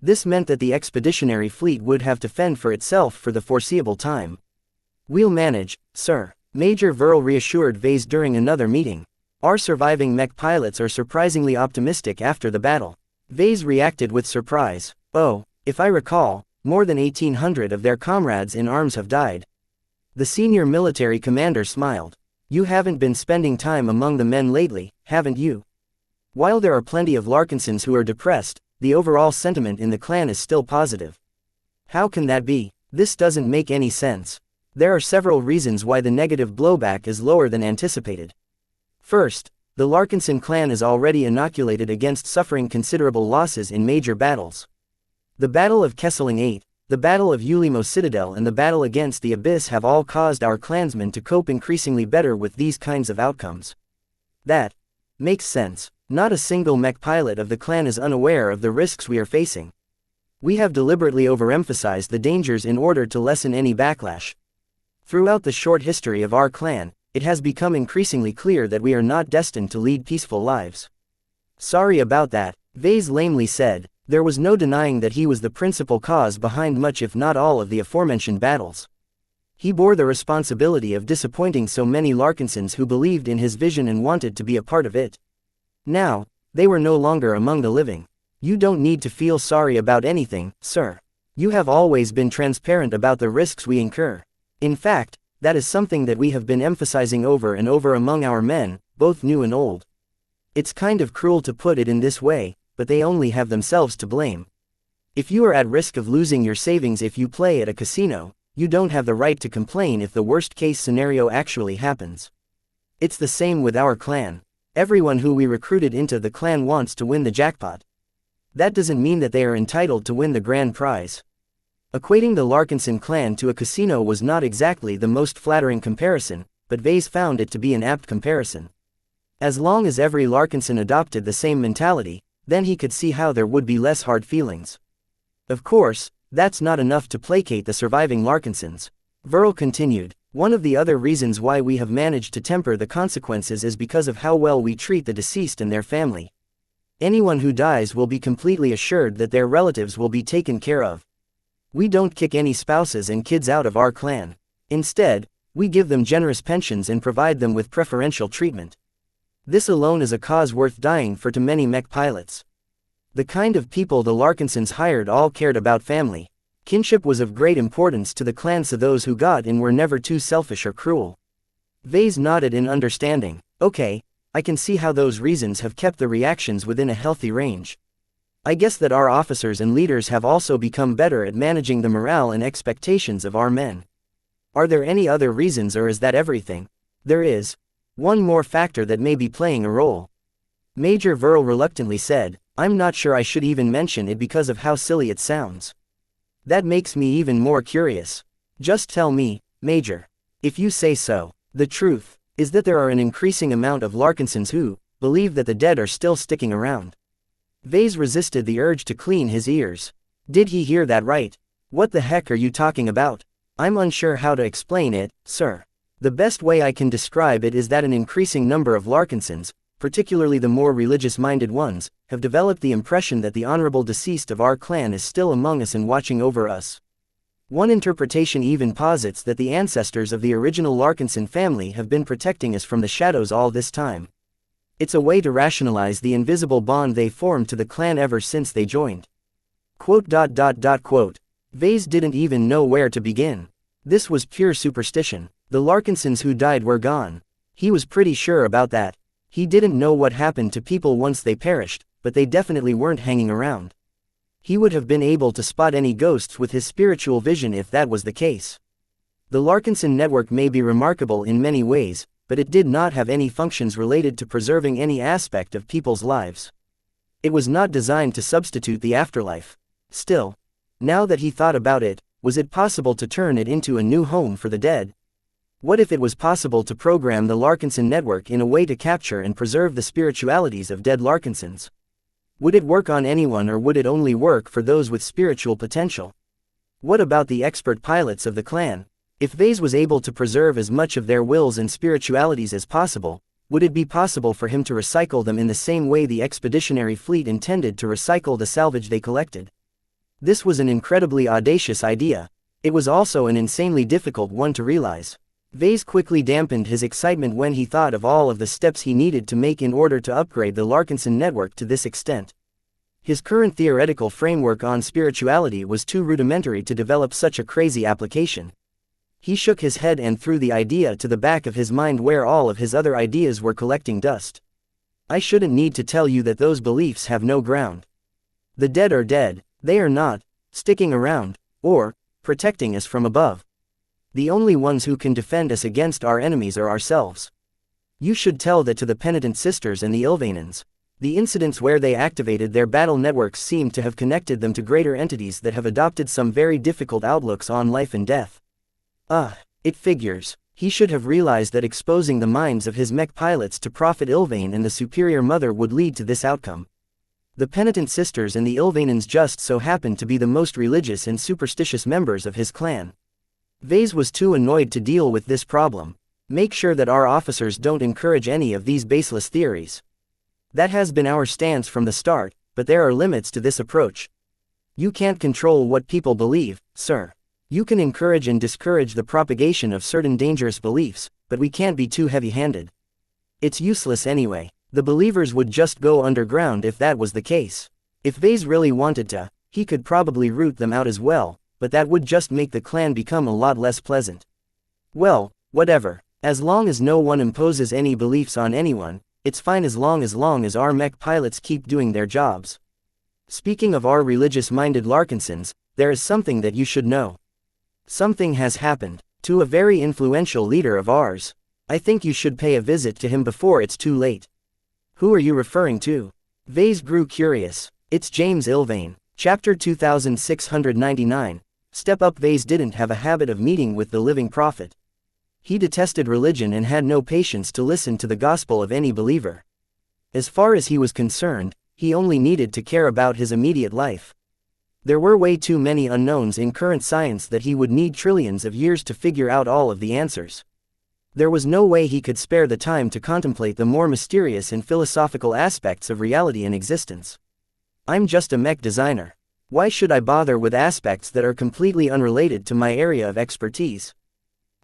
This meant that the expeditionary fleet would have to fend for itself for the foreseeable time. "We'll manage, sir," Major Verl reassured Vase during another meeting. "Our surviving mech pilots are surprisingly optimistic after the battle." Vase reacted with surprise. "Oh, if I recall, more than 1,800 of their comrades in arms have died." The senior military commander smiled. "You haven't been spending time among the men lately, haven't you? While there are plenty of Larkinsons who are depressed, the overall sentiment in the clan is still positive." "How can that be? This doesn't make any sense." "There are several reasons why the negative blowback is lower than anticipated. First, the Larkinson clan is already inoculated against suffering considerable losses in major battles. The Battle of Kesseling 8, the Battle of Ulimo Citadel and the battle against the Abyss have all caused our clansmen to cope increasingly better with these kinds of outcomes." "That makes sense. Not a single mech pilot of the clan is unaware of the risks we are facing. We have deliberately overemphasized the dangers in order to lessen any backlash. Throughout the short history of our clan, it has become increasingly clear that we are not destined to lead peaceful lives. Sorry about that, Vase lamely said. There was no denying that he was the principal cause behind much if not all of the aforementioned battles. He bore the responsibility of disappointing so many Larkinsons who believed in his vision and wanted to be a part of it. Now, they were no longer among the living. You don't need to feel sorry about anything, sir. You have always been transparent about the risks we incur. In fact, that is something that we have been emphasizing over and over among our men, both new and old. It's kind of cruel to put it in this way, but they only have themselves to blame. If you are at risk of losing your savings if you play at a casino, you don't have the right to complain if the worst-case scenario actually happens. It's the same with our clan. Everyone who we recruited into the clan wants to win the jackpot. That doesn't mean that they are entitled to win the grand prize. Equating the Larkinson clan to a casino was not exactly the most flattering comparison, but Vase found it to be an apt comparison. As long as every Larkinson adopted the same mentality, then he could see how there would be less hard feelings. Of course, that's not enough to placate the surviving Larkinsons. Verl continued, one of the other reasons why we have managed to temper the consequences is because of how well we treat the deceased and their family. Anyone who dies will be completely assured that their relatives will be taken care of. We don't kick any spouses and kids out of our clan. Instead, we give them generous pensions and provide them with preferential treatment. This alone is a cause worth dying for to many mech pilots. The kind of people the Larkinsons hired all cared about family. Kinship was of great importance to the clan, so those who got in were never too selfish or cruel. Vase nodded in understanding. Okay, I can see how those reasons have kept the reactions within a healthy range. I guess that our officers and leaders have also become better at managing the morale and expectations of our men. Are there any other reasons, or is that everything? There is one more factor that may be playing a role. Major Verl reluctantly said, I'm not sure I should even mention it because of how silly it sounds. That makes me even more curious. Just tell me, Major. If you say so. The truth is that there are an increasing amount of Larkinsons who believe that the dead are still sticking around. Vase resisted the urge to clean his ears. Did he hear that right? What the heck are you talking about? I'm unsure how to explain it, sir. The best way I can describe it is that an increasing number of Larkinsons, particularly the more religious-minded ones, have developed the impression that the honorable deceased of our clan is still among us and watching over us. One interpretation even posits that the ancestors of the original Larkinson family have been protecting us from the shadows all this time. It's a way to rationalize the invisible bond they formed to the clan ever since they joined. Quote. Vase didn't even know where to begin. This was pure superstition. The Larkinsons who died were gone. He was pretty sure about that. He didn't know what happened to people once they perished, but they definitely weren't hanging around. He would have been able to spot any ghosts with his spiritual vision if that was the case. The Larkinson network may be remarkable in many ways, but it did not have any functions related to preserving any aspect of people's lives. It was not designed to substitute the afterlife. Still, now that he thought about it, was it possible to turn it into a new home for the dead? What if it was possible to program the Larkinson network in a way to capture and preserve the spiritualities of dead Larkinsons? Would it work on anyone, or would it only work for those with spiritual potential? What about the expert pilots of the clan? If Vase was able to preserve as much of their wills and spiritualities as possible, would it be possible for him to recycle them in the same way the expeditionary fleet intended to recycle the salvage they collected? This was an incredibly audacious idea. It was also an insanely difficult one to realize. Vase quickly dampened his excitement when he thought of all of the steps he needed to make in order to upgrade the Larkinson network to this extent. His current theoretical framework on spirituality was too rudimentary to develop such a crazy application. He shook his head and threw the idea to the back of his mind where all of his other ideas were collecting dust. I shouldn't need to tell you that those beliefs have no ground. The dead are dead. They are not sticking around or protecting us from above. The only ones who can defend us against our enemies are ourselves. You should tell that to the penitent sisters and the Ilvanans. The incidents where they activated their battle networks seem to have connected them to greater entities that have adopted some very difficult outlooks on life and death. It figures. He should have realized that exposing the minds of his mech pilots to Prophet Ilvain and the Superior Mother would lead to this outcome. The penitent sisters and the Ilvanans just so happened to be the most religious and superstitious members of his clan. Vase was too annoyed to deal with this problem. Make sure that our officers don't encourage any of these baseless theories. That has been our stance from the start, but there are limits to this approach. You can't control what people believe, sir. You can encourage and discourage the propagation of certain dangerous beliefs, but we can't be too heavy-handed. It's useless anyway. The believers would just go underground if that was the case. If Vase really wanted to, he could probably root them out as well, but that would just make the clan become a lot less pleasant. Well, whatever. As long as no one imposes any beliefs on anyone, it's fine as long as our mech pilots keep doing their jobs. Speaking of our religious-minded Larkinsons, there is something that you should know. Something has happened to a very influential leader of ours. I think you should pay a visit to him before it's too late. Who are you referring to? Vase grew curious. It's James Ilvain. Chapter 2699. Step up. Vase didn't have a habit of meeting with the living prophet. He detested religion and had no patience to listen to the gospel of any believer. As far as he was concerned, he only needed to care about his immediate life. There were way too many unknowns in current science that he would need trillions of years to figure out all of the answers. There was no way he could spare the time to contemplate the more mysterious and philosophical aspects of reality and existence. I'm just a mech designer. Why should I bother with aspects that are completely unrelated to my area of expertise?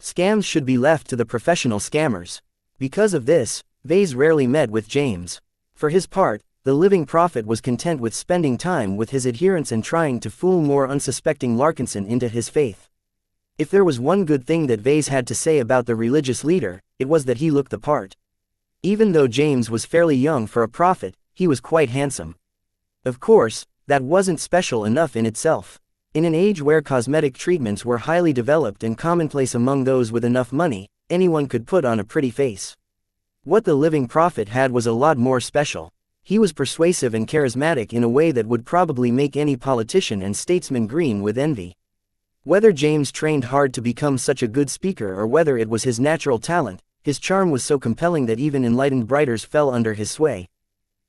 Scams should be left to the professional scammers. Because of this, Vase rarely met with James. For his part, the living prophet was content with spending time with his adherents and trying to fool more unsuspecting Larkinson into his faith. If there was one good thing that Vase had to say about the religious leader, it was that he looked the part. Even though James was fairly young for a prophet, he was quite handsome. Of course, that wasn't special enough in itself. In an age where cosmetic treatments were highly developed and commonplace among those with enough money, anyone could put on a pretty face. What the living prophet had was a lot more special. He was persuasive and charismatic in a way that would probably make any politician and statesman green with envy. Whether James trained hard to become such a good speaker or whether it was his natural talent, his charm was so compelling that even enlightened writers fell under his sway.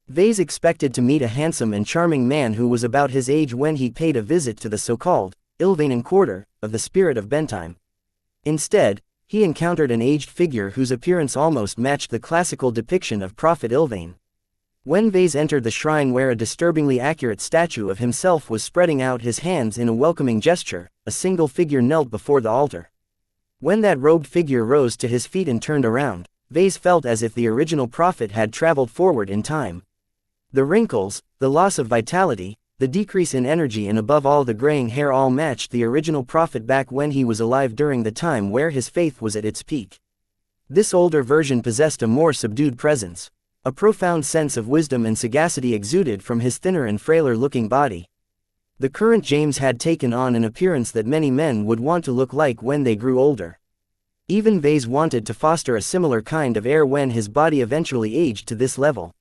Vase expected to meet a handsome and charming man who was about his age when he paid a visit to the so-called Ilvain quarter of the Spirit of Bentime. Instead, he encountered an aged figure whose appearance almost matched the classical depiction of Prophet Ilvain. When Vase entered the shrine where a disturbingly accurate statue of himself was spreading out his hands in a welcoming gesture, a single figure knelt before the altar. When that robed figure rose to his feet and turned around, Vase felt as if the original prophet had traveled forward in time. The wrinkles, the loss of vitality, the decrease in energy and above all the graying hair all matched the original prophet back when he was alive during the time where his faith was at its peak. This older version possessed a more subdued presence. A profound sense of wisdom and sagacity exuded from his thinner and frailer-looking body. The current James had taken on an appearance that many men would want to look like when they grew older. Even Vase wanted to foster a similar kind of air when his body eventually aged to this level.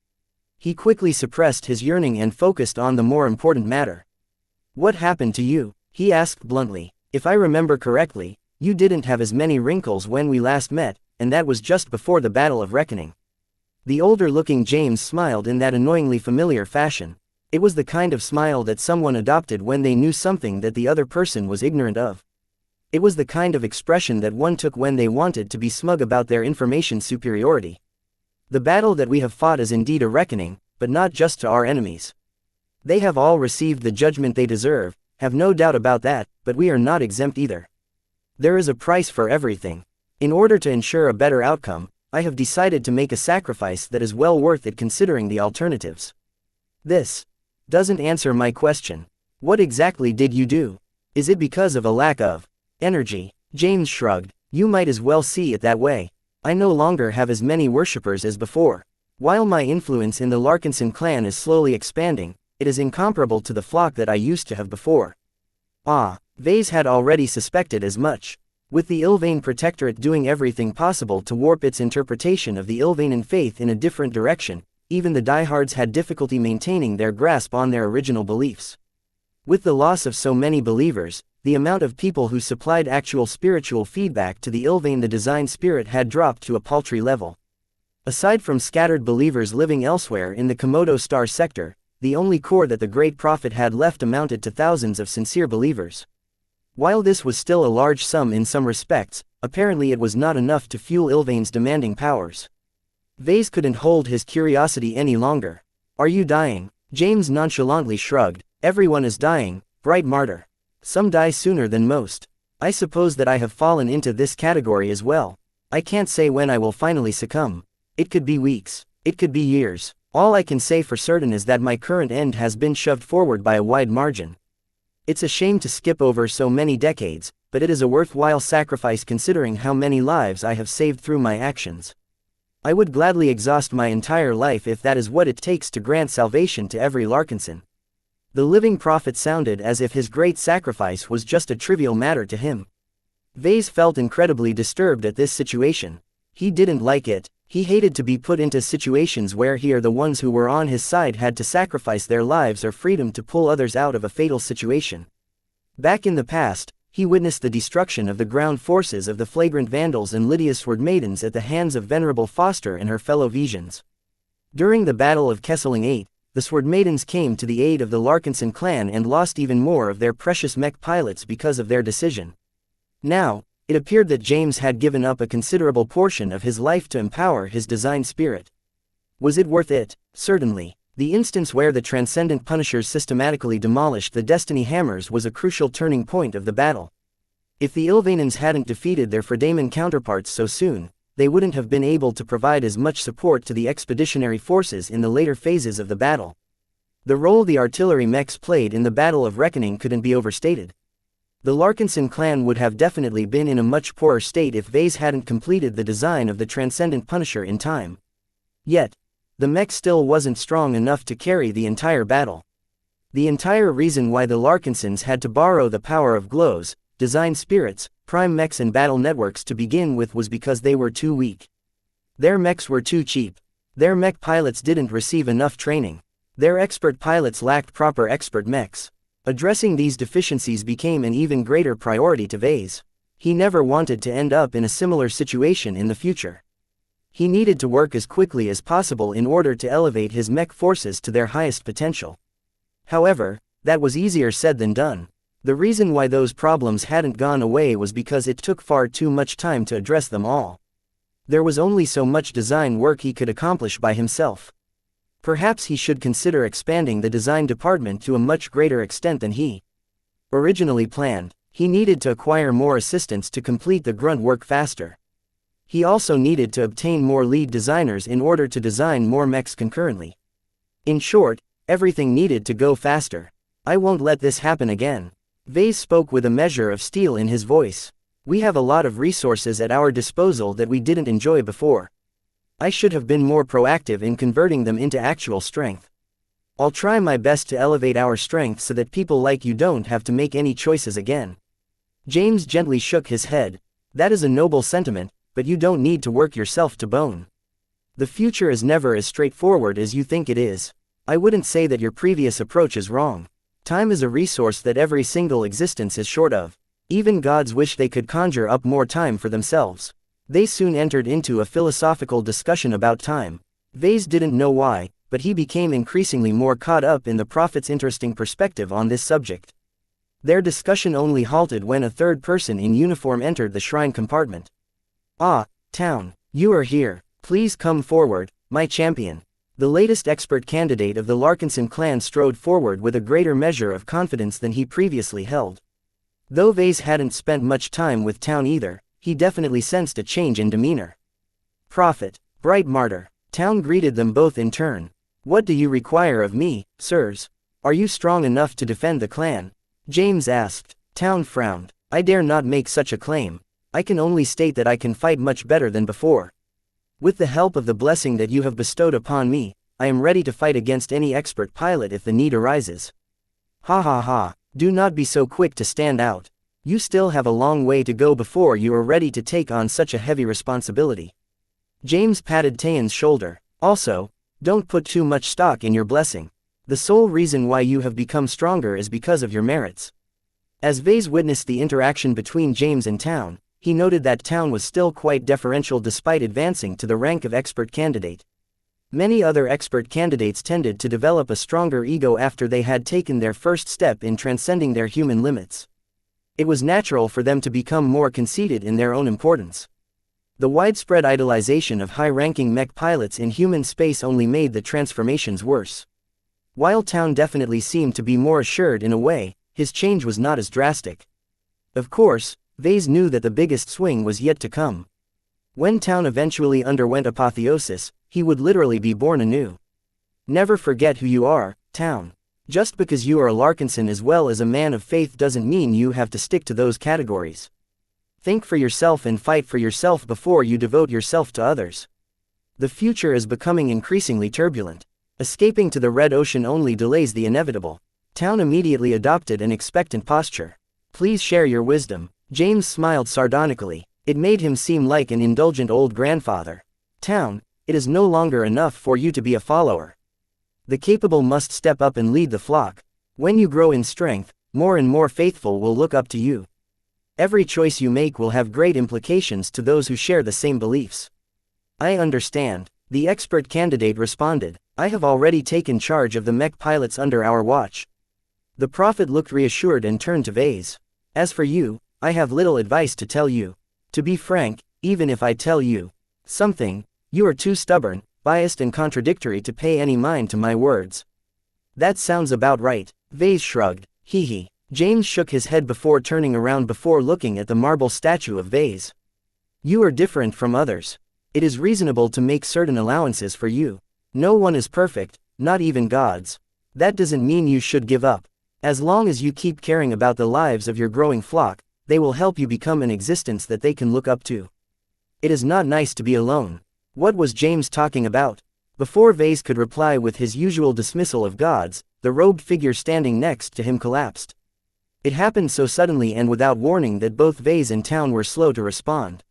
He quickly suppressed his yearning and focused on the more important matter. "What happened to you?" he asked bluntly. "If I remember correctly, you didn't have as many wrinkles when we last met, and that was just before the Battle of Reckoning." The older-looking James smiled in that annoyingly familiar fashion. It was the kind of smile that someone adopted when they knew something that the other person was ignorant of. It was the kind of expression that one took when they wanted to be smug about their information superiority. "The battle that we have fought is indeed a reckoning, but not just to our enemies. They have all received the judgment they deserve, have no doubt about that, but we are not exempt either. There is a price for everything. In order to ensure a better outcome, I have decided to make a sacrifice that is well worth it considering the alternatives." "This doesn't answer my question. What exactly did you do? Is it because of a lack of energy?" James shrugged. "You might as well see it that way. I no longer have as many worshippers as before. While my influence in the Larkinson clan is slowly expanding, it is incomparable to the flock that I used to have before." Ah, Vase had already suspected as much. With the Ilvain Protectorate doing everything possible to warp its interpretation of the Ilvainan faith in a different direction, even the diehards had difficulty maintaining their grasp on their original beliefs. With the loss of so many believers, the amount of people who supplied actual spiritual feedback to the Ilvain the design spirit had dropped to a paltry level. Aside from scattered believers living elsewhere in the Komodo Star sector, the only core that the Great Prophet had left amounted to thousands of sincere believers. While this was still a large sum in some respects, apparently it was not enough to fuel Ilvain's demanding powers. Vase couldn't hold his curiosity any longer. Are you dying? James nonchalantly shrugged. Everyone is dying, bright martyr. Some die sooner than most. I suppose that I have fallen into this category as well. I can't say when I will finally succumb. It could be weeks. It could be years. All I can say for certain is that my current end has been shoved forward by a wide margin. It's a shame to skip over so many decades, but it is a worthwhile sacrifice considering how many lives I have saved through my actions. I would gladly exhaust my entire life if that is what it takes to grant salvation to every Larkinson. The living prophet sounded as if his great sacrifice was just a trivial matter to him. Vase felt incredibly disturbed at this situation. He didn't like it. He hated to be put into situations where he or the ones who were on his side had to sacrifice their lives or freedom to pull others out of a fatal situation. Back in the past, he witnessed the destruction of the ground forces of the flagrant Vandals and Lydia's Sword Maidens at the hands of Venerable Foster and her fellow Visions. During the Battle of Kesseling 8, the Sword Maidens came to the aid of the Larkinson clan and lost even more of their precious mech pilots because of their decision. Now, it appeared that James had given up a considerable portion of his life to empower his design spirit. Was it worth it? Certainly. The instance where the Transcendent Punishers systematically demolished the Destiny Hammers was a crucial turning point of the battle. If the Ilvainans hadn't defeated their Fredaman counterparts so soon, they wouldn't have been able to provide as much support to the expeditionary forces in the later phases of the battle. The role the artillery mechs played in the Battle of Reckoning couldn't be overstated. The Larkinson clan would have definitely been in a much poorer state if Vase hadn't completed the design of the Transcendent Punisher in time. Yet, the mech still wasn't strong enough to carry the entire battle. The entire reason why the Larkinsons had to borrow the power of glows, design spirits, prime mechs and battle networks to begin with was because they were too weak. Their mechs were too cheap. Their mech pilots didn't receive enough training. Their expert pilots lacked proper expert mechs. Addressing these deficiencies became an even greater priority to Vase. He never wanted to end up in a similar situation in the future. He needed to work as quickly as possible in order to elevate his mech forces to their highest potential. However, that was easier said than done. The reason why those problems hadn't gone away was because it took far too much time to address them all. There was only so much design work he could accomplish by himself. Perhaps he should consider expanding the design department to a much greater extent than he originally planned. He needed to acquire more assistants to complete the grunt work faster. He also needed to obtain more lead designers in order to design more mechs concurrently. In short, everything needed to go faster. I won't let this happen again. Vase spoke with a measure of steel in his voice. We have a lot of resources at our disposal that we didn't enjoy before. I should have been more proactive in converting them into actual strength. I'll try my best to elevate our strength so that people like you don't have to make any choices again. James gently shook his head. That is a noble sentiment, but you don't need to work yourself to bone. The future is never as straightforward as you think it is. I wouldn't say that your previous approach is wrong. Time is a resource that every single existence is short of. Even gods wish they could conjure up more time for themselves. They soon entered into a philosophical discussion about time. Vase didn't know why, but he became increasingly more caught up in the prophet's interesting perspective on this subject. Their discussion only halted when a third person in uniform entered the shrine compartment. Ah, Town, you are here. Please come forward, my champion. The latest expert candidate of the Larkinson clan strode forward with a greater measure of confidence than he previously held. Though Vase hadn't spent much time with Town either, he definitely sensed a change in demeanor. Prophet, bright martyr. Town greeted them both in turn. What do you require of me, sirs? Are you strong enough to defend the clan? James asked. Town frowned. I dare not make such a claim. I can only state that I can fight much better than before. With the help of the blessing that you have bestowed upon me, I am ready to fight against any expert pilot if the need arises. Ha ha ha, do not be so quick to stand out. You still have a long way to go before you are ready to take on such a heavy responsibility. James patted Tayan's shoulder. Also, don't put too much stock in your blessing. The sole reason why you have become stronger is because of your merits. As Vase witnessed the interaction between James and Town, he noted that Town was still quite deferential despite advancing to the rank of expert candidate. Many other expert candidates tended to develop a stronger ego after they had taken their first step in transcending their human limits. It was natural for them to become more conceited in their own importance. The widespread idolization of high-ranking mech pilots in human space only made the transformations worse. While Town definitely seemed to be more assured in a way, his change was not as drastic. Of course, Vase knew that the biggest swing was yet to come. When Town eventually underwent apotheosis, he would literally be born anew. Never forget who you are, Town. Just because you are a Larkinson as well as a man of faith doesn't mean you have to stick to those categories. Think for yourself and fight for yourself before you devote yourself to others. The future is becoming increasingly turbulent. Escaping to the Red Ocean only delays the inevitable. Town immediately adopted an expectant posture. Please share your wisdom. James smiled sardonically. It made him seem like an indulgent old grandfather. Town, it is no longer enough for you to be a follower. The capable must step up and lead the flock. When you grow in strength, more and more faithful will look up to you. Every choice you make will have great implications to those who share the same beliefs. I understand, the expert candidate responded. I have already taken charge of the mech pilots under our watch. The prophet looked reassured and turned to Vase. As for you, I have little advice to tell you. To be frank, even if I tell you something, you are too stubborn, biased and contradictory to pay any mind to my words. That sounds about right, Vase shrugged. Hee. James shook his head before turning around before looking at the marble statue of Vase. You are different from others. It is reasonable to make certain allowances for you. No one is perfect, not even gods. That doesn't mean you should give up. As long as you keep caring about the lives of your growing flock, they will help you become an existence that they can look up to. It is not nice to be alone. What was James talking about? Before Vase could reply with his usual dismissal of gods, the robed figure standing next to him collapsed. It happened so suddenly and without warning that both Vase and Town were slow to respond.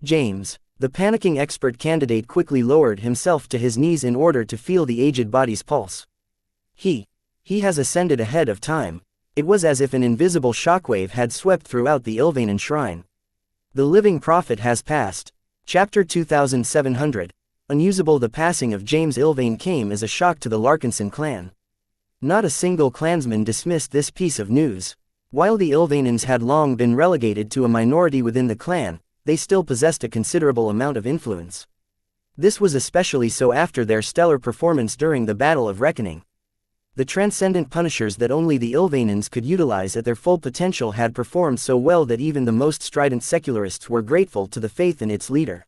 James, the panicking expert candidate quickly lowered himself to his knees in order to feel the aged body's pulse. He has ascended ahead of time. It was as if an invisible shockwave had swept throughout the Ilvanan shrine. The living prophet has passed. Chapter 2700. Unusable. The passing of James Ilvane came as a shock to the Larkinson clan. Not a single clansman dismissed this piece of news. While the Ilvanans had long been relegated to a minority within the clan, they still possessed a considerable amount of influence. This was especially so after their stellar performance during the Battle of Reckoning. The transcendent punishers that only the Ilvanans could utilize at their full potential had performed so well that even the most strident secularists were grateful to the faith in its leader.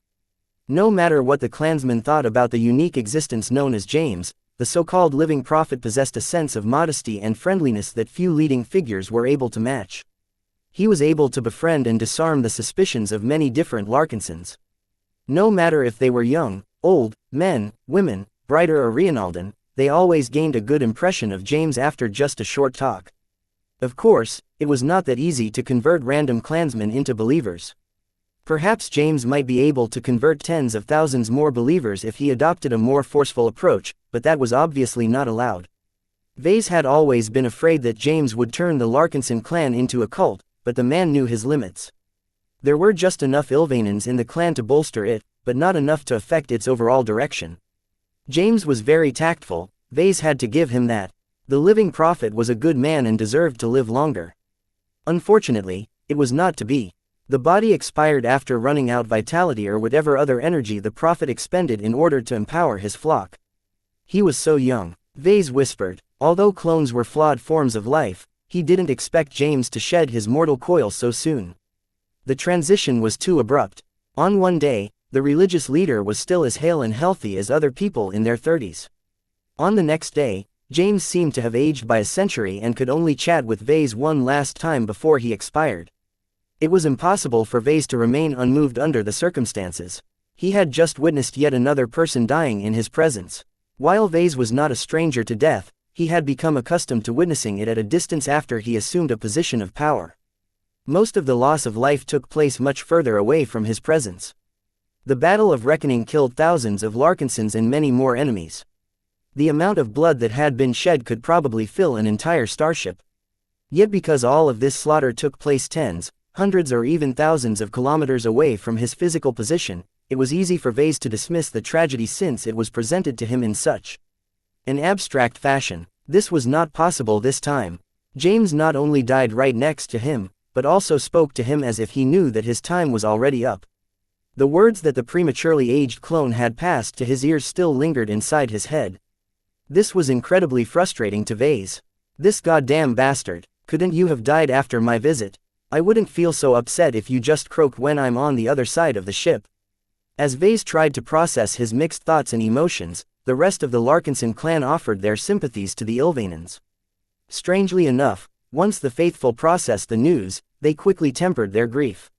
No matter what the clansmen thought about the unique existence known as James, the so-called living prophet possessed a sense of modesty and friendliness that few leading figures were able to match. He was able to befriend and disarm the suspicions of many different Larkinsons. No matter if they were young, old, men, women, Brighter or Reinaldan, they always gained a good impression of James after just a short talk. Of course, it was not that easy to convert random clansmen into believers. Perhaps James might be able to convert tens of thousands more believers if he adopted a more forceful approach, but that was obviously not allowed. Vase had always been afraid that James would turn the Larkinson clan into a cult, but the man knew his limits. There were just enough Ilvanans in the clan to bolster it, but not enough to affect its overall direction. James was very tactful, Vase had to give him that. The living prophet was a good man and deserved to live longer. Unfortunately, it was not to be. The body expired after running out vitality or whatever other energy the prophet expended in order to empower his flock. He was so young, Vase whispered. Although clones were flawed forms of life, he didn't expect James to shed his mortal coil so soon. The transition was too abrupt. On one day, the religious leader was still as hale and healthy as other people in their 30s. On the next day, James seemed to have aged by a century and could only chat with Vase one last time before he expired. It was impossible for Vase to remain unmoved under the circumstances. He had just witnessed yet another person dying in his presence. While Vase was not a stranger to death, he had become accustomed to witnessing it at a distance after he assumed a position of power. Most of the loss of life took place much further away from his presence. The Battle of Reckoning killed thousands of Larkinsons and many more enemies. The amount of blood that had been shed could probably fill an entire starship. Yet because all of this slaughter took place tens, hundreds or even thousands of kilometers away from his physical position, it was easy for Vase to dismiss the tragedy since it was presented to him in such an abstract fashion. This was not possible this time. James not only died right next to him, but also spoke to him as if he knew that his time was already up. The words that the prematurely aged clone had passed to his ears still lingered inside his head. This was incredibly frustrating to Vase. This goddamn bastard, couldn't you have died after my visit? I wouldn't feel so upset if you just croaked when I'm on the other side of the ship. As Vase tried to process his mixed thoughts and emotions, the rest of the Larkinson clan offered their sympathies to the Ilvanans. Strangely enough, once the faithful processed the news, they quickly tempered their grief.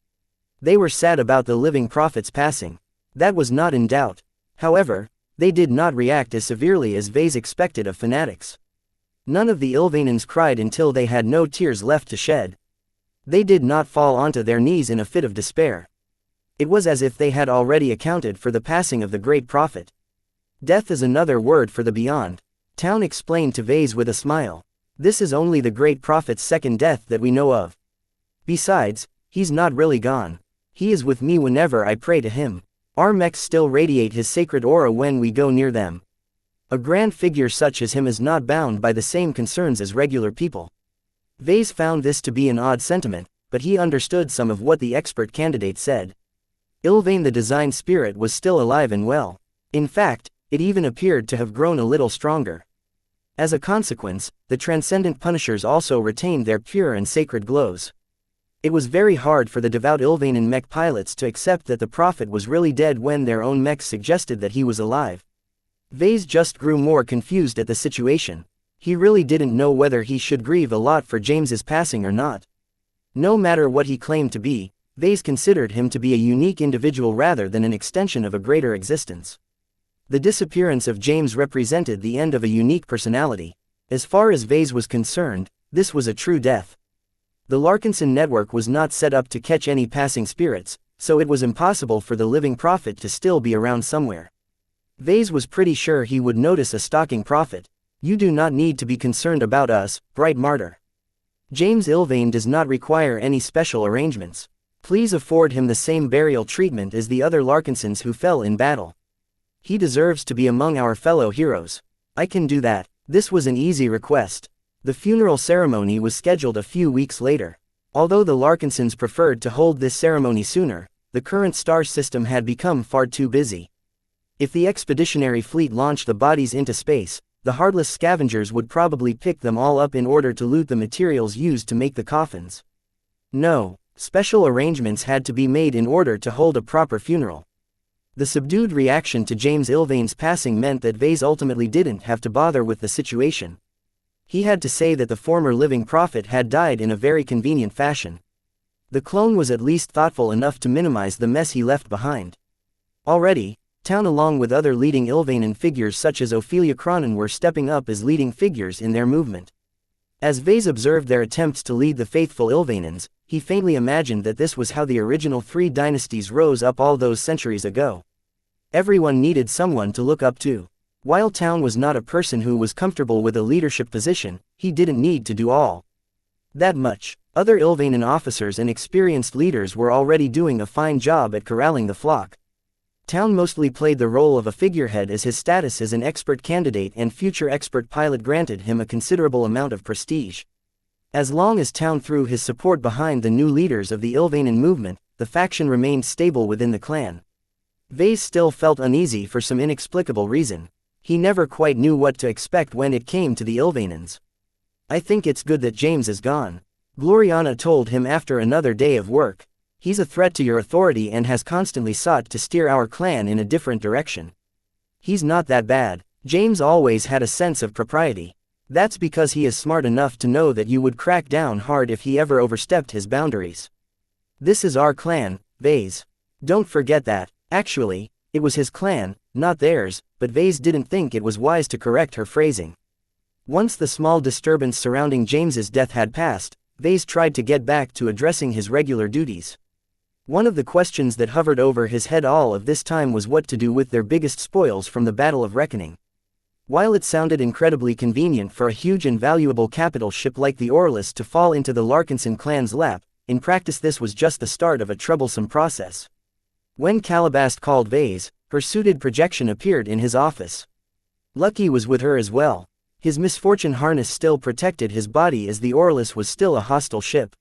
They were sad about the living prophet's passing. That was not in doubt. However, they did not react as severely as Vase expected of fanatics. None of the Ilvanans cried until they had no tears left to shed. They did not fall onto their knees in a fit of despair. It was as if they had already accounted for the passing of the great prophet. Death is another word for the beyond, Town explained to Vase with a smile. This is only the great prophet's second death that we know of. Besides, he's not really gone. He is with me whenever I pray to him. Our mechs still radiate his sacred aura when we go near them. A grand figure such as him is not bound by the same concerns as regular people. Vase found this to be an odd sentiment, but he understood some of what the expert candidate said. Ilvain the design spirit was still alive and well. In fact, it even appeared to have grown a little stronger. As a consequence, the transcendent punishers also retained their pure and sacred glows. It was very hard for the devout Ilvanan mech pilots to accept that the prophet was really dead when their own mechs suggested that he was alive. Vase just grew more confused at the situation. He really didn't know whether he should grieve a lot for James's passing or not. No matter what he claimed to be, Vase considered him to be a unique individual rather than an extension of a greater existence. The disappearance of James represented the end of a unique personality. As far as Vase was concerned, this was a true death. The Larkinson network was not set up to catch any passing spirits, so it was impossible for the living prophet to still be around somewhere. Vase was pretty sure he would notice a stalking prophet. You do not need to be concerned about us, bright martyr. James Ilvain does not require any special arrangements. Please afford him the same burial treatment as the other Larkinsons who fell in battle. He deserves to be among our fellow heroes. I can do that. This was an easy request. The funeral ceremony was scheduled a few weeks later. Although the Larkinsons preferred to hold this ceremony sooner, the current star system had become far too busy. If the expeditionary fleet launched the bodies into space, the heartless scavengers would probably pick them all up in order to loot the materials used to make the coffins. No, special arrangements had to be made in order to hold a proper funeral. The subdued reaction to James Ilvain's passing meant that Vase ultimately didn't have to bother with the situation. He had to say that the former living prophet had died in a very convenient fashion. The clone was at least thoughtful enough to minimize the mess he left behind. Already, Town along with other leading Ilvanan figures such as Ophelia Cronin were stepping up as leading figures in their movement. As Vase observed their attempts to lead the faithful Ilvanans, he faintly imagined that this was how the original three dynasties rose up all those centuries ago. Everyone needed someone to look up to. While Town was not a person who was comfortable with a leadership position, he didn't need to do all that much. Other Ilvanan officers and experienced leaders were already doing a fine job at corralling the flock. Town mostly played the role of a figurehead as his status as an expert candidate and future expert pilot granted him a considerable amount of prestige. As long as Town threw his support behind the new leaders of the Ilvanan movement, the faction remained stable within the clan. Vase still felt uneasy for some inexplicable reason. He never quite knew what to expect when it came to the Ilvanans. I think it's good that James is gone, Gloriana told him after another day of work. He's a threat to your authority and has constantly sought to steer our clan in a different direction. He's not that bad. James always had a sense of propriety. That's because he is smart enough to know that you would crack down hard if he ever overstepped his boundaries. This is our clan, Vase. Don't forget that. Actually, it was his clan, not theirs, but Vase didn't think it was wise to correct her phrasing. Once the small disturbance surrounding James's death had passed, Vase tried to get back to addressing his regular duties. One of the questions that hovered over his head all of this time was what to do with their biggest spoils from the Battle of Reckoning. While it sounded incredibly convenient for a huge and valuable capital ship like the Orlus to fall into the Larkinson clan's lap, in practice this was just the start of a troublesome process. When Calabast called Vase, her suited projection appeared in his office. Lucky was with her as well. His misfortune harness still protected his body as the Orlus was still a hostile ship.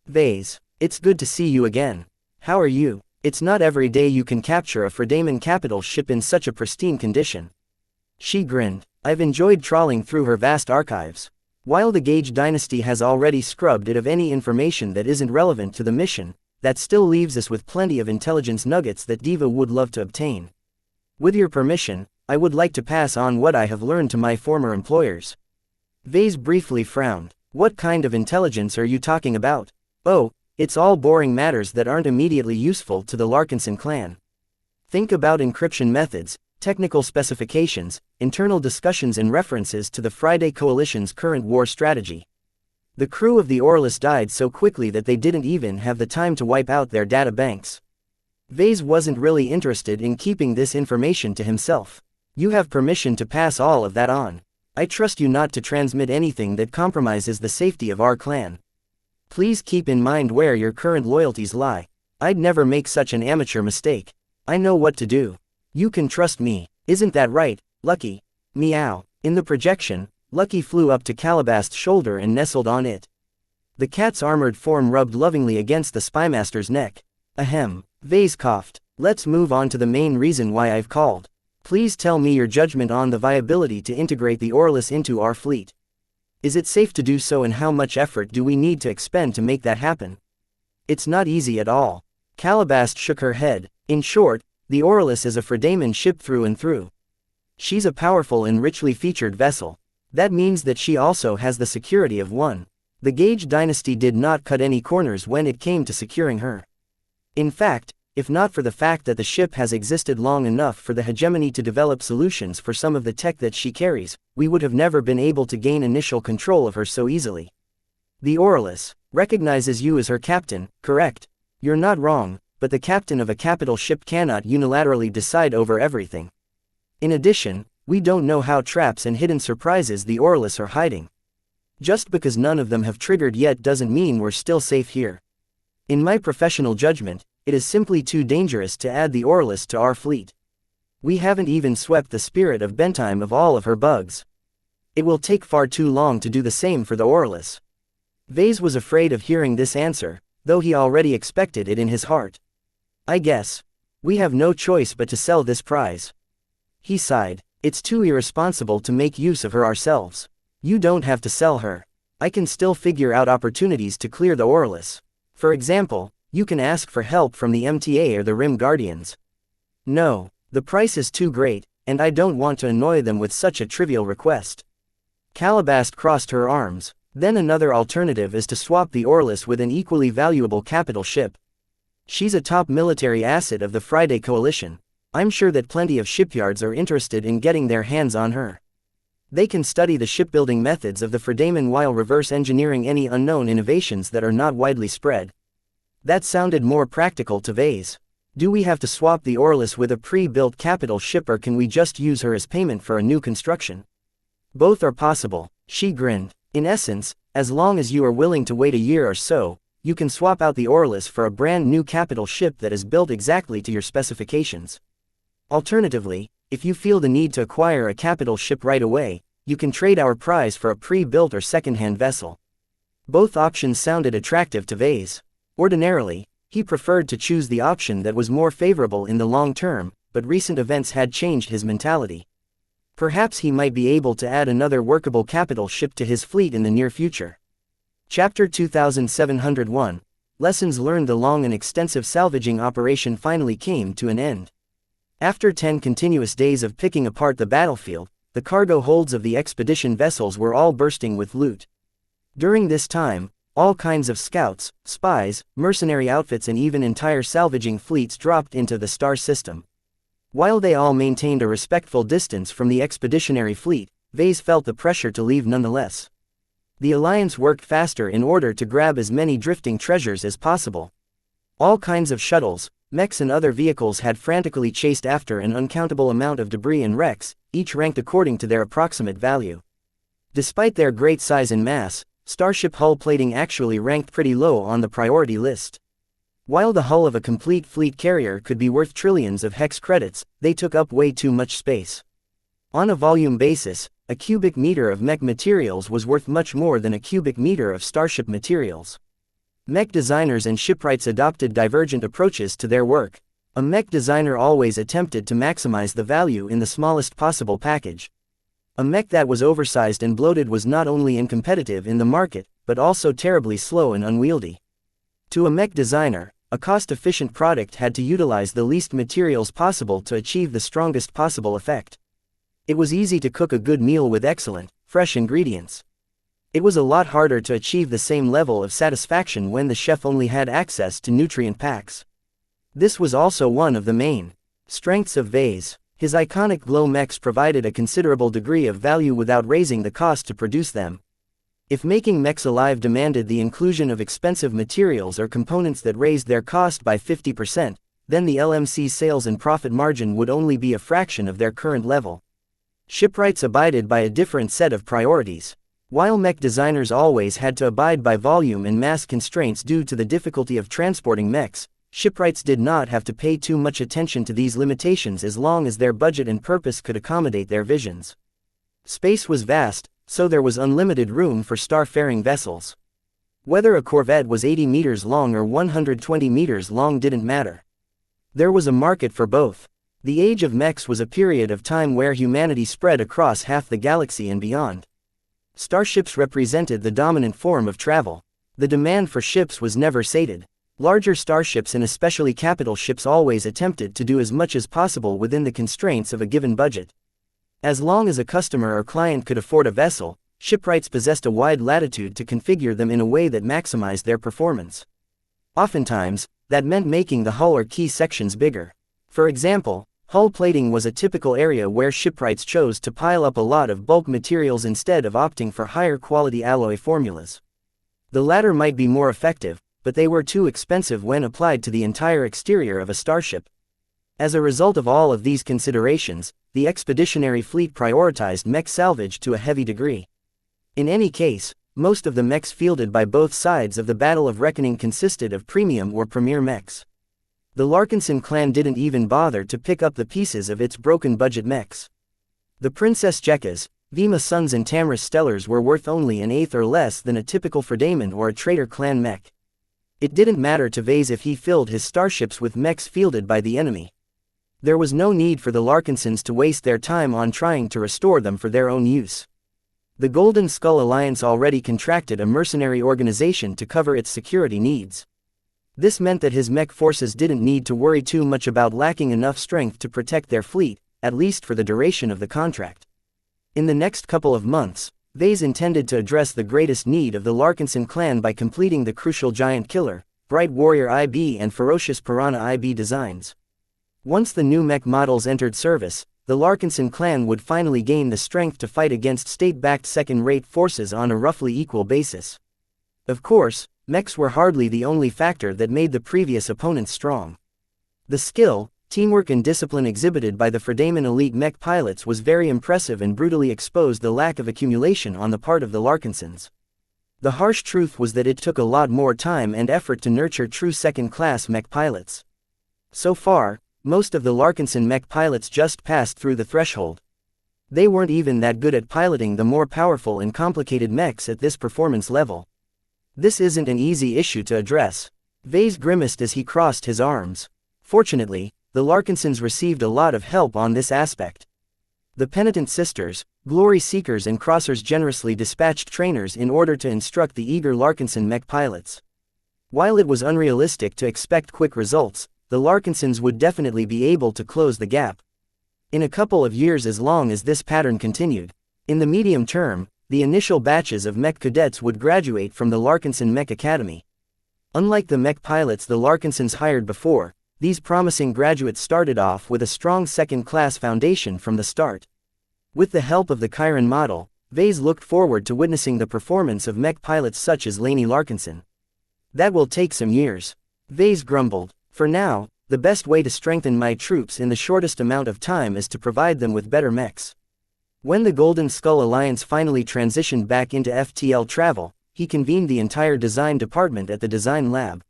Vase, it's good to see you again. How are you? It's not every day you can capture a Fredaman capital ship in such a pristine condition. She grinned. I've enjoyed trawling through her vast archives. While the Gage dynasty has already scrubbed it of any information that isn't relevant to the mission, that still leaves us with plenty of intelligence nuggets that Diva would love to obtain. With your permission, I would like to pass on what I have learned to my former employers. Vase briefly frowned. What kind of intelligence are you talking about? Oh, it's all boring matters that aren't immediately useful to the Larkinson clan. Think about encryption methods, technical specifications, internal discussions and references to the Friday Coalition's current war strategy. The crew of the Orlis died so quickly that they didn't even have the time to wipe out their data banks. Vase wasn't really interested in keeping this information to himself. You have permission to pass all of that on. I trust you not to transmit anything that compromises the safety of our clan. Please keep in mind where your current loyalties lie. I'd never make such an amateur mistake. I know what to do. You can trust me. Isn't that right, Lucky? Meow. In the projection, Lucky flew up to Calabast's shoulder and nestled on it. The cat's armored form rubbed lovingly against the spymaster's neck. Ahem. Vase coughed. Let's move on to the main reason why I've called. Please tell me your judgment on the viability to integrate the Orlis into our fleet. Is it safe to do so, and how much effort do we need to expend to make that happen? It's not easy at all. Calabast shook her head. In short, the Orlis is a Fredaman ship through and through. She's a powerful and richly featured vessel. That means that she also has the security of one. The Gage dynasty did not cut any corners when it came to securing her. In fact, if not for the fact that the ship has existed long enough for the hegemony to develop solutions for some of the tech that she carries, we would have never been able to gain initial control of her so easily. The Orlis recognizes you as her captain, correct? You're not wrong, but the captain of a capital ship cannot unilaterally decide over everything. In addition, we don't know how traps and hidden surprises the Orlis are hiding. Just because none of them have triggered yet doesn't mean we're still safe here. In my professional judgment, it is simply too dangerous to add the Orlis to our fleet. We haven't even swept the spirit of Bentime of all of her bugs. It will take far too long to do the same for the Orlis. Vase was afraid of hearing this answer, though he already expected it in his heart. I guess we have no choice but to sell this prize. He sighed. It's too irresponsible to make use of her ourselves. You don't have to sell her. I can still figure out opportunities to clear the Orlis. For example, you can ask for help from the MTA or the Rim Guardians. No, the price is too great, and I don't want to annoy them with such a trivial request. Calabast crossed her arms. Then another alternative is to swap the Orlis with an equally valuable capital ship. She's a top military asset of the Friday Coalition. I'm sure that plenty of shipyards are interested in getting their hands on her. They can study the shipbuilding methods of the Fredaman while reverse engineering any unknown innovations that are not widely spread. That sounded more practical to Vase. Do we have to swap the Orlis with a pre-built capital ship, or can we just use her as payment for a new construction? Both are possible. She grinned. In essence, as long as you are willing to wait a year or so, you can swap out the Orlis for a brand new capital ship that is built exactly to your specifications. Alternatively, if you feel the need to acquire a capital ship right away, you can trade our prize for a pre-built or second-hand vessel. Both options sounded attractive to Vase. Ordinarily, he preferred to choose the option that was more favorable in the long term, but recent events had changed his mentality. Perhaps he might be able to add another workable capital ship to his fleet in the near future. Chapter 2701. Lessons learned. The long and extensive salvaging operation finally came to an end. After 10 continuous days of picking apart the battlefield, the cargo holds of the expedition vessels were all bursting with loot. During this time, all kinds of scouts, spies, mercenary outfits and even entire salvaging fleets dropped into the star system. While they all maintained a respectful distance from the expeditionary fleet, Vase felt the pressure to leave nonetheless. The Alliance worked faster in order to grab as many drifting treasures as possible. All kinds of shuttles, mechs and other vehicles had frantically chased after an uncountable amount of debris and wrecks, each ranked according to their approximate value. Despite their great size and mass, starship hull plating actually ranked pretty low on the priority list. While the hull of a complete fleet carrier could be worth trillions of hex credits, they took up way too much space. On a volume basis, a cubic meter of mech materials was worth much more than a cubic meter of starship materials. Mech designers and shipwrights adopted divergent approaches to their work. A mech designer always attempted to maximize the value in the smallest possible package. A mech that was oversized and bloated was not only uncompetitive in the market, but also terribly slow and unwieldy. To a mech designer, a cost-efficient product had to utilize the least materials possible to achieve the strongest possible effect. It was easy to cook a good meal with excellent, fresh ingredients. It was a lot harder to achieve the same level of satisfaction when the chef only had access to nutrient packs. This was also one of the main strengths of Vase. His iconic glow mechs provided a considerable degree of value without raising the cost to produce them. If making mechs alive demanded the inclusion of expensive materials or components that raised their cost by 50%, then the LMC's sales and profit margin would only be a fraction of their current level. Shipwrights abided by a different set of priorities. While mech designers always had to abide by volume and mass constraints due to the difficulty of transporting mechs, shipwrights did not have to pay too much attention to these limitations as long as their budget and purpose could accommodate their visions. Space was vast, so there was unlimited room for star-faring vessels. Whether a corvette was 80 meters long or 120 meters long didn't matter. There was a market for both. The age of mechs was a period of time where humanity spread across half the galaxy and beyond. Starships represented the dominant form of travel. The demand for ships was never sated. Larger starships and especially capital ships always attempted to do as much as possible within the constraints of a given budget. As long as a customer or client could afford a vessel, shipwrights possessed a wide latitude to configure them in a way that maximized their performance. Oftentimes, that meant making the hull or key sections bigger. For example, hull plating was a typical area where shipwrights chose to pile up a lot of bulk materials instead of opting for higher quality alloy formulas. The latter might be more effective, but they were too expensive when applied to the entire exterior of a starship. As a result of all of these considerations, the expeditionary fleet prioritized mech salvage to a heavy degree. In any case, most of the mechs fielded by both sides of the Battle of Reckoning consisted of premium or premier mechs. The Larkinson clan didn't even bother to pick up the pieces of its broken budget mechs. The Princess Jekkas, Vima Sons and Tamris Stellars were worth only an eighth or less than a typical Fredaemon or a Traitor clan mech. It didn't matter to Vase if he filled his starships with mechs fielded by the enemy. There was no need for the Larkinsons to waste their time on trying to restore them for their own use. The Golden Skull Alliance already contracted a mercenary organization to cover its security needs. This meant that his mech forces didn't need to worry too much about lacking enough strength to protect their fleet, at least for the duration of the contract. In the next couple of months, Vase intended to address the greatest need of the Larkinson clan by completing the crucial Giant Killer, Bright Warrior IB and Ferocious Piranha IB designs. Once the new mech models entered service, the Larkinson clan would finally gain the strength to fight against state-backed second-rate forces on a roughly equal basis. Of course, mechs were hardly the only factor that made the previous opponents strong. The skill, teamwork and discipline exhibited by the Fredaemon elite mech pilots was very impressive and brutally exposed the lack of accumulation on the part of the Larkinsons. The harsh truth was that it took a lot more time and effort to nurture true second-class mech pilots. So far, most of the Larkinson mech pilots just passed through the threshold. They weren't even that good at piloting the more powerful and complicated mechs at this performance level. This isn't an easy issue to address. Vase grimaced as he crossed his arms. Fortunately, the Larkinsons received a lot of help on this aspect. The Penitent Sisters, Glory Seekers and Crossers generously dispatched trainers in order to instruct the eager Larkinson mech pilots. While it was unrealistic to expect quick results, the Larkinsons would definitely be able to close the gap. In a couple of years, as long as this pattern continued. In the medium term, the initial batches of mech cadets would graduate from the Larkinson Mech Academy. Unlike the mech pilots the Larkinsons hired before, these promising graduates started off with a strong second-class foundation from the start. With the help of the Chiron model, Vase looked forward to witnessing the performance of mech pilots such as Lainey Larkinson. That will take some years. Vase grumbled. For now, the best way to strengthen my troops in the shortest amount of time is to provide them with better mechs. When the Golden Skull Alliance finally transitioned back into FTL travel, he convened the entire design department at the design lab.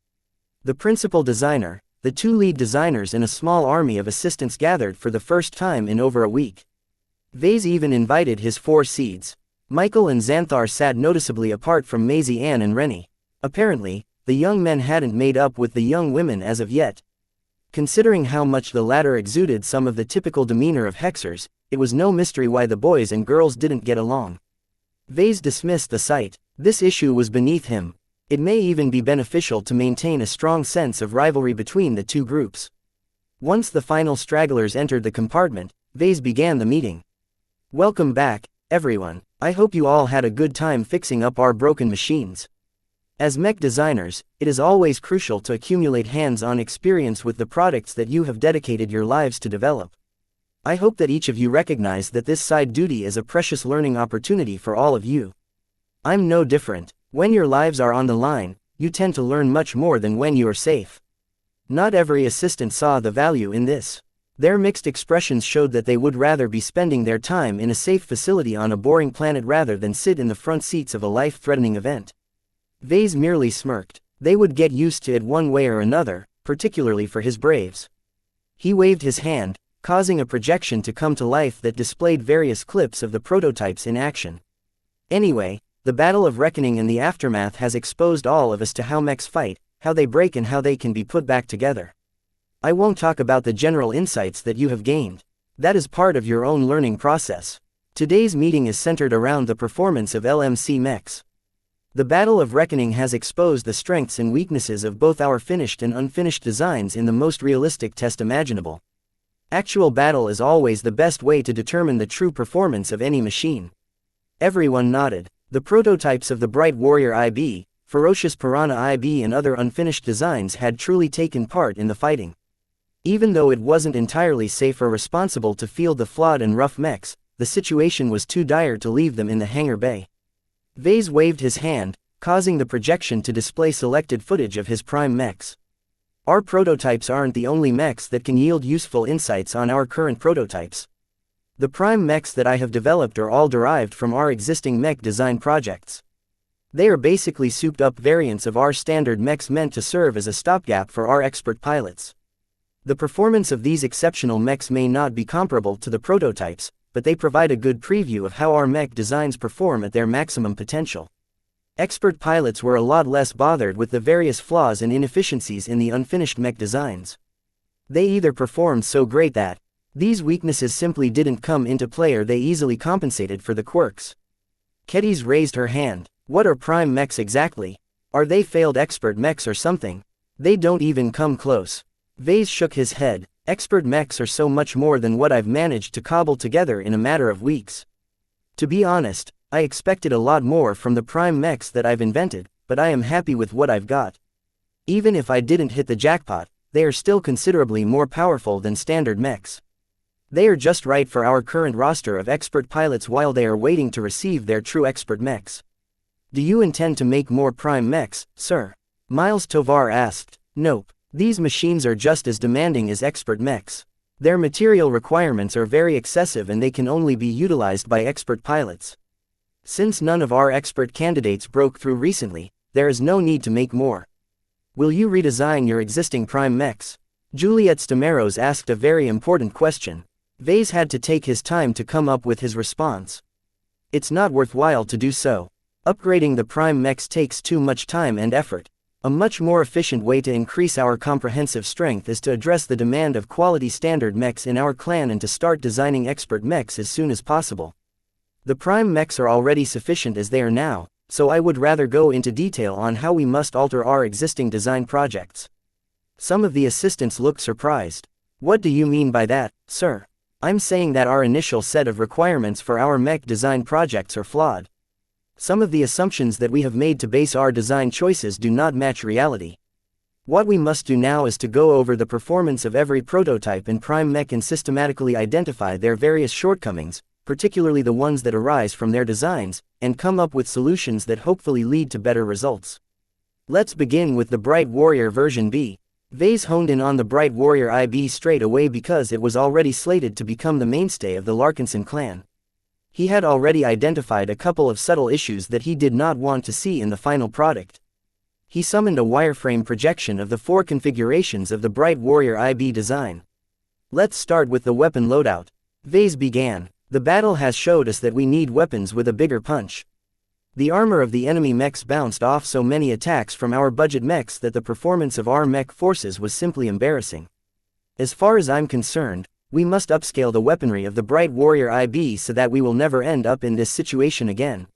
The principal designer, the two lead designers and a small army of assistants gathered for the first time in over a week. Vase even invited his 4 seeds. Michael and Xanthar sat noticeably apart from Maisie Ann and Rennie. Apparently, the young men hadn't made up with the young women as of yet. Considering how much the latter exuded some of the typical demeanor of Hexers, it was no mystery why the boys and girls didn't get along. Vase dismissed the sight. This issue was beneath him. It may even be beneficial to maintain a strong sense of rivalry between the two groups. Once the final stragglers entered the compartment, Vase began the meeting. Welcome back, everyone. I hope you all had a good time fixing up our broken machines. As mech designers, it is always crucial to accumulate hands-on experience with the products that you have dedicated your lives to develop. I hope that each of you recognize that this side duty is a precious learning opportunity for all of you. I'm no different. When your lives are on the line, you tend to learn much more than when you are safe. Not every assistant saw the value in this. Their mixed expressions showed that they would rather be spending their time in a safe facility on a boring planet rather than sit in the front seats of a life-threatening event. Vase merely smirked. They would get used to it one way or another, particularly for his braves. He waved his hand, causing a projection to come to life that displayed various clips of the prototypes in action. Anyway, the battle of reckoning and the aftermath has exposed all of us to how mechs fight, how they break and how they can be put back together. I won't talk about the general insights that you have gained. That is part of your own learning process. Today's meeting is centered around the performance of LMC mechs. The battle of reckoning has exposed the strengths and weaknesses of both our finished and unfinished designs in the most realistic test imaginable. Actual battle is always the best way to determine the true performance of any machine. Everyone nodded. The prototypes of the Bright Warrior IB, Ferocious Piranha IB and other unfinished designs had truly taken part in the fighting. Even though it wasn't entirely safe or responsible to field the flawed and rough mechs, the situation was too dire to leave them in the hangar bay. Vase waved his hand, causing the projection to display selected footage of his prime mechs. Our prototypes aren't the only mechs that can yield useful insights on our current prototypes. The prime mechs that I have developed are all derived from our existing mech design projects. They are basically souped-up variants of our standard mechs meant to serve as a stopgap for our expert pilots. The performance of these exceptional mechs may not be comparable to the prototypes, but they provide a good preview of how our mech designs perform at their maximum potential. Expert pilots were a lot less bothered with the various flaws and inefficiencies in the unfinished mech designs. They either performed so great that these weaknesses simply didn't come into play or they easily compensated for the quirks. Kedis raised her hand. What are prime mechs exactly? Are they failed expert mechs or something? They don't even come close. Vase shook his head. Expert mechs are so much more than what I've managed to cobble together in a matter of weeks. To be honest, I expected a lot more from the prime mechs that I've invented, but I am happy with what I've got. Even if I didn't hit the jackpot, they are still considerably more powerful than standard mechs. They are just right for our current roster of expert pilots while they are waiting to receive their true expert mechs. Do you intend to make more prime mechs, sir? Miles Tovar asked. Nope. These machines are just as demanding as expert mechs. Their material requirements are very excessive and they can only be utilized by expert pilots. Since none of our expert candidates broke through recently, there is no need to make more. Will you redesign your existing prime mechs? Juliet Stamaros asked a very important question. Vase had to take his time to come up with his response. It's not worthwhile to do so. Upgrading the prime mechs takes too much time and effort. A much more efficient way to increase our comprehensive strength is to address the demand of quality standard mechs in our clan and to start designing expert mechs as soon as possible. The prime mechs are already sufficient as they are now, so I would rather go into detail on how we must alter our existing design projects. Some of the assistants looked surprised. What do you mean by that, sir? I'm saying that our initial set of requirements for our mech design projects are flawed. Some of the assumptions that we have made to base our design choices do not match reality. What we must do now is to go over the performance of every prototype in prime mech and systematically identify their various shortcomings, particularly the ones that arise from their designs, and come up with solutions that hopefully lead to better results. Let's begin with the Bright Warrior version B. Vase honed in on the Bright Warrior IB straight away because it was already slated to become the mainstay of the Larkinson clan. He had already identified a couple of subtle issues that he did not want to see in the final product. He summoned a wireframe projection of the 4 configurations of the Bright Warrior IB design. Let's start with the weapon loadout. Vase began. The battle has showed us that we need weapons with a bigger punch. The armor of the enemy mechs bounced off so many attacks from our budget mechs that the performance of our mech forces was simply embarrassing. As far as I'm concerned, we must upscale the weaponry of the Bright Warrior IB so that we will never end up in this situation again.